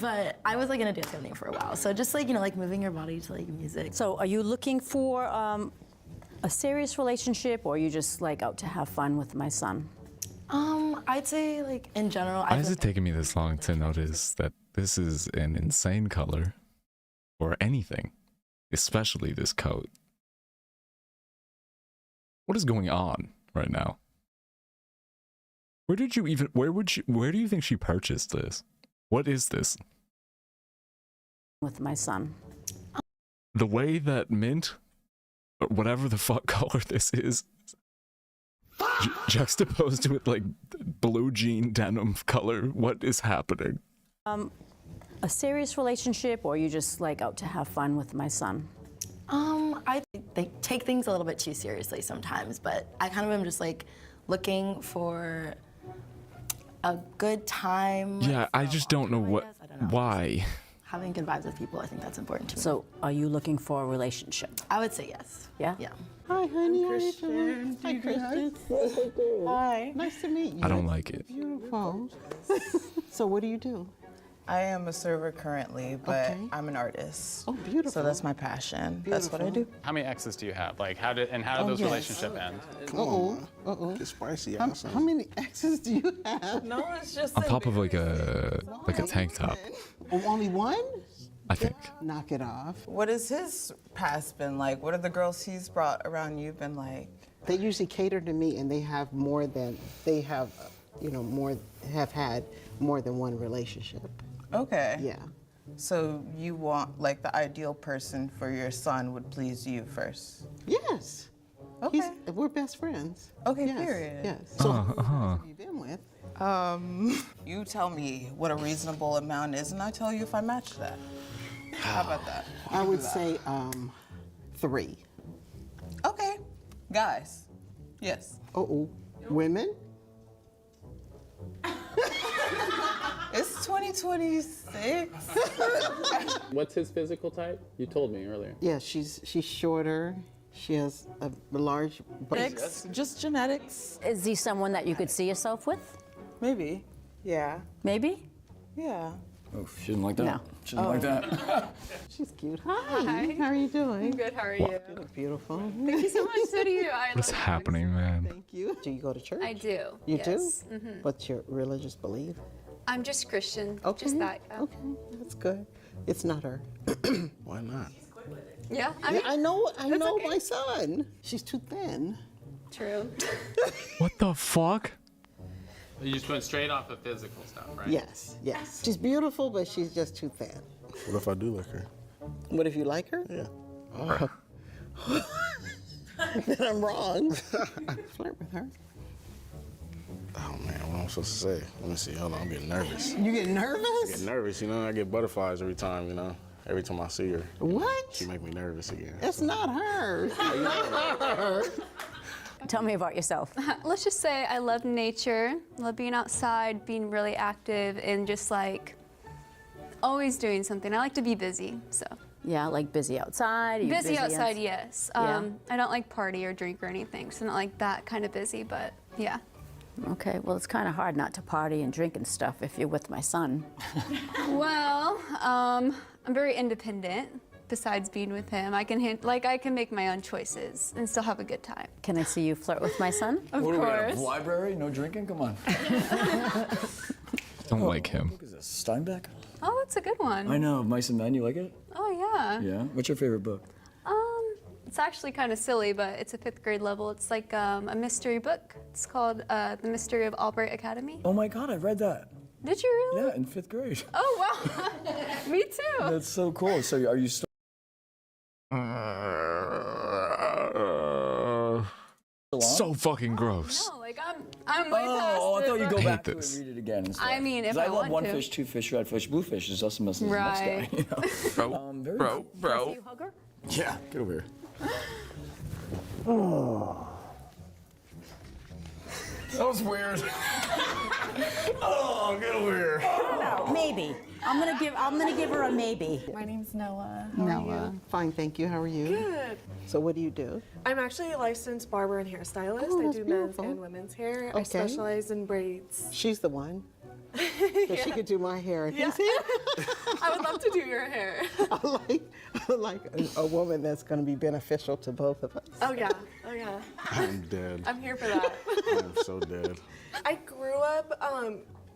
but I was like in a dance company for a while. So just like, like moving your body to like music. So are you looking for a serious relationship, or are you just like out to have fun with my son? I'd say like in general. Why is it taking me this long to notice that this is an insane color or anything, especially this coat? What is going on right now? Where do you think she purchased this? What is this? With my son. The way that mint, or whatever the fuck color this is, juxtaposed with like blue jean denim color. What is happening? A serious relationship, or are you just like out to have fun with my son? They take things a little bit too seriously sometimes, but I kind of am just like looking for a good time. Yeah, I just don't know why. Having good vibes with people, I think that's important to me. So, are you looking for a relationship? I would say yes. Yeah? Yeah. Hi, honey. How are you doing? Hi, Christian. Hi. Nice to meet you. I don't like it. Beautiful. So, what do you do? I am a server currently, but Okay. I'm an artist. Oh, beautiful. So that's my passion. That's what I do. How many exes do you have? Like, how did those yes. relationships end? Get spicy. How many exes do you have? No, it's just On top of like a tank top, Oh, only one? I think. Knock it off. What has his past been like? What have the girls he's brought around you been like? They usually cater to me, and they have more than they have. Have had more than one relationship. Okay. Yeah. So you want, like, the ideal person for your son would please you first? Yes. Okay. We're best friends. Okay, Yes, period. Yes. So who have you been with? You tell me what a reasonable amount is, and I tell you if I match that. How about that? I would say 3. Okay. Guys. Yes. Women? It's 2026. What's his physical type? You told me earlier. Yeah, she's shorter. She has a large. Just genetics. Is he someone that you could see yourself with? Maybe. Yeah. Maybe? Yeah. Oh, she didn't like that. No. She didn't like that. She's cute. Hi. How are you doing? Good, how are you? You look beautiful. Thank you so much, so do you. What's happening, man? Thank you. Do you go to church? I do. You yes. do? What's your religious belief? I'm just Christian. Okay. Just that. Okay, that's good. It's not her. Why not? Yeah, I know okay. my son. She's too thin. True. What the fuck? You just went straight off of physical stuff, right? Yes. She's beautiful, but she's just too thin. What if I do like her? What if you like her? Yeah. Then I'm wrong. Flirt with her. Oh man, what am I supposed to say? Let me see. Hold on, I'm getting nervous. You get nervous? I get nervous, I get butterflies every time, Every time I see her. What? She make me nervous again. That's not her. That's not her. Tell me about yourself. Let's just say I love nature, love being outside, being really active, and just like always doing something. I like to be busy, so. Yeah, like busy outside. Are you Busy outside, ins- yes. Yeah. I don't like party or drink or anything, so not like that kind of busy, but yeah. Okay, well, it's kind of hard not to party and drink and stuff if you're with my son. Well, I'm very independent. Besides being with him, I can make my own choices and still have a good time. Can I see you flirt with my son? Of What are we at, course. a library? No drinking? Come on. Don't like him. What is this, Steinbeck? Oh, it's a good one. I know, Mice and Men, you like it? Oh yeah. Yeah. What's your favorite book? It's actually kind of silly, but it's a 5th grade level. It's like a mystery book. It's called The Mystery of Albright Academy. Oh my God, I read that. Did you really? Yeah, in 5th grade. Oh wow. Me too. That's so cool. So are you still? So fucking gross. No, like I'm way past Oh, I it, thought you but- go Hate back to it this. and read it again and stuff. I mean, if 'Cause I I love want one to. fish, two fish, red fish, blue fish. There's also must the next guy. Right. You know? Very cool. Bro. Yeah, get over here. That was weird. Oh, get over here. Maybe. I'm gonna give her a maybe. My name's Noah. Noah. Fine, thank you. How are you? Good. So what do you do? I'm actually a licensed barber and hairstylist. Oh, I that's do beautiful. men's and women's hair. I Okay. specialize in braids. She's the one. 'Cause she could do my hair. Yeah. I would love to do your hair. I like a woman that's going to be beneficial to both of us. Oh yeah. Oh yeah. I'm dead. I'm here for that. I'm so dead. I grew up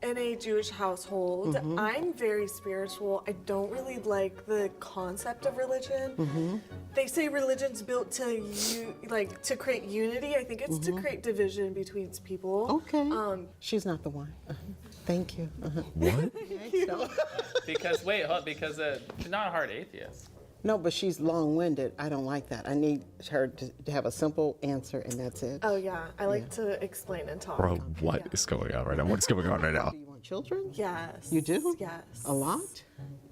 in a Jewish household. Mhm. I'm very spiritual. I don't really like the concept of religion. Mhm. They say religion's built to to create unity. I think it's to Mhm. create division between people. Okay. She's not the one. Thank you. What? Because because she's not a hard atheist. No, but she's long-winded. I don't like that. I need her to have a simple answer, and that's it. Oh yeah, I like to explain and talk. Bro, what is going on right now? What's going on right now? Do you want children? Yes. You do? Yes. A lot?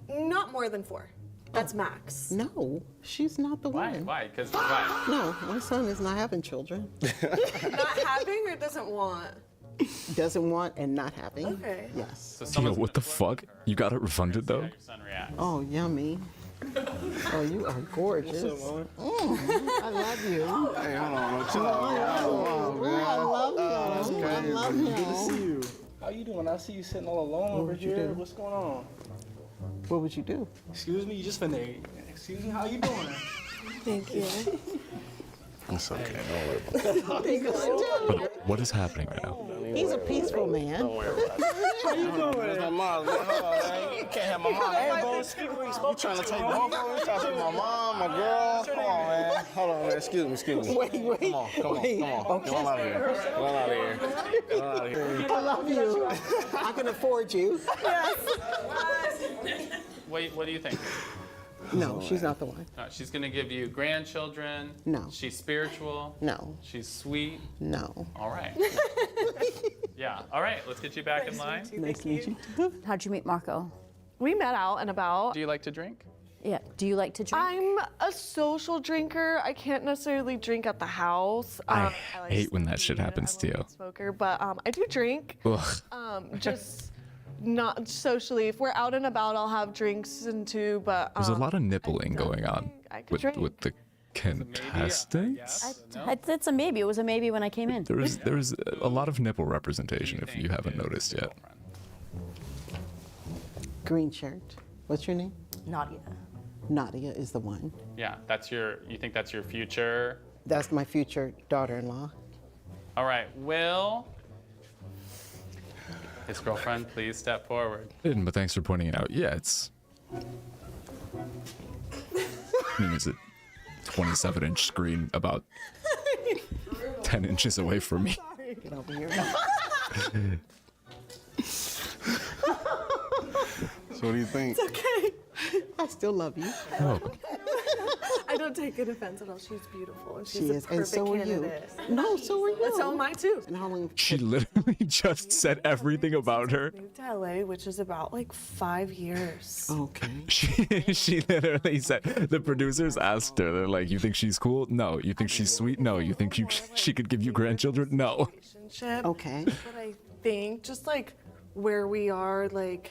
Not more than 4. That's max. No, she's not the Why? one. Why? Because why? No, my son is not having children. Not having or doesn't want. Doesn't want and not having. Okay. Yes. Yo, what the fuck? You got it refunded though? Oh, yummy. Oh, you are gorgeous. I love you. Hey, hold on. I love you. I love you. Good to see you. How you doing? I see you sitting all alone What over would you here. do? What's going on? What would you do? Excuse me, you just finna. Excuse me, how you doing? Thank you. It's okay. Don't worry about it. Bro, what is happening right now? He's a peaceful man. Don't worry about it. How you doing? That's my mom. Hold on, man. You can't have my mom. Hey, bro. You trying to take my mom? You trying to take my mom, my girl? Come on, man. Hold on, man. Excuse me. Wait. Come on. Come on. Come on out of here. Come on out of here. Come on out of here. I love you. I can afford you. What do you think? No, she's not the one. She's gonna give you grandchildren. No. She's spiritual. No. She's sweet. No. All right. Yeah. All right. Let's get you back in line. Nice to meet you. How'd you meet Marco? We met out and about. Do you like to drink? Yeah. Do you like to drink? I'm a social drinker. I can't necessarily drink at the house. I like hate when that shit happens to you. smoker, but I do drink. Ugh. Just not socially. If we're out and about, I'll have drinks and two. But There's a lot of nippling going on could drink. with the contestants. That's a maybe. It was a maybe when I came in. There's a lot of nipple representation if you haven't noticed yet. Green shirt. What's your name? Nadia. Nadia is the one. Yeah. You think that's your future? That's my future daughter-in-law. All right. Will his girlfriend please step forward? Didn't, but thanks for pointing it out. Yeah, it's. I mean, it's a 27-inch screen about 10 inches away from me. Get over here. So what do you think? It's okay. I still love you. Oh. I don't take it offense at all. She's beautiful. And she's She a is, perfect and so are you. candidate. No, so are you. And so am I too. And how long? She literally just said everything about her. Moved to LA, which is about like 5 years. Okay. She literally said, the producers asked her, they're like, you think she's cool? No. You think she's sweet? No. You think she could give you grandchildren? No. Relationship. Okay. But I think just like where we are, like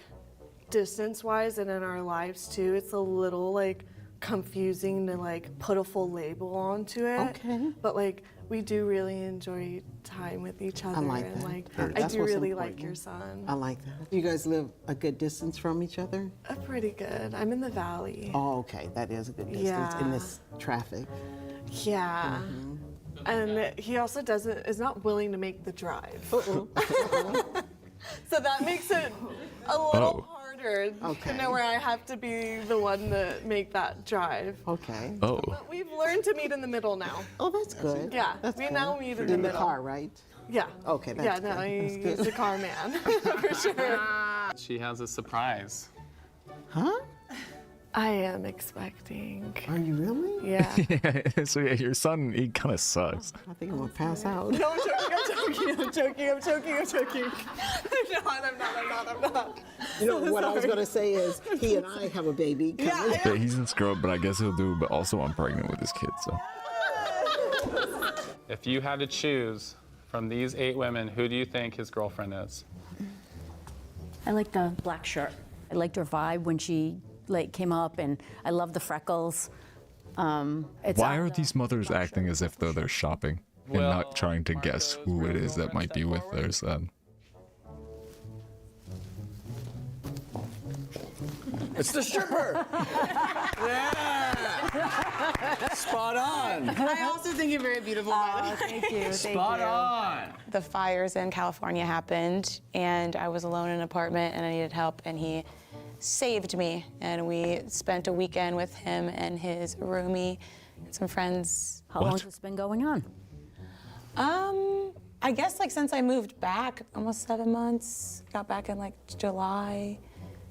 distance-wise and in our lives too, it's a little like confusing to like put a full label onto it. Okay. But like we do really enjoy time with each other, I like and that. like That's I do what's really important. like your son. I like that. You guys live a good distance from each other? Pretty good. I'm in the valley. Oh, okay. That is a good distance in Yeah. this traffic. Yeah. And he also is not willing to make the drive. So that makes it a little harder to know where I have to be the one to make that drive. Okay. Oh. But we've learned to meet in the middle now. Oh, that's good. Yeah, That's we good. now meet in In the the middle. car, right? Yeah. Okay, that's yeah, good. no, That's he's good. a car man, for sure. She has a surprise. Huh? I am expecting. Are you really? Yeah. So yeah, your son, he kind of sucks. I think I'm gonna pass out. No, I'm joking. I'm joking. I'm not. You know So what I was sorry. gonna say is he and I have a baby coming. Yeah, he's in scrub, but I guess he'll do. But also, I'm pregnant with this kid, so. If you had to choose from these 8 women, who do you think his girlfriend is? I like the black shirt. I liked her vibe when she came up, and I love the freckles. Why are these mothers acting as if though they're shopping and not trying to guess who it is that might be with their son? It's the stripper. Spot on. I also think you're very beautiful. Thank you. Spot on. The fires in California happened, and I was alone in an apartment, and I needed help, and he saved me. And we spent a weekend with him and his roomie and some friends. How long has this been going on? I guess like since I moved back, almost 7 months. Got back in like July.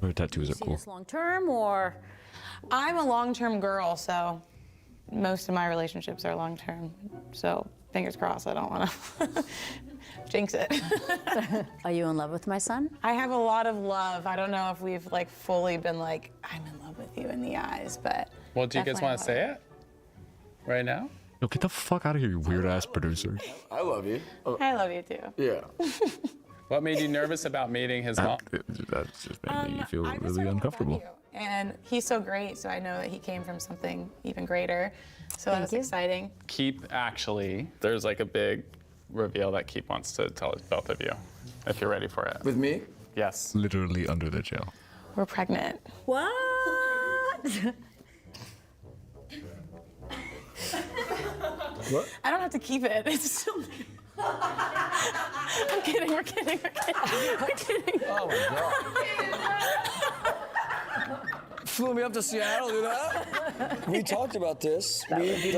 Her tattoos are See cool. this long term, or? I'm a long-term girl, so most of my relationships are long-term. So fingers crossed, I don't want to jinx it. Are you in love with my son? I have a lot of love. I don't know if we've like fully been like, I'm in love with you in the eyes, but. Well, do you guys want to say it right now? Yo, get the fuck out of here, you weird ass producer. I love you. I love you too. Yeah. What made you nervous about meeting his mom? That's just made me feel really uncomfortable. And he's so great, so I know that he came from something even greater. So that was exciting. Keep there's like a big reveal that Keep wants to tell both of you, if you're ready for it. With me? Yes. Literally under the jail. We're pregnant. What? What? I don't have to keep it. It's still. I'm kidding. We're kidding. Oh my God. Flew me up to Seattle, do that? We talked about this. Kids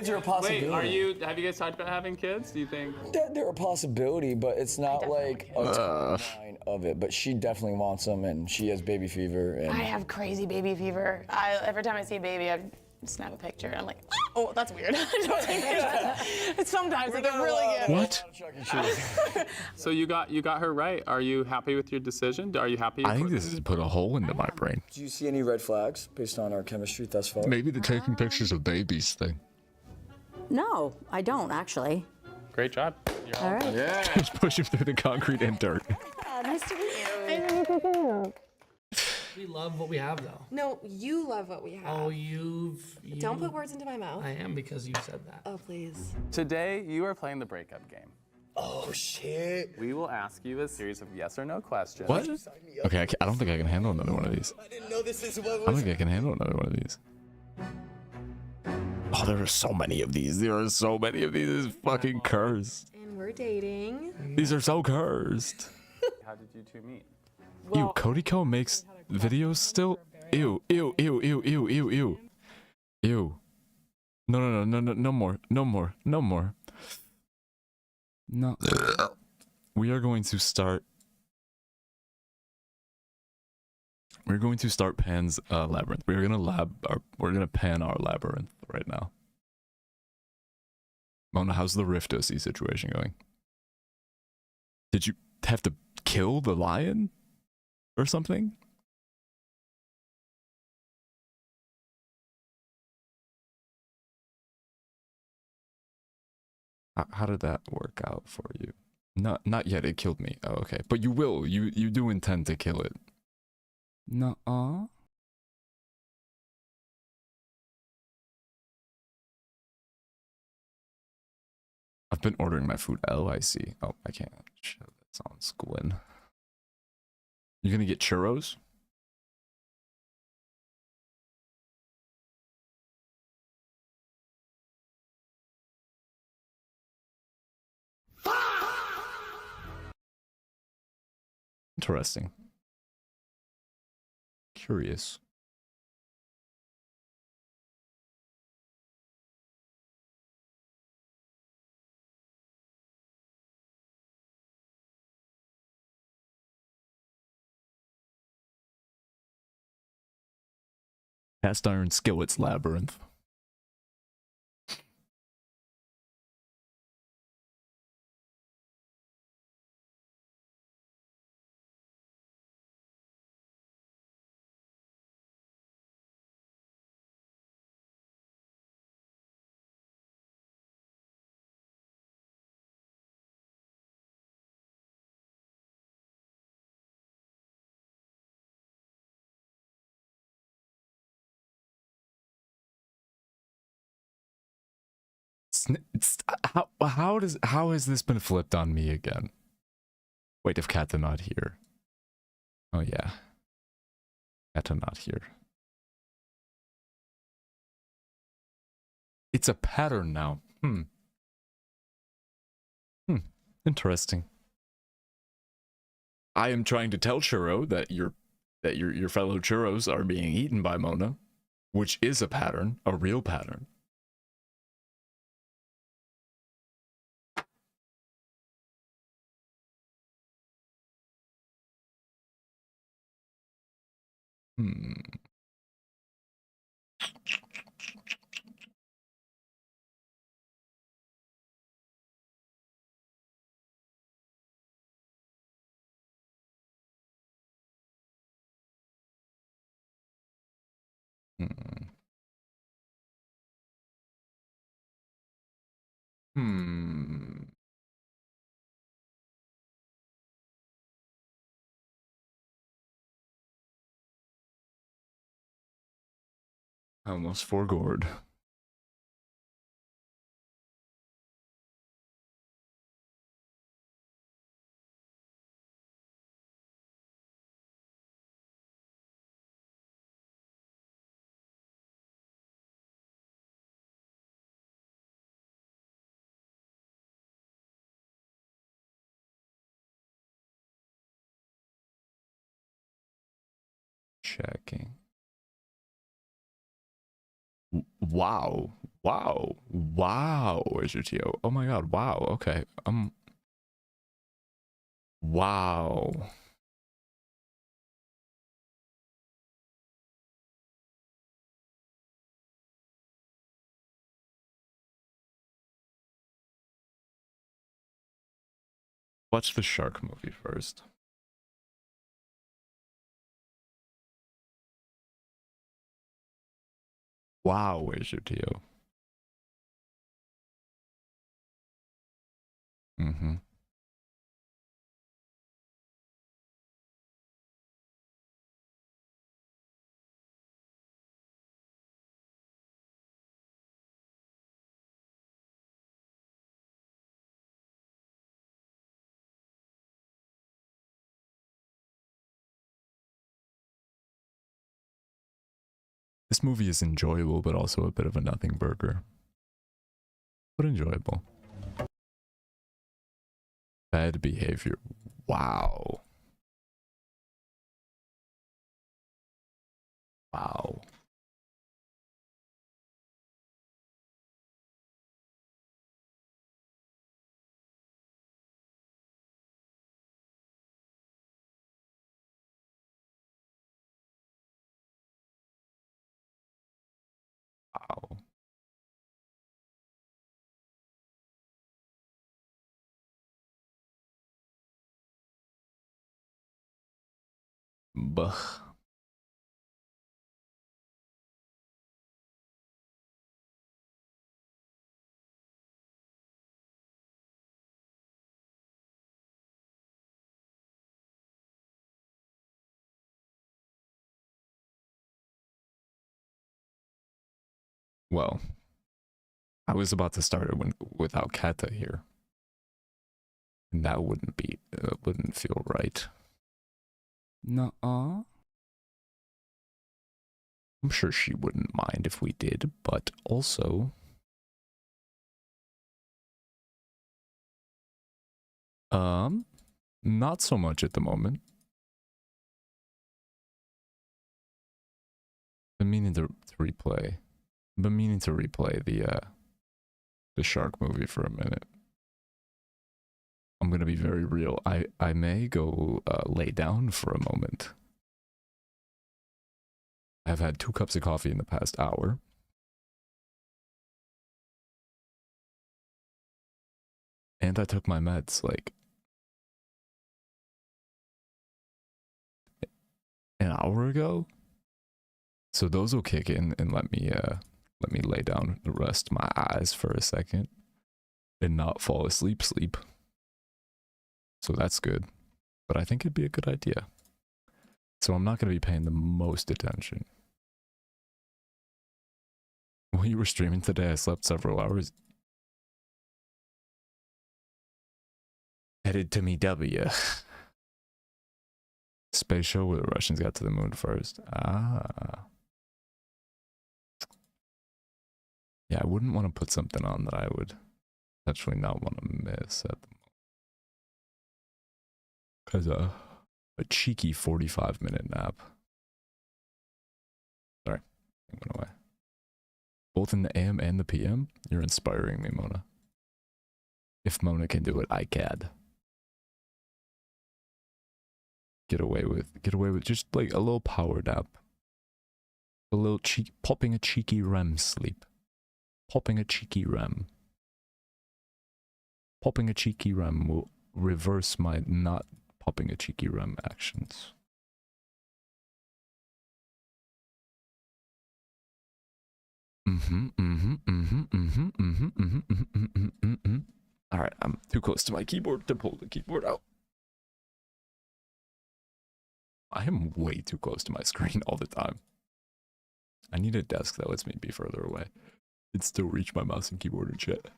are a possibility. Wait, have you guys talked about having kids? Do you think? They're a possibility, but it's not like a timeline of it. But she definitely wants them, and she has baby fever. And I have crazy baby fever. Every time I see a baby, I snap a picture. And I'm like, oh, that's weird. I don't take pictures. Sometimes I get really good. What? So you got her right. Are you happy with your decision? Are you happy? I think this has put a hole into my brain. Do you see any red flags based on our chemistry thus far? Maybe the taking pictures of babies thing. No, I don't actually. Great job. All right. Yeah. Just push him through the concrete and dirt. Nice to meet you. We love what we have, though. No, you love what we have. Oh, you Don't put words into my mouth. I am, because you said that. Oh, please. Today you are playing the breakup game. Oh shit. We will ask you a series of yes or no questions. What? Okay, I don't think I can handle another one of these. I didn't know this is what I don't think I can handle another one of these. Oh, there are so many of these. There are so many of these. It's fucking cursed. And we're dating. These are so cursed. How did you two meet? Ew, Cody Co makes videos still? Ew, ew, ew, ew, ew, ew, ew. Ew. No, no more. No more. No more. No. We are going to start. We're going to start Pan's labyrinth. We're gonna pan our labyrinth right now. Mona, how's the Rift OC situation going? Did you have to kill the lion? Or something? How did that work out for you? Not yet. It killed me. Oh, okay. But you will. You do intend to kill it. Nuh-uh. I've been ordering my food. Oh, I see. Oh, I can't. Shit, that sounds Gwen. You gonna get churros? Interesting. Curious. Cast iron skillets labyrinth. How has this been flipped on me again? Wait, if Kata not here. Oh yeah. Kata not here. It's a pattern now. Interesting. I am trying to tell Churro that your fellow churros are being eaten by Mona, which is a pattern, a real pattern. I almost forgored. Checking. Wow. Wow. Wow, where's your TO? Oh my god, wow, okay. Wow. Watch the shark movie first. Wow, where's your TO? This movie is enjoyable, but also a bit of a nothing burger. But enjoyable. Bad behavior. Wow. Wow. Wow. Buh. Well, I was about to start it without Kata here. And that wouldn't feel right. Nuh-uh. I'm sure she wouldn't mind if we did, but also... not so much at the moment. Been meaning to replay. Been meaning to replay the shark movie for a minute. I'm gonna be very real. I may go lay down for a moment. I've had 2 cups of coffee in the past hour. And I took my meds like an hour ago. So those will kick in and let me lay down and rest my eyes for a second and not fall asleep. So that's good. But I think it'd be a good idea. So I'm not going to be paying the most attention. While you were streaming today, I slept several hours. Headed to me W. Space show where the Russians got to the moon first. Ah. Yeah, I wouldn't want to put something on that I would actually not want to miss at the moment. Because a cheeky 45-minute nap. Sorry, I went away. Both in the AM and the PM? You're inspiring me, Mona. If Mona can do it, I can. Get away with just like a little power nap. A little popping a cheeky REM sleep. Popping a cheeky REM. Popping a cheeky REM will reverse my not popping a cheeky REM actions. Alright, I'm too close to my keyboard to pull the keyboard out. I am way too close to my screen all the time. I need a desk that lets me be further away. It'd still reach my mouse and keyboard and shit.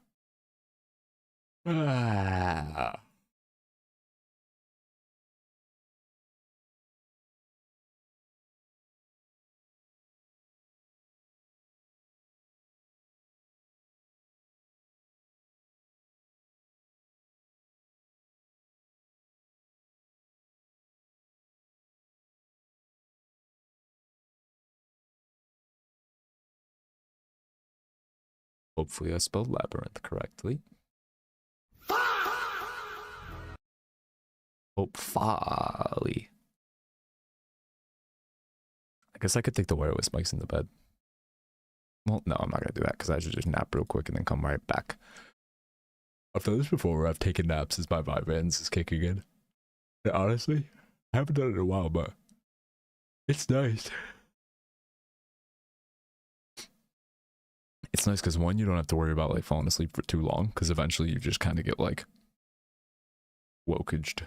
Ah. Hopefully I spelled labyrinth correctly. Hopefully. I guess I could take the wireless mics in the bed. Well, no, I'm not gonna do that because I should just nap real quick and then come right back. I've done this before where I've taken naps as my Vyvanse is kicking in. And honestly, I haven't done it in a while, but it's nice. It's nice because one, you don't have to worry about like falling asleep for too long because eventually you just kind of get like wokaged.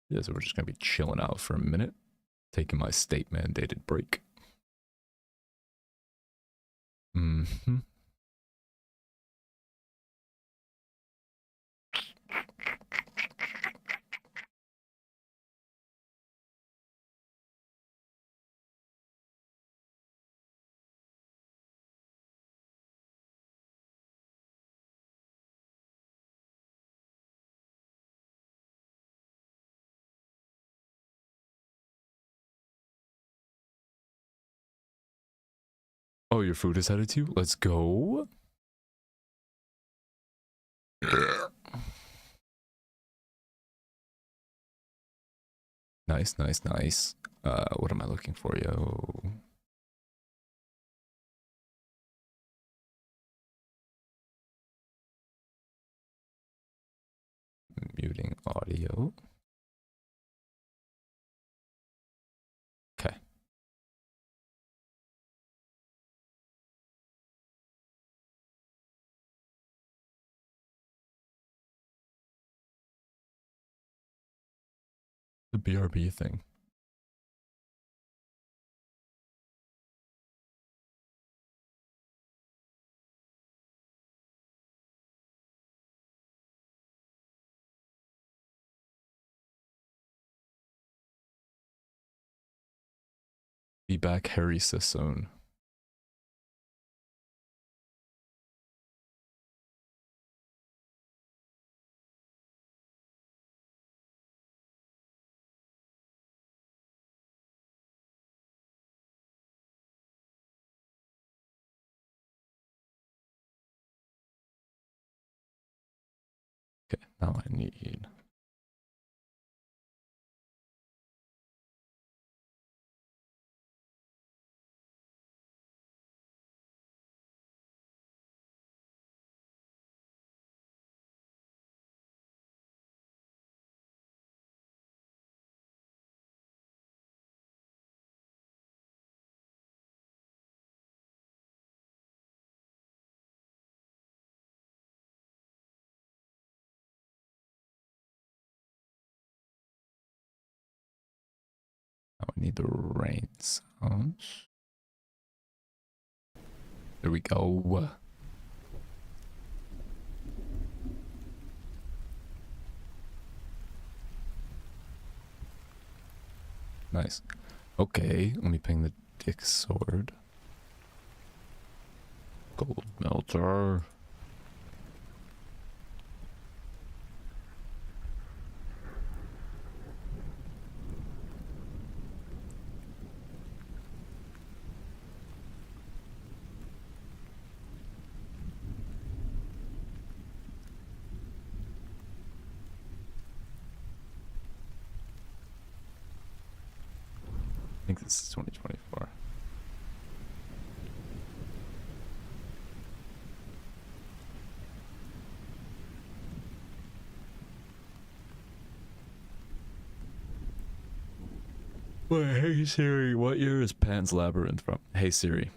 Yeah, so we're just gonna be chilling out for a minute, taking my state mandated break. Oh, your food is headed to you? Let's go. Nice, nice, nice. What am I looking for, yo? Muting audio. Okay. The BRB thing. Be back, Harry Sassoon. Okay, now I need. Now I need the rain sounds. There we go. Nice. Okay, let me ping the dick sword. Gold melter. I think this is 2024. Wait, hey Siri, what year is Pan's Labyrinth from? Hey Siri,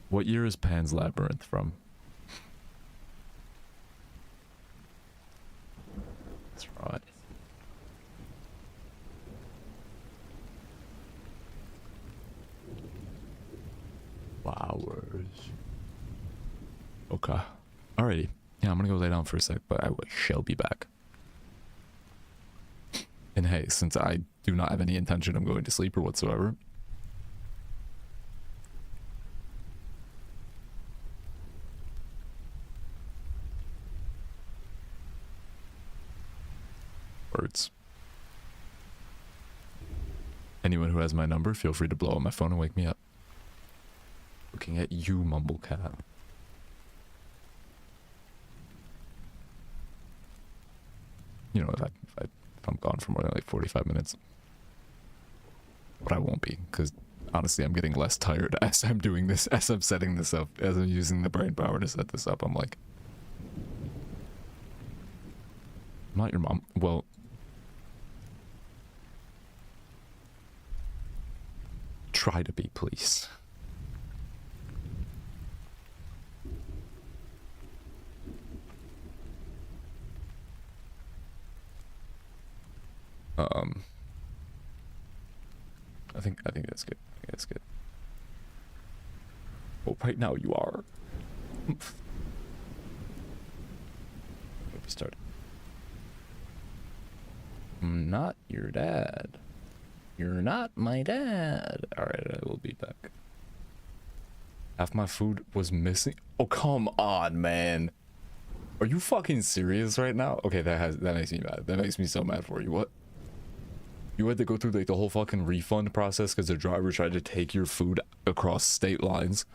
what year is Pan's Labyrinth from? That's right. Flowers. Okay. Alrighty. Yeah, I'm gonna go lay down for a sec, but I shall be back. And hey, since I do not have any intention of going to sleep or whatsoever, words. Anyone who has my number, feel free to blow up my phone and wake me up. Looking at you, Mumblecat. You know, if I'm gone for more than like 45 minutes. But I won't be, because honestly, I'm getting less tired as I'm doing this, as I'm setting this up, as I'm using the brain power to set this up. I'm like, I'm not your mom. Well, try to be, please. I think that's good. I think that's good. Well, right now you are. Hope you started. I'm not your dad. You're not my dad. Alright, I will be back. Half my food was missing. Oh, come on, man. Are you fucking serious right now? Okay, that makes me mad. That makes me so mad for you. What? You had to go through like the whole fucking refund process because the driver tried to take your food across state lines,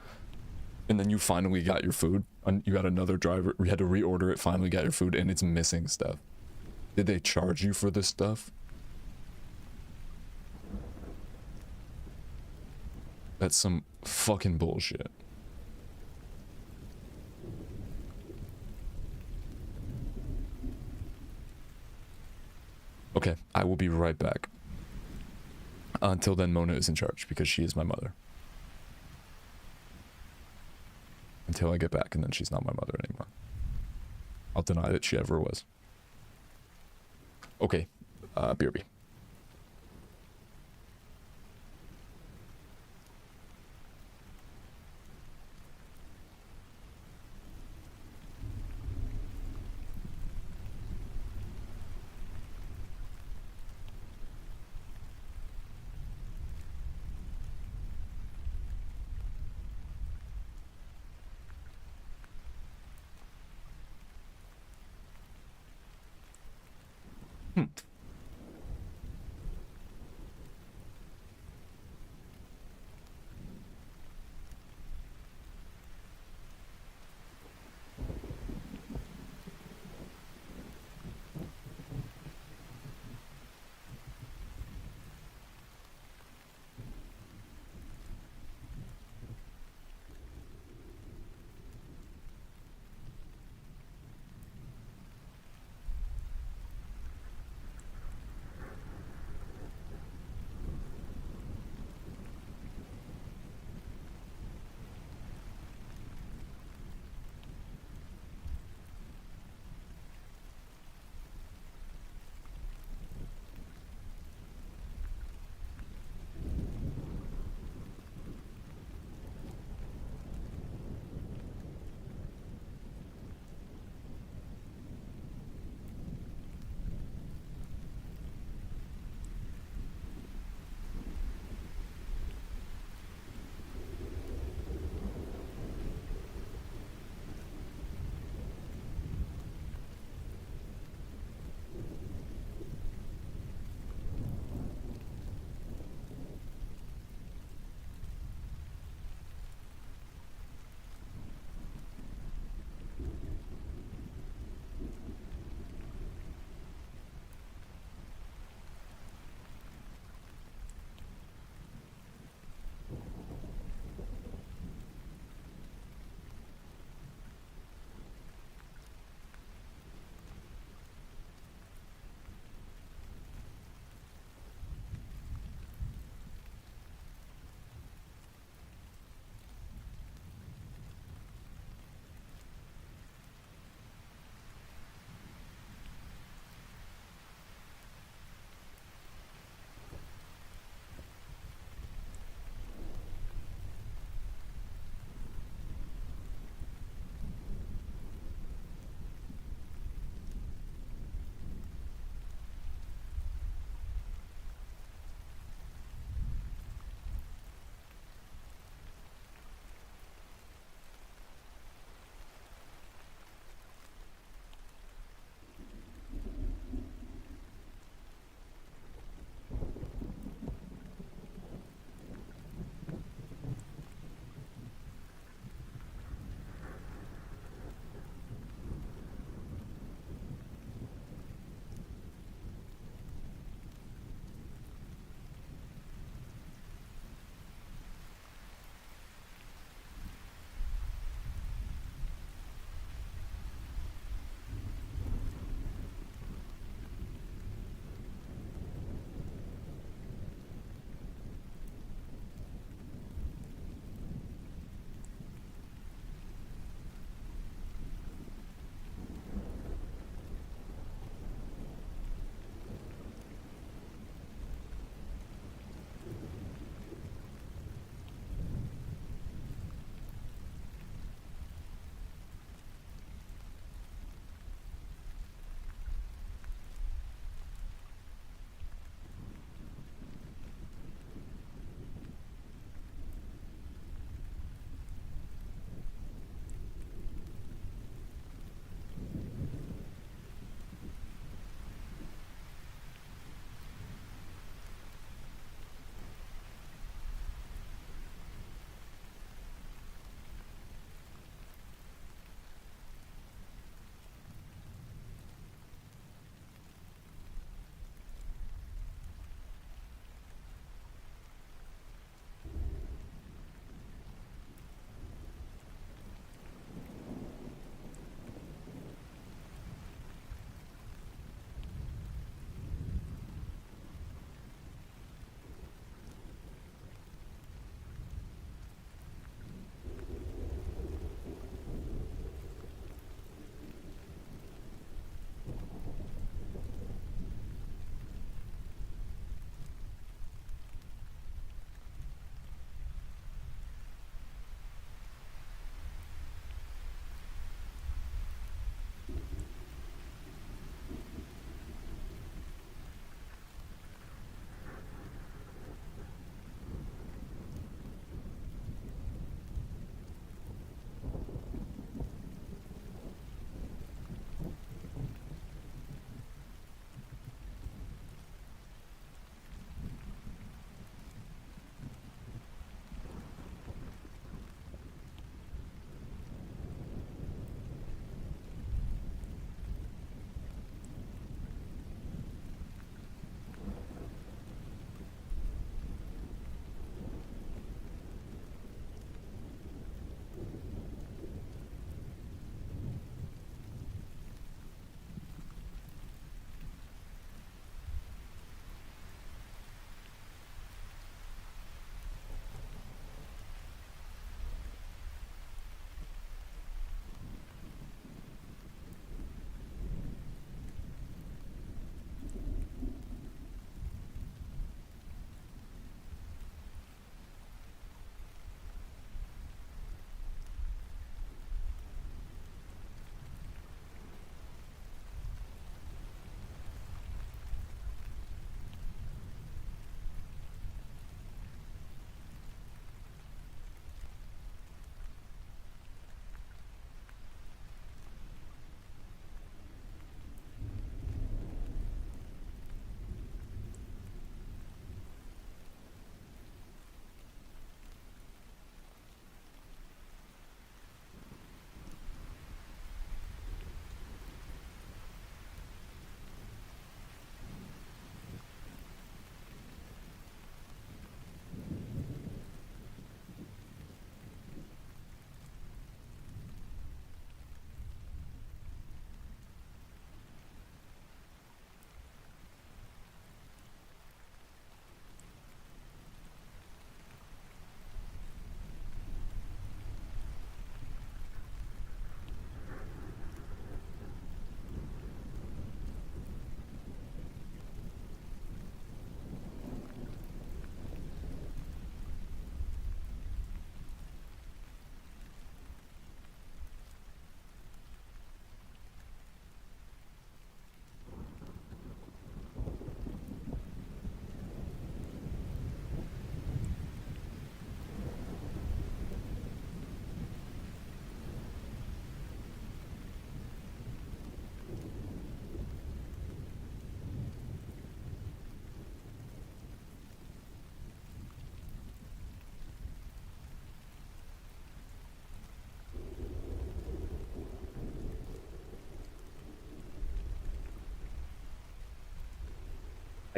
and then you finally got your food. And you got another driver. You had to reorder it. Finally got your food, and it's missing stuff. Did they charge you for this stuff? That's some fucking bullshit. Okay, I will be right back. Until then, Mona is in charge because she is my mother. Until I get back, and then she's not my mother anymore. I'll deny that she ever was. Okay, BRB.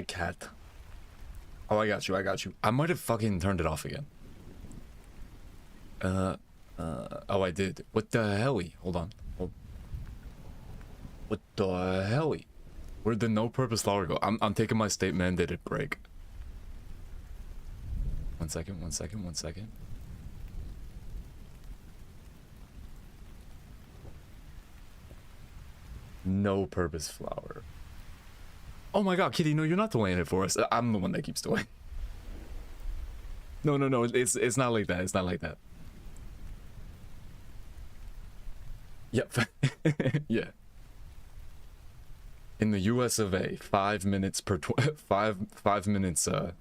cat. Oh, I got you. I got you. I might have fucking turned it off again. Oh, I did. What the helly? Hold on. Oh. What the helly? Where'd the no-purpose flower go? I'm taking my state mandated break. 1 second, 1 second, 1 second. No-purpose flower. Oh my god, Kitty, no, you're not delaying it for us. I'm the one that keeps delaying. No, it's not like that. It's not like that. Yep. Yeah. In the US of A, 5 minutes per 5 minutes of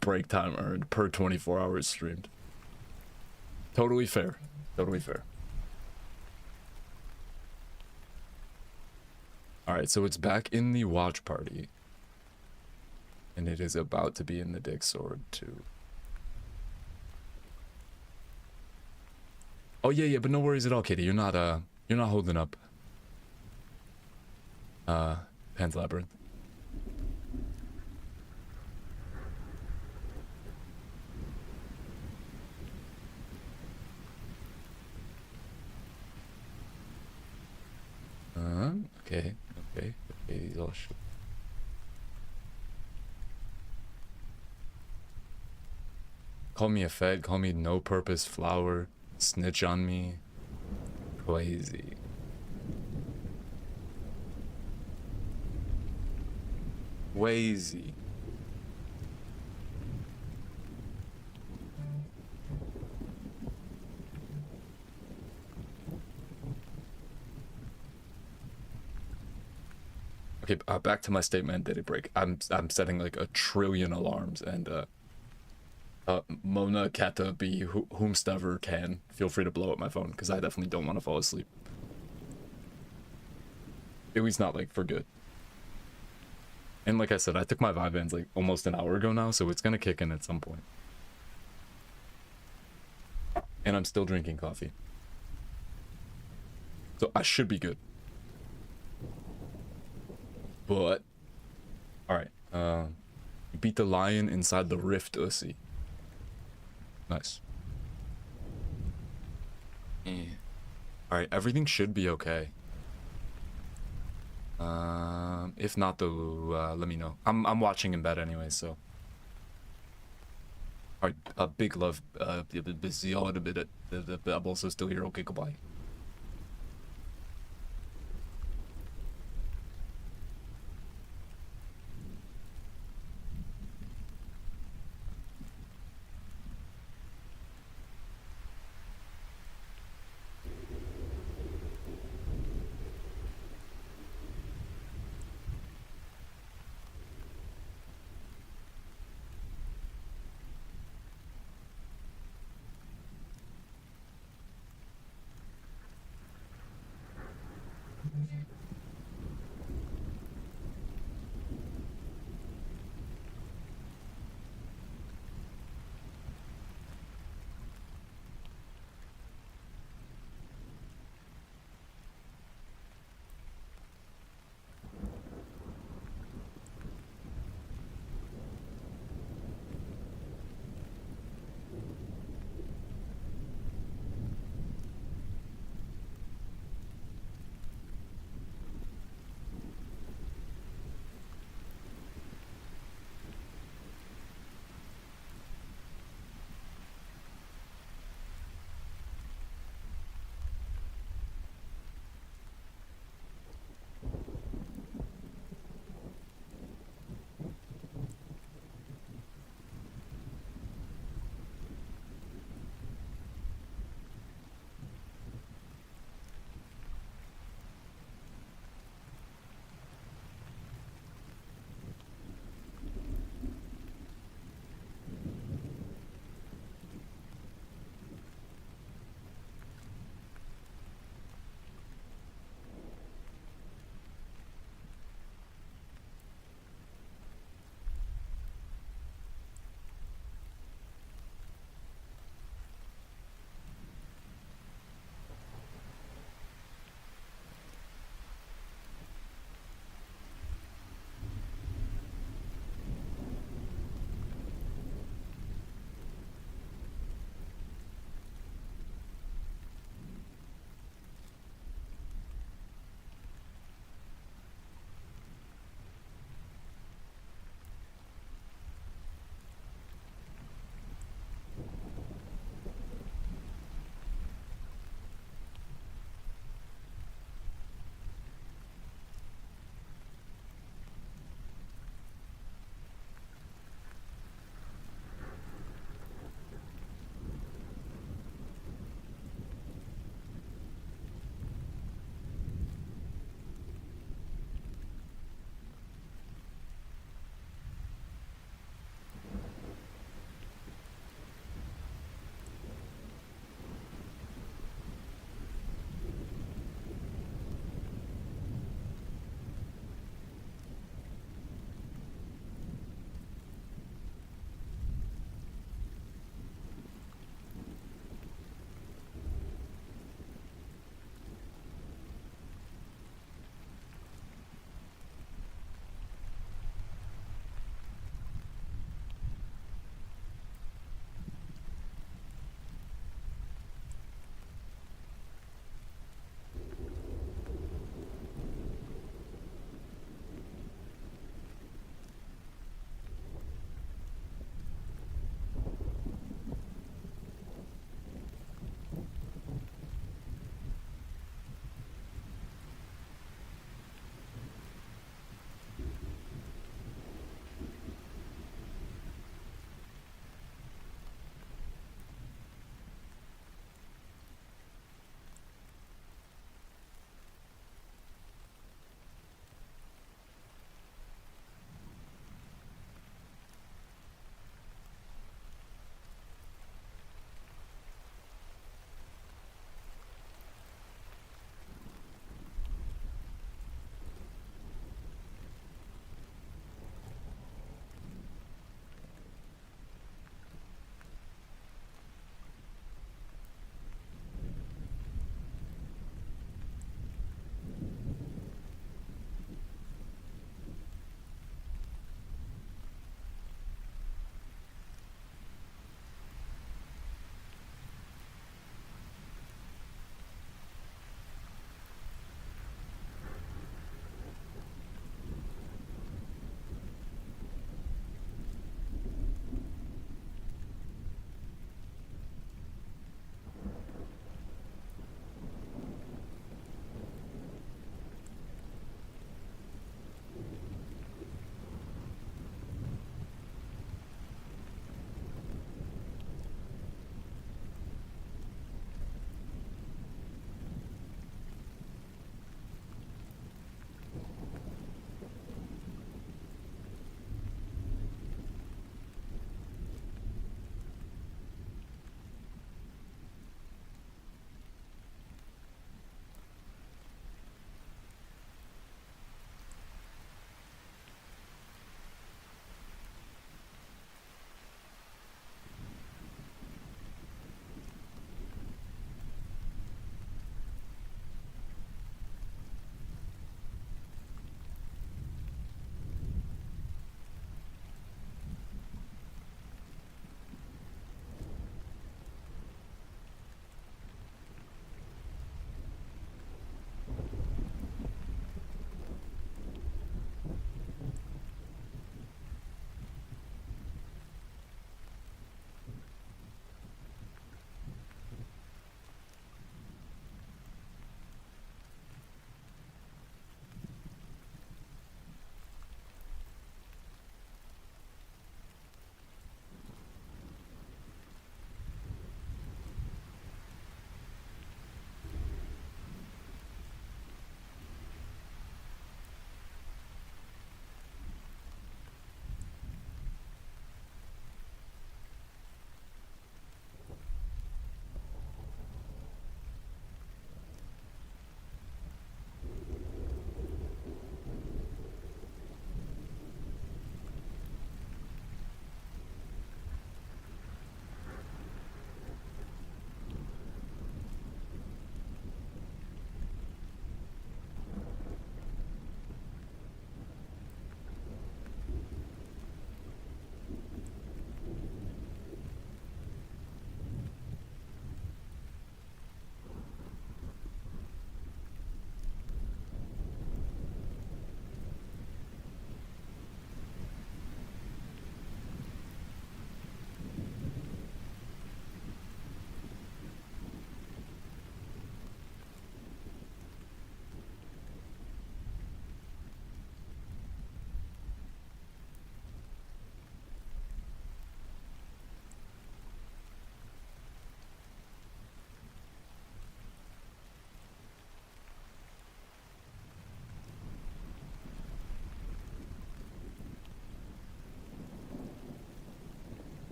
break time earned per 24 hours streamed. Totally fair. Totally fair. Alright, so it's back in the watch party. And it is about to be in the Dick Sword too. Oh yeah, but no worries at all, Kitty. You're not holding up Pan's Labyrinth. Okay. He's all shit. Call me a fed, call me no purpose flower, snitch on me. Crazy. Wazy. Okay, back to my state mandated break. I'm setting like 1 trillion alarms, and Mona, Kata, B, whomstever can feel free to blow up my phone because I definitely don't want to fall asleep. At least not like for good. And like I said, I took my Vyvanse like almost an hour ago now, so it's gonna kick in at some point. And I'm still drinking coffee, so I should be good. But, alright, you beat the lion inside the rift, Ussy. Nice. Alright, everything should be okay. If not though, let me know. I'm watching in bed anyway, so. Alright, big love, busy all a bit, I'm also still here, okay, goodbye.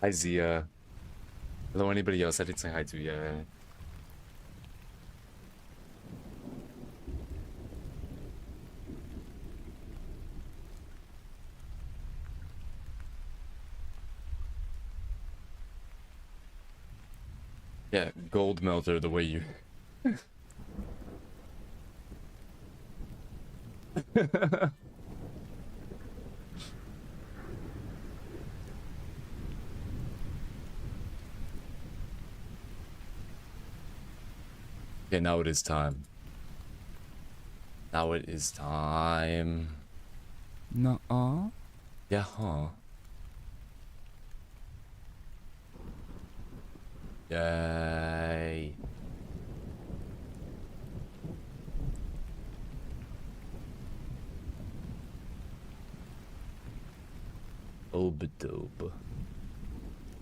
Hi, Zia. Hello, anybody else I didn't say hi to yet? Yeah, gold melter the way you... Okay, now it is time. Now it is time. Nuh-uh. Yeah, huh? Yay. Oba-doba.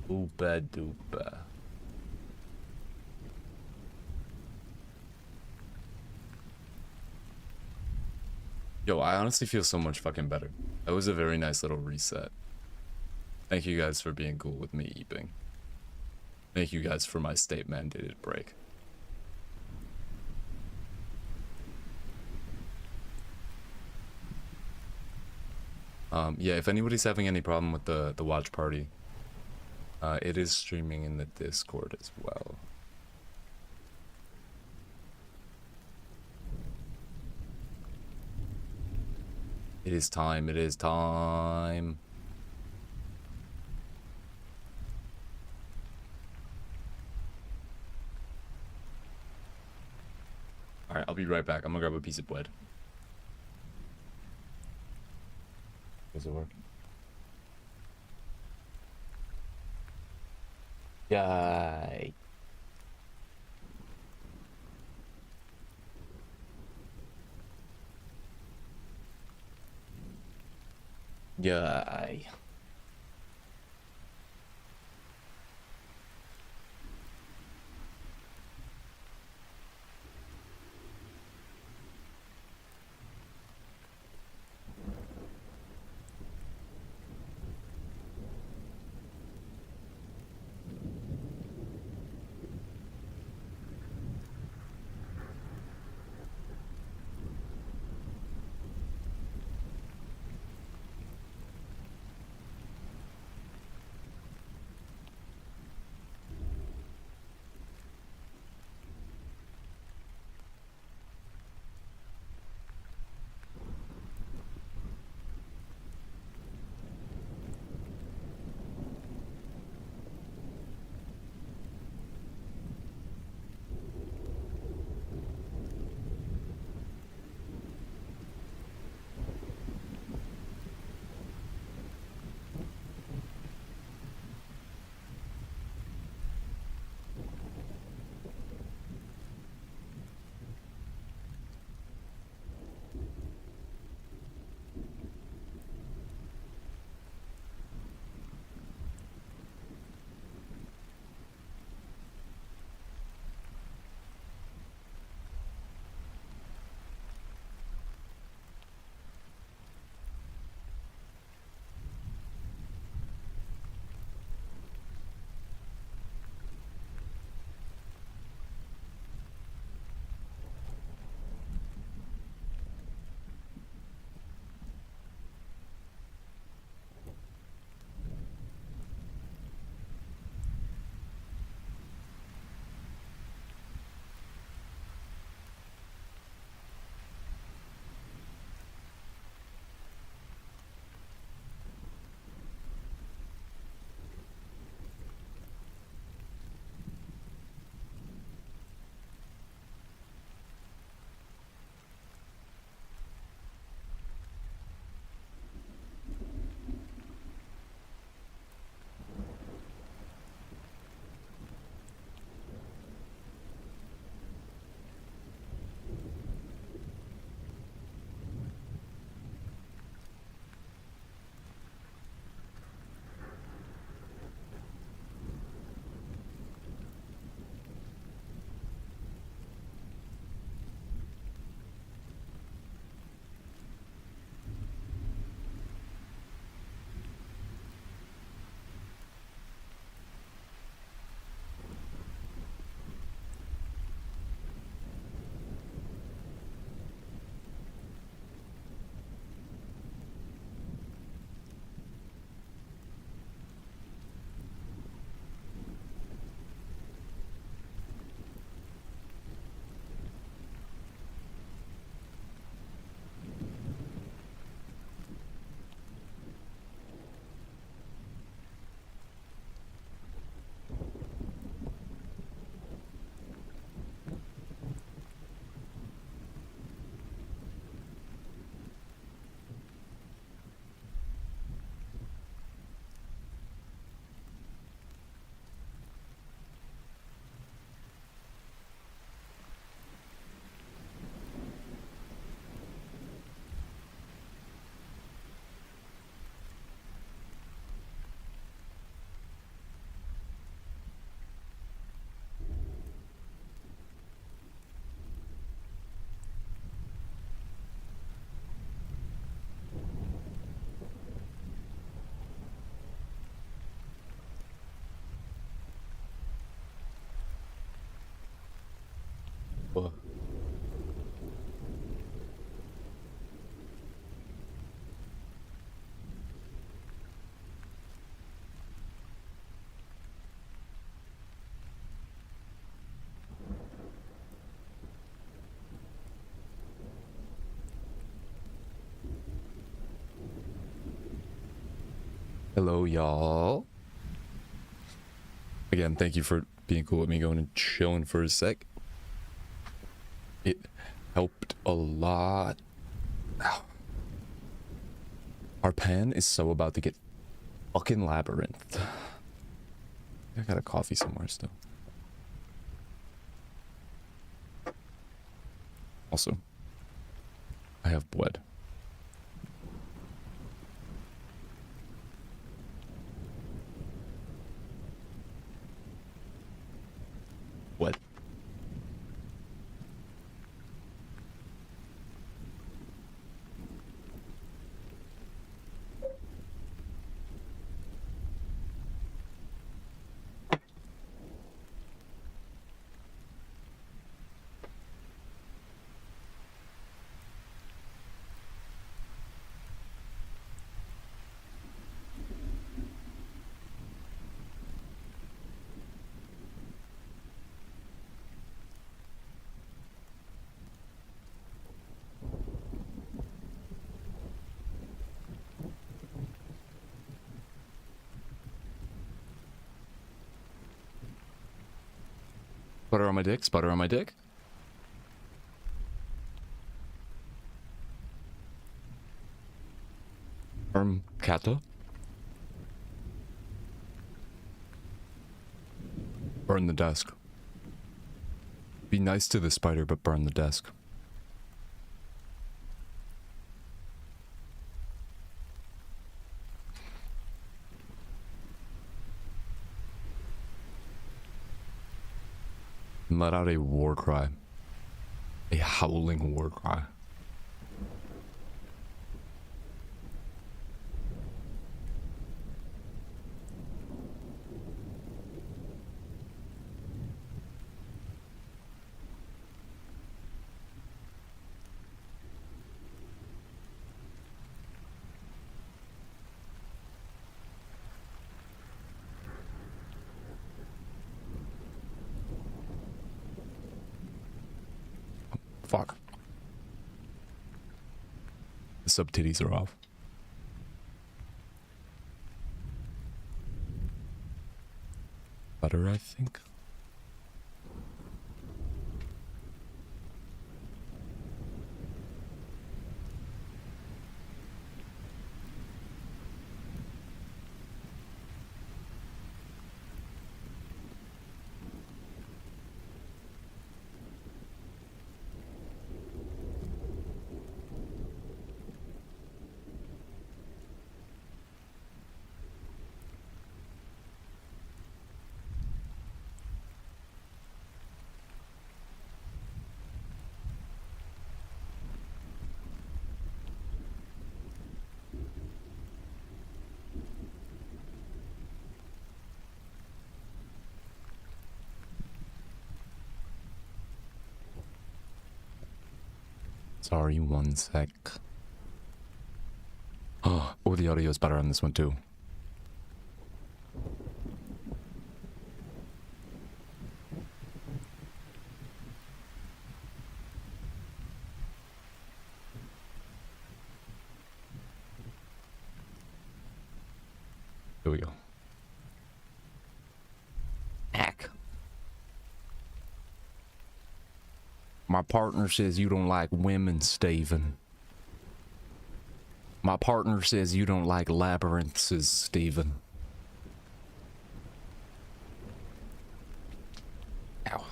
Ooba-dooba. Yo, I honestly feel so much fucking better. That was a very nice little reset. Thank you guys for being cool with me eeping. Thank you guys for my state mandated break. Yeah, if anybody's having any problem with the watch party, it is streaming in the Discord as well. It is time, it is time. Alright, I'll be right back. I'm gonna grab a piece of bread. Does it work? Yay. Yay. Ugh. Hello, y'all. Again, thank you for being cool with me going and chilling for a sec. It helped a lot. Ow. Our pen is so about to get fucking labyrinth. I got a coffee somewhere still. Also, I have blood. What? Butter on my dick, sputter on my dick. Kata. Burn the desk. Be nice to the spider, but burn the desk. And let out a war cry. A howling war cry. Fuck. The sub titties are off. Butter, I think. Sorry, one sec. Oh, the audio is better on this one too. Here we go. Hack. My partner says you don't like women, Steven. My partner says you don't like labyrinths, Steven. Ow.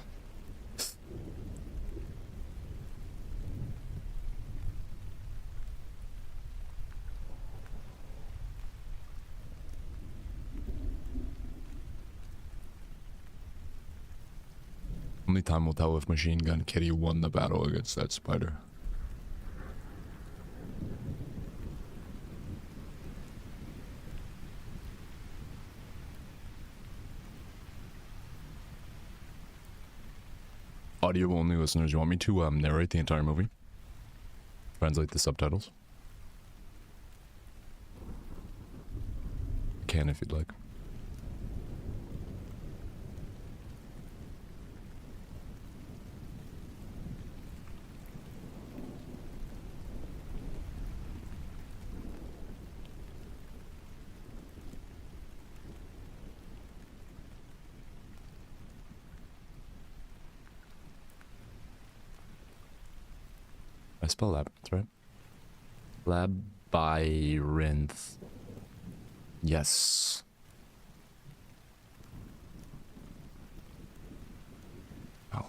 Only time will tell if Machine Gun Kitty won the battle against that spider. audio only listeners, you want me to narrate the entire movie? Translate the subtitles? Can if you'd like. I spell labyrinth, right? Labyrinth. Yes. Oh.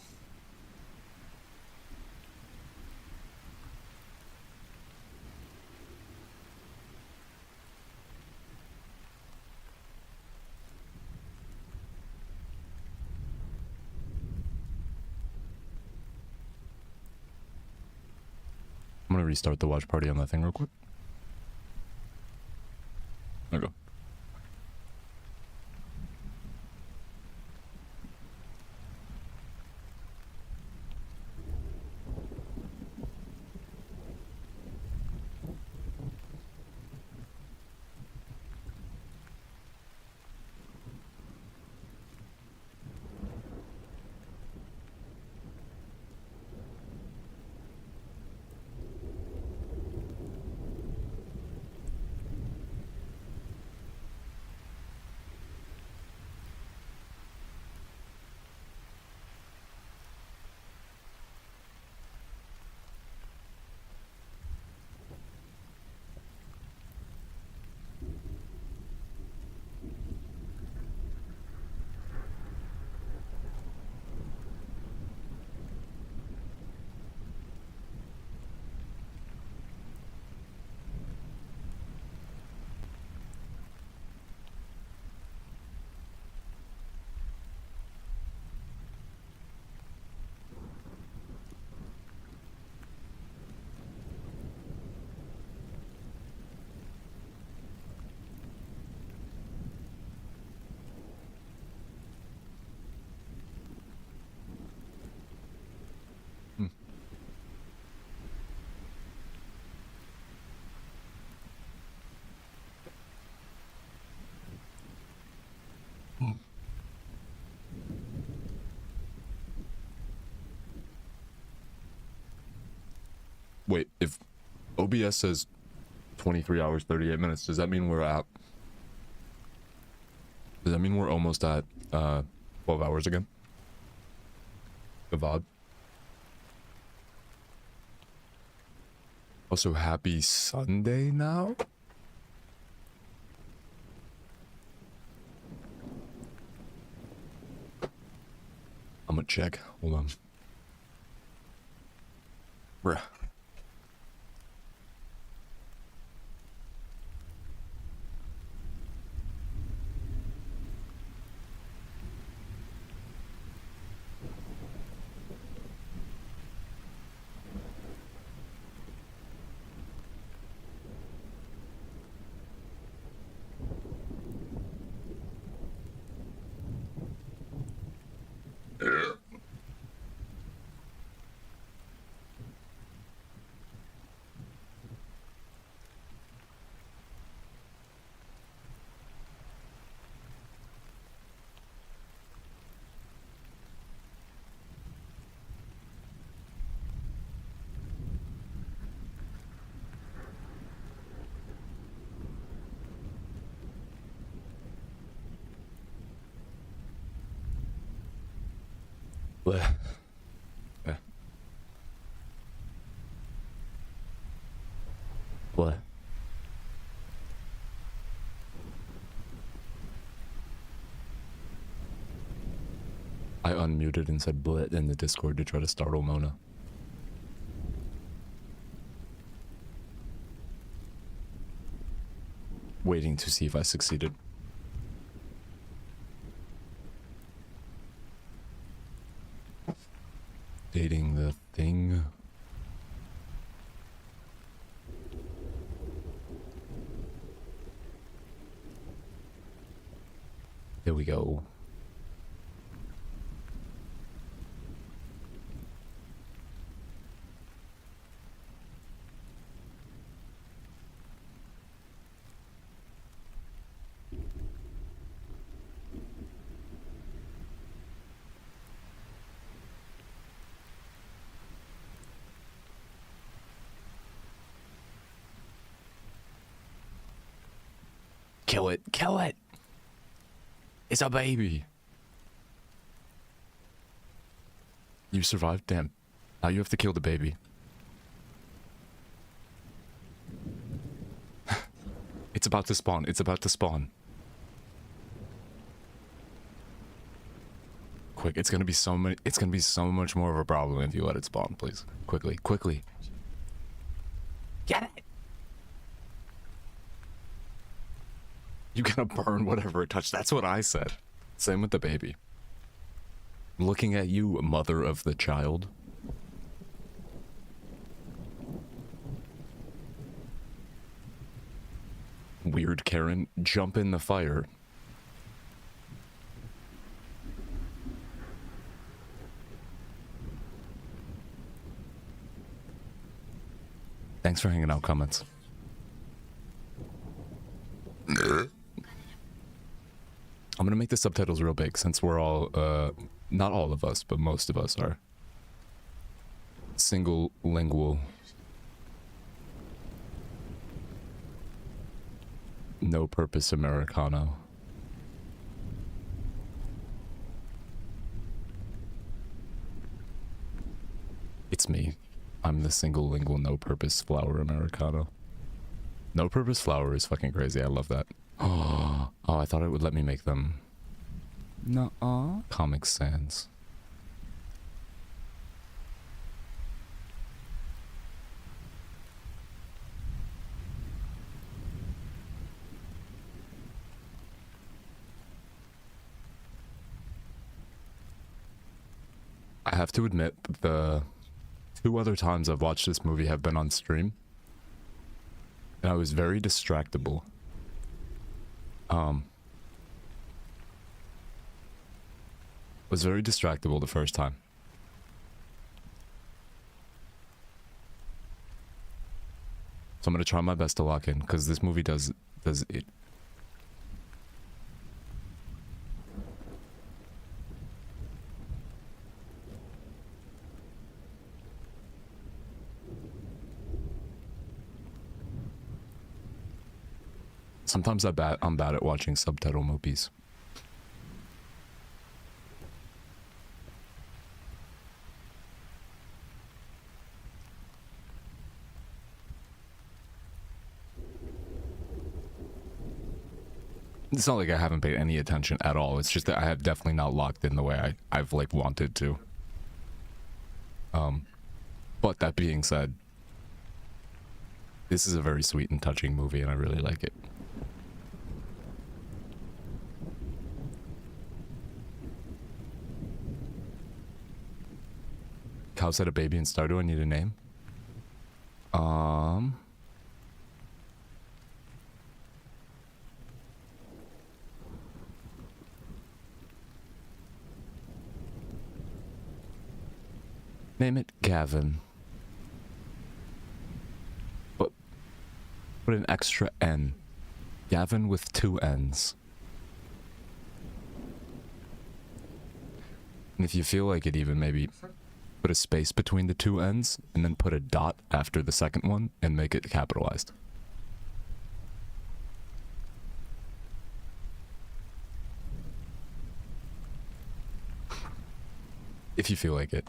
I'm gonna restart the watch party on that thing real quick. There we go. Wait, if OBS says 23 hours, 38 minutes, does that mean we're at... Does that mean we're almost at 12 hours again? The VOD? Also, happy Sunday now? I'm gonna check. Hold on. Bruh. Bleh. Bleh. Bleh. I unmuted and said blit in the Discord to try to startle Mona. Waiting to see if I succeeded. Dating the thing. There we go. Kill it. Kill it. It's a baby. You survived? Damn. Now you have to kill the baby. It's about to spawn. It's about to spawn. Quick, it's gonna be so many. It's gonna be so much more of a problem if you let it spawn, please. Quickly, quickly. Get it. You gotta burn whatever it touched. That's what I said. Same with the baby. Looking at you, mother of the child. Weird Karen, jump in the fire. Thanks for hanging out, comments. I'm gonna make the subtitles real big since we're all, not all of us, but most of us are single lingual. No purpose Americano. It's me. I'm the single lingual no purpose flower Americano. No purpose flower is fucking crazy. I love that. Oh, I thought it would let me make them. Nuh-uh. Comic Sans. I have to admit, the 2 other times I've watched this movie have been on stream. And I was very distractible. Was very distractible the first time. So I'm gonna try my best to lock in, because this movie does it. Sometimes I'm bad at watching subtitle movies. It's not like I haven't paid any attention at all. It's just that I have definitely not locked in the way I've like wanted to. But that being said, this is a very sweet and touching movie and I really like it. Cow said a baby in Stardew. I need a name. Name it Gavin. But put an extra N. Gavin with 2 N's. And if you feel like it, even maybe put a space between the 2 N's and then put a dot after the second one and make it capitalized. If you feel like it.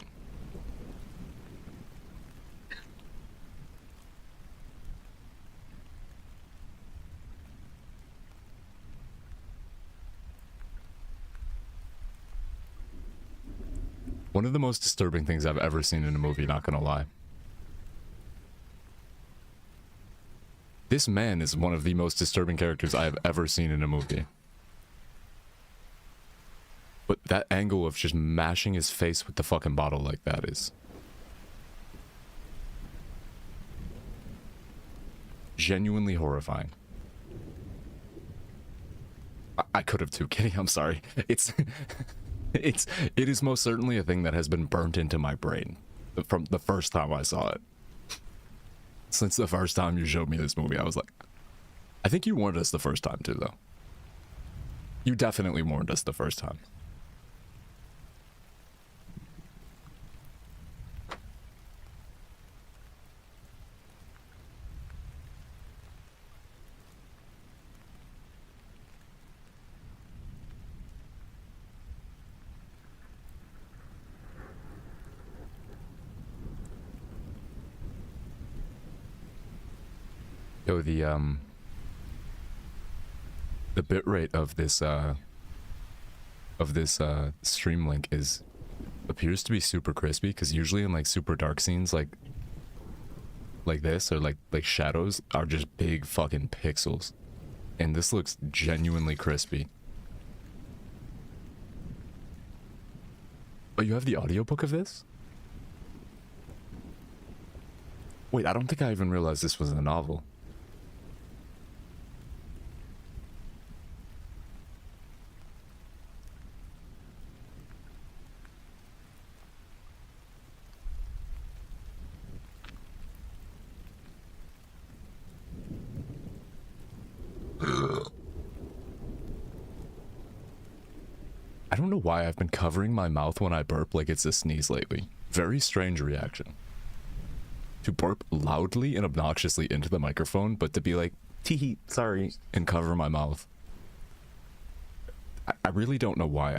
One of the most disturbing things I've ever seen in a movie, not gonna lie. This man is one of the most disturbing characters I have ever seen in a movie. But that angle of just mashing his face with the fucking bottle like that is genuinely horrifying. I could have too, Kitty, I'm sorry. It is most certainly a thing that has been burnt into my brain from the first time I saw it. Since the first time you showed me this movie, I was like, I think you warned us the first time too, though. You definitely warned us the first time. Yo, the bitrate of this stream link appears to be super crispy, because usually in like super dark scenes like this, or like shadows are just big fucking pixels, and this looks genuinely crispy. Oh, you have the audiobook of this? Wait, I don't think I even realized this was a novel. I don't know why I've been covering my mouth when I burp like it's a sneeze lately. Very strange reaction. To burp loudly and obnoxiously into the microphone, but to be like, tee sorry, and cover my mouth. I really don't know why I've